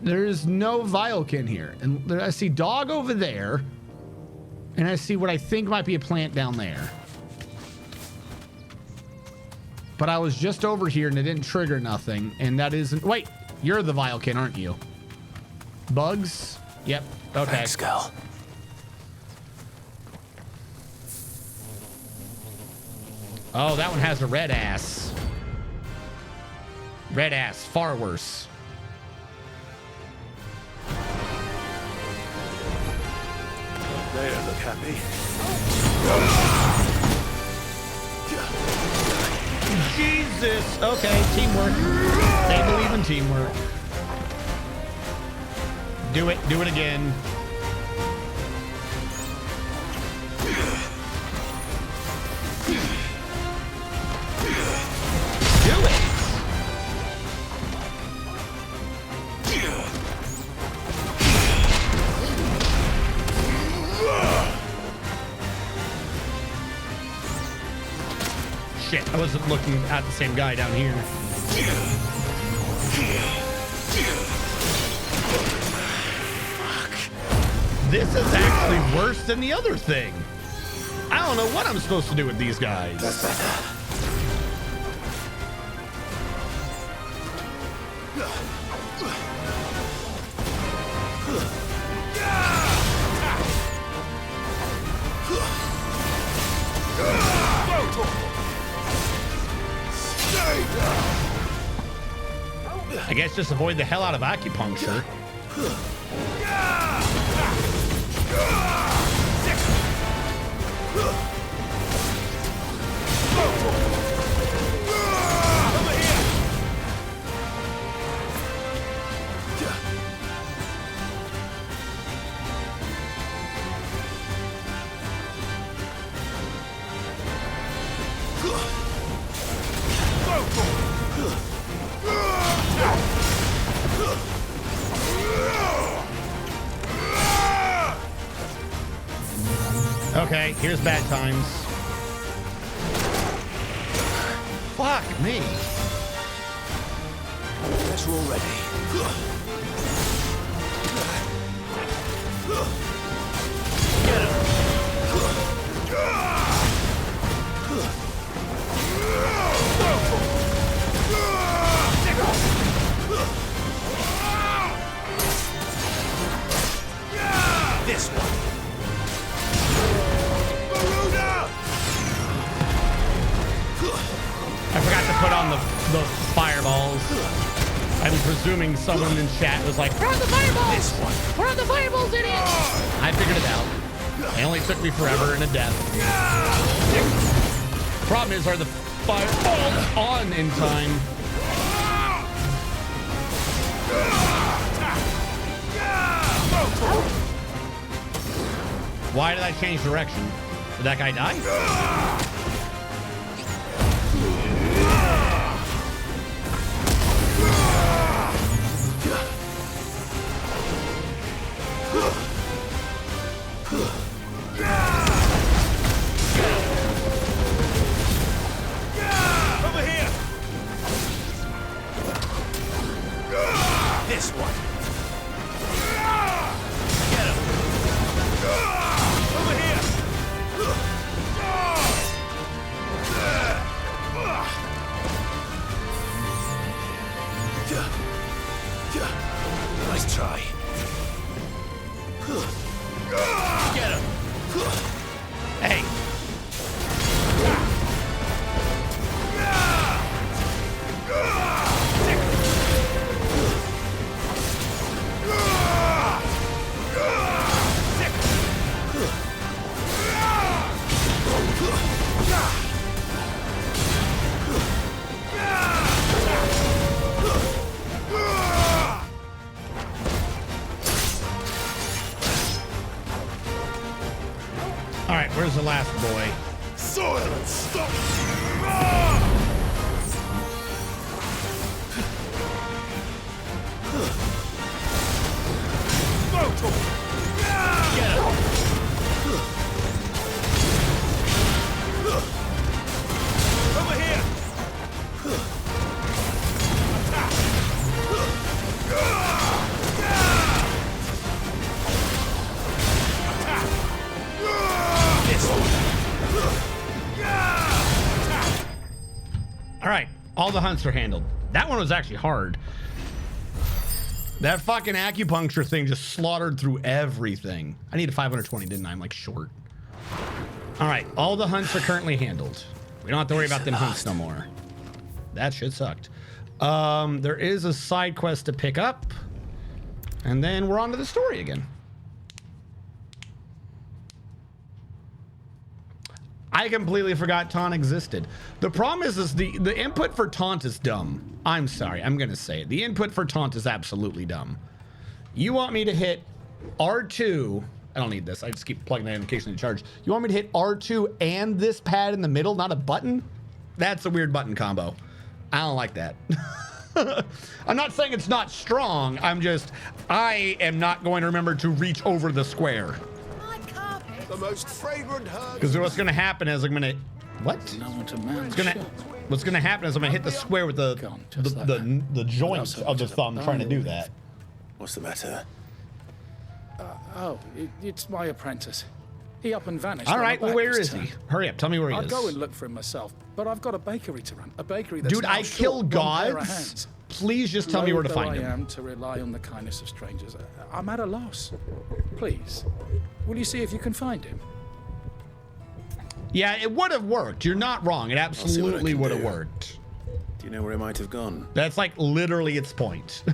There is no Vilekin here. And I see dog over there. And I see what I think might be a plant down there. But I was just over here and it didn't trigger nothing. And that isn't... Wait, you're the Vilekin, aren't you? Bugs? Yep. Okay. Thanks, Gal. Oh, that one has a red ass. Red ass, far worse. They don't look happy. Jesus. Okay, teamwork. They believe in teamwork. Do it. Do it again. Do it. Shit, I wasn't looking at the same guy down here. This is actually worse than the other thing. I don't know what I'm supposed to do with these guys. That's better. I guess just avoid the hell out of acupuncture. Okay, here's bad times. Fuck me. Guess we're all ready. Get him. This one. I forgot to put on the fireballs. I'm presuming someone in chat was like, "Where are the fireballs? This one. Where are the fireballs, idiot?" I figured it out. It only took me forever and a death. Problem is, are the fireballs on in time? Why did I change direction? Did that guy die? Over here! This one. Get him. Over here! Nice try. Get him. Hey. All right, where's the last boy? Soil and stop! Get him! Over here! All right, all the hunts are handled. That one was actually hard. That fucking acupuncture thing just slaughtered through everything. I needed 520, didn't I? I'm like short. All right, all the hunts are currently handled. We don't have to worry about them hunts no more. That shit sucked. There is a side quest to pick up, and then we're on to the story again. I completely forgot taunt existed. The problem is the input for taunt is dumb. I'm sorry, I'm gonna say it. The input for taunt is absolutely dumb. You want me to hit R2, I don't need this, I just keep plugging that in case I need to charge. You want me to hit R2 and this pad in the middle, not a button? That's a weird button combo. I don't like that. I'm not saying it's not strong, I am not going to remember to reach over the square. The most fragrant herb. Because what's going to happen is I'm going to... What? What's going to happen is I'm going to hit the square with the joint of the thumb trying to do that. What's the matter? It's my apprentice. He up and vanished. All right, well, where is he? Hurry up, tell me where he is. I'll go and look for him myself, but I've got a bakery to run. A bakery that's Dude, I kill gods. Please just tell me where to find him. I am to rely on the kindness of strangers. I'm at a loss. Please, will you see if you can find him? Yeah, it would have worked. You're not wrong. It absolutely would have worked. Do you know where he might have gone? That's like literally its point.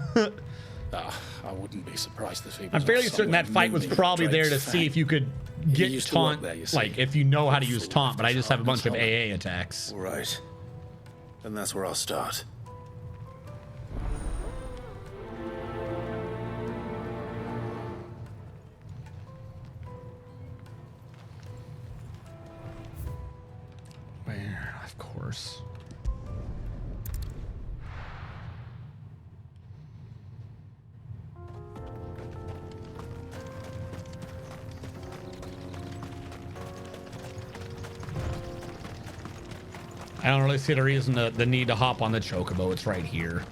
I wouldn't be surprised if he was. I'm fairly certain that fight was probably there to see if you could get taunt, like if you know how to use taunt, but I just have a bunch of AA attacks. All right. And that's where I'll start. Where? Of course. I don't really see the reason, the need to hop on the chocobo. It's right here.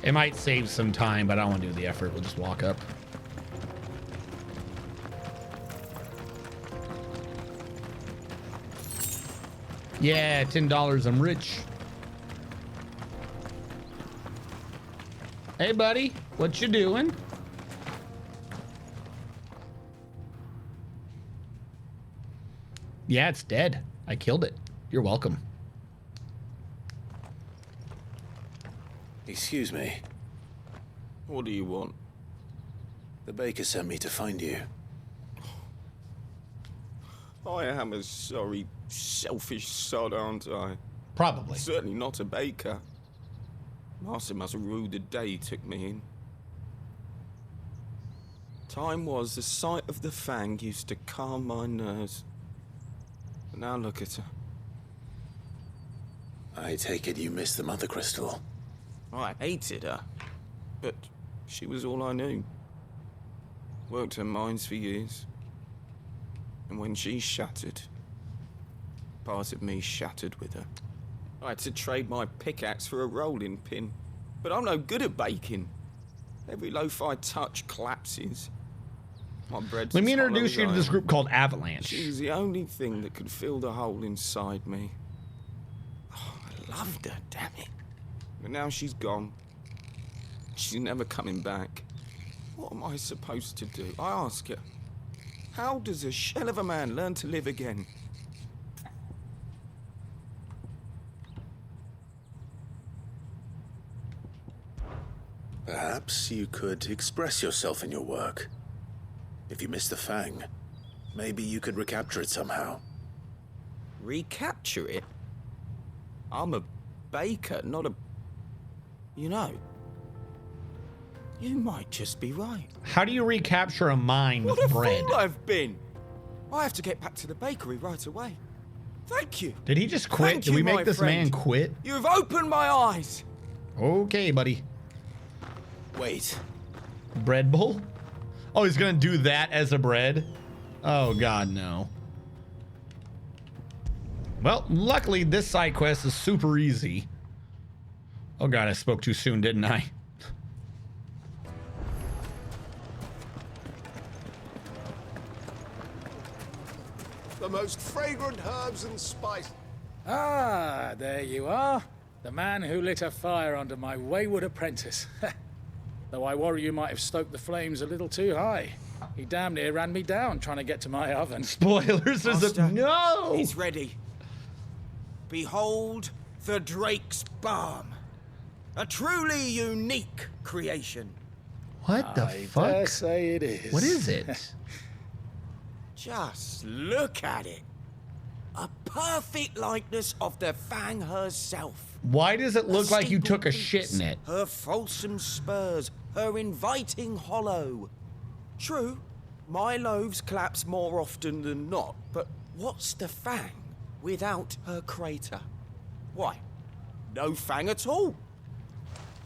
It might save some time, but I don't want to do the effort. We'll just walk up. Yeah, $10. I'm rich. Hey, buddy. What you doing? Yeah, it's dead. I killed it. You're welcome. Excuse me. What do you want? The baker sent me to find you. I am a sorry, selfish sod, aren't I? Probably. Certainly not a baker. Master must have ruled the day he took me in. Time was the sight of the fang used to calm my nerves. But now look at her. I take it you missed the Mother Crystal. I hated her, but she was all I knew. Worked her mines for years. And when she shattered, part of me shattered with her. I had to trade my pickaxe for a rolling pin. But I'm no good at baking. Every loaf I touch collapses. My bread's Let me as hollow introduce as you to I this am. group called Avalanche. She was the only thing that could fill the hole inside me. Oh, I loved her, damn it. But now she's gone. She's never coming back. What am I supposed to do? I ask her. How does a shell of a man learn to live again? Perhaps you could express yourself in your work. If you miss the Fang, maybe you could recapture it somehow. Recapture it? I'm a baker, not a... You know, you might just be right. How do you recapture a mine with What a bread? fool I've been! I have to get back to the bakery right away. Thank you. Did he just quit? Thank Did we you, make my this man friend. quit? You've opened my eyes. Okay, buddy. Wait. Bread bowl? Oh, he's gonna do that as a bread? Oh god, no. Well, luckily this side quest is super easy. Oh god, I spoke too soon, didn't I? The most fragrant herbs and spices. Ah, there you are. The man who lit a fire under my wayward apprentice. Though I worry you might have stoked the flames a little too high. He damn near ran me down trying to get to my oven. Spoilers, no! It's ready. Behold the Drake's Balm. A truly unique creation. What the I fuck? dare say it is. What is it? Just look at it. A perfect likeness of the Fang herself. Why does it look like you took a shit in it? Her fulsome spurs, her inviting hollow. True, my loaves collapse more often than not, but what's the Fang without her crater? Why, no Fang at all.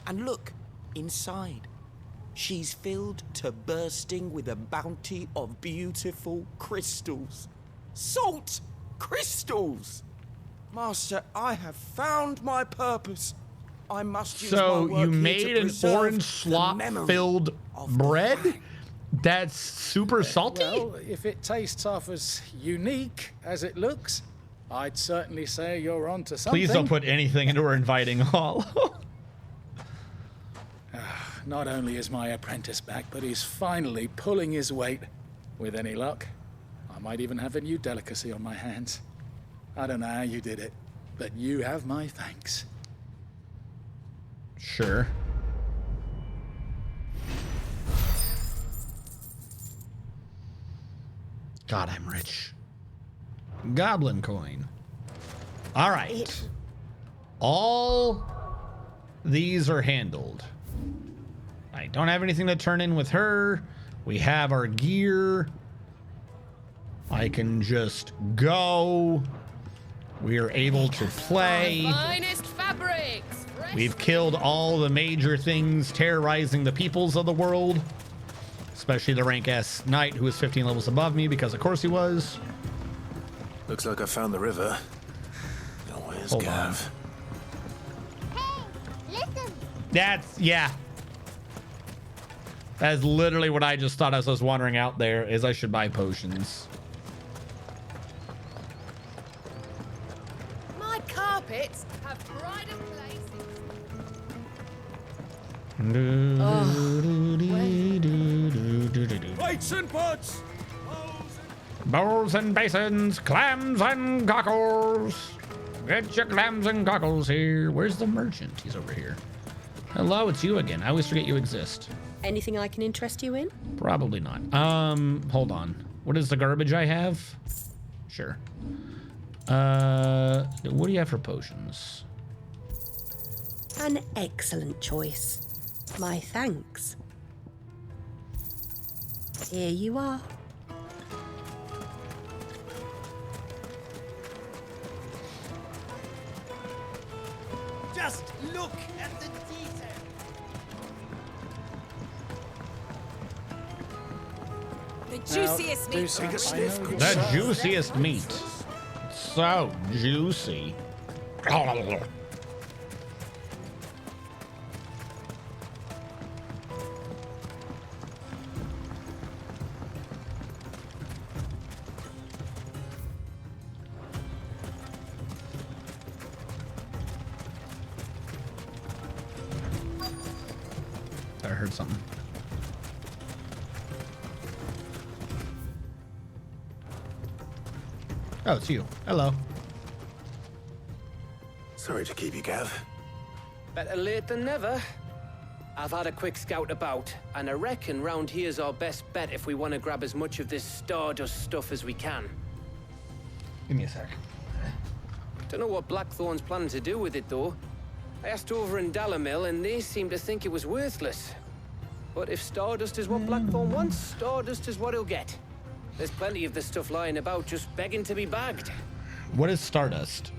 And look, inside. She's filled to bursting with a bounty of beautiful crystals. Salt crystals! Master, I have found my purpose. I must use my So work you here made to an preserve orange the slop memory filled of the bread? Fang. That's super salty? Well, if it tastes half as unique as it looks, I'd certainly say you're onto something. Please don't put anything into her inviting hollow. Not only is my apprentice back, but he's finally pulling his weight. With any luck, I might even have a new delicacy on my hands. I don't know how you did it, but you have my thanks. Sure. God, I'm rich. Goblin coin. All right. All these are handled. I don't have anything to turn in with her. We have our gear. I can just go. We are able to play. Finest fabrics. We've killed all the major things terrorizing the peoples of the world. Especially the rank S knight who was 15 levels above me, because of course he was. Looks like I found the river. Oh, where's Hold Gav? That's, yeah. That's literally what I just thought as I was wandering out there, is I should buy potions. My carpets have brighter places. Plates and pots! Bowls and basins, clams and cockles. Get your clams and cockles here. Where's the merchant? He's over here. Hello, it's you again. I always forget you exist. Anything I can interest you in? Probably not. Hold on. What is the garbage I have? Sure. What do you have for potions? An excellent choice. My thanks. Here you are. Just look at the detail. The juiciest meat. The juiciest meat. So juicy. I heard something. Oh, it's you. Hello. Sorry to keep you, Gav. Better late than never. I've had a quick scout about, and I reckon round here's our best bet if we want to grab as much of this Stardust stuff as we can. Give me a sec. Don't know what Blackthorn's planning to do with it, though. I asked over in Dalamil, and they seem to think it was worthless. But if Stardust is what Blackthorn wants, Stardust is what he'll get. There's plenty of this stuff lying about, just begging to be bagged. What is Stardust?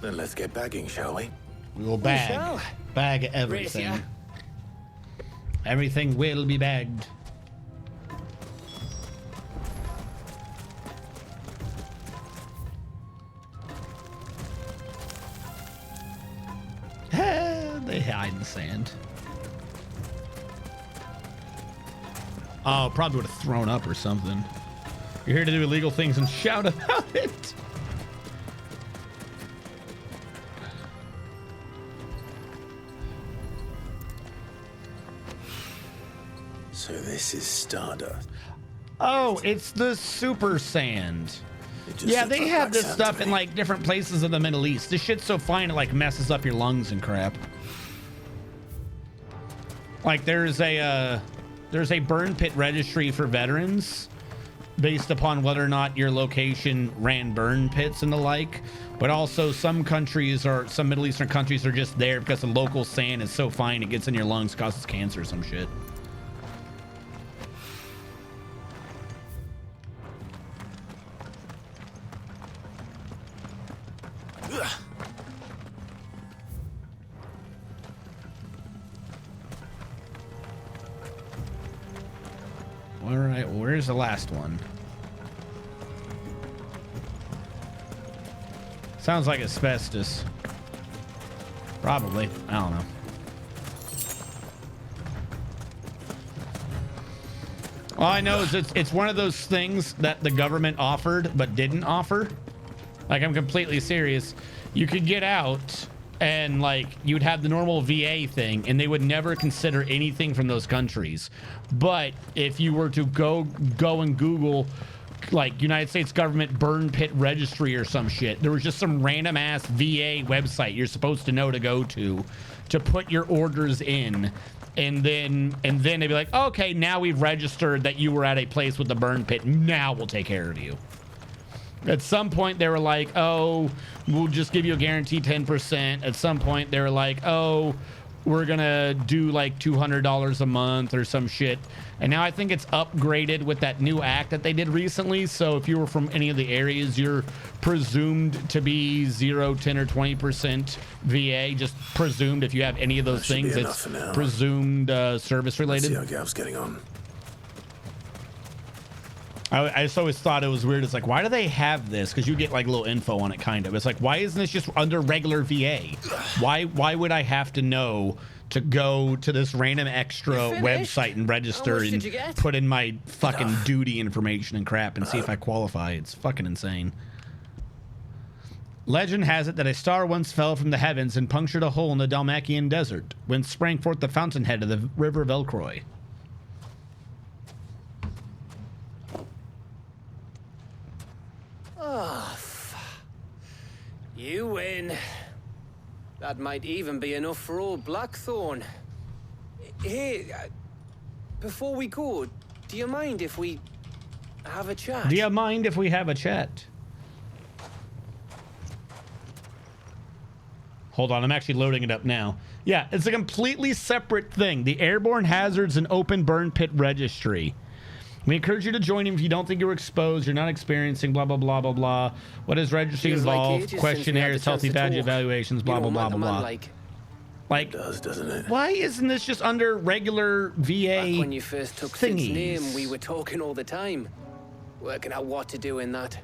Then let's get bagging, shall we? We will bag. shall. Bag everything. Race, Everything will be bagged. They hide in the sand. Oh, probably would have thrown up or something. You're here to do illegal things and shout about it. So this is Stardust. Oh, it's the super sand. Just Yeah, looks they like have black this sand stuff to in me. like different places of the Middle East. This shit's so fine it like messes up your lungs and crap. Like there's a burn pit registry for veterans based upon whether or not your location ran burn pits and the like. But also some countries or some Middle Eastern countries are just there because the local sand is so fine it gets in your lungs, causes cancer or some shit. All right, well, where's the last one? Sounds like asbestos. Probably. I don't know. All I know is it's one of those things that the government offered but didn't offer. Like, I'm completely serious. You could get out and like you'd have the normal VA thing and they would never consider anything from those countries. But if you were to go and Google like United States government burn pit registry or some shit, there was just some random ass VA website you're supposed to know to go to put your orders in. And then they'd be like, okay, now we've registered that you were at a place with the burn pit. Now we'll take care of you. At some point, they were like, oh, we'll just give you a guaranteed 10%. At some point, they were like, oh, we're going to do like $200 a month or some shit. And now I think it's upgraded with that new act that they did recently. So if you were from any of the areas, you're presumed to be 0, 10, or 20% VA. Just presumed if you have any of those things, it's presumed service related. Let's see how Gav's getting on. I just always thought it was weird. It's like, why do they have this? Because you get like little info on it, kind of. It's like, why isn't this just under regular VA? Why would I have to know to go to this random extra website and register and put in my fucking duty information and crap and see if I qualify? It's fucking insane. Legend has it that a star once fell from the heavens and punctured a hole in the Dalmacian desert when sprang forth the fountainhead of the river Velcroy. Oh, you win. That might even be enough for old Blackthorn. Hey, before we go, do you mind if we have a chat? Do you mind if we have a chat? Hold on, I'm actually loading it up now. Yeah, it's a completely separate thing. The Airborne Hazards and Open Burn Pit Registry. We encourage you to join him if you don't think you're exposed, you're not experiencing blah, blah, blah, blah, blah. What does registry involve? Questionnaires, healthy badge evaluations, blah, blah, blah, blah, blah. Like, it does, doesn't it? Why isn't this just under regular VA Back when you first took Sid's name, we were talking all the time. Working out what to do in that.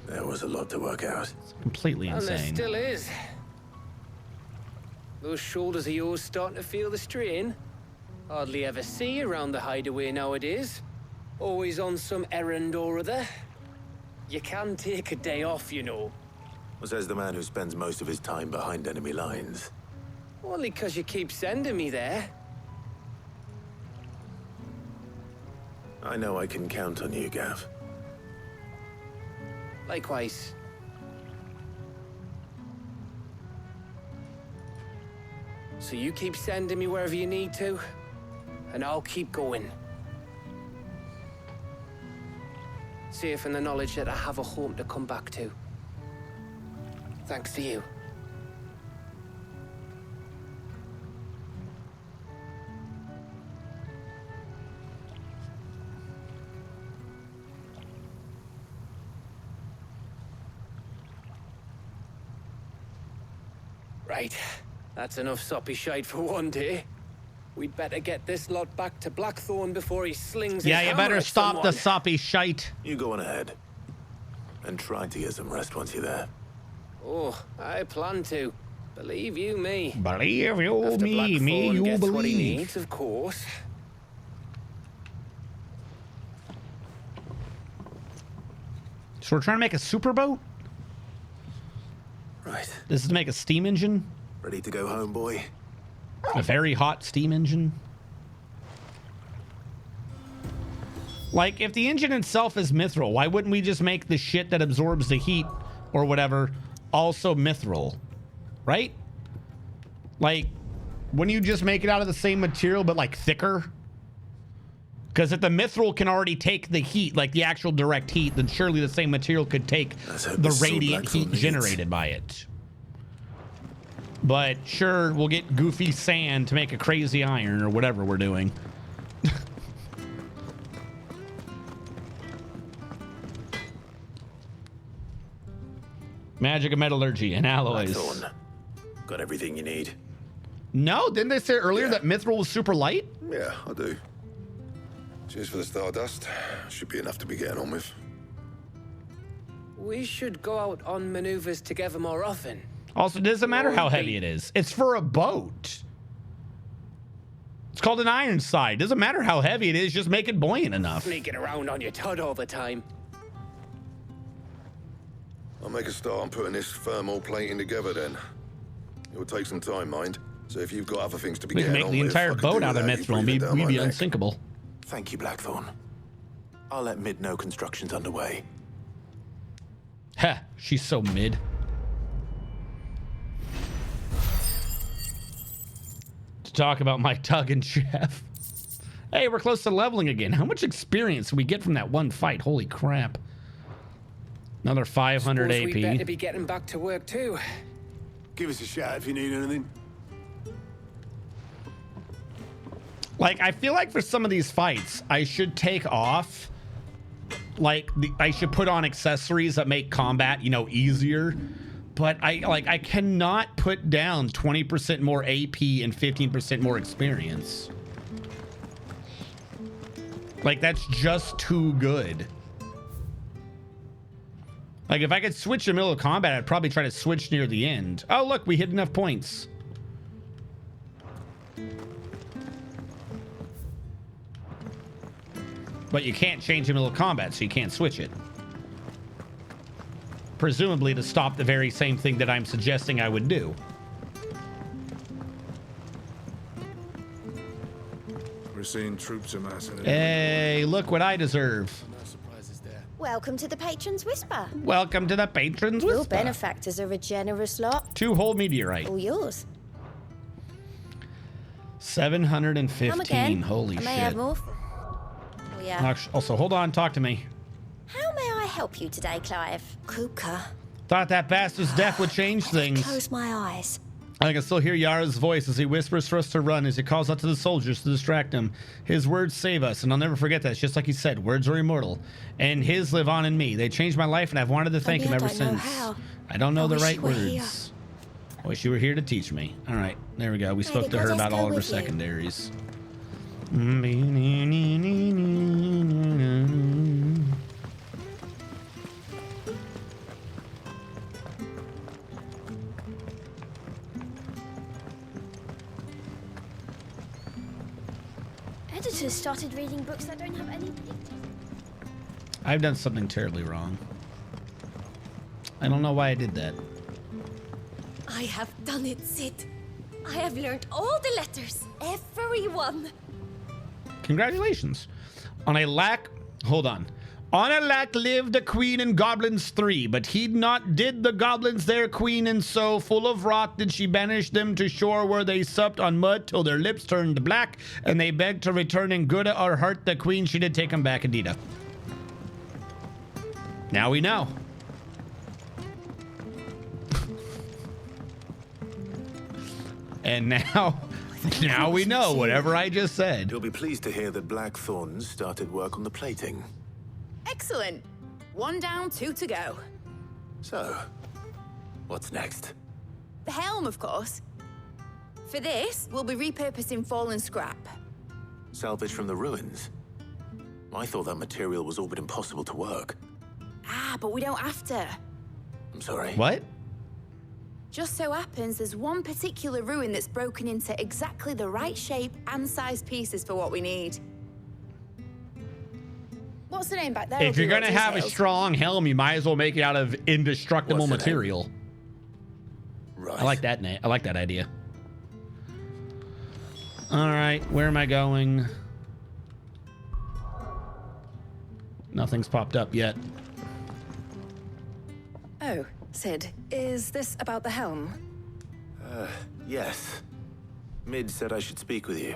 There was a lot to work out. It's completely insane. And there still is. Those shoulders of yours starting to feel the strain. Hardly ever see you around the hideaway nowadays. Always on some errand or other. You can take a day off, you know. Says the man who spends most of his time behind enemy lines. Only 'cause you keep sending me there. I know I can count on you, Gav. Likewise. So you keep sending me wherever you need to, and I'll keep going. Safe in the knowledge that I have a home to come back to. Thanks to you. Right. That's enough soppy shite for one day. We'd better get this lot back to Blackthorn before he slings his Yeah, you hammer better at stop someone. the soppy shite. You go on ahead. And try to get some rest once you're there. Oh, I plan to. Believe you me. Believe you After me, Blackthorn me you gets believe. what he needs, of course. So we're trying to make a super boat? Right. This is to make a steam engine? Ready to go home, boy? A very hot steam engine? Like, if the engine itself is mithril, why wouldn't we just make the shit that absorbs the heat or whatever also mithril? Right? Like, wouldn't you just make it out of the same material but, like, thicker? Because if the mithril can already take the heat, like the actual direct heat, then surely the same material could take the radiant heat generated by it. But sure, we'll get goofy sand to make a crazy iron or whatever we're doing. Magic of metallurgy and alloys. Blackthorn. Got everything you need. No, didn't they say earlier that mithril was super light? Yeah, I do. Cheers for the stardust. Should be enough to be getting on with. We should go out on maneuvers together more often. Also, it doesn't matter how heavy it is. It's for a boat. It's called an Ironside. Doesn't matter how heavy it is, just make it buoyant enough. Sneaking around on your tud all the time. I'll make a start on putting this thermal plating together then. It will take some time, mind. So if you've got other things to be We can getting make on the with, entire I could boat do out of without you mithril and breathing down we'd my be neck. unsinkable. Thank you, Blackthorn. I'll let Mid know construction's underway. Heh, she's so mid. To talk about my tug and chef. Hey, we're close to leveling again. How much experience did we get from that one fight? Holy crap. Another 500 Suppose AP. we better be getting back to work too. Give us a shout if you need anything. Like, I feel like for some of these fights, I should take off. Like, I should put on accessories that make combat, you know, easier. But I cannot put down 20% more AP and 15% more experience. Like, that's just too good. Like, if I could switch in the middle of combat, I'd probably try to switch near the end. Oh, look, we hit enough points. But you can't change in the middle of combat, so you can't switch it. Presumably to stop the very same thing that I'm suggesting I would do. We're seeing troops amassing. Hey, look what I deserve. Welcome to the Patron's Whisper. Welcome to the Patron's Your Whisper. benefactors are a generous lot. 2 whole meteorite. All yours. 715. Come again. Holy I may shit. have more. Oh, yeah. Also, hold on. Talk to me. How may I help you today, Clive? Kuka. Thought that bastard's death would change things. Close my eyes. I can still hear Yara's voice as he whispers for us to run, as he calls out to the soldiers to distract them. His words save us, and I'll never forget that. It's just like he said, words are immortal. And his live on in me. They changed my life, and I've wanted to thank him ever since. I don't know the right words. I wish you were here to teach me. All right, there we go. We spoke to her about all of her secondaries. Editors started reading books that don't have any pictures. I've done something terribly wrong. I don't know why I did that. I have done it, Sid. I have learned all the letters, every one. Congratulations. On a lack lived a queen and goblins 3, but heed not did the goblins their queen, and so full of wrath did she banish them to shore, where they supped on mud till their lips turned black, and they begged to return in good or hurt the queen. She did take them back, Adida. Now we know. And now we know whatever I just said. You'll be pleased to hear that Blackthorn's started work on the plating. Excellent. 1 down, 2 to go. So, what's next? The helm, of course. For this, we'll be repurposing fallen scrap. Salvage from the ruins? I thought that material was all but impossible to work. Ah, but we don't have to. I'm sorry. What? Just so happens there's one particular ruin that's broken into exactly the right shape and size pieces for what we need. What's the name back there? If you're going to have a strong helm, you might as well make it out of indestructible material. Right. I like that name. I like that idea. All right, where am I going? Nothing's popped up yet. Oh, Sid, is this about the helm? Yes. Mid said I should speak with you.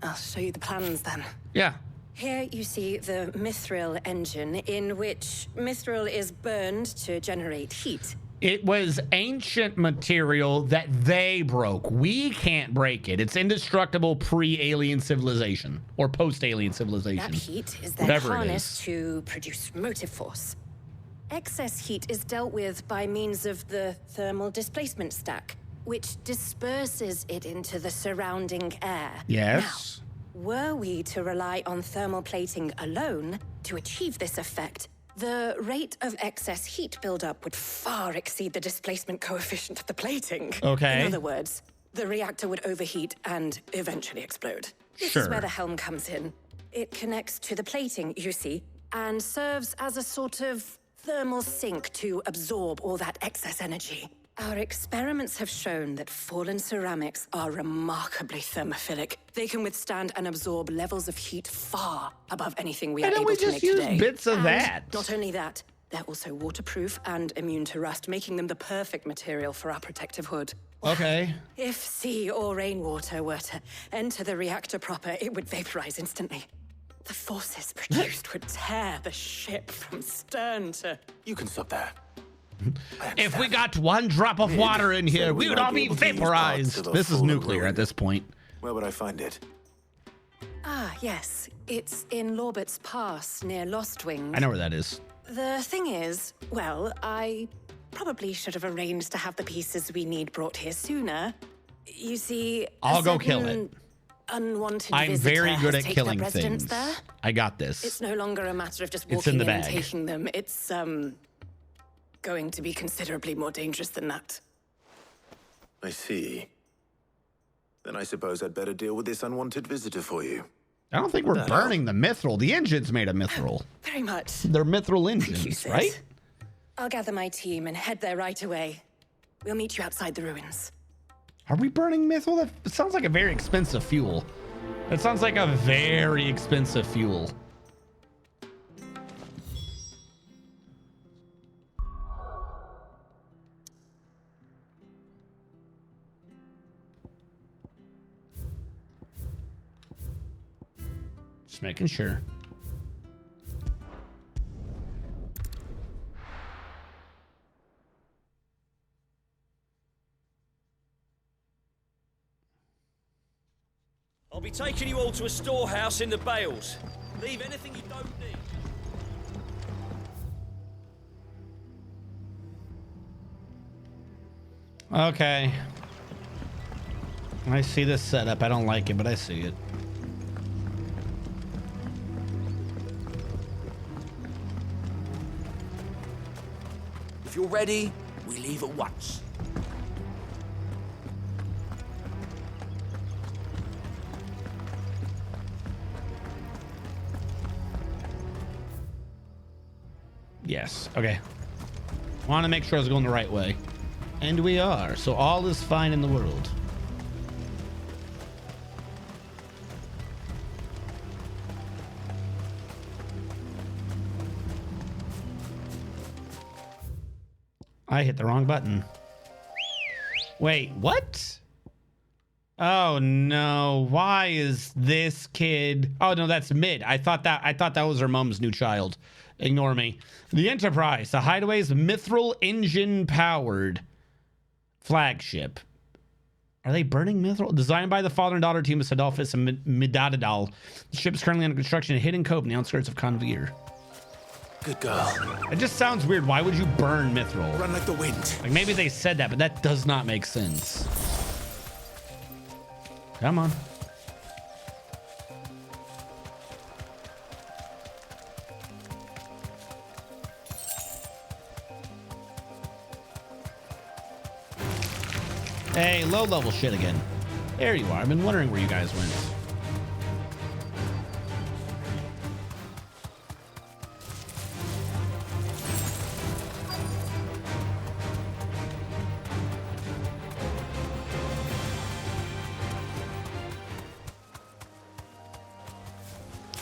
I'll show you the plans then. Yeah. Here you see the mithril engine, in which mithril is burned to generate heat. It was ancient material that they broke. We can't break it. It's indestructible pre-alien civilization or post-alien civilization. That heat is then Whatever it harnessed to produce motive force. Excess heat is dealt with by means of the thermal displacement stack, which disperses it into the surrounding air. Yes. Now, were we to rely on thermal plating alone to achieve this effect, the rate of excess heat buildup would far exceed the displacement coefficient of the plating. Okay. In other words, the reactor would overheat and eventually explode. This Sure. is where the helm comes in. It connects to the plating, you see, and serves as a sort of thermal sink to absorb all that excess energy. Our experiments have shown that fallen ceramics are remarkably thermophilic. They can withstand and absorb levels of heat far above anything we are able to make today. Bits of And that. not only that, they're also waterproof and immune to rust, making them the perfect material for our protective hood. Okay. If sea or rainwater were to enter the reactor proper, it would vaporize instantly. The forces produced would tear the ship from stern to... You can stop there. If we got 1 drop of water in here, we would all be vaporized. This is nuclear at this point. Where would I find it? Ah, yes. It's in Lorbert's Pass, near Lost Wing. I know where that is. The thing is, well, I probably should have arranged to have the pieces we need brought here sooner. You see, I'll a go kill certain it. Unwanted I'm visitor very good has at taken killing up residence things. There. I got this. It's no longer a matter of just It's in walking the in and bag. taking them. It's going to be considerably more dangerous than that. I see. Then I suppose I'd better deal with this unwanted visitor for you. I don't think we're burning the mithril. The engine's made of mithril. Very much. They're mithril engines, Sid. right? I'll gather my team and head there right away. We'll meet you outside the ruins. Are we burning mithril? That sounds like a very expensive fuel. That sounds like a very expensive fuel. Just making sure. I'll be taking you all to a storehouse in the bales. Leave anything you don't need. Okay. I see this setup. I don't like it, but I see it. If you're ready, we leave at once. Yes. Okay. Want to make sure I was going the right way. And we are. So all is fine in the world. I hit the wrong button. Wait, what? Oh no. Why is this kid? Oh no, that's Mid. I thought that was her mom's new child. Ignore me. The Enterprise, the Hideaway's mithril engine powered flagship. Are they burning mithril? Designed by the father and daughter team of Sadolphus and Midadadal. The ship is currently under construction in Hidden Cove in the outskirts of Conveer. Good girl. It just sounds weird. Why would you burn mithril? Run like the wind. Like maybe they said that, but that does not make sense. Come on. Hey, low level shit again. There you are. I've been wondering where you guys went.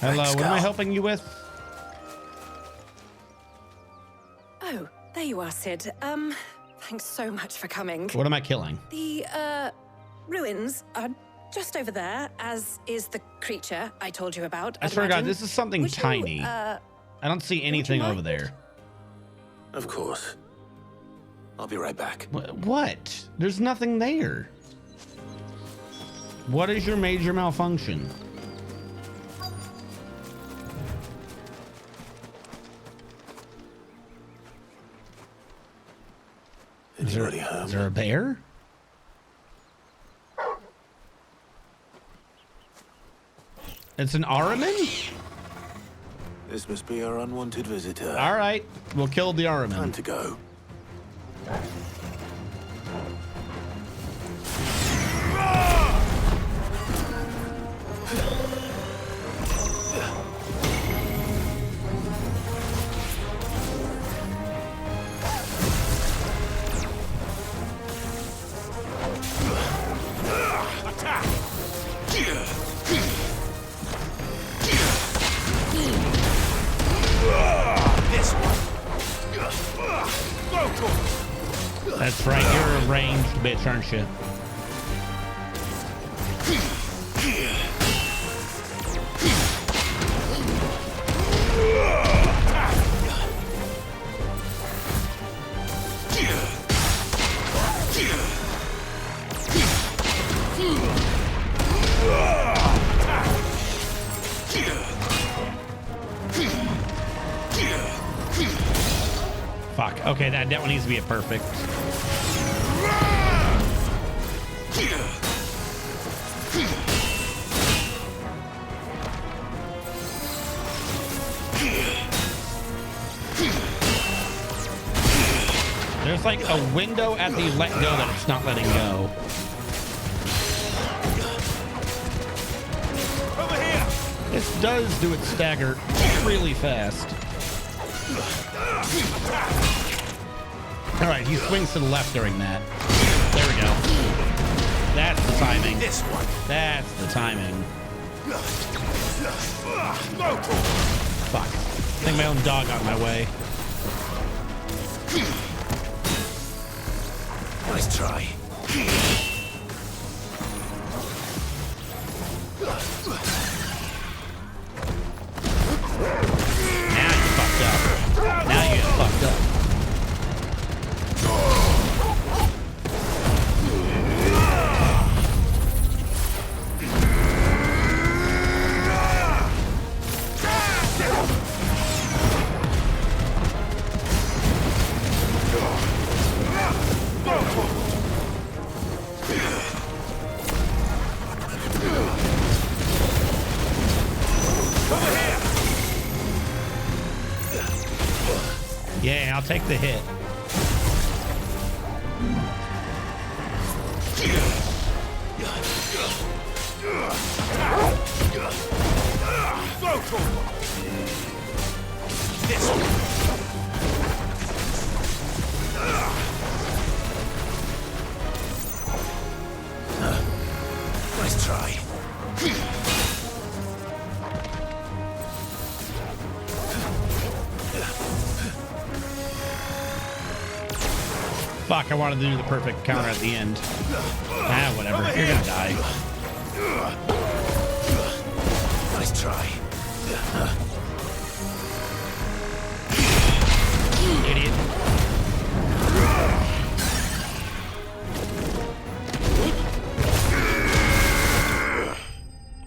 Hello, Thanks, what am I Carl. helping you with? Oh, there you are, Sid. Thanks so much for coming. What am I killing? The, ruins are just over there, as is the creature I told you about. I I'd swear to God, imagine. this is something Would you, tiny. I don't see anything over there. Of course. I'll be right back. What? There's nothing there. What is your major malfunction? Is there a bear? It's an Araman? This must be our unwanted visitor. All right, we'll kill the Araman. Time to go. That's right, you're a ranged bitch, aren't you? Fuck. Okay, that one needs to be a perfect. There's like a window at the let go that it's not letting go. Over here. This does do its stagger really fast. All right, he swings to the left during that. There we go. That's the timing. This one. That's the timing. Fuck. I think my own dog got in my way. Nice try. Now you fucked up. Now you get fucked up. Yeah, I'll take the hit. Nice try. Fuck, I wanted to do the perfect counter at the end. Ah, whatever. You're gonna die. Nice try. Idiot.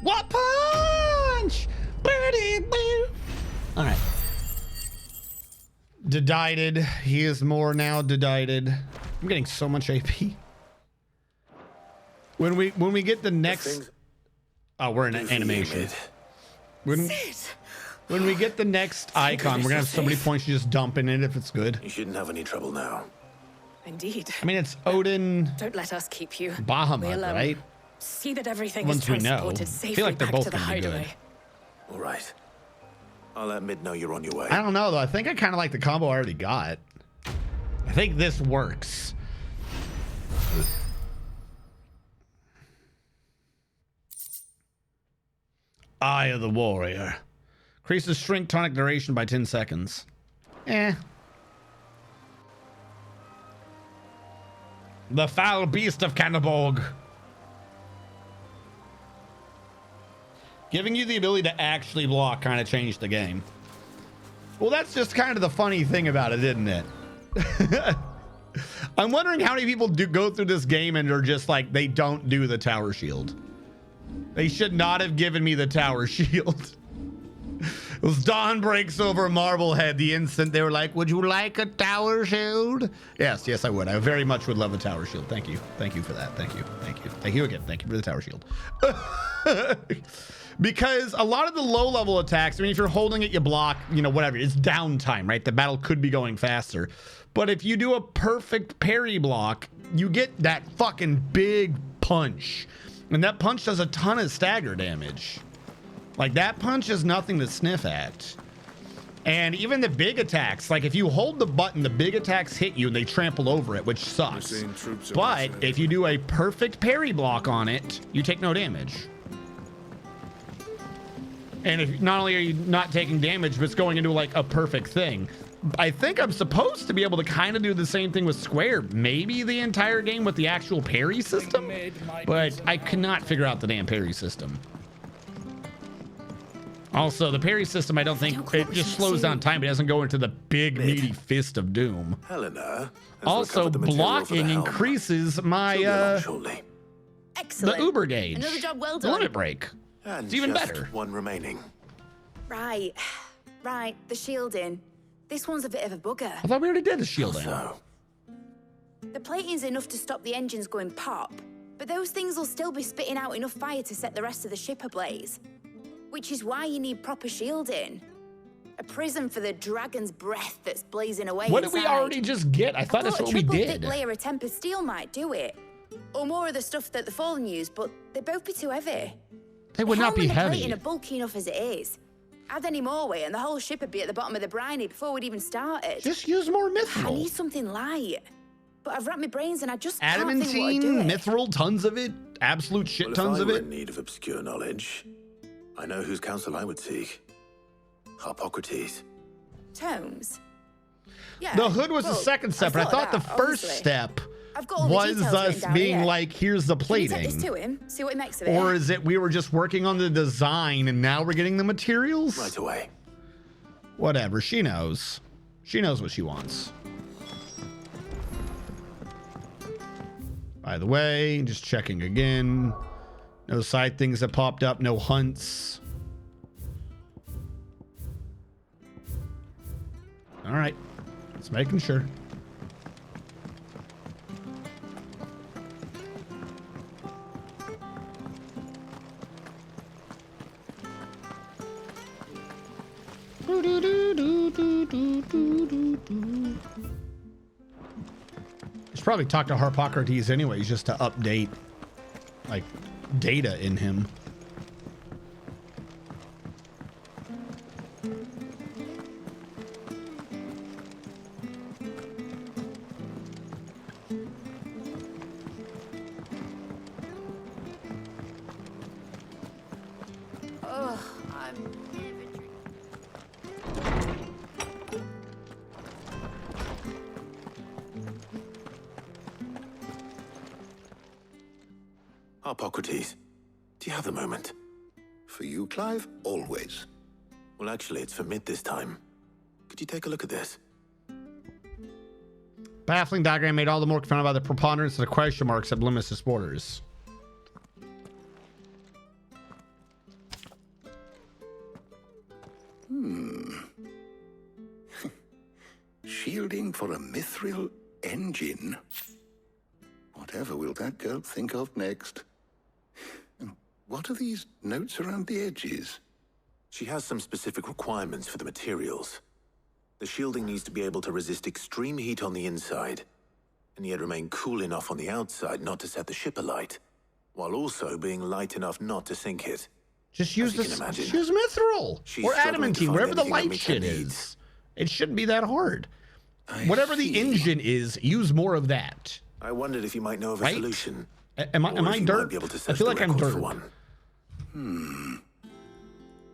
What punch? All right. Dedided. He is more now dedided. I'm getting so much AP. When we get the next, oh, we're in animation. When we get the next icon, we're gonna have so many points you just dump in it if it's good. You shouldn't have any trouble now. Indeed. I mean, it's Odin. Don't let us keep you. Bahamut, right? See that everything Once is we know. transported I safely feel like they're back both to the gonna be good. hideaway. All right. I'll let Mid know you're on your way. I don't know though. I think I kind of like the combo I already got. I think this works. Eye of the Warrior. Increases shrink tonic duration by 10 seconds. Eh. The Foul Beast of Cannaborg. Giving you the ability to actually block kind of changed the game. Well, that's just kind of the funny thing about it, isn't it? I'm wondering how many people do go through this game and are just like, they don't do the tower shield. They should not have given me the tower shield. As dawn breaks over Marblehead, the instant they were like, would you like a tower shield? Yes, yes, I would. I very much would love a tower shield. Thank you. Thank you for that. Thank you. Thank you. Thank you again. Thank you for the tower shield. Because a lot of the low level attacks, I mean, if you're holding it, you block, you know, whatever. It's downtime, right? The battle could be going faster. But if you do a perfect parry block, you get that fucking big punch. And that punch does a ton of stagger damage. Like, that punch is nothing to sniff at. And even the big attacks, like if you hold the button, the big attacks hit you and they trample over it, which sucks. But if you do a perfect parry block on it, you take no damage. And if not only are you not taking damage, but it's going into like a perfect thing. I think I'm supposed to be able to kind of do the same thing with Square, maybe the entire game with the actual parry system, but I cannot figure out the damn parry system. Also, the parry system, I don't think it just slows down time. It doesn't go into the big meaty fist of doom. Helena. Also, blocking increases my Excellent. the Uber gauge. Another job well The done. limit break. And it's even just better. one remaining. Right. Right, the shielding. This one's a bit of a bugger. I thought we already did the shielding. The plating's enough to stop the engines going pop, but those things will still be spitting out enough fire to set the rest of the ship ablaze. Which is why you need proper shielding. A prism for the dragon's breath that's blazing away What did we inside. already just get? I thought that's what we A triple did. thick layer of tempered steel might do it. Or more of the stuff that the Fallen use, but they'd both be too heavy. They would not be The heavy. plating are bulky enough as it is. Add any more weight and the whole ship would be at the bottom of the briny before we'd even started. Just use more I mithril. need something light. But I've wrapped my brains and I just can't think what to do. Adamantine, mithril, tons of it. Absolute shit Well, tons if I of were it. in need of obscure knowledge, I know whose counsel I would seek. Harpocrates. Tomes. Yeah, The hood was the well, second step, but I thought the that, first obviously. step I've got all the was details us written down being here. like, here's the Can you take this plating. to him? See what he makes of it. Or is it we were just working on the design and now we're getting the materials? Right away. Whatever. She knows. She knows what she wants. By the way, just checking again. No side things that popped up. No hunts. All right. Just making sure. Should probably talk to Harpocrates anyways, just to update like data in him. Harpocrates, do you have a moment? For you, Clive? Always. Well, actually, it's for mid this time. Could you take a look at this? Baffling diagram made all the more confounded by the preponderance of the question marks at Blemis's borders. Shielding for a mithril engine? Whatever will that girl think of next? And what are these notes around the edges? She has some specific requirements for the materials. The shielding needs to be able to resist extreme heat on the inside, and yet remain cool enough on the outside not to set the ship alight, while also being light enough not to sink it. Just use this. Just use mithril or adamantine, wherever the light shit is. It shouldn't be that hard. Whatever the engine is, use more of that. I wondered if you might know of a solution. Am I dirt? I feel like I'm dirt.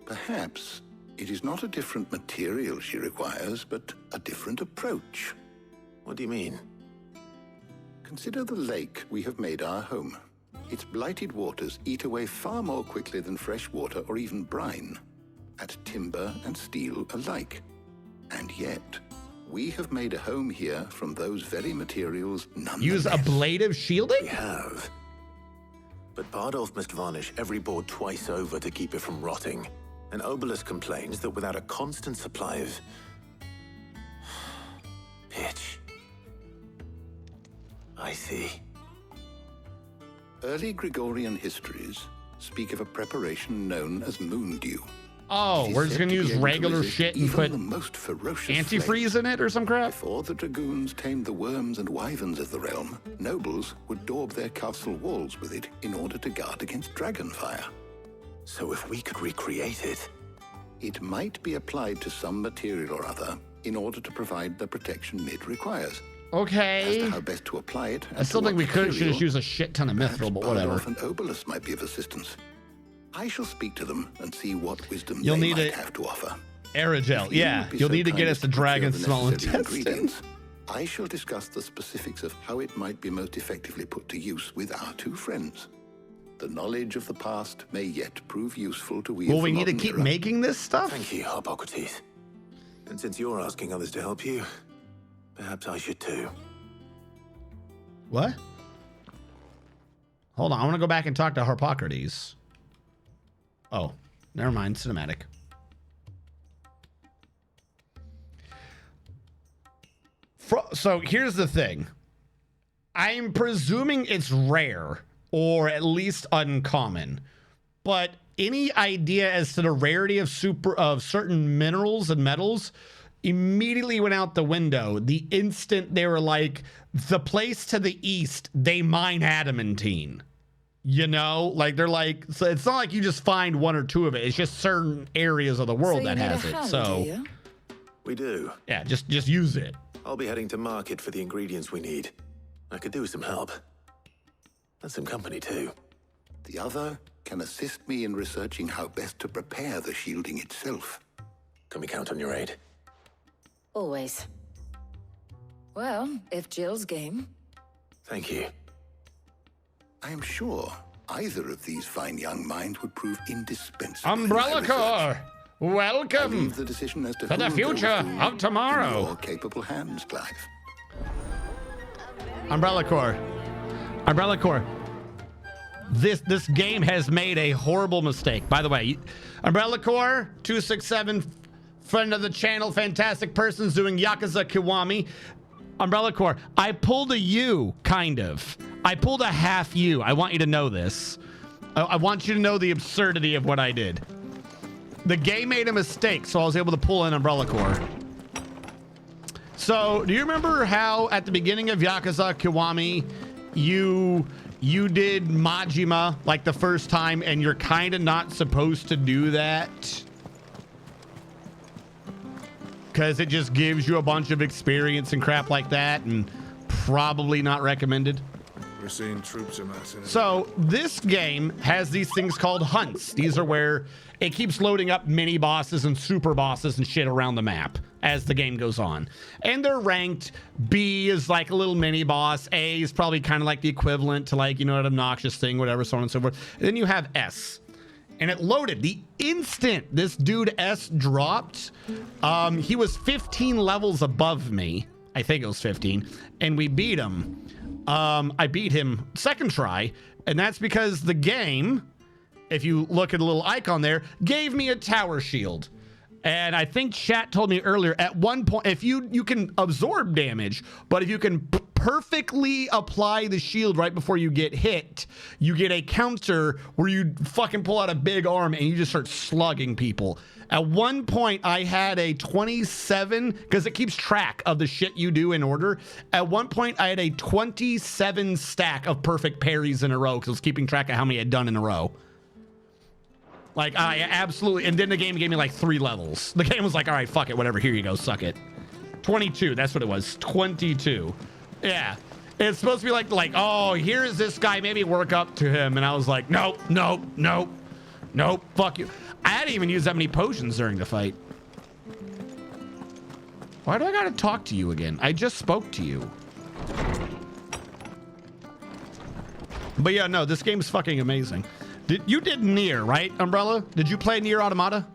Perhaps it is not a different material she requires, but a different approach. What do you mean? Consider the lake we have made our home. Its blighted waters eat away far more quickly than fresh water or even brine, at timber and steel alike. And yet, we have made a home here from those very materials nonetheless. Use ablative shielding? We have. But Bardolph must varnish every board twice over to keep it from rotting. And Obelus complains that without a constant supply of pitch. I see. Early Gregorian histories speak of a preparation known as moon dew. Oh, we're just gonna use regular shit and put antifreeze in it or some crap? Before the dragoons tamed the worms and wyverns of the realm, nobles would daub their castle walls with it in order to guard against dragonfire. So if we could recreate it... It might be applied to some material or other in order to provide the protection Mid requires. Okay. As to how best to apply it... I still think we should just use a shit ton of mithril, but whatever. Bardolph and Obelus might be of assistance. I shall speak to them and see what wisdom You'll they need might have to offer. Aerogel, yeah. You'll need to get us a dragon's small intestine. I shall discuss the specifics of how it might be most effectively put to use with our two friends. The knowledge of the past may yet prove useful to we. Well, we need to keep making this stuff? Thank you, Harpocrates. And since you're asking others to help you, perhaps I should too. What? Hold on, I want to go back and talk to Harpocrates. Oh, never mind, cinematic. So here's the thing. I'm presuming it's rare, or at least uncommon. But any idea as to the rarity of certain minerals and metals immediately went out the window the instant they were like, the place to the east, they mine adamantine. You know, like they're like, so it's not like you just find one or two of it. It's just certain areas of the world that has it. So we do. Yeah, just use it. I'll be heading to market for the ingredients we need. I could do with some help. And some company too. The other can assist me in researching how best to prepare the shielding itself. Can we count on your aid? Always. Well, if Jill's game. Thank you. I am sure either of these fine young minds would prove indispensable. Umbrella Corps! Welcome leave the decision as to to the who future goes of tomorrow. in your capable hands, Clive. Umbrella Corps. Umbrella Corps. This game has made a horrible mistake. By the way, Umbrella Corps 267, friend of the channel, fantastic person's doing Yakuza Kiwami. Umbrella Corps, I pulled a U, kind of. I pulled a half U. I want you to know this. I want you to know the absurdity of what I did. The game made a mistake, so I was able to pull in Umbrella Corps. So, do you remember how at the beginning of Yakuza Kiwami, you did Majima like the first time, and you're kind of not supposed to do that? Because it just gives you a bunch of experience and crap like that, and probably not recommended. We're seeing troops amassing. So this game has these things called hunts. These are where it keeps loading up mini bosses and super bosses and shit around the map as the game goes on. And they're ranked. B is like a little mini boss. A is probably kind of like the equivalent to, like, you know, an obnoxious thing, whatever, so on and so forth. And then you have S. And it loaded the instant this dude S dropped. He was 15 levels above me. I think it was 15. And we beat him. I beat him second try. And that's because the game, if you look at the little icon there, gave me a tower shield. And I think chat told me earlier, at one point, if you can absorb damage, but if you can perfectly apply the shield right before you get hit, you get a counter where you fucking pull out a big arm and you just start slugging people. At one point, I had a 27, because it keeps track of the shit you do in order. At one point, I had a 27 stack of perfect parries in a row, because it was keeping track of how many I had done in a row. Like, I absolutely, and then the game gave me like 3 levels. The game was like, all right, fuck it, whatever, here you go, suck it. 22, that's what it was, 22. Yeah, it's supposed to be like, oh, here is this guy, maybe work up to him. And I was like, nope, nope, nope, nope, fuck you. I hadn't even used that many potions during the fight. Why do I gotta talk to you again? I just spoke to you. But yeah, no, this game's fucking amazing. You did Nier, right, Umbrella? Did you play Nier Automata?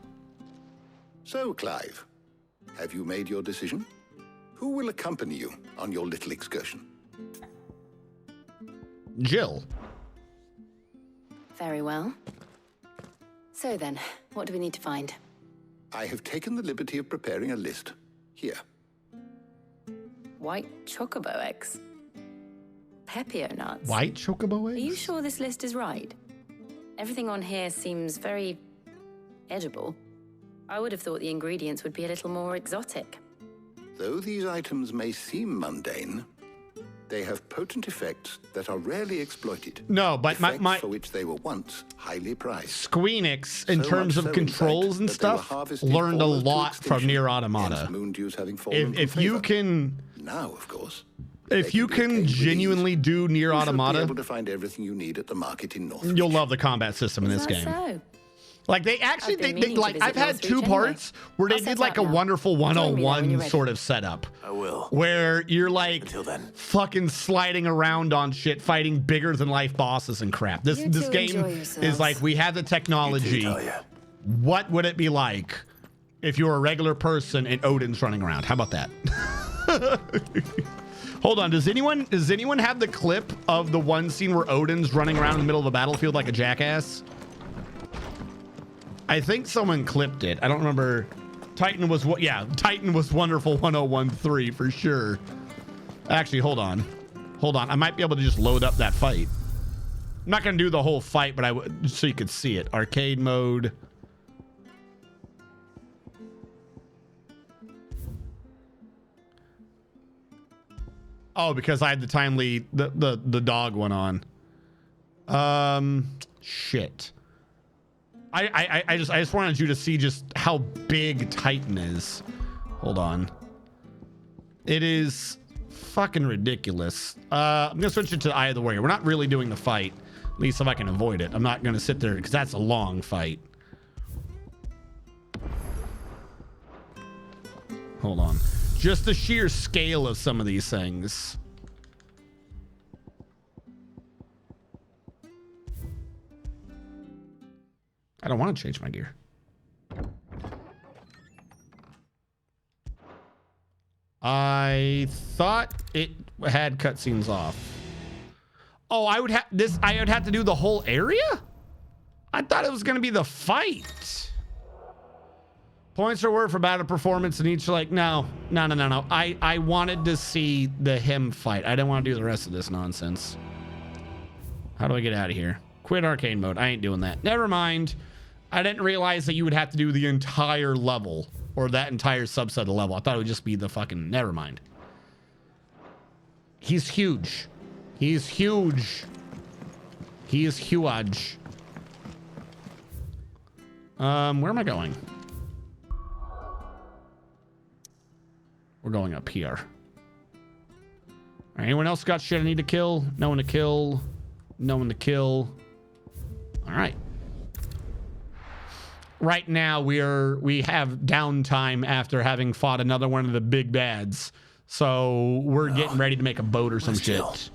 So, Clive, have you made your decision? Who will accompany you on your little excursion? Jill. Very well. So then, what do we need to find? I have taken the liberty of preparing a list. Here. White chocobo eggs. Pepio nuts. White chocobo eggs? Are you sure this list is right? Everything on here seems very edible. I would have thought the ingredients would be a little more exotic. Though these items may seem mundane, they have potent effects that are rarely exploited. No, but my for which they were once highly prized. SquareEnix, in So terms much of so, in controls fact, and that they were stuff, harvested learned a almost to lot from extinction, Nier Automata. hence moon dews having fallen If from you favor. can, Now, of course, if you can genuinely do Nier you should be Automata, able to find everything you need at the market in North. you'll love the combat system in this game. So? Like, they actually, I've been they meaning to like, visit I've had Northreach 2 anyway. parts where they I'll did set like a out now. wonderful Join me when you're 101 ready. sort of setup. I will. Where you're like Until then. fucking sliding around on shit, fighting bigger than life bosses and crap. This You this two game enjoy is yourselves. like, we have the technology. What would it be like if you were a regular person and Odin's running around? How about that? Hold on, does anyone have the clip of the one scene where Odin's running around in the middle of a battlefield like a jackass? I think someone clipped it. I don't remember. Titan was what? Yeah, Titan was wonderful 1013 for sure. Actually, hold on. I might be able to just load up that fight. I'm not gonna do the whole fight, but I would, so you could see it. Arcade mode. Oh, because I had the timely the dog one on. Shit. I just wanted you to see just how big Titan is. Hold on. It is fucking ridiculous. I'm gonna switch it to Eye of the Warrior. We're not really doing the fight, at least if I can avoid it. I'm not gonna sit there because that's a long fight. Hold on. Just the sheer scale of some of these things. I don't want to change my gear. I thought it had cutscenes off. Oh, I would have this. I would have to do the whole area. I thought it was going to be the fight. Points are worth for battle performance and each like no. I wanted to see the him fight. I didn't want to do the rest of this nonsense. How do I get out of here? Quit arcade mode. I ain't doing that. Never mind. I didn't realize that you would have to do the entire level or that entire subset of the level. I thought it would just be the fucking. Never mind. He's huge. He's huge. He is huge. Where am I going? We're going up here. Anyone else got shit I need to kill? No one to kill. No one to kill. All right. Right now we have downtime after having fought another one of the big bads. So we're getting ready to make a boat or some shit.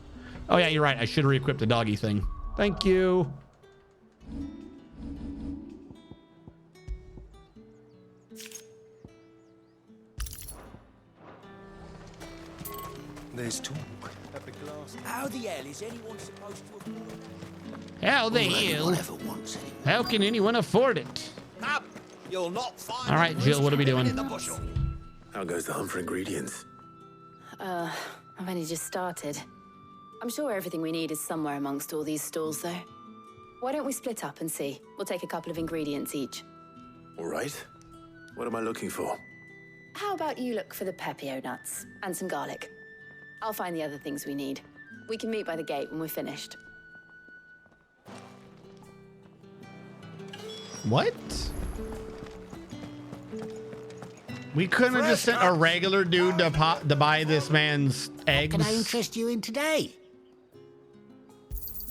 Oh yeah, you're right. I should re-equip the doggy thing. Thank you. There's talk. How the hell is anyone supposed to afford it? How the hell? How can anyone afford it? Up! You'll not find. All right, Jill, what are we doing? How goes the hunt for ingredients? I've only just started. I'm sure everything we need is somewhere amongst all these stalls, though. Why don't we split up and see? We'll take a couple of ingredients each. All right. What am I looking for? How about you look for the pepio nuts and some garlic? I'll find the other things we need. We can meet by the gate when we're finished. What? We couldn't have just sent a regular dude to buy this man's eggs. What can I interest you in today?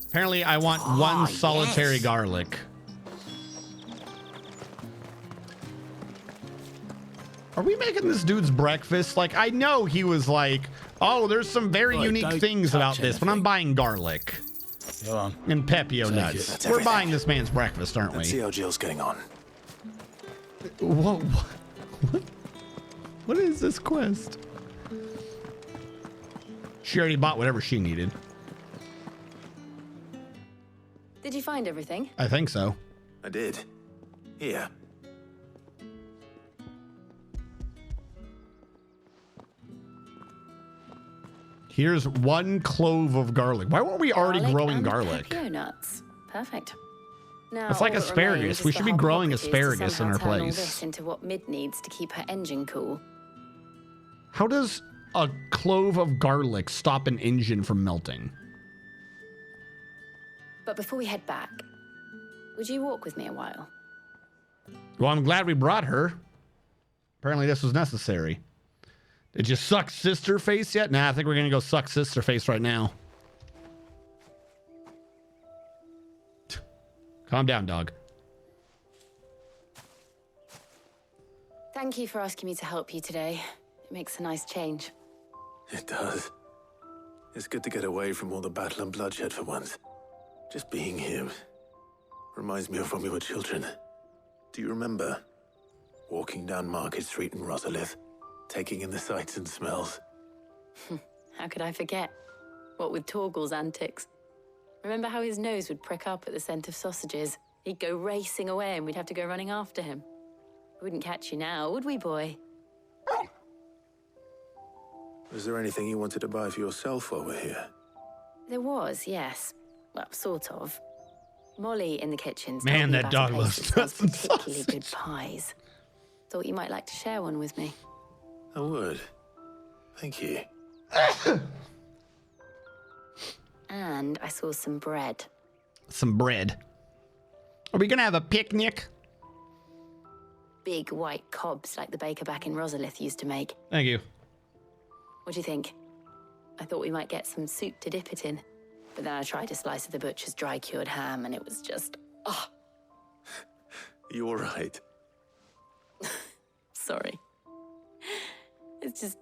Apparently, I want one solitary garlic. Are we making this dude's breakfast? Like, I know he was like, oh, there's some very unique things about this, but I'm buying garlic. Go on. And pepio nuts. We're buying this man's breakfast, aren't we? Let's see how Jill's getting on. What is this quest? She already bought whatever she needed. Did you find everything? I think so. I did. Here. Here's one clove of garlic. Why weren't we already growing garlic? Pepio nuts. Perfect. Now, It's like all that asparagus. remains We is should for be growing Hot Pockets to asparagus in our somehow turn all place. this into what Mid needs to keep her engine cool. How does a clove of garlic stop an engine from melting? But before we head back, would you walk with me a while? Well, I'm glad we brought her. Apparently this was necessary. Did you suck sister face yet? Nah, I think we're gonna go suck sister face right now. Calm down, dog. Thank you for asking me to help you today. It makes a nice change. It does. It's good to get away from all the battle and bloodshed for once. Just being here reminds me of when we were children. Do you remember walking down Market Street in Rosalith, taking in the sights and smells? How could I forget? What with Torgal's antics. Remember how his nose would prick up at the scent of sausages? He'd go racing away and we'd have to go running after him. We wouldn't catch you now, would we, boy? Was there anything you wanted to buy for yourself while we're here? There was, yes. Well, sort of. Molly in the kitchen. Man, that dog loves particularly good pies. Thought you might like to share one with me. I would. Thank you. And I saw some bread. Some bread. Are we gonna have a picnic? Big white cobs like the baker back in Rosalith used to make. Thank you. What do you think? I thought we might get some soup to dip it in. But then I tried a slice of the butcher's dry-cured ham and it was just, oh. You all right? Sorry. It's just,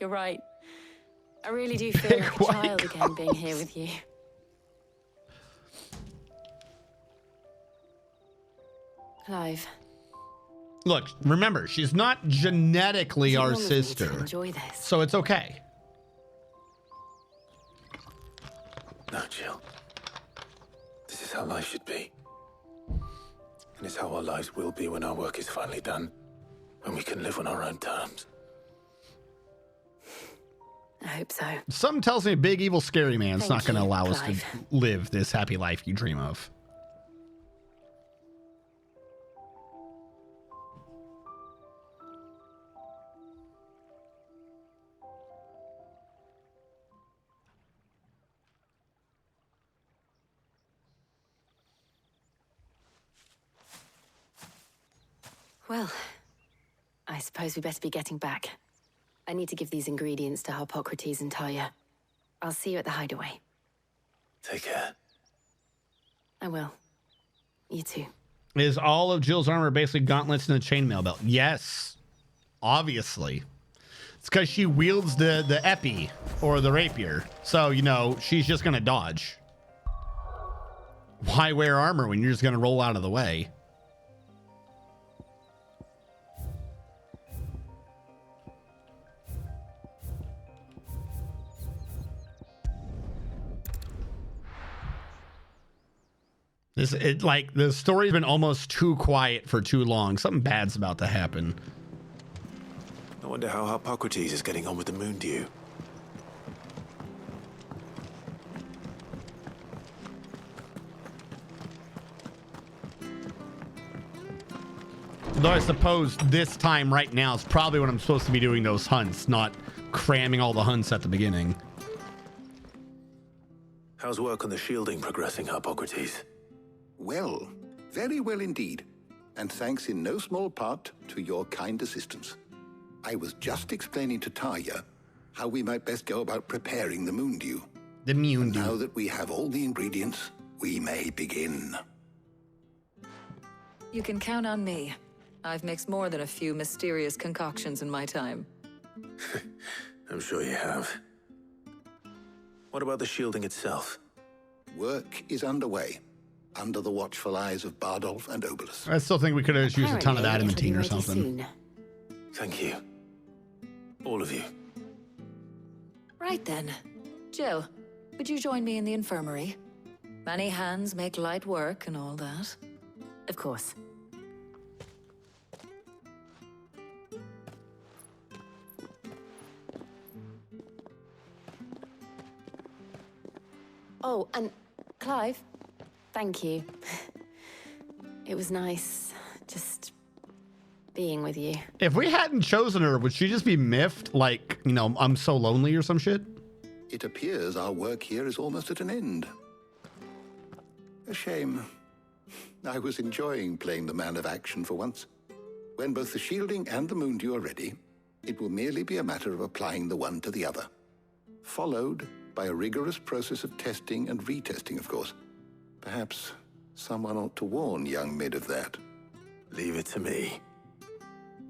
you're right. I really do feel like a child again being here with you. Clive. Look, remember, she's not genetically You our all of me to sister. enjoy this. So it's okay. No, Jill. This is how life should be. And it's how our lives will be when our work is finally done. When we can live on our own terms. I hope so. Something tells me big, evil, scary man's Thank not going to you, allow us Clive. to live this happy life you dream of. Well, I suppose we better be getting back. I need to give these ingredients to Harpocrates and Talia. I'll see you at the hideaway. Take care. I will. You too. Is all of Jill's armor basically gauntlets and a chainmail belt? Yes. Obviously. It's because she wields the epi or the rapier. So, you know, she's just going to dodge. Why wear armor when you're just going to roll out of the way? Like the story's been almost too quiet for too long. Something bad's about to happen. I wonder how Harpocrates is getting on with the moon dew. Though I suppose this time right now is probably when I'm supposed to be doing those hunts, not cramming all the hunts at the beginning. How's work on the shielding progressing, Harpocrates? Well, very well indeed. And thanks in no small part to your kind assistance. I was just explaining to Talia how we might best go about preparing the moon dew. The moon dew. Now that we have all the ingredients, we may begin. You can count on me. I've mixed more than a few mysterious concoctions in my time. I'm sure you have. What about the shielding itself? Work is underway, under the watchful eyes of Bardolph and Obolus. I still think we could have used a ton of adamantine or something. Thank you. All of you. Right then. Jill, would you join me in the infirmary? Many hands make light work and all that. Of course. Oh, and Clive, thank you. It was nice just being with you. If we hadn't chosen her, would she just be miffed? Like, you know, I'm so lonely or some shit? It appears our work here is almost at an end. A shame. I was enjoying playing the man of action for once. When both the shielding and the moon dew are ready, it will merely be a matter of applying the one to the other. Followed by a rigorous process of testing and retesting, of course. Perhaps someone ought to warn young Mid of that. Leave it to me.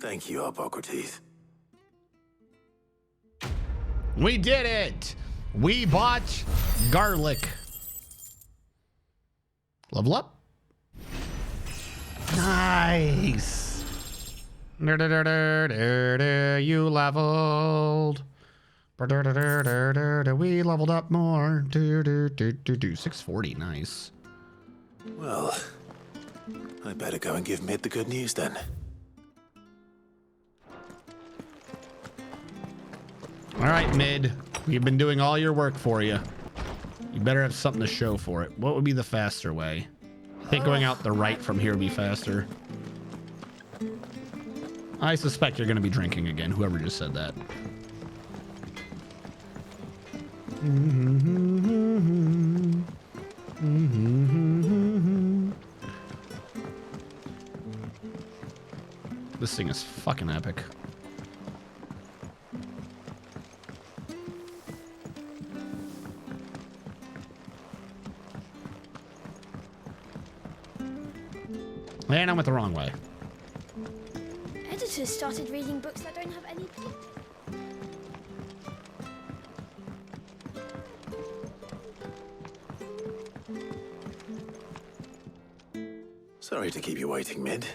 Thank you, Harpocrates. We did it! We bought garlic. Level up. Nice. You leveled. We leveled up more. 640, nice. Well, I better go and give Mid the good news then. All right, Mid. We've been doing all your work for you. You better have something to show for it. What would be the faster way? I think going out the right from here would be faster. I suspect you're going to be drinking again, whoever just said that. This thing is fucking epic. And I went the wrong way. Editors started reading books that don't have any pages. Sorry to keep you waiting, Mid,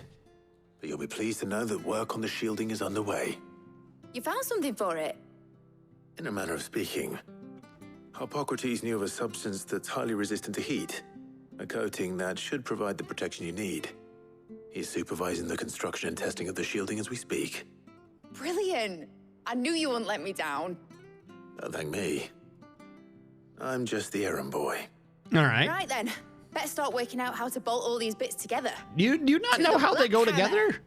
but you'll be be pleased to know that work on the shielding is underway. You found something for it? In a manner of speaking, Hippocrates knew of a substance that's highly resistant to heat, a coating that should provide the protection you need. He's supervising the construction and testing of the shielding as we speak. Brilliant! I knew you wouldn't let me down. Don't thank me. I'm just the errand boy. All right. Right then. Better start working out how to bolt all these bits together. Do you not know how they go together?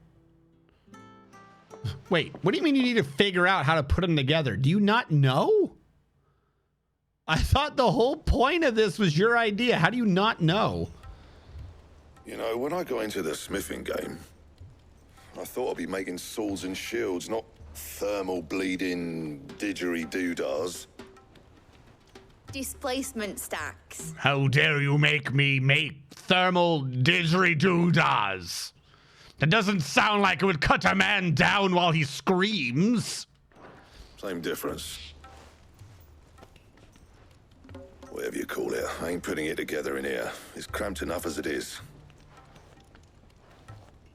Wait, what do you mean you need to figure out how to put them together? Do you not know? I thought the whole point of this was your idea. How do you not know? You know, when I got into the smithing game, I thought I'd be making swords and shields, not thermal bleeding didgeridoo-dahs. Displacement stacks. How dare you make me make thermal didgeridoo-dahs? That doesn't sound like it would cut a man down while he screams. Same difference. Whatever you call it, I ain't putting it together in here. It's cramped enough as it is.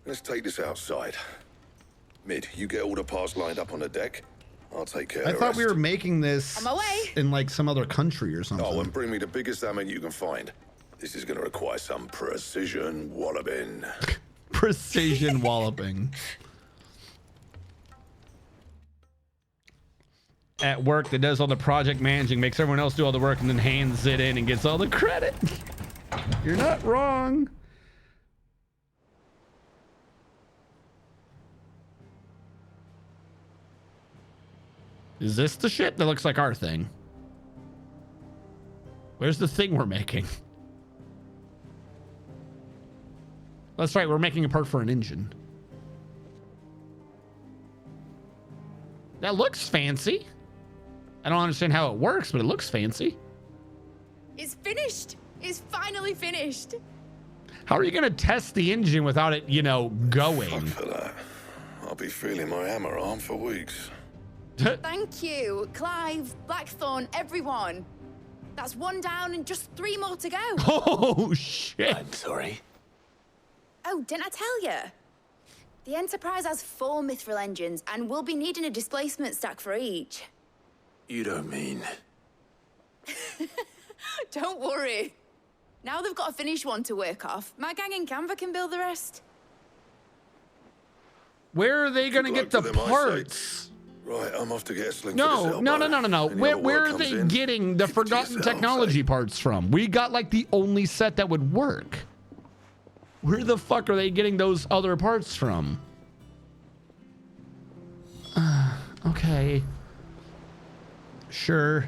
Let's take this outside. Mid, you get all the parts lined up on the deck. I'll take care of the rest. I thought we were making this On my way. in like some other country or something. Oh, and bring me the biggest hammer you can find. This is going to require some precision walloping. Precision walloping. At work that does all the project managing, makes everyone else do all the work and then hands it in and gets all the credit. You're not wrong. Is this the ship? That looks like our thing. Where's the thing we're making? That's right, we're making a part for an engine. That looks fancy. I don't understand how it works, but it looks fancy. It's finished. It's finally finished. How are you going to test the engine without it, you know, going? Fuck for that. I'll be feeling my hammer arm for weeks. Thank you, Clive, Blackthorn, everyone. That's one down and just 3 more to go. Oh, shit. I'm sorry. Oh, didn't I tell you? The Enterprise has 4 mithril engines, and we'll be needing a displacement stack for each. You don't mean... Don't worry. Now they've got a finished one to work off. My gang in Canva can build the rest. Where are they going to get the parts? Right, I'm off to get a sling. No. Where are they getting the forgotten technology parts from? We got like the only set that would work. Where the fuck are they getting those other parts from? Okay. Sure.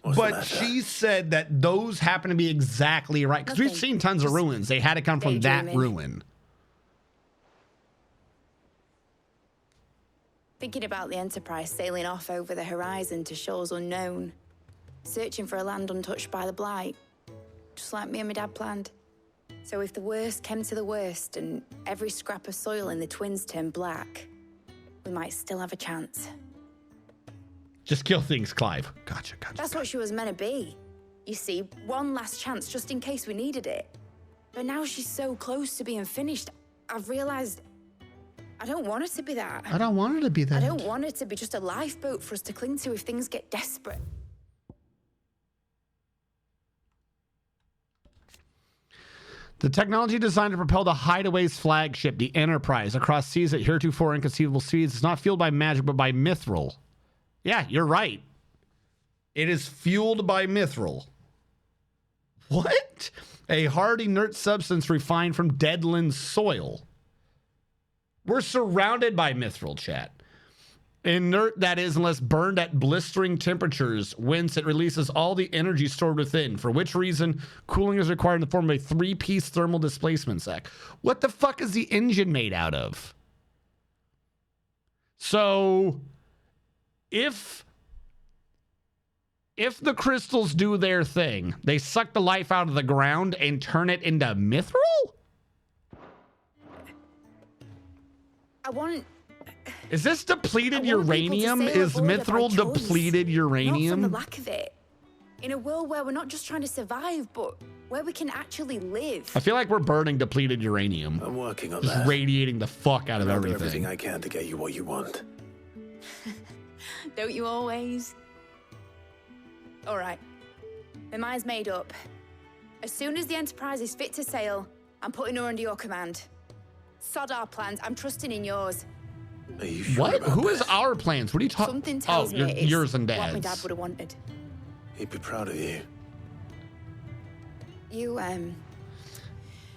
But she said that those happen to be exactly right. Because we've seen tons of ruins. They had to come from that ruin. Thinking about the Enterprise sailing off over the horizon to shores unknown. Searching for a land untouched by the Blight. Just like me and my dad planned. So if the worst came to the worst and every scrap of soil in the Twins turned black, we might still have a chance. Just kill things, Clive. Gotcha. That's what she was meant to be. You see, one last chance just in case we needed it. But now she's so close to being finished, I've realized I don't want it to be that. I don't want it to be that. I don't want it to be just a lifeboat for us to cling to if things get desperate. The technology designed to propel the Hideaway's flagship, the Enterprise, across seas at heretofore inconceivable speeds is not fueled by magic, but by mithril. Yeah, you're right. It is fueled by mithril. What? A hard, inert substance refined from deadland soil. We're surrounded by mithril, chat. Inert, that is, unless burned at blistering temperatures, whence it releases all the energy stored within, for which reason cooling is required in the form of a 3-piece thermal displacement sack. What the fuck is the engine made out of? So, if the crystals do their thing, they suck the life out of the ground and turn it into mithril? Is this depleted uranium? Is mithril depleted uranium? Not from the lack of it. In a world where we're not just trying to survive, but where we can actually live. I feel like we're burning depleted uranium. I'm working on just that. radiating the fuck out of I'll do everything. everything I can to get you what you want. Don't you always? All right. My mind's made up. As soon as the Enterprise is fit to sail, I'm putting her under your command. Sod our plans. I'm trusting in yours. Are you sure What? about Who this? is our plans? What are you talking? Something tells me it's yours and what my Dad's. dad would have wanted. He'd be proud of you. You,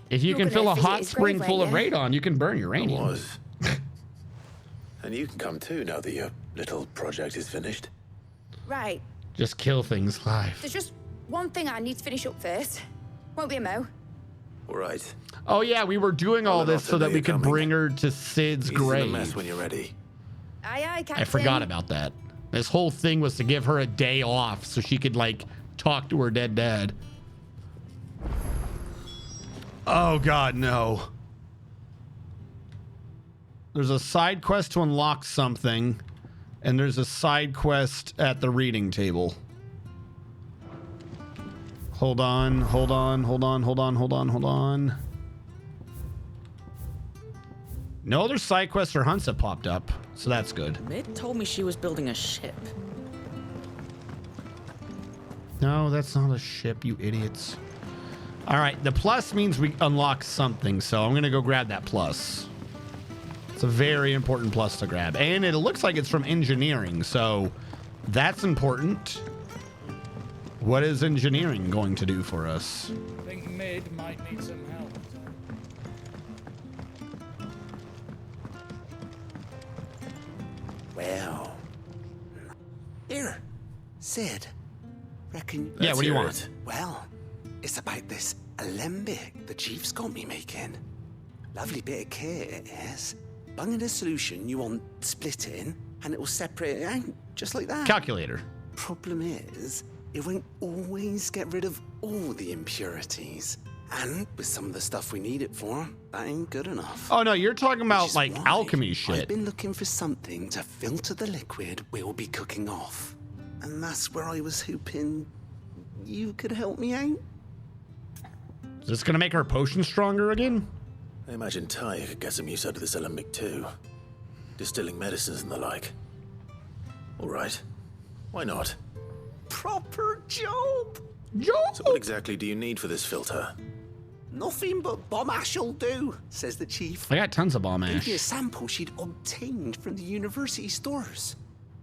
If you You're can gonna fill a visit hot his spring grave, full of ain't ya? radon, you can burn uranium. I was. And you can come too now that your little project is finished. right. Just kill things live. There's just one thing I need to finish up first. Won't be a mo. All right. Oh yeah, we were doing all I'll this not so that delay we you could coming. bring her to Sid's He's in the grave. mess when you're ready. Aye, aye, Captain. I forgot about that. This whole thing was to give her a day off so she could like talk to her dead dad. Oh god, no. There's a side quest to unlock something, and there's a side quest at the reading table. Hold on, hold on, hold on, hold on, hold on, hold on. No other side quests or hunts have popped up, so that's good. Mid told me she was building a ship. No, that's not a ship, you idiots. All right, the plus means we unlock something, so I'm gonna go grab that plus. It's a very important plus to grab, and it looks like it's from engineering, so that's important. What is engineering going to do for us? I think Mid might need some help. Well. Here, Sid. Reckon. Yeah, what do you want? Well, it's about this alembic the chief's got me making. Lovely bit of kit it is. Bung in a solution you want splitting, and it will separate it out just like that. Calculator. Problem is, it won't always get rid of all the impurities. And with some of the stuff we need it for, that ain't good enough. Oh no, you're talking Which about is like why alchemy I've shit. been looking for something to filter the liquid we'll be cooking off. And that's where I was hoping you could help me out. Is this gonna make our potion stronger again? I imagine Ty could get some use out of this alembic too. Distilling medicines and the like. All right. Why not? Proper job! So what exactly do you need for this filter? Nothing but bomb ash'll do, says the chief. I got tons of bomb Gave me a ash. sample she'd obtained from the university stores.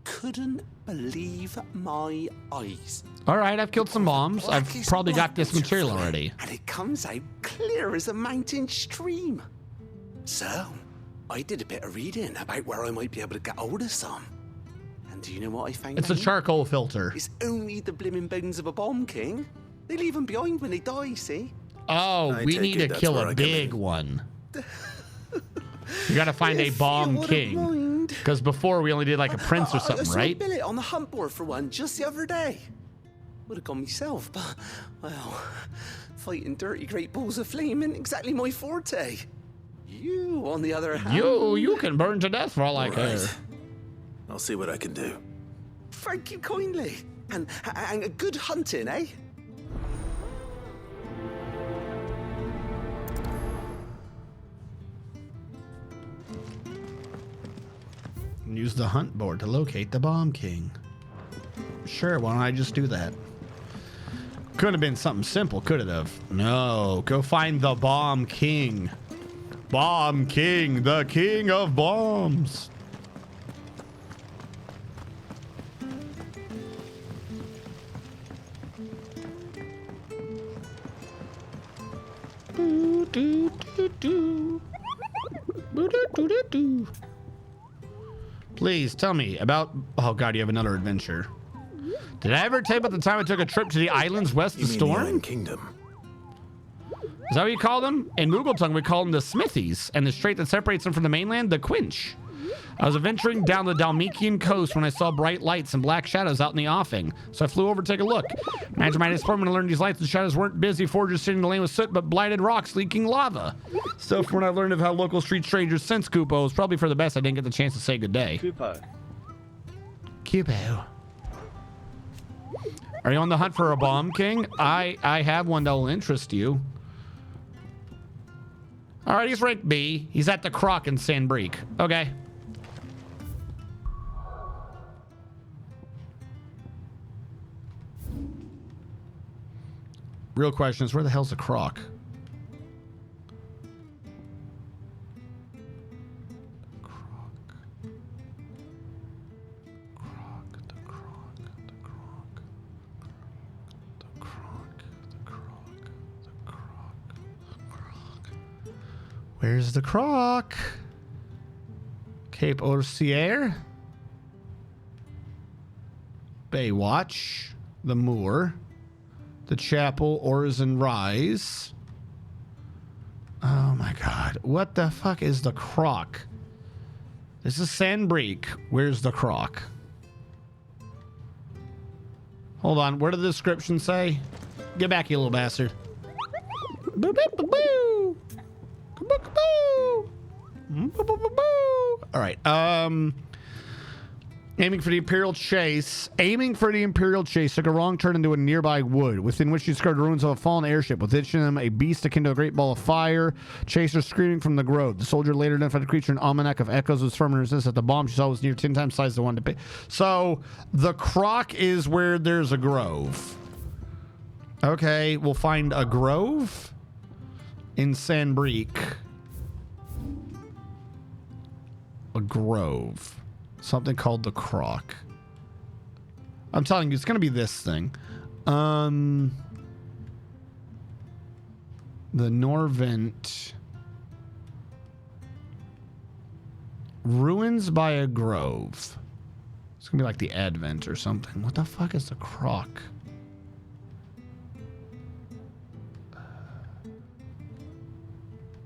Couldn't believe my eyes. All right, I've killed some bombs. I've Blackest probably got black this water material fluid, already. And it comes out clear as a mountain stream. So, I did a bit of reading about where I might be able to get hold of some. And do you know what I found It's a out? charcoal filter. It's only the blimmin' bones of a bomb king. They leave them behind when they die, see? Oh, I we take need it to that's kill where a I come big in. one. You gotta find a If you bomb wouldn't king. mind. Because before we only did like a prince or I something, saw right? Billet on the hunt board for one just the other day. Would have gone myself, but, well, fighting dirty great balls of flame ain't exactly my forte. You, on the other hand... You can burn to death for all I care. Right. I'll see what I can do. Thank you kindly. And a good hunting, eh? Use the hunt board to locate the bomb king. Sure, why don't I just do that? Could have been something simple, could it have? No, go find the bomb king. Bomb king, the king of bombs. Do, do, do, do. Boo, do, do, do, do. Please tell me about... Oh god, you have another adventure. Did I ever tell you about the time I took a trip to the islands west of You mean the Storm? Iron Kingdom? Is that what you call them? In Moogle tongue, we call them the Smithies, and the strait that separates them from the mainland, the Quinch. I was adventuring down the Dalmatian coast when I saw bright lights and black shadows out in the offing, so I flew over to take a look. Imagine my disappointment to learn these lights and shadows weren't busy forgers sitting in the lane with soot, but blighted rocks leaking lava. So from when I learned of how local street strangers sense Kupo, it was probably for the best I didn't get the chance to say goodday. Kupo. Kupo. Are you on the hunt for a bomb, King? I have one that will interest you. All right, he's rank B. He's at the Croc in Sandbreak. Okay. Real question is, where the hell's the Croc? Where's the Croc? Cape Orsier. Baywatch. The Moor. The Chapel, Orison Rise. Oh my god. What the fuck is the Croc? This is Sandbreak. Where's the Croc? Hold on. What did the description say? Get back, you little bastard. Boo, boo, boo, boo. All right. Aiming for the Imperial Chase. Aiming for the Imperial Chase took a wrong turn into a nearby wood, within which you discovered ruins of a fallen airship, within them a beast akin to a great ball of fire. Chaser screaming from the grove. The soldier later identified the creature, an almanac of echoes, was firm and resistant. The bomb she saw was near 10 times the size of the one to pay. So the Croc is where there's a grove. Okay, we'll find a grove in Sandbreak. A grove. Something called the Croc. I'm telling you, it's going to be this thing. The Norvent. Ruins by a grove. It's going to be like the Advent or something. What the fuck is the Croc?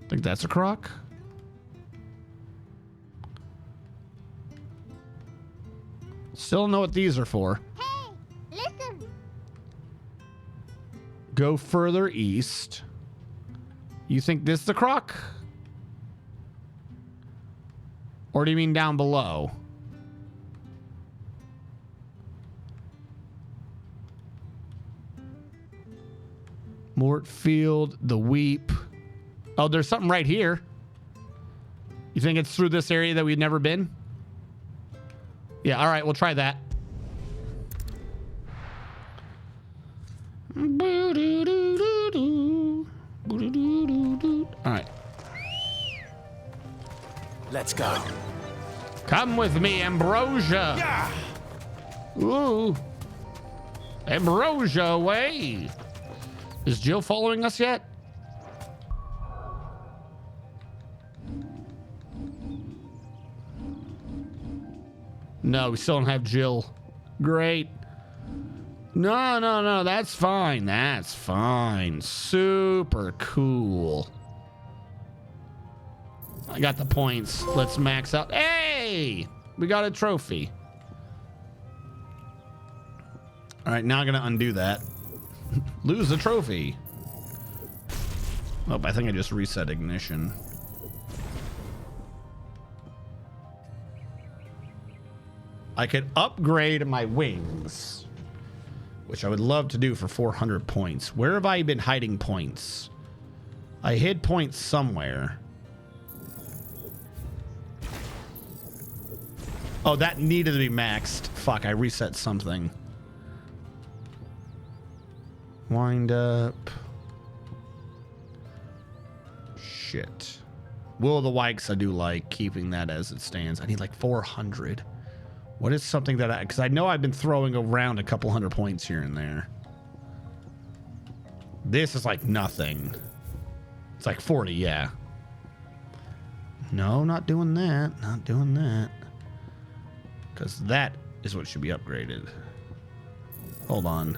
Think that's a Croc? Still don't know what these are for. Hey, listen. Go further east. You think this is the Croc? Or do you mean down below? Mortfield, the Weep. Oh, there's something right here. You think it's through this area that we've never been? Yeah, all right, we'll try that. All right. Let's go. Come with me, Ambrosia. Yeah. Ooh. Ambrosia away. Is Jill following us yet? No, we still don't have Jill. Great. No, that's fine. That's fine. Super cool. I got the points. Let's max out. Hey! We got a trophy. All right, now I'm going to undo that. Lose the trophy. Oh, I think I just reset ignition. I could upgrade my wings, which I would love to do for 400 points. Where have I been hiding points? I hid points somewhere. Oh, that needed to be maxed. Fuck, I reset something. Wind up. Shit. Will of the Wikes, I do like keeping that as it stands. I need like 400. What is something that because I know I've been throwing around a couple hundred points here and there. This is like nothing. It's like 40, yeah. No, not doing that. Not doing that. Because that is what should be upgraded. Hold on.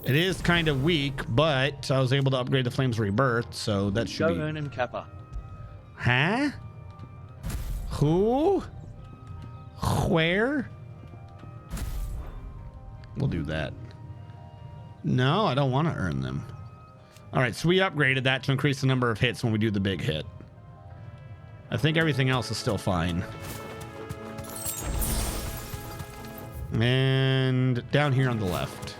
It is kind of weak, but I was able to upgrade the Flames Rebirth, so that should be... and Kappa. Huh? Who? Where? We'll do that. No, I don't want to earn them. All right, so we upgraded that to increase the number of hits when we do the big hit. I think everything else is still fine. And down here on the left.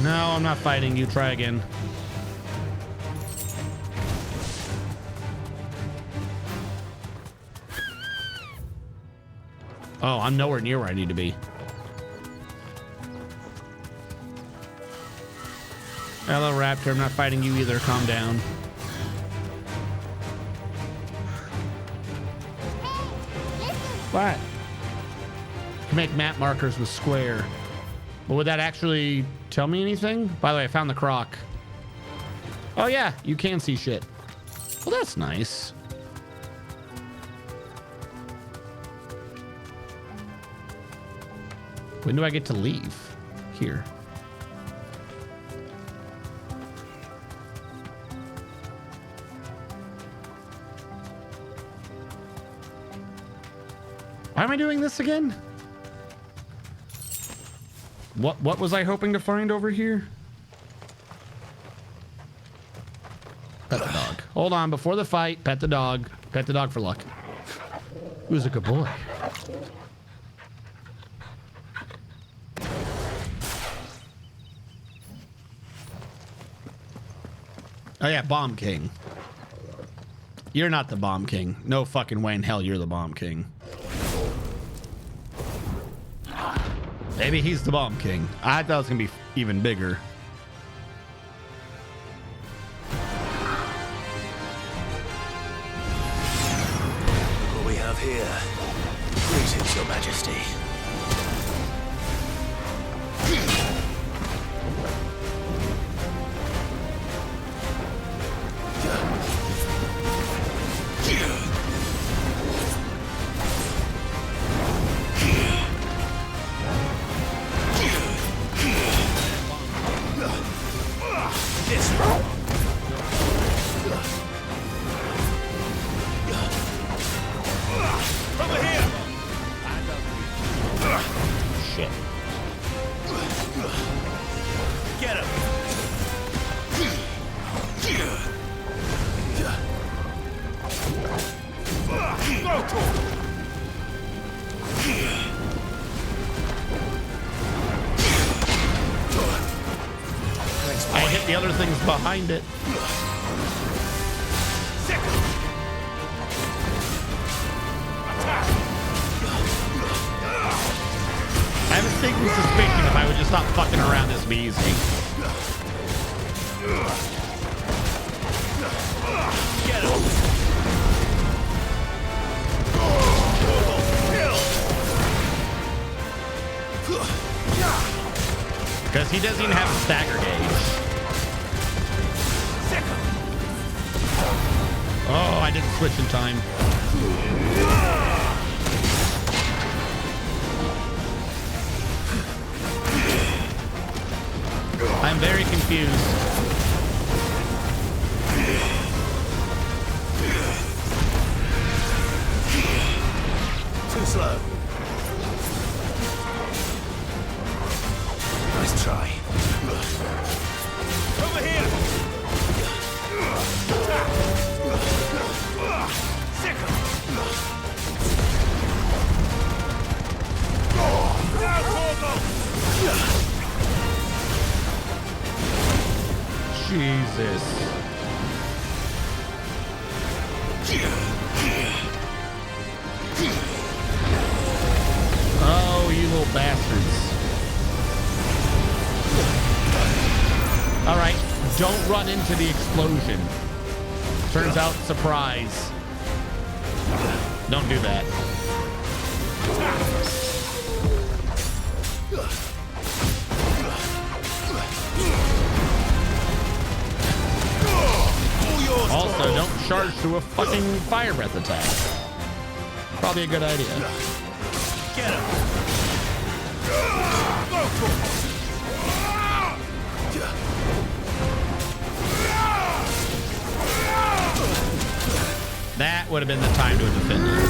No, I'm not fighting you. Try again. Oh, I'm nowhere near where I need to be. Hello, Raptor. I'm not fighting you either. Calm down. What? You can make map markers with square. But would that actually tell me anything? By the way, I found the croc. Oh yeah, you can see shit. Well, that's nice. When do I get to leave? Here. Why am I doing this again? What was I hoping to find over here? Pet the dog. Hold on, before the fight, pet the dog. Pet the dog for luck. Who's a good boy? Oh yeah, Bomb King. You're not the Bomb King. No fucking way in hell you're the Bomb King. Maybe he's the Bomb King. I thought it was gonna be even bigger. What we have here? Greetings, Your Majesty. Behind it. I have a sneaking suspicion if I would just stop fucking around, this would be easy. Get him. Because he doesn't even have a stagger gauge. Oh, I didn't switch in time. I'm very confused. Too slow. Nice try. Over here. Jesus. Oh, you little bastards. All right, don't run into the explosion. Turns out, surprise. Don't do that. Also, don't charge through a fucking fire breath attack. Probably a good idea. Get him. That would have been the time to have defended.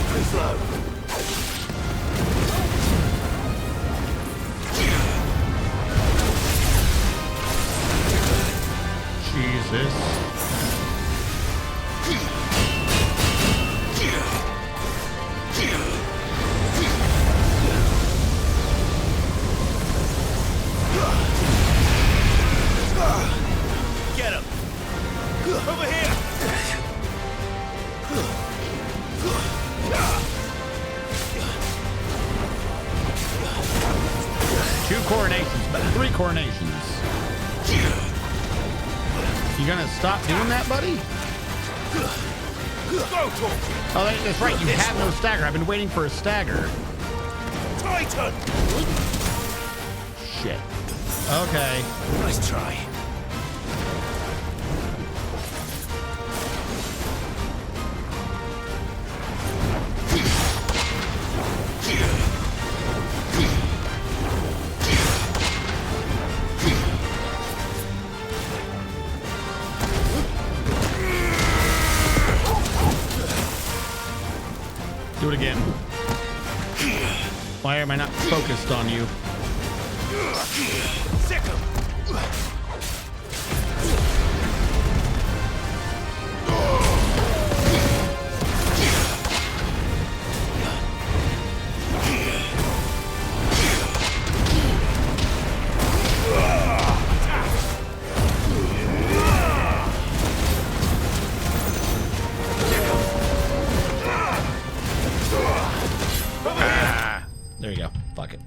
Pretty slow. Jesus. 3 coronations. You gonna stop doing that, buddy? Oh, that's right. You have no stagger. I've been waiting for a stagger. Titan! Shit. Okay. Nice try. Do it again. Why am I not focused on you? Sick 'em. There you go. Fuck it.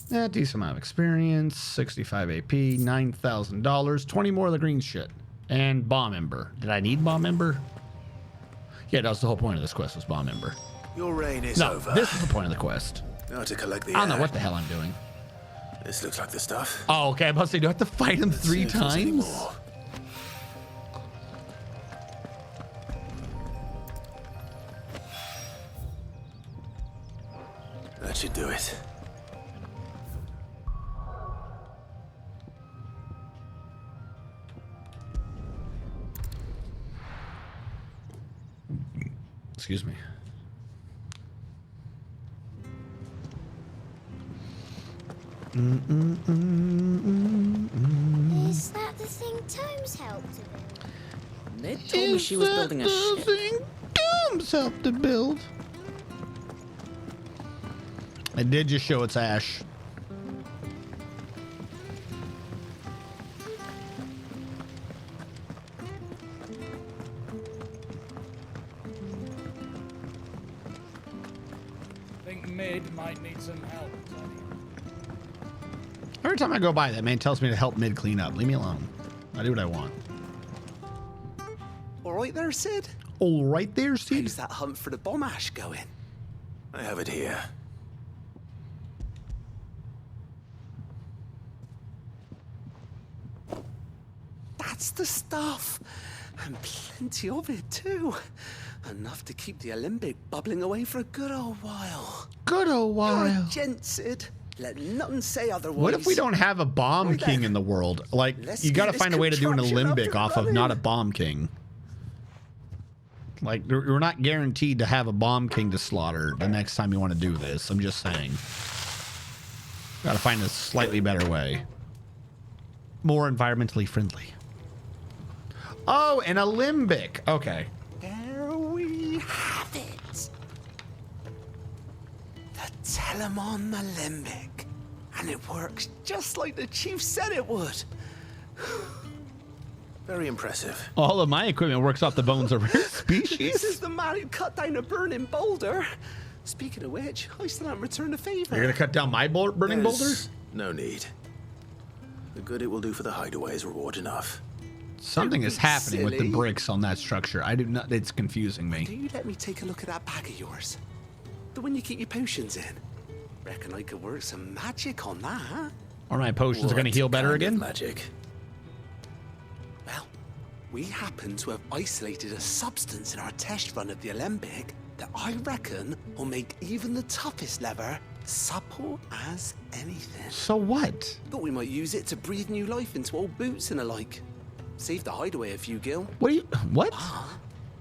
Yeah, decent amount of experience, 65 AP, $9,000, 20 more of the green shit, and bomb ember. Did I need bomb ember? Yeah, that was the whole point of this quest, was bomb ember. Your reign is over. This is the point of the quest. Now to collect the I don't know what the hell I'm doing. This looks like the stuff. Oh, okay. I must say, do I have to fight him 3 times? That should do it. Excuse me. Is that the thing Tomes helped to build? Ned told me she was building a ship. Tomes helped to build. I did just show its ash. I think Mid might need some help, Tony. Every time I go by, that man tells me to help Mid clean up. Leave me alone. I do what I want. All right there, Sid? All right there, Sid? How's that hunt for the bomb ash going? I have it here. That's the stuff. And plenty of it, too. Enough to keep the Olympic bubbling away for a good old while. Good old while. You're a gent, Sid. Let nothing say otherwise. What if we don't have a bomb king in the world? Like, you gotta find a way to do an Olympic off of not a bomb king. Like, we're not guaranteed to have a bomb king to slaughter the next time you want to do this. I'm just saying. Gotta find a slightly better way. More environmentally friendly. Oh, an Olympic. Okay. There we have it. The Telemon Alembic. And it works just like the chief said it would. Very impressive. All of my equipment works off the bones of rare species. This is the man who cut down a burning boulder. Speaking of which, I still haven't returned the favor. You're gonna cut down my burning boulders? No need. The good it will do for the hideaway is reward enough. Something is happening with the bricks on that structure. I do not. It's confusing me. Do you let me take a look at that bag of yours? The one you keep your potions in. Reckon I could work some magic on that. Or my potions are gonna heal better again? Magic. Well, we happen to have isolated a substance in our test run of the Alembic that I reckon will make even the toughest lever supple as anything. So what? Thought we might use it to breathe new life into old boots and the like. Save the hideaway a few gil. What?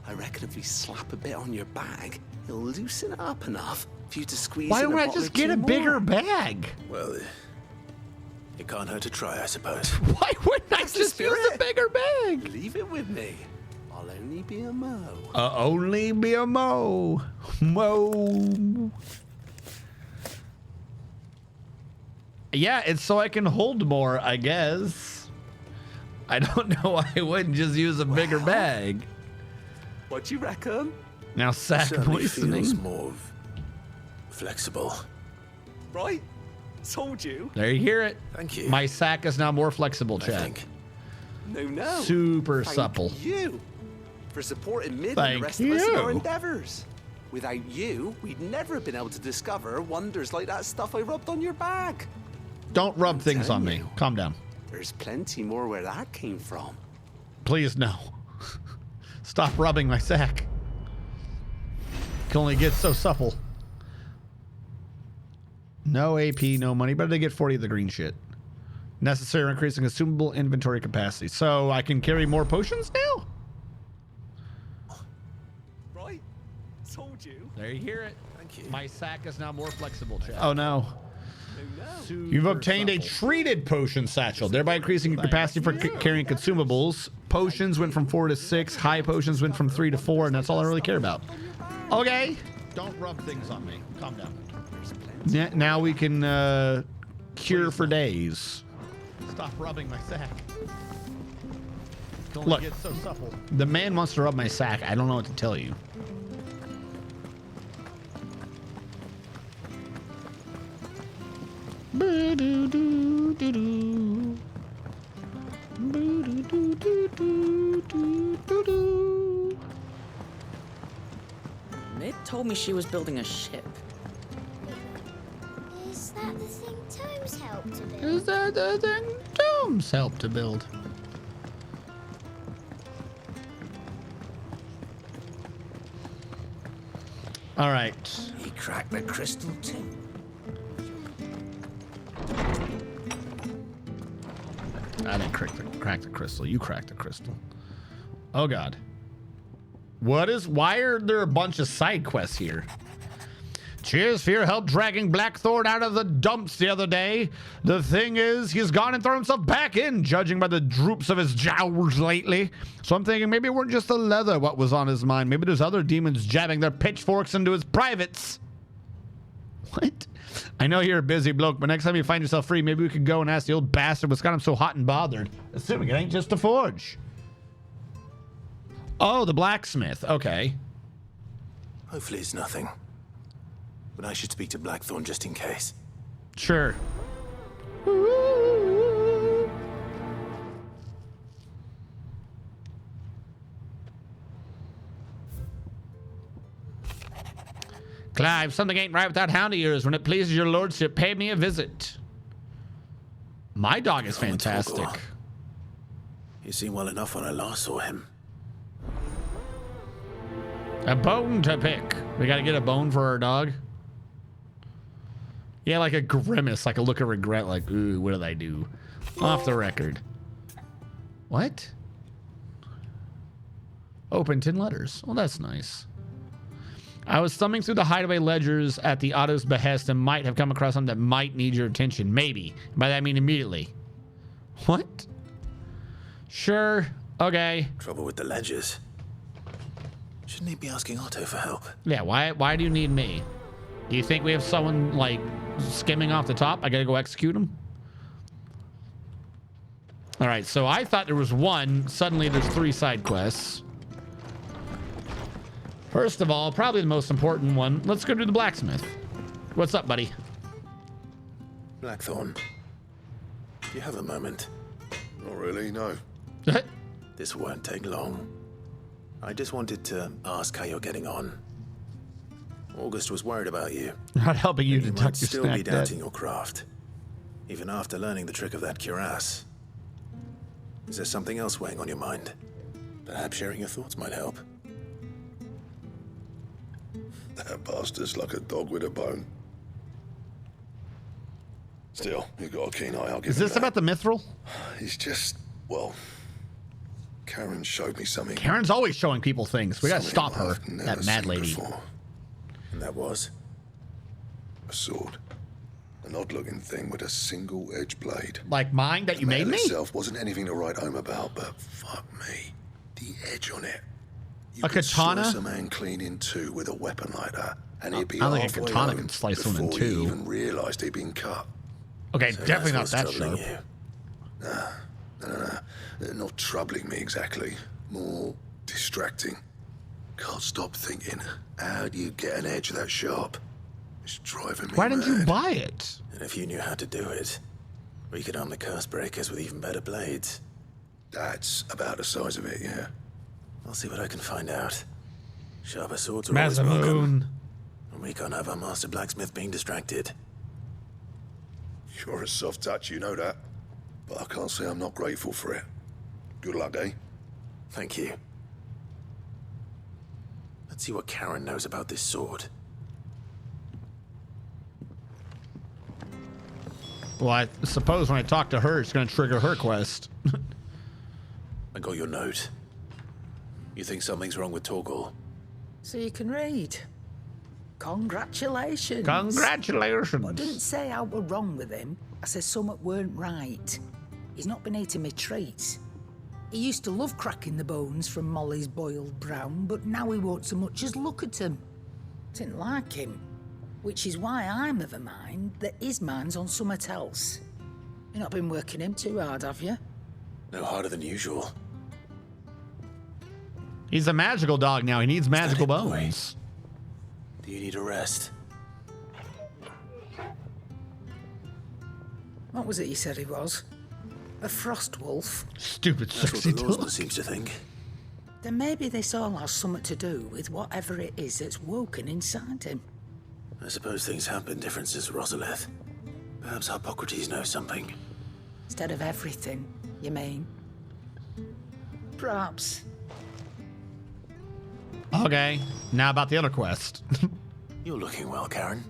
I reckon if we slap a bit on your bag, it'll loosen it up enough for you to squeeze. Why in don't a I bottle just or get two a bigger more. bag? Well, it can't hurt to try, I suppose. Why wouldn't I That's the just use a spirit. bigger bag? Leave it with me. I'll only be a mo. Only be a mo. Mo. Yeah, it's so I can hold more, I guess. I don't know why I wouldn't just use a bigger bag. What you reckon? Now sack Certainly moistening. feels more flexible. Right? Told you. There you hear it. Thank you. My sack is now more flexible, Chad. No. Super Thank supple. you for supporting Mid and Thank the rest of us in our you. endeavors. Without you, we'd never have been able to discover wonders like that stuff I rubbed on your back. Don't rub things on telling me. you. Calm down. There's plenty more where that came from. Please, no. Stop rubbing my sack. Can only get so supple. No AP, no money, but I did get 40 of the green shit. Necessary increase in consumable inventory capacity. So I can carry more potions now? Right? Told you. There you hear it. Thank you. My sack is now more flexible, Chad. Oh no. No. You've obtained a treated potion satchel, thereby increasing your capacity for carrying consumables. Potions went from 4 to 6. High potions went from 3 to 4, and that's all I really care about. Okay. Don't rub things on me. Calm down. Now we can cure for days. Stop rubbing my sack. Look, get so supple. The man wants to rub my sack. I don't know what to tell you. Mid told me she was building a ship. Is that the thing Tomes helped to build? Is that the thing Tomes helped to build? All right. He cracked the crystal too. I didn't crack the crystal. You cracked the crystal. Oh God. Why are there a bunch of side quests here? Cheers for your help dragging Blackthorn out of the dumps the other day. The thing is, he's gone and thrown himself back in, judging by the droops of his jowls lately. So I'm thinking maybe it weren't just the leather what was on his mind. Maybe there's other demons jabbing their pitchforks into his privates. What? I know you're a busy bloke, but next time you find yourself free, maybe we could go and ask the old bastard what's got him so hot and bothered. Assuming it ain't just a forge. Oh, the blacksmith. Okay. Hopefully it's nothing. But I should speak to Blackthorn just in case. Sure. Clive, something ain't right with that hound of yours. When it pleases your lordship, pay me a visit. My dog is fantastic. He seemed well enough when I last saw him. A bone to pick. We gotta get a bone for our dog. Yeah, like a grimace, like a look of regret, like, ooh, what did I do? Off the record. What? Open 10 letters. Well, that's nice. I was thumbing through the hideaway ledgers at the Otto's behest and might have come across something that might need your attention. Maybe. By that I mean immediately. What? Sure. Okay. Trouble with the ledgers. Shouldn't he be asking Otto for help? Yeah, why do you need me? Do you think we have someone, like, skimming off the top? I gotta go execute him? All right, so I thought there was one. Suddenly there's 3 side quests. First of all, probably the most important one. Let's go to the blacksmith. What's up, buddy? Blackthorn, do you have a moment? Not really, no. This won't take long. I just wanted to ask how you're getting on. August was worried about you. Not helping you to You duck might your still snack be dead. doubting your craft, even after learning the trick of that cuirass. Is there something else weighing on your mind? Perhaps sharing your thoughts might help. That bastard's like a dog with a bone. Still, you got a keen eye, I'll give Is him this that. about the mithril? He's just, well, Karen showed me something. Karen's always showing people things. We gotta stop her. I've never That mad seen lady. before. And that was? A sword. An odd-looking thing with a single-edged blade. Like mine that you The made metal me? itself wasn't anything to write home about, but fuck me. The edge on it. You A could katana? slice a man clean in two with a weapon like that, and he'd be I don't think a halfway katana home can slice one in before he two. even realised he'd been cut. Okay, So definitely not that's that what's sharp. troubling you. Not troubling me exactly. More distracting. Can't stop thinking, how do you get an edge that sharp? It's driving me Why didn't you mad. buy it? And if you knew how to do it, we could arm the curse breakers with even better blades. That's about the size of it, yeah. I'll see what I can find out. Sharper swords are always welcome. Mazamoon. And we can't have our master blacksmith being distracted. You're a soft touch, you know that. But I can't say I'm not grateful for it. Good luck, eh? Thank you. Let's see what Karen knows about this sword. Well, I suppose when I talk to her, it's going to trigger her quest. I got your note. You think something's wrong with Torgal? So you can read. Congratulations. Congratulations. I didn't say I were wrong with him. I said something weren't right. He's not been eating me treats. He used to love cracking the bones from Molly's boiled brown, but now he won't so much as look at them. Didn't like him. Which is why I'm of a mind that his mind's on something else. You've not been working him too hard, have you? No harder than usual. He's a magical dog now. He needs magical bones. Do you need a rest? What was it you said he was? A frost wolf? Stupid That's what sexy the lawsman dog. seems to think. Then maybe this all has something to do with whatever it is that's woken inside him. I suppose things have been different since Rosalith. Perhaps Hippocrates knows something. Instead of everything, you mean? Perhaps. Okay, now about the other quest. You're looking well, Karen.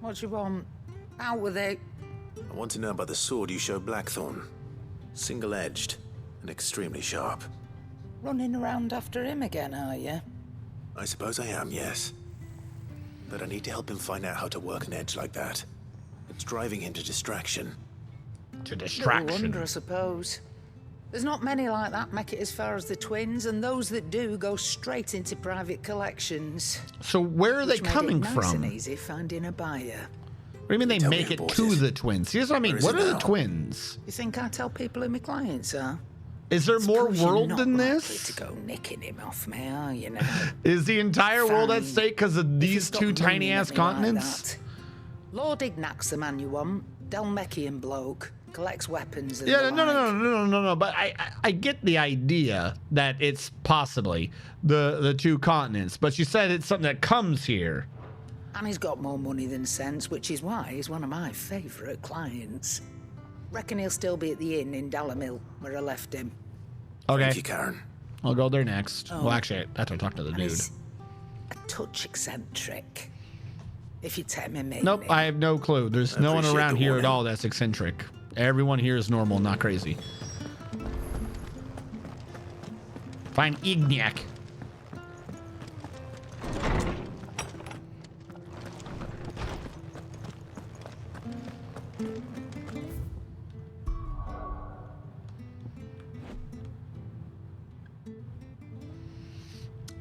What do you want? Out with it. I want to know about the sword you showed Blackthorn. Single-edged and extremely sharp. Running around after him again, are you? I suppose I am, yes. But I need to help him find out how to work an edge like that. It's driving him to distraction. To No wonder, I suppose. There's not many like that make it as far as the twins, and those that do go straight into private collections. So where are they Which made coming it nice from? and easy finding a buyer. What do you mean they make it to the twins? Here's what I mean. Where is What it are the now? twins? You think I tell people who my clients are? Is there more Suppose you're world not than likely this? to go nicking him off me, are you now? Is the entire world at Fine. stake because of these Stop two looking tiny at ass me like continents? that. Lord Ignac's the man you want. Dalmekian bloke. Collects weapons and Yeah, the like. no. But I get the idea that it's possibly the two continents. But you said it's something that comes here. And he's got more money than sense, which is why he's one of my favourite clients. Reckon he'll still be at the inn in Dalamil, where I left him. Okay. Thank you, Karen. I'll go there next. Oh. Well, actually, I have to talk to the And dude. he's a touch eccentric. If you take me meaning. Nope, I have no clue. There's I no one appreciate around the here at warning. all that's eccentric. Everyone here is normal, not crazy. Find Ignac.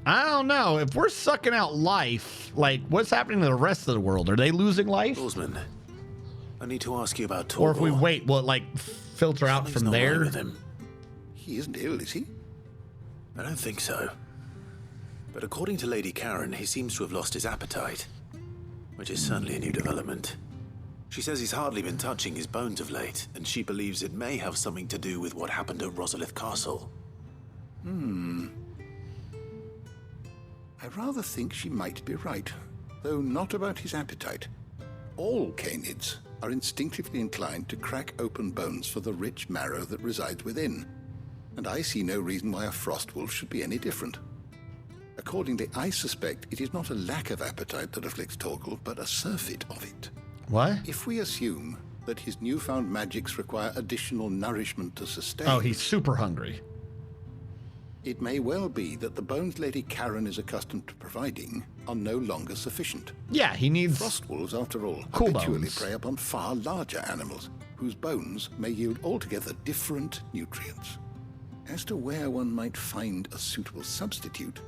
I don't know. If we're sucking out life, like, what's happening to the rest of the world? Are they losing life? Lawsman, I need to ask you about Torgal. Or if we wait, will it, like, filter out from not right there? with him. He isn't ill, is he? I don't think so. But according to Lady Karen, he seems to have lost his appetite, which is certainly a new development. She says he's hardly been touching his bones of late, and she believes it may have something to do with what happened at Rosalith Castle. I rather think she might be right, though not about his appetite. All canids are instinctively inclined to crack open bones for the rich marrow that resides within, and I see no reason why a frost wolf should be any different. Accordingly, I suspect it is not a lack of appetite that afflicts Torgal, but a surfeit of it. What? If we assume that his newfound magics require additional nourishment to sustain... Oh, he's super hungry. It may well be that the bones Lady Karen is accustomed to providing are no longer sufficient. Yeah, he needs... Frost wolves, after all, cool habitually bones. prey upon far larger animals, whose bones may yield altogether different nutrients. As to where one might find a suitable substitute,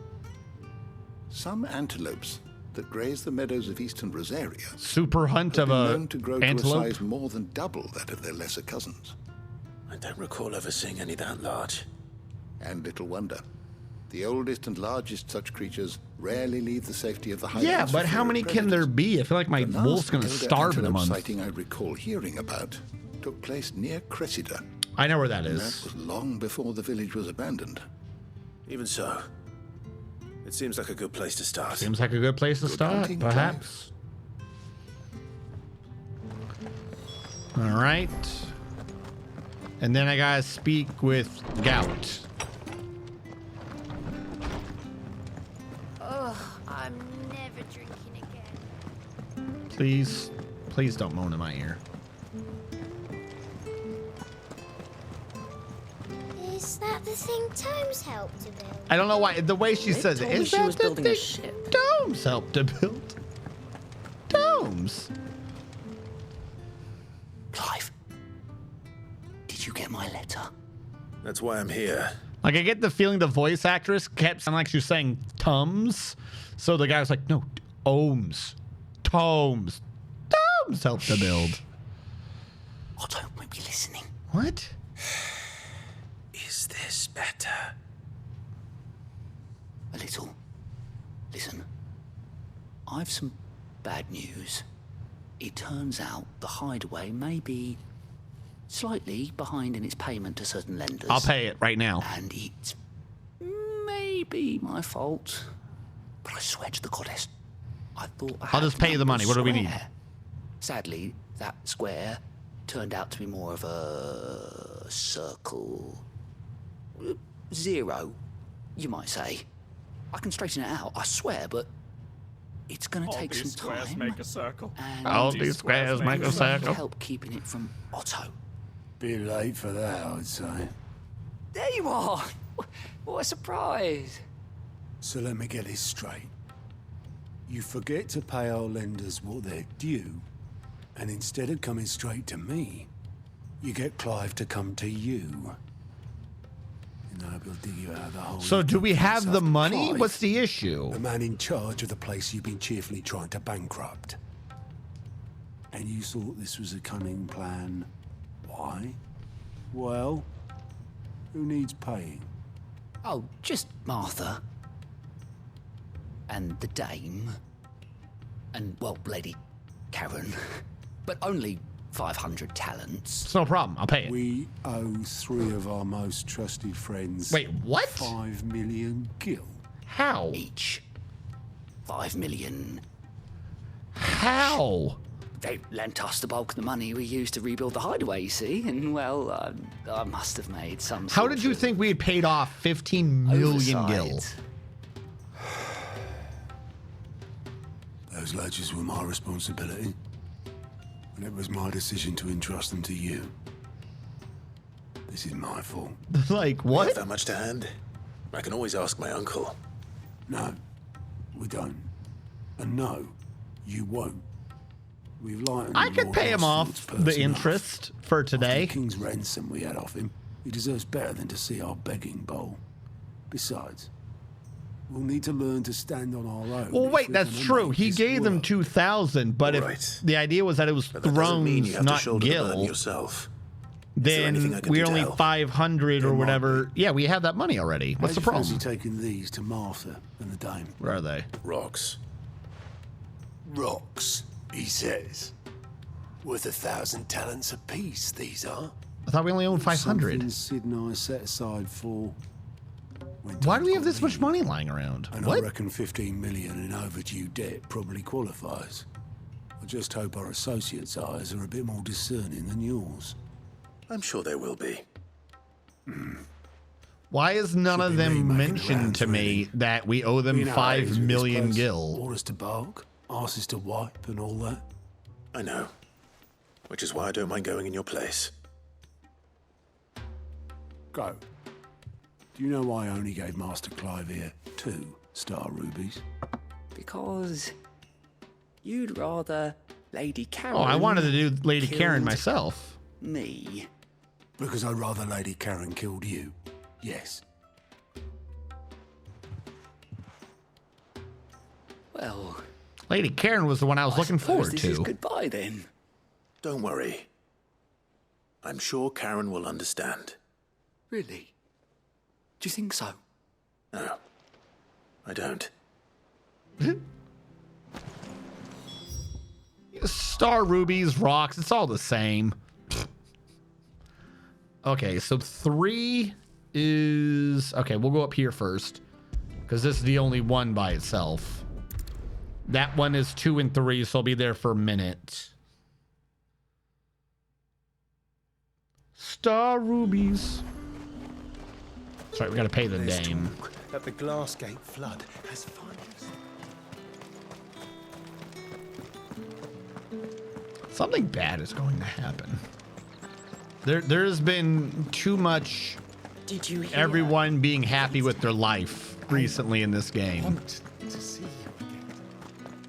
some antelopes that graze the meadows of eastern Rosaria Super hunt have of been a known to grow antelope. to a size more than double that of their lesser cousins. I don't recall ever seeing any that large. And little wonder. The oldest and largest such creatures rarely leave the safety of the highlands. Yeah, but how many can there be? I feel like my The wolf's last going to elder starve in a antelope month. sighting I recall hearing about took place near Cressida. I know where that And is. that was long before the village was abandoned. Even so, it seems like a good place to start. Seems like a good place to start, hunting, perhaps. All right. And then I gotta speak with Gout. Ugh, I'm never drinking again. Please, please don't moan in my ear. Is that the thing Tomes helped to build? I don't know why. The way she says it. told me Is she that was the building a thing ship. Domes helped to build? Domes. Clive, did you get my letter? That's why I'm here. Like, I get the feeling the voice actress kept sounding like she was saying Tums. So the guy was like, no, Ohms. Tomes. Tomes helped to build. Otto won't be listening. What? Is this better? A little. Listen, I've some bad news. It turns out the hideaway may be slightly behind in its payment to certain lenders. I'll pay it right now. And it may be my fault. But I swear to the goddess, I thought I'll just pay you the money. What do we need? Sadly, that square turned out to be more of a circle. Zero, you might say. I can straighten it out, I swear, but it's going to take some squares time. make a circle. And All these squares make a circle. help keeping it from Otto. Bit late for that, I'd say. There you are! What a surprise! So let me get this straight. You forget to pay our lenders what they're due, and instead of coming straight to me, you get Clive to come to you. And I will dig you out of the hole. So do we have the money? Clive, What's the issue? the man in charge of the place you've been cheerfully trying to bankrupt. And you thought this was a cunning plan. Why? Well, who needs paying? Oh, just Martha. And the dame. And, well, Lady Karen. But only 500 talents. It's no problem. I'll pay it. We owe 3 of our most trusted friends. Wait, what? 5 million gil. How? Each. 5 million. How? They lent us the bulk of the money we used to rebuild the hideaway, you see, and, well, I must have made some How sort did you of think we had paid off 15 million gil? oversight. Those ledgers were my responsibility. And it was my decision to entrust them to you. This is my fault. Like, We what? have that much to hand? I can always ask my uncle. No, we don't. And no, you won't. We've lightened I could Lord pay him Oswald's off purse the enough. interest for After today. the king's ransom we had off him, he deserves better than to see our begging bowl. Besides, we'll need to learn to stand on our own. Well, if wait, we're that's gonna true. make He this gave them work. 2,000, but Right. if the idea was that it was But that doesn't mean you thrones, have to not shoulder the burden gil, yourself. there anything I then can we're do to only help? 500 or whatever. Yeah, we have that money already. What's the How'd you fancy problem? taking these to Martha and the dame? Where are they? Rocks. Rocks, he says. Worth 1,000 talents apiece, these are. I thought we only owned 500. Something Sid and I set aside for... Why do we have this much money lying around? And What? I reckon 15 million in overdue debt probably qualifies. I just hope our associates' eyes are a bit more discerning than yours. I'm sure there will be. Why is none of them mentioned to me that we owe them You know, 5 with this million place, gil? Orders to bark, arses to wipe, and all that. I know. Which is why I don't mind going in your place. Go. Do you know why I only gave Master Clive here 2 star rubies? Because you'd rather Lady Karen. Oh, I wanted to do Lady Karen killed myself. Me. Because I'd rather Lady Karen killed you. Yes. Well, Lady Karen was the one I was looking suppose forward this is to. goodbye then. Don't worry. I'm sure Karen will understand. Really? Do you think so? No, I don't. Star rubies, rocks, it's all the same. Okay, so 3 is... Okay, we'll go up here first, because this is the only one by itself. That one is 2 and 3, so I'll be there for a minute. Star rubies. Sorry, we gotta pay the dame. That the glass gate flood has finally... Something bad is going to happen. There's been too much Did you hear? everyone being happy with their life recently in this game.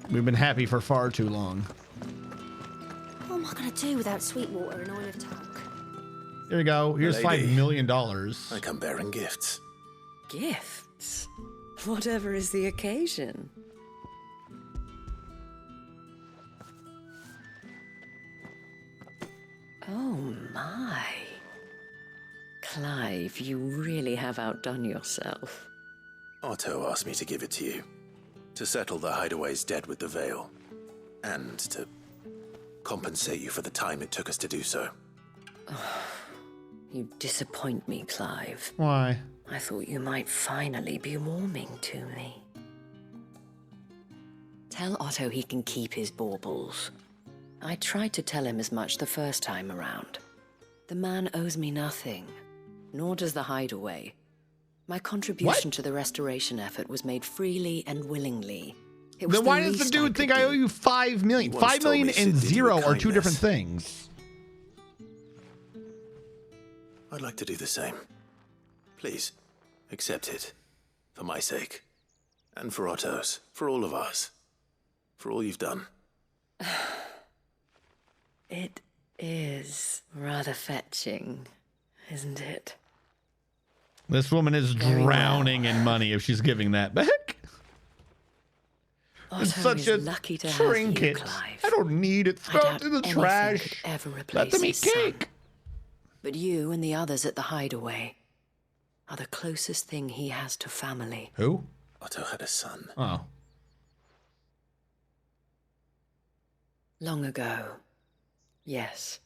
We've been happy for far too long. What am I going to do without Sweetwater and Oil of Talk? Here we go. Here's Lady, $5 million. I come bearing gifts. Gifts? Whatever is the occasion. Oh my. Clive, you really have outdone yourself. Otto asked me to give it to you. To settle the Hideaway's debt with the Veil. And to compensate you for the time it took us to do so. You disappoint me, Clive. Why? I thought you might finally be warming to me. Tell Otto he can keep his baubles. I tried to tell him as much the first time around. The man owes me nothing, nor does the Hideaway. My contribution to the restoration effort was made freely and willingly. It was Then why does the dude think I owe you $5 million? $5 million and 0 are two different things. I'd like to do the same. Please, accept it. For my sake. And for Otto's. For all of us. For all you've done. It is rather fetching, isn't it? This woman is drowning in money if she's giving that back. It's such a lucky to trinket. Have you, Clive. I don't need it. Throw it in the anything trash. could ever Let replace them eat his son. cake. But you and the others at the Hideaway are the closest thing he has to family. Who? Otto had a son. Oh. Long ago. Yes.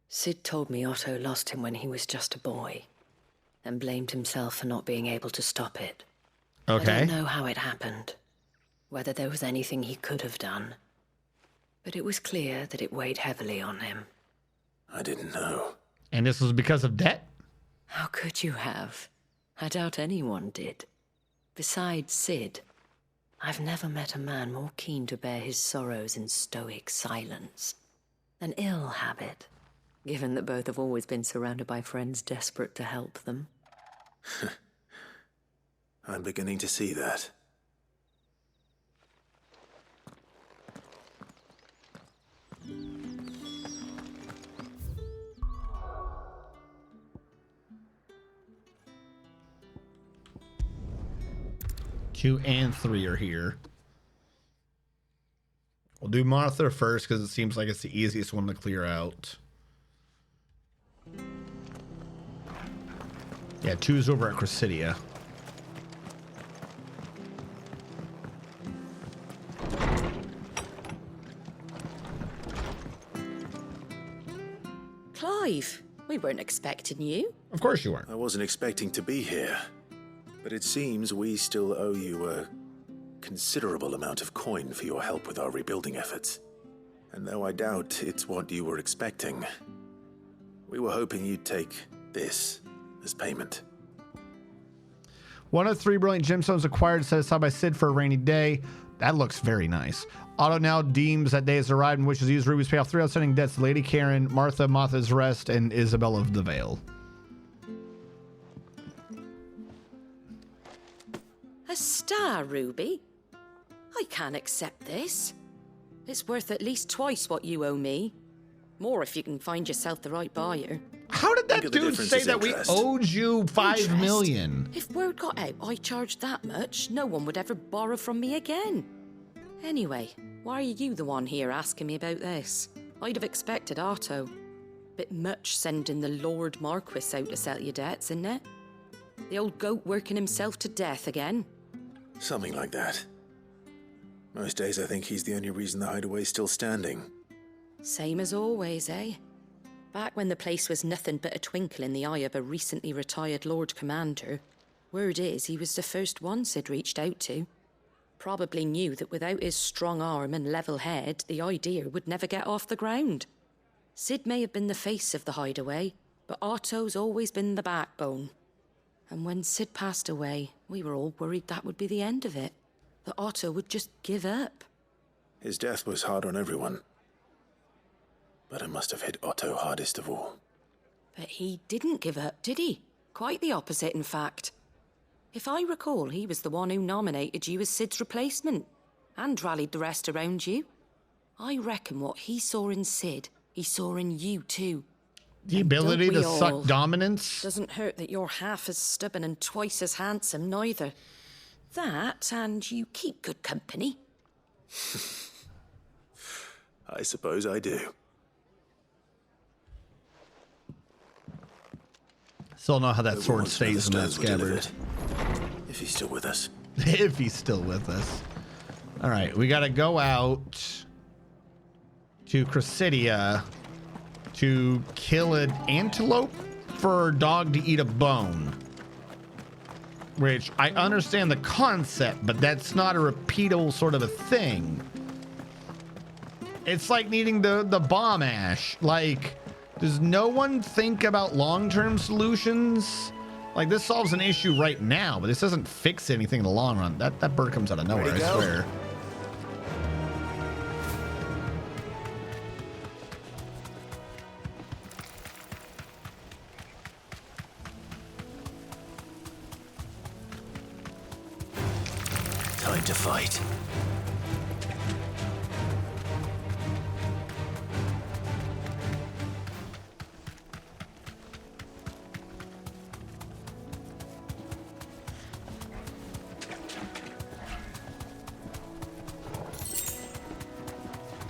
Sid told me Otto lost him when he was just a boy, and blamed himself for not being able to stop it. Okay. I don't know how it happened, whether there was anything he could have done, but it was clear that it weighed heavily on him. I didn't know. And this was because of debt? How could you have? I doubt anyone did. Besides Sid, I've never met a man more keen to bear his sorrows in stoic silence. An ill habit, given that both have always been surrounded by friends desperate to help them. I'm beginning to see that. Two and 3 are here. We'll do Martha first because it seems like it's the easiest one to clear out. Yeah, 2's over at Chrysidia. Clive, we weren't expecting you. Of course you weren't. I wasn't expecting to be here. But it seems we still owe you a considerable amount of coin for your help with our rebuilding efforts. And though I doubt it's what you were expecting, we were hoping you'd take this as payment. 1 of 3 brilliant gemstones acquired, set aside by Sid for a rainy day. That looks very nice. Otto now deems that day has arrived and wishes to use rubies to pay off 3 outstanding debts: Lady Karen, Martha's Rest, and Isabella of the Vale. A star ruby? I can't accept this. It's worth at least twice what you owe me. More if you can find yourself the right buyer. How did that dude say that we owed you $5 million? If word got out I charged that much, no one would ever borrow from me again. Anyway, why are you the one here asking me about this? I'd have expected Otto. Bit much sending the Lord Marquis out to settle your debts, isn't it? The old goat working himself to death again. Something like that. Most days I think he's the only reason the hideaway's still standing. Same as always, eh? Back when the place was nothing but a twinkle in the eye of a recently retired Lord Commander, word is he was the first one Sid reached out to. Probably knew that without his strong arm and level head, the idea would never get off the ground. Sid may have been the face of the hideaway, but Otto's always been the backbone. And when Sid passed away, we were all worried that would be the end of it. That Otto would just give up. His death was hard on everyone. But it must have hit Otto hardest of all. But he didn't give up, did he? Quite the opposite, in fact. If I recall, he was the one who nominated you as Sid's replacement, and rallied the rest around you. I reckon what he saw in Sid, he saw in you too. The ability to suck dominance? Doesn't hurt that you're half as stubborn and twice as handsome, neither. That, and you keep good company. I suppose I do. Still know how that sword stays in that scabbard. If he's still with us. If he's still with us. All right, we got to go out to Chrysidia to kill an antelope for a dog to eat a bone. Which I understand the concept, but that's not a repeatable sort of a thing. It's like needing the bomb ash. Like, does no one think about long-term solutions? Like, this solves an issue right now, but this doesn't fix anything in the long run. That bird comes out of nowhere, I swear. Time to fight.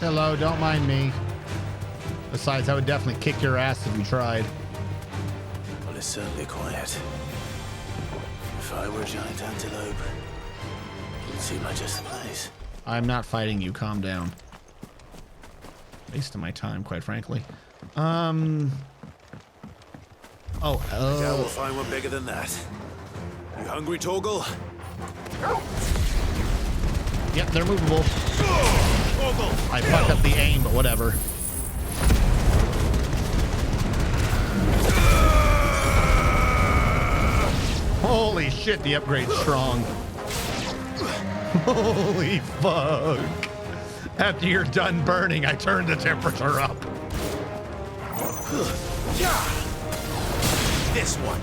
Hello, don't mind me. Besides, I would definitely kick your ass if you tried. Well, it's certainly quiet. If I were a giant antelope, it'd seem like just the place. I'm not fighting you. Calm down. Wasting my time, quite frankly. Oh. Yeah, we'll find one bigger than that. You hungry, Torgal? Yep, they're movable. I fucked up the aim, but whatever. Holy shit, the upgrade's strong. Holy fuck. After you're done burning, I turn the temperature up. This one.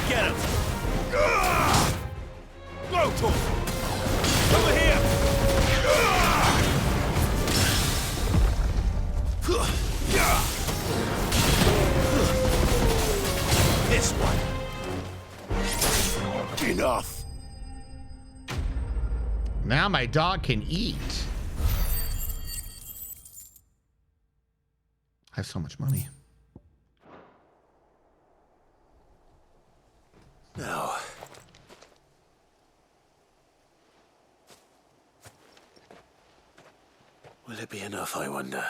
Get him. Go, Torgal. Over here! This one. Enough. Now my dog can eat. I have so much money. Now. Will it be enough, I wonder?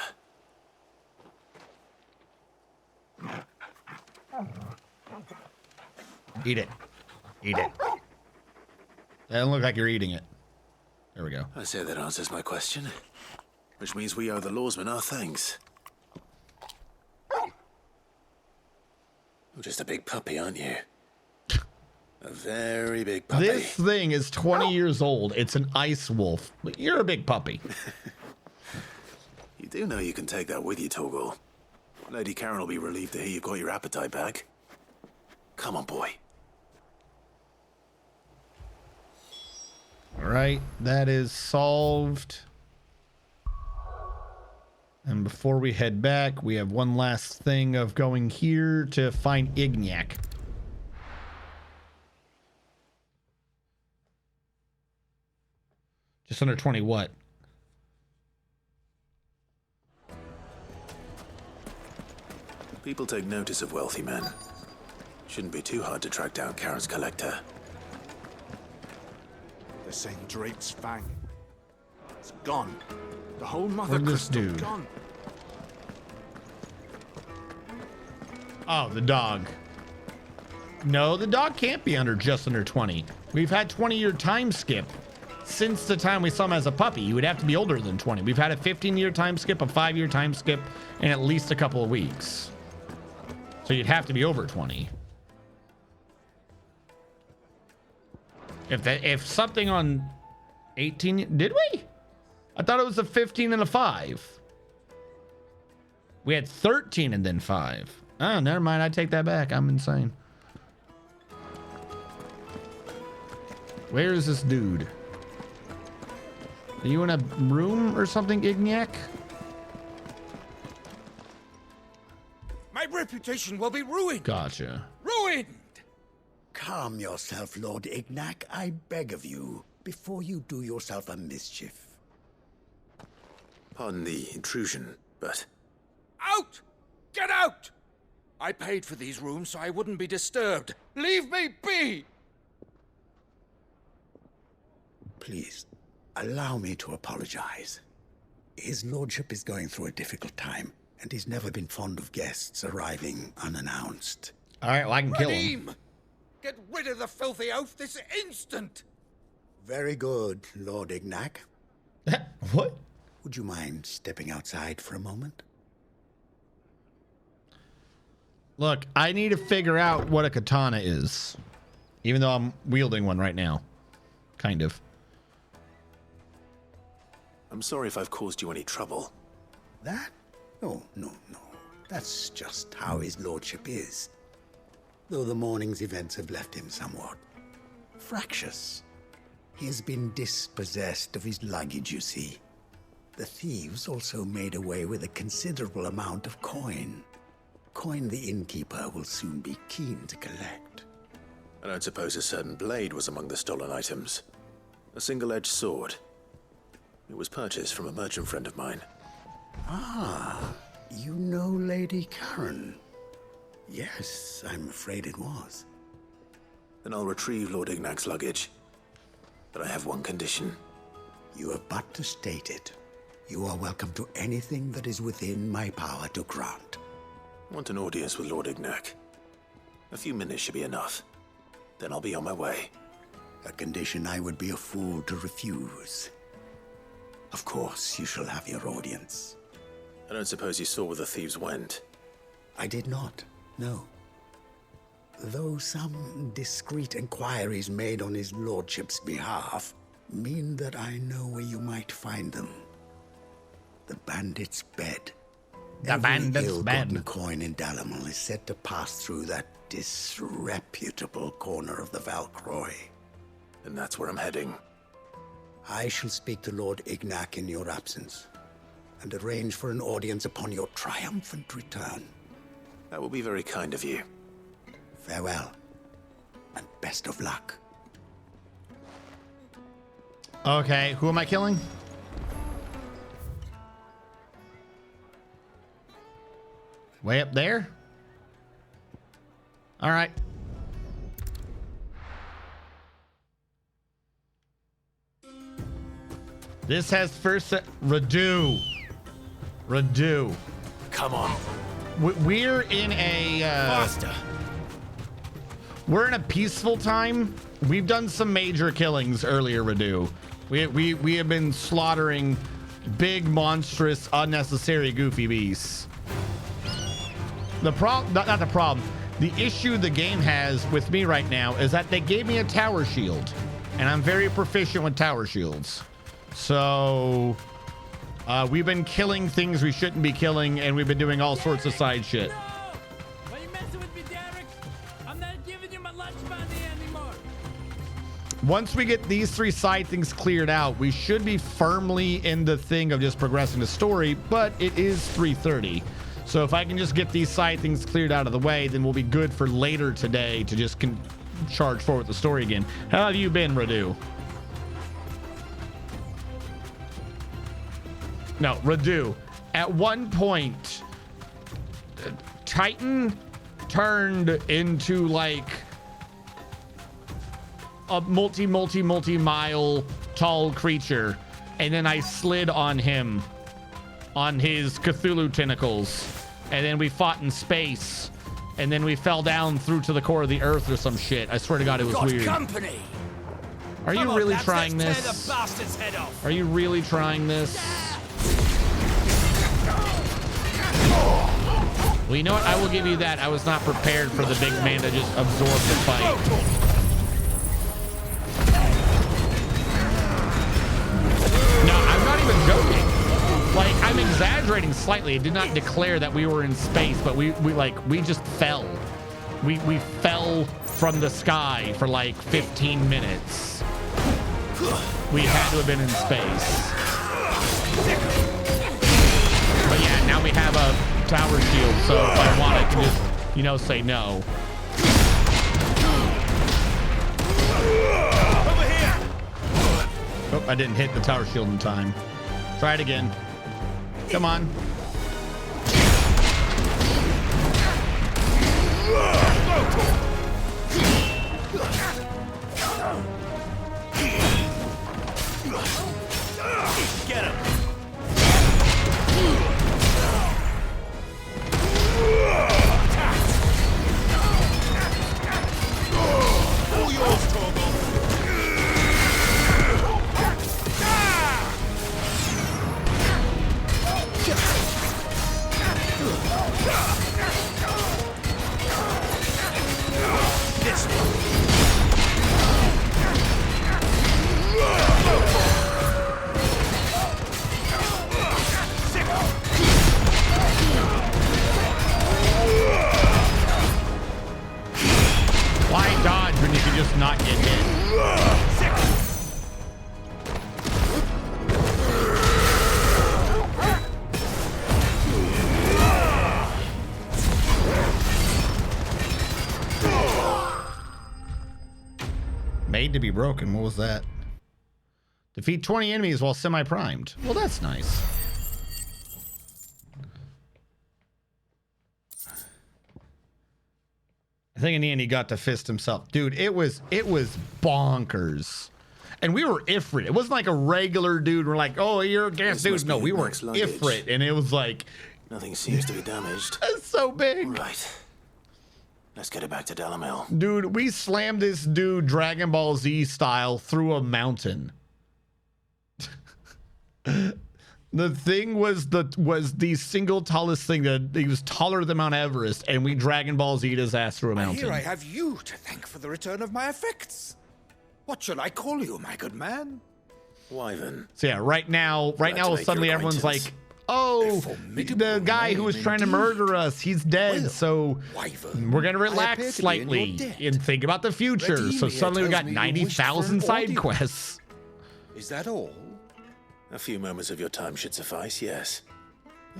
Eat it. Eat it. Doesn't look like you're eating it. There we go. I say that answers my question. Which means we owe the lawsman our thanks. You're just a big puppy, aren't you? A very big puppy. This thing is 20 years old. It's an ice wolf. But you're a big puppy. You do know you can take that with you, Torgal. Lady Karen will be relieved to hear you've got your appetite back. Come on, boy. All right, that is solved. And before we head back, we have one last thing of going here to find Ignac. Just under 20 what? People take notice of wealthy men. Shouldn't be too hard to track down Karen's collector. They're saying Drake's fang. It's gone. The whole mother Where'd this crystal dude? gone. Oh, the dog. No, the dog can't be just under 20. We've had 20-year time skip since the time we saw him as a puppy. He would have to be older than 20. We've had a 15-year time skip, a 5-year time skip, and at least a couple of weeks. So you'd have to be over 20. If something on 18, did we? I thought it was a 15 and a 5. We had 13 and then 5. Oh, never mind. I take that back. I'm insane. Where is this dude? Are you in a room or something, Ignac? My reputation will be ruined. Gotcha. Ruined! Calm yourself, Lord Ignac, I beg of you, before you do yourself a mischief. Pardon the intrusion, but... Out! Get out! I paid for these rooms so I wouldn't be disturbed. Leave me be! Please, allow me to apologize. His lordship is going through a difficult time, and he's never been fond of guests arriving unannounced. All right, well, I can kill him. Raheem! Get rid of the filthy oaf this instant! Very good, Lord Ignac. What? Would you mind stepping outside for a moment? Look, I need to figure out what a katana is. Even though I'm wielding one right now. Kind of. I'm sorry if I've caused you any trouble. That? No. That's just how his lordship is. Though the morning's events have left him somewhat fractious. He has been dispossessed of his luggage, you see. The thieves also made away with a considerable amount of coin. Coin the innkeeper will soon be keen to collect. I don't suppose a certain blade was among the stolen items. A single-edged sword. It was purchased from a merchant friend of mine. Ah, you know Lady Karen. Yes, I'm afraid it was. Then I'll retrieve Lord Ignac's luggage. But I have one condition. You have but to state it. You are welcome to anything that is within my power to grant. I want an audience with Lord Ignac. A few minutes should be enough. Then I'll be on my way. A condition I would be a fool to refuse. Of course, you shall have your audience. I don't suppose you saw where the thieves went. I did not, no. Though some discreet inquiries made on his lordship's behalf mean that I know where you might find them. The bandit's bed. The bandit's ill-gotten bed. coin in Dalamil is said to pass through that disreputable corner of the Valcroy. And that's where I'm heading. I shall speak to Lord Ignac in your absence, and arrange for an audience upon your triumphant return. That will be very kind of you. Farewell, and best of luck. Okay, who am I killing? Way up there? All right. This has first Radu. Come on. We're in a Faster. We're in a peaceful time. We've done some major killings earlier, Radu. We have been slaughtering big, monstrous, unnecessary, goofy beasts. The problem, not the problem. The issue the game has with me right now is that they gave me a tower shield, and I'm very proficient with tower shields. So we've been killing things we shouldn't be killing, and we've been doing all sorts of side shit. Why you messing with me, Derek? I'm not giving you my lunch money anymore. Once we get these 3 side things cleared out, we should be firmly in the thing of just progressing the story, but it is 3:30. So if I can just get these side things cleared out of the way, then we'll be good for later today to just charge forward the story again. How have you been, Radu? No, Radu. At one point, Titan turned into like a multi-mile tall creature, and then I slid on him, on his Cthulhu tentacles, and then we fought in space, and then we fell down through to the core of the earth or some shit. I swear to God, it was weird. Company. Are you really trying Tear this? the bastard's head off. Are you really trying this? Well, you know what? I will give you that. I was not prepared for the big man to just absorb the fight. No, I'm not even joking. Like, I'm exaggerating slightly. It did not declare that we were in space, but we just fell. We fell from the sky for like 15 minutes. We had to have been in space. But yeah, now we have a tower shield, so if I want, I can just, you know, say no. Over here. Oh, I didn't hit the tower shield in time. Try it again. Come on. Get him. All yours, Torgal. This one. Why dodge when you can just not get hit? Made to be broken. What was that? Defeat 20 enemies while semi-primed. Well, that's nice. I think in the end he got to fist himself. Dude, it was bonkers. And we were Ifrit. It wasn't like a regular dude. We're like, oh, you're a gas dude. No, we were Ifrit. And it was like... Nothing seems to be damaged. That's so big. Right. Let's get it back to Delamel. Dude, we slammed this dude Dragon Ball Z style through a mountain. The thing was the single tallest thing that he was taller than Mount Everest, and we Dragon Ball Z'd his ass through a mountain. Here I have you to thank for the return of my effects. What shall I call you, my good man? Wyvern. So yeah, right now suddenly everyone's like, oh, the guy who was trying to murder us, he's dead. So we're going to relax slightly and think about the future. So suddenly we got 90,000 side quests. Is that all? A few moments of your time should suffice, yes.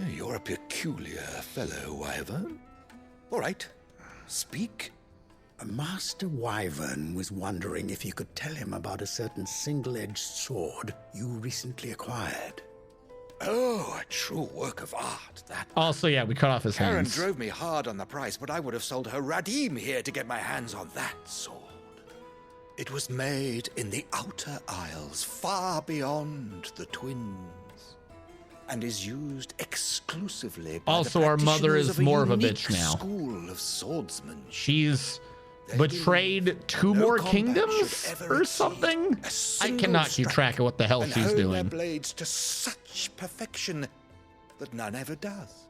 You're a peculiar fellow, Wyvern. All right, speak. Master Wyvern was wondering if you could tell him about a certain single-edged sword you recently acquired. Oh, a true work of art, that. Also, yeah, we cut off his Karen hands. drove me hard on the price, but I would have sold her Radim here to get my hands on that sword. It was made in the Outer Isles, far beyond the Twins, and is used exclusively by Also, our mother is more of a bitch unique now. School of swordsmanship. She's betrayed two more kingdoms or something? I cannot keep track of what the hell she's Their doing. blades to such perfection that none ever does.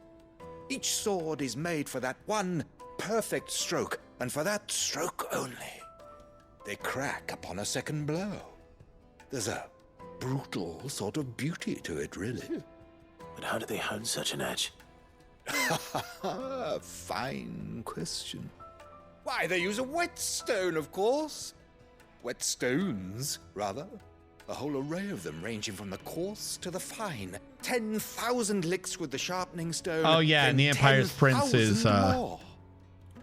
Each sword is made for that one perfect stroke, and for that stroke only. They crack upon a second blow. There's a brutal sort of beauty to it, really. But how do they hone such an edge? Fine question. Why, they use a whetstone, of course. Whetstones, rather. A whole array of them, ranging from the coarse to the fine. 10,000 licks with the sharpening stone. Oh, yeah, and the Empire's Prince is, more.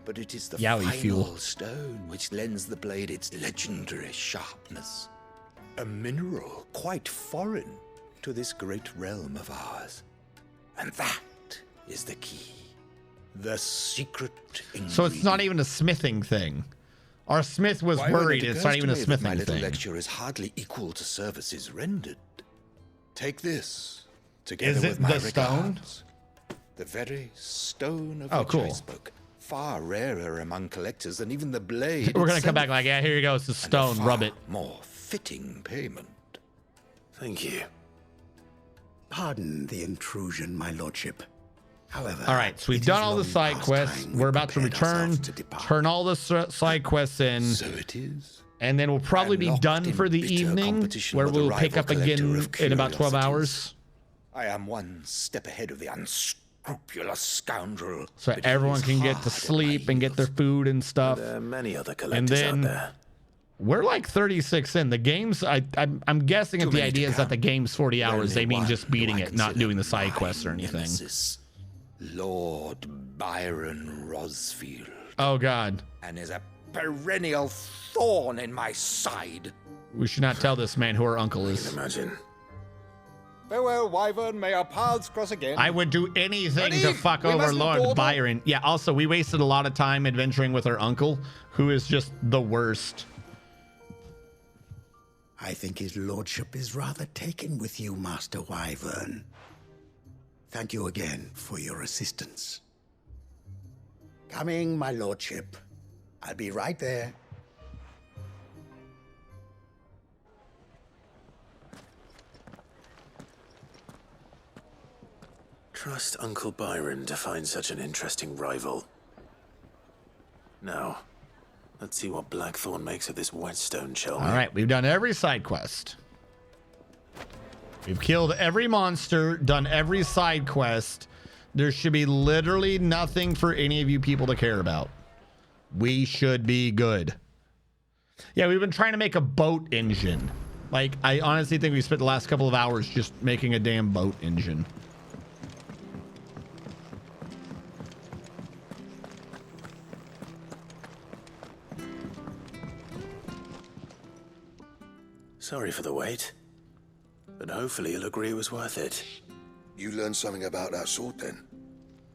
But it is the Yowie final fuel. stone which lends the blade its legendary sharpness. A mineral quite foreign to this great realm of ours. And that is the key. The secret ingredient. So it's not even a smithing thing. Our smith was worried it's not even a smithing my little thing. lecture is hardly equal to services rendered. Take this, together Is it with my the stone? regards. The very stone of Oh, which I cool. spoke. Far rarer among collectors than even the blade. We're gonna come itself. back like, yeah, here you go. It's the stone. And a Rub far it. more fitting payment. Thank you. Pardon the intrusion, my lordship. However, All right, so we've done all the side quests. We're about to return, turn all the side quests in. So it is. And then we'll probably be done for the evening, where with a we'll pick rival up again collector of in about 12 hours. I am one step ahead of the unscrupulous scoundrel. So but everyone he is can get hard to at sleep and get their food and stuff. There are many other And collectors out then there. we're like 36 in. The game's, I'm guessing if the idea is that the game's 40 hours, they mean just beating it, not doing the side quests or anything. nemesis, Lord Byron Rosfield. Oh, God. And is a perennial thorn in my side. We should not tell this man who our uncle is. Imagine. Farewell, Wyvern. May our paths cross again. I would do anything Ready? to fuck We over mustn't Lord dawdle. Byron. Yeah, also, we wasted a lot of time adventuring with our uncle, who is just the worst. I think his lordship is rather taken with you, Master Wyvern. Thank you again for your assistance. Coming, my lordship. I'll be right there. Trust Uncle Byron to find such an interesting rival. Now, let's see what Blackthorn makes of this whetstone, shall we? All right, we've done every side quest. We've killed every monster, done every side quest. There should be literally nothing for any of you people to care about. We should be good. Yeah, we've been trying to make a boat engine. Like, I honestly think we spent the last couple of hours just making a damn boat engine. Sorry for the wait, but hopefully you'll agree it was worth it. You learned something about that sword then?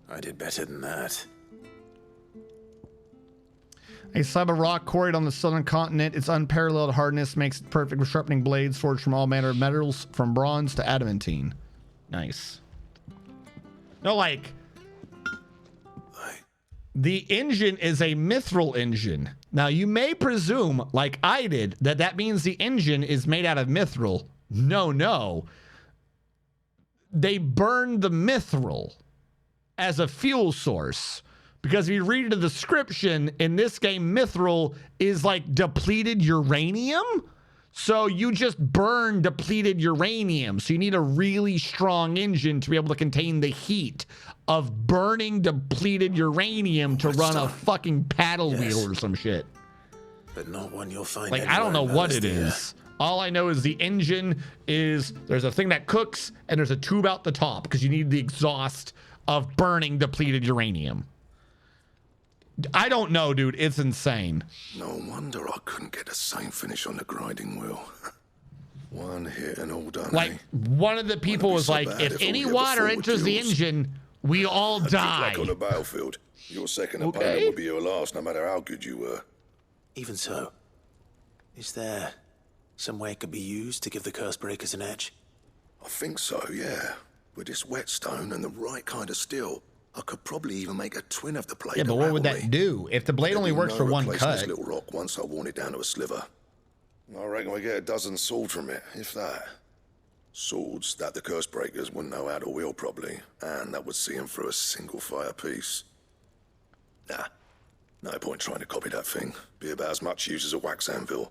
I did better than that. A slab of rock quarried on the southern continent. Its unparalleled hardness makes it perfect for sharpening blades forged from all manner of metals, from bronze to adamantine. Nice. No, like, the engine is a mithril engine. Now, you may presume, like I did, that that means the engine is made out of mithril. No, no. They burned the mithril as a fuel source. Because if you read the description, in this game, mithril is like depleted uranium. So you just burn depleted uranium. So you need a really strong engine to be able to contain the heat of burning depleted uranium to run a fucking paddle wheel or some shit. But not one you'll find. Like, I don't know what it is. All I know is the engine is, there's a thing that cooks and there's a tube out the top because you need the exhaust of burning depleted uranium. I don't know, dude. It's insane. No wonder I couldn't get the same finish on the grinding wheel. One hit and all done. Like, one of the people was like, if any water enters the engine, we all die. Like on the battlefield, your second opponent would be your last, no matter how good you were. Even so, is there some way it could be used to give the curse breakers an edge? I think so, yeah. With this whetstone and the right kind of steel, I could probably even make a twin of the blade. Yeah, but what would that do? If the blade only works for one cut. This little rock once I worn it down to a sliver. I reckon we get a dozen swords from it, if that. Swords that the curse breakers wouldn't know how to wield properly, and that would see them through a single fire piece. Nah, no point trying to copy that thing. Be about as much use as a wax anvil.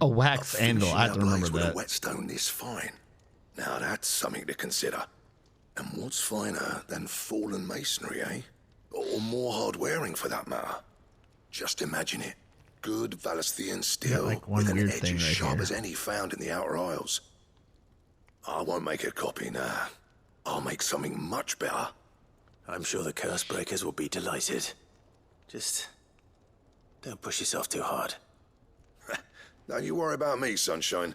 A wax anvil, I have to remember with that. a whetstone this fine. Now that's something to consider. And what's finer than fallen masonry, eh? Or more hard-wearing, for that matter. Just imagine it. Good Valisthian steel like one with an weird edge thing as right sharp here. as any found in the Outer Isles. I won't make a copy, nah. I'll make something much better. I'm sure the curse breakers will be delighted. Just don't push yourself too hard. Don't you worry about me, sunshine.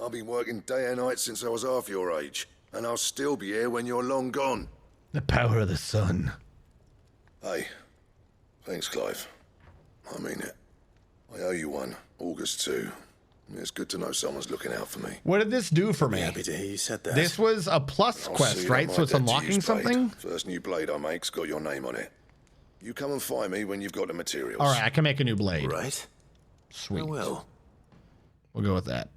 I've been working day and night since I was half your age, and I'll still be here when you're long gone. The power of the sun. Hey, thanks, Clive. I mean it. I owe you one. August 2. It's good to know someone's looking out for me. What did this do for me? Happy to hear you said that. This was a plus quest, right? So it's unlocking something? First new blade I make's got your name on it. You come and find me when you've got the materials. All right, I can make a new blade. Right. Sweet. I will. We'll go with that.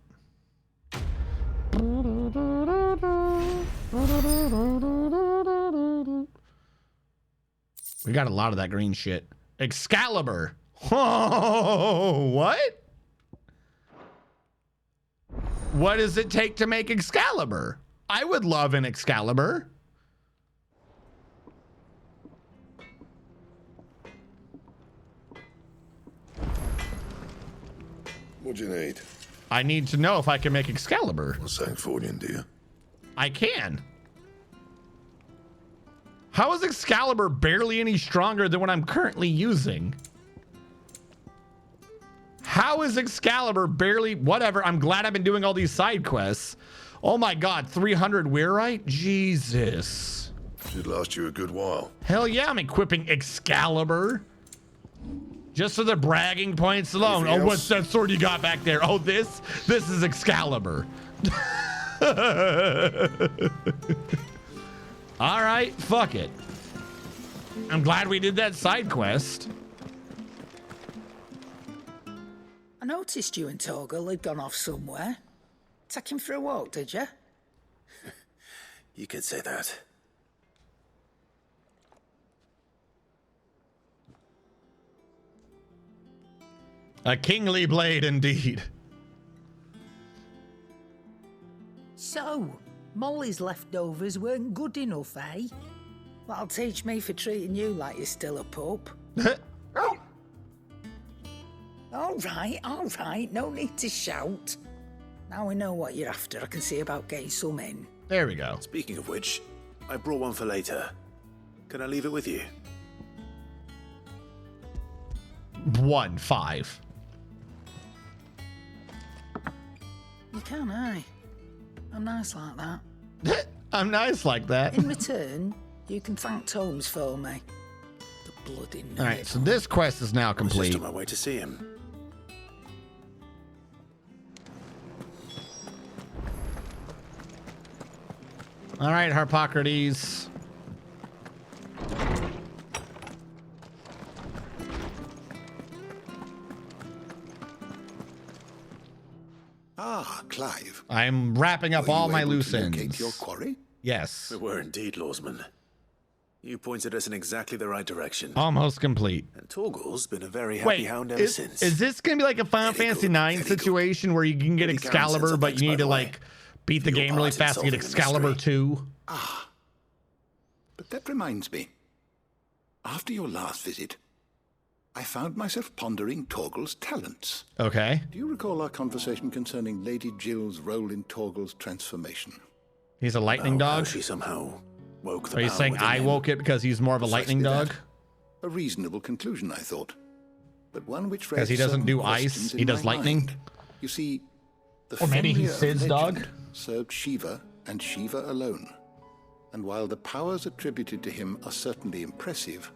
We got a lot of that green shit. Excalibur. Oh, what? What does it take to make Excalibur? I would love an Excalibur. What do you need? I need to know if I can make Excalibur. Well, Sanktfordian, do you? I can. How is Excalibur barely any stronger than what I'm currently using? How is Excalibur barely... Whatever, I'm glad I've been doing all these side quests. Oh my god, 300 Weirite? Jesus. Should last you a good while. Hell yeah, I'm equipping Excalibur. Just for the bragging points alone. Oh, what's that sword you got back there? Oh, this is Excalibur. All right, fuck it. I'm glad we did that side quest. I noticed you and Torgal had gone off somewhere. Take him for a walk, did you? You could say that. A kingly blade indeed. So, Molly's leftovers weren't good enough, eh? That'll teach me for treating you like you're still a pup. All right, no need to shout. Now we know what you're after. I can see about getting some in. There we go. Speaking of which, I brought one for later. Can I leave it with you? 1-5. You can, eh? I'm nice like that. I'm nice like that. In return, you can thank Tomes for me. The bloody nerd. All right, so this quest is now I was complete. just on my way to see him. All right, Harpocrates. Ah, Clive. I'm wrapping up all my loose Locate ends. your quarry? Yes. We were indeed, Lawsman. You pointed us in exactly the right direction. Almost complete. And Torgal's been a very happy hound ever since. Is this going to be like a Final Fantasy IX situation where you can get Excalibur, but you need to like beat the game really fast to get Excalibur 2? Ah. But that reminds me. After your last visit, I found myself pondering Torgal's talents. Okay. Do you recall our conversation concerning Lady Jill's role in Torgal's transformation? He's a lightning dog? She somehow woke the Are you power saying within I him. woke it because he's more of a lightning Precisely dog? that. A reasonable conclusion, I thought. But one which Because raised he doesn't certain do questions ice, in he does my lightning? mind. You see, the Or maybe Fenrir he's of Sid's dog? legend served Shiva and Shiva alone. And while the powers attributed to him are certainly impressive,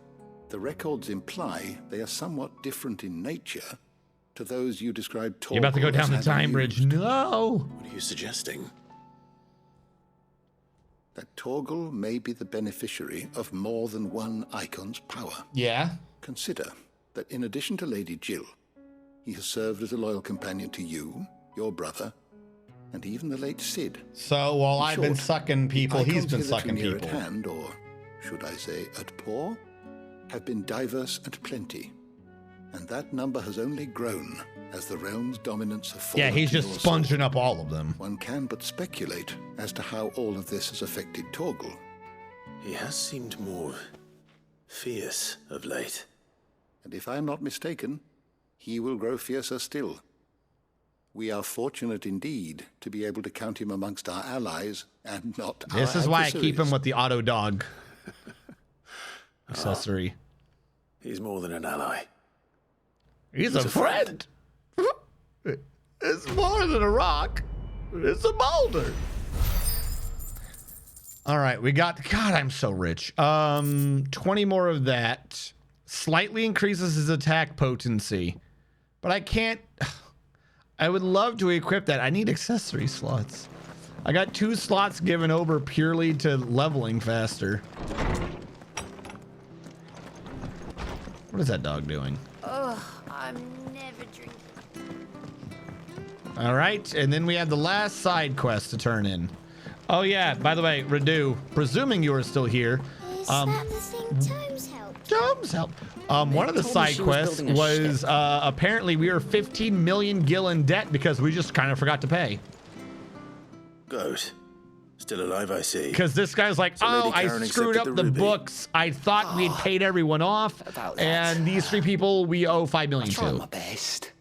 the records imply they are somewhat different in nature to those you described Torgal You're about to go down as the having time bridge. used. No! What are you suggesting? That Torgal may be the beneficiary of more than one icon's power. Yeah? Consider that in addition to Lady Jill, he has served as a loyal companion to you, your brother, and even the late Cid. So while In I've been short, sucking people, the he's icons been hitherto sucking near people. At hand, or should I say at paw, have been diverse and plenty. And that number has only grown as the realm's dominance has fallen Yeah, he's to just your sponging sword. up all of them. One can but speculate as to how all of this has affected Torgal. He has seemed more fierce of late. And if I am not mistaken, he will grow fiercer still. We are fortunate indeed to be able to count him amongst our allies and not our This is why I keep him adversaries. with the auto dog accessory. He's more than an ally. He's a friend. It's more than a rock. It's a boulder. All right, we got, God, I'm so rich. 20 more of that. Slightly increases his attack potency. But I can't, I would love to equip that. I need accessory slots. I got 2 slots given over purely to leveling faster. What is that dog doing? Oh, I'm never drinking. All right, and then we have the last side quest to turn in. Oh yeah, by the way, Radu, presuming you are still here. Is that the thing Tomes helped? Tomes help. One of the side quests was apparently we were 15 million gil in debt because we just kind of forgot to pay. Good. Still alive, I see. Because this guy's like, So oh, Lady I Karen screwed up accepted the ruby. books. I thought we had paid everyone off. And these 3 people we owe 5 million I tried to. my best,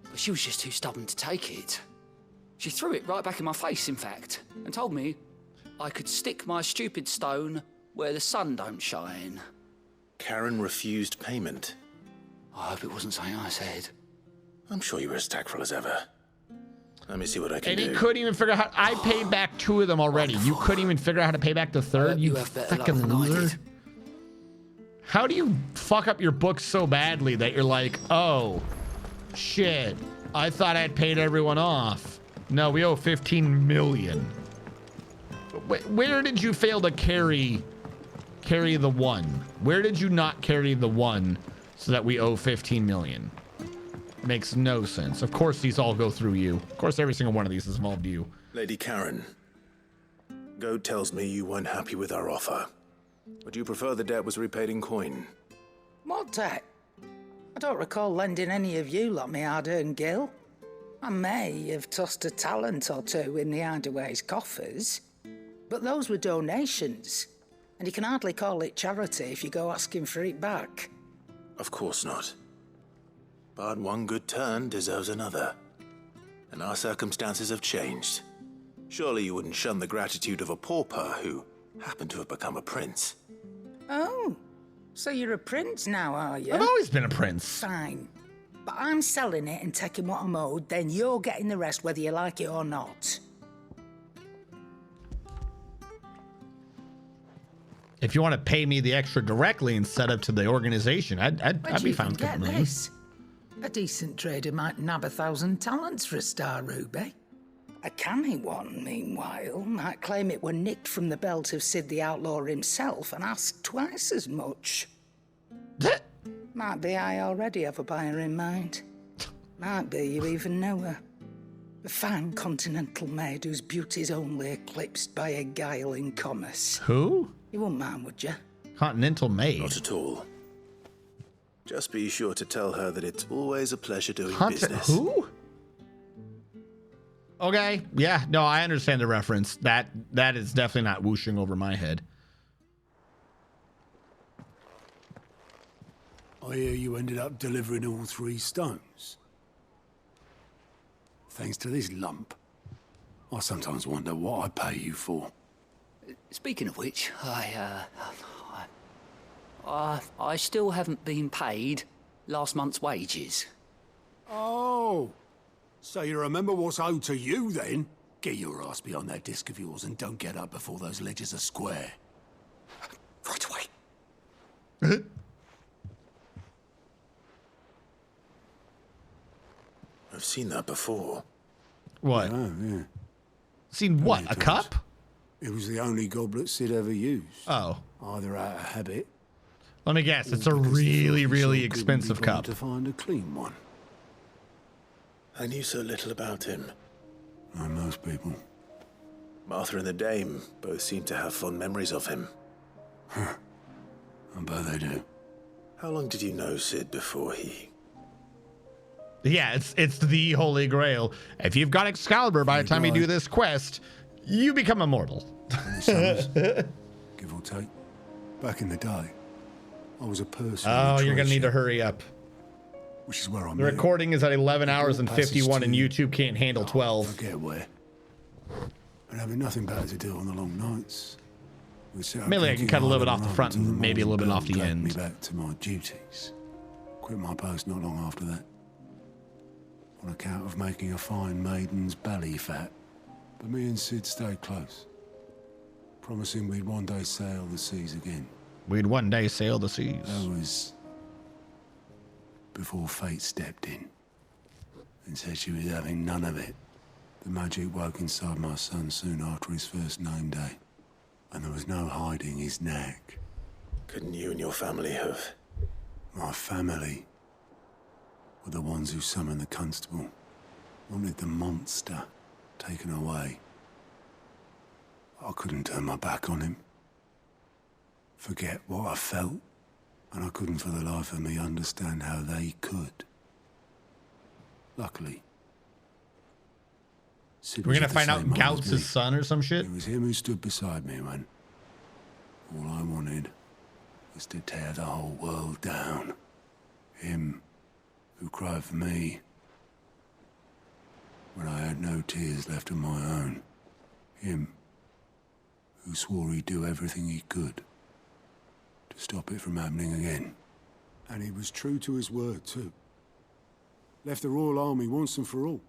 but she was just too stubborn to take it. She threw it right back in my face, in fact, and told me I could stick my stupid stone where the sun don't shine. Karen refused payment. I hope it wasn't something I said. I'm sure you were as tactful as ever. Let me see what I can And do. he couldn't even figure out how. I paid back 2 of them already. You couldn't even figure out how to pay back the 3rd. You fucking loser. How do you fuck up your books so badly that you're like, oh, shit. I thought I'd paid everyone off. No, we owe 15 million. Where did you fail to carry the 1? Where did you not carry the 1 so that we owe 15 million? Makes no sense. Of course these all go through you. Of course every single one of these is involved you. Lady Karen, Goad tells me you weren't happy with our offer. Would you prefer the debt was repaid in coin? What debt? I don't recall lending any of you lot me hard-earned gil. I may have tossed a talent or 2 in the Hideaway's coffers, but those were donations, and you can hardly call it charity if you go asking for it back. Of course not. But one good turn deserves another. And our circumstances have changed. Surely you wouldn't shun the gratitude of a pauper who happened to have become a prince. Oh, so you're a prince now, are you? I've always been a prince. Fine. But I'm selling it and taking what I'm owed, then you're getting the rest whether you like it or not. If you want to pay me the extra directly and set up to the organization, I'd be fine with Get it. this. A decent trader might nab 1,000 talents for a star ruby. A canny one, meanwhile, might claim it were nicked from the belt of Sid the Outlaw himself and ask twice as much. Might be I already have a buyer in mind. Might be you even know her. A fine continental maid whose beauty's only eclipsed by a guile in commerce. Who? You wouldn't mind, would you? Continental maid. Not at all. Just be sure to tell her that it's always a pleasure doing business. Who? Okay, yeah, no, I understand the reference. That is definitely not whooshing over my head. I hear you ended up delivering all 3 stones. Thanks to this lump. I sometimes wonder what I pay you for. Speaking of which, I still haven't been paid last month's wages. Oh, so you remember what's owed to you then? Get your ass behind that disc of yours and don't get up before those ledgers are square. Right away. I've seen that before. What? Oh, yeah. Seen what? A cup? It was the only goblet Sid ever used. Oh. Either out of habit. Let me guess. It's a really, really expensive cup. To find a clean one. I knew so little about him. Like most people. Martha and the Dame both seem to have fond memories of him. I bet they do. How long did you know Sid before he... Yeah, it's the Holy Grail. If you've got Excalibur by the time you do this quest, you become immortal. Give or take. Back in the day, I was a person. Oh, you're going to need to hurry up. Which is where I'm The recording is at 11 hours and 51 and YouTube can't handle 12. Forget where. And having nothing better to do on the long nights. Mainly I can cut a little bit off the front and maybe a little bit off the end. Me back to my duties. Quit my post not long after that. On account of making a fine maiden's belly fat. But me and Sid stayed close. promising we'd one day sail the seas again. We'd one day sail the seas. That was before fate stepped in and said she was having none of it. The magic woke inside my son soon after his first name day, and there was no hiding his knack. Couldn't you and your family have? My family were the ones who summoned the constable, wanted the monster taken away. I couldn't turn my back on him, forget what I felt, and I couldn't for the life of me understand how they could. Luckily, Sid We're was gonna of the find out same mind as Gout's me. his son or some shit? It was him who stood beside me when all I wanted was to tear the whole world down. Him who cried for me when I had no tears left of my own. Him who swore he'd do everything he could to stop it from happening again. And he was true to his word, too. Left the Royal Army once and for all.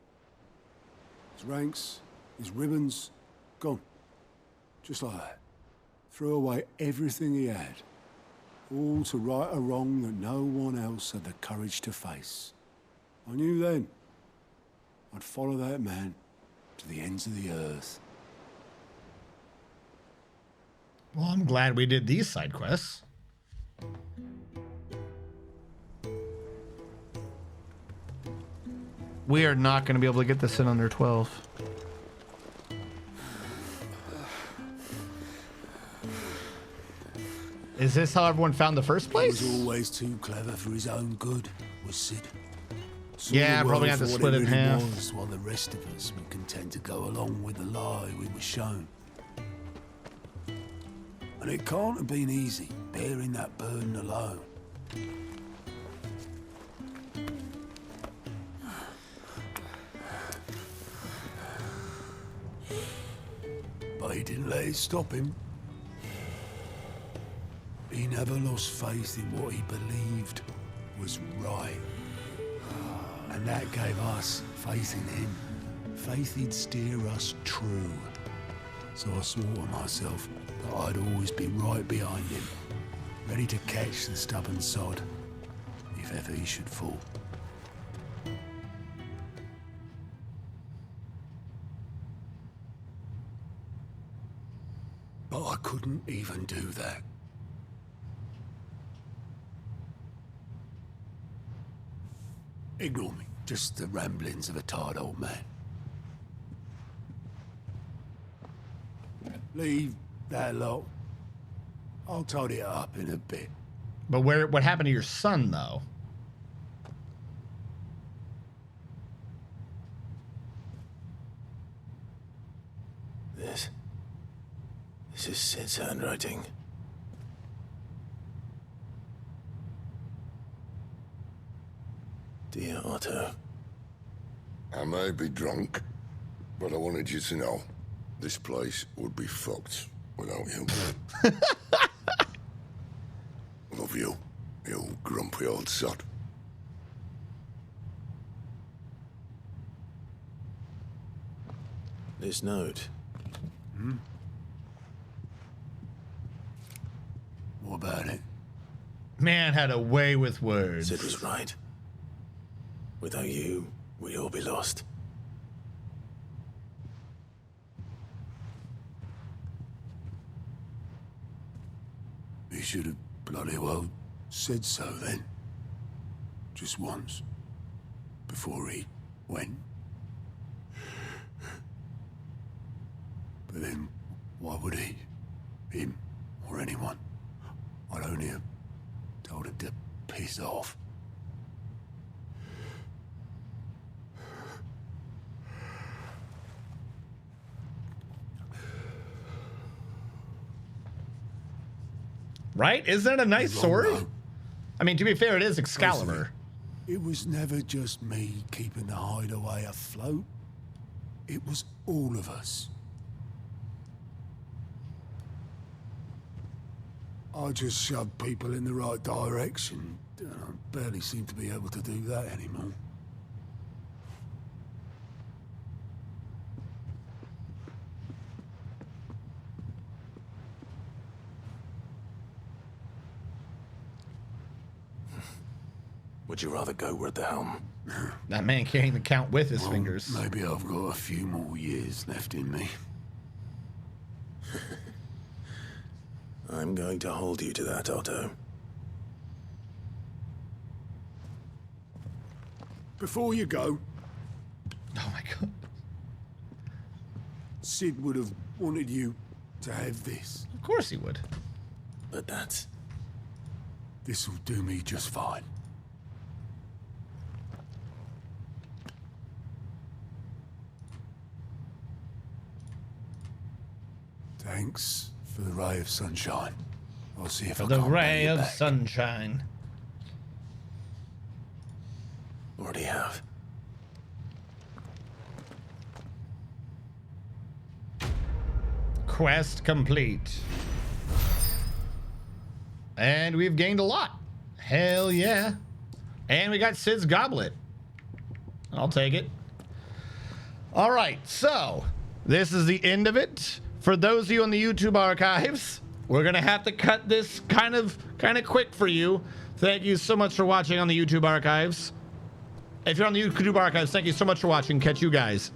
His ranks, his ribbons, gone. Just like that. Threw away everything he had. All to right a wrong that no one else had the courage to face. I knew then I'd follow that man to the ends of the earth. Well, I'm glad we did these side quests. We are not going to be able to get this in under 12. Is this how everyone found the first place? He was always too clever for his own good, was Sid. Yeah, probably have to split it in half. Was, while the rest of us were content to go along with the lie we were shown. And it can't have been easy, bearing that burden alone. But he didn't let it stop him. He never lost faith in what he believed was right. And that gave us faith in him. Faith he'd steer us true. So I swore to myself that I'd always be right behind him, ready to catch the stubborn sod, if ever he should fall. But I couldn't even do that. Ignore me, just the ramblings of a tired old man. Leave that lot. I'll tidy it up in a bit. But what happened to your son, though? This is Sid's handwriting. Dear Otto. I may be drunk, but I wanted you to know this place would be fucked without you. Love you, you grumpy old sod. This note. What about it? Man had a way with words. Sid was right. Without you, we'd all be lost. He should have bloody well said so then. Just once. Before he went. But then, why would he? Him, or anyone? I'd only have told him to piss off. Right? Isn't that a nice sword? I mean, to be fair, it is Excalibur. It was never just me keeping the hideaway afloat. It was all of us. I just shoved people in the right direction. I barely seem to be able to do that anymore. would you rather go with the helm? That man can't even count with his fingers. Maybe I've got a few more years left in me. I'm going to hold you to that, Otto. Before you go... Oh my god. Sid would have wanted you to have this. Of course he would. But that's... This'll do me just fine. Thanks for the ray of sunshine. I'll see if I The can't pay ray you of back. sunshine. Already have. Quest complete. And we've gained a lot. Hell yeah. And we got Sid's goblet. I'll take it. All right, so this is the end of it. For those of you on the YouTube archives, we're gonna have to cut this kind of quick for you. Thank you so much for watching on the YouTube archives. If you're on the YouTube archives, thank you so much for watching. Catch you guys